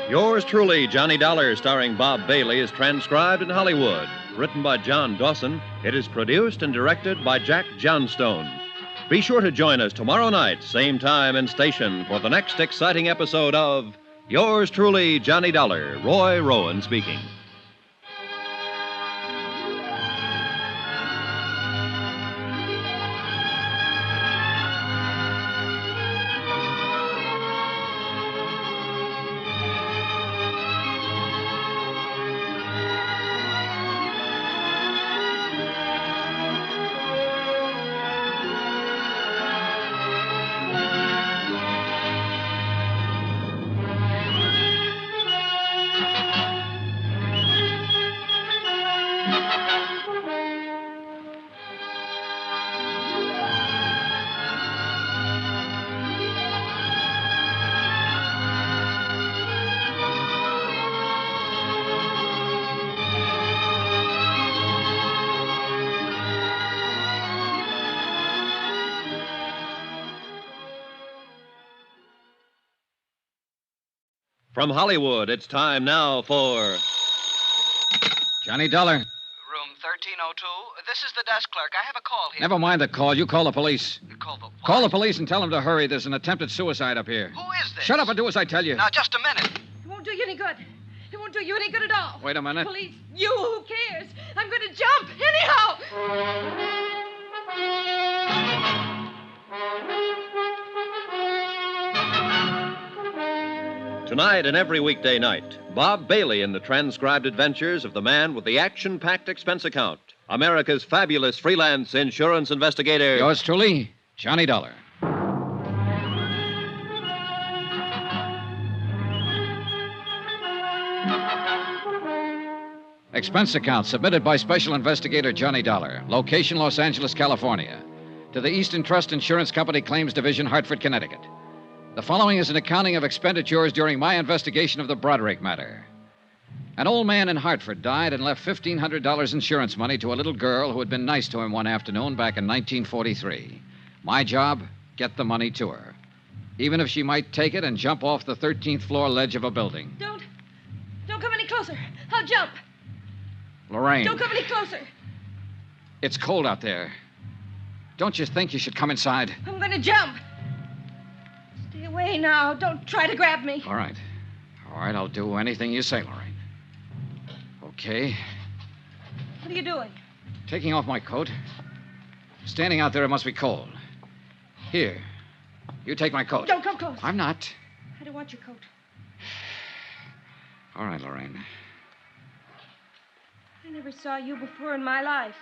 Yours truly, Johnny Dollar, starring Bob Bailey, is transcribed in Hollywood. Written by John Dawson, it is produced and directed by Jack Johnstone. Be sure to join us tomorrow night, same time and station, for the next exciting episode of Yours truly, Johnny Dollar. Roy Rowan speaking. From Hollywood, it's time now for Johnny Dollar. Room 1302. This is the desk clerk. I have a call here. Never mind the call. You call the police. Call the... Call the police and tell them to hurry. There's an attempted suicide up here. Who is this? Shut up and do as I tell you. Now, just a minute. It won't do you any good. It won't do you any good at all. Wait a minute. Police, you, who cares? I'm going to jump anyhow. Tonight and every weekday night, Bob Bailey in the transcribed adventures of the man with the action-packed expense account, America's fabulous freelance insurance investigator. Yours truly, Johnny Dollar. Expense account submitted by Special Investigator Johnny Dollar. Location, Los Angeles, California. To the Eastern Trust Insurance Company Claims Division, Hartford, Connecticut. The following is an accounting of expenditures during my investigation of the Broderick matter. An old man in Hartford died and left $1,500 insurance money to a little girl who had been nice to him one afternoon back in 1943. My job, get the money to her. Even if she might take it and jump off the 13th floor ledge of a building. Don't come any closer. I'll jump. Lorraine. Don't come any closer. It's cold out there. Don't you think you should come inside? I'm going to jump. Stay away. away now. Don't try to grab me. All right. All right, I'll do anything you say, Lorraine. Okay. What are you doing? Taking off my coat. Standing out there, it must be cold. Here. You take my coat. Don't come close. I'm not. I don't want your coat. All right, Lorraine. I never saw you before in my life.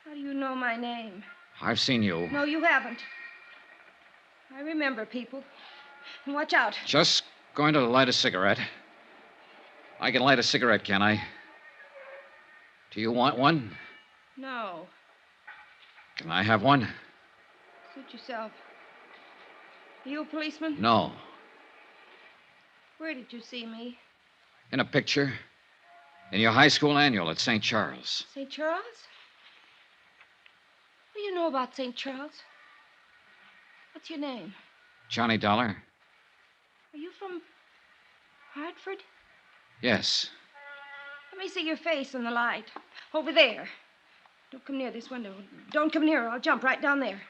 How do you know my name? I've seen you. No, you haven't. I remember people. And watch out. Just going to light a cigarette. I can light a cigarette, can I? Do you want one? No. Can I have one? Suit yourself. Are you a policeman? No. Where did you see me? In a picture. In your high school annual at St. Charles. St. Charles? What do you know about St. Charles? What's your name? Johnny Dollar? Are you from Hartford? Yes. Let me see your face in the light. Over there. Don't come near this window. Don't come near, or I'll jump right down there.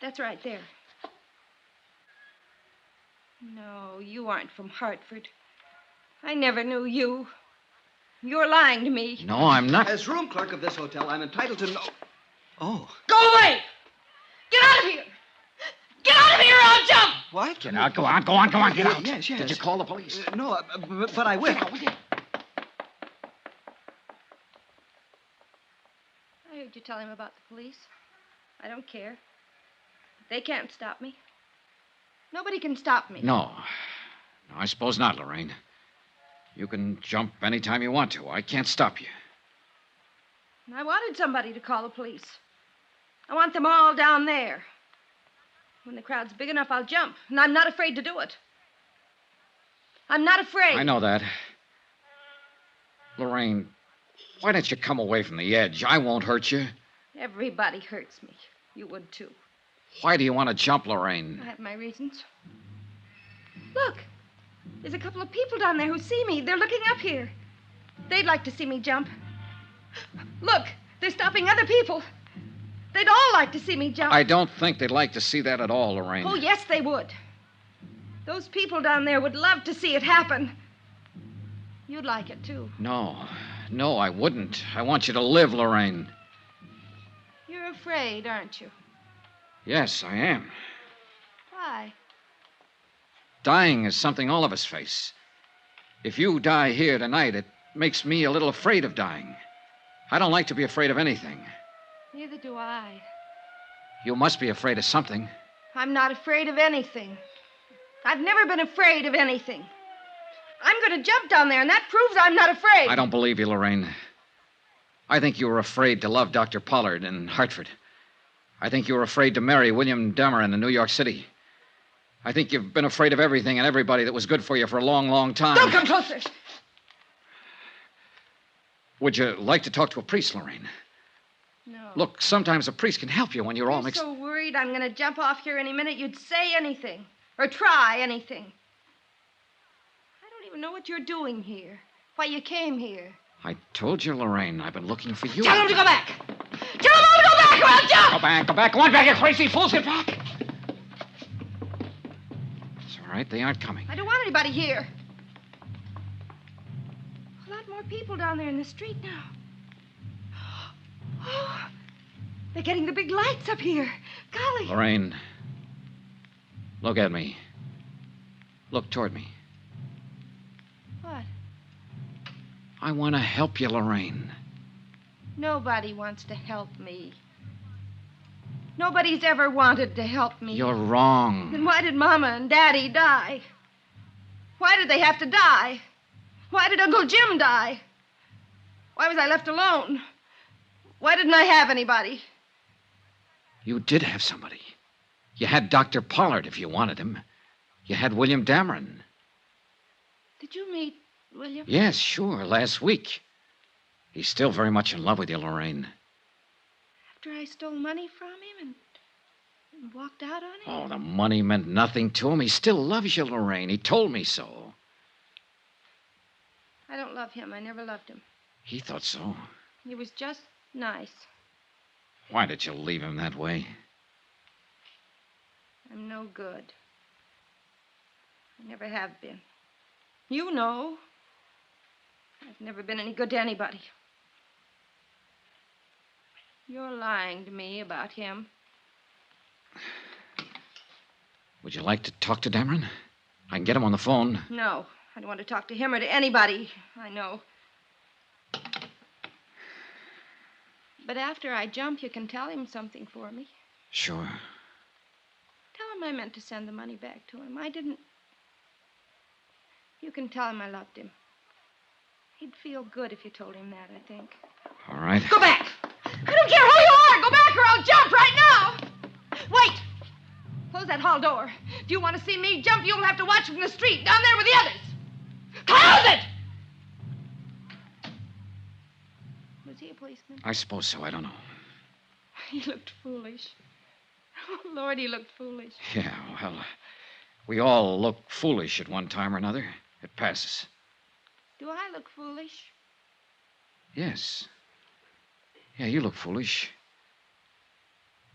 That's right there. No, you aren't from Hartford. I never knew you. You're lying to me. No, I'm not. As room clerk of this hotel, I'm entitled to know. Oh. Go away! Get out of here! Get out of here or I'll jump! What? Get out. Go on, get out. Yes. Did you call the police? No, but I will. I heard you tell him about the police. I don't care. They can't stop me. Nobody can stop me. No. No, I suppose not, Lorraine. You can jump any time you want to. I can't stop you. And I wanted somebody to call the police. I want them all down there. When the crowd's big enough, I'll jump. And I'm not afraid to do it. I'm not afraid. I know that. Lorraine, why don't you come away from the edge? I won't hurt you. Everybody hurts me. You would, too. Why do you want to jump, Lorraine? I have my reasons. Look. There's a couple of people down there who see me. They're looking up here. They'd like to see me jump. Look, they're stopping other people. They'd all like to see me jump. I don't think they'd like to see that at all, Lorraine. Oh, yes, they would. Those people down there would love to see it happen. You'd like it, too. No, I wouldn't. I want you to live, Lorraine. You're afraid, aren't you? Yes, I am. Why? Dying is something all of us face. If you die here tonight, it makes me a little afraid of dying. I don't like to be afraid of anything. Neither do I. You must be afraid of something. I'm not afraid of anything. I've never been afraid of anything. I'm going to jump down there, and that proves I'm not afraid. I don't believe you, Lorraine. I think you were afraid to love Dr. Pollard in Hartford. I think you were afraid to marry William Dameron in New York City. I think you've been afraid of everything and everybody that was good for you for a long, long time. Don't come closer. Would you like to talk to a priest, Lorraine? No. Look, sometimes a priest can help you when you're all You're mixed. so worried I'm going to jump off here any minute you'd say anything. Or try anything. I don't even know what you're doing here. Why you came here. I told you, Lorraine, I've been looking for you. Tell him to go back. Tell him all to go back or I'll jump. Go back. Go on back, you crazy fools. Get back. It's all right. They aren't coming. I don't want anybody here. A lot more people down there in the street now. Oh, they're getting the big lights up here. Golly. Lorraine, look at me. Look toward me. What? I want to help you, Lorraine. Nobody wants to help me. Nobody's ever wanted to help me. You're wrong. Then why did Mama and Daddy die? Why did they have to die? Why did Uncle Jim die? Why was I left alone? Why didn't I have anybody? You did have somebody. You had Dr. Pollard if you wanted him. You had William Dameron. Did you meet William? Yes, sure, last week. He's still very much in love with you, Lorraine. After I stole money from him and walked out on him? Oh, the money meant nothing to him. He still loves you, Lorraine. He told me so. I don't love him. I never loved him. He thought so. He was just nice. Why did you leave him that way? I'm no good. I never have been. You know. I've never been any good to anybody. You're lying to me about him. Would you like to talk to Dameron? I can get him on the phone. No, I don't want to talk to him or to anybody. I know. But after I jump, you can tell him something for me. Sure. Tell him I meant to send the money back to him. I didn't. You can tell him I loved him. He'd feel good if you told him that, I think. All right. Go back! I don't care who you are! Go back or I'll jump right now! Wait! Close that hall door. If you want to see me jump, you'll have to watch from the street, down there with the others. Close it! Was he a policeman? I suppose so. I don't know. He looked foolish. Oh, Lord, he looked foolish. Yeah, well, we all look foolish at one time or another. It passes. Do I look foolish? Yes. Yeah, you look foolish.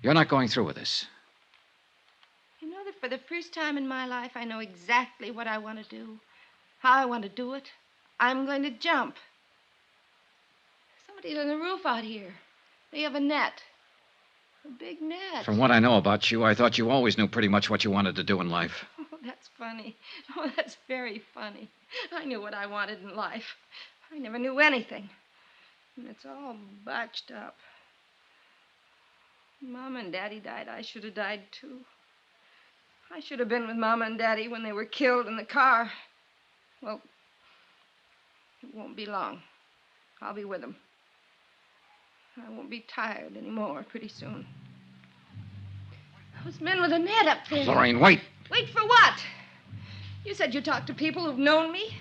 You're not going through with this. You know that for the first time in my life, I know exactly what I want to do, how I want to do it. I'm going to jump. Somebody's on the roof out here. They have a net. A big net. From what I know about you, I thought you always knew pretty much what you wanted to do in life. Oh, that's funny. Oh, that's very funny. I knew what I wanted in life. I never knew anything. And it's all botched up. Mama and Daddy died. I should have died, too. I should have been with Mama and Daddy when they were killed in the car. Well, it won't be long. I'll be with them. I won't be tired anymore pretty soon. Those men with a net up there. Lorraine, wait. Wait for what? You said you talked to people who've known me,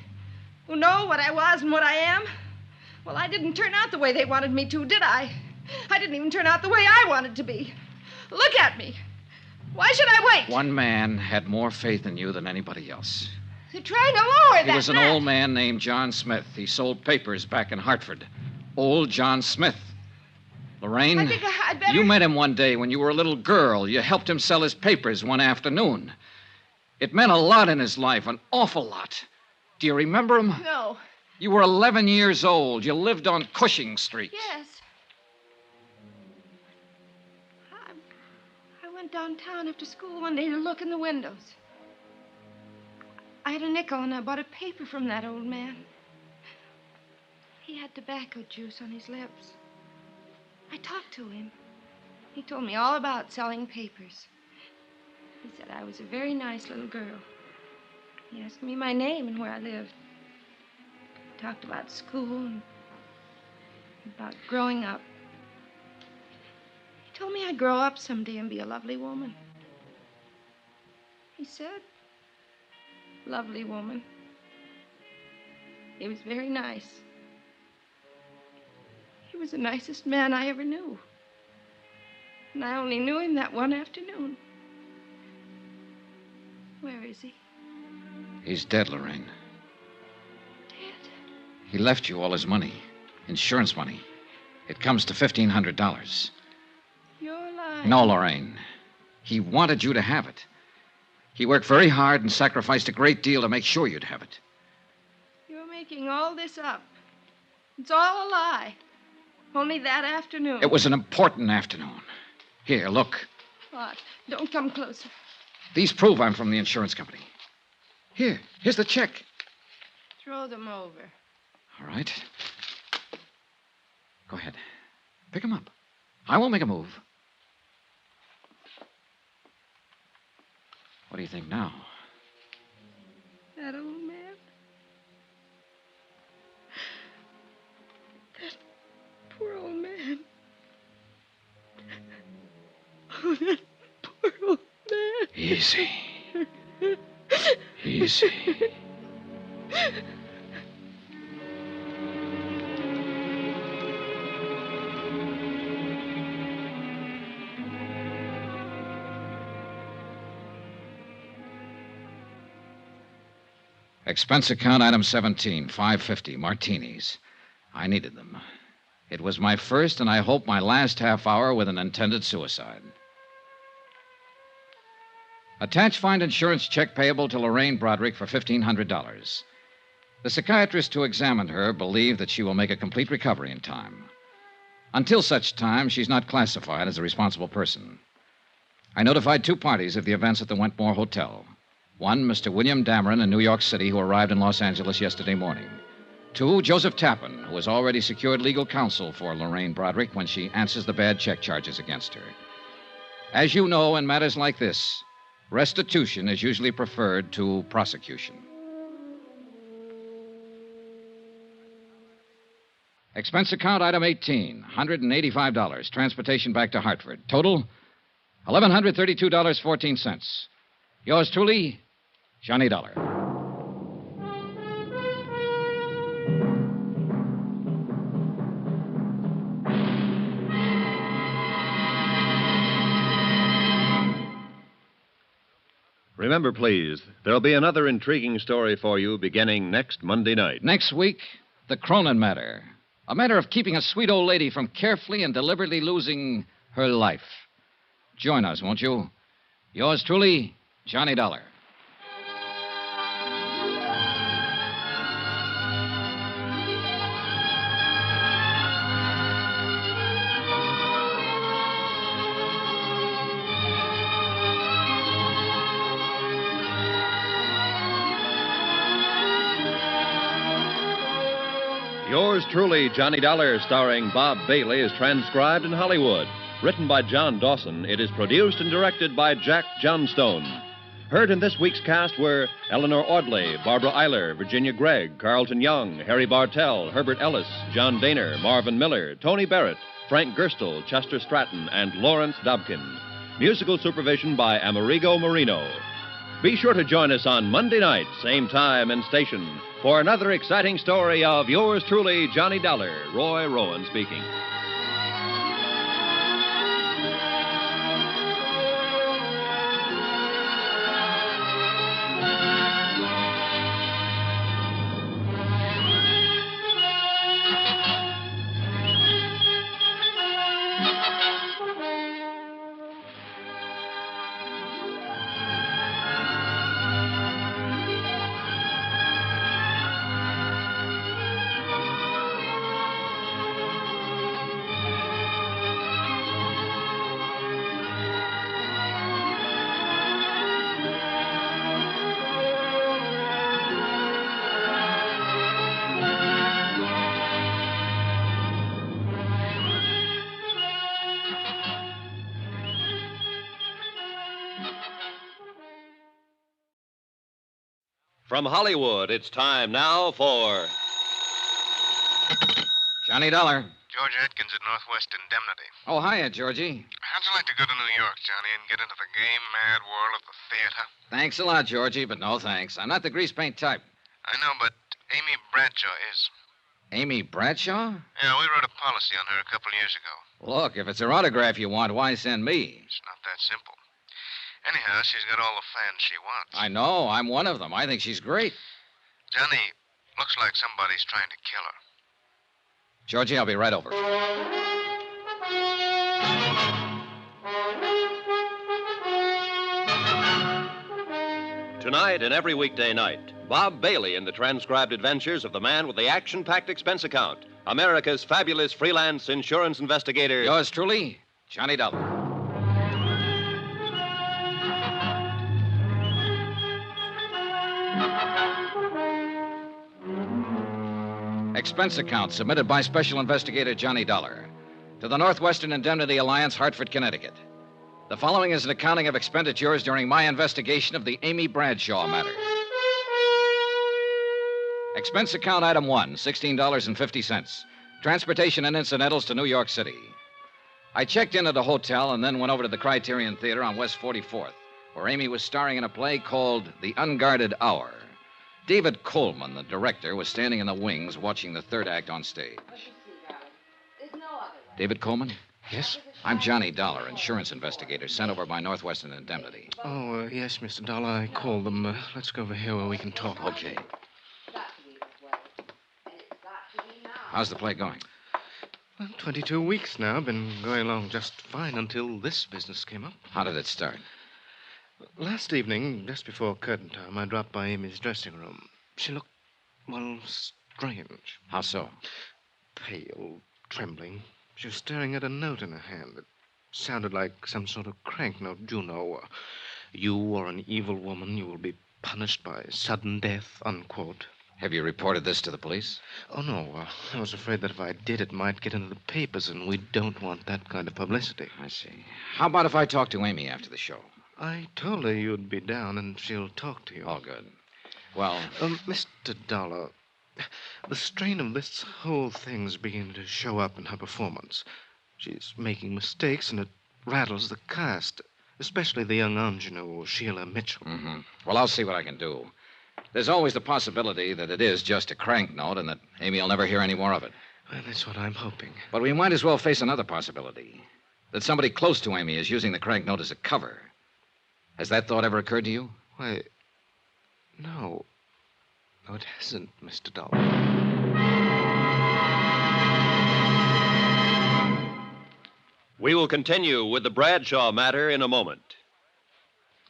who know what I was and what I am. Well, I didn't turn out the way they wanted me to, did I? I didn't even turn out the way I wanted to be. Look at me. Why should I wait? One man had more faith in you than anybody else. They're trying to lower that He was an net. old man named John Smith. He sold papers back in Hartford. Old John Smith. Lorraine, I think I'd better... you met him one day when you were a little girl. You helped him sell his papers one afternoon. It meant a lot in his life, an awful lot. Do you remember him? No. You were 11 years old. You lived on Cushing Street. Yes. I went downtown after school one day to look in the windows. I had a nickel and I bought a paper from that old man. He had tobacco juice on his lips. I talked to him. He told me all about selling papers. He said I was a very nice little girl. He asked me my name and where I lived. He talked about school and about growing up. He told me I'd grow up someday and be a lovely woman. He said, lovely woman. He was very nice. He was the nicest man I ever knew. And I only knew him that one afternoon. Where is he? He's dead, Lorraine. Dead? He left you all his money, insurance money. It comes to $1,500. You're lying. No, Lorraine. He wanted you to have it. He worked very hard and sacrificed a great deal to make sure you'd have it. You're making all this up. It's all a lie. Only that afternoon. It was an important afternoon. Here, look. What? Don't come closer. These prove I'm from the insurance company. Here's the check. Throw them over. All right. Go ahead. Pick them up. I won't make a move. What do you think now? That old man. That poor old man. Oh, that poor old man. Easy. Easy. Expense account item 17, $5.50, martinis. I needed them. It was my first and I hope my last half hour with an intended suicide. Attach find insurance check payable to Lorraine Broderick for $1,500. The psychiatrist who examined her believed that she will make a complete recovery in time. Until such time, she's not classified as a responsible person. I notified 2 parties of the events at the Wentmore Hotel. 1, Mr. William Dameron in New York City, who arrived in Los Angeles yesterday morning. 2, Joseph Tappan, who has already secured legal counsel for Lorraine Broderick when she answers the bad check charges against her. As you know, in matters like this, restitution is usually preferred to prosecution. Expense account item 18, $185. Transportation back to Hartford. Total, $1,132.14. Yours truly, Johnny Dollar. Remember, please, there'll be another intriguing story for you beginning next Monday night. Next week, the Cronin matter. A matter of keeping a sweet old lady from carefully and deliberately losing her life. Join us, won't you? Yours truly, Johnny Dollar. Yours truly, Johnny Dollar, starring Bob Bailey, is transcribed in Hollywood. Written by John Dawson, it is produced and directed by Jack Johnstone. Heard in this week's cast were Eleanor Audley, Barbara Eiler, Virginia Gregg, Carlton Young, Harry Bartell, Herbert Ellis, John Daner, Marvin Miller, Tony Barrett, Frank Gerstle, Chester Stratton, and Lawrence Dobkin. Musical supervision by Amerigo Marino. Be sure to join us on Monday night, same time and station, for another exciting story of yours truly, Johnny Dollar. Roy Rowan speaking. From Hollywood, it's time now for Johnny Dollar. George Atkins at Northwest Indemnity. Oh, hiya, Georgie. How'd you like to go to New York, Johnny, and get into the game-mad world of the theater? Thanks a lot, Georgie, but no thanks. I'm not the grease paint type. I know, but Amy Bradshaw is. Amy Bradshaw? Yeah, we wrote a policy on her a couple of years ago. Look, if it's her autograph you want, why send me? It's not that simple. Anyhow, she's got all the fans she wants. I know. I'm one of them. I think she's great. Johnny, looks like somebody's trying to kill her. Georgie, I'll be right over. Tonight and every weekday night, Bob Bailey in the transcribed adventures of the man with the action-packed expense account, America's fabulous freelance insurance investigator. Yours truly, Johnny Dollar. Expense account submitted by Special Investigator Johnny Dollar to the Northwestern Indemnity Alliance, Hartford, Connecticut. The following is an accounting of expenditures during my investigation of the Amy Bradshaw matter. Expense account item 1, $16.50. Transportation and incidentals to New York City. I checked in at a hotel and then went over to the Criterion Theater on West 44th, where Amy was starring in a play called The Unguarded Hour. David Coleman, the director, was standing in the wings watching the third act on stage. David Coleman? Yes? I'm Johnny Dollar, insurance investigator, sent over by Northwestern Indemnity. Oh, yes, Mr. Dollar. I called them. Let's go over here where we can talk. Okay. How's the play going? Well, 22 weeks now. Been going along just fine until this business came up. How did it start? Last evening, just before curtain time, I dropped by Amy's dressing room. She looked, well, strange. How so? Pale, trembling. She was staring at a note in her hand. It sounded like some sort of crank note. You know, you are an evil woman. You will be punished by sudden death, unquote. Have you reported this to the police? Oh, no. I was afraid that if I did, it might get into the papers, and we don't want that kind of publicity. I see. How about if I talk to Amy after the show? I told her you'd be down, and she'll talk to you. Oh, good. Well... Mr. Dollar, the strain of this whole thing's beginning to show up in her performance. She's making mistakes, and it rattles the cast, especially the young ingenue, Sheila Mitchell. Mm-hmm. Well, I'll see what I can do. There's always the possibility that it is just a crank note and that Amy will never hear any more of it. Well, that's what I'm hoping. But we might as well face another possibility. That somebody close to Amy is using the crank note as a cover. Has that thought ever occurred to you? Why, no. No, it hasn't, Mr. Dollar. We will continue with the Bradshaw matter in a moment.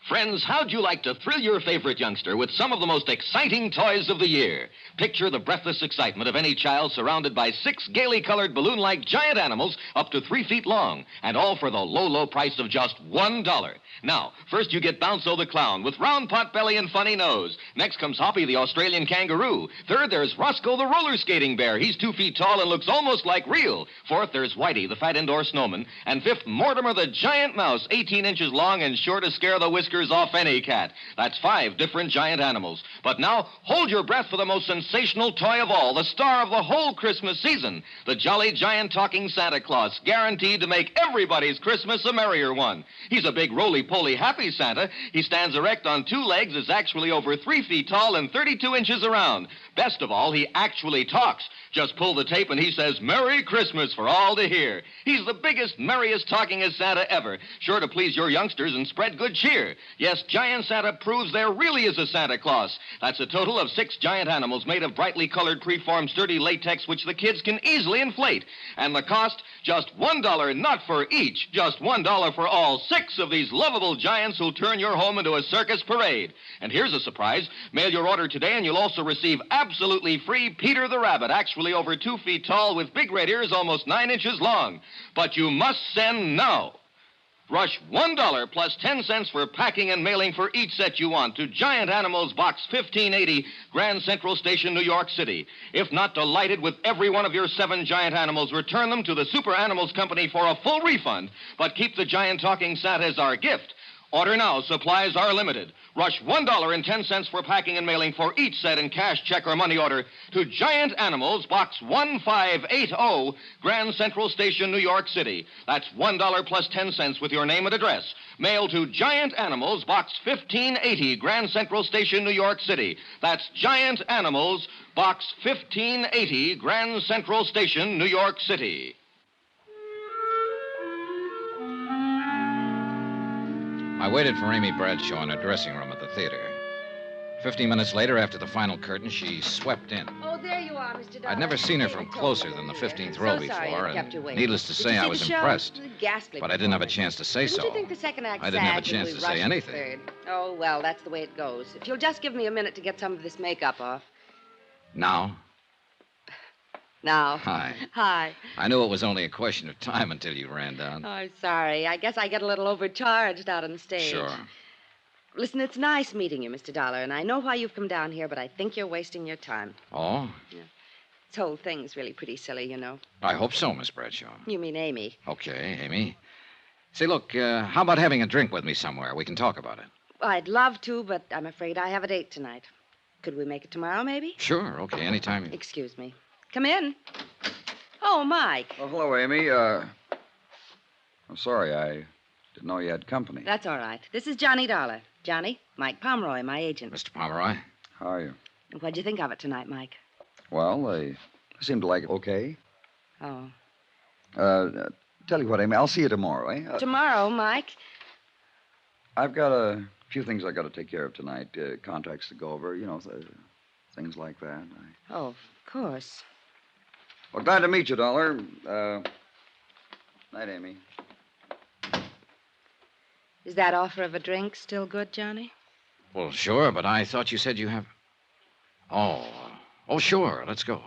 Friends, how'd you like to thrill your favorite youngster with some of the most exciting toys of the year? Picture the breathless excitement of any child surrounded by 6 gaily colored balloon-like giant animals up to 3 feet long, and all for the low, low price of just $1. Now, first you get Bounzo the clown with round pot belly and funny nose. Next comes Hoppy the Australian kangaroo. Third, there's Roscoe the roller skating bear. He's 2 feet tall and looks almost like real. Fourth, there's Whitey the fat indoor snowman. And fifth, Mortimer the giant mouse, 18 inches long and sure to scare the whiskers off any cat. That's 5 different giant animals. But now, hold your breath for the most sensational toy of all, the star of the whole Christmas season, the jolly giant talking Santa Claus, guaranteed to make everybody's Christmas a merrier one. He's a big roly-poly happy Santa. He stands erect on 2 legs, is actually over 3 feet tall and 32 inches around. Best of all, he actually talks. Just pull the tape and he says, "Merry Christmas" for all to hear. He's the biggest, merriest talkingest Santa ever, sure to please your youngsters and spread good cheer. Yes, Giant Santa proves there really is a Santa Claus. That's a total of 6 giant animals made of brightly colored, preformed, sturdy latex, which the kids can easily inflate. And the cost, just $1, not for each, just $1 for all 6 of these lovable giants who'll turn your home into a circus parade. And here's a surprise. Mail your order today and you'll also receive absolutely free Peter the Rabbit, actually over 2 feet tall with big red ears almost 9 inches long. But you must send now. Rush $1 plus 10 cents for packing and mailing for each set you want to Giant Animals Box 1580, Grand Central Station, New York City. If not delighted with every one of your 7 giant animals, return them to the Super Animals Company for a full refund, but keep the giant talking Santa as our gift. Order now. Supplies are limited. Rush $1.10 for packing and mailing for each set in cash, check, or money order to Giant Animals, Box 1580, Grand Central Station, New York City. That's $1 plus 10 cents with your name and address. Mail to Giant Animals, Box 1580, Grand Central Station, New York City. That's Giant Animals, Box 1580, Grand Central Station, New York City. I waited for Amy Bradshaw in her dressing room at the theater. 15 minutes later, after the final curtain, she swept in. Oh, there you are, Mr. Dollar. I'd never seen her from closer than the 15th row So sorry before, I kept you and waiting. needless to Did say, you I see was the show? impressed. Ghastly But I didn't have a chance to say Didn't so. you think the second act I didn't have a sagged and chance we to say rushed the anything. third? Oh, well, that's the way it goes. If you'll just give me a minute to get some of this makeup off. Now? Now. Hi. Hi. I knew it was only a question of time until you ran down. Oh, I'm sorry. I guess I get a little overcharged out on the stage. Sure. Listen, it's nice meeting you, Mr. Dollar, and I know why you've come down here, but I think you're wasting your time. Oh? This whole thing's really pretty silly, you know. I hope so, Miss Bradshaw. You mean Amy. Okay, Amy. Say, look, how about having a drink with me somewhere? We can talk about it. I'd love to, but I'm afraid I have a date tonight. Could we make it tomorrow, maybe? Sure, okay, anytime. Excuse me. Come in. Oh, Mike. Oh, hello, Amy. I'm sorry. I didn't know you had company. That's all right. This is Johnny Dollar. Johnny, Mike Pomeroy, my agent. Mr. Pomeroy? How are you? What'd you think of it tonight, Mike? Well, they seem to like it okay. Oh. Tell you what, Amy, I'll see you tomorrow, eh? Tomorrow, Mike? I've got a few things I got to take care of tonight. Contracts to go over, you know, things like that. Oh, of course. Well, glad to meet you, Dollar. Night, Amy. Is that offer of a drink still good, Johnny? Well, sure, but I thought you said you have... Oh. Oh, sure. Let's go.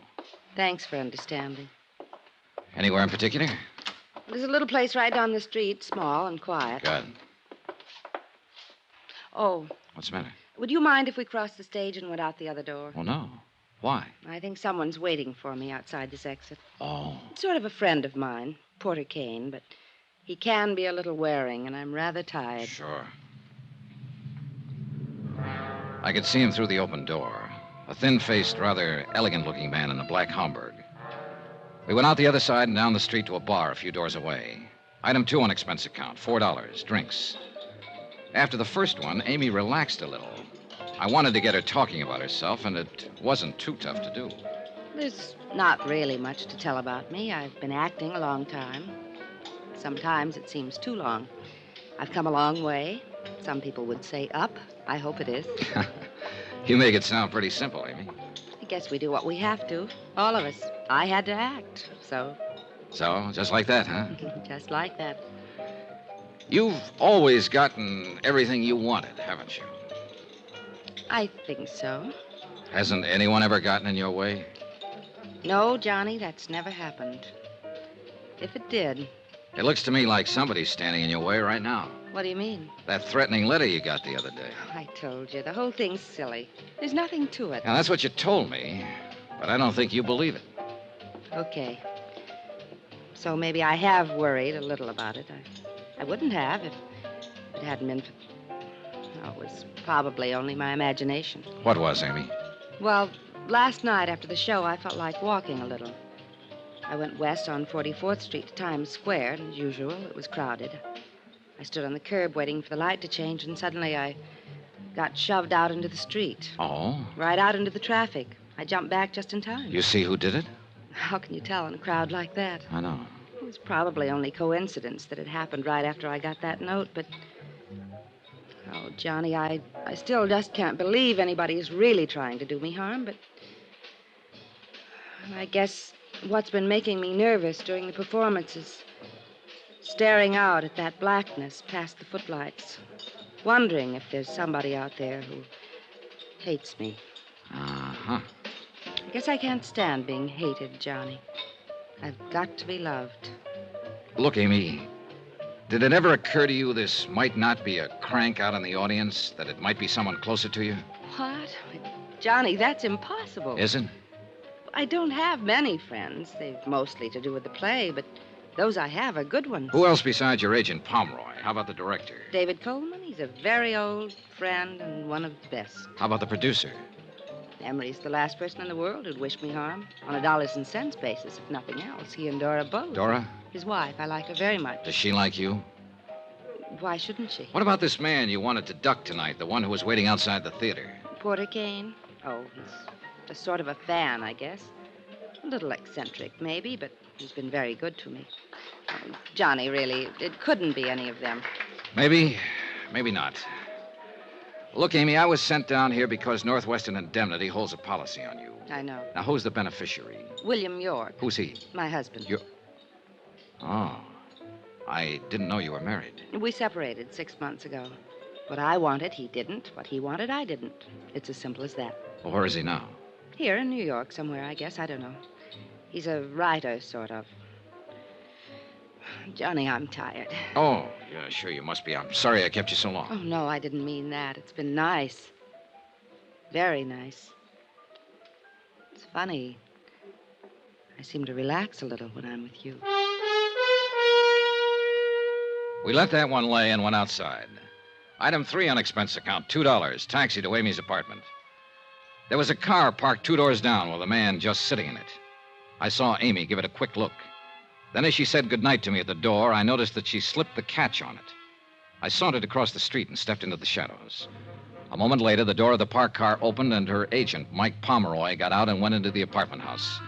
Thanks for understanding. Anywhere in particular? There's a little place right down the street, small and quiet. Good. Oh, What's the matter? would you mind if we crossed the stage and went out the other door? Well, no. Why? I think someone's waiting for me outside this exit. Oh. It's sort of a friend of mine, Porter Kane, but he can be a little wearing, and I'm rather tired. Sure. I could see him through the open door. A thin-faced, rather elegant-looking man in a black Homburg. We went out the other side and down the street to a bar a few doors away. Item 2 on expense account, $4, drinks. After the first one, Amy relaxed a little. I wanted to get her talking about herself, and it wasn't too tough to do. There's not really much to tell about me. I've been acting a long time. Sometimes it seems too long. I've come a long way. Some people would say up. I hope it is. You make it sound pretty simple, Amy. I guess we do what we have to. All of us. I had to act, so... So, just like that, huh? Just like that. You've always gotten everything you wanted, haven't you? I think so. Hasn't anyone ever gotten in your way? No, Johnny, that's never happened. If it did... It looks to me like somebody's standing in your way right now. What do you mean? That threatening letter you got the other day. I told you, the whole thing's silly. There's nothing to it. Now, that's what you told me, but I don't think you believe it. Okay. So maybe I have worried a little about it. I wouldn't have if it hadn't been for... Oh, it was probably only my imagination. What was, Amy? Well, last night after the show, I felt like walking a little. I went west on 44th Street to Times Square, and as usual, it was crowded. I stood on the curb waiting for the light to change, and suddenly I got shoved out into the street. Oh? Right out into the traffic. I jumped back just in time. You see who did it? How can you tell in a crowd like that? I know. It was probably only coincidence that it happened right after I got that note, but... Oh, Johnny, I still just can't believe anybody is really trying to do me harm, but... I guess what's been making me nervous during the performance is staring out at that blackness past the footlights, wondering if there's somebody out there who hates me. Uh-huh. I guess I can't stand being hated, Johnny. I've got to be loved. Look, Amy, did it ever occur to you this might not be a crank out in the audience, that it might be someone closer to you? What? Johnny, that's impossible. Is it? I don't have many friends. They've mostly to do with the play, but those I have are good ones. Who else besides your agent, Pomeroy? How about the director? David Coleman, he's a very old friend and one of the best. How about the producer? Emery's the last person in the world who'd wish me harm. On a dollars and cents basis, if nothing else. He and Dora both. Dora? His wife. I like her very much. Does she like you? Why shouldn't she? What about this man you wanted to duck tonight, the one who was waiting outside the theater? Porter Kane? Oh, he's a sort of a fan, I guess. A little eccentric, maybe, but he's been very good to me. Oh, Johnny, really, it couldn't be any of them. Maybe, maybe not. Look, Amy, I was sent down here because Northwestern Indemnity holds a policy on you. I know. Now, who's the beneficiary? William York. Who's he? My husband. Oh. I didn't know you were married. We separated 6 months ago. What I wanted, he didn't. What he wanted, I didn't. It's as simple as that. Well, where is he now? Here in New York somewhere, I guess. I don't know. He's a writer, sort of. Johnny, I'm tired. Oh, yeah, sure you must be. I'm sorry I kept you so long. Oh, no, I didn't mean that. It's been nice. Very nice. It's funny. I seem to relax a little when I'm with you. We let that one lay and went outside. Item 3 on expense account, $2, taxi to Amy's apartment. There was a car parked 2 doors down with a man just sitting in it. I saw Amy give it a quick look. Then as she said goodnight to me at the door, I noticed that she slipped the catch on it. I sauntered across the street and stepped into the shadows. A moment later, the door of the parked car opened and her agent, Mike Pomeroy, got out and went into the apartment house.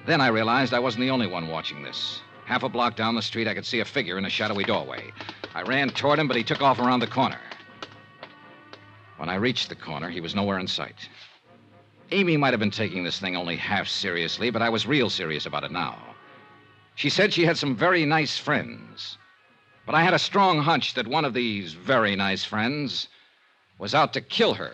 Then I realized I wasn't the only one watching this. Half a block down the street, I could see a figure in a shadowy doorway. I ran toward him, but he took off around the corner. When I reached the corner, he was nowhere in sight. Amy might have been taking this thing only half seriously, but I was real serious about it now. She said she had some very nice friends. But I had a strong hunch that one of these very nice friends was out to kill her.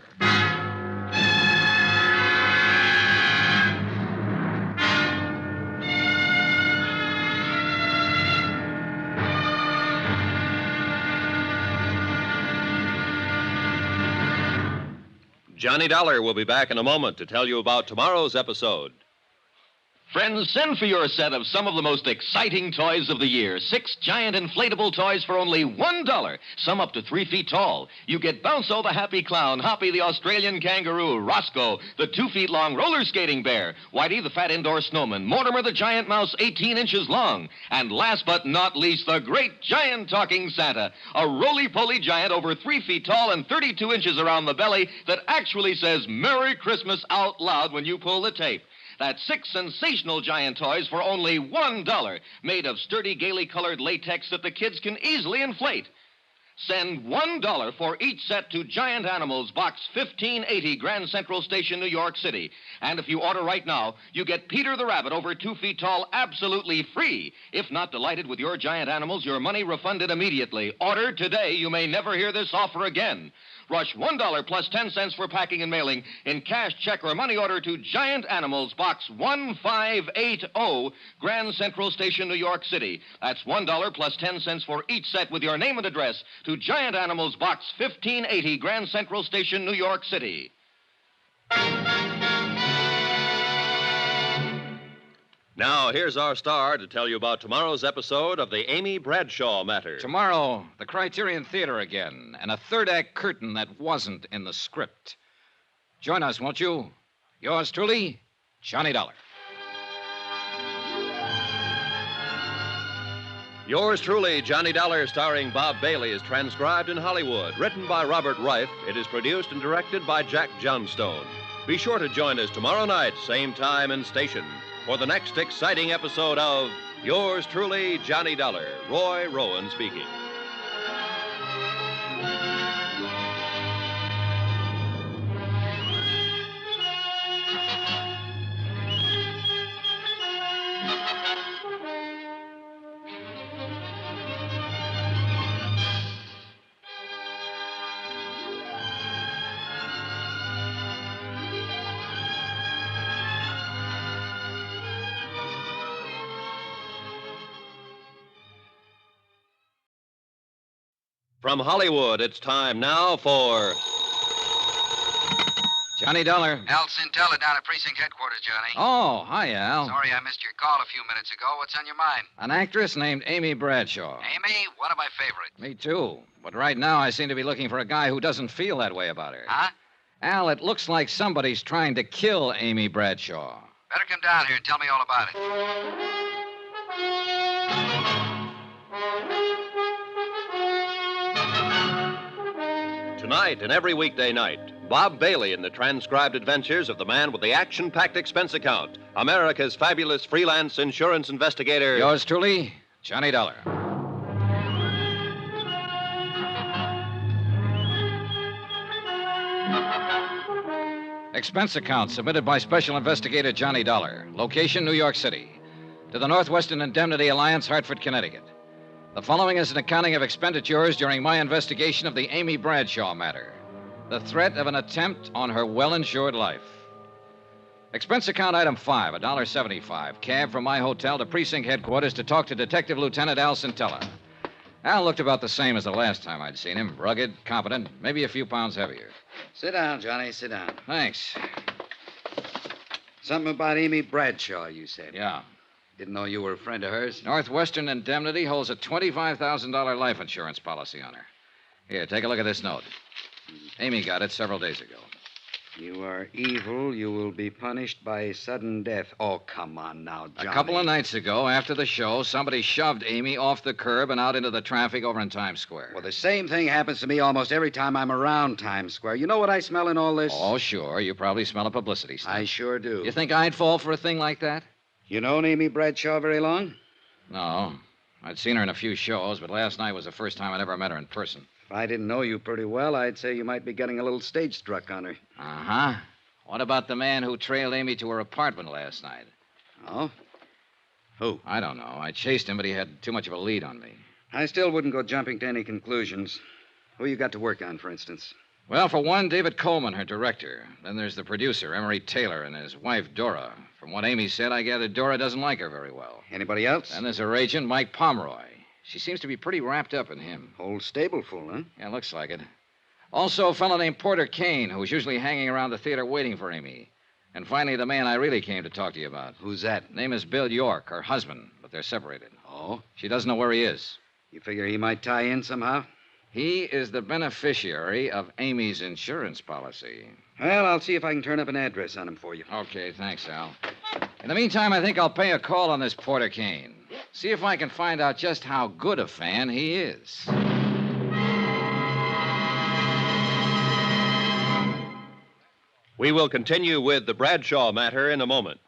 Johnny Dollar will be back in a moment to tell you about tomorrow's episode. Friends, send for your set of some of the most exciting toys of the year. 6 giant inflatable toys for only $1, some up to 3 feet tall. You get Bounco the happy clown, Hoppy the Australian kangaroo, Roscoe the 2 feet long roller skating bear, Whitey the fat indoor snowman, Mortimer the giant mouse 18 inches long, and last but not least, the great giant talking Santa, a roly-poly giant over 3 feet tall and 32 inches around the belly that actually says Merry Christmas out loud when you pull the tape. That's 6 sensational giant toys for only $1, made of sturdy, gaily colored latex that the kids can easily inflate. Send $1 for each set to Giant Animals, Box 1580, Grand Central Station, New York City. And if you order right now, you get Peter the Rabbit over 2 feet tall absolutely free. If not delighted with your giant animals, your money refunded immediately. Order today. You may never hear this offer again. Rush $1 plus 10 cents for packing and mailing in cash, check, or money order to Giant Animals, Box 1580, Grand Central Station, New York City. That's $1 plus 10 cents for each set with your name and address to Giant Animals, Box 1580, Grand Central Station, New York City. Now, here's our star to tell you about tomorrow's episode of the Amy Bradshaw matter. Tomorrow, the Criterion Theater again, and a third-act curtain that wasn't in the script. Join us, won't you? Yours truly, Johnny Dollar. Yours truly, Johnny Dollar, starring Bob Bailey, is transcribed in Hollywood. Written by Robert Reif, it is produced and directed by Jack Johnstone. Be sure to join us tomorrow night, same time and station, for the next exciting episode of Yours truly, Johnny Dollar. Roy Rowan speaking. From Hollywood, it's time now for Johnny Dollar. Al Cintella down at precinct headquarters, Johnny. Oh, hi, Al. Sorry I missed your call a few minutes ago. What's on your mind? An actress named Amy Bradshaw. Amy, one of my favorites. Me too. But right now, I seem to be looking for a guy who doesn't feel that way about her. Huh? Al, it looks like somebody's trying to kill Amy Bradshaw. Better come down here and tell me all about it. Tonight and every weekday night, Bob Bailey in the transcribed adventures of the man with the action-packed expense account, America's fabulous freelance insurance investigator. Yours truly, Johnny Dollar. Expense account submitted by Special Investigator Johnny Dollar. Location, New York City. To the Northwestern Indemnity Alliance, Hartford, Connecticut. The following is an accounting of expenditures during my investigation of the Amy Bradshaw matter. The threat of an attempt on her well-insured life. Expense account item 5, $1.75. Cab from my hotel to precinct headquarters to talk to Detective Lieutenant Al Cintella. Al looked about the same as the last time I'd seen him. Rugged, competent, maybe a few pounds heavier. Sit down, Johnny. Sit down. Thanks. Something about Amy Bradshaw, you said. Yeah. Didn't know you were a friend of hers. Northwestern Indemnity holds a $25,000 life insurance policy on her. Here, take a look at this note. Amy got it several days ago. You are evil. You will be punished by sudden death. Oh, come on now, Johnny. A couple of nights ago, after the show, somebody shoved Amy off the curb and out into the traffic over in Times Square. Well, the same thing happens to me almost every time I'm around Times Square. You know what I smell in all this? Oh, sure. You probably smell a publicity stunt. I sure do. You think I'd fall for a thing like that? You known Amy Bradshaw very long? No. I'd seen her in a few shows, but last night was the first time I'd ever met her in person. If I didn't know you pretty well, I'd say you might be getting a little stage struck on her. Uh-huh. What about the man who trailed Amy to her apartment last night? Oh? Who? I don't know. I chased him, but he had too much of a lead on me. I still wouldn't go jumping to any conclusions. Who you got to work on, for instance? Well, for one, David Coleman, her director. Then there's the producer, Emery Taylor, and his wife, Dora. From what Amy said, I gather Dora doesn't like her very well. Anybody else? And there's her agent, Mike Pomeroy. She seems to be pretty wrapped up in him. Whole stable full, huh? Yeah, looks like it. Also, a fellow named Porter Kane, who's usually hanging around the theater waiting for Amy. And finally, the man I really came to talk to you about. Who's that? Name is Bill York, her husband, but they're separated. Oh? She doesn't know where he is. You figure he might tie in somehow? He is the beneficiary of Amy's insurance policy. Well, I'll see if I can turn up an address on him for you. Okay, thanks, Al. In the meantime, I think I'll pay a call on this Porter Kane. See if I can find out just how good a fan he is. We will continue with the Bradshaw matter in a moment.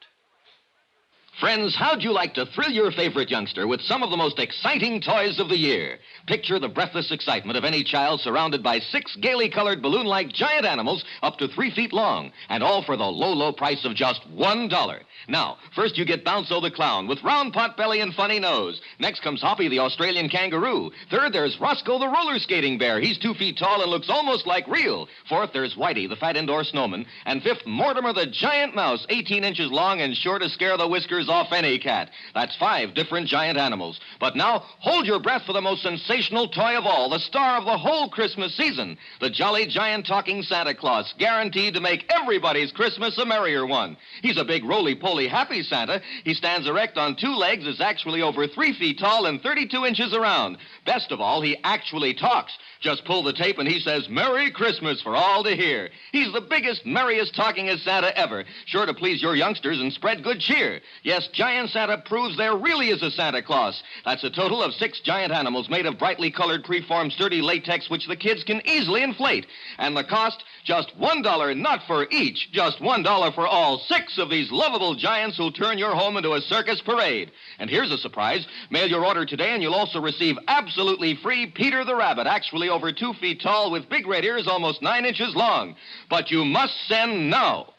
Friends, how'd you like to thrill your favorite youngster with some of the most exciting toys of the year? Picture the breathless excitement of any child surrounded by 6 gaily colored balloon-like giant animals up to 3 feet long, and all for the low, low price of just $1. Now, first you get Bounzo the Clown with round pot belly and funny nose. Next comes Hoppy the Australian kangaroo. Third, there's Roscoe the roller skating bear. He's 2 feet tall and looks almost like real. Fourth, there's Whitey the fat indoor snowman. And fifth, Mortimer the giant mouse, 18 inches long and sure to scare the whiskers off any cat. That's 5 different giant animals. But now, hold your breath for the most sensational toy of all, the star of the whole Christmas season, the jolly giant talking Santa Claus, guaranteed to make everybody's Christmas a merrier one. He's a big roly-poly happy Santa. He stands erect on 2 legs, is actually over 3 feet tall and 32 inches around. Best of all, he actually talks. Just pull the tape and he says, "Merry Christmas" for all to hear. He's the biggest, merriest talkingest Santa ever, sure to please your youngsters and spread good cheer. Yes, Giant Santa proves there really is a Santa Claus. That's a total of 6 giant animals made of brightly colored, preformed, sturdy latex, which the kids can easily inflate. And the cost, just $1, not for each, just $1 for all 6 of these lovable giants who'll turn your home into a circus parade. And here's a surprise. Mail your order today and you'll also receive absolutely free Peter the Rabbit, actually over 2 feet tall with big red ears almost 9 inches long. But you must send now.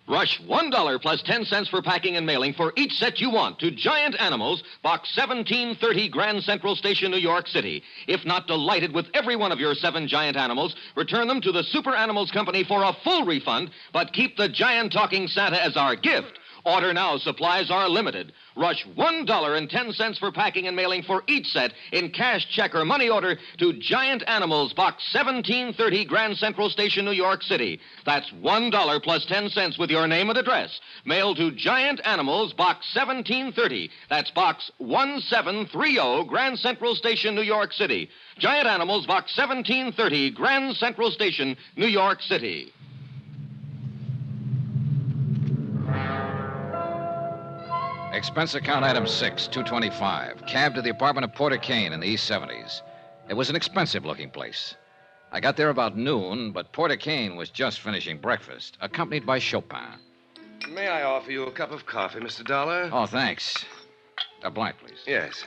Rush $1 plus 10 cents for packing and mailing for each set you want to Giant Animals, Box 1730, Grand Central Station, New York City. If not delighted with every one of your 7 giant animals, return them to the Super Animals Company for a full refund, but keep the giant talking Santa as our gift. Order now. Supplies are limited. Rush $1.10 for packing and mailing for each set in cash, check, or money order to Giant Animals, Box 1730, Grand Central Station, New York City. That's $1 plus 10 cents with your name and address. Mail to Giant Animals, Box 1730. That's Box 1730, Grand Central Station, New York City. Giant Animals, Box 1730, Grand Central Station, New York City. Expense account item 6, $225. Cab to the apartment of Porter Kane in the East 70s. It was an expensive-looking place. I got there about noon, but Porter Kane was just finishing breakfast, accompanied by Chopin. May I offer you a cup of coffee, Mr. Dollar? Oh, thanks. A blind, please. Yes.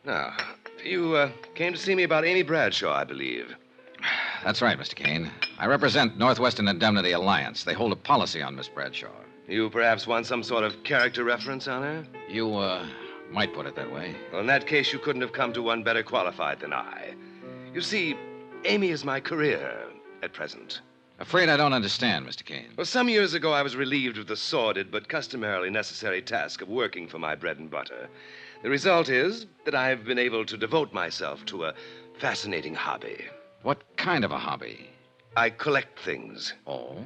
Now, you came to see me about Amy Bradshaw, I believe. That's right, Mr. Kane. I represent Northwestern Indemnity Alliance. They hold a policy on Miss Bradshaw. You perhaps want some sort of character reference on her? You, might put it that way. Well, in that case, you couldn't have come to one better qualified than I. You see, Amy is my career at present. Afraid I don't understand, Mr. Kane. Well, some years ago, I was relieved of the sordid but customarily necessary task of working for my bread and butter. The result is that I've been able to devote myself to a fascinating hobby. What kind of a hobby? I collect things. Oh?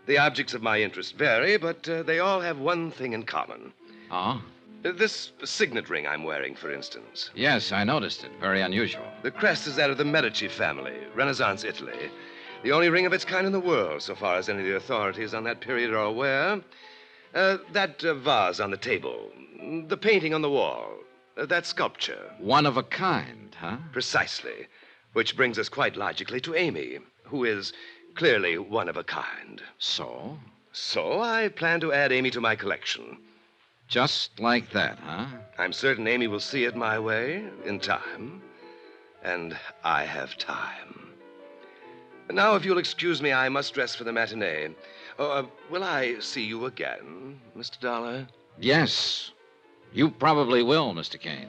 The objects of my interest vary, but they all have one thing in common. Oh? This signet ring I'm wearing, for instance. Yes, I noticed it. Very unusual. The crest is that of the Medici family, Renaissance Italy. The only ring of its kind in the world, so far as any of the authorities on that period are aware. That vase on the table, the painting on the wall, that sculpture. One of a kind, huh? Precisely. Which brings us quite logically to Amy, who is clearly one of a kind. So? So I plan to add Amy to my collection. Just like that, huh? I'm certain Amy will see it my way in time. And I have time. Now, if you'll excuse me, I must dress for the matinee. Will I see you again, Mr. Dollar? Yes. You probably will, Mr. Kane.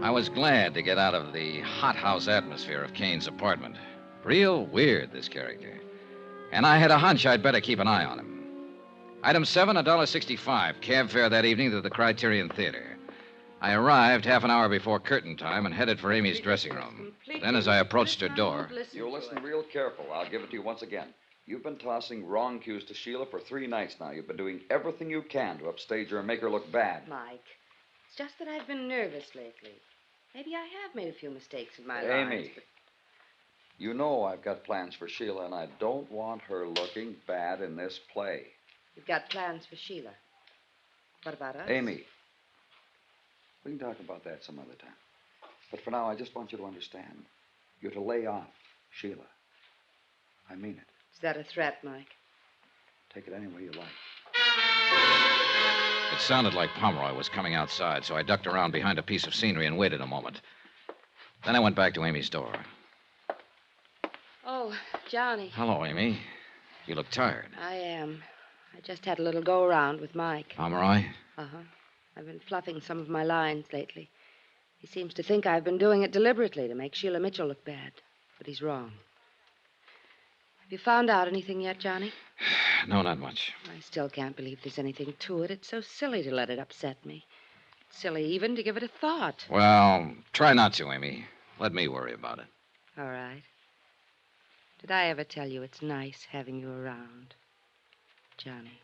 I was glad to get out of the hothouse atmosphere of Kane's apartment. Real weird, this character. And I had a hunch I'd better keep an eye on him. Item 7, $1.65. Cab fare that evening to the Criterion Theater. I arrived half an hour before curtain time and headed for Amy's dressing room. Then, as I approached her door... You listen real careful. I'll give it to you once again. You've been tossing wrong cues to Sheila for 3 nights now. You've been doing everything you can to upstage her and make her look bad. Mike, it's just that I've been nervous lately. Maybe I have made a few mistakes in my Amy, lives, but... you know I've got plans for Sheila, and I don't want her looking bad in this play. You've got plans for Sheila. What about us? Amy, we can talk about that some other time. But for now, I just want you to understand. You're to lay off Sheila. I mean it. Is that a threat, Mike? Take it any way you like. It sounded like Pomeroy was coming outside, so I ducked around behind a piece of scenery and waited a moment. Then I went back to Amy's door. Oh, Johnny. Hello, Amy. You look tired. I am. I just had a little go-around with Mike. Pomeroy? Uh-huh. I've been fluffing some of my lines lately. He seems to think I've been doing it deliberately to make Sheila Mitchell look bad. But he's wrong. Have you found out anything yet, Johnny? No, not much. I still can't believe there's anything to it. It's so silly to let it upset me. Silly even to give it a thought. Well, try not to, Amy. Let me worry about it. All right. Did I ever tell you it's nice having you around, Johnny?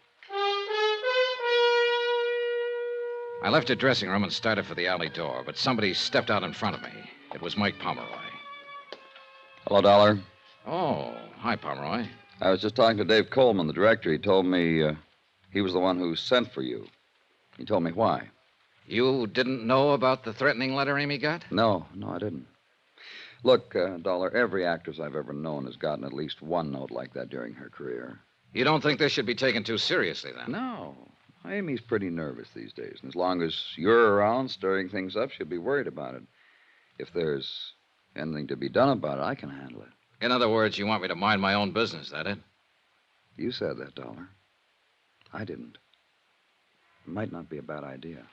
I left her dressing room and started for the alley door, but somebody stepped out in front of me. It was Mike Pomeroy. Hello, Dollar. Oh, hi, Pomeroy. I was just talking to Dave Coleman, the director. He told me he was the one who sent for you. He told me why. You didn't know about the threatening letter Amy got? No, I didn't. Look, Dollar, every actress I've ever known has gotten at least one note like that during her career. You don't think this should be taken too seriously, then? No. Amy's pretty nervous these days, and as long as you're around stirring things up, she'll be worried about it. If there's anything to be done about it, I can handle it. In other words, you want me to mind my own business, that it? You said that, Dollar. I didn't. It might not be a bad idea.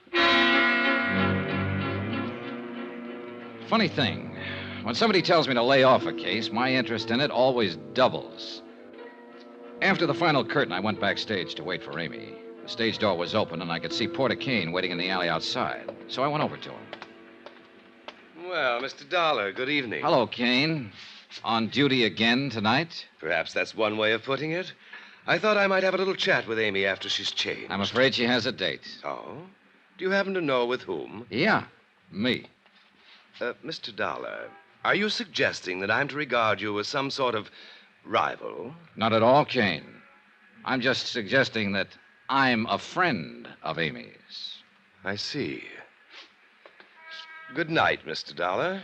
Funny thing. When somebody tells me to lay off a case, my interest in it always doubles. After the final curtain, I went backstage to wait for Amy. The stage door was open, and I could see Porter Kane waiting in the alley outside. So I went over to him. Well, Mr. Dollar, good evening. Hello, Kane. On duty again tonight? Perhaps that's one way of putting it. I thought I might have a little chat with Amy after she's changed. I'm afraid she has a date. Oh? Do you happen to know with whom? Yeah, me. Mr. Dollar, are you suggesting that I'm to regard you as some sort of rival? Not at all, Kane. I'm just suggesting that I'm a friend of Amy's. I see. Good night, Mr. Dollar.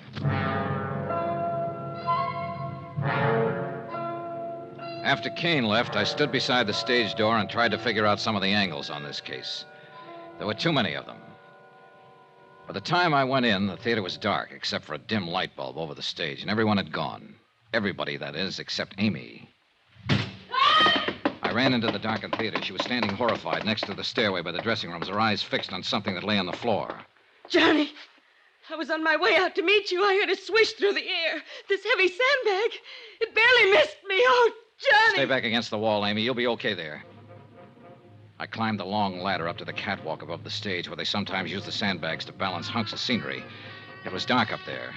After Kane left, I stood beside the stage door and tried to figure out some of the angles on this case. There were too many of them. By the time I went in, the theater was dark, except for a dim light bulb over the stage, and everyone had gone. Everybody, that is, except Amy. I ran into the darkened theater. She was standing horrified next to the stairway by the dressing rooms, her eyes fixed on something that lay on the floor. Johnny, I was on my way out to meet you. I heard it swish through the air. This heavy sandbag. It barely missed me. Oh, Johnny. Stay back against the wall, Amy. You'll be okay there. I climbed the long ladder up to the catwalk above the stage where they sometimes use the sandbags to balance hunks of scenery. It was dark up there.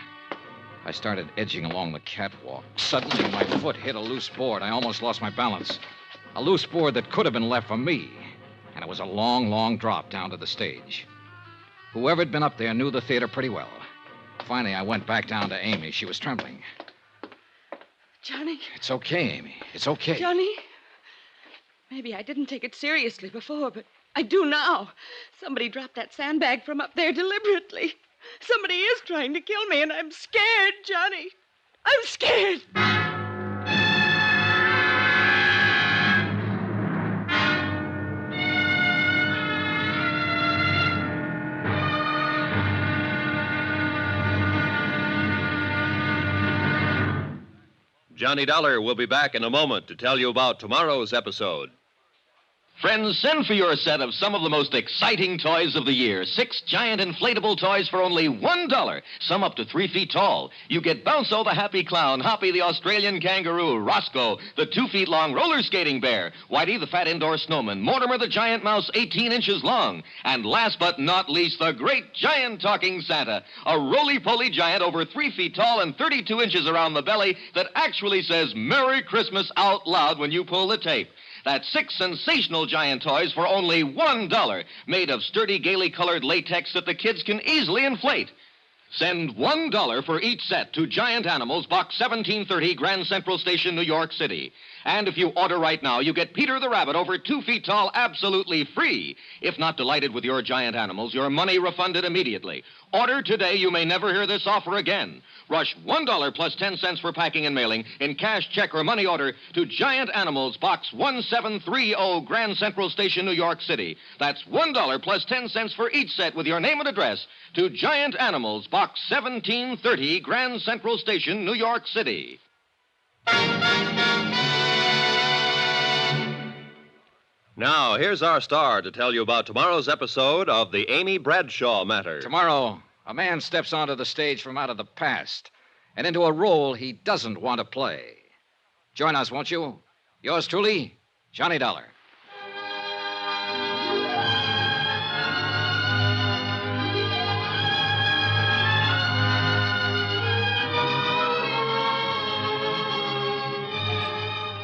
I started edging along the catwalk. Suddenly, my foot hit a loose board. I almost lost my balance. A loose board that could have been left for me. And it was a long, long drop down to the stage. Whoever had been up there knew the theater pretty well. Finally, I went back down to Amy. She was trembling. Johnny. It's okay, Amy. It's okay. Johnny. Maybe I didn't take it seriously before, but I do now. Somebody dropped that sandbag from up there deliberately. Somebody is trying to kill me, and I'm scared, Johnny. I'm scared. Johnny Dollar will be back in a moment to tell you about tomorrow's episode. Friends, send for your set of some of the most exciting toys of the year. 6 giant inflatable toys for only $1. Some up to 3 feet tall. You get Bounco the happy clown, Hoppy the Australian kangaroo, Roscoe the 2 feet long roller skating bear, Whitey the fat indoor snowman, Mortimer the giant mouse 18 inches long, and last but not least, the great giant talking Santa, a roly-poly giant over 3 feet tall and 32 inches around the belly that actually says Merry Christmas out loud when you pull the tape. That's 6 sensational giant toys for only $1, made of sturdy, gaily colored latex that the kids can easily inflate. Send $1 for each set to Giant Animals, Box 1730, Grand Central Station, New York City. And if you order right now, you get Peter the Rabbit over 2 feet tall absolutely free. If not delighted with your giant animals, your money refunded immediately. Order today. You may never hear this offer again. Rush $1 plus 10 cents for packing and mailing in cash, check, or money order to Giant Animals, Box 1730, Grand Central Station, New York City. That's $1 plus 10 cents for each set with your name and address to Giant Animals, Box 1730, Grand Central Station, New York City. Now, here's our star to tell you about tomorrow's episode of the Amy Bradshaw matter. Tomorrow, a man steps onto the stage from out of the past and into a role he doesn't want to play. Join us, won't you? Yours truly, Johnny Dollar.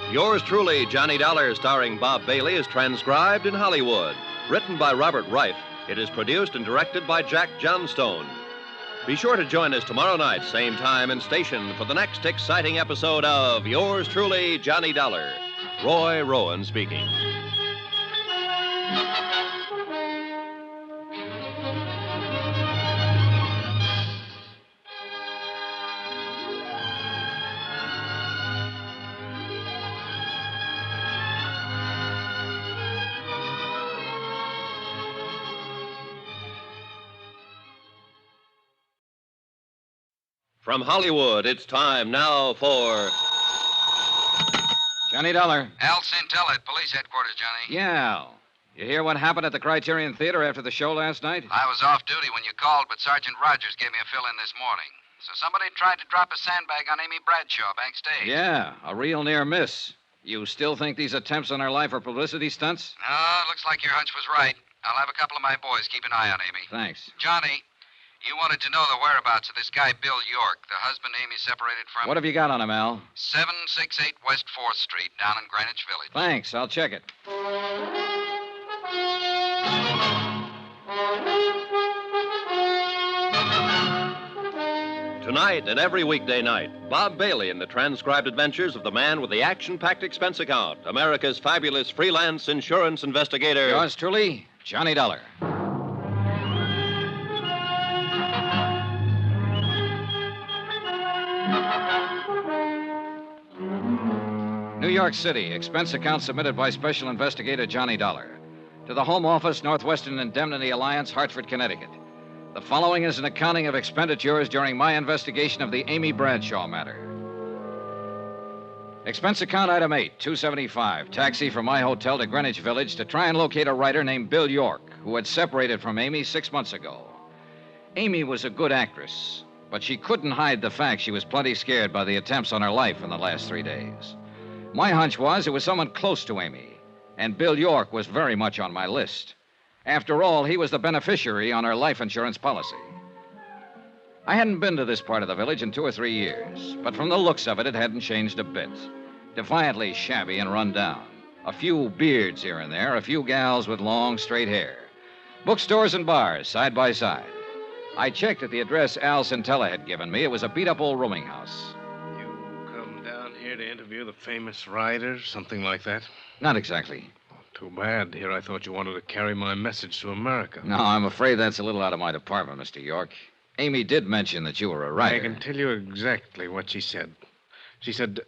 Yours truly, Johnny Dollar, starring Bob Bailey, is transcribed in Hollywood. Written by Robert Reif, it is produced and directed by Jack Johnstone. Be sure to join us tomorrow night, same time and station, for the next exciting episode of Yours truly, Johnny Dollar. Roy Rowan speaking. From Hollywood, it's time now for Johnny Dollar. Al Sintella at police headquarters, Johnny. Yeah. You hear what happened at the Criterion Theater after the show last night? I was off duty when you called, but Sergeant Rogers gave me a fill-in this morning. So somebody tried to drop a sandbag on Amy Bradshaw backstage. Yeah, a real near miss. You still think these attempts on her life are publicity stunts? No, looks like your hunch was right. I'll have a couple of my boys keep an eye on Amy. Thanks. Johnny, you wanted to know the whereabouts of this guy, Bill York, the husband Amy separated from. What have you got on him, Al? 768 West 4th Street, down in Greenwich Village. Thanks, I'll check it. Tonight and every weekday night, Bob Bailey in the transcribed adventures of the man with the action-packed expense account, America's fabulous freelance insurance investigator. Yours truly, Johnny Dollar. New York City, expense account submitted by Special Investigator Johnny Dollar. To the Home Office, Northwestern Indemnity Alliance, Hartford, Connecticut. The following is an accounting of expenditures during my investigation of the Amy Bradshaw matter. Expense account item 8, $275. Taxi from my hotel to Greenwich Village to try and locate a writer named Bill York, who had separated from Amy 6 months ago. Amy was a good actress, but she couldn't hide the fact she was plenty scared by the attempts on her life in the last 3 days. My hunch was it was someone close to Amy, and Bill York was very much on my list. After all, he was the beneficiary on her life insurance policy. I hadn't been to this part of the village in 2 or 3 years, but from the looks of it, it hadn't changed a bit. Defiantly shabby and run down. A few beards here and there, a few gals with long, straight hair. Bookstores and bars, side by side. I checked at the address Al Sintella had given me. It was a beat-up old rooming house. Come down here to interview the famous writer, something like that? Not exactly. Too bad. Here I thought you wanted to carry my message to America. No, I'm afraid that's a little out of my department, Mr. York. Amy did mention that you were a writer. I can tell you exactly what she said. She said,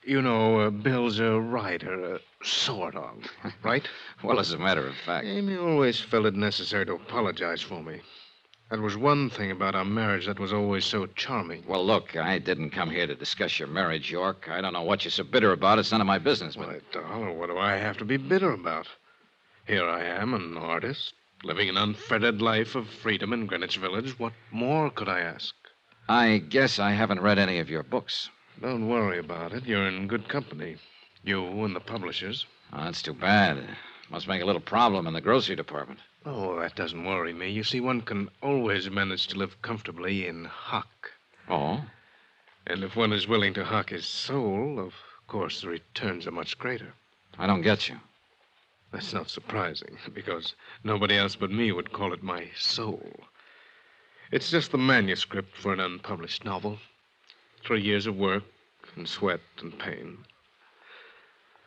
you know, Bill's a writer, sort of, right? Well, as a matter of fact. Amy always felt it necessary to apologize for me. That was one thing about our marriage that was always so charming. Well, look, I didn't come here to discuss your marriage, York. I don't know what you're so bitter about. It's none of my business. Why, Dollar, what do I have to be bitter about? Here I am, an artist, living an unfettered life of freedom in Greenwich Village. What more could I ask? I guess I haven't read any of your books. Don't worry about it. You're in good company. You and the publishers. Oh, that's too bad. Must make a little problem in the grocery department. Oh, that doesn't worry me. You see, one can always manage to live comfortably in hock. Oh? And if one is willing to hock his soul, of course the returns are much greater. I don't get you. That's not surprising, because nobody else but me would call it my soul. It's just the manuscript for an unpublished novel. 3 years of work and sweat and pain.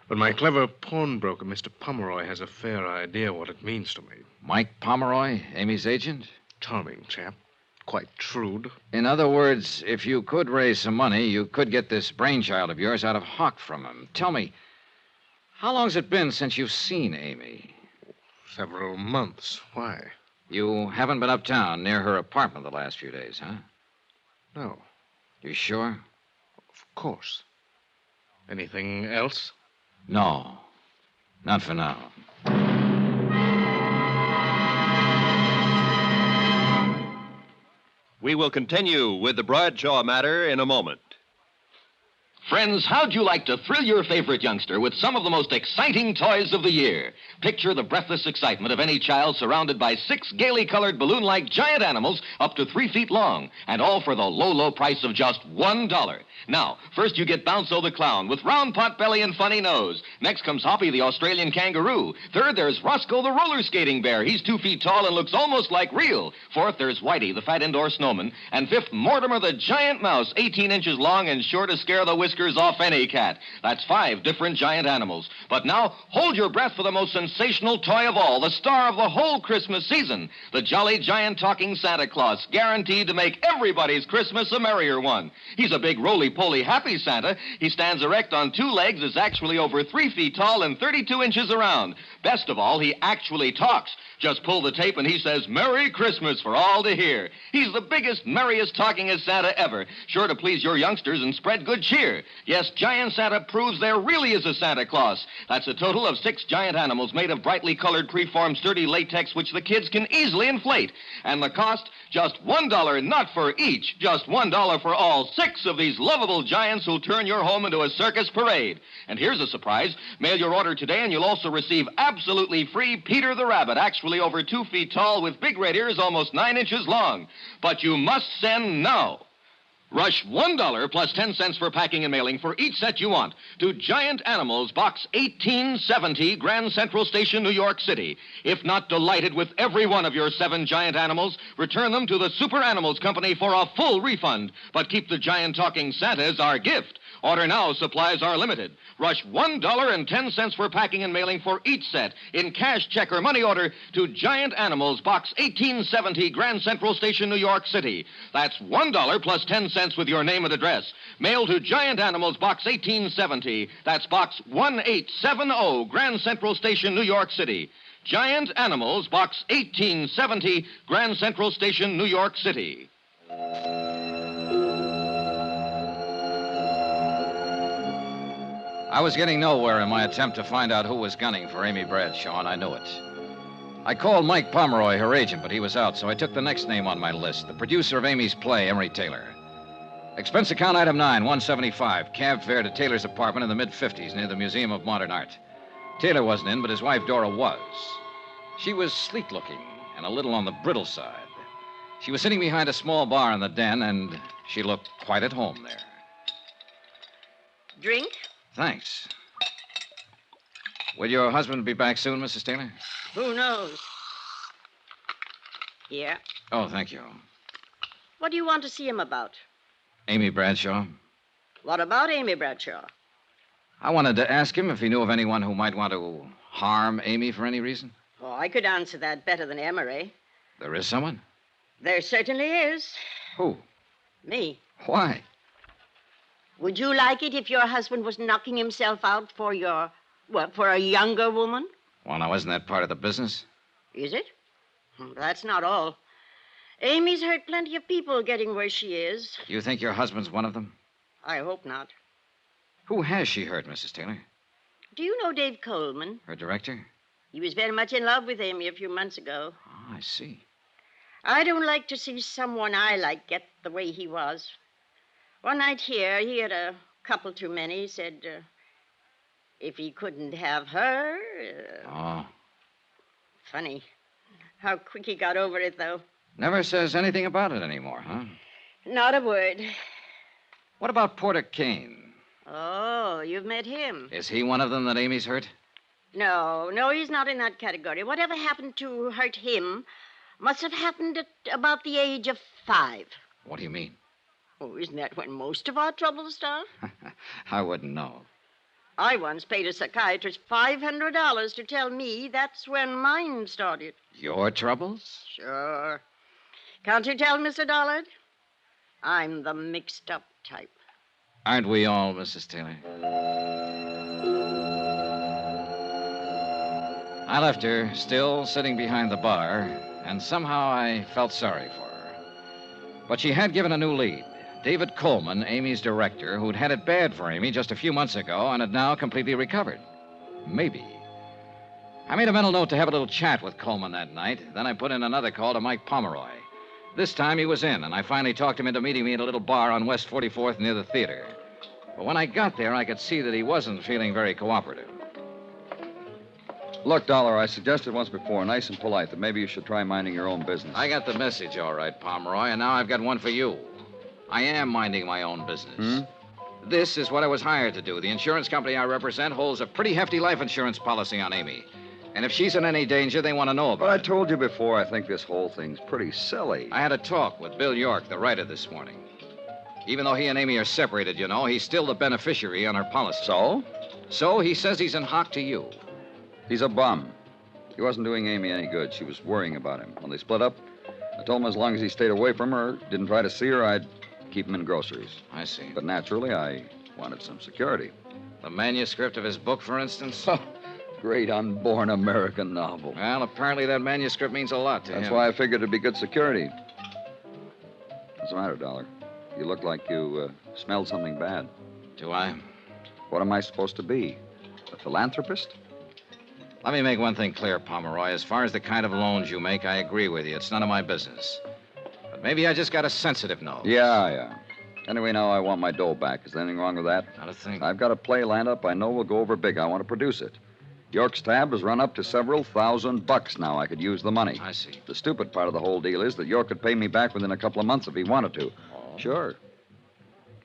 But my clever pawnbroker, Mr. Pomeroy, has a fair idea what it means to me. Mike Pomeroy, Amy's agent? Charming chap. Quite shrewd. In other words, if you could raise some money, you could get this brainchild of yours out of hock from him. Tell me, how long's it been since you've seen Amy? Several months. Why? You haven't been uptown near her apartment the last few days, huh? No. You sure? Of course. Anything else? No. Not for now. We will continue with the Bradshaw matter in a moment. Friends, how'd you like to thrill your favorite youngster with some of the most exciting toys of the year? Picture the breathless excitement of any child surrounded by 6 gaily colored balloon-like giant animals up to 3 feet long, and all for the low, low price of just $1. Now, first you get Bounzo the clown with round pot belly and funny nose. Next comes Hoppy the Australian kangaroo. Third, there's Roscoe the roller skating bear. He's 2 feet tall and looks almost like real. Fourth, there's Whitey the fat indoor snowman. And fifth, Mortimer the giant mouse, 18 inches long and sure to scare the whiskers off any cat. That's 5 different giant animals. But now, hold your breath for the most sensational toy of all, the star of the whole Christmas season, the jolly giant talking Santa Claus, guaranteed to make everybody's Christmas a merrier one. He's a big roly-poly happy Santa. He stands erect on 2 legs, is actually over 3 feet tall and 32 inches around. Best of all, he actually talks. Just pull the tape and he says, "Merry Christmas" for all to hear. He's the biggest, merriest talkingest Santa ever, sure to please your youngsters and spread good cheer. Yes, Giant Santa proves there really is a Santa Claus. That's a total of 6 giant animals made of brightly colored, preformed, sturdy latex, which the kids can easily inflate. And the cost, just $1, not for each, just $1 for all 6 of these lovable giants who'll turn your home into a circus parade. And here's a surprise. Mail your order today and you'll also receive absolutely free Peter the Rabbit, actually over 2 feet tall with big red ears almost 9 inches long. But you must send now. Rush $1 plus 10 cents for packing and mailing for each set you want to Giant Animals, Box 1870, Grand Central Station, New York City. If not delighted with every one of your 7 giant animals, return them to the Super Animals Company for a full refund. But keep the giant talking Santa as our gift. Order now, supplies are limited. Rush $1.10 for packing and mailing for each set in cash, check, or money order to Giant Animals, Box 1870, Grand Central Station, New York City. That's $1 plus 10 cents with your name and address. Mail to Giant Animals, Box 1870. That's Box 1870, Grand Central Station, New York City. Giant Animals, Box 1870, Grand Central Station, New York City. I was getting nowhere in my attempt to find out who was gunning for Amy Bradshaw, and I knew it. I called Mike Pomeroy, her agent, but he was out, so I took the next name on my list, the producer of Amy's play, Emery Taylor. Expense account item 9, $175, cab fare to Taylor's apartment in the mid-50s near the Museum of Modern Art. Taylor wasn't in, but his wife Dora was. She was sleek-looking and a little on the brittle side. She was sitting behind a small bar in the den, and she looked quite at home there. Drink? Thanks. Will your husband be back soon, Mrs. Taylor? Who knows? Yeah. Oh, thank you. What do you want to see him about? Amy Bradshaw. What about Amy Bradshaw? I wanted to ask him if he knew of anyone who might want to harm Amy for any reason. Oh, I could answer that better than Emery. There is someone? There certainly is. Who? Me. Why? Would you like it if your husband was knocking himself out for for a younger woman? Well, now, isn't that part of the business? Is it? That's not all. Amy's hurt plenty of people getting where she is. You think your husband's one of them? I hope not. Who has she hurt, Mrs. Taylor? Do you know Dave Coleman? Her director? He was very much in love with Amy a few months ago. Oh, I see. I don't like to see someone I like get the way he was. One night here, he had a couple too many. He said if he couldn't have her... Oh. Funny. How quick he got over it, though. Never says anything about it anymore, huh? Not a word. What about Porter Kane? Oh, you've met him. Is he one of them that Amy's hurt? No, he's not in that category. Whatever happened to hurt him must have happened at about the age of 5. What do you mean? Oh, isn't that when most of our troubles start? I wouldn't know. I once paid a psychiatrist $500 to tell me that's when mine started. Your troubles? Sure. Can't you tell, Mr. Dollard? I'm the mixed-up type. Aren't we all, Mrs. Taylor? I left her, still sitting behind the bar, and somehow I felt sorry for her. But she had given a new lead. David Coleman, Amy's director, who'd had it bad for Amy just a few months ago and had now completely recovered. Maybe. I made a mental note to have a little chat with Coleman that night. Then I put in another call to Mike Pomeroy. This time he was in, and I finally talked him into meeting me at a little bar on West 44th near the theater. But when I got there, I could see that he wasn't feeling very cooperative. Look, Dollar, I suggested once before, nice and polite, that maybe you should try minding your own business. I got the message, all right, Pomeroy, and now I've got one for you. I am minding my own business. This is what I was hired to do. The insurance company I represent holds a pretty hefty life insurance policy on Amy. And if she's in any danger, they want to know about it. But I told you before, I think this whole thing's pretty silly. I had a talk with Bill York, the writer, this morning. Even though he and Amy are separated, you know, he's still the beneficiary on her policy. So? So he says he's in hock to you. He's a bum. He wasn't doing Amy any good. She was worrying about him. When they split up, I told him as long as he stayed away from her, didn't try to see her, I'd keep him in groceries. I see. But naturally, I wanted some security. The manuscript of his book, for instance? Great unborn American novel. Well, apparently that manuscript means a lot to him. That's why I figured it'd be good security. What's the matter, Dollar? You look like you smelled something bad. Do I? What am I supposed to be? A philanthropist? Let me make one thing clear, Pomeroy. As far as the kind of loans you make, I agree with you. It's none of my business. But maybe I just got a sensitive nose. Yeah. Anyway, now I want my dough back. Is there anything wrong with that? Not a thing. I've got a play lined up I know will go over big. I want to produce it. York's tab has run up to several $1,000 now. I could use the money. I see. The stupid part of the whole deal is that York could pay me back within a couple of months if he wanted to. Oh. Sure.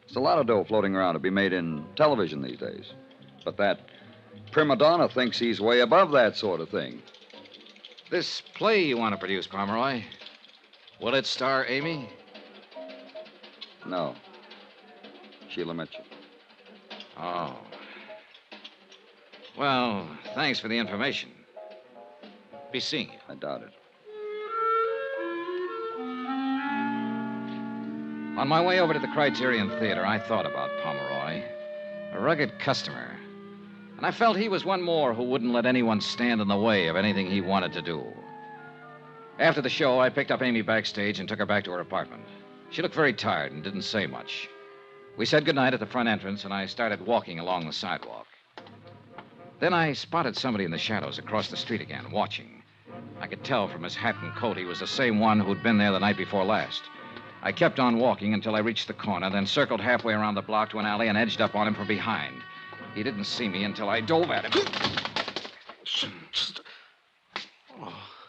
There's a lot of dough floating around to be made in television these days. But that prima donna thinks he's way above that sort of thing. This play you want to produce, Pomeroy, will it star Amy? No. Sheila Mitchell. Oh. Well, thanks for the information. Be seeing you. I doubt it. On my way over to the Criterion Theater, I thought about Pomeroy. A rugged customer. And I felt he was one more who wouldn't let anyone stand in the way of anything he wanted to do. After the show, I picked up Amy backstage and took her back to her apartment. She looked very tired and didn't say much. We said goodnight at the front entrance, and I started walking along the sidewalk. Then I spotted somebody in the shadows across the street again, watching. I could tell from his hat and coat he was the same one who'd been there the night before last. I kept on walking until I reached the corner, then circled halfway around the block to an alley and edged up on him from behind. He didn't see me until I dove at him.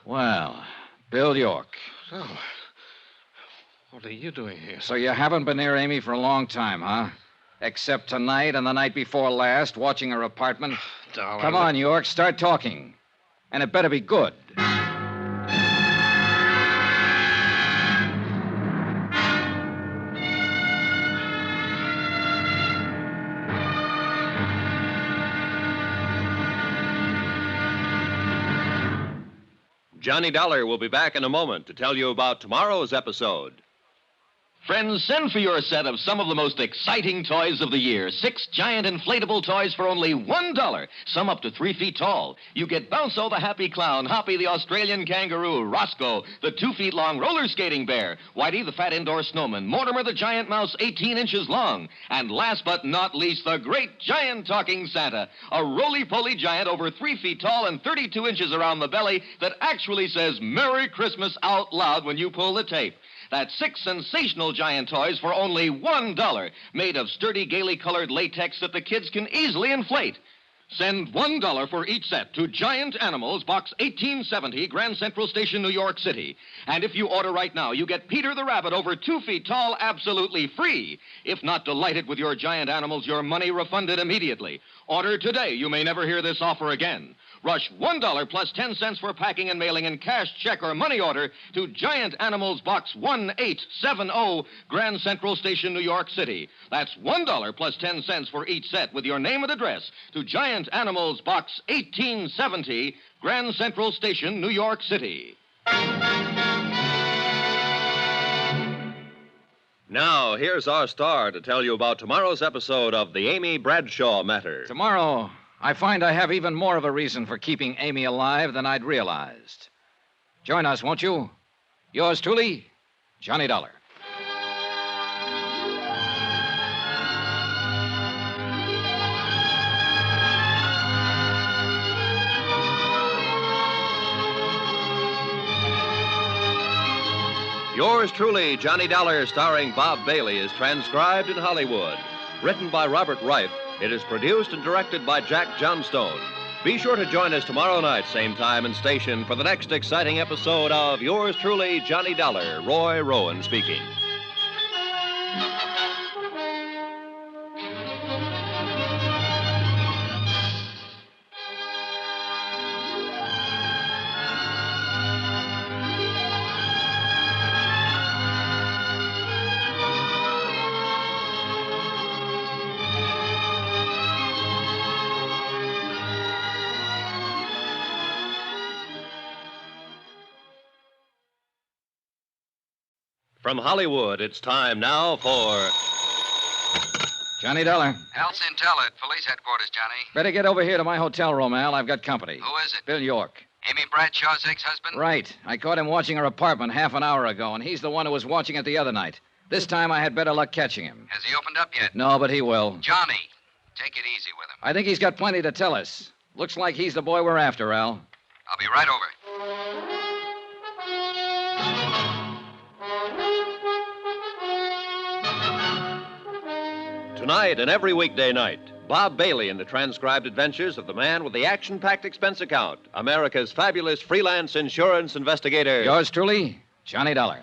Well, Bill York. So, what are you doing here? So you haven't been near Amy for a long time, huh? Except tonight and the night before last, watching her apartment. Darling. Come on, York, start talking. And it better be good. Johnny Dollar will be back in a moment to tell you about tomorrow's episode. Friends, send for your set of some of the most exciting toys of the year. 6 giant inflatable toys for only $1. Some up to 3 feet tall. You get Bounco the happy clown, Hoppy the Australian kangaroo, Roscoe the 2 feet long roller skating bear, Whitey the fat indoor snowman, Mortimer the giant mouse 18 inches long, and last but not least, the great giant talking Santa, a roly-poly giant over 3 feet tall and 32 inches around the belly that actually says Merry Christmas out loud when you pull the tape. That's 6 sensational giant toys for only $1, made of sturdy, gaily colored latex that the kids can easily inflate. Send $1 for each set to Giant Animals, Box 1870, Grand Central Station, New York City. And if you order right now, you get Peter the Rabbit over 2 feet tall absolutely free. If not delighted with your Giant Animals, your money refunded immediately. Order today. You may never hear this offer again. Rush $1 plus 10 cents for packing and mailing in cash, check, or money order to Giant Animals Box 1870, Grand Central Station, New York City. That's $1 plus 10 cents for each set with your name and address to Giant Animals Box 1870, Grand Central Station, New York City. Now, here's our star to tell you about tomorrow's episode of the Amy Bradshaw Matter. Tomorrow, I find I have even more of a reason for keeping Amy alive than I'd realized. Join us, won't you? Yours truly, Johnny Dollar. Yours truly, Johnny Dollar, starring Bob Bailey, is transcribed in Hollywood. Written by Robert Wright, it is produced and directed by Jack Johnstone. Be sure to join us tomorrow night, same time and station, for the next exciting episode of Yours truly, Johnny Dollar. Roy Rowan speaking. From Hollywood, it's time now for Johnny Dollar. Al Sintella at police headquarters, Johnny. Better get over here to my hotel room, Al. I've got company. Who is it? Bill York. Amy Bradshaw's ex-husband? Right. I caught him watching her apartment half an hour ago, and he's the one who was watching it the other night. This time I had better luck catching him. Has he opened up yet? No, but he will. Johnny, take it easy with him. I think he's got plenty to tell us. Looks like he's the boy we're after, Al. I'll be right over. Tonight and every weekday night, Bob Bailey in the transcribed adventures of the man with the action-packed expense account, America's fabulous freelance insurance investigator. Yours truly, Johnny Dollar.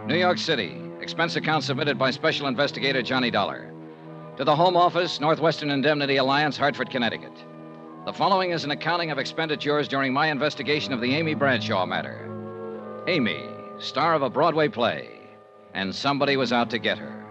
New York City. Expense account submitted by Special Investigator Johnny Dollar. To the Home Office, Northwestern Indemnity Alliance, Hartford, Connecticut. The following is an accounting of expenditures during my investigation of the Amy Bradshaw matter. Amy, star of a Broadway play, and somebody was out to get her.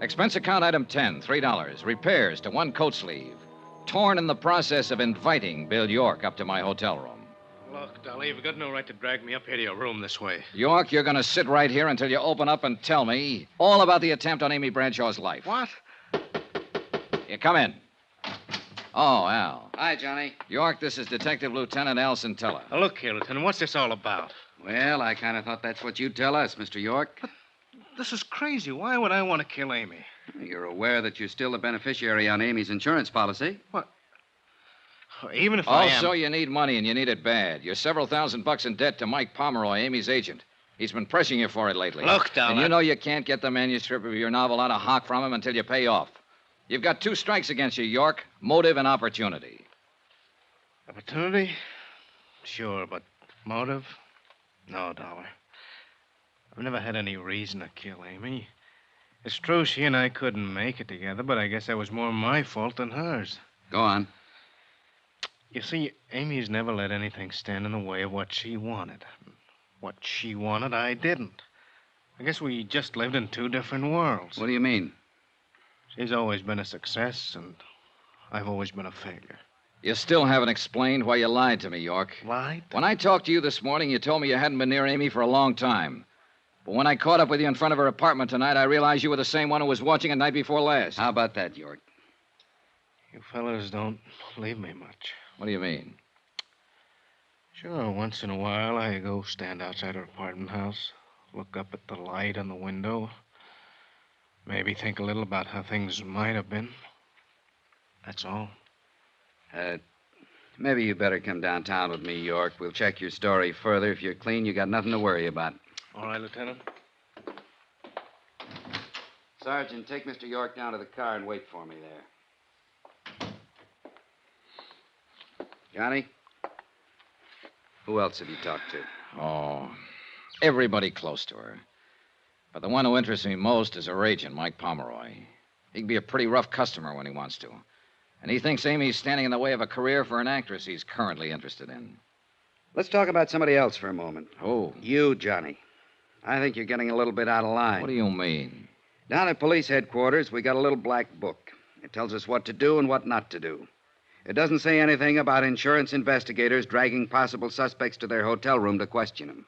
Expense account item 10, $3. Repairs to 1 coat sleeve. Torn in the process of inviting Bill York up to my hotel room. Look, Dolly, you've got no right to drag me up here to your room this way. York, you're going to sit right here until you open up and tell me all about the attempt on Amy Bradshaw's life. What? You come in. Oh, Al. Hi, Johnny. York, this is Detective Lieutenant Al Sintella. Now, look here, Lieutenant, what's this all about? Well, I kind of thought that's what you'd tell us, Mr. York. But this is crazy. Why would I want to kill Amy? You're aware that you're still the beneficiary on Amy's insurance policy. What? Even if I am... Also, you need money, and you need it bad. You're several $1,000s in debt to Mike Pomeroy, Amy's agent. He's been pressing you for it lately. Look, Dollar. And you know you can't get the manuscript of your novel out of hock from him until you pay off. You've got 2 strikes against you, York. Motive and opportunity. Opportunity? Sure, but motive? No, Dollar. I've never had any reason to kill Amy. It's true she and I couldn't make it together, but I guess that was more my fault than hers. Go on. You see, Amy's never let anything stand in the way of what she wanted. What she wanted, I didn't. I guess we just lived in 2 different worlds. What do you mean? She's always been a success, and I've always been a failure. You still haven't explained why you lied to me, York. Lied? When I talked to you this morning, you told me you hadn't been near Amy for a long time. But when I caught up with you in front of her apartment tonight, I realized you were the same one who was watching it night before last. How about that, York? You fellas don't leave me much. What do you mean? Sure, once in a while I go stand outside her apartment house, look up at the light on the window, maybe think a little about how things might have been. That's all. Maybe you better come downtown with me, York. We'll check your story further. If you're clean, you got nothing to worry about. All right, Lieutenant. Sergeant, take Mr. York down to the car and wait for me there. Johnny? Who else have you talked to? Oh, everybody close to her. But the one who interests me most is her agent, Mike Pomeroy. He can be a pretty rough customer when he wants to. And he thinks Amy's standing in the way of a career for an actress he's currently interested in. Let's talk about somebody else for a moment. Who? You, Johnny. I think you're getting a little bit out of line. What do you mean? Down at police headquarters, we got a little black book. It tells us what to do and what not to do. It doesn't say anything about insurance investigators dragging possible suspects to their hotel room to question them.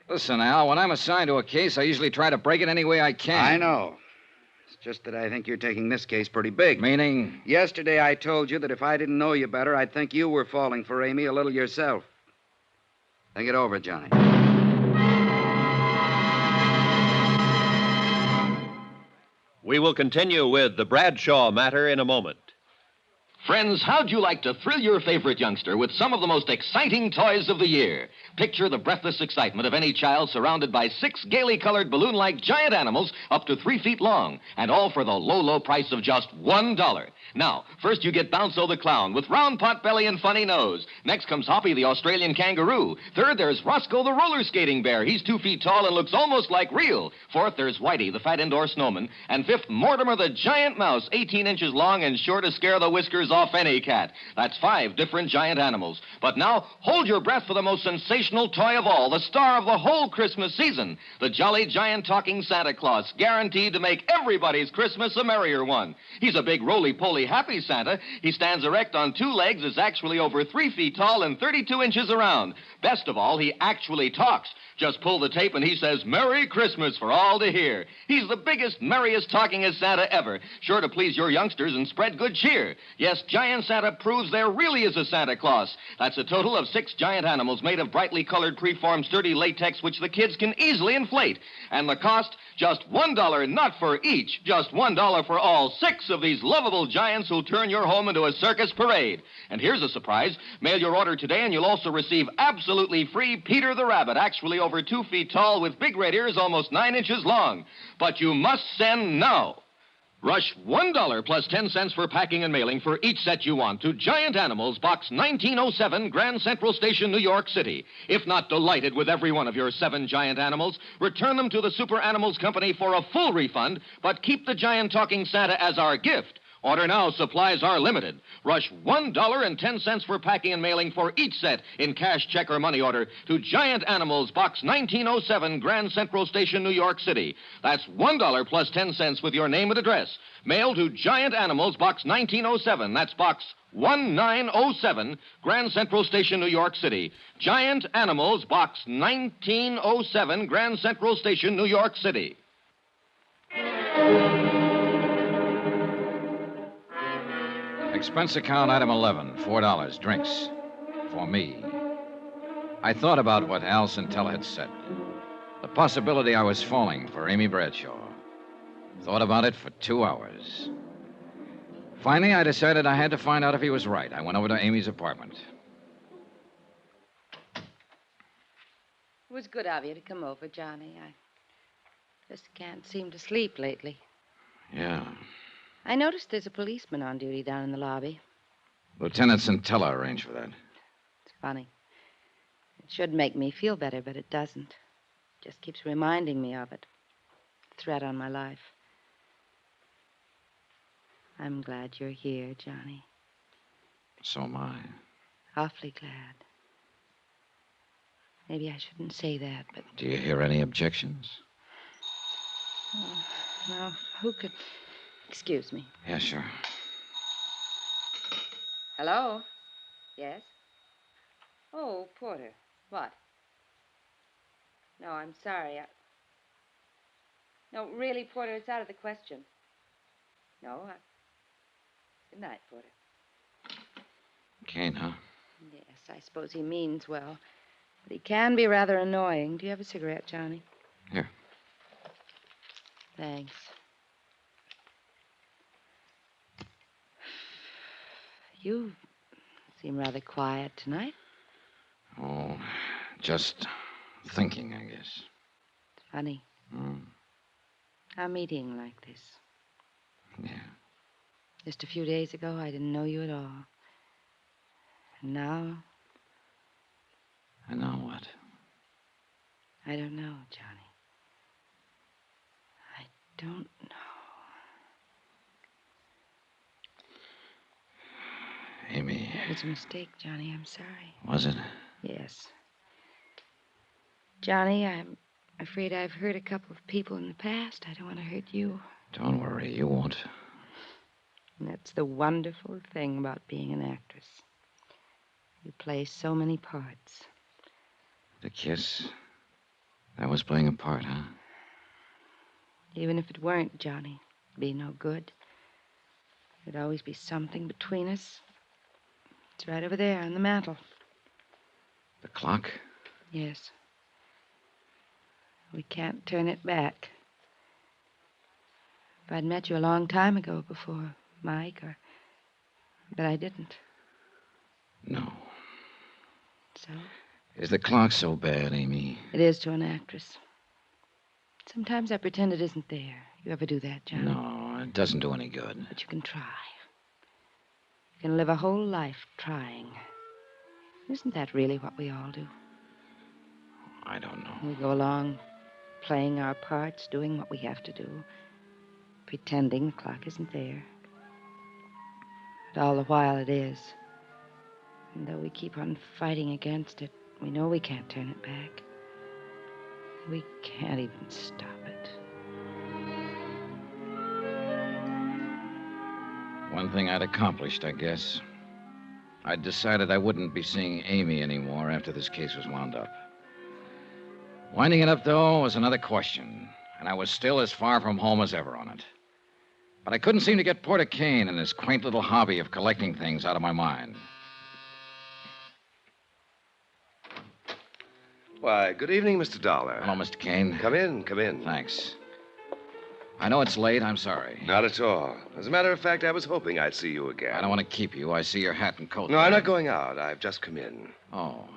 Listen, Al, when I'm assigned to a case, I usually try to break it any way I can. I know. It's just that I think you're taking this case pretty big. Meaning? Yesterday I told you that if I didn't know you better, I'd think you were falling for Amy a little yourself. Think it over, Johnny. We will continue with the Bradshaw matter in a moment. Friends, how'd you like to thrill your favorite youngster with some of the most exciting toys of the year? Picture the breathless excitement of any child surrounded by 6 gaily colored balloon-like giant animals up to 3 feet long, and all for the low, low price of just $1. Now, first you get Bounco the clown with round pot belly and funny nose. Next comes Hoppy the Australian kangaroo. Third, there's Roscoe the roller skating bear. He's 2 feet tall and looks almost like real. Fourth, there's Whitey the fat indoor snowman. And fifth, Mortimer the giant mouse, 18 inches long and sure to scare the whiskers off any cat. That's 5 different giant animals. But now, hold your breath for the most sensational toy of all, the star of the whole Christmas season, the jolly giant talking Santa Claus, guaranteed to make everybody's Christmas a merrier one. He's a big roly-poly happy Santa. He stands erect on 2 legs, is actually over 3 feet tall and 32 inches around. Best of all, he actually talks. Just pull the tape and he says, "Merry Christmas" for all to hear. He's the biggest, merriest, talkingest Santa ever, sure to please your youngsters and spread good cheer. Yes, Giant Santa proves there really is a Santa Claus. That's a total of 6 giant animals made of brightly colored, preformed, sturdy latex, which the kids can easily inflate. And the cost, just $1, not for each, just $1 for all 6 of these lovable giants who'll turn your home into a circus parade. And here's a surprise. Mail your order today and you'll also receive absolutely free Peter the Rabbit, actually over 2 feet tall with big red ears almost 9 inches long. But you must send now. Rush $1 plus 10 cents for packing and mailing for each set you want to Giant Animals, Box 1907, Grand Central Station, New York City. If not delighted with every one of your 7 giant animals, return them to the Super Animals Company for a full refund, but keep the giant talking Santa as our gift. Order now. Supplies are limited. Rush $1.10 for packing and mailing for each set in cash, check, or money order to Giant Animals, Box 1907, Grand Central Station, New York City. That's $1 plus 10 cents with your name and address. Mail to Giant Animals, Box 1907. That's Box 1907, Grand Central Station, New York City. Giant Animals, Box 1907, Grand Central Station, New York City. Expense account item 11, $4, drinks. For me. I thought about what Al Centella had said. The possibility I was falling for Amy Bradshaw. Thought about it for 2 hours. Finally, I decided I had to find out if he was right. I went over to Amy's apartment. It was good of you to come over, Johnny. I just can't seem to sleep lately. Yeah. I noticed there's a policeman on duty down in the lobby. Lieutenant Centella arranged for that. It's funny. It should make me feel better, but it doesn't. It just keeps reminding me of it. A threat on my life. I'm glad you're here, Johnny. So am I. Awfully glad. Maybe I shouldn't say that, but... Do you hear any objections? Oh, no, who could... Excuse me. Yeah, sure. Hello? Yes? Oh, Porter. What? No, I'm sorry. No, really, Porter, it's out of the question. No, Good night, Porter. Kane, huh? Yes, I suppose he means well. But he can be rather annoying. Do you have a cigarette, Johnny? Here. Thanks. You seem rather quiet tonight. Oh, just thinking, I guess. It's funny. A meeting like this. Yeah. Just a few days ago, I didn't know you at all. And now, And now what? I don't know, Johnny. I don't know. Amy. It was a mistake, Johnny. I'm sorry. Was it? Yes. Johnny, I'm afraid I've hurt a couple of people in the past. I don't want to hurt you. Don't worry, you won't. And that's the wonderful thing about being an actress. You play so many parts. The kiss. That was playing a part, huh? Even if it weren't, Johnny, it'd be no good. There'd always be something between us. It's right over there on the mantel. The clock? Yes. We can't turn it back. If I'd met you a long time ago before Mike, but I didn't. No. So? Is the clock so bad, Amy? It is to an actress. Sometimes I pretend it isn't there. You ever do that, Johnny? No, it doesn't do any good. But you can try. You can live a whole life trying. Isn't that really what we all do? I don't know. We go along playing our parts, doing what we have to do, pretending the clock isn't there. But all the while it is. And though we keep on fighting against it, we know we can't turn it back. We can't even stop it. One thing I'd accomplished, I guess. I'd decided I wouldn't be seeing Amy anymore after this case was wound up. Winding it up, though, was another question, and I was still as far from home as ever on it. But I couldn't seem to get Porter Kane and his quaint little hobby of collecting things out of my mind. Why, good evening, Mr. Dollar. Hello, Mr. Kane. Come in, come in. Thanks. I know it's late. I'm sorry. Not at all. As a matter of fact, I was hoping I'd see you again. I don't want to keep you. I see your hat and coat. No, there. I'm not going out. I've just come in. Oh.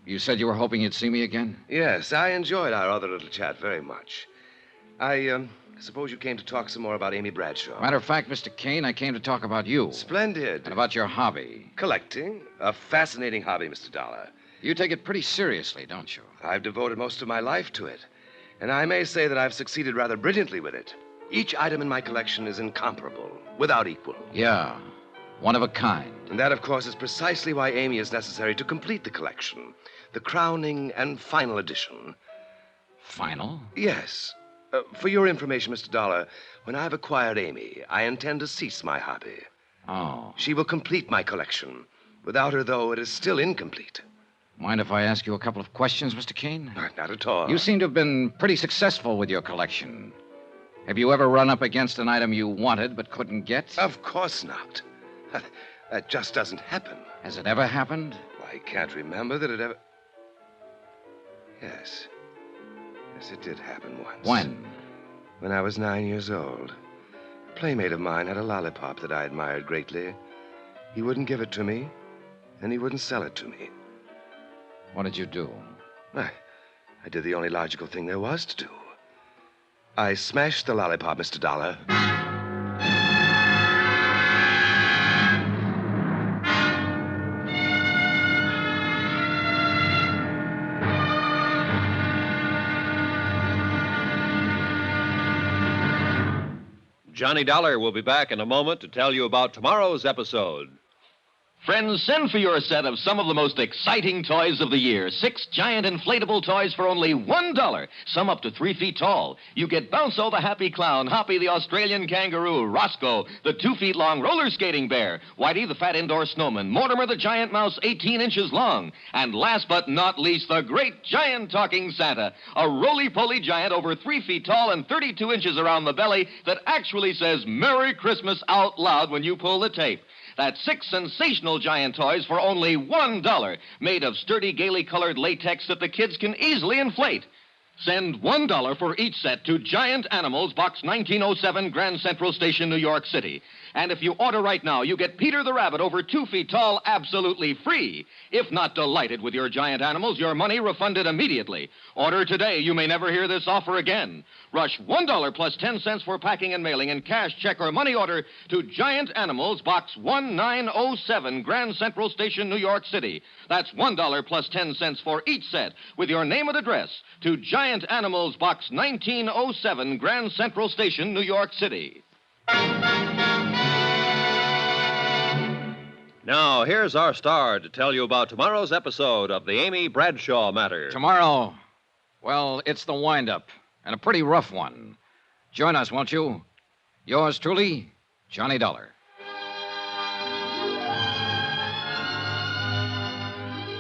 You said you were hoping you'd see me again? Yes, I enjoyed our other little chat very much. I suppose you came to talk some more about Amy Bradshaw. Matter of fact, Mr. Kane, I came to talk about you. Splendid. And about your hobby. Collecting. A fascinating hobby, Mr. Dollar. You take it pretty seriously, don't you? I've devoted most of my life to it. And I may say that I've succeeded rather brilliantly with it. Each item in my collection is incomparable, without equal. Yeah. One of a kind. And that, of course, is precisely why Amy is necessary to complete the collection. The crowning and final edition. Final? Yes. For your information, Mr. Dollar, when I've acquired Amy, I intend to cease my hobby. Oh. She will complete my collection. Without her, though, it is still incomplete. Mind if I ask you a couple of questions, Mr. Kane? Not at all. You seem to have been pretty successful with your collection. Have you ever run up against an item you wanted but couldn't get? Of course not. That just doesn't happen. Has it ever happened? I can't remember that it ever... Yes. Yes, it did happen once. When? When I was 9 years old. A playmate of mine had a lollipop that I admired greatly. He wouldn't give it to me, and he wouldn't sell it to me. What did you do? I did the only logical thing there was to do. I smashed the lollipop, Mr. Dollar. Johnny Dollar will be back in a moment to tell you about tomorrow's episode. Friends, send for your set of some of the most exciting toys of the year. 6 giant inflatable toys for only $1. Some up to 3 feet tall. You get Bounco the happy clown, Hoppy the Australian kangaroo, Roscoe the 2 feet long roller skating bear, Whitey the fat indoor snowman, Mortimer the giant mouse 18 inches long, and last but not least, the great giant talking Santa, a roly-poly giant over 3 feet tall and 32 inches around the belly that actually says Merry Christmas out loud when you pull the tape. That's 6 sensational giant toys for only $1, made of sturdy, gaily colored latex that the kids can easily inflate. Send $1 for each set to Giant Animals, Box 1907, Grand Central Station, New York City. And if you order right now, you get Peter the Rabbit over 2 feet tall absolutely free. If not delighted with your giant animals, your money refunded immediately. Order today. You may never hear this offer again. Rush $1 plus 10 cents for packing and mailing in cash, check, or money order to Giant Animals, Box 1907, Grand Central Station, New York City. That's $1 plus 10 cents for each set with your name and address to Giant Animals, Box 1907, Grand Central Station, New York City. Now, here's our star to tell you about tomorrow's episode of the Amy Bradshaw matter. Tomorrow, well, it's the wind-up, and a pretty rough one. Join us, won't you? Yours truly, Johnny Dollar.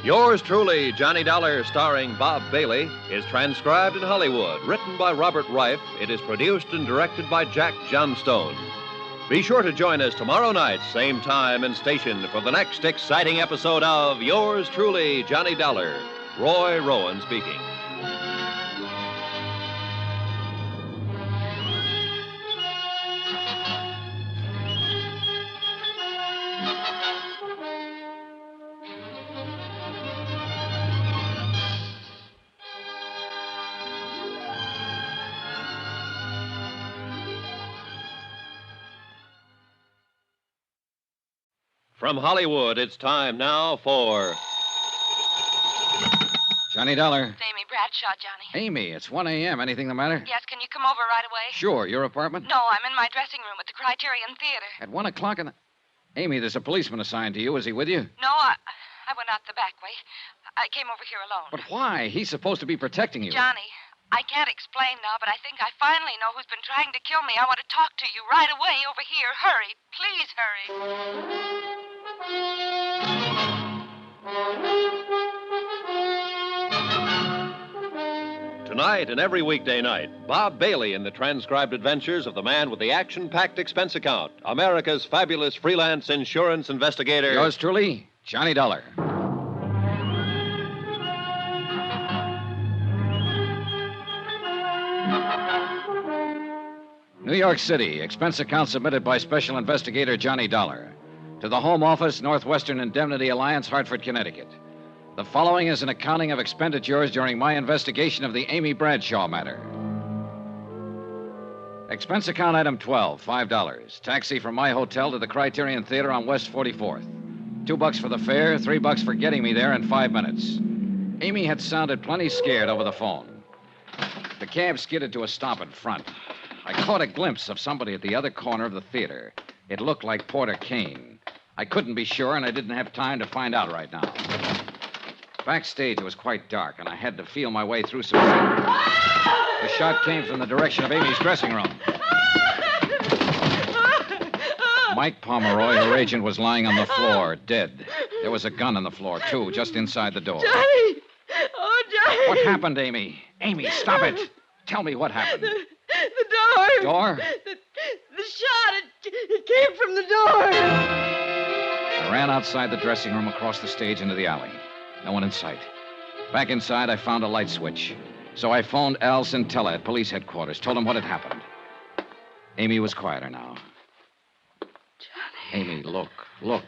Yours truly, Johnny Dollar, starring Bob Bailey, is transcribed in Hollywood. Written by Robert Reif, it is produced and directed by Jack Johnstone. Be sure to join us tomorrow night, same time and station, for the next exciting episode of Yours truly, Johnny Dollar. Roy Rowan speaking. From Hollywood, it's time now for Johnny Dollar. It's Amy Bradshaw, Johnny. Amy, it's 1 a.m. Anything the matter? Yes, can you come over right away? Sure. Your apartment? No, I'm in my dressing room at the Criterion Theater. At 1 o'clock in the... Amy, there's a policeman assigned to you. Is he with you? No, I went out the back way. I came over here alone. But why? He's supposed to be protecting you. Johnny, I can't explain now, but I think I finally know who's been trying to kill me. I want to talk to you right away over here. Hurry. Please hurry. Tonight and every weekday night, Bob Bailey in the transcribed adventures of the man with the action-packed expense account, America's fabulous freelance insurance investigator. Yours truly, Johnny Dollar. New York City, expense account submitted by Special Investigator Johnny Dollar. To the Home Office, Northwestern Indemnity Alliance, Hartford, Connecticut. The following is an accounting of expenditures during my investigation of the Amy Bradshaw matter. Expense account item 12, $5. Taxi from my hotel to the Criterion Theater on West 44th. $2 for the fare, $3 for getting me there in 5 minutes. Amy had sounded plenty scared over the phone. The cab skidded to a stop in front. I caught a glimpse of somebody at the other corner of the theater. It looked like Porter Kane. I couldn't be sure, and I didn't have time to find out right now. Backstage, it was quite dark, and I had to feel my way through some... The shot came from the direction of Amy's dressing room. Mike Pomeroy, her agent, was lying on the floor, dead. There was a gun on the floor, too, just inside the door. Johnny! Oh, Johnny! What happened, Amy? Amy, stop it! Tell me what happened. The door. Door? The shot, it came from the door. I ran outside the dressing room, across the stage, into the alley. No one in sight. Back inside, I found a light switch. So I phoned Al Centella at police headquarters, told him what had happened. Amy was quieter now. Johnny. Amy, look.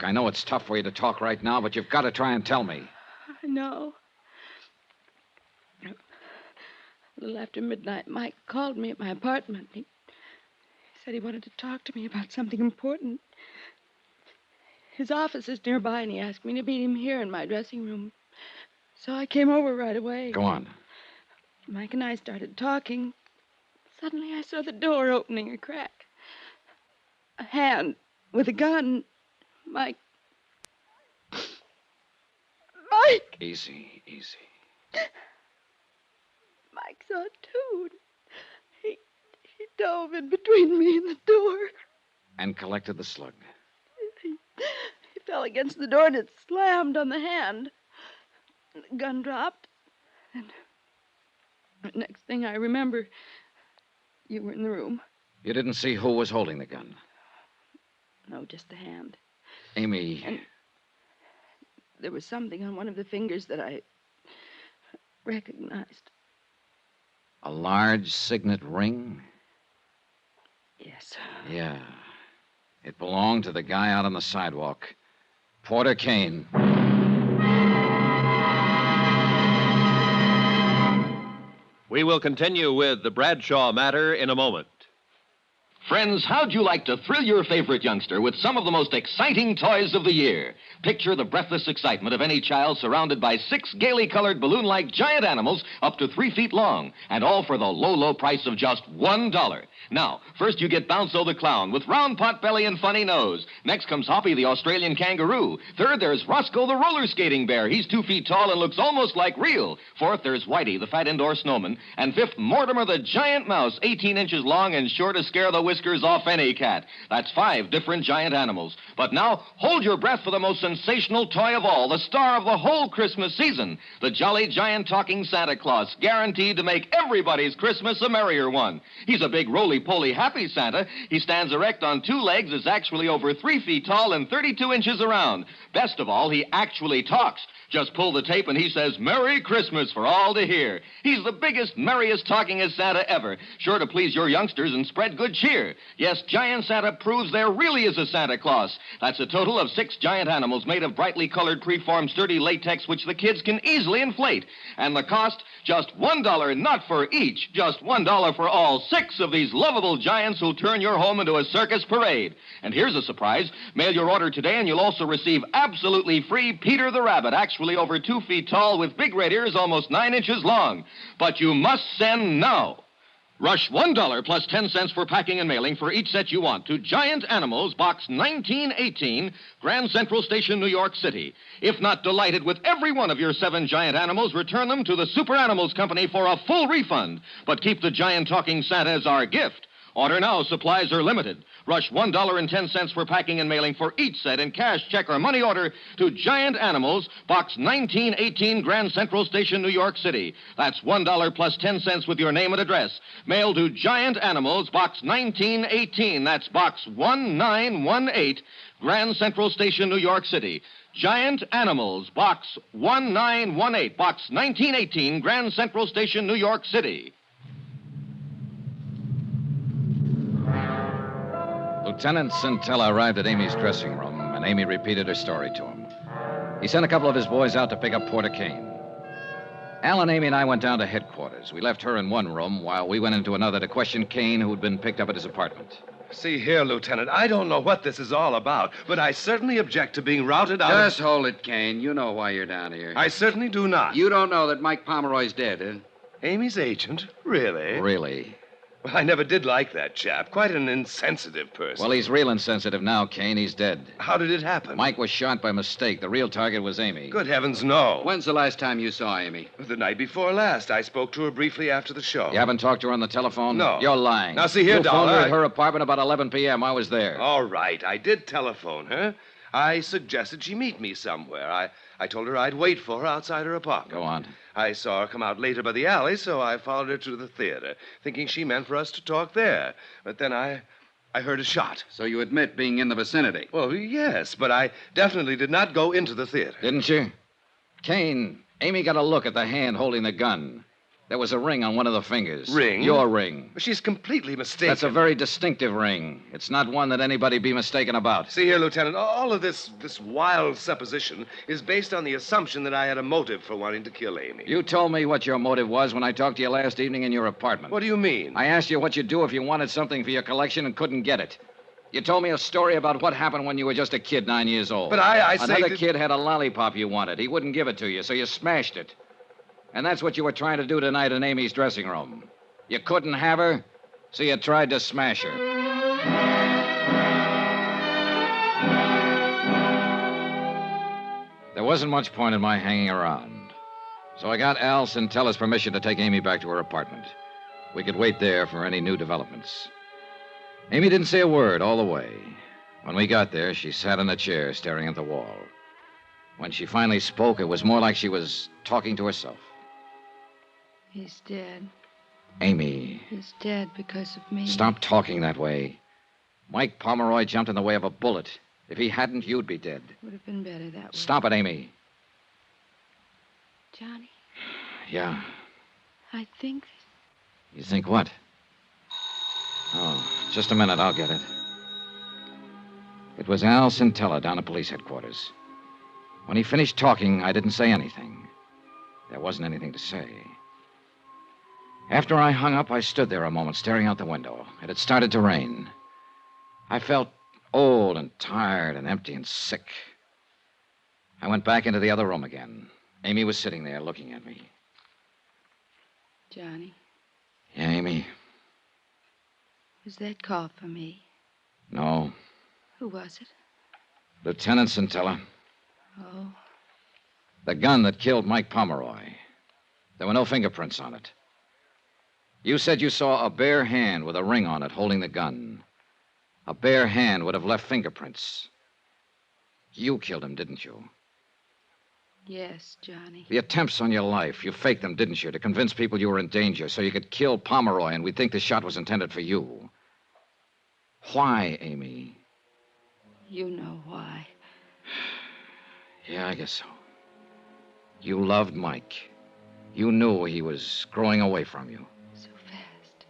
I know it's tough for you to talk right now, but you've got to try and tell me. I know. A little after midnight, Mike called me at my apartment. He said he wanted to talk to me about something important. His office is nearby, and he asked me to meet him here in my dressing room. So I came over right away. Go on. Mike and I started talking. Suddenly I saw the door opening a crack. A hand with a gun. Mike Mike! Easy, easy. Mike saw it, too. He dove in between me and the door. And collected the slug. He fell against the door and it slammed on the hand. And the gun dropped. And the next thing I remember, you were in the room. You didn't see who was holding the gun. No, just the hand. Amy. And there was something on one of the fingers that I recognized. A large signet ring? Yes. Yeah. It belonged to the guy out on the sidewalk. Porter Kane. We will continue with the Bradshaw matter in a moment. Friends, how'd you like to thrill your favorite youngster with some of the most exciting toys of the year? Picture the breathless excitement of any child surrounded by 6 gaily colored balloon-like giant animals up to 3 feet long, and all for the low, low price of just $1. Now, first you get Bounzo the clown with round pot belly and funny nose. Next comes Hoppy the Australian kangaroo. Third, there's Roscoe the roller skating bear. He's 2 feet tall and looks almost like real. Fourth, there's Whitey the fat indoor snowman. And fifth, Mortimer the giant mouse, 18 inches long and sure to scare the whiskers off any cat. That's 5 different giant animals. But now, hold your breath for the most sensational toy of all, the star of the whole Christmas season, the jolly giant talking Santa Claus, guaranteed to make everybody's Christmas a merrier one. He's a big roly-poly happy Santa. He stands erect on 2 legs, is actually over 3 feet tall and 32 inches around. Best of all, he actually talks. Just pull the tape and he says, "Merry Christmas" for all to hear. He's the biggest, merriest talkingest Santa ever, sure to please your youngsters and spread good cheer. Yes, Giant Santa proves there really is a Santa Claus. That's a total of 6 giant animals made of brightly colored, preformed, sturdy latex, which the kids can easily inflate. And the cost, just $1, not for each, just $1 for all 6 of these lovable giants who'll turn your home into a circus parade. And here's a surprise. Mail your order today and you'll also receive absolutely free Peter the Rabbit, actually over 2 feet tall with big red ears almost 9 inches long. But you must send now. Rush $1 plus 10 cents for packing and mailing for each set you want to Giant Animals, Box 1918, Grand Central Station, New York City. If not delighted with every one of your 7 giant animals, return them to the Super Animals Company for a full refund. But keep the giant talking Santa as our gift. Order now. Supplies are limited. Rush $1.10 for packing and mailing for each set in cash, check, or money order to Giant Animals, Box 1918, Grand Central Station, New York City. That's $1 plus 10 cents with your name and address. Mail to Giant Animals, Box 1918. That's Box 1918, Grand Central Station, New York City. Giant Animals, Box 1918, Box 1918, Grand Central Station, New York City. Lieutenant Centella arrived at Amy's dressing room, and Amy repeated her story to him. He sent a couple of his boys out to pick up Porter Kane. Alan, Amy, and I went down to headquarters. We left her in one room while we went into another to question Kane, who'd been picked up at his apartment. See here, Lieutenant, I don't know what this is all about, but I certainly object to being routed out Just hold it, Kane. You know why you're down here. I certainly do not. You don't know that Mike Pomeroy's dead, huh? Amy's agent? Really? Really? Well, I never did like that chap. Quite an insensitive person. Well, he's real insensitive now, Kane. He's dead. How did it happen? Mike was shot by mistake. The real target was Amy. Good heavens, no. When's the last time you saw Amy? The night before last. I spoke to her briefly after the show. You haven't talked to her on the telephone? No. You're lying. Now, see here, you phoned her Dollar. at her apartment about 11 p.m. I was there. All right. I did telephone her. I suggested she meet me somewhere. I told her I'd wait for her outside her apartment. Go on. I saw her come out later by the alley, so I followed her to the theater, thinking she meant for us to talk there. But then I heard a shot. So you admit being in the vicinity? Well, yes, but I definitely did not go into the theater. Didn't you? Kane, Amy got a look at the hand holding the gun. There was a ring on one of the fingers. Ring? Your ring. She's completely mistaken. That's a very distinctive ring. It's not one that anybody be mistaken about. See here, Lieutenant, all of this wild supposition is based on the assumption that I had a motive for wanting to kill Amy. You told me what your motive was when I talked to you last evening in your apartment. What do you mean? I asked you what you'd do if you wanted something for your collection and couldn't get it. You told me a story about what happened when you were just a kid, 9 years old. But I say Another that... kid had a lollipop you wanted. He wouldn't give it to you, so you smashed it. And that's what you were trying to do tonight in Amy's dressing room. You couldn't have her, so you tried to smash her. There wasn't much point in my hanging around. So I got Al Centella's permission to take Amy back to her apartment. We could wait there for any new developments. Amy didn't say a word all the way. When we got there, she sat in a chair staring at the wall. When she finally spoke, it was more like she was talking to herself. He's dead. Amy, He's dead because of me. stop talking that way. Mike Pomeroy jumped in the way of a bullet. If he hadn't, you'd be dead. Would have been better that way. Stop it, Amy. Johnny, Yeah. I think You think what? Oh, just a minute. I'll get it. It was Al Centella down at police headquarters. When he finished talking, I didn't say anything. There wasn't anything to say. After I hung up, I stood there a moment, staring out the window. It had started to rain. I felt old and tired and empty and sick. I went back into the other room again. Amy was sitting there looking at me. Johnny, Yeah, Amy? was that call for me? No. Who was it? Lieutenant Centella. Oh, The gun that killed Mike Pomeroy. There were no fingerprints on it. You said you saw a bare hand with a ring on it holding the gun. A bare hand would have left fingerprints. You killed him, didn't you? yes, Johnny. The attempts on your life, you faked them, didn't you, to convince people you were in danger so you could kill Pomeroy and we'd think the shot was intended for you. Why, Amy? You know why. Yeah, I guess so. You loved Mike. You knew he was growing away from you. So fast.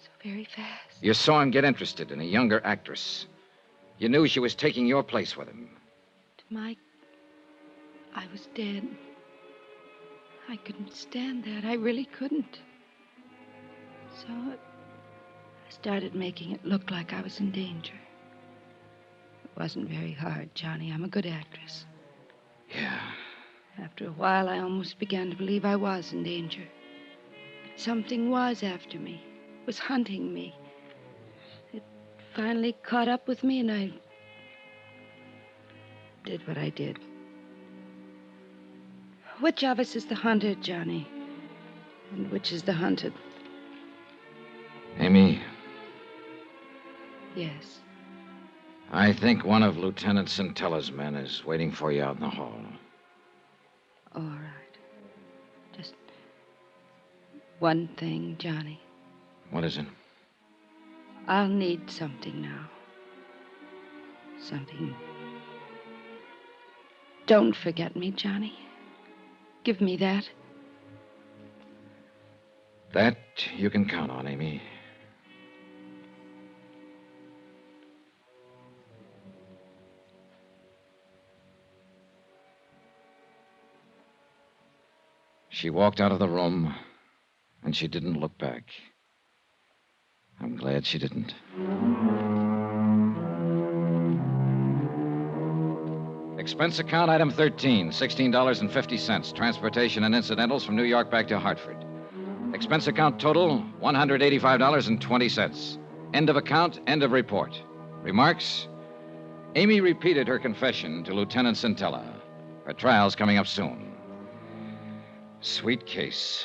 So very fast. You saw him get interested in a younger actress. You knew she was taking your place with him. To Mike, I was dead. I couldn't stand that. I really couldn't. So I started making it look like I was in danger. It wasn't very hard, Johnny. I'm a good actress. Yeah. After a while, I almost began to believe I was in danger. Something was after me, was hunting me. It finally caught up with me, and I did what I did. Which of us is the hunter, Johnny? And which is the hunted? Amy, Yes. I think one of Lieutenant Centella's men is waiting for you out in the hall. All right. Just one thing, Johnny. What is it? I'll need something now. Something. Don't forget me, Johnny. Give me that. That you can count on, Amy. She walked out of the room, and she didn't look back. I'm glad she didn't. Expense account item 13, $16.50. Transportation and incidentals from New York back to Hartford. Expense account total, $185.20. End of account, end of report. Remarks? Amy repeated her confession to Lieutenant Centella. Her trial's coming up soon. Sweet case.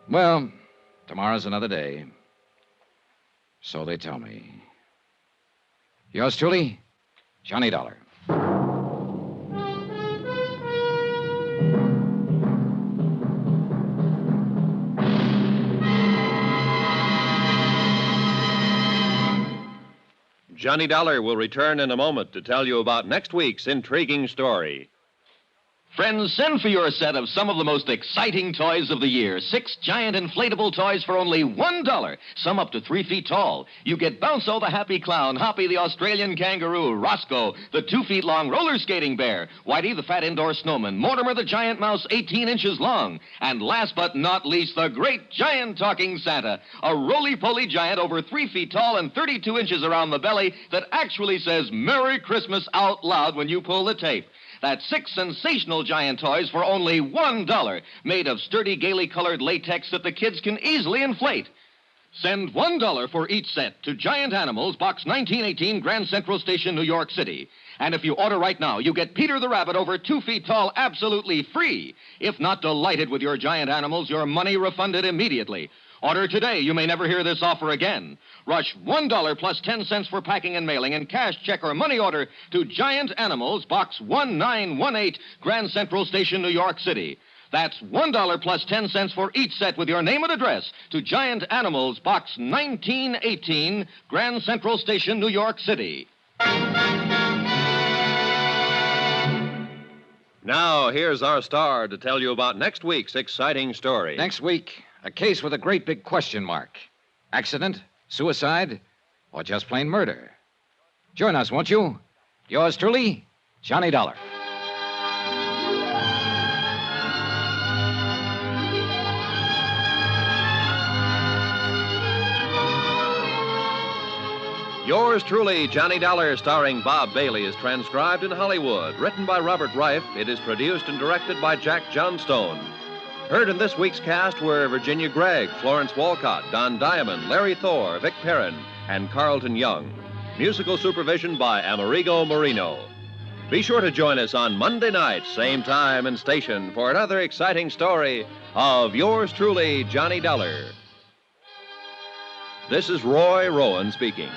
Well, tomorrow's another day. So they tell me. Yours truly, Johnny Dollar. Johnny Dollar will return in a moment to tell you about next week's intriguing story. Friends, send for your set of some of the most exciting toys of the year. 6 giant inflatable toys for only $1, some up to 3 feet tall. You get Bounco the happy clown, Hoppy the Australian kangaroo, Roscoe the 2 feet long roller skating bear, Whitey the fat indoor snowman, Mortimer the giant mouse 18 inches long, and last but not least, the great giant talking Santa, a roly-poly giant over 3 feet tall and 32 inches around the belly that actually says Merry Christmas out loud when you pull the tape. That's 6 sensational giant toys for only $1, made of sturdy, gaily colored latex that the kids can easily inflate. Send $1 for each set to Giant Animals, Box 1918, Grand Central Station, New York City. And if you order right now, you get Peter the Rabbit over 2 feet tall absolutely free. If not delighted with your Giant Animals, your money refunded immediately. Order today. You may never hear this offer again. Rush $1 plus 10 cents for packing and mailing and cash, check, or money order to Giant Animals, Box 1918, Grand Central Station, New York City. That's $1 plus 10 cents for each set with your name and address to Giant Animals, Box 1918, Grand Central Station, New York City. Now, here's our star to tell you about next week's exciting story. Next week, a case with a great big question mark. Accident, suicide, or just plain murder? Join us, won't you? Yours truly, Johnny Dollar. Yours truly, Johnny Dollar, starring Bob Bailey, is transcribed in Hollywood. Written by Robert Reif, it is produced and directed by Jack Johnstone. Heard in this week's cast were Virginia Gregg, Florence Walcott, Don Diamond, Larry Thor, Vic Perrin, and Carlton Young. Musical supervision by Amerigo Marino. Be sure to join us on Monday night, same time and station, for another exciting story of Yours truly, Johnny Dollar. This is Roy Rowan speaking.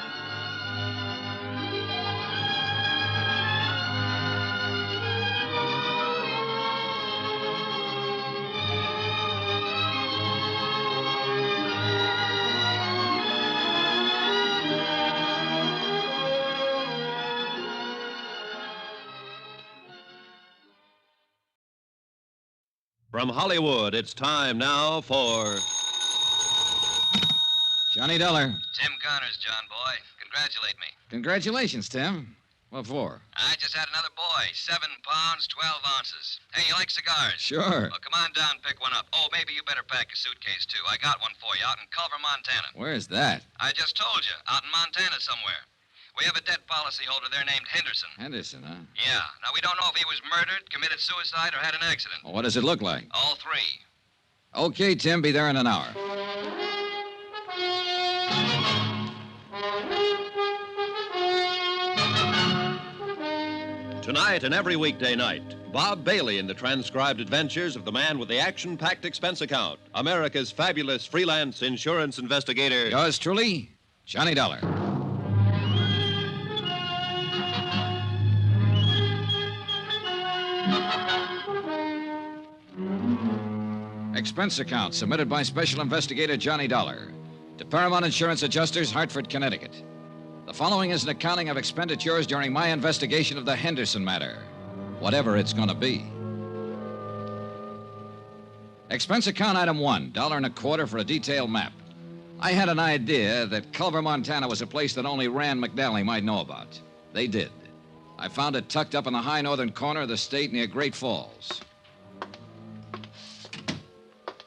From Hollywood, it's time now for Johnny Dollar. Tim Connors, John boy. Congratulate me. Congratulations, Tim. What for? I just had another boy. 7 pounds, 12 ounces. Hey, you like cigars? Sure. Well, come on down and pick one up. Oh, maybe you better pack a suitcase, too. I got one for you out in Culver, Montana. Where's that? I just told you. Out in Montana somewhere. We have a dead policyholder there named Henderson. Henderson, huh? Yeah. Now, we don't know if he was murdered, committed suicide, or had an accident. Well, what does it look like? All three. Okay, Tim, be there in an hour. Tonight and every weekday night, Bob Bailey in the transcribed adventures of the man with the action-packed expense account, America's fabulous freelance insurance investigator. Yours truly, Johnny Dollar. Expense account submitted by Special Investigator Johnny Dollar to Paramount Insurance Adjusters, Hartford, Connecticut. The following is an accounting of expenditures during my investigation of the Henderson matter, whatever it's going to be. Expense account item 1, $1.25 for a detailed map. I had an idea that Culver, Montana was a place that only Rand McNally might know about. They did. I found it tucked up in the high northern corner of the state near Great Falls.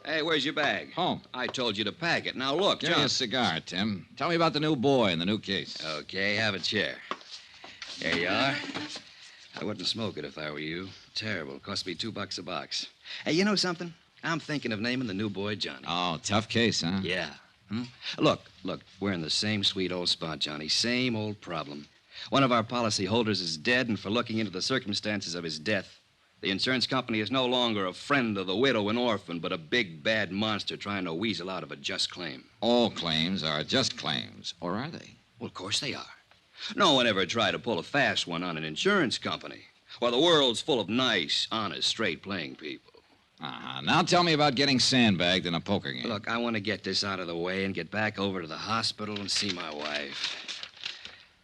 Hey, where's your bag? Home. I told you to pack it. Now, look, Give me John. a cigar, Tim. Tell me about the new boy and the new case. Okay, have a chair. There you are. I wouldn't smoke it if I were you. Terrible. Cost me $2 a box. Hey, you know something? I'm thinking of naming the new boy Johnny. Oh, tough case, huh? Yeah. Look, we're in the same sweet old spot, Johnny. Same old problem. One of our policy holders is dead, and for looking into the circumstances of his death, the insurance company is no longer a friend of the widow and orphan, but a big, bad monster trying to weasel out of a just claim. All claims are just claims, or are they? Well, of course they are. No one ever tried to pull a fast one on an insurance company. Well, the world's full of nice, honest, straight-playing people. Uh-huh. Now tell me about getting sandbagged in a poker game. Look, I want to get this out of the way and get back over to the hospital and see my wife.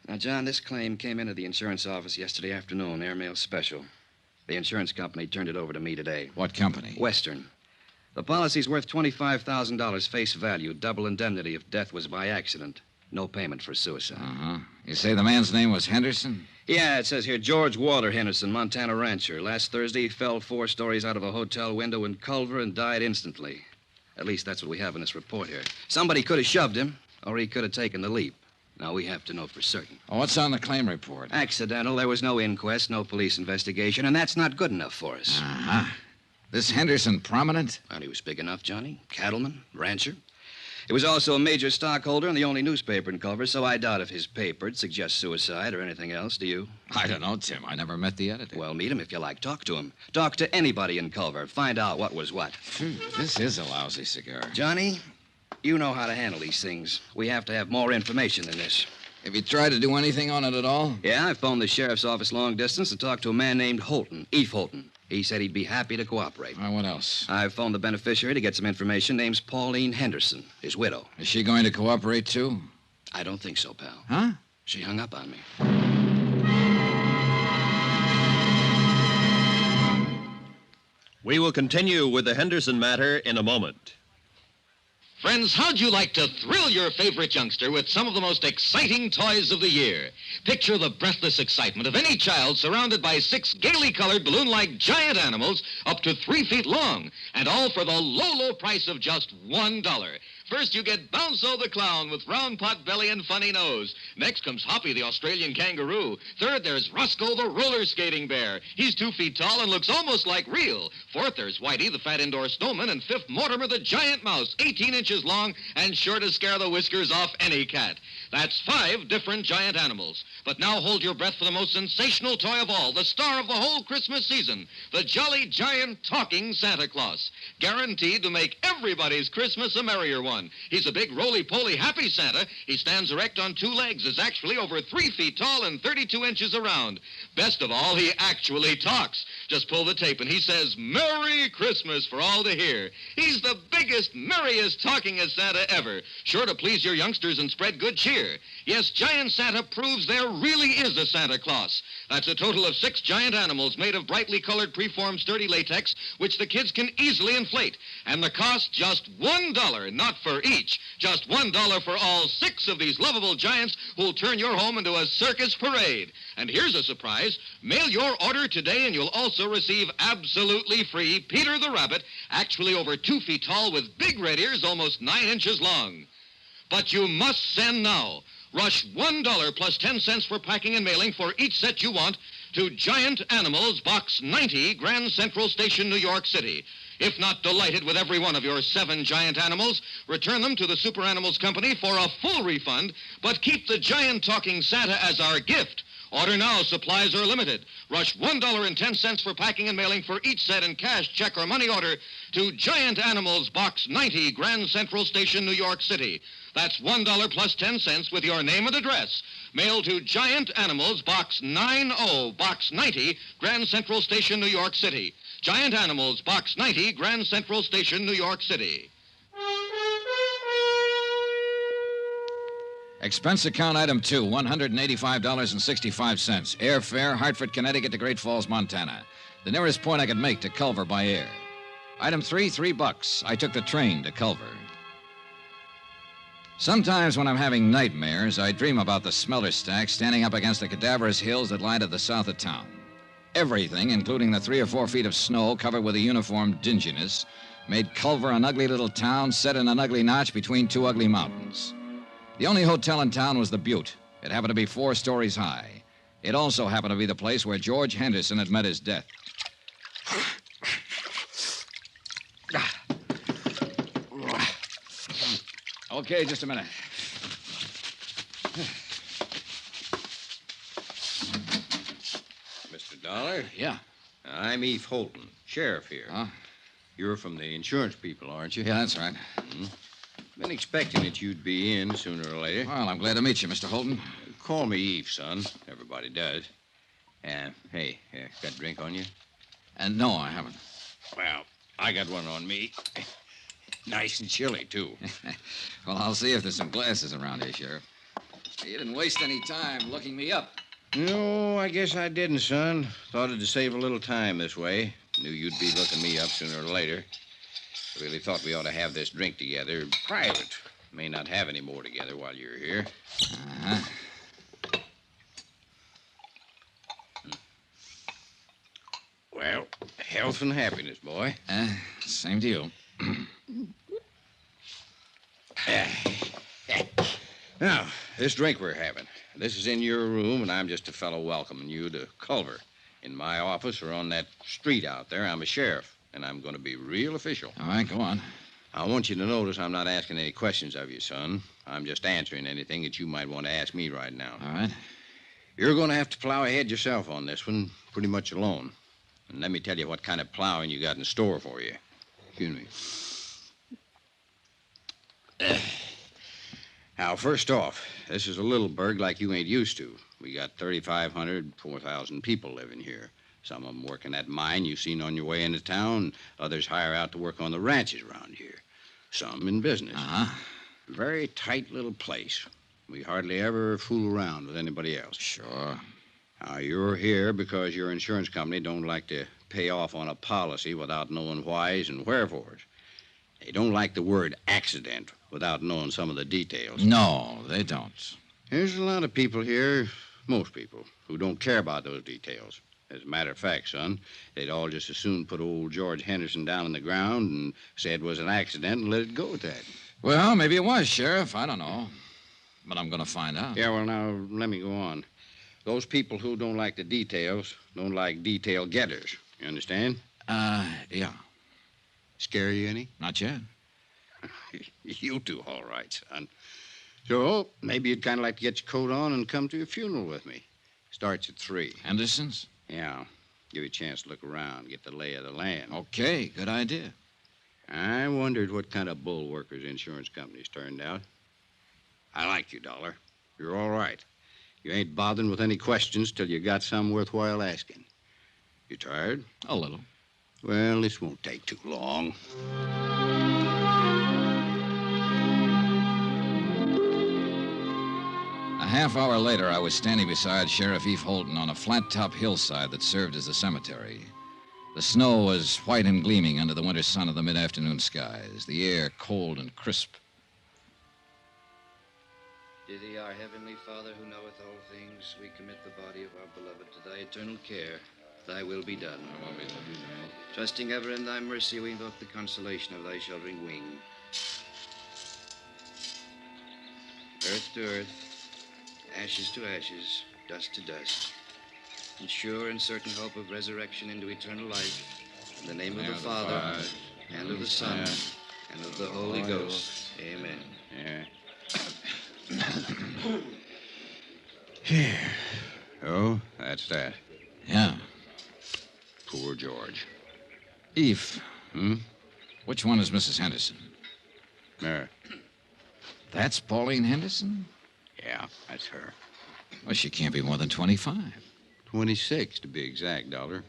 Now, John, this claim came into the insurance office yesterday afternoon, airmail special. The insurance company turned it over to me today. What company? Western. The policy's worth $25,000 face value, double indemnity if death was by accident. No payment for suicide. Uh-huh. You say the man's name was Henderson? Yeah, it says here George Walter Henderson, Montana rancher. Last Thursday, he fell 4 stories out of a hotel window in Culver and died instantly. At least that's what we have in this report here. Somebody could have shoved him, or he could have taken the leap. Now, we have to know for certain. Oh, what's on the claim report? Accidental. There was no inquest, no police investigation, and that's not good enough for us. Uh-huh. This Henderson prominent? Well, he was big enough, Johnny. Cattleman, rancher. He was also a major stockholder in the only newspaper in Culver, so I doubt if his paper'd suggest suicide or anything else, do you? I don't know, Tim. I never met the editor. Well, meet him if you like. Talk to him. Talk to anybody in Culver. Find out what was what. This is a lousy cigar. Johnny, you know how to handle these things. We have to have more information than this. Have you tried to do anything on it at all? Yeah, I phoned the sheriff's office long distance and talked to a man named Holton, Eve Holton. He said he'd be happy to cooperate. What else? I phoned the beneficiary to get some information. Name's Pauline Henderson, his widow. Is she going to cooperate, too? I don't think so, pal. Huh? She hung up on me. We will continue with the Henderson matter in a moment. Friends, how'd you like to thrill your favorite youngster with some of the most exciting toys of the year? Picture the breathless excitement of any child surrounded by 6 gaily colored balloon-like giant animals up to 3 feet long, and all for the low, low price of just $1. First, you get Bounzo the clown with round pot belly and funny nose. Next comes Hoppy the Australian kangaroo. Third, there's Roscoe the roller skating bear. He's 2 feet tall and looks almost like real. Fourth, there's Whitey the fat indoor snowman. And fifth, Mortimer the giant mouse, 18 inches long and sure to scare the whiskers off any cat. That's 5 different giant animals. But now hold your breath for the most sensational toy of all, the star of the whole Christmas season, the jolly giant talking Santa Claus. Guaranteed to make everybody's Christmas a merrier one. He's a big, roly-poly, happy Santa. He stands erect on 2 legs, is actually over 3 feet tall and 32 inches around. Best of all, he actually talks. Just pull the tape and he says, Merry Christmas for all to hear. He's the biggest, merriest, talkingest Santa ever. Sure to please your youngsters and spread good cheer. Yes, Giant Santa proves there really is a Santa Claus. That's a total of 6 giant animals made of brightly colored preformed sturdy latex, which the kids can easily inflate. And the cost just $1, not for each. Just $1 for all 6 of these lovable giants who'll turn your home into a circus parade. And here's a surprise. Mail your order today and you'll also receive absolutely free Peter the Rabbit, actually over 2 feet tall with big red ears almost 9 inches long. But you must send now. Rush $1 plus 10 cents for packing and mailing for each set you want to Giant Animals, Box 90, Grand Central Station, New York City. If not delighted with every one of your 7 giant animals, return them to the Super Animals Company for a full refund, but keep the giant talking Santa as our gift. Order now. Supplies are limited. Rush $1.10 for packing and mailing for each set in cash, check, or money order to Giant Animals, Box 90, Grand Central Station, New York City. That's $1 plus 10 cents with your name and address. Mail to Giant Animals, Box 90, Box 90, Grand Central Station, New York City. Giant Animals, Box 90, Grand Central Station, New York City. Expense account item 2, $185.65. Airfare, Hartford, Connecticut to Great Falls, Montana. The nearest point I could make to Culver by air. Item 3, $3. I took the train to Culver. Sometimes when I'm having nightmares, I dream about the smelter stack standing up against the cadaverous hills that lie to the south of town. Everything, including the 3 or 4 feet of snow covered with a uniform dinginess, made Culver an ugly little town set in an ugly notch between 2 ugly mountains. The only hotel in town was the Butte. It happened to be 4 stories high. It also happened to be the place where George Henderson had met his death. Okay, just a minute. Mr. Dollar? Yeah. I'm Eve Holton, sheriff here. Huh? You're from the insurance people, aren't you? Yeah, that's right. Been expecting that you'd be in sooner or later. Well, I'm glad to meet you, Mr. Holton. Call me Eve, son. Everybody does. Hey, got a drink on you? No, I haven't. Well, I got one on me. Nice and chilly, too. Well, I'll see if there's some glasses around here, Sheriff. You didn't waste any time looking me up. No, I guess I didn't, son. Thought it'd save a little time this way. Knew you'd be looking me up sooner or later. Really thought we ought to have this drink together, private. May not have any more together while you're here. Uh-huh. Well, health and happiness, boy. Same to you. Now, this drink we're having. This is in your room, and I'm just a fellow welcoming you to Culver. In my office or on that street out there, I'm a sheriff, and I'm going to be real official. All right, go on. I want you to notice I'm not asking any questions of you, son. I'm just answering anything that you might want to ask me right now. All right. You're going to have to plow ahead yourself on this one, pretty much alone. And let me tell you what kind of plowing you got in store for you. Excuse me. Now, first off, this is a little burg like you ain't used to. We got 3,500, 4,000 people living here. Some of them work in that mine you've seen on your way into town. Others hire out to work on the ranches around here. Some in business. Uh-huh. Very tight little place. We hardly ever fool around with anybody else. Sure. Now, you're here because your insurance company don't like to pay off on a policy without knowing whys and wherefores. They don't like the word accident without knowing some of the details. No, they don't. There's a lot of people here, most people, who don't care about those details. As a matter of fact, son, they'd all just as soon put old George Henderson down on the ground and say it was an accident and let it go at that. Well, maybe it was, Sheriff. I don't know. But I'm going to find out. Yeah, well, now, let me go on. Those people who don't like the details don't like detail getters. You understand? Yeah. Scare you any? Not yet. You do all right, son. So, maybe you'd kind of like to get your coat on and come to a funeral with me. Starts at 3. Henderson's? Yeah. Give you a chance to look around, get the lay of the land. Okay, good idea. I wondered what kind of bull workers insurance companies turned out. I like you, Dollar. You're all right. You ain't bothering with any questions till you got some worthwhile asking. You tired? A little. Well, this won't take too long. A half hour later, I was standing beside Sheriff Eve Holton on a flat-top hillside that served as a cemetery. The snow was white and gleaming under the winter sun of the mid-afternoon skies, the air cold and crisp. Dear thee, our heavenly Father, who knoweth all things, we commit the body of our beloved to thy eternal care. Thy will be done. Trusting ever in thy mercy, we invoke the consolation of thy sheltering wing. Earth to earth, ashes to ashes, dust to dust. In sure and certain hope of resurrection into eternal life, in the name of the Father, and of the Son, and of the Holy Ghost. Amen. Yeah. Here. Oh, that's that. Yeah. Poor George. Eve. Hmm? Which one is Mrs. Henderson? There. That's Pauline Henderson? Yeah, that's her. Well, she can't be more than 25. 26, to be exact, Dollar.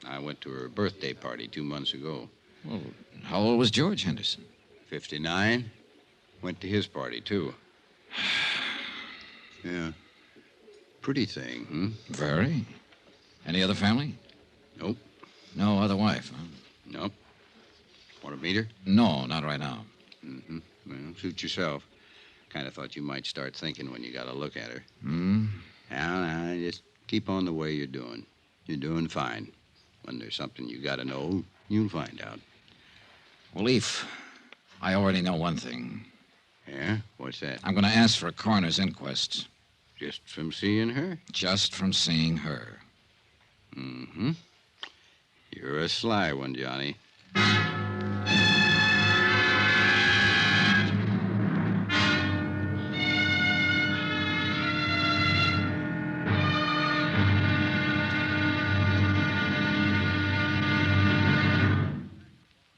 I went to her birthday party 2 months ago. Well, how old was George Henderson? 59. Went to his party, too. Yeah. Pretty thing, hmm? Very. Any other family? Nope. No other wife, huh? Nope. Want to meet her? No, not right now. Mm-hmm. Well, suit yourself. Kind of thought you might start thinking when you got a look at her. Hmm? Now, just keep on the way you're doing. You're doing fine. When there's something you got to know, you'll find out. Well, Eve, I already know one thing. Yeah? What's that? I'm going to ask for a coroner's inquest. Just from seeing her? Just from seeing her. Mm-hmm. You're a sly one, Johnny.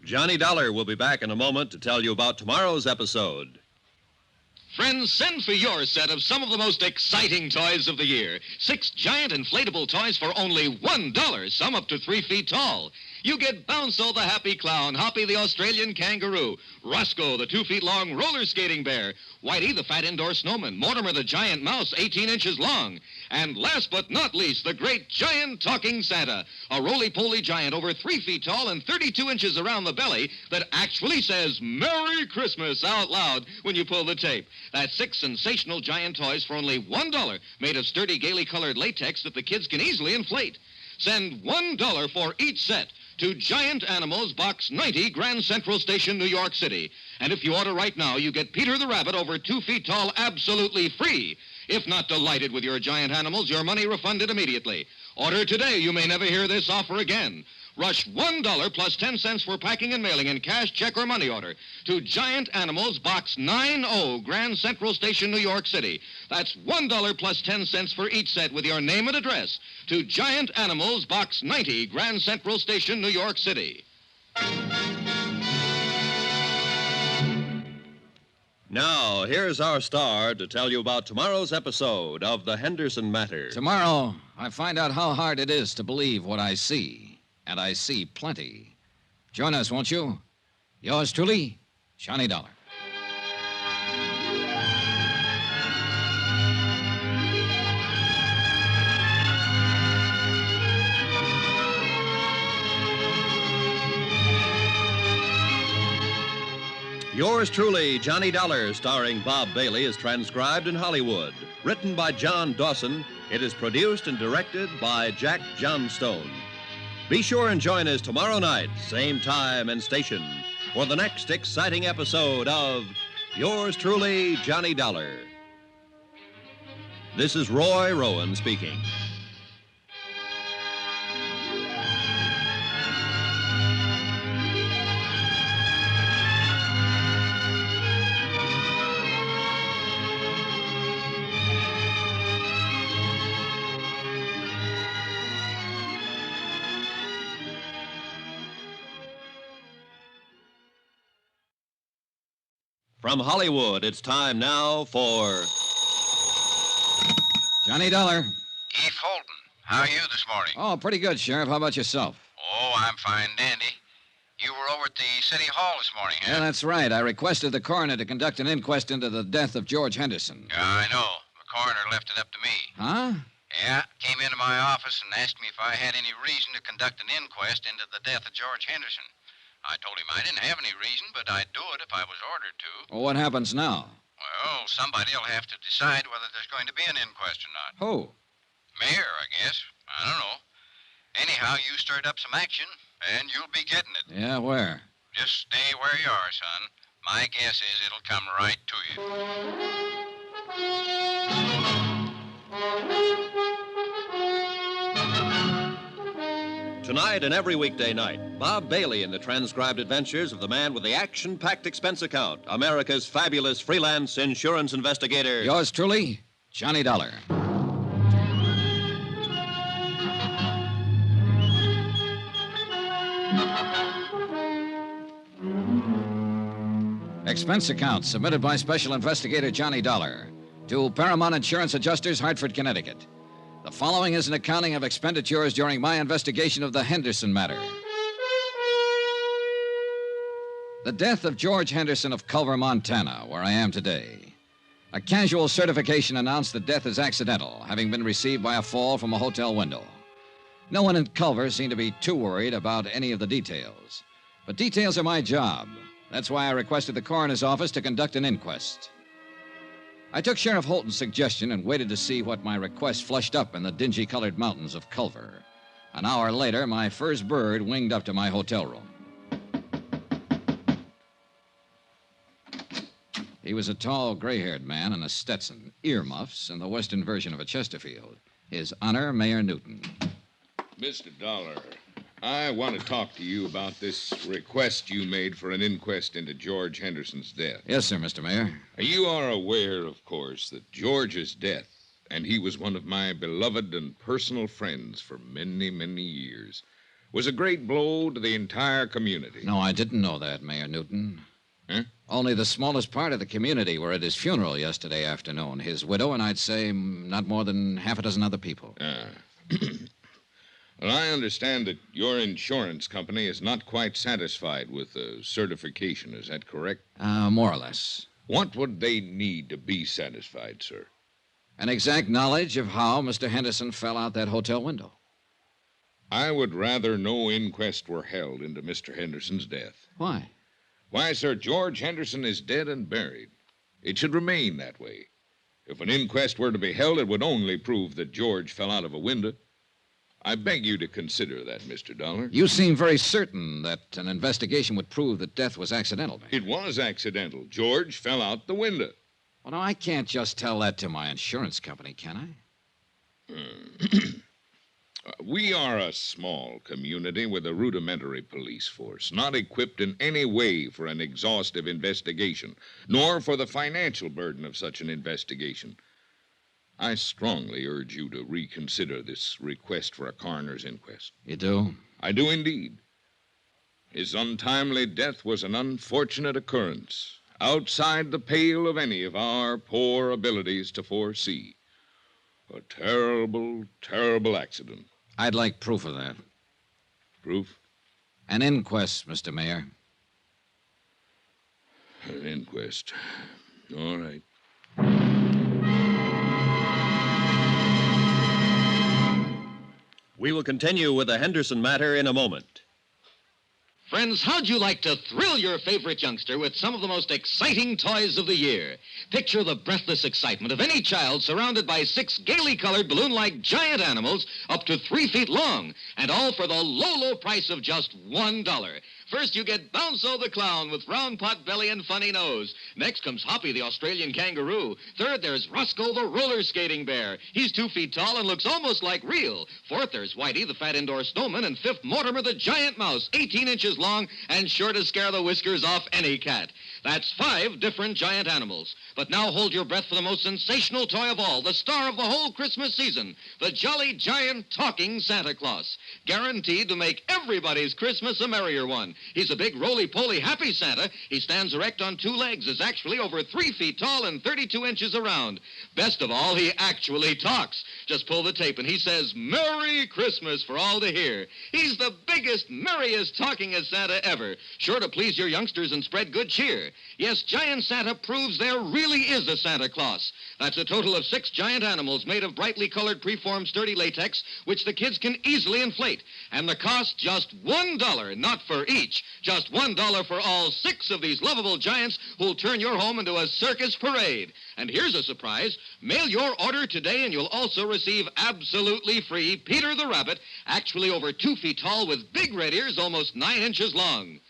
Johnny Dollar will be back in a moment to tell you about tomorrow's episode. Friends, send for your set of some of the most exciting toys of the year. 6 giant inflatable toys for only $1, some up to 3 feet tall. You get Bounce'll the happy clown, Hoppy the Australian kangaroo, Roscoe the 2 feet long roller skating bear, Whitey the fat indoor snowman, Mortimer the giant mouse 18 inches long, and last but not least, the great giant talking Santa, a roly-poly giant over 3 feet tall and 32 inches around the belly that actually says Merry Christmas out loud when you pull the tape. That's 6 sensational giant toys for only $1, made of sturdy, gaily colored latex that the kids can easily inflate. Send $1 for each set to Giant Animals, Box 90, Grand Central Station, New York City. And if you order right now, you get Peter the Rabbit over 2 feet tall absolutely free. If not delighted with your giant animals, your money refunded immediately. Order today. You may never hear this offer again. Rush $1 plus 10 cents for packing and mailing in cash, check, or money order to Giant Animals, Box 90, Grand Central Station, New York City. That's $1 plus 10 cents for each set with your name and address to Giant Animals, Box 90, Grand Central Station, New York City. Now, here's our star to tell you about tomorrow's episode of The Henderson Matter. Tomorrow, I find out how hard it is to believe what I see. And I see plenty. Join us, won't you? Yours truly, Johnny Dollar. Yours truly, Johnny Dollar, starring Bob Bailey, is transcribed in Hollywood. Written by John Dawson, it is produced and directed by Jack Johnstone. Be sure and join us tomorrow night, same time and station, for the next exciting episode of Yours truly, Johnny Dollar. This is Roy Rowan speaking. From Hollywood, it's time now for Johnny Dollar. Eve Holden, how are you this morning? Oh, pretty good, Sheriff. How about yourself? Oh, I'm fine, dandy. You were over at the City Hall this morning, huh? Yeah, that's right. I requested the coroner to conduct an inquest into the death of George Henderson. Yeah, I know. The coroner left it up to me. Huh? Yeah, came into my office and asked me if I had any reason to conduct an inquest into the death of George Henderson. I told him I didn't have any reason, but I'd do it if I was ordered to. Well, what happens now? Well, somebody will have to decide whether there's going to be an inquest or not. Who? Mayor, I guess. I don't know. Anyhow, you stirred up some action, and you'll be getting it. Yeah, where? Just stay where you are, son. My guess is it'll come right to you. Tonight and every weekday night, Bob Bailey in the transcribed adventures of the man with the action-packed expense account, America's fabulous freelance insurance investigator. Yours truly, Johnny Dollar. Expense account submitted by Special Investigator Johnny Dollar to Paramount Insurance Adjusters, Hartford, Connecticut. The following is an accounting of expenditures during my investigation of the Henderson matter. The death of George Henderson of Culver, Montana, where I am today. A casual certification announced that death is accidental, having been received by a fall from a hotel window. No one in Culver seemed to be too worried about any of the details. But details are my job. That's why I requested the coroner's office to conduct an inquest. I took Sheriff Holton's suggestion and waited to see what my request flushed up in the dingy-colored mountains of Culver. An hour later, my first bird winged up to my hotel room. He was a tall, gray-haired man in a Stetson, earmuffs, and the western version of a Chesterfield. His Honor, Mayor Newton. Mr. Dollar, I want to talk to you about this request you made for an inquest into George Henderson's death. Yes, sir, Mr. Mayor. You are aware, of course, that George's death, and he was one of my beloved and personal friends for many, many years, was a great blow to the entire community. No, I didn't know that, Mayor Newton. Huh? Only the smallest part of the community were at his funeral yesterday afternoon. His widow and I'd say not more than half a dozen other people. Well, I understand that your insurance company is not quite satisfied with the certification. Is that correct? More or less. What would they need to be satisfied, sir? An exact knowledge of how Mr. Henderson fell out that hotel window. I would rather no inquest were held into Mr. Henderson's death. Why? Why, sir, George Henderson is dead and buried. It should remain that way. If an inquest were to be held, it would only prove that George fell out of a window. I beg you to consider that, Mr. Dollar. You seem very certain that an investigation would prove that death was accidental, Mayor. It was accidental. George fell out the window. Well, no, I can't just tell that to my insurance company, can I? We are a small community with a rudimentary police force, not equipped in any way for an exhaustive investigation, nor for the financial burden of such an investigation. I strongly urge you to reconsider this request for a coroner's inquest. You do? I do indeed. His untimely death was an unfortunate occurrence, outside the pale of any of our poor abilities to foresee. A terrible, terrible accident. I'd like proof of that. Proof? An inquest, Mr. Mayor. An inquest. All right. We will continue with the Henderson matter in a moment. Friends, how'd you like to thrill your favorite youngster with some of the most exciting toys of the year? Picture the breathless excitement of any child surrounded by 6 gaily colored balloon-like giant animals up to 3 feet long, and all for the low, low price of just $1. First, you get Bounzo the clown with round pot belly and funny nose. Next comes Hoppy the Australian kangaroo. Third, there's Roscoe the roller skating bear. He's 2 feet tall and looks almost like real. Fourth, there's Whitey the fat indoor snowman. And fifth, Mortimer the giant mouse, 18 inches long and sure to scare the whiskers off any cat. That's 5 different giant animals. But now hold your breath for the most sensational toy of all, the star of the whole Christmas season, the jolly giant talking Santa Claus. Guaranteed to make everybody's Christmas a merrier one. He's a big, roly-poly, happy Santa. He stands erect on 2 legs, is actually over 3 feet tall and 32 inches around. Best of all, he actually talks. Just pull the tape and he says, "Merry Christmas" for all to hear. He's the biggest, merriest talkingest Santa ever, sure to please your youngsters and spread good cheer. Yes, Giant Santa proves there really is a Santa Claus. That's a total of 6 giant animals made of brightly colored preformed sturdy latex, which the kids can easily inflate. And the cost just $1, not for each. Just $1 for all 6 of these lovable giants who'll turn your home into a circus parade. And here's a surprise. Mail your order today and you'll also receive absolutely free Peter the Rabbit, actually over 2 feet tall with big red ears almost 9 inches long.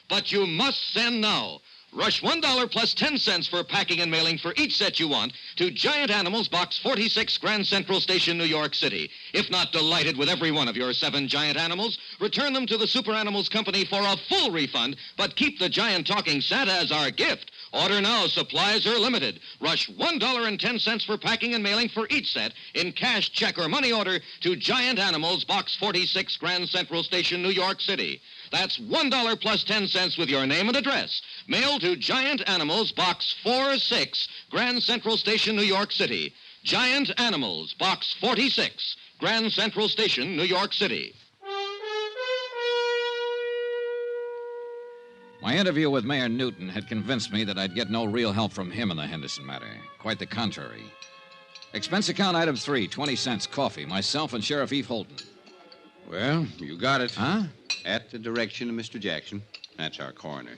But you must send now. Rush $1 plus 10 cents for packing and mailing for each set you want to Giant Animals, Box 46, Grand Central Station, New York City. If not delighted with every one of your 7 giant animals, return them to the Super Animals Company for a full refund, but keep the giant talking Santa as our gift. Order now. Supplies are limited. Rush $1.10 for packing and mailing for each set in cash, check, or money order to Giant Animals, Box 46, Grand Central Station, New York City. That's $1 plus 10 cents with your name and address. Mail to Giant Animals, Box 46, Grand Central Station, New York City. Giant Animals, Box 46, Grand Central Station, New York City. My interview with Mayor Newton had convinced me that I'd get no real help from him in the Henderson matter. Quite the contrary. Expense account item 3, 20 cents, coffee, myself and Sheriff Eve Holton. Well, you got it. Huh? At the direction of Mr. Jackson. That's our coroner.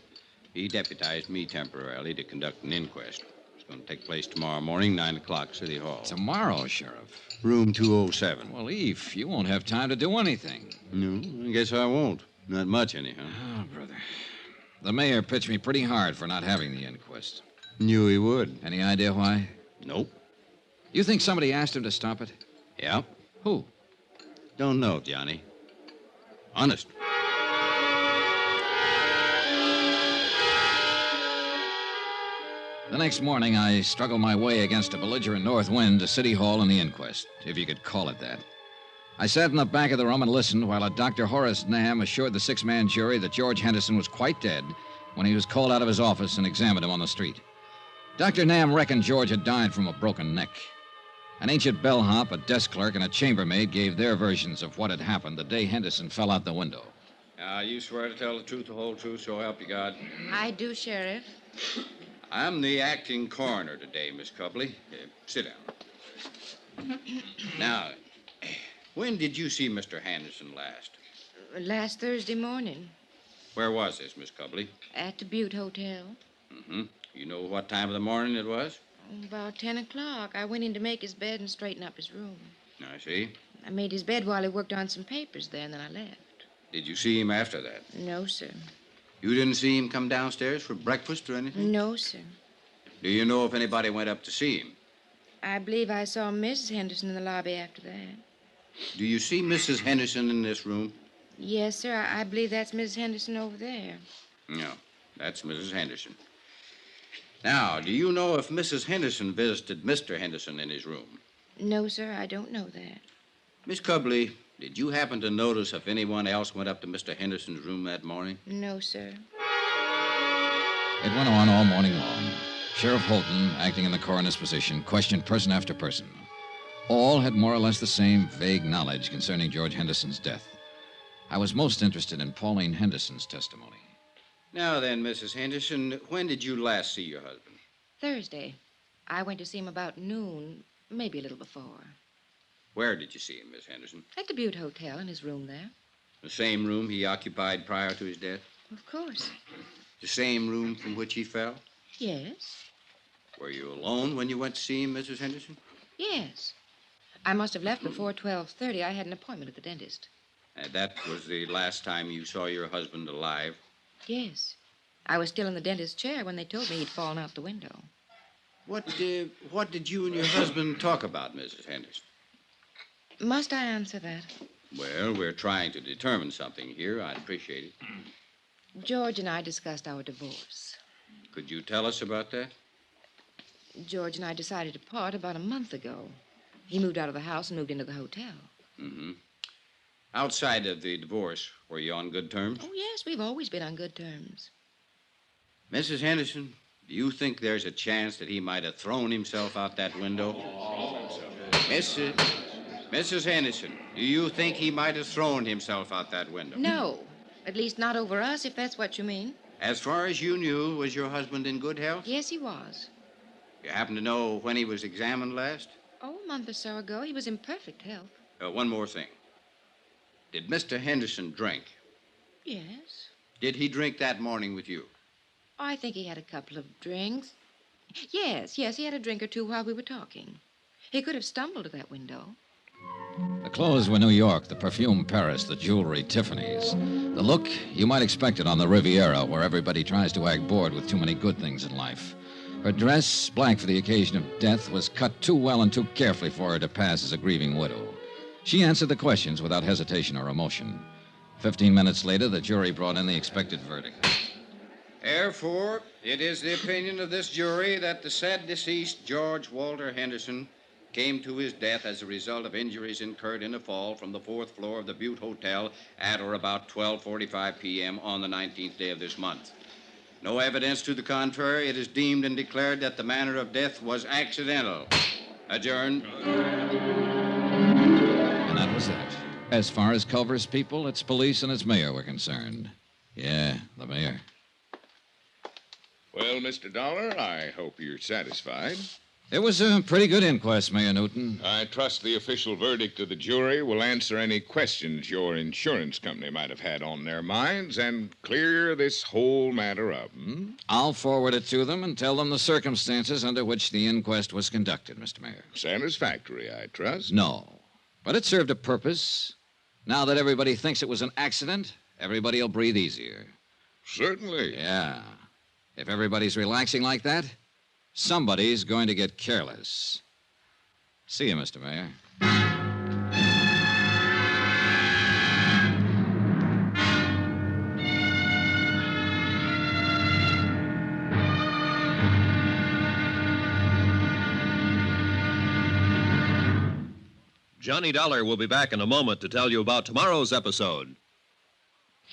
He deputized me temporarily to conduct an inquest. It's going to take place tomorrow morning, 9 o'clock, City Hall. Tomorrow, Sheriff? Room 207. Well, Eve, you won't have time to do anything. No, I guess I won't. Not much, anyhow. Oh, brother. The mayor pitched me pretty hard for not having the inquest. Knew he would. Any idea why? Nope. You think somebody asked him to stop it? Yeah. Who? Don't know, Johnny. Honest. The next morning, I struggled my way against a belligerent north wind to City Hall and the inquest, if you could call it that. I sat in the back of the room and listened while a Dr. Horace Nam assured the 6-man jury that George Henderson was quite dead when he was called out of his office and examined him on the street. Dr. Nam reckoned George had died from a broken neck. An ancient bellhop, a desk clerk, and a chambermaid gave their versions of what had happened the day Henderson fell out the window. Now, you swear to tell the truth, the whole truth, so help you God? I do, Sheriff. I'm the acting coroner today, Miss Copley. Sit down. Now, when did you see Mr. Henderson last? Last Thursday morning Where was this, Miss Copley? at the Butte Hotel. Mm-hmm. You know what time of the morning it was? About 10 o'clock. I went in to make his bed and straighten up his room. I see. I made his bed while he worked on some papers there, and then I left. Did you see him after that? No, sir. You didn't see him come downstairs for breakfast or anything? No, sir. Do you know if anybody went up to see him? I believe I saw Mrs. Henderson in the lobby after that. Do you see Mrs. Henderson in this room? Yes, sir. I believe that's Mrs. Henderson over there. No, that's Mrs. Henderson. Now, do you know if Mrs. Henderson visited Mr. Henderson in his room? No, sir, I don't know that. Miss Cubley, did you happen to notice if anyone else went up to Mr. Henderson's room that morning? No, sir. It went on all morning long. Sheriff Holton, acting in the coroner's position, questioned person after person. All had more or less the same vague knowledge concerning George Henderson's death. I was most interested in Pauline Henderson's testimony. Now then, Mrs. Henderson, when did you last see your husband? Thursday. I went to see him about noon, maybe a little before. Where did you see him, Miss Henderson? At the Butte Hotel, in his room there. The same room he occupied prior to his death? Of course. The same room from which he fell? Yes. Were you alone when you went to see him, Mrs. Henderson? Yes. I must have left before 12:30. I had an appointment at the dentist. That was the last time you saw your husband alive? Yes. I was still in the dentist's chair when they told me he'd fallen out the window. What did you and your husband talk about, Mrs. Henderson? Must I answer that? Well, we're trying to determine something here. I'd appreciate it. George and I discussed our divorce. Could you tell us about that? George and I decided to part about a month ago. He moved out of the house and moved into the hotel. Mm-hmm. Outside of the divorce, were you on good terms? Oh, yes, we've always been on good terms. Mrs. Henderson, do you think there's a chance that he might have thrown himself out that window? Mrs. Henderson, do you think he might have thrown himself out that window? No. At least not over us, if that's what you mean. As far as you knew, was your husband in good health? Yes, he was. You happen to know when he was examined last? Oh, a month or so ago. He was in perfect health. One more thing. Did Mr. Henderson drink? Yes. Did he drink that morning with you? I think he had a couple of drinks. Yes, he had a drink or two while we were talking. He could have stumbled to that window. The clothes were New York, the perfume Paris, the jewelry Tiffany's. The look, you might expect it on the Riviera, where everybody tries to act bored with too many good things in life. Her dress, black for the occasion of death, was cut too well and too carefully for her to pass as a grieving widow. She answered the questions without hesitation or emotion. 15 minutes later, the jury brought in the expected verdict. Therefore, it is the opinion of this jury that the said deceased, George Walter Henderson, came to his death as a result of injuries incurred in a fall from the 4th floor of the Butte Hotel at or about 12:45 p.m. on the 19th day of this month. No evidence to the contrary, it is deemed and declared that the manner of death was accidental. Adjourned. And that was that. As far as Culver's people, its police and its mayor were concerned. Yeah, the mayor. Well, Mr. Dollar, I hope you're satisfied. It was a pretty good inquest, Mayor Newton. I trust the official verdict of the jury will answer any questions your insurance company might have had on their minds and clear this whole matter up. I'll forward it to them and tell them the circumstances under which the inquest was conducted, Mr. Mayor. Satisfactory, I trust. No, but it served a purpose. Now that everybody thinks it was an accident, everybody will breathe easier. Certainly. Yeah. If everybody's relaxing like that, somebody's going to get careless. See you, Mr. Mayor. Johnny Dollar will be back in a moment to tell you about tomorrow's episode.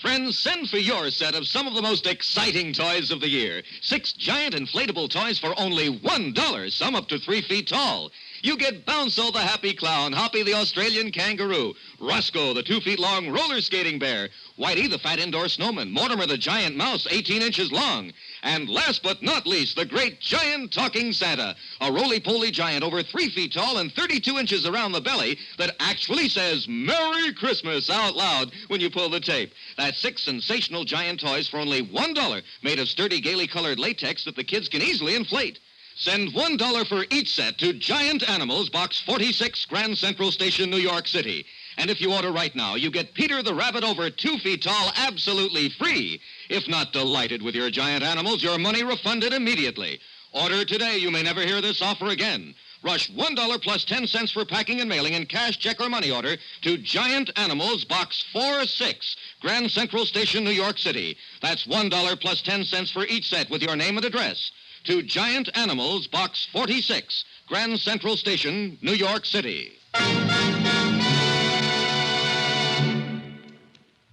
Friends, send for your set of some of the most exciting toys of the year. 6 giant inflatable toys for only $1, some up to 3 feet tall. You get Bounce-O the happy clown, Hoppy the Australian kangaroo, Roscoe the 2 feet long roller skating bear, Whitey the fat indoor snowman, Mortimer the giant mouse 18 inches long, and last but not least, the great giant talking Santa, a roly-poly giant over 3 feet tall and 32 inches around the belly that actually says Merry Christmas out loud when you pull the tape. That's 6 sensational giant toys for only $1, made of sturdy, gaily colored latex that the kids can easily inflate. Send $1 for each set to Giant Animals, Box 46, Grand Central Station, New York City. And if you order right now, you get Peter the Rabbit over 2 feet tall absolutely free. If not delighted with your giant animals, your money refunded immediately. Order today. You may never hear this offer again. Rush $1 plus 10 cents for packing and mailing in cash, check, or money order to Giant Animals, Box 46, Grand Central Station, New York City. That's $1 plus 10 cents for each set with your name and address. To Giant Animals, Box 46, Grand Central Station, New York City.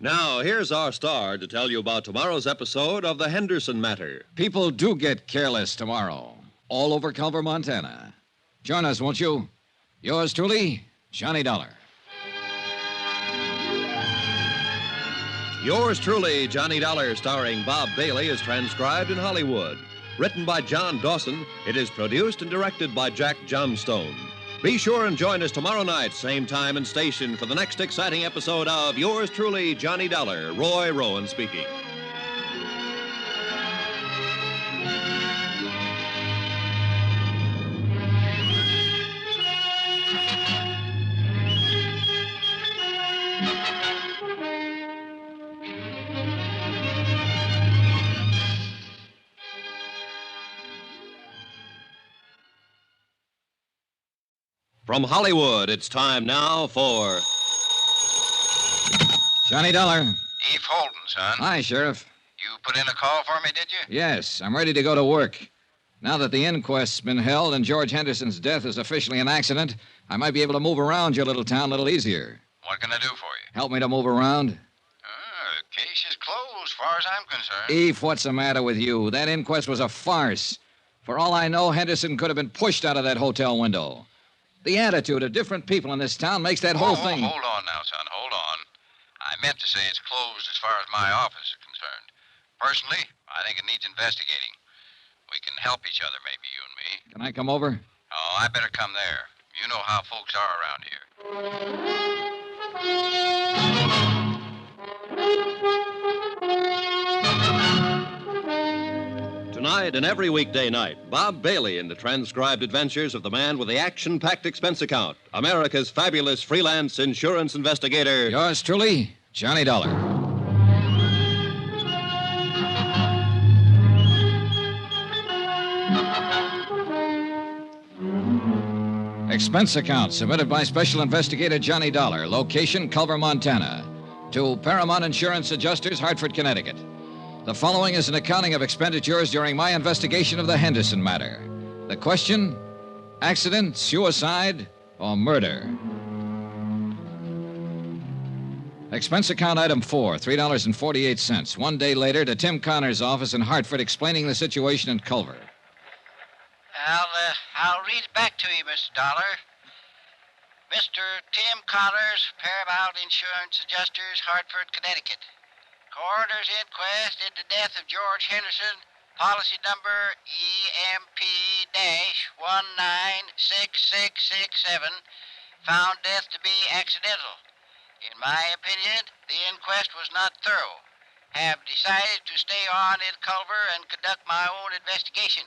Now, here's our star to tell you about tomorrow's episode of The Henderson Matter. People do get careless tomorrow, all over Culver, Montana. Join us, won't you? Yours truly, Johnny Dollar. Yours truly, Johnny Dollar, starring Bob Bailey, is transcribed in Hollywood. Written by John Dawson, it is produced and directed by Jack Johnstone. Be sure and join us tomorrow night, same time and station, for the next exciting episode of Yours truly, Johnny Dollar. Roy Rowan speaking. From Hollywood, it's time now for Johnny Dollar. Eve Holden, son. Hi, Sheriff. You put in a call for me, did you? Yes, I'm ready to go to work. Now that the inquest's been held and George Henderson's death is officially an accident, I might be able to move around your little town a little easier. What can I do for you? Help me to move around. The case is closed, as far as I'm concerned. Eve, what's the matter with you? That inquest was a farce. For all I know, Henderson could have been pushed out of that hotel window. The attitude of different people in this town makes that whole thing... Hold on now, son. Hold on. I meant to say it's closed as far as my office is concerned. Personally, I think it needs investigating. We can help each other, maybe, you and me. Can I come over? Oh, I better come there. You know how folks are around here. Tonight and every weekday night, Bob Bailey in the transcribed adventures of the man with the action-packed expense account, America's fabulous freelance insurance investigator. Yours truly, Johnny Dollar. Expense account submitted by Special Investigator Johnny Dollar. Location, Culver, Montana. To Paramount Insurance Adjusters, Hartford, Connecticut. The following is an accounting of expenditures during my investigation of the Henderson matter. The question, accident, suicide, or murder? Expense account item 4, $3.48. 1 day later to Tim Connor's office in Hartford explaining the situation in Culver. I'll read it back to you, Mr. Dollar. Mr. Tim Connors, Paramount Insurance Adjusters, Hartford, Connecticut. Coroner's inquest into death of George Henderson, policy number EMP-196667, found death to be accidental. In my opinion, the inquest was not thorough. Have decided to stay on in Culver and conduct my own investigation.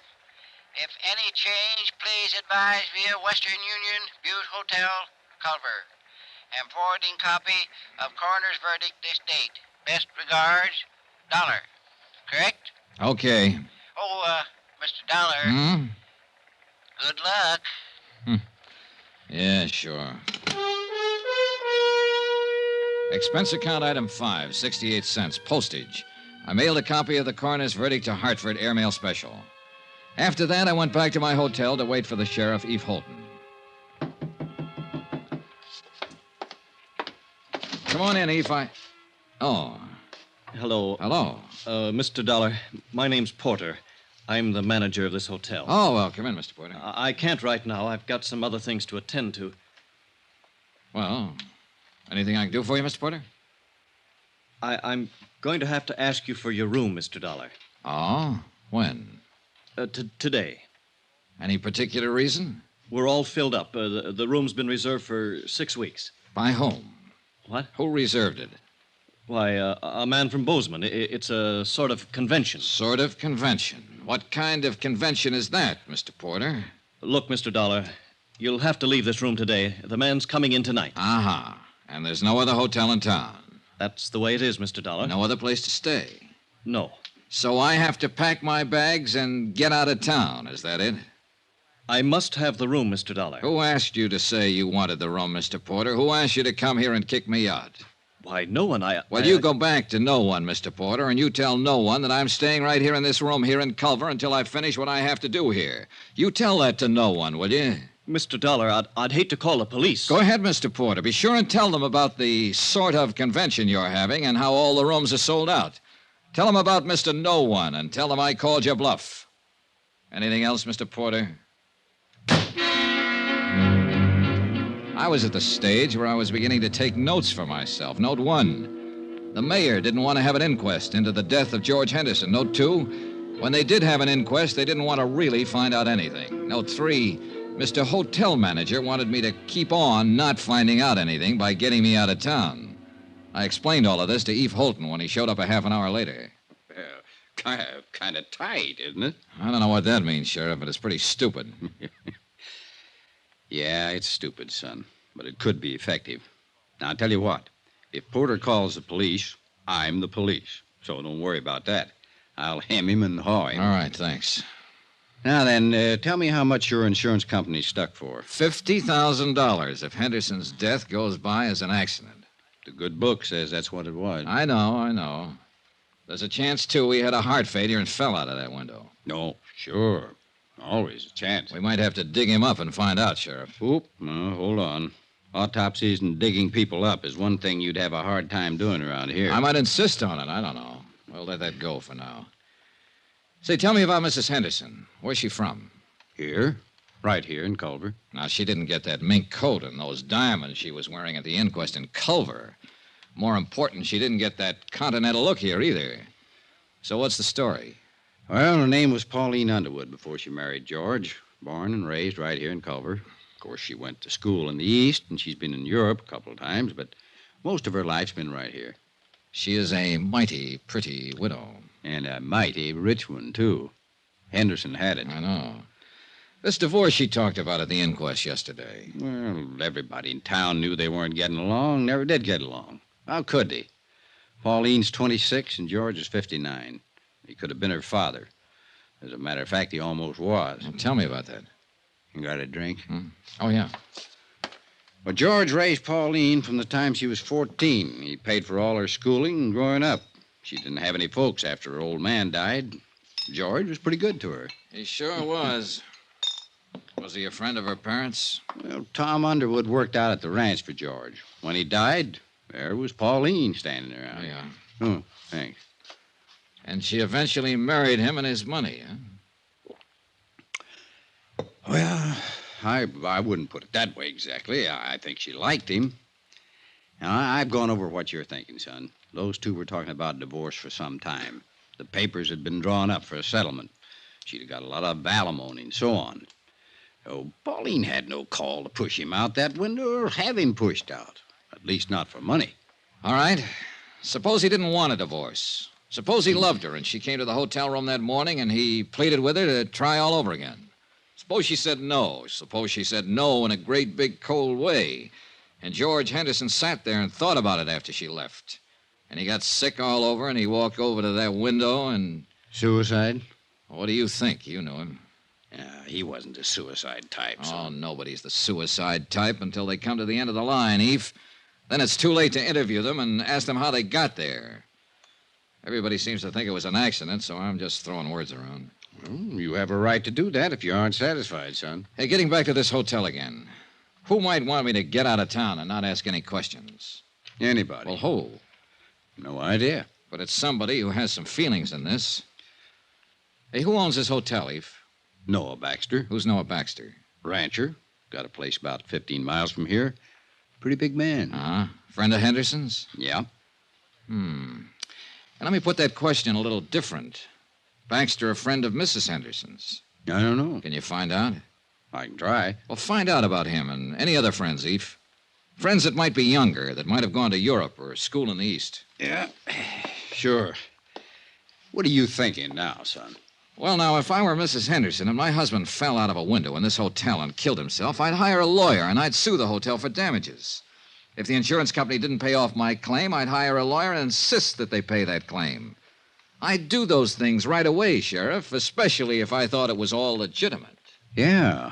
If any change, please advise via Western Union, Butte Hotel, Culver. Am forwarding copy of coroner's verdict this date. Best regards, Dollar. Correct? Okay. Oh, Mr. Dollar. Good luck. Yeah, sure. Expense account item 5, 68 cents. Postage. I mailed a copy of the coroner's verdict to Hartford, airmail special. After that, I went back to my hotel to wait for the sheriff, Eve Holden. Come on in, Eve. Oh. Hello. Hello. Mr. Dollar, my name's Porter. I'm the manager of this hotel. Oh, well, come in, Mr. Porter. I can't right now. I've got some other things to attend to. Well, anything I can do for you, Mr. Porter? I'm going to have to ask you for your room, Mr. Dollar. Oh? When? Today. Any particular reason? We're all filled up. The room's been reserved for 6 weeks. By whom? What? Who reserved it? Why, a man from Bozeman. It's a sort of convention. Sort of convention? What kind of convention is that, Mr. Porter? Look, Mr. Dollar, you'll have to leave this room today. The man's coming in tonight. Uh-huh. And there's no other hotel in town? That's the way it is, Mr. Dollar. No other place to stay? No. So I have to pack my bags and get out of town, is that it? I must have the room, Mr. Dollar. Who asked you to say you wanted the room, Mr. Porter? Who asked you to come here and kick me out? Why, no one. Well, you go back to no one, Mr. Porter, and you tell no one that I'm staying right here in this room here in Culver until I finish what I have to do here. You tell that to no one, will you? Mr. Dollar, I'd hate to call the police. Go ahead, Mr. Porter. Be sure and tell them about the sort of convention you're having and how all the rooms are sold out. Tell them about Mr. No One and tell them I called your bluff. Anything else, Mr. Porter? I was at the stage where I was beginning to take notes for myself. Note 1, the mayor didn't want to have an inquest into the death of George Henderson. Note 2, when they did have an inquest, they didn't want to really find out anything. Note 3, Mr. Hotel Manager wanted me to keep on not finding out anything by getting me out of town. I explained all of this to Eve Holton when he showed up a half an hour later. Kind of tight, isn't it? I don't know what that means, Sheriff, but it's pretty stupid. Yeah, it's stupid, son, but it could be effective. Now, I'll tell you what. If Porter calls the police, I'm the police. So don't worry about that. I'll hem him and haw him. All right, thanks. Now then, tell me how much your insurance company's stuck for. $50,000 if Henderson's death goes by as an accident. The good book says that's what it was. I know. There's a chance, too, he had a heart failure and fell out of that window. No, sure. Always a chance. We might have to dig him up and find out, Sheriff. Oop, no, hold on. Autopsies and digging people up is one thing you'd have a hard time doing around here. I might insist on it. I don't know. We'll let that go for now. Say, tell me about Mrs. Henderson. Where's she from? Here. Right here in Culver. Now, she didn't get that mink coat and those diamonds she was wearing at the inquest in Culver. More important, she didn't get that continental look here either. So what's the story? Well, her name was Pauline Underwood before she married George. Born and raised right here in Culver. Of course, she went to school in the East, and she's been in Europe a couple of times, but most of her life's been right here. She is a mighty pretty widow. And a mighty rich one, too. Henderson had it. I know. This divorce she talked about at the inquest yesterday. Well, everybody in town knew they weren't getting along, never did get along. How could they? Pauline's 26 and George is 59. He could have been her father. As a matter of fact, he almost was. Well, tell me about that. You got a drink? Oh, yeah. Well, George raised Pauline from the time she was 14. He paid for all her schooling and growing up. She didn't have any folks after her old man died. George was pretty good to her. He sure was. Was he a friend of her parents? Well, Tom Underwood worked out at the ranch for George. When he died, there was Pauline standing around. Oh, yeah. Oh, thanks. And she eventually married him and his money, huh? Well, I wouldn't put it that way exactly. I think she liked him. Now, I've gone over what you're thinking, son. Those two were talking about divorce for some time. The papers had been drawn up for a settlement. She'd have got a lot of alimony and so on. Oh, Pauline had no call to push him out that window or have him pushed out. At least not for money. All right. Suppose he didn't want a divorce. Suppose he loved her and she came to the hotel room that morning and he pleaded with her to try all over again. Suppose she said no. Suppose she said no in a great big cold way. And George Henderson sat there and thought about it after she left. And he got sick all over and he walked over to that window and... Suicide? What do you think? You knew him. He wasn't a suicide type, so... Oh, nobody's the suicide type until they come to the end of the line, Eve. Then it's too late to interview them and ask them how they got there. Everybody seems to think it was an accident, so I'm just throwing words around. Well, you have a right to do that if you aren't satisfied, son. Hey, getting back to this hotel again. Who might want me to get out of town and not ask any questions? Anybody. Well, who? No idea. But it's somebody who has some feelings in this. Hey, who owns this hotel, Eve? Noah Baxter. Who's Noah Baxter? Rancher. Got a place about 15 miles from here. Pretty big man. Uh-huh. Friend of Henderson's? Yeah. And let me put that question a little different. Baxter a friend of Mrs. Henderson's? I don't know. Can you find out? I can try. Well, find out about him and any other friends, Eve. Friends that might be younger, that might have gone to Europe or school in the East. Yeah, sure. What are you thinking now, son? Well, now, if I were Mrs. Henderson and my husband fell out of a window in this hotel and killed himself, I'd hire a lawyer and I'd sue the hotel for damages. If the insurance company didn't pay off my claim, I'd hire a lawyer and insist that they pay that claim. I'd do those things right away, Sheriff, especially if I thought it was all legitimate. Yeah.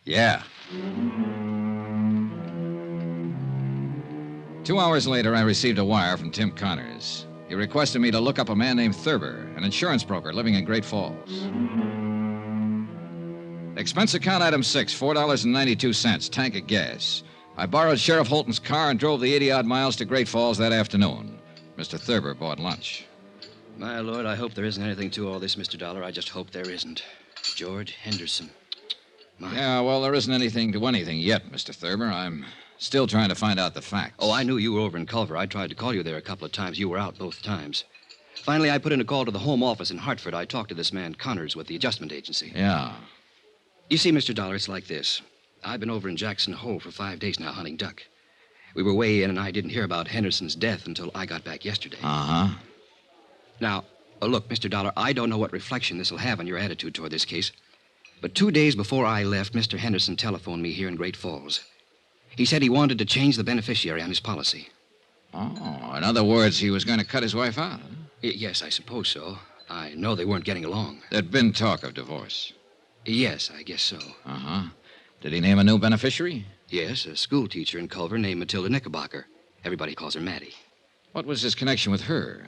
Yeah. 2 hours later, I received a wire from Tim Connors. He requested me to look up a man named Thurber, an insurance broker living in Great Falls. Expense account item 6, $4.92, tank of gas. I borrowed Sheriff Holton's car and drove the 80-odd miles to Great Falls that afternoon. Mr. Thurber bought lunch. My lord, I hope there isn't anything to all this, Mr. Dollar. I just hope there isn't. George Henderson. Yeah, well, there isn't anything to anything yet, Mr. Thurber. I'm still trying to find out the facts. Oh, I knew you were over in Culver. I tried to call you there a couple of times. You were out both times. Finally, I put in a call to the home office in Hartford. I talked to this man, Connors, with the adjustment agency. Yeah. You see, Mr. Dollar, it's like this. I've been over in Jackson Hole for 5 days now hunting duck. We were way in, and I didn't hear about Henderson's death until I got back yesterday. Uh-huh. Now, look, Mr. Dollar, I don't know what reflection this will have on your attitude toward this case, but 2 days before I left, Mr. Henderson telephoned me here in Great Falls. He said he wanted to change the beneficiary on his policy. Oh, in other words, he was going to cut his wife out, huh? Yes, I suppose so. I know they weren't getting along. There'd been talk of divorce. Yes, I guess so. Uh-huh. Did he name a new beneficiary? Yes, a school teacher in Culver named Matilda Knickerbocker. Everybody calls her Maddie. What was his connection with her?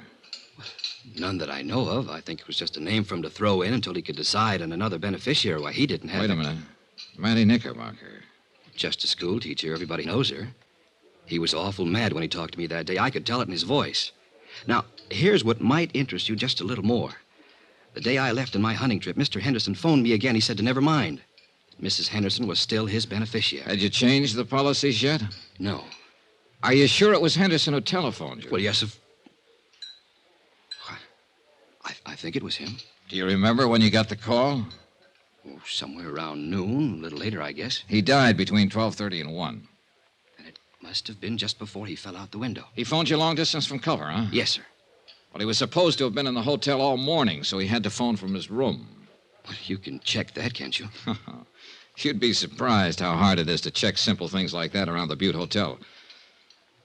None that I know of. I think it was just a name for him to throw in until he could decide on another beneficiary. Why, he didn't have... Wait a minute. Maddie Knickerbocker. Just a school teacher. Everybody knows her. He was awful mad when he talked to me that day. I could tell it in his voice. Now, here's what might interest you just a little more. The day I left on my hunting trip, Mr. Henderson phoned me again. He said to never mind. Mrs. Henderson was still his beneficiary. Had you changed the policies yet? No. Are you sure it was Henderson who telephoned you? Well, yes, I think it was him. Do you remember when you got the call? Oh, somewhere around noon, a little later, I guess. He died between 12:30 and 1. And it must have been just before he fell out the window. He phoned you long distance from Culver, huh? Yes, sir. Well, he was supposed to have been in the hotel all morning, so he had to phone from his room. Well, you can check that, can't you? You'd be surprised how hard it is to check simple things like that around the Butte Hotel.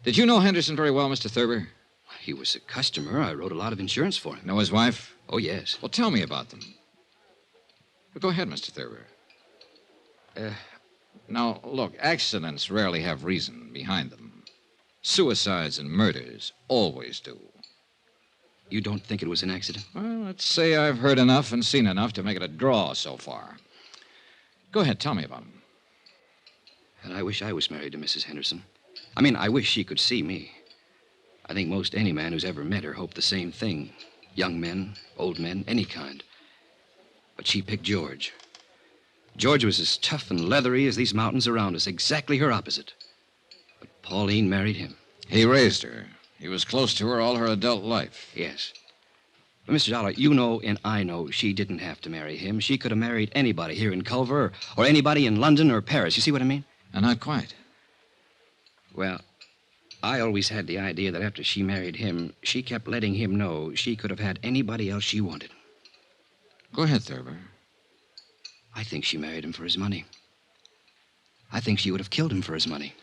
Did you know Henderson very well, Mr. Thurber? He was a customer. I wrote a lot of insurance for him. Know his wife? Oh, yes. Well, tell me about them. But go ahead, Mr. Thurber. Now, look, accidents rarely have reason behind them. Suicides and murders always do. You don't think it was an accident? Well, let's say I've heard enough and seen enough to make it a draw so far. Go ahead, tell me about him. And I wish I was married to Mrs. Henderson. I mean, I wish she could see me. I think most any man who's ever met her hoped the same thing. Young men, old men, any kind. But she picked George. George was as tough and leathery as these mountains around us, exactly her opposite. But Pauline married him. He raised her. He was close to her all her adult life. Yes. But, Mr. Dollar, you know and I know she didn't have to marry him. She could have married anybody here in Culver or anybody in London or Paris. You see what I mean? Not quite. Well, I always had the idea that after she married him, she kept letting him know she could have had anybody else she wanted. Go ahead, Thurber. I think she married him for his money. I think she would have killed him for his money.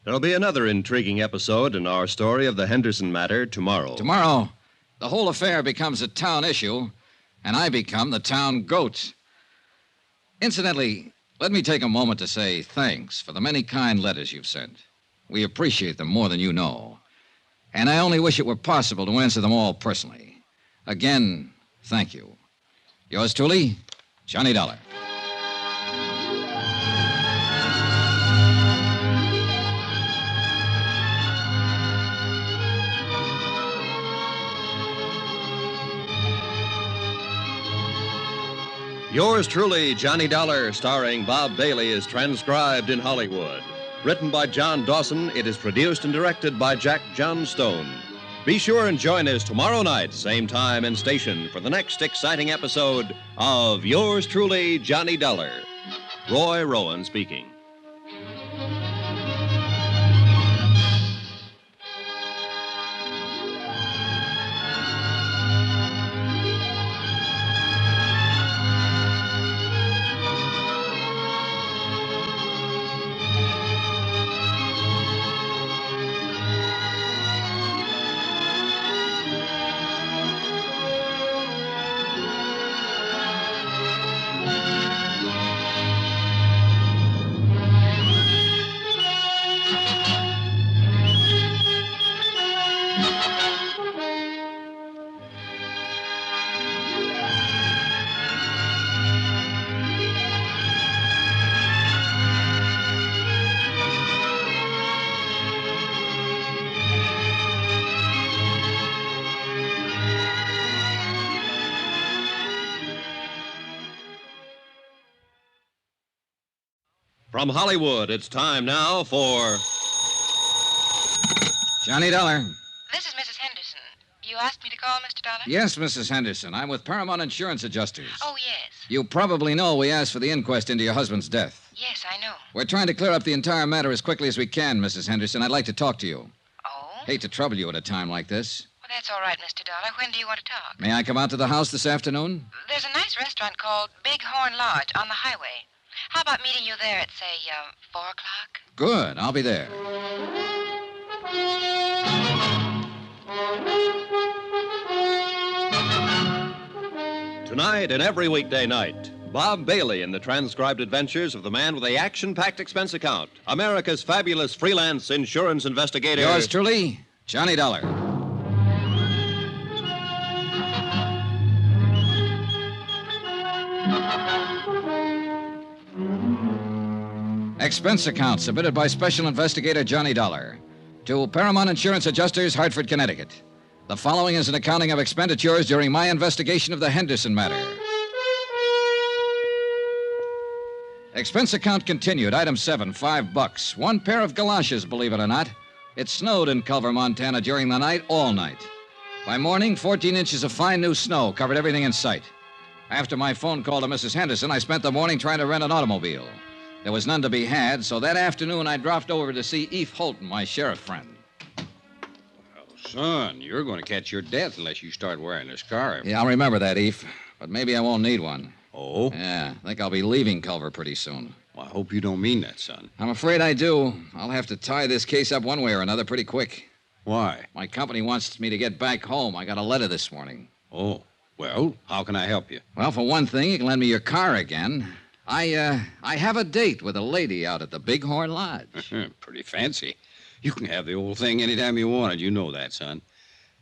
There'll be another intriguing episode in our story of the Henderson matter tomorrow. Tomorrow, the whole affair becomes a town issue, and I become the town goat. Incidentally, let me take a moment to say thanks for the many kind letters you've sent. We appreciate them more than you know. And I only wish it were possible to answer them all personally. Again, thank you. Yours truly, Johnny Dollar. Yours truly, Johnny Dollar, starring Bob Bailey, is transcribed in Hollywood. Written by John Dawson, it is produced and directed by Jack Johnstone. Be sure and join us tomorrow night, same time and station, for the next exciting episode of Yours truly, Johnny Dollar. Roy Rowan speaking. From Hollywood, it's time now for Johnny Dollar. This is Mrs. Henderson. You asked me to call, Mr. Dollar? Yes, Mrs. Henderson. I'm with Paramount Insurance Adjusters. Oh, yes. You probably know we asked for the inquest into your husband's death. Yes, I know. We're trying to clear up the entire matter as quickly as we can, Mrs. Henderson. I'd like to talk to you. Oh? Hate to trouble you at a time like this. Well, that's all right, Mr. Dollar. When do you want to talk? May I come out to the house this afternoon? There's a nice restaurant called Big Horn Lodge on the highway. How about meeting you there at, say, 4 o'clock? Good. I'll be there. Tonight and every weekday night, Bob Bailey in the transcribed adventures of the man with the action-packed expense account, America's fabulous freelance insurance investigator. Yours truly, Johnny Dollar. Expense account submitted by Special Investigator Johnny Dollar to Paramount Insurance Adjusters, Hartford, Connecticut. The following is an accounting of expenditures during my investigation of the Henderson matter. Expense account continued. Item 7, $5. One pair of galoshes, believe it or not. It snowed in Culver, Montana during the night, all night. By morning, 14 inches of fine new snow covered everything in sight. After my phone call to Mrs. Henderson, I spent the morning trying to rent an automobile. There was none to be had, so that afternoon I dropped over to see Eve Holton, my sheriff friend. Son, you're going to catch your death unless you start wearing a scarf. Yeah, I'll remember that, Eve. But maybe I won't need one. Oh? Yeah, I think I'll be leaving Culver pretty soon. Well, I hope you don't mean that, son. I'm afraid I do. I'll have to tie this case up one way or another pretty quick. Why? My company wants me to get back home. I got a letter this morning. Oh, well, how can I help you? Well, for one thing, you can lend me your car again. I have a date with a lady out at the Bighorn Lodge. Pretty fancy. You can have the old thing anytime you want it. You know that, son.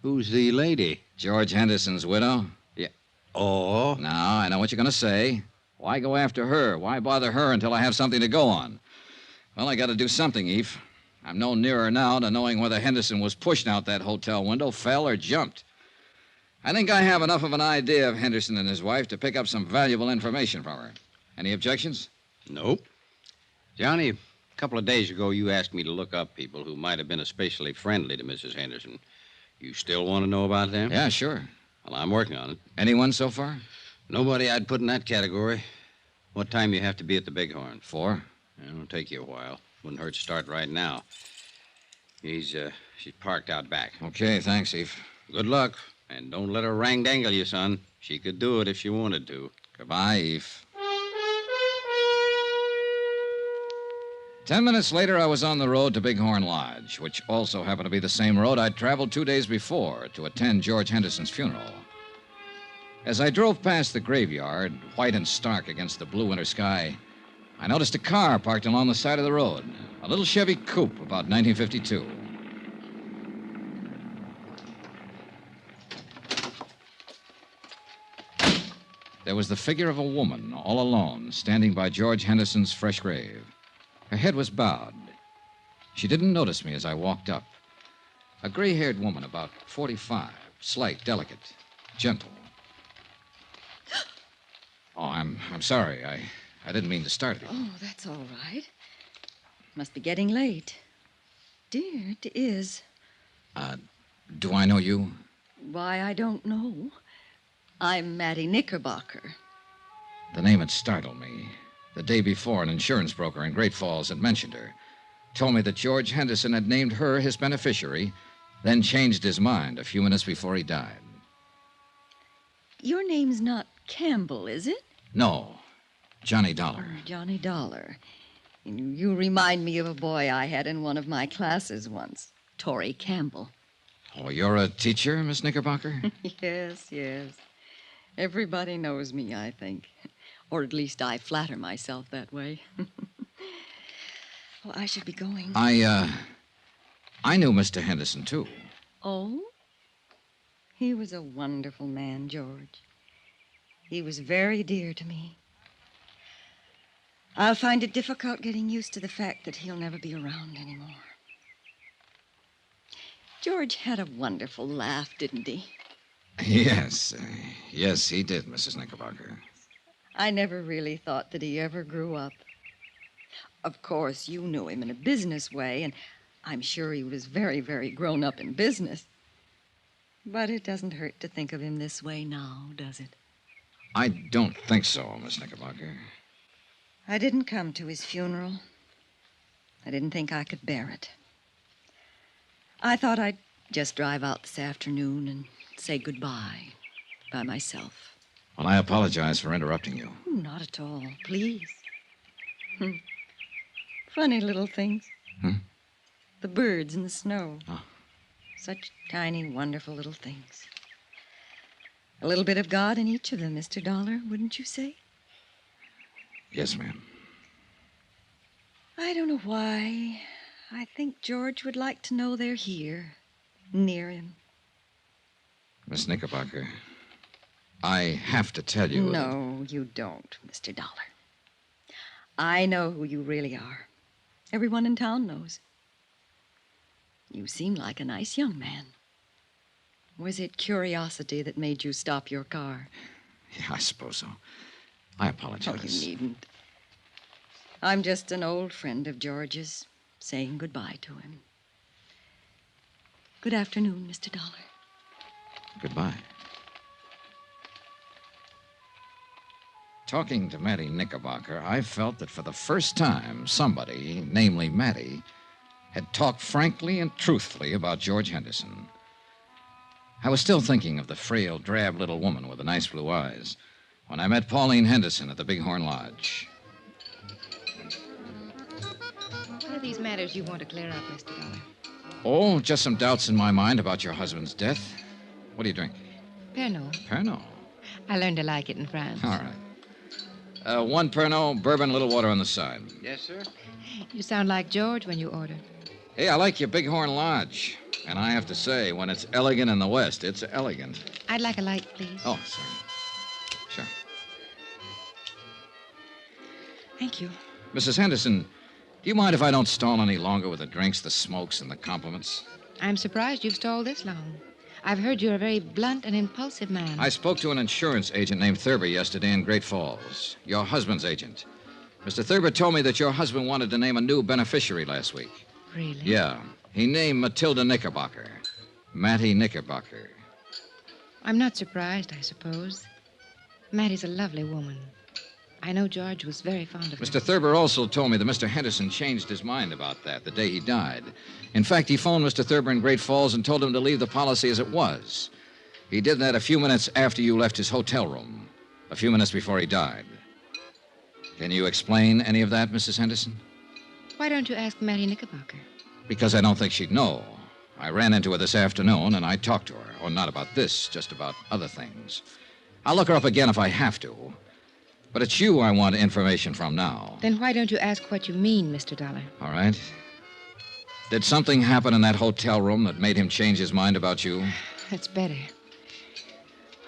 Who's the lady? George Henderson's widow. Yeah. Oh? Now, I know what you're going to say. Why go after her? Why bother her until I have something to go on? Well, I got to do something, Eve. I'm no nearer now to knowing whether Henderson was pushed out that hotel window, fell, or jumped. I think I have enough of an idea of Henderson and his wife to pick up some valuable information from her. Any objections? Nope. Johnny, a couple of days ago, you asked me to look up people who might have been especially friendly to Mrs. Henderson. You still want to know about them? Yeah, sure. Well, I'm working on it. Anyone so far? Nobody I'd put in that category. What time you have to be at the Bighorn? 4. It'll take you a while. Wouldn't hurt to start right now. She's parked out back. Okay, thanks, Eve. Good luck. And don't let her rang-dangle you, son. She could do it if she wanted to. Goodbye, Eve. 10 minutes later, I was on the road to Bighorn Lodge, which also happened to be the same road I'd traveled 2 days before to attend George Henderson's funeral. As I drove past the graveyard, white and stark against the blue winter sky, I noticed a car parked along the side of the road, a little Chevy coupe about 1952. There was the figure of a woman, all alone, standing by George Henderson's fresh grave. Her head was bowed. She didn't notice me as I walked up. A gray-haired woman, about 45, slight, delicate, gentle. Oh, I'm sorry. I didn't mean to start it. Oh, that's all right. Must be getting late. Dear, it is. Do I know you? Why, I don't know. I'm Mattie Knickerbocker. The name had startled me. The day before, an insurance broker in Great Falls had mentioned her. Told me that George Henderson had named her his beneficiary, then changed his mind a few minutes before he died. Your name's not Campbell, is it? No, Johnny Dollar. Johnny Dollar. You remind me of a boy I had in one of my classes once, Torrey Campbell. Oh, you're a teacher, Miss Knickerbocker? Yes. Everybody knows me, I think. Or at least I flatter myself that way. Well, I should be going. I knew Mr. Henderson, too. Oh? He was a wonderful man, George. He was very dear to me. I'll find it difficult getting used to the fact that he'll never be around anymore. George had a wonderful laugh, didn't he? Yes, he did, Mrs. Knickerbocker. I never really thought that he ever grew up. Of course, you knew him in a business way, and I'm sure he was very, very grown up in business. But it doesn't hurt to think of him this way now, does it? I don't think so, Miss Knickerbocker. I didn't come to his funeral. I didn't think I could bear it. I thought I'd just drive out this afternoon and say goodbye by myself. Well, I apologize for interrupting you. Not at all, please. Funny little things. The birds in the snow. Such tiny, wonderful little things. A little bit of God in each of them, Mr. Dollar, wouldn't you say? Yes, ma'am. I don't know why. I think George would like to know they're here, near him. Miss Knickerbocker, I have to tell you... No, you don't, Mr. Dollar. I know who you really are. Everyone in town knows. You seem like a nice young man. Was it curiosity that made you stop your car? Yeah, I suppose so. I apologize. Oh, you needn't. I'm just an old friend of George's, saying goodbye to him. Good afternoon, Mr. Dollar. Goodbye. Talking to Mattie Knickerbocker, I felt that for the first time, somebody, namely Mattie, had talked frankly and truthfully about George Henderson. I was still thinking of the frail, drab little woman with the nice blue eyes when I met Pauline Henderson at the Bighorn Lodge. What are these matters you want to clear up, Mr. Dollar? Oh, just some doubts in my mind about your husband's death. What do you drink? Pernod. Pernod. I learned to like it in France. All right. One Pernod, bourbon, a little water on the side. Yes, sir. You sound like George when you order. Hey, I like your Bighorn Lodge. And I have to say, when it's elegant in the West, it's elegant. I'd like a light, please. Oh, sorry. Sure. Thank you. Mrs. Henderson, do you mind if I don't stall any longer with the drinks, the smokes, and the compliments? I'm surprised you've stalled this long. I've heard you're a very blunt and impulsive man. I spoke to an insurance agent named Thurber yesterday in Great Falls, your husband's agent. Mr. Thurber told me that your husband wanted to name a new beneficiary last week. Really? Yeah. He named Matilda Knickerbocker. Mattie Knickerbocker. I'm not surprised, I suppose. Mattie's a lovely woman. I know George was very fond of her. Mr. Thurber also told me that Mr. Henderson changed his mind about that the day he died. In fact, he phoned Mr. Thurber in Great Falls and told him to leave the policy as it was. He did that a few minutes after you left his hotel room, a few minutes before he died. Can you explain any of that, Mrs. Henderson? Why don't you ask Mattie Knickerbocker? Because I don't think she'd know. I ran into her this afternoon, and I talked to her. Or not about this, just about other things. I'll look her up again if I have to. But it's you I want information from now. Then why don't you ask what you mean, Mr. Dollar? All right. Did something happen in that hotel room that made him change his mind about you? That's better.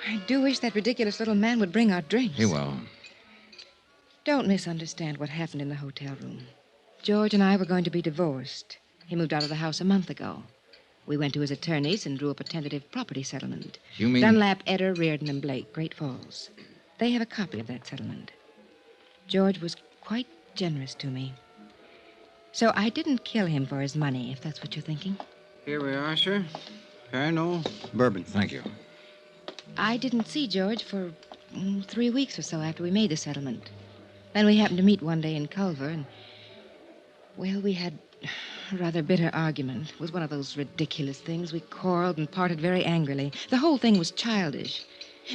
I do wish that ridiculous little man would bring our drinks. He will. Don't misunderstand what happened in the hotel room. George and I were going to be divorced. He moved out of the house a month ago. We went to his attorneys and drew up a tentative property settlement. You mean... Dunlap, Eder, Reardon, and Blake, Great Falls. They have a copy of that settlement. George was quite generous to me. So I didn't kill him for his money, if that's what you're thinking. Here we are, sir. Pernod, bourbon. Thank you. I didn't see George for 3 weeks or so after we made the settlement. Then we happened to meet one day in Culver, and... well, we had a rather bitter argument. It was one of those ridiculous things. We quarreled and parted very angrily. The whole thing was childish.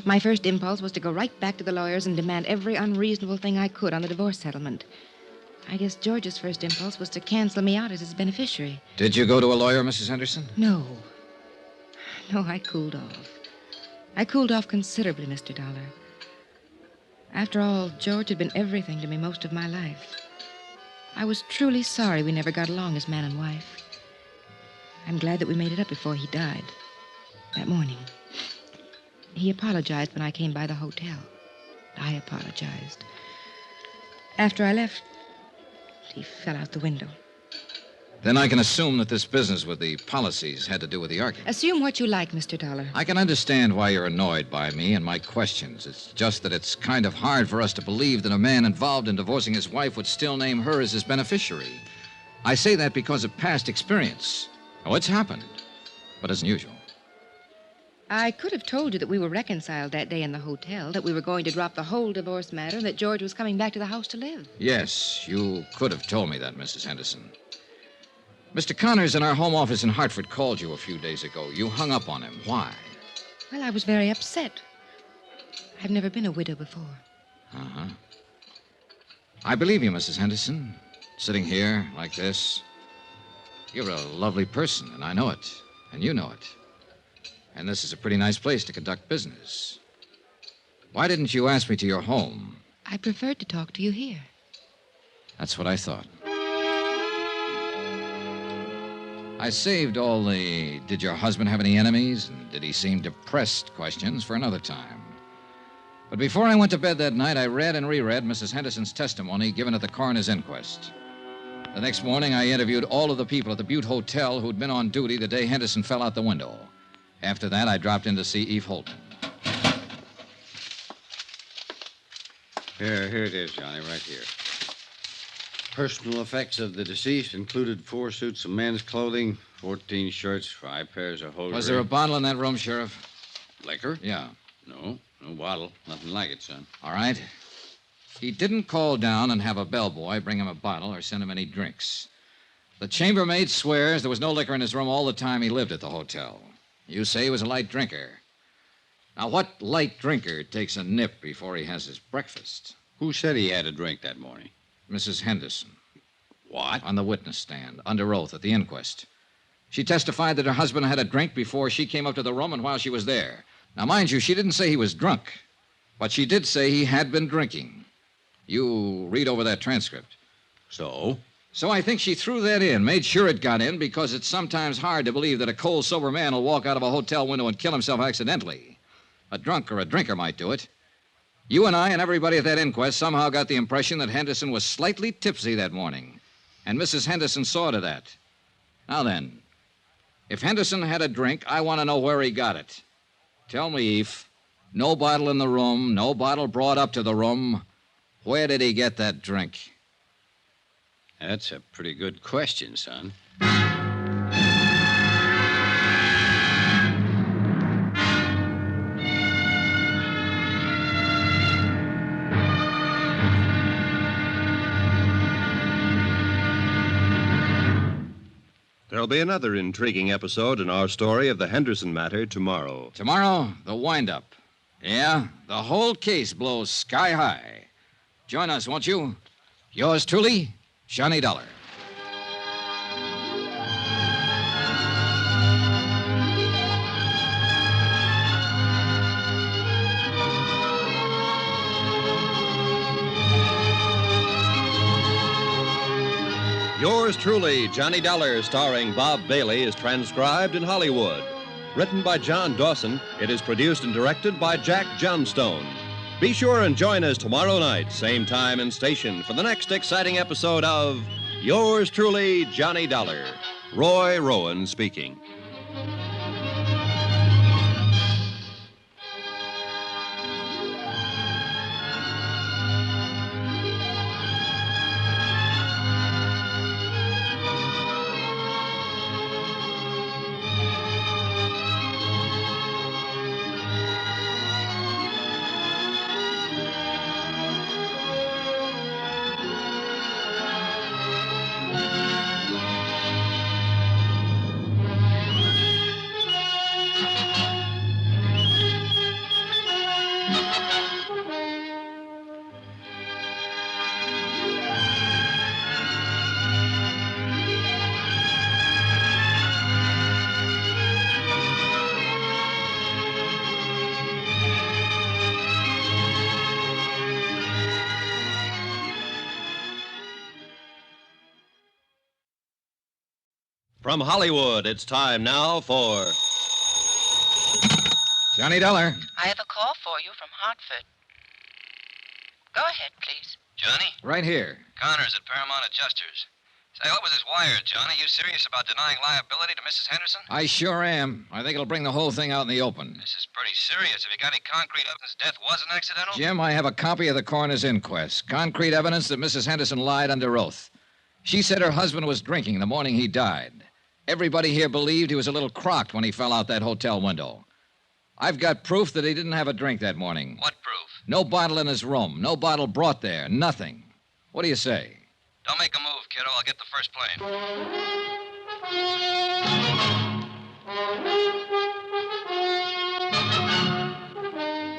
My first impulse was to go right back to the lawyers and demand every unreasonable thing I could on the divorce settlement. I guess George's first impulse was to cancel me out as his beneficiary. Did you go to a lawyer, Mrs. Henderson? No. No, I cooled off. I cooled off considerably, Mr. Dollar. After all, George had been everything to me most of my life. I was truly sorry we never got along as man and wife. I'm glad that we made it up before he died. That morning. He apologized when I came by the hotel. I apologized. After I left, he fell out the window. Then I can assume that this business with the policies had to do with the argument. Assume what you like, Mr. Dollar. I can understand why you're annoyed by me and my questions. It's just that it's kind of hard for us to believe that a man involved in divorcing his wife would still name her as his beneficiary. I say that because of past experience. Oh, it's happened, but as usual. I could have told you that we were reconciled that day in the hotel, that we were going to drop the whole divorce matter, and that George was coming back to the house to live. Yes, you could have told me that, Mrs. Henderson. Mr. Connors in our home office in Hartford called you a few days ago. You hung up on him. Why? Well, I was very upset. I've never been a widow before. Uh-huh. I believe you, Mrs. Henderson. Sitting here like this. You're a lovely person, and I know it. And you know it. And this is a pretty nice place to conduct business. Why didn't you ask me to your home? I preferred to talk to you here. That's what I thought. I saved all the did your husband have any enemies and did he seem depressed questions for another time. But before I went to bed that night, I read and reread Mrs. Henderson's testimony given at the coroner's inquest. The next morning, I interviewed all of the people at the Butte Hotel who'd been on duty the day Henderson fell out the window. After that, I dropped in to see Eve Holden. Here it is, Johnny, right here. Personal effects of the deceased included 4 suits of men's clothing, 14 shirts, 5 pairs of hosiery. Was there a bottle in that room, Sheriff? Liquor? Yeah. No bottle. Nothing like it, son. All right. He didn't call down and have a bellboy bring him a bottle or send him any drinks. The chambermaid swears there was no liquor in his room all the time he lived at the hotel. You say he was a light drinker. Now, what light drinker takes a nip before he has his breakfast? Who said he had a drink that morning? Mrs. Henderson. What? On the witness stand, under oath at the inquest. She testified that her husband had a drink before she came up to the room and while she was there. Now, mind you, she didn't say he was drunk, but she did say he had been drinking. You read over that transcript. So? So I think she threw that in, made sure it got in, because it's sometimes hard to believe that a cold, sober man will walk out of a hotel window and kill himself accidentally. A drunk or a drinker might do it. You and I and everybody at that inquest somehow got the impression that Henderson was slightly tipsy that morning, and Mrs. Henderson saw to that. Now then, if Henderson had a drink, I want to know where he got it. Tell me, Eve, no bottle in the room, no bottle brought up to the room. Where did he get that drink? That's a pretty good question, son. There'll be another intriguing episode in our story of the Henderson matter tomorrow. Tomorrow, the wind-up. Yeah, the whole case blows sky high. Join us, won't you? Yours truly, Johnny Dollar. Yours truly, Johnny Dollar, starring Bob Bailey, is transcribed in Hollywood. Written by John Dawson, it is produced and directed by Jack Johnstone. Be sure and join us tomorrow night, same time and station, for the next exciting episode of Yours truly, Johnny Dollar. Roy Rowan speaking. From Hollywood, it's time now for Johnny Dollar. I have a call for you from Hartford. Go ahead, please. Johnny? Right here. Connors at Paramount Adjusters. Hey, what was this wire, Johnny? You serious about denying liability to Mrs. Henderson? I sure am. I think it'll bring the whole thing out in the open. This is pretty serious. Have you got any concrete evidence death wasn't accidental? Jim, I have a copy of the coroner's inquest. Concrete evidence that Mrs. Henderson lied under oath. She said her husband was drinking the morning he died. Everybody here believed he was a little crocked when he fell out that hotel window. I've got proof that he didn't have a drink that morning. What proof? No bottle in his room. No bottle brought there. Nothing. What do you say? Don't make a move, kiddo. I'll get the first plane.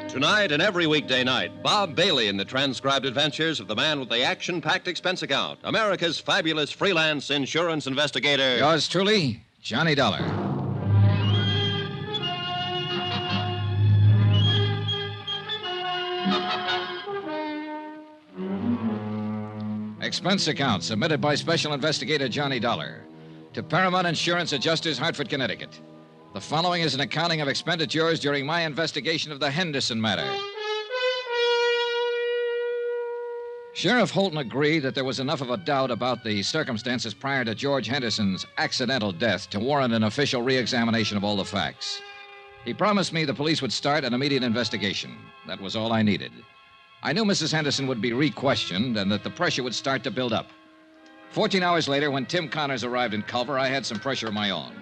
Tonight and every weekday night, Bob Bailey in the transcribed adventures of the man with the action-packed expense account, America's fabulous freelance insurance investigator. Yours truly, Johnny Dollar. Expense account submitted by Special Investigator Johnny Dollar to Paramount Insurance Adjusters, Hartford, Connecticut. The following is an accounting of expenditures during my investigation of the Henderson matter. Sheriff Holton agreed that there was enough of a doubt about the circumstances prior to George Henderson's accidental death to warrant an official re-examination of all the facts. He promised me the police would start an immediate investigation. That was all I needed. I knew Mrs. Henderson would be re-questioned and that the pressure would start to build up. 14 hours later, when Tim Connors arrived in Culver, I had some pressure of my own.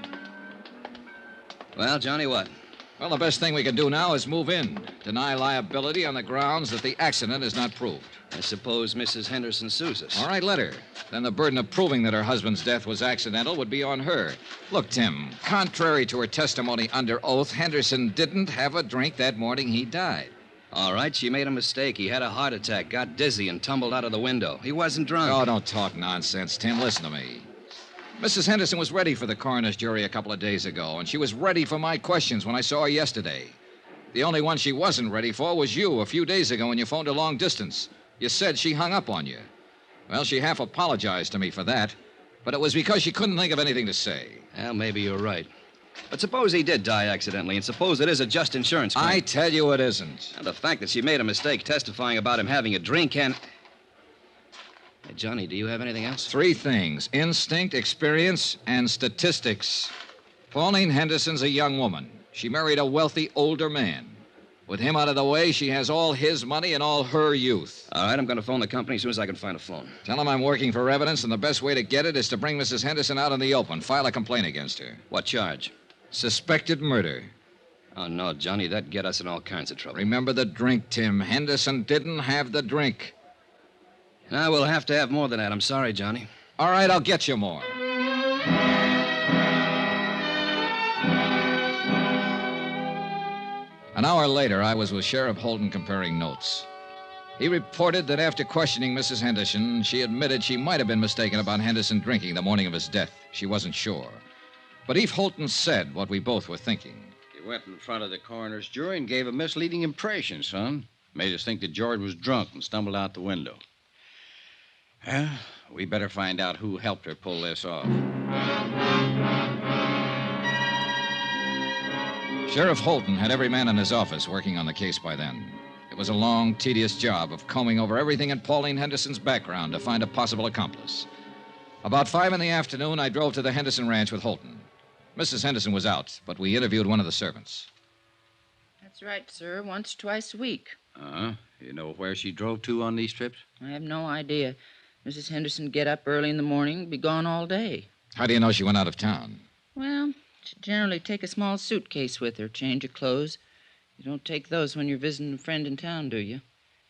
Well, Johnny, what? Well, the best thing we can do now is move in. Deny liability on the grounds that the accident is not proved. I suppose Mrs. Henderson sues us. All right, let her. Then the burden of proving that her husband's death was accidental would be on her. Look, Tim, contrary to her testimony under oath, Henderson didn't have a drink that morning he died. All right, she made a mistake. He had a heart attack, got dizzy, and tumbled out of the window. He wasn't drunk. Oh, don't talk nonsense, Tim. Listen to me. Mrs. Henderson was ready for the coroner's jury a couple of days ago, and she was ready for my questions when I saw her yesterday. The only one she wasn't ready for was you a few days ago when you phoned her long distance. You said she hung up on you. Well, she half apologized to me for that, but it was because she couldn't think of anything to say. Well, maybe you're right. But suppose he did die accidentally, and suppose it is a just insurance claim. I tell you it isn't. And the fact that she made a mistake testifying about him having a drink can... Hey, Johnny, do you have anything else? 3 things: instinct, experience, and statistics. Pauline Henderson's a young woman. She married a wealthy older man. With him out of the way, she has all his money and all her youth. All right, I'm going to phone the company as soon as I can find a phone. Tell them I'm working for evidence, and the best way to get it is to bring Mrs. Henderson out in the open. File a complaint against her. What charge? Suspected murder. Oh, no, Johnny, that'd get us in all kinds of trouble. Remember the drink, Tim. Henderson didn't have the drink. Now, we'll have to have more than that. I'm sorry, Johnny. All right, I'll get you more. An hour later, I was with Sheriff Holton comparing notes. He reported that after questioning Mrs. Henderson, she admitted she might have been mistaken about Henderson drinking the morning of his death. She wasn't sure. But Eve Holton said what we both were thinking. You went in front of the coroner's jury and gave a misleading impression, son. Made us think that George was drunk and stumbled out the window. Well, we better find out who helped her pull this off. Sheriff Holton had every man in his office working on the case by then. It was a long, tedious job of combing over everything in Pauline Henderson's background to find a possible accomplice. About 5 in the afternoon, I drove to the Henderson ranch with Holton. Mrs. Henderson was out, but we interviewed one of the servants. That's right, sir. Once, twice a week. You know where she drove to on these trips? I have no idea. Mrs. Henderson get up early in the morning, be gone all day. How do you know she went out of town? Well, she generally take a small suitcase with her, change of clothes. You don't take those when you're visiting a friend in town, do you?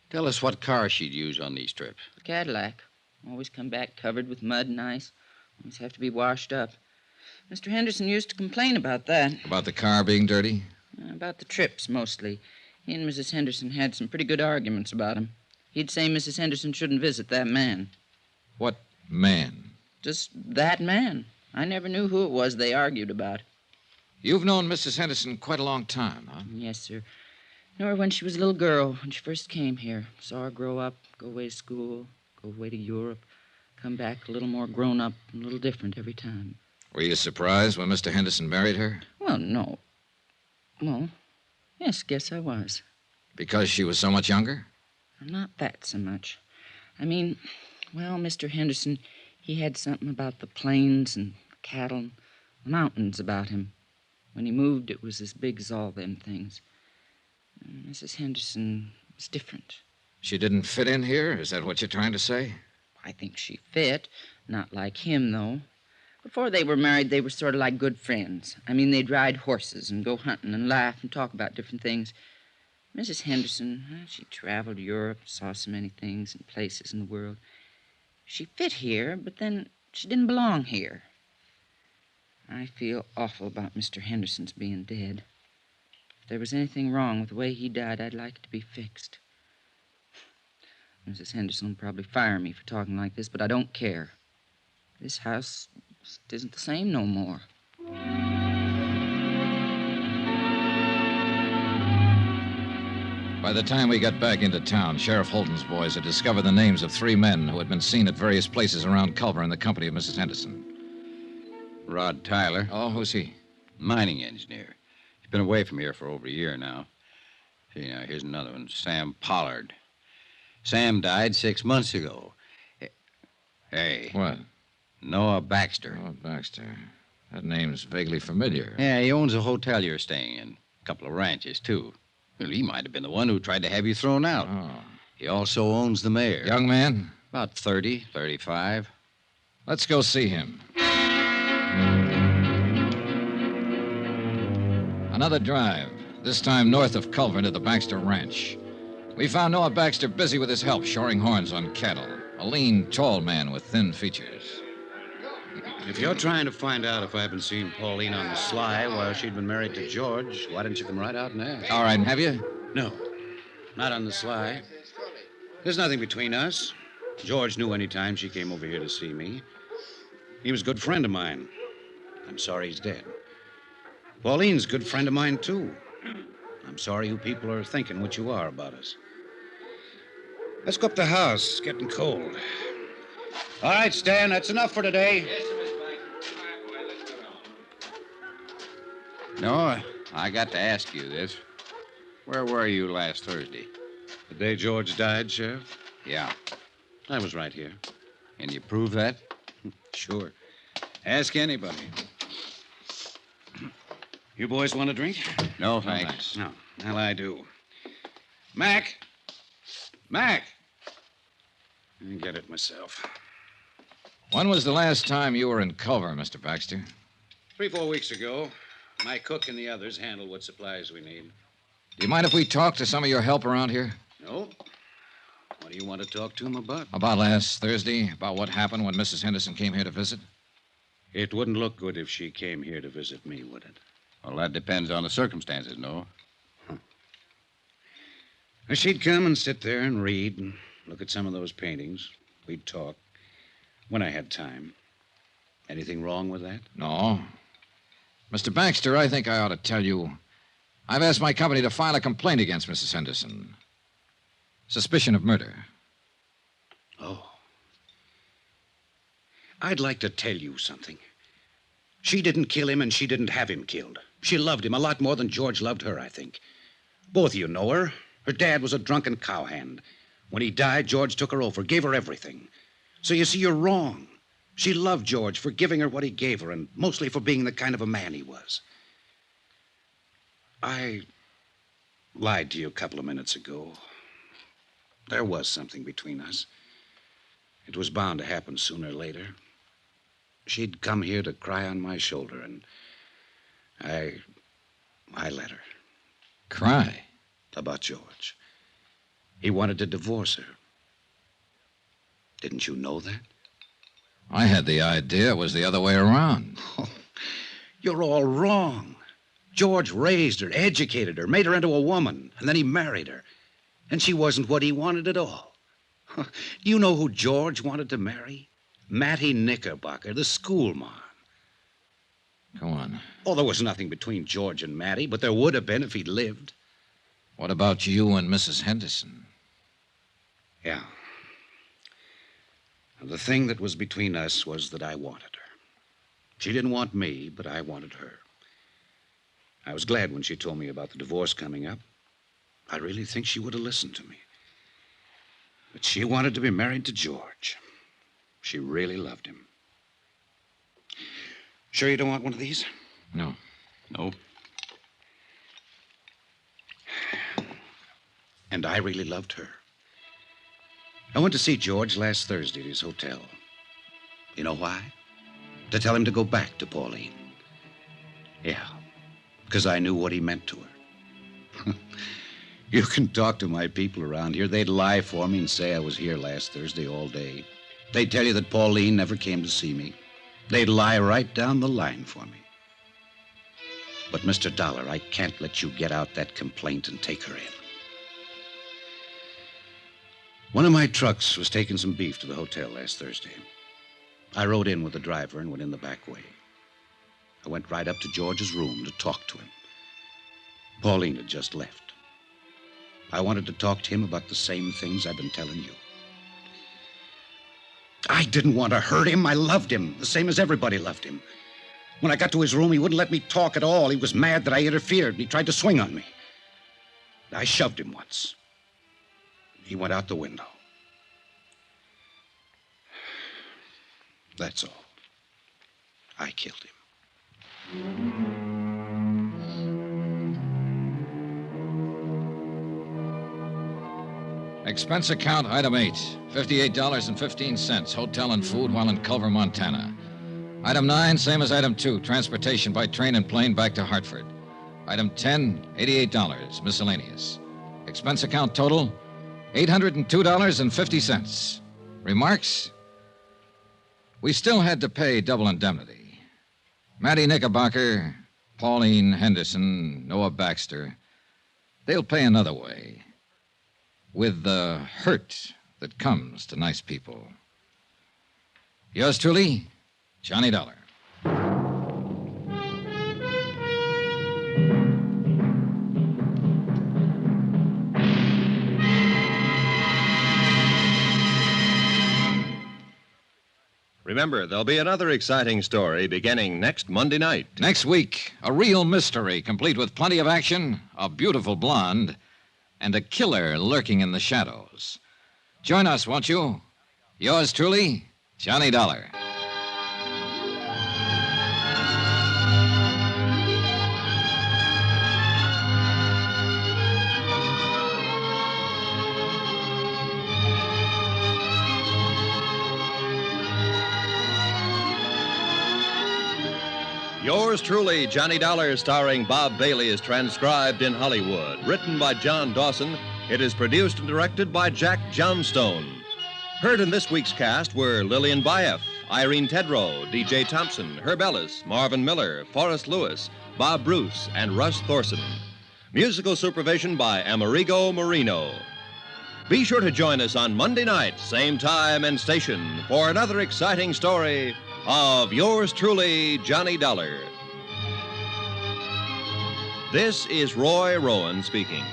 Tell us what car she'd use on these trips. A Cadillac. Always come back covered with mud and ice. Always have to be washed up. Mr. Henderson used to complain about that. About the car being dirty? About the trips, mostly. He and Mrs. Henderson had some pretty good arguments about him. He'd say Mrs. Henderson shouldn't visit that man. What man? Just that man. I never knew who it was they argued about. You've known Mrs. Henderson quite a long time, huh? Yes, sir. Knew her when she was a little girl, when she first came here. Saw her grow up, go away to school, go away to Europe, come back a little more grown up and a little different every time. Were you surprised when Mr. Henderson married her? Well, no. Well, yes, guess I was. Because she was so much younger? Not that so much. I mean, well, Mr. Henderson, He had something about the plains and cattle and the mountains about him. When he moved, it was as big as all them things. Mrs. Henderson was different. She didn't fit in here? Is that what you're trying to say? I think she fit. Not like him, though. Before they were married, they were sort of like good friends. I mean, they'd ride horses and go hunting and laugh and talk about different things. Mrs. Henderson, she traveled Europe, saw so many things and places in the world. She fit here, but then she didn't belong here. I feel awful about Mr. Henderson's being dead. If there was anything wrong with the way he died, I'd like it to be fixed. Mrs. Henderson will probably fire me for talking like this, but I don't care. This house just isn't the same no more. By the time we got back into town, Sheriff Holton's boys had discovered the names of 3 men who had been seen at various places around Culver in the company of Mrs. Henderson. Rod Tyler. Oh, who's he? Mining engineer. He's been away from here for over a year now. See, now, here's another one, Sam Pollard. Sam died 6 months ago. Hey. What? Noah Baxter. Noah Baxter. That name's vaguely familiar. Yeah, he owns a hotel you're staying in. A couple of ranches, too. Well, he might have been the one who tried to have you thrown out. Oh. He also owns the mayor. Young man? About 30, 35. Let's go see him. Another drive, this time north of Culver to the Baxter Ranch. We found Noah Baxter busy with his help shoring horns on cattle. A lean, tall man with thin features. If you're trying to find out if I've been seeing Pauline on the sly while she'd been married to George, why didn't you come right out and ask? All right, have you? No, not on the sly. There's nothing between us. George knew any time she came over here to see me. He was a good friend of mine. I'm sorry he's dead. Pauline's a good friend of mine, too. I'm sorry you people are thinking what you are about us. Let's go up the house. It's getting cold. All right, Stan, that's enough for today. No, I got to ask you this. Where were you last Thursday? The day George died, Sheriff? Yeah. I was right here. Can you prove that? Sure. Ask anybody. You boys want a drink? No, thanks. No. Well, I do. Mac! Mac! I get it myself. When was the last time you were in Culver, Mr. Baxter? 3-4 weeks ago. My cook and the others handle what supplies we need. Do you mind if we talk to some of your help around here? No. What do you want to talk to him about? About last Thursday? About what happened when Mrs. Henderson came here to visit? It wouldn't look good if she came here to visit me, would it? Well, that depends on the circumstances, no? She'd come and sit there and read and look at some of those paintings. We'd talk when I had time. Anything wrong with that? No. Mr. Baxter, I think I ought to tell you, I've asked my company to file a complaint against Mrs. Henderson. Suspicion of murder. Oh. I'd like to tell you something. She didn't kill him and she didn't have him killed. She loved him a lot more than George loved her, I think. Both of you know her. Her dad was a drunken cowhand. When he died, George took her over, gave her everything. So you see, you're wrong. She loved George for giving her what he gave her, and mostly for being the kind of a man he was. I lied to you a couple of minutes ago. There was something between us. It was bound to happen sooner or later. She'd come here to cry on my shoulder, and I let her. Cry? About George. He wanted to divorce her. Didn't you know that? I had the idea it was the other way around. Oh, you're all wrong. George raised her, educated her, made her into a woman, and then he married her. And she wasn't what he wanted at all. Do you know who George wanted to marry? Mattie Knickerbocker, the schoolmarm. Go on. Oh, there was nothing between George and Mattie, but there would have been if he'd lived. What about you and Mrs. Henderson? Yeah. The thing that was between us was that I wanted her. She didn't want me, but I wanted her. I was glad when she told me about the divorce coming up. I really think she would have listened to me. But she wanted to be married to George. She really loved him. Sure you don't want one of these? No. No. And I really loved her. I went to see George last Thursday at his hotel. You know why? To tell him to go back to Pauline. Yeah, because I knew what he meant to her. You can talk to my people around here. They'd lie for me and say I was here last Thursday all day. They'd tell you that Pauline never came to see me. They'd lie right down the line for me. But, Mr. Dollar, I can't let you get out that complaint and take her in. One of my trucks was taking some beef to the hotel last Thursday. I rode in with the driver and went in the back way. I went right up to George's room to talk to him. Pauline had just left. I wanted to talk to him about the same things I've been telling you. I didn't want to hurt him. I loved him, the same as everybody loved him. When I got to his room, he wouldn't let me talk at all. He was mad that I interfered, and he tried to swing on me. I shoved him once. He went out the window. That's all. I killed him. Expense account, item 8, $58.15, hotel and food while in Culver, Montana. Item 9, same as item 2, transportation by train and plane back to Hartford. Item 10, $88, miscellaneous. Expense account total, $802.50. Remarks? We still had to pay double indemnity. Mattie Knickerbocker, Pauline Henderson, Noah Baxter, they'll pay another way. With the hurt that comes to nice people. Yours truly, Johnny Dollar. Remember, there'll be another exciting story beginning next Monday night. Next week, a real mystery, complete with plenty of action, a beautiful blonde, and a killer lurking in the shadows. Join us, won't you? Yours truly, Johnny Dollar. Yours truly, Johnny Dollar, starring Bob Bailey, is transcribed in Hollywood. Written by John Dawson, it is produced and directed by Jack Johnstone. Heard in this week's cast were Lillian Baeff, Irene Tedrow, D.J. Thompson, Herb Ellis, Marvin Miller, Forrest Lewis, Bob Bruce, and Russ Thorson. Musical supervision by Amerigo Marino. Be sure to join us on Monday night, same time and station, for another exciting story of yours truly, Johnny Dollar. This is Roy Rowan speaking.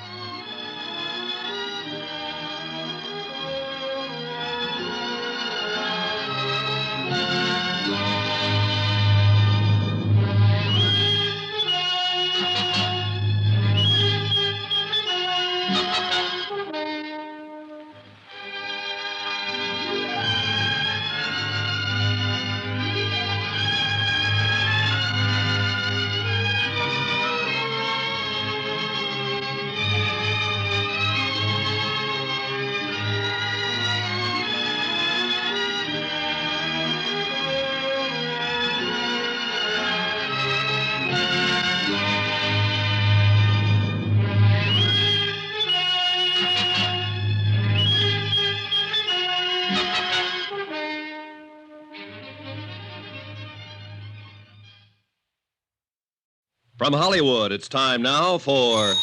From Hollywood, it's time now for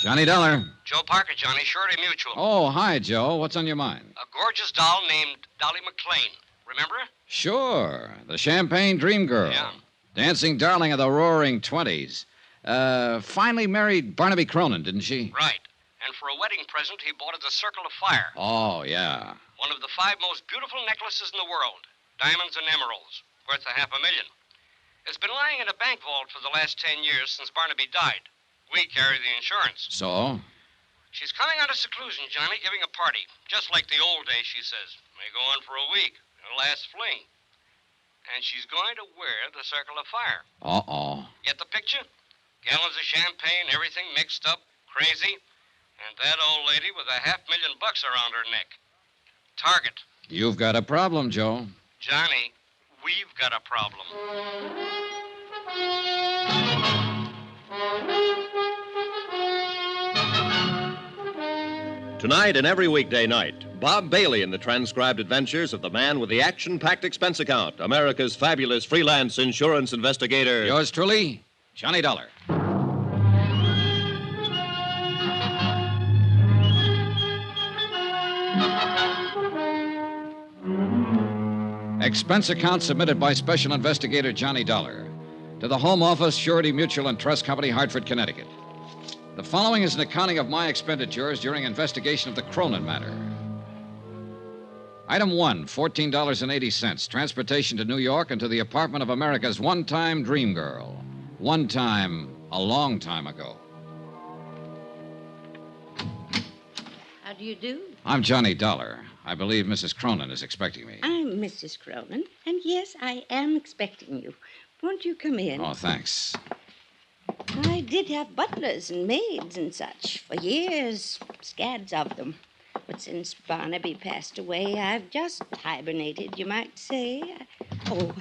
Johnny Dollar. Joe Parker, Johnny, Surety Mutual. Oh, hi, Joe. What's on your mind? A gorgeous doll named Dolly McLean. Remember her? Sure. The Champagne Dream Girl. Yeah. Dancing darling of the roaring 20s. Finally married Barnaby Cronin, didn't she? Right. And for a wedding present, he bought her the Circle of Fire. Oh, yeah. One of the 5 most beautiful necklaces in the world. Diamonds and emeralds. Worth $500,000. It's been lying in a bank vault for the last 10 years since Barnaby died. We carry the insurance. So? She's coming out of seclusion, Johnny, giving a party. Just like the old days, she says. May go on for a week, her last fling. And she's going to wear the Circle of Fire. Uh-oh. Get the picture? Gallons of champagne, everything mixed up, crazy. And that old lady with $500,000 around her neck. Target. You've got a problem, Joe. Johnny, we've got a problem. Tonight and every weekday night, Bob Bailey in the transcribed adventures of the man with the action-packed expense account, America's fabulous freelance insurance investigator. Yours truly, Johnny Dollar. Expense account submitted by Special Investigator Johnny Dollar to the Home Office, Surety Mutual and Trust Company, Hartford, Connecticut. The following is an accounting of my expenditures during investigation of the Cronin matter. Item 1, $14.80. Transportation to New York and to the apartment of America's one-time dream girl. One time, a long time ago. How do you do? I'm Johnny Dollar. I believe Mrs. Cronin is expecting me. I'm Mrs. Cronin, and yes, I am expecting you. Won't you come in? Oh, thanks. I did have butlers and maids and such for years, scads of them. But since Barnaby passed away, I've just hibernated, you might say. Oh,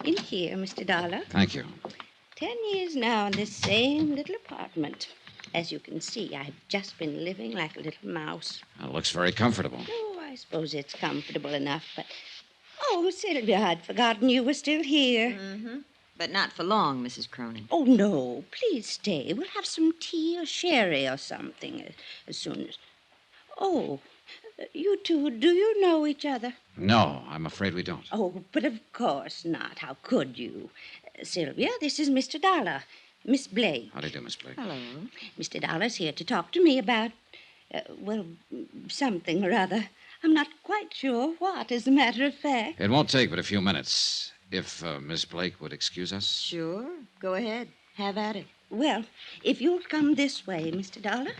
in here, Mr. Dollar. Thank you. 10 years now in this same little apartment. As you can see, I've just been living like a little mouse. It looks very comfortable. Oh, I suppose it's comfortable enough, but... Oh, Sylvia, I'd forgotten you were still here. Mm-hmm. But not for long, Mrs. Cronin. Oh, no. Please stay. We'll have some tea or sherry or something as soon as... Oh, you two, do you know each other? No, I'm afraid we don't. Oh, but of course not. How could you? Sylvia, this is Mr. Dollar. Miss Blake. How do you do, Miss Blake? Hello. Mr. Dollar's here to talk to me about, something or other. I'm not quite sure what, as a matter of fact. It won't take but a few minutes. If Miss Blake would excuse us. Sure. Go ahead. Have at it. Well, if you'll come this way, Mr. Dollar.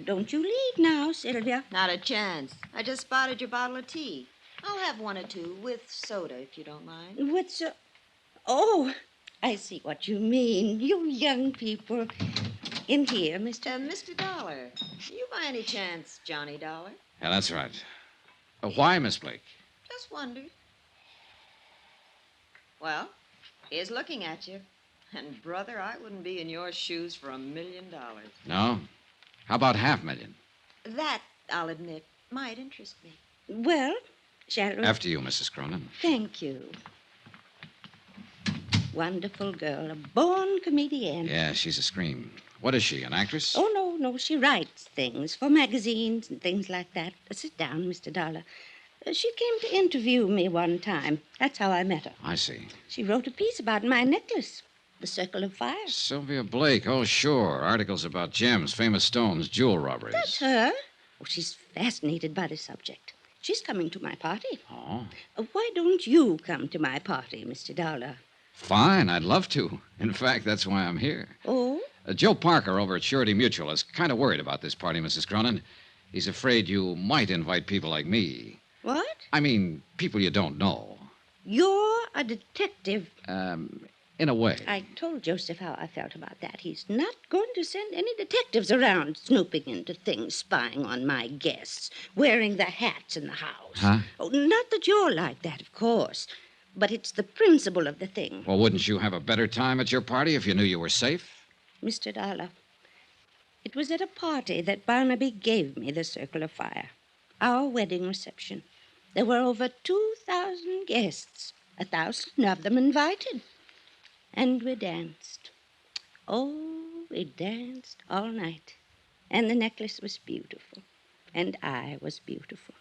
Don't you leave now, Sylvia. Not a chance. I just spotted your bottle of tea. I'll have one or two with soda, if you don't mind. With Oh, I see what you mean. You young people. In here, Mr. Dollar. You by any chance Johnny Dollar? Yeah, that's right. Why, Miss Blake? Just wondered. Well, here's looking at you. And, brother, I wouldn't be in your shoes for $1 million. No? How about $500,000? That, I'll admit, might interest me. Well, shall we? After you, Mrs. Cronin. Thank you. Wonderful girl, a born comedian. Yeah, she's a scream. What is she, an actress? Oh, no, she writes things for magazines and things like that. Sit down, Mr. Dollar. She came to interview me one time. That's how I met her. I see. She wrote a piece about my necklace, the Circle of Fire. Sylvia Blake. Oh, sure. Articles about gems, famous stones, jewel robberies. That's her. Oh, she's fascinated by the subject. She's coming to my party. Oh. Why don't you come to my party, Mr. Dollar? Fine. I'd love to. In fact, that's why I'm here. Oh? Joe Parker over at Surety Mutual is kind of worried about this party, Mrs. Cronin. He's afraid you might invite people like me. What? I mean, people you don't know. You're a detective. In a way. I told Joseph how I felt about that. He's not going to send any detectives around snooping into things, spying on my guests, wearing the hats in the house. Huh? Oh, not that you're like that, of course. But it's the principle of the thing. Well, wouldn't you have a better time at your party if you knew you were safe? Mr. Dollar, it was at a party that Barnaby gave me the Circle of Fire. Our wedding reception. There were over 2,000 guests, 1,000 of them invited. And we danced. Oh, we danced all night. And the necklace was beautiful. And I was beautiful.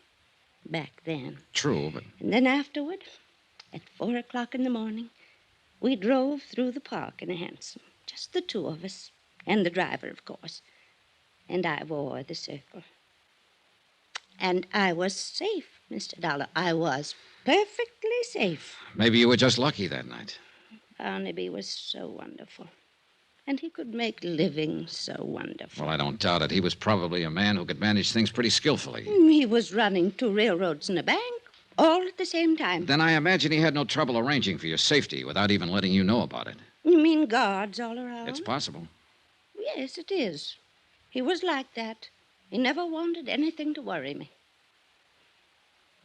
Back then. True, but... And then afterward, at 4 o'clock in the morning, we drove through the park in a hansom. Just the two of us. And the driver, of course. And I wore the circle. And I was safe, Mr. Dollar. I was perfectly safe. Maybe you were just lucky that night. Barnaby was so wonderful. And he could make living so wonderful. Well, I don't doubt it. He was probably a man who could manage things pretty skillfully. He was running 2 railroads and a bank All at the same time. Then I imagine he had no trouble arranging for your safety without even letting you know about it. You mean guards all around? It's possible. Yes, it is. He was like that. He never wanted anything to worry me.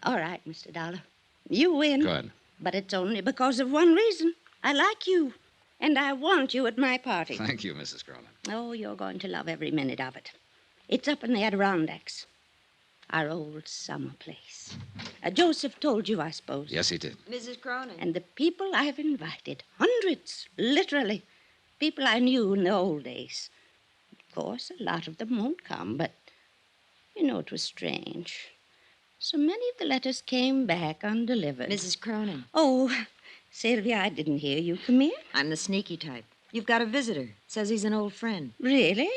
All right, Mr. Dollar. You win. Good. But it's only because of one reason. I like you, and I want you at my party. Thank you, Mrs. Cronin. Oh, you're going to love every minute of it. It's up in the Adirondacks. Our old summer place. Joseph told you, I suppose. Yes, he did. Mrs. Cronin. And the people I've invited, hundreds, literally. People I knew in the old days. Of course, a lot of them won't come, but, it was strange. So many of the letters came back undelivered. Mrs. Cronin. Oh, Sylvia, I didn't hear you. Come here. I'm the sneaky type. You've got a visitor. Says he's an old friend. Really?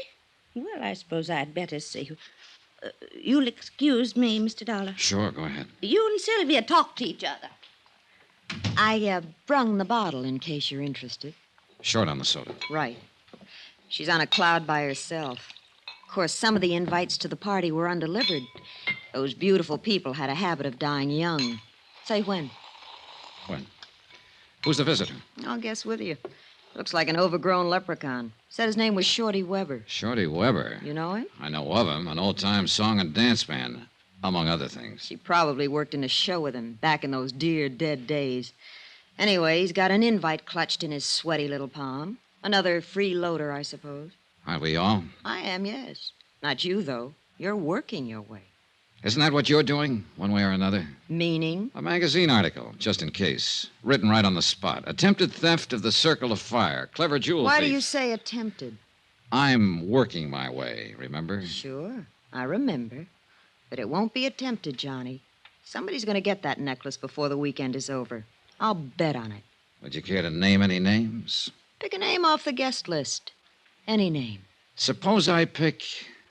Well, I suppose I'd better see you. You'll excuse me, Mr. Dollar. Sure, go ahead. You and Sylvia talk to each other. I brung the bottle in case you're interested. Short on the soda. Right. She's on a cloud by herself. Of course, some of the invites to the party were undelivered. Those beautiful people had a habit of dying young. Say when. When? Who's the visitor? I'll guess with you. Looks like an overgrown leprechaun. Said his name was Shorty Weber. Shorty Weber. You know him? I know of him, an old-time song and dance band, among other things. She probably worked in a show with him back in those dear dead days. Anyway, he's got an invite clutched in his sweaty little palm. Another freeloader, I suppose. Aren't we all? I am, yes. Not you, though. You're working your way. Isn't that what you're doing, one way or another? Meaning? A magazine article, just in case. Written right on the spot. Attempted theft of the Circle of Fire. Clever jewel Why thief. do you say attempted? I'm working my way, remember? Sure, I remember. But it won't be attempted, Johnny. Somebody's going to get that necklace before the weekend is over. I'll bet on it. Would you care to name any names? Pick a name off the guest list. Any name. Suppose I pick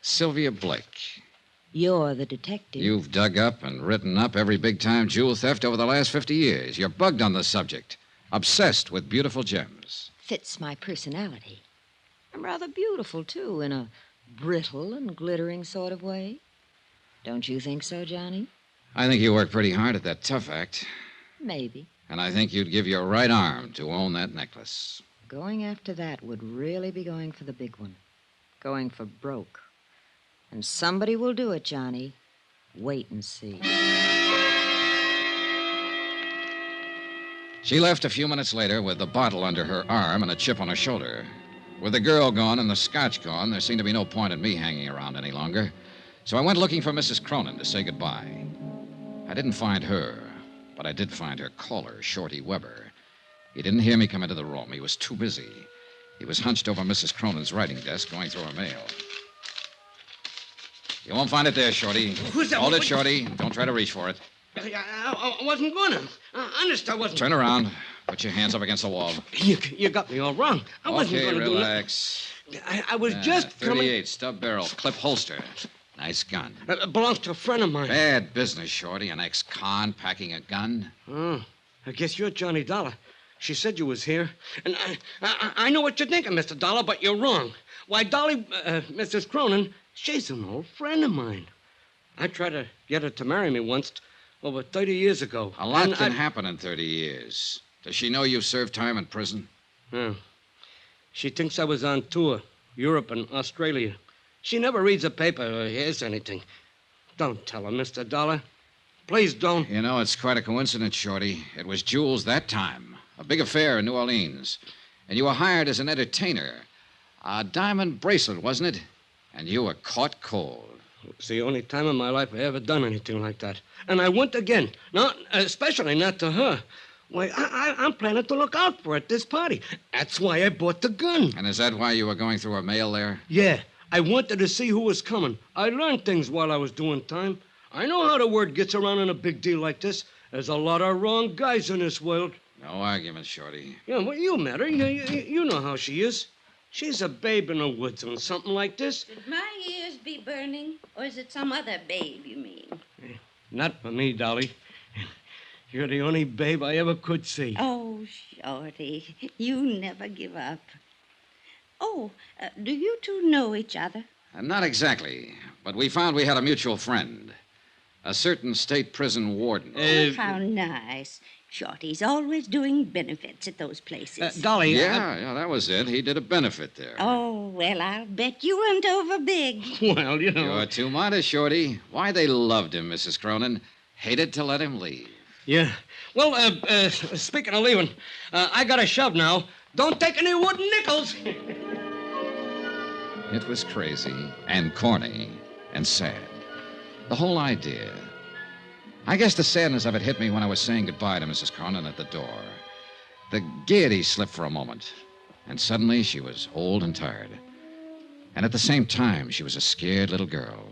Sylvia Blake. You're the detective. You've dug up and written up every big-time jewel theft over the last 50 years. You're bugged on the subject. Obsessed with beautiful gems. Fits my personality. I'm rather beautiful, too, in a brittle and glittering sort of way. Don't you think so, Johnny? I think you work pretty hard at that tough act. Maybe. And I think you'd give your right arm to own that necklace. Going after that would really be going for the big one. Going for broke. And somebody will do it, Johnny. Wait and see. She left a few minutes later with the bottle under her arm and a chip on her shoulder. With the girl gone and the scotch gone, there seemed to be no point in me hanging around any longer. So I went looking for Mrs. Cronin to say goodbye. I didn't find her, but I did find her caller, Shorty Weber. He didn't hear me come into the room. He was too busy. He was hunched over Mrs. Cronin's writing desk, going through her mail. You won't find it there, Shorty. Who's that? Hold it, Shorty. Don't try to reach for it. I wasn't gonna. Honest, I wasn't. Turn around. Put your hands up against the wall. You got me all wrong. I wasn't gonna relax. do that. I was just 38, coming. stub barrel, clip holster. Nice gun. Belongs to a friend of mine. Bad business, Shorty. An ex-con packing a gun. Oh, I guess you're Johnny Dollar. She said you was here. And I know what you're thinking, Mr. Dollar, but you're wrong. Why, Dolly, Mrs. Cronin, she's an old friend of mine. I tried to get her to marry me once, over 30 years ago. A lot can happen in 30 years. Does she know you've served time in prison? Yeah. She thinks I was on tour, Europe and Australia. She never reads a paper or hears anything. Don't tell her, Mr. Dollar. Please don't. You know, it's quite a coincidence, Shorty. It was Jules that time. A big affair in New Orleans. And you were hired as an entertainer. A diamond bracelet, wasn't it? And you were caught cold. It's the only time in my life I ever done anything like that. And I went again. Not, especially not to her. Why, I'm planning to look out for her at this party. That's why I bought the gun. And is that why you were going through her mail there? Yeah. I wanted to see who was coming. I learned things while I was doing time. I know how the word gets around in a big deal like this. There's a lot of wrong guys in this world. No argument, Shorty. Yeah, well, you met her. You know how she is. She's a babe in the woods on something like this. Should my ears be burning, or is it some other babe you mean? Not for me, Dolly. You're the only babe I ever could see. Oh, Shorty, you never give up. Oh, do you two know each other? Not exactly, but we found we had a mutual friend. A certain state prison warden. Oh, how nice. Shorty's always doing benefits at those places. Dolly. Yeah, that was it. He did a benefit there. Oh, well, I'll bet you weren't over big. Well, you know. You're too modest, Shorty. Why, they loved him, Mrs. Cronin. Hated to let him leave. Yeah. Well, speaking of leaving, I got a shove now. Don't take any wooden nickels. It was crazy and corny and sad. The whole idea. I guess the sadness of it hit me when I was saying goodbye to Mrs. Cronin at the door. The gaiety slipped for a moment, and suddenly she was old and tired. And at the same time, she was a scared little girl.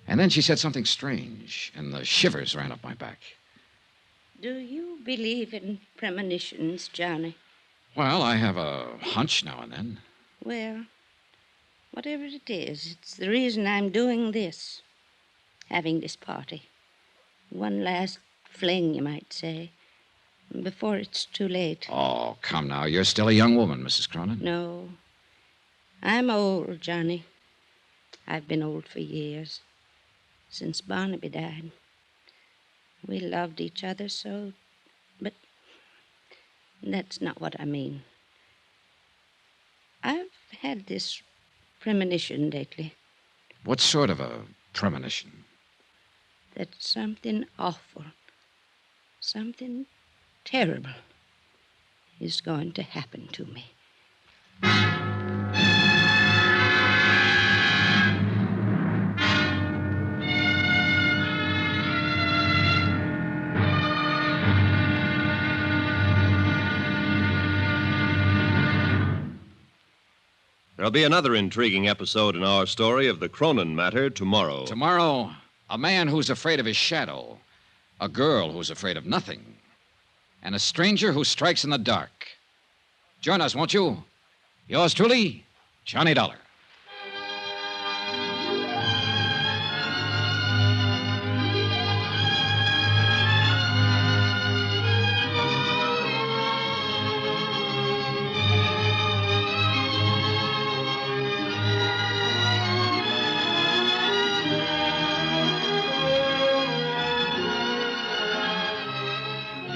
And then she said something strange, and the shivers ran up my back. Do you believe in premonitions, Johnny? Well, I have a hunch now and then. Well, whatever it is, it's the reason I'm doing this. Having this party. One last fling, you might say, before it's too late. Oh, come now. You're still a young woman, Mrs. Cronin. No. I'm old, Johnny. I've been old for years. Since Barnaby died. We loved each other so, but that's not what I mean. I've had this premonition lately. What sort of a premonition? That something awful, something terrible is going to happen to me. There'll be another intriguing episode in our story of the Cronin matter tomorrow. Tomorrow, a man who's afraid of his shadow, a girl who's afraid of nothing, and a stranger who strikes in the dark. Join us, won't you? Yours truly, Johnny Dollar.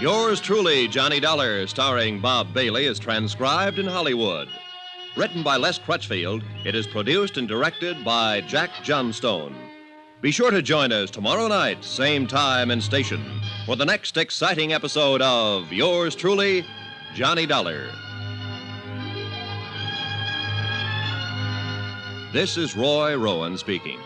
Yours truly, Johnny Dollar, starring Bob Bailey, is transcribed in Hollywood. Written by Les Crutchfield, it is produced and directed by Jack Johnstone. Be sure to join us tomorrow night, same time and station, for the next exciting episode of Yours truly, Johnny Dollar. This is Roy Rowan speaking.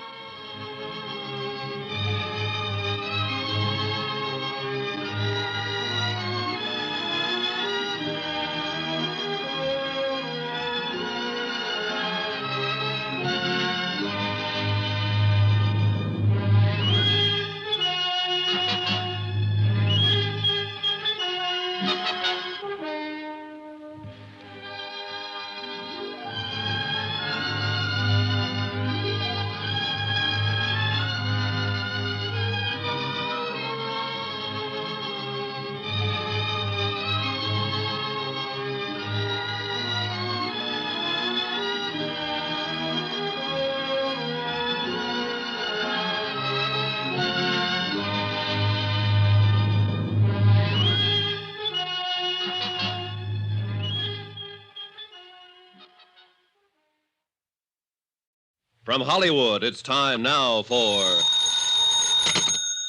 From Hollywood, it's time now for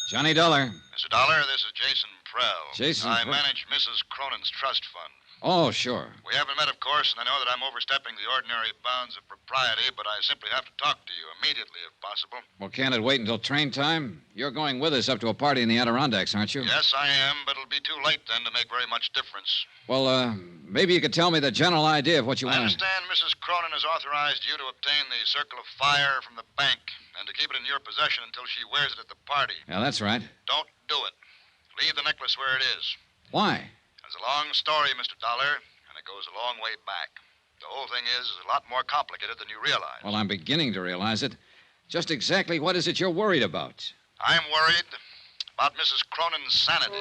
Johnny Dollar. Mr. Dollar, this is Jason Prell. Jason I Prell. manage Mrs. Cronin's trust fund. Oh, sure. We haven't met, of course, and I know that I'm overstepping the ordinary bounds of propriety, but I simply have to talk to you immediately, if possible. Well, can't it wait until train time? You're going with us up to a party in the Adirondacks, aren't you? Yes, I am, but it'll be too late then to make very much difference. Well, maybe you could tell me the general idea of what you I want. understand Mrs. Cronin has authorized you to obtain the Circle of Fire from the bank and to keep it in your possession until she wears it at the party. Yeah, that's right. Don't do it. Leave the necklace where it is. Why? It's a long story, Mr. Dollar, and it goes a long way back. The whole thing is a lot more complicated than you realize. Well, I'm beginning to realize it. Just exactly what is it you're worried about? I'm worried about Mrs. Cronin's sanity.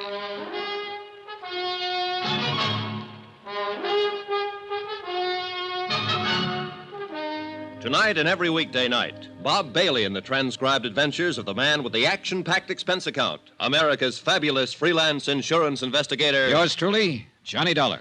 Tonight and every weekday night, Bob Bailey in the transcribed adventures of the man with the action-packed expense account, America's fabulous freelance insurance investigator. Yours truly, Johnny Dollar.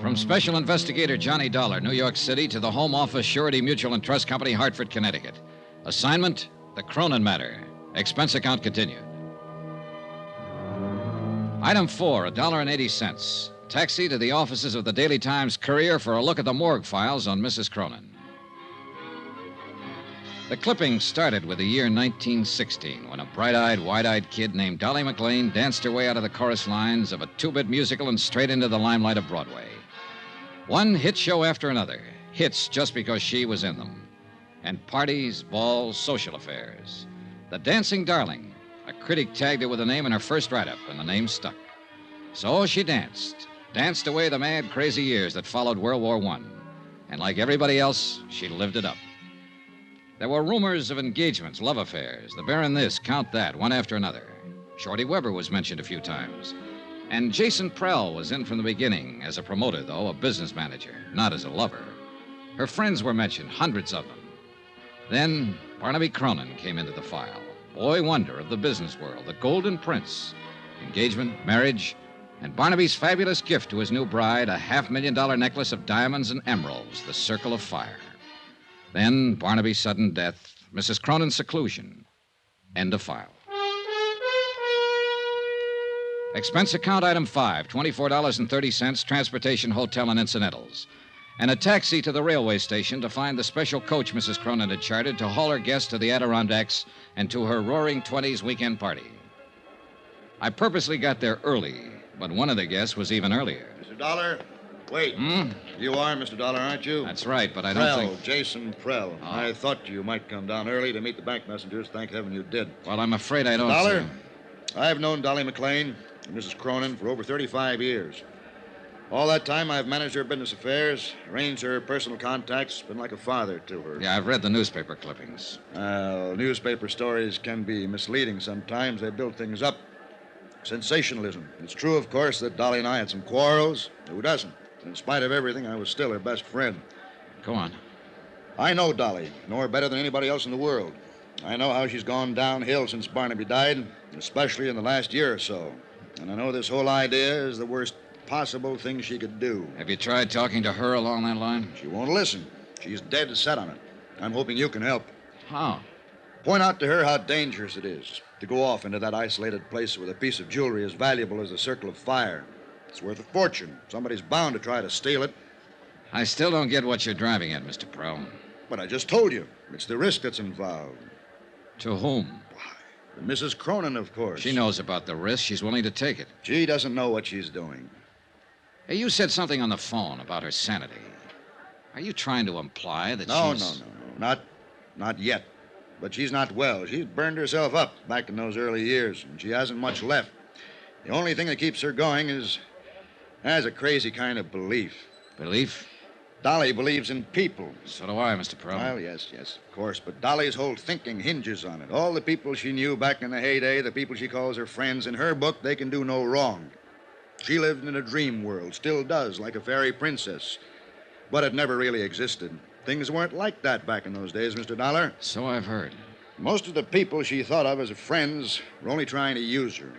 From Special Investigator Johnny Dollar, New York City, to the Home Office Surety Mutual and Trust Company, Hartford, Connecticut. Assignment, the Cronin matter. Expense account continued. Item 4, $1.80. Taxi to the offices of the Daily Times Courier for a look at the morgue files on Mrs. Cronin. The clipping started with the year 1916, when a bright-eyed, wide-eyed kid named Dolly McLean danced her way out of the chorus lines of a two-bit musical and straight into the limelight of Broadway. One hit show after another, hits just because she was in them. And parties, balls, social affairs. The Dancing Darling. A critic tagged her with a name in her first write-up, and the name stuck. So she danced away the mad, crazy years that followed World War I. And like everybody else, she lived it up. There were rumors of engagements, love affairs, the Baron this, Count that, one after another. Shorty Weber was mentioned a few times. And Jason Prell was in from the beginning, as a promoter, though, a business manager, not as a lover. Her friends were mentioned, hundreds of them. Then Barnaby Cronin came into the file. Boy wonder of the business world, the Golden Prince. Engagement, marriage, and Barnaby's fabulous gift to his new bride, a $500,000 necklace of diamonds and emeralds, the Circle of Fire. Then Barnaby's sudden death, Mrs. Cronin's seclusion. End of file. Expense account item 5, $24.30, transportation, hotel, and incidentals. And a taxi to the railway station to find the special coach Mrs. Cronin had chartered to haul her guests to the Adirondacks and to her roaring 20s weekend party. I purposely got there early, but one of the guests was even earlier. Mr. Dollar, wait. You are Mr. Dollar, aren't you? That's right, but I don't think... Jason Prell. Oh. I thought you might come down early to meet the bank messengers. Thank heaven you did. Well, I'm afraid I don't... Dollar, I've known Dolly McLean and Mrs. Cronin for over 35 years. All that time, I've managed her business affairs, arranged her personal contacts, been like a father to her. Yeah, I've read the newspaper clippings. Newspaper stories can be misleading sometimes. They build things up. Sensationalism. It's true, of course, that Dolly and I had some quarrels. Who doesn't? In spite of everything, I was still her best friend. Go on. I know Dolly, know her better than anybody else in the world. I know how she's gone downhill since Barnaby died, especially in the last year or so. And I know this whole idea is the worst possible thing she could do. Have you tried talking to her along that line? She won't listen. She's dead set on it. I'm hoping you can help. How? Point out to her how dangerous it is to go off into that isolated place with a piece of jewelry as valuable as the Circle of Fire. It's worth a fortune. Somebody's bound to try to steal it. I still don't get what you're driving at, Mr. Prell. But I just told you. It's the risk that's involved. To whom? Mrs. Cronin, of course. She knows about the risk. She's willing to take it. She doesn't know what she's doing. Hey, you said something on the phone about her sanity. Are you trying to imply that she's... No. Not yet. But she's not well. She's burned herself up back in those early years, and she hasn't much left. The only thing that keeps her going has a crazy kind of belief. Belief? Dolly believes in people. So do I, Mr. Prell. Well, yes, of course. But Dolly's whole thinking hinges on it. All the people she knew back in the heyday, the people she calls her friends, in her book, they can do no wrong. She lived in a dream world, still does, like a fairy princess. But it never really existed. Things weren't like that back in those days, Mr. Dollar. So I've heard. Most of the people she thought of as friends were only trying to use her.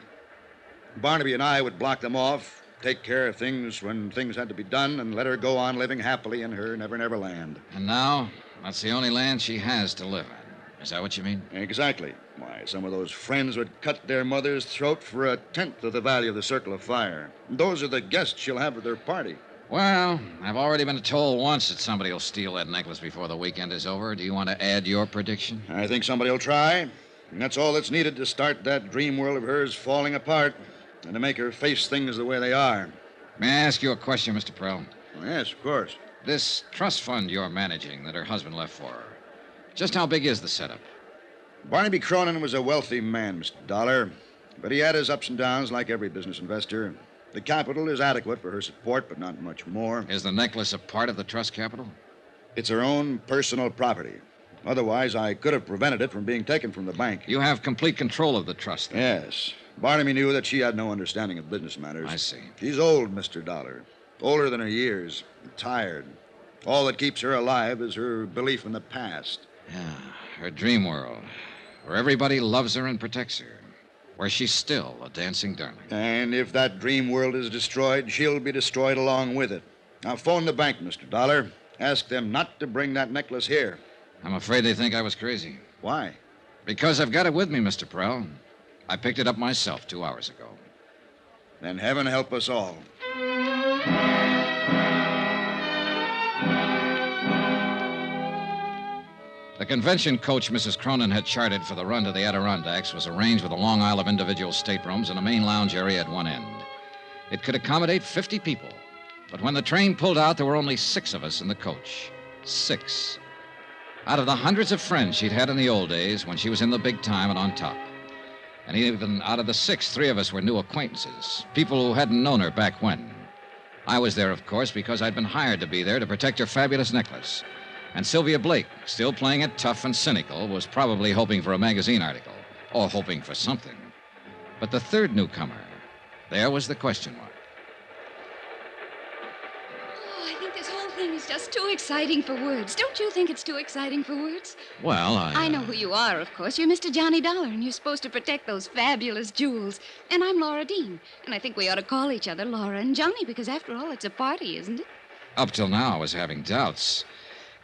Barnaby and I would block them off, take care of things when things had to be done, and let her go on living happily in her never-never land. And now, that's the only land she has to live in. Is that what you mean? Exactly. Why, some of those friends would cut their mother's throat for a tenth of the value of the Circle of Fire. Those are the guests she'll have at their party. Well, I've already been told once that somebody will steal that necklace before the weekend is over. Do you want to add your prediction? I think somebody will try. And that's all that's needed to start that dream world of hers falling apart and to make her face things the way they are. May I ask you a question, Mr. Prell? Oh, yes, of course. This trust fund you're managing that her husband left for her, just how big is the setup? Barnaby Cronin was a wealthy man, Mr. Dollar, but he had his ups and downs like every business investor. The capital is adequate for her support, but not much more. Is the necklace a part of the trust capital? It's her own personal property. Otherwise, I could have prevented it from being taken from the bank. You have complete control of the trust, then? Yes. Barnaby knew that she had no understanding of business matters. I see. She's old, Mr. Dollar. Older than her years. Tired. All that keeps her alive is her belief in the past. Yeah, her dream world, where everybody loves her and protects her, where she's still a dancing darling. And if that dream world is destroyed, she'll be destroyed along with it. Now, phone the bank, Mr. Dollar. Ask them not to bring that necklace here. I'm afraid they think I was crazy. Why? Because I've got it with me, Mr. Prell. I picked it up myself 2 hours ago. Then heaven help us all. The convention coach Mrs. Cronin had chartered for the run to the Adirondacks was arranged with a long aisle of individual staterooms and a main lounge area at one end. It could accommodate 50 people. But when the train pulled out, there were only 6 of us in the coach. 6. Out of the hundreds of friends she'd had in the old days when she was in the big time and on top. And even out of the 6, 3 of us were new acquaintances, people who hadn't known her back when. I was there, of course, because I'd been hired to be there to protect her fabulous necklace. And Sylvia Blake, still playing it tough and cynical, was probably hoping for a magazine article, or hoping for something. But the third newcomer, there was the question mark. Oh, I think this whole thing is just too exciting for words. Don't you think it's too exciting for words? Well, I know who you are, of course. You're Mr. Johnny Dollar, and you're supposed to protect those fabulous jewels. And I'm Laura Dean, and I think we ought to call each other Laura and Johnny, because after all, it's a party, isn't it? Up till now, I was having doubts.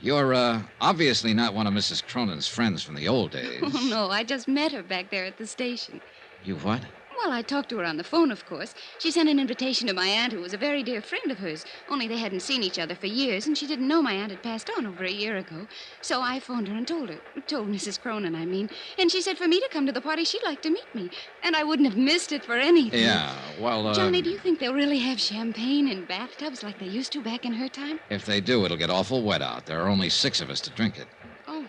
You're, obviously not one of Mrs. Cronin's friends from the old days. Oh, no, I just met her back there at the station. You what? Well, I talked to her on the phone, of course. She sent an invitation to my aunt, who was a very dear friend of hers, only they hadn't seen each other for years, and she didn't know my aunt had passed on over a year ago. So I phoned her and told Mrs. Cronin, I mean. And she said for me to come to the party, she'd like to meet me. And I wouldn't have missed it for anything. Yeah, well, Johnny, do you think they'll really have champagne in bathtubs like they used to back in her time? If they do, it'll get awful wet out. There are only 6 of us to drink it. Oh,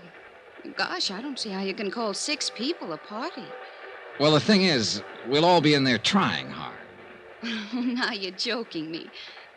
gosh, I don't see how you can call 6 people a party. Well, the thing is, we'll all be in there trying hard. Now you're joking me.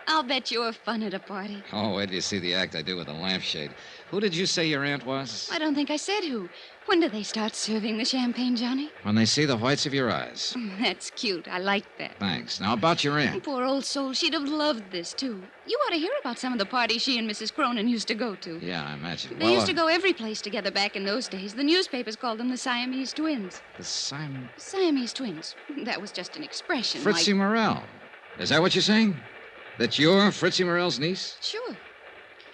I'll bet you're fun at a party. Oh, wait till you see the act I do with the lampshade. Who did you say your aunt was? I don't think I said who. When do they start serving the champagne, Johnny? When they see the whites of your eyes. That's cute. I like that. Thanks. Now, about your aunt. Poor old soul. She'd have loved this, too. You ought to hear about some of the parties she and Mrs. Cronin used to go to. Yeah, I imagine. They used to go every place together back in those days. The newspapers called them the Siamese twins. The Siamese... Siamese twins. That was just an expression. Fritzie like... Morrell. Is that what you're saying? That you're Fritzie Morrell's niece? Sure.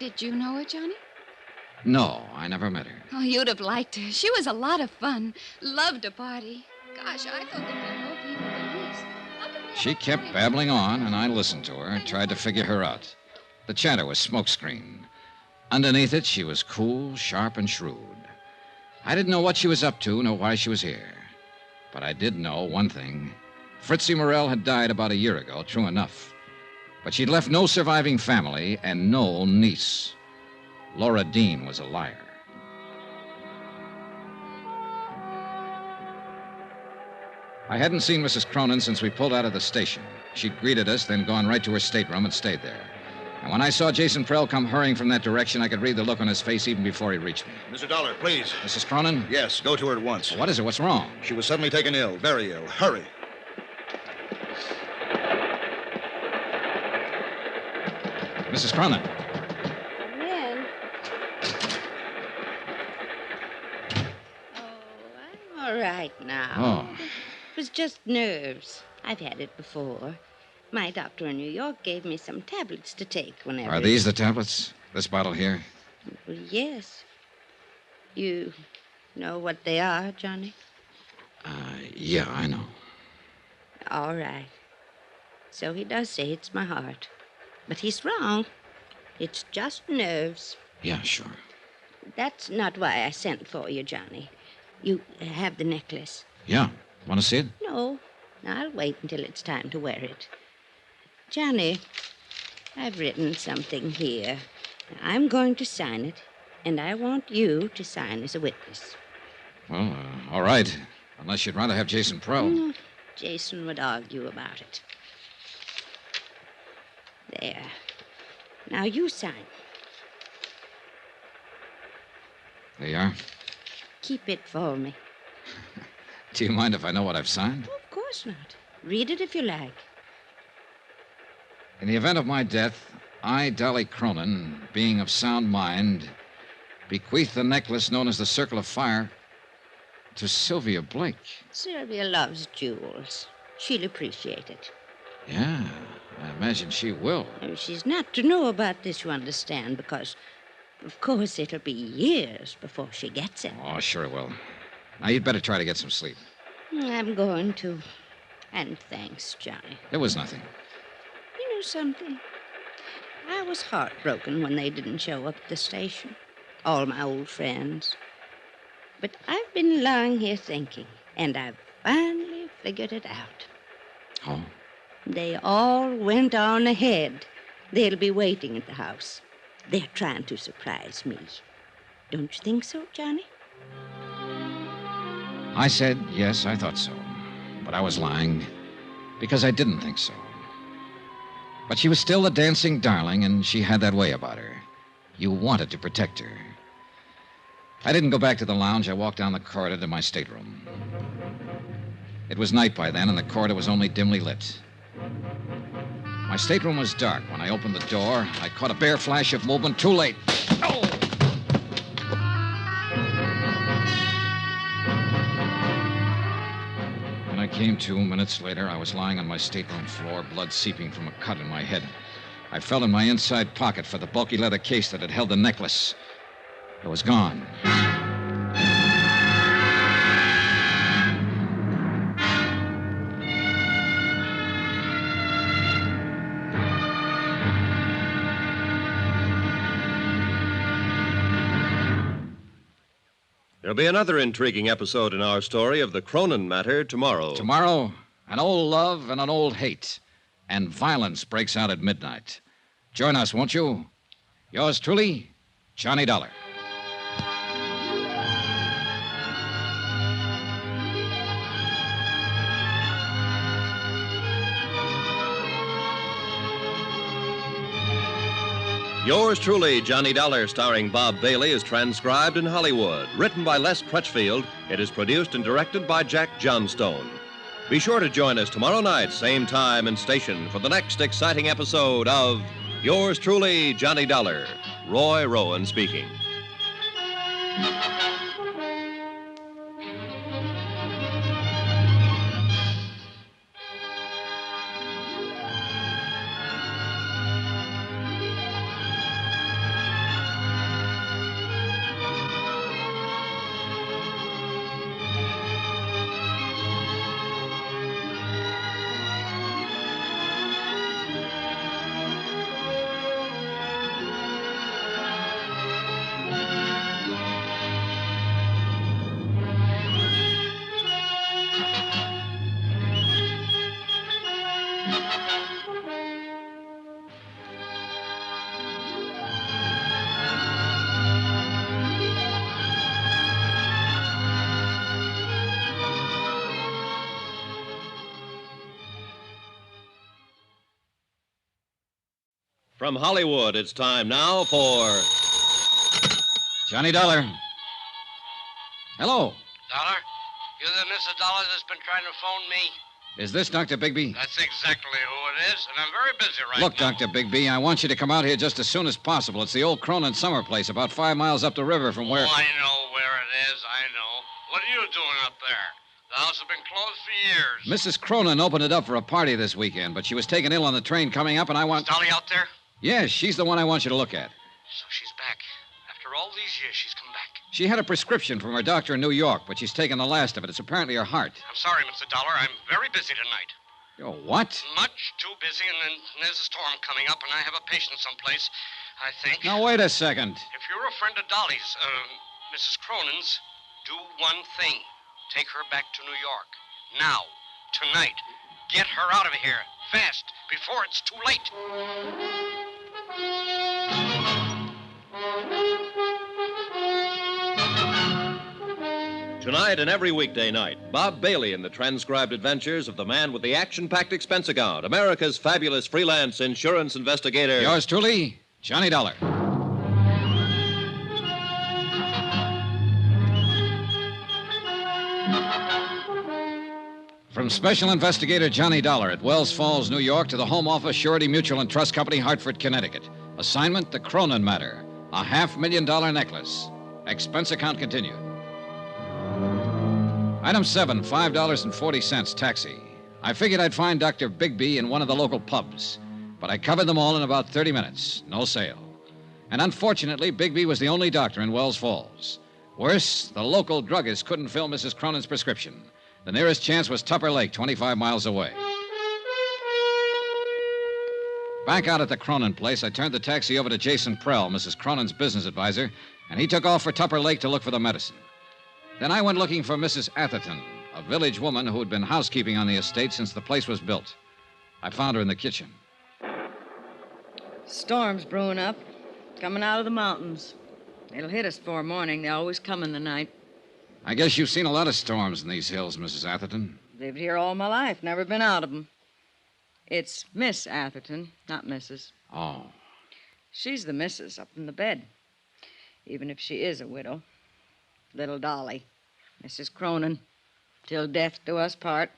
Did you know her, Johnny? No, I never met her. Oh, you'd have liked her. She was a lot of fun. Loved a party. Gosh, I thought there'd be more people than this. She kept babbling on, and I listened to her, tried to figure her out. The chatter was smokescreen. Underneath it, she was cool, sharp, and shrewd. I didn't know what she was up to, nor why she was here. But I did know one thing. Fritzie Morrell had died about a year ago, true enough. But she'd left no surviving family and no niece. Laura Dean was a liar. I hadn't seen Mrs. Cronin since we pulled out of the station. She'd greeted us, then gone right to her stateroom and stayed there. And when I saw Jason Prell come hurrying from that direction, I could read the look on his face even before he reached me. Mr. Dollar, please. Mrs. Cronin? Yes, go to her at once. What is it? What's wrong? She was suddenly taken ill, very ill. Hurry. Mrs. Cronin. All right now. Oh. It was just nerves. I've had it before. My doctor in New York gave me some tablets to take whenever... Are these the tablets? This bottle here? Well, yes. You know what they are, Johnny? Yeah, I know. All right. So he does say it's my heart. But he's wrong. It's just nerves. Yeah, sure. That's not why I sent for you, Johnny. You have the necklace. Yeah. Want to see it? No. I'll wait until it's time to wear it. Johnny, I've written something here. I'm going to sign it, and I want you to sign as a witness. Well, all right. Unless you'd rather have Jason Prell. Jason would argue about it. There. Now you sign. There you are. Keep it for me. Do you mind if I know what I've signed? Of course course not. Read it if you like. In the event of my death, I, Dolly Cronin, being of sound mind, bequeath the necklace known as the Circle of Fire to Sylvia Blake. Sylvia loves jewels. She'll appreciate it. Yeah, I imagine she will. She's not to know about this, you understand, because, of course, it'll be years before she gets it. Oh, sure it will. Now, you'd better try to get some sleep. I'm going to. And thanks, Johnny. It was nothing. You know something? I was heartbroken when they didn't show up at the station. All my old friends. But I've been lying here thinking, and I've finally figured it out. Oh? They all went on ahead. They'll be waiting at the house. They're trying to surprise me. Don't you think so, Johnny? I said yes, I thought so. But I was lying because I didn't think so. But she was still a dancing darling, and she had that way about her. You wanted to protect her. I didn't go back to the lounge. I walked down the corridor to my stateroom. It was night by then, and the corridor was only dimly lit. My stateroom was dark. When I opened the door, I caught a bare flash of movement. Too late. Oh! When I came to minutes later, I was lying on my stateroom floor, blood seeping from a cut in my head. I felt in my inside pocket for the bulky leather case that had held the necklace. It was gone. There'll be another intriguing episode in our story of the Cronin matter tomorrow. Tomorrow, an old love and an old hate. And violence breaks out at midnight. Join us, won't you? Yours truly, Johnny Dollar. Yours truly, Johnny Dollar, starring Bob Bailey, is transcribed in Hollywood. Written by Les Crutchfield, it is produced and directed by Jack Johnstone. Be sure to join us tomorrow night, same time and station, for the next exciting episode of Yours truly, Johnny Dollar. Roy Rowan speaking. From Hollywood, it's time now for Johnny Dollar. Hello. Dollar? You're the Mr. Dollar that's been trying to phone me? Is this Dr. Bigby? That's exactly who it is, and I'm very busy right Look, now. Dr. Bigby, I want you to come out here just as soon as possible. It's the old Cronin summer place, about 5 miles up the river from where... Oh, I know where it is, I know. What are you doing up there? The house has been closed for years. Mrs. Cronin opened it up for a party this weekend, but she was taken ill on the train coming up, and I want... Is Dolly out there? Yes, she's the one I want you to look at. So she's back. After all these years, she's come back. She had a prescription from her doctor in New York, but she's taken the last of it. It's apparently her heart. I'm sorry, Mr. Dollar. I'm very busy tonight. Oh, what? Much too busy, and then there's a storm coming up, and I have a patient someplace, I think. Now, wait a second. If you're a friend of Dolly's, Mrs. Cronin's, do one thing. Take her back to New York. Now. Tonight. Get her out of here. Fast. Before it's too late. Tonight and every weekday night, Bob Bailey in the transcribed adventures of the man with the action-packed expense account, America's fabulous freelance insurance investigator. Yours truly, Johnny Dollar. From Special Investigator Johnny Dollar at Wells Falls, New York, to the Home Office Surety Mutual and Trust Company, Hartford, Connecticut. Assignment, the Cronin matter. A $500,000 necklace. Expense account continued. Item 7, $5.40, taxi. I figured I'd find Dr. Bigby in one of the local pubs, but I covered them all in about 30 minutes. No sale. And unfortunately, Bigby was the only doctor in Wells Falls. Worse, the local druggist couldn't fill Mrs. Cronin's prescription. The nearest chance was Tupper Lake, 25 miles away. Back out at the Cronin place, I turned the taxi over to Jason Prell, Mrs. Cronin's business advisor, and he took off for Tupper Lake to look for the medicine. Then I went looking for Mrs. Atherton, a village woman who had been housekeeping on the estate since the place was built. I found her in the kitchen. Storm's brewing up, coming out of the mountains. It'll hit us before morning. They always come in the night. I guess you've seen a lot of storms in these hills, Mrs. Atherton. Lived here all my life, never been out of them. It's Miss Atherton, not Mrs. Oh. She's the missus up in the bed, even if she is a widow. Little Dolly, Mrs. Cronin, till death do us part.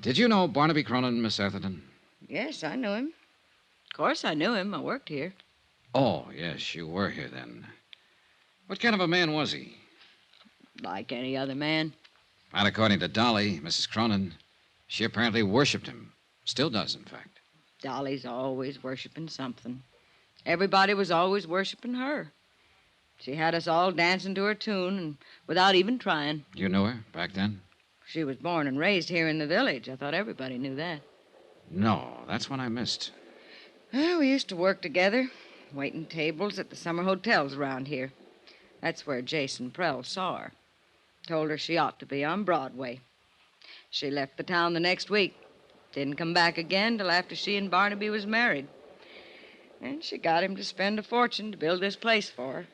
Did you know Barnaby Cronin, Miss Atherton? Yes, I knew him. Of course I knew him. I worked here. Oh, yes, you were here then. What kind of a man was he? Like any other man. Not according to Dolly, Mrs. Cronin. She apparently worshipped him. Still does, in fact. Dolly's always worshiping something. Everybody was always worshiping her. She had us all dancing to her tune, and without even trying. You knew her back then? She was born and raised here in the village. I thought everybody knew that. No, that's what I missed. Well, we used to work together, waiting tables at the summer hotels around here. That's where Jason Prell saw her. Told her she ought to be on Broadway. She left the town the next week. Didn't come back again till after she and Barnaby was married. And she got him to spend a fortune to build this place for her.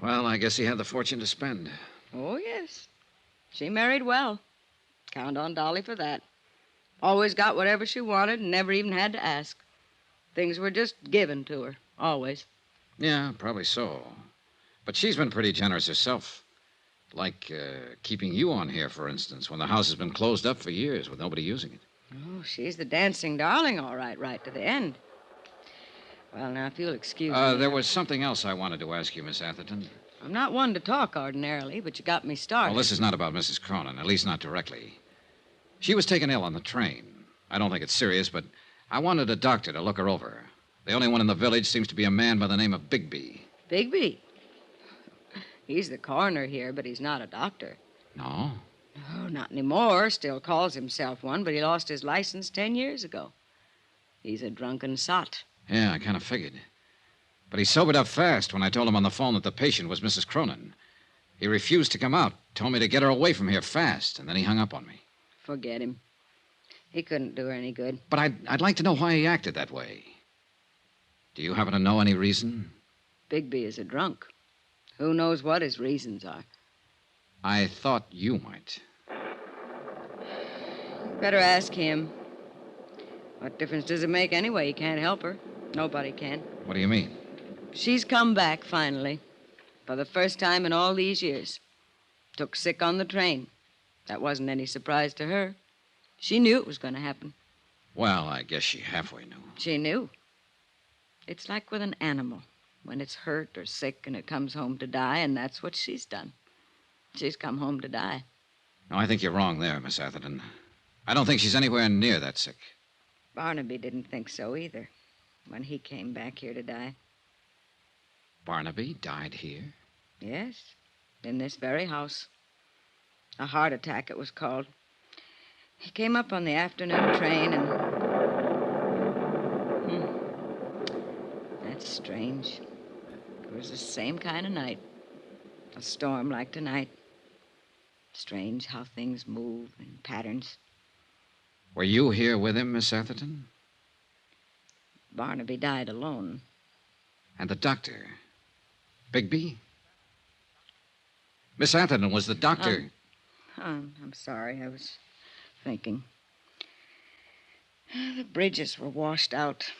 Well, I guess he had the fortune to spend. Oh, yes. She married well. Count on Dolly for that. Always got whatever she wanted and never even had to ask. Things were just given to her, always. Yeah, probably so. But she's been pretty generous herself. Like keeping you on here, for instance, when the house has been closed up for years with nobody using it. Oh, she's the dancing darling, all right, right to the end. Well, now, if you'll excuse me. There was something else I wanted to ask you, Miss Atherton. I'm not one to talk ordinarily, but you got me started. Well, this is not about Mrs. Cronin, at least not directly. She was taken ill on the train. I don't think it's serious, but I wanted a doctor to look her over. The only one in the village seems to be a man by the name of Bigby. Bigby? He's the coroner here, but he's not a doctor. No? No, not anymore. Still calls himself one, but he lost his license 10 years ago. He's a drunken sot. Yeah, I kind of figured. But he sobered up fast when I told him on the phone that the patient was Mrs. Cronin. He refused to come out, told me to get her away from here fast, and then he hung up on me. Forget him. He couldn't do her any good. But I'd like to know why he acted that way. Do you happen to know any reason? Bigby is a drunk. Who knows what his reasons are? I thought you might. Better ask him. What difference does it make anyway? He can't help her. Nobody can. What do you mean? She's come back, finally. For the first time in all these years. Took sick on the train. That wasn't any surprise to her. She knew it was going to happen. Well, I guess she halfway knew. She knew. It's like with an animal. When it's hurt or sick and it comes home to die, and that's what she's done. She's come home to die. No, I think you're wrong there, Miss Atherton. I don't think she's anywhere near that sick. Barnaby didn't think so either when he came back here to die. Barnaby died here? Yes, in this very house. A heart attack, it was called. He came up on the afternoon train and... That's strange. It was the same kind of night. A storm like tonight. Strange how things move in patterns. Were you here with him, Miss Atherton? Barnaby died alone. And the doctor? Bigby? Miss Atherton was the doctor. I'm sorry. I was thinking. The bridges were washed out.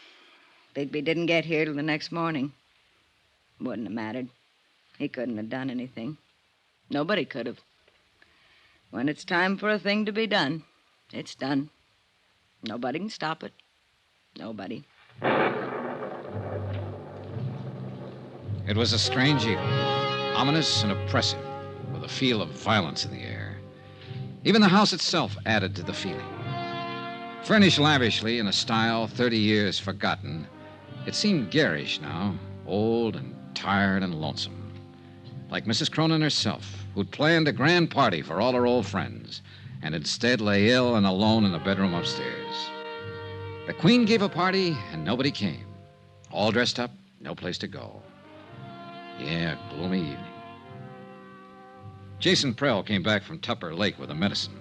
Bigby didn't get here till the next morning. Wouldn't have mattered. He couldn't have done anything. Nobody could have. When it's time for a thing to be done, it's done. Nobody can stop it. Nobody. It was a strange evening, ominous and oppressive, with a feel of violence in the air. Even the house itself added to the feeling. Furnished lavishly in a style 30 years forgotten, it seemed garish now, old and tired and lonesome. Like Mrs. Cronin herself, who'd planned a grand party for all her old friends, and instead lay ill and alone in the bedroom upstairs. The Queen gave a party, and nobody came. All dressed up, no place to go. Yeah, gloomy evening. Jason Prell came back from Tupper Lake with the medicine.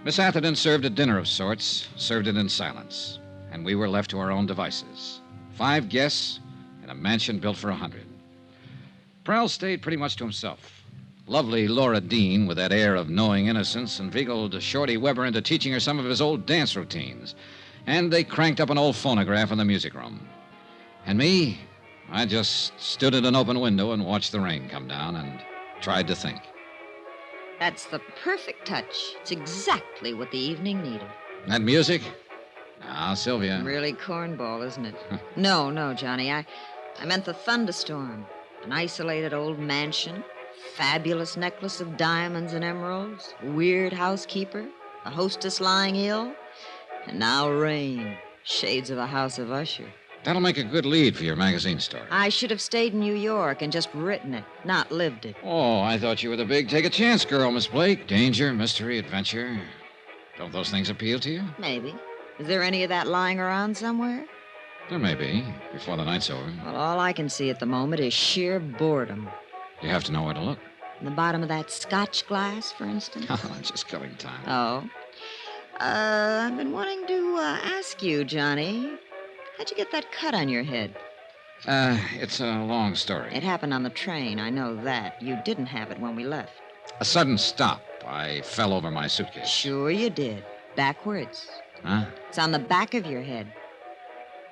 Miss Atherton served a dinner of sorts, served it in silence, and we were left to our own devices. 5 guests in a mansion built for 100. Prell stayed pretty much to himself. Lovely Laura Dean, with that air of knowing innocence, inveigled Shorty Weber into teaching her some of his old dance routines, and they cranked up an old phonograph in the music room. And me, I just stood at an open window and watched the rain come down and tried to think. That's the perfect touch. It's exactly what the evening needed. That music? Now, Sylvia. Really cornball, isn't it? No, Johnny. I meant the thunderstorm. An isolated old mansion, fabulous necklace of diamonds and emeralds, weird housekeeper, a hostess lying ill, and now rain, shades of a house of Usher. That'll make a good lead for your magazine story. I should have stayed in New York and just written it, not lived it. Oh, I thought you were the big take-a-chance girl, Miss Blake. Danger, mystery, adventure. Don't those things appeal to you? Maybe. Is there any of that lying around somewhere? There may be, before the night's over. Well, all I can see at the moment is sheer boredom. You have to know where to look. In the bottom of that scotch glass, for instance? Just killing time. Oh. I've been wanting to ask you, Johnny. How'd you get that cut on your head? It's a long story. It happened on the train, I know that. You didn't have it when we left. A sudden stop. I fell over my suitcase. Sure you did. Backwards. Huh? It's on the back of your head.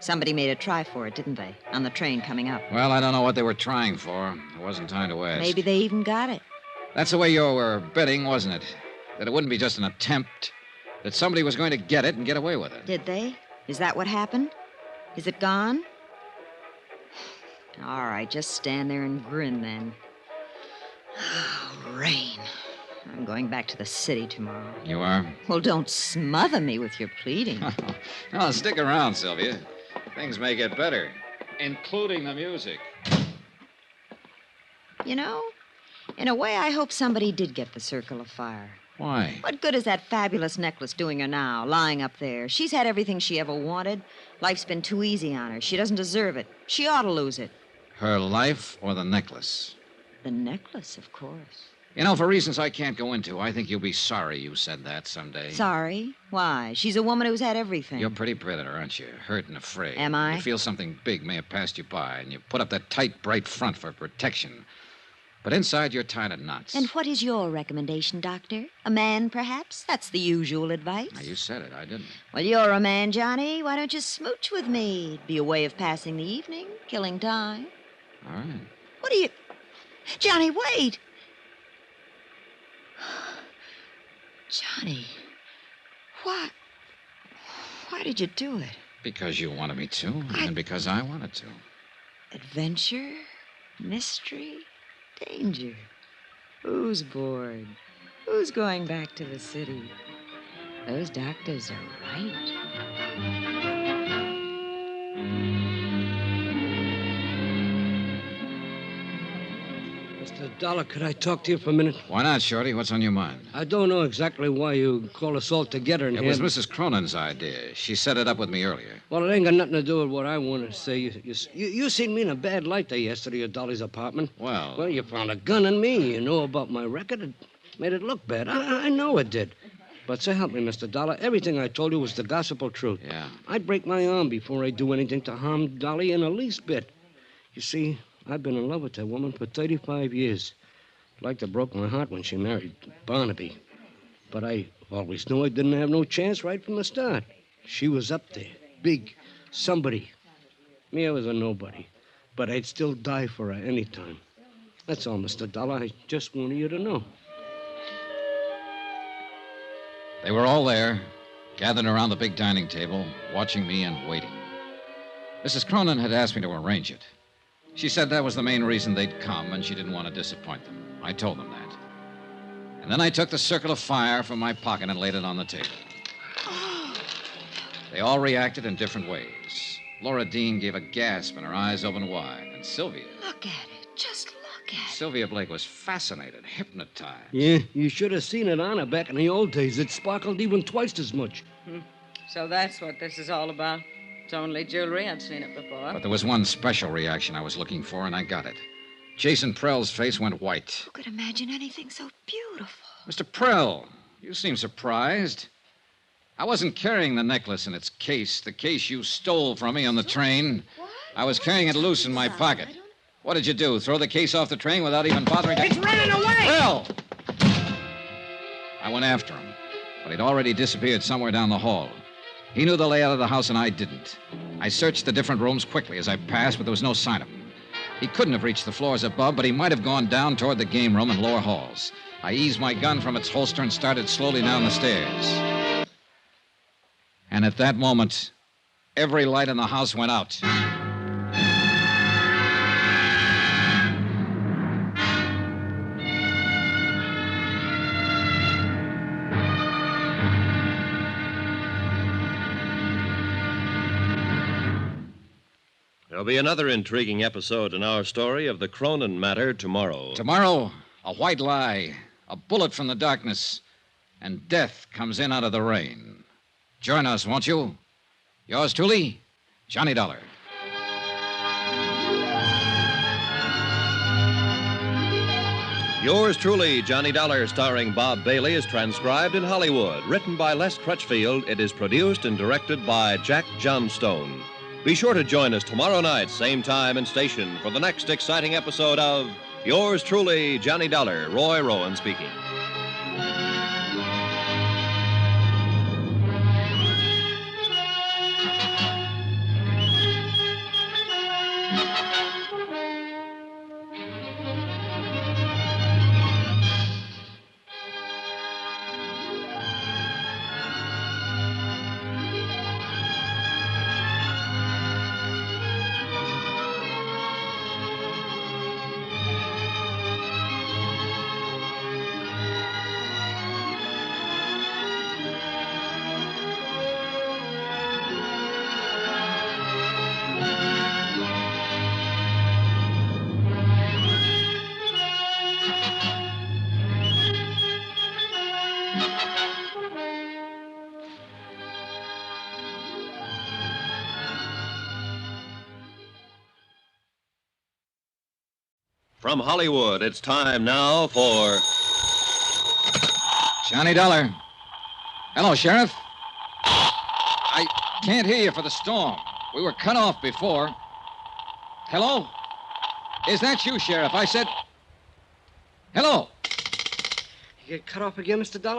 Somebody made a try for it, didn't they? On the train coming up. Well, I don't know what they were trying for. There wasn't time to ask. Maybe they even got it. That's the way you were betting, wasn't it? That it wouldn't be just an attempt. That somebody was going to get it and get away with it. Did they? Is that what happened? Is it gone? All right, just stand there and grin then. Oh, rain. I'm going back to the city tomorrow. You are? Well, don't smother me with your pleading. No, stick around, Sylvia. Things may get better, including the music. You know, in a way, I hope somebody did get the circle of fire. Why? What good is that fabulous necklace doing her now, lying up there? She's had everything she ever wanted. Life's been too easy on her. She doesn't deserve it. She ought to lose it. Her life or the necklace? The necklace, of course. You know, for reasons I can't go into, I think you'll be sorry you said that someday. Sorry? Why? She's a woman who's had everything. You're pretty predator, aren't you? Hurt and afraid. Am I? You feel something big may have passed you by, and you put up that tight, bright front for protection. But inside, you're tied in knots. And what is your recommendation, Doctor? A man, perhaps? That's the usual advice. Now, you said it. I didn't. Well, you're a man, Johnny. Why don't you smooch with me? It'd be a way of passing the evening, killing time. All right. What are you... Johnny, wait! Johnny, why did you do it? Because you wanted me to, and because I wanted to. Adventure? Mystery? Danger? Who's bored? Who's going back to the city? Those doctors are right. Mr. Dollar, could I talk to you for a minute? Why not, Shorty? What's on your mind? I don't know exactly why you called us all together in It here. was Mrs. Cronin's idea. She set it up with me earlier. Well, it ain't got nothing to do with what I want to say. You seen me in a bad light there yesterday at Dolly's apartment. Well, you found a gun on me. You know about my record. It made it look bad. I know it did. But so help me, Mr. Dollar, everything I told you was the gospel truth. Yeah. I'd break my arm before I'd do anything to harm Dolly in the least bit. You see, I've been in love with that woman for 35 years. Like to broke my heart when she married Barnaby. But I always knew I didn't have no chance right from the start. She was up there, big, somebody. Me, I was a nobody. But I'd still die for her any time. That's all, Mr. Dollar. I just wanted you to know. They were all there, gathered around the big dining table, watching me and waiting. Mrs. Cronin had asked me to arrange it. She said that was the main reason they'd come, and she didn't want to disappoint them. I told them that. And then I took the circle of fire from my pocket and laid it on the table. They all reacted in different ways. Laura Dean gave a gasp and her eyes opened wide. And Sylvia... Look at it. Just look at it. Sylvia Blake was fascinated, hypnotized. Yeah, you should have seen it on her back in the old days. It sparkled even twice as much. So that's what this is all about. It's only jewelry. I'd seen it before. But there was one special reaction I was looking for, and I got it. Jason Prell's face went white. Who could imagine anything so beautiful? Mr. Prell, you seem surprised. I wasn't carrying the necklace in its case, the case you stole from me on the train. What? I was carrying it loose in my pocket. What did you do, throw the case off the train without even bothering to... It's running away! Prell! I went after him, but he'd already disappeared somewhere down the hall. He knew the layout of the house, and I didn't. I searched the different rooms quickly as I passed, but there was no sign of him. He couldn't have reached the floors above, but he might have gone down toward the game room and lower halls. I eased my gun from its holster and started slowly down the stairs. And at that moment, every light in the house went out. There'll be another intriguing episode in our story of the Cronin matter tomorrow. Tomorrow, a white lie, a bullet from the darkness, and death comes in out of the rain. Join us, won't you? Yours truly, Johnny Dollar. Yours truly, Johnny Dollar, starring Bob Bailey, is transcribed in Hollywood. Written by Les Crutchfield, it is produced and directed by Jack Johnstone. Be sure to join us tomorrow night, same time and station, for the next exciting episode of Yours truly, Johnny Dollar. Roy Rowan speaking. From Hollywood, it's time now for... Johnny Dollar. Hello, Sheriff. I can't hear you for the storm. We were cut off before. Hello? Is that you, Sheriff? I said... Hello? You get cut off again, Mr. Dollar?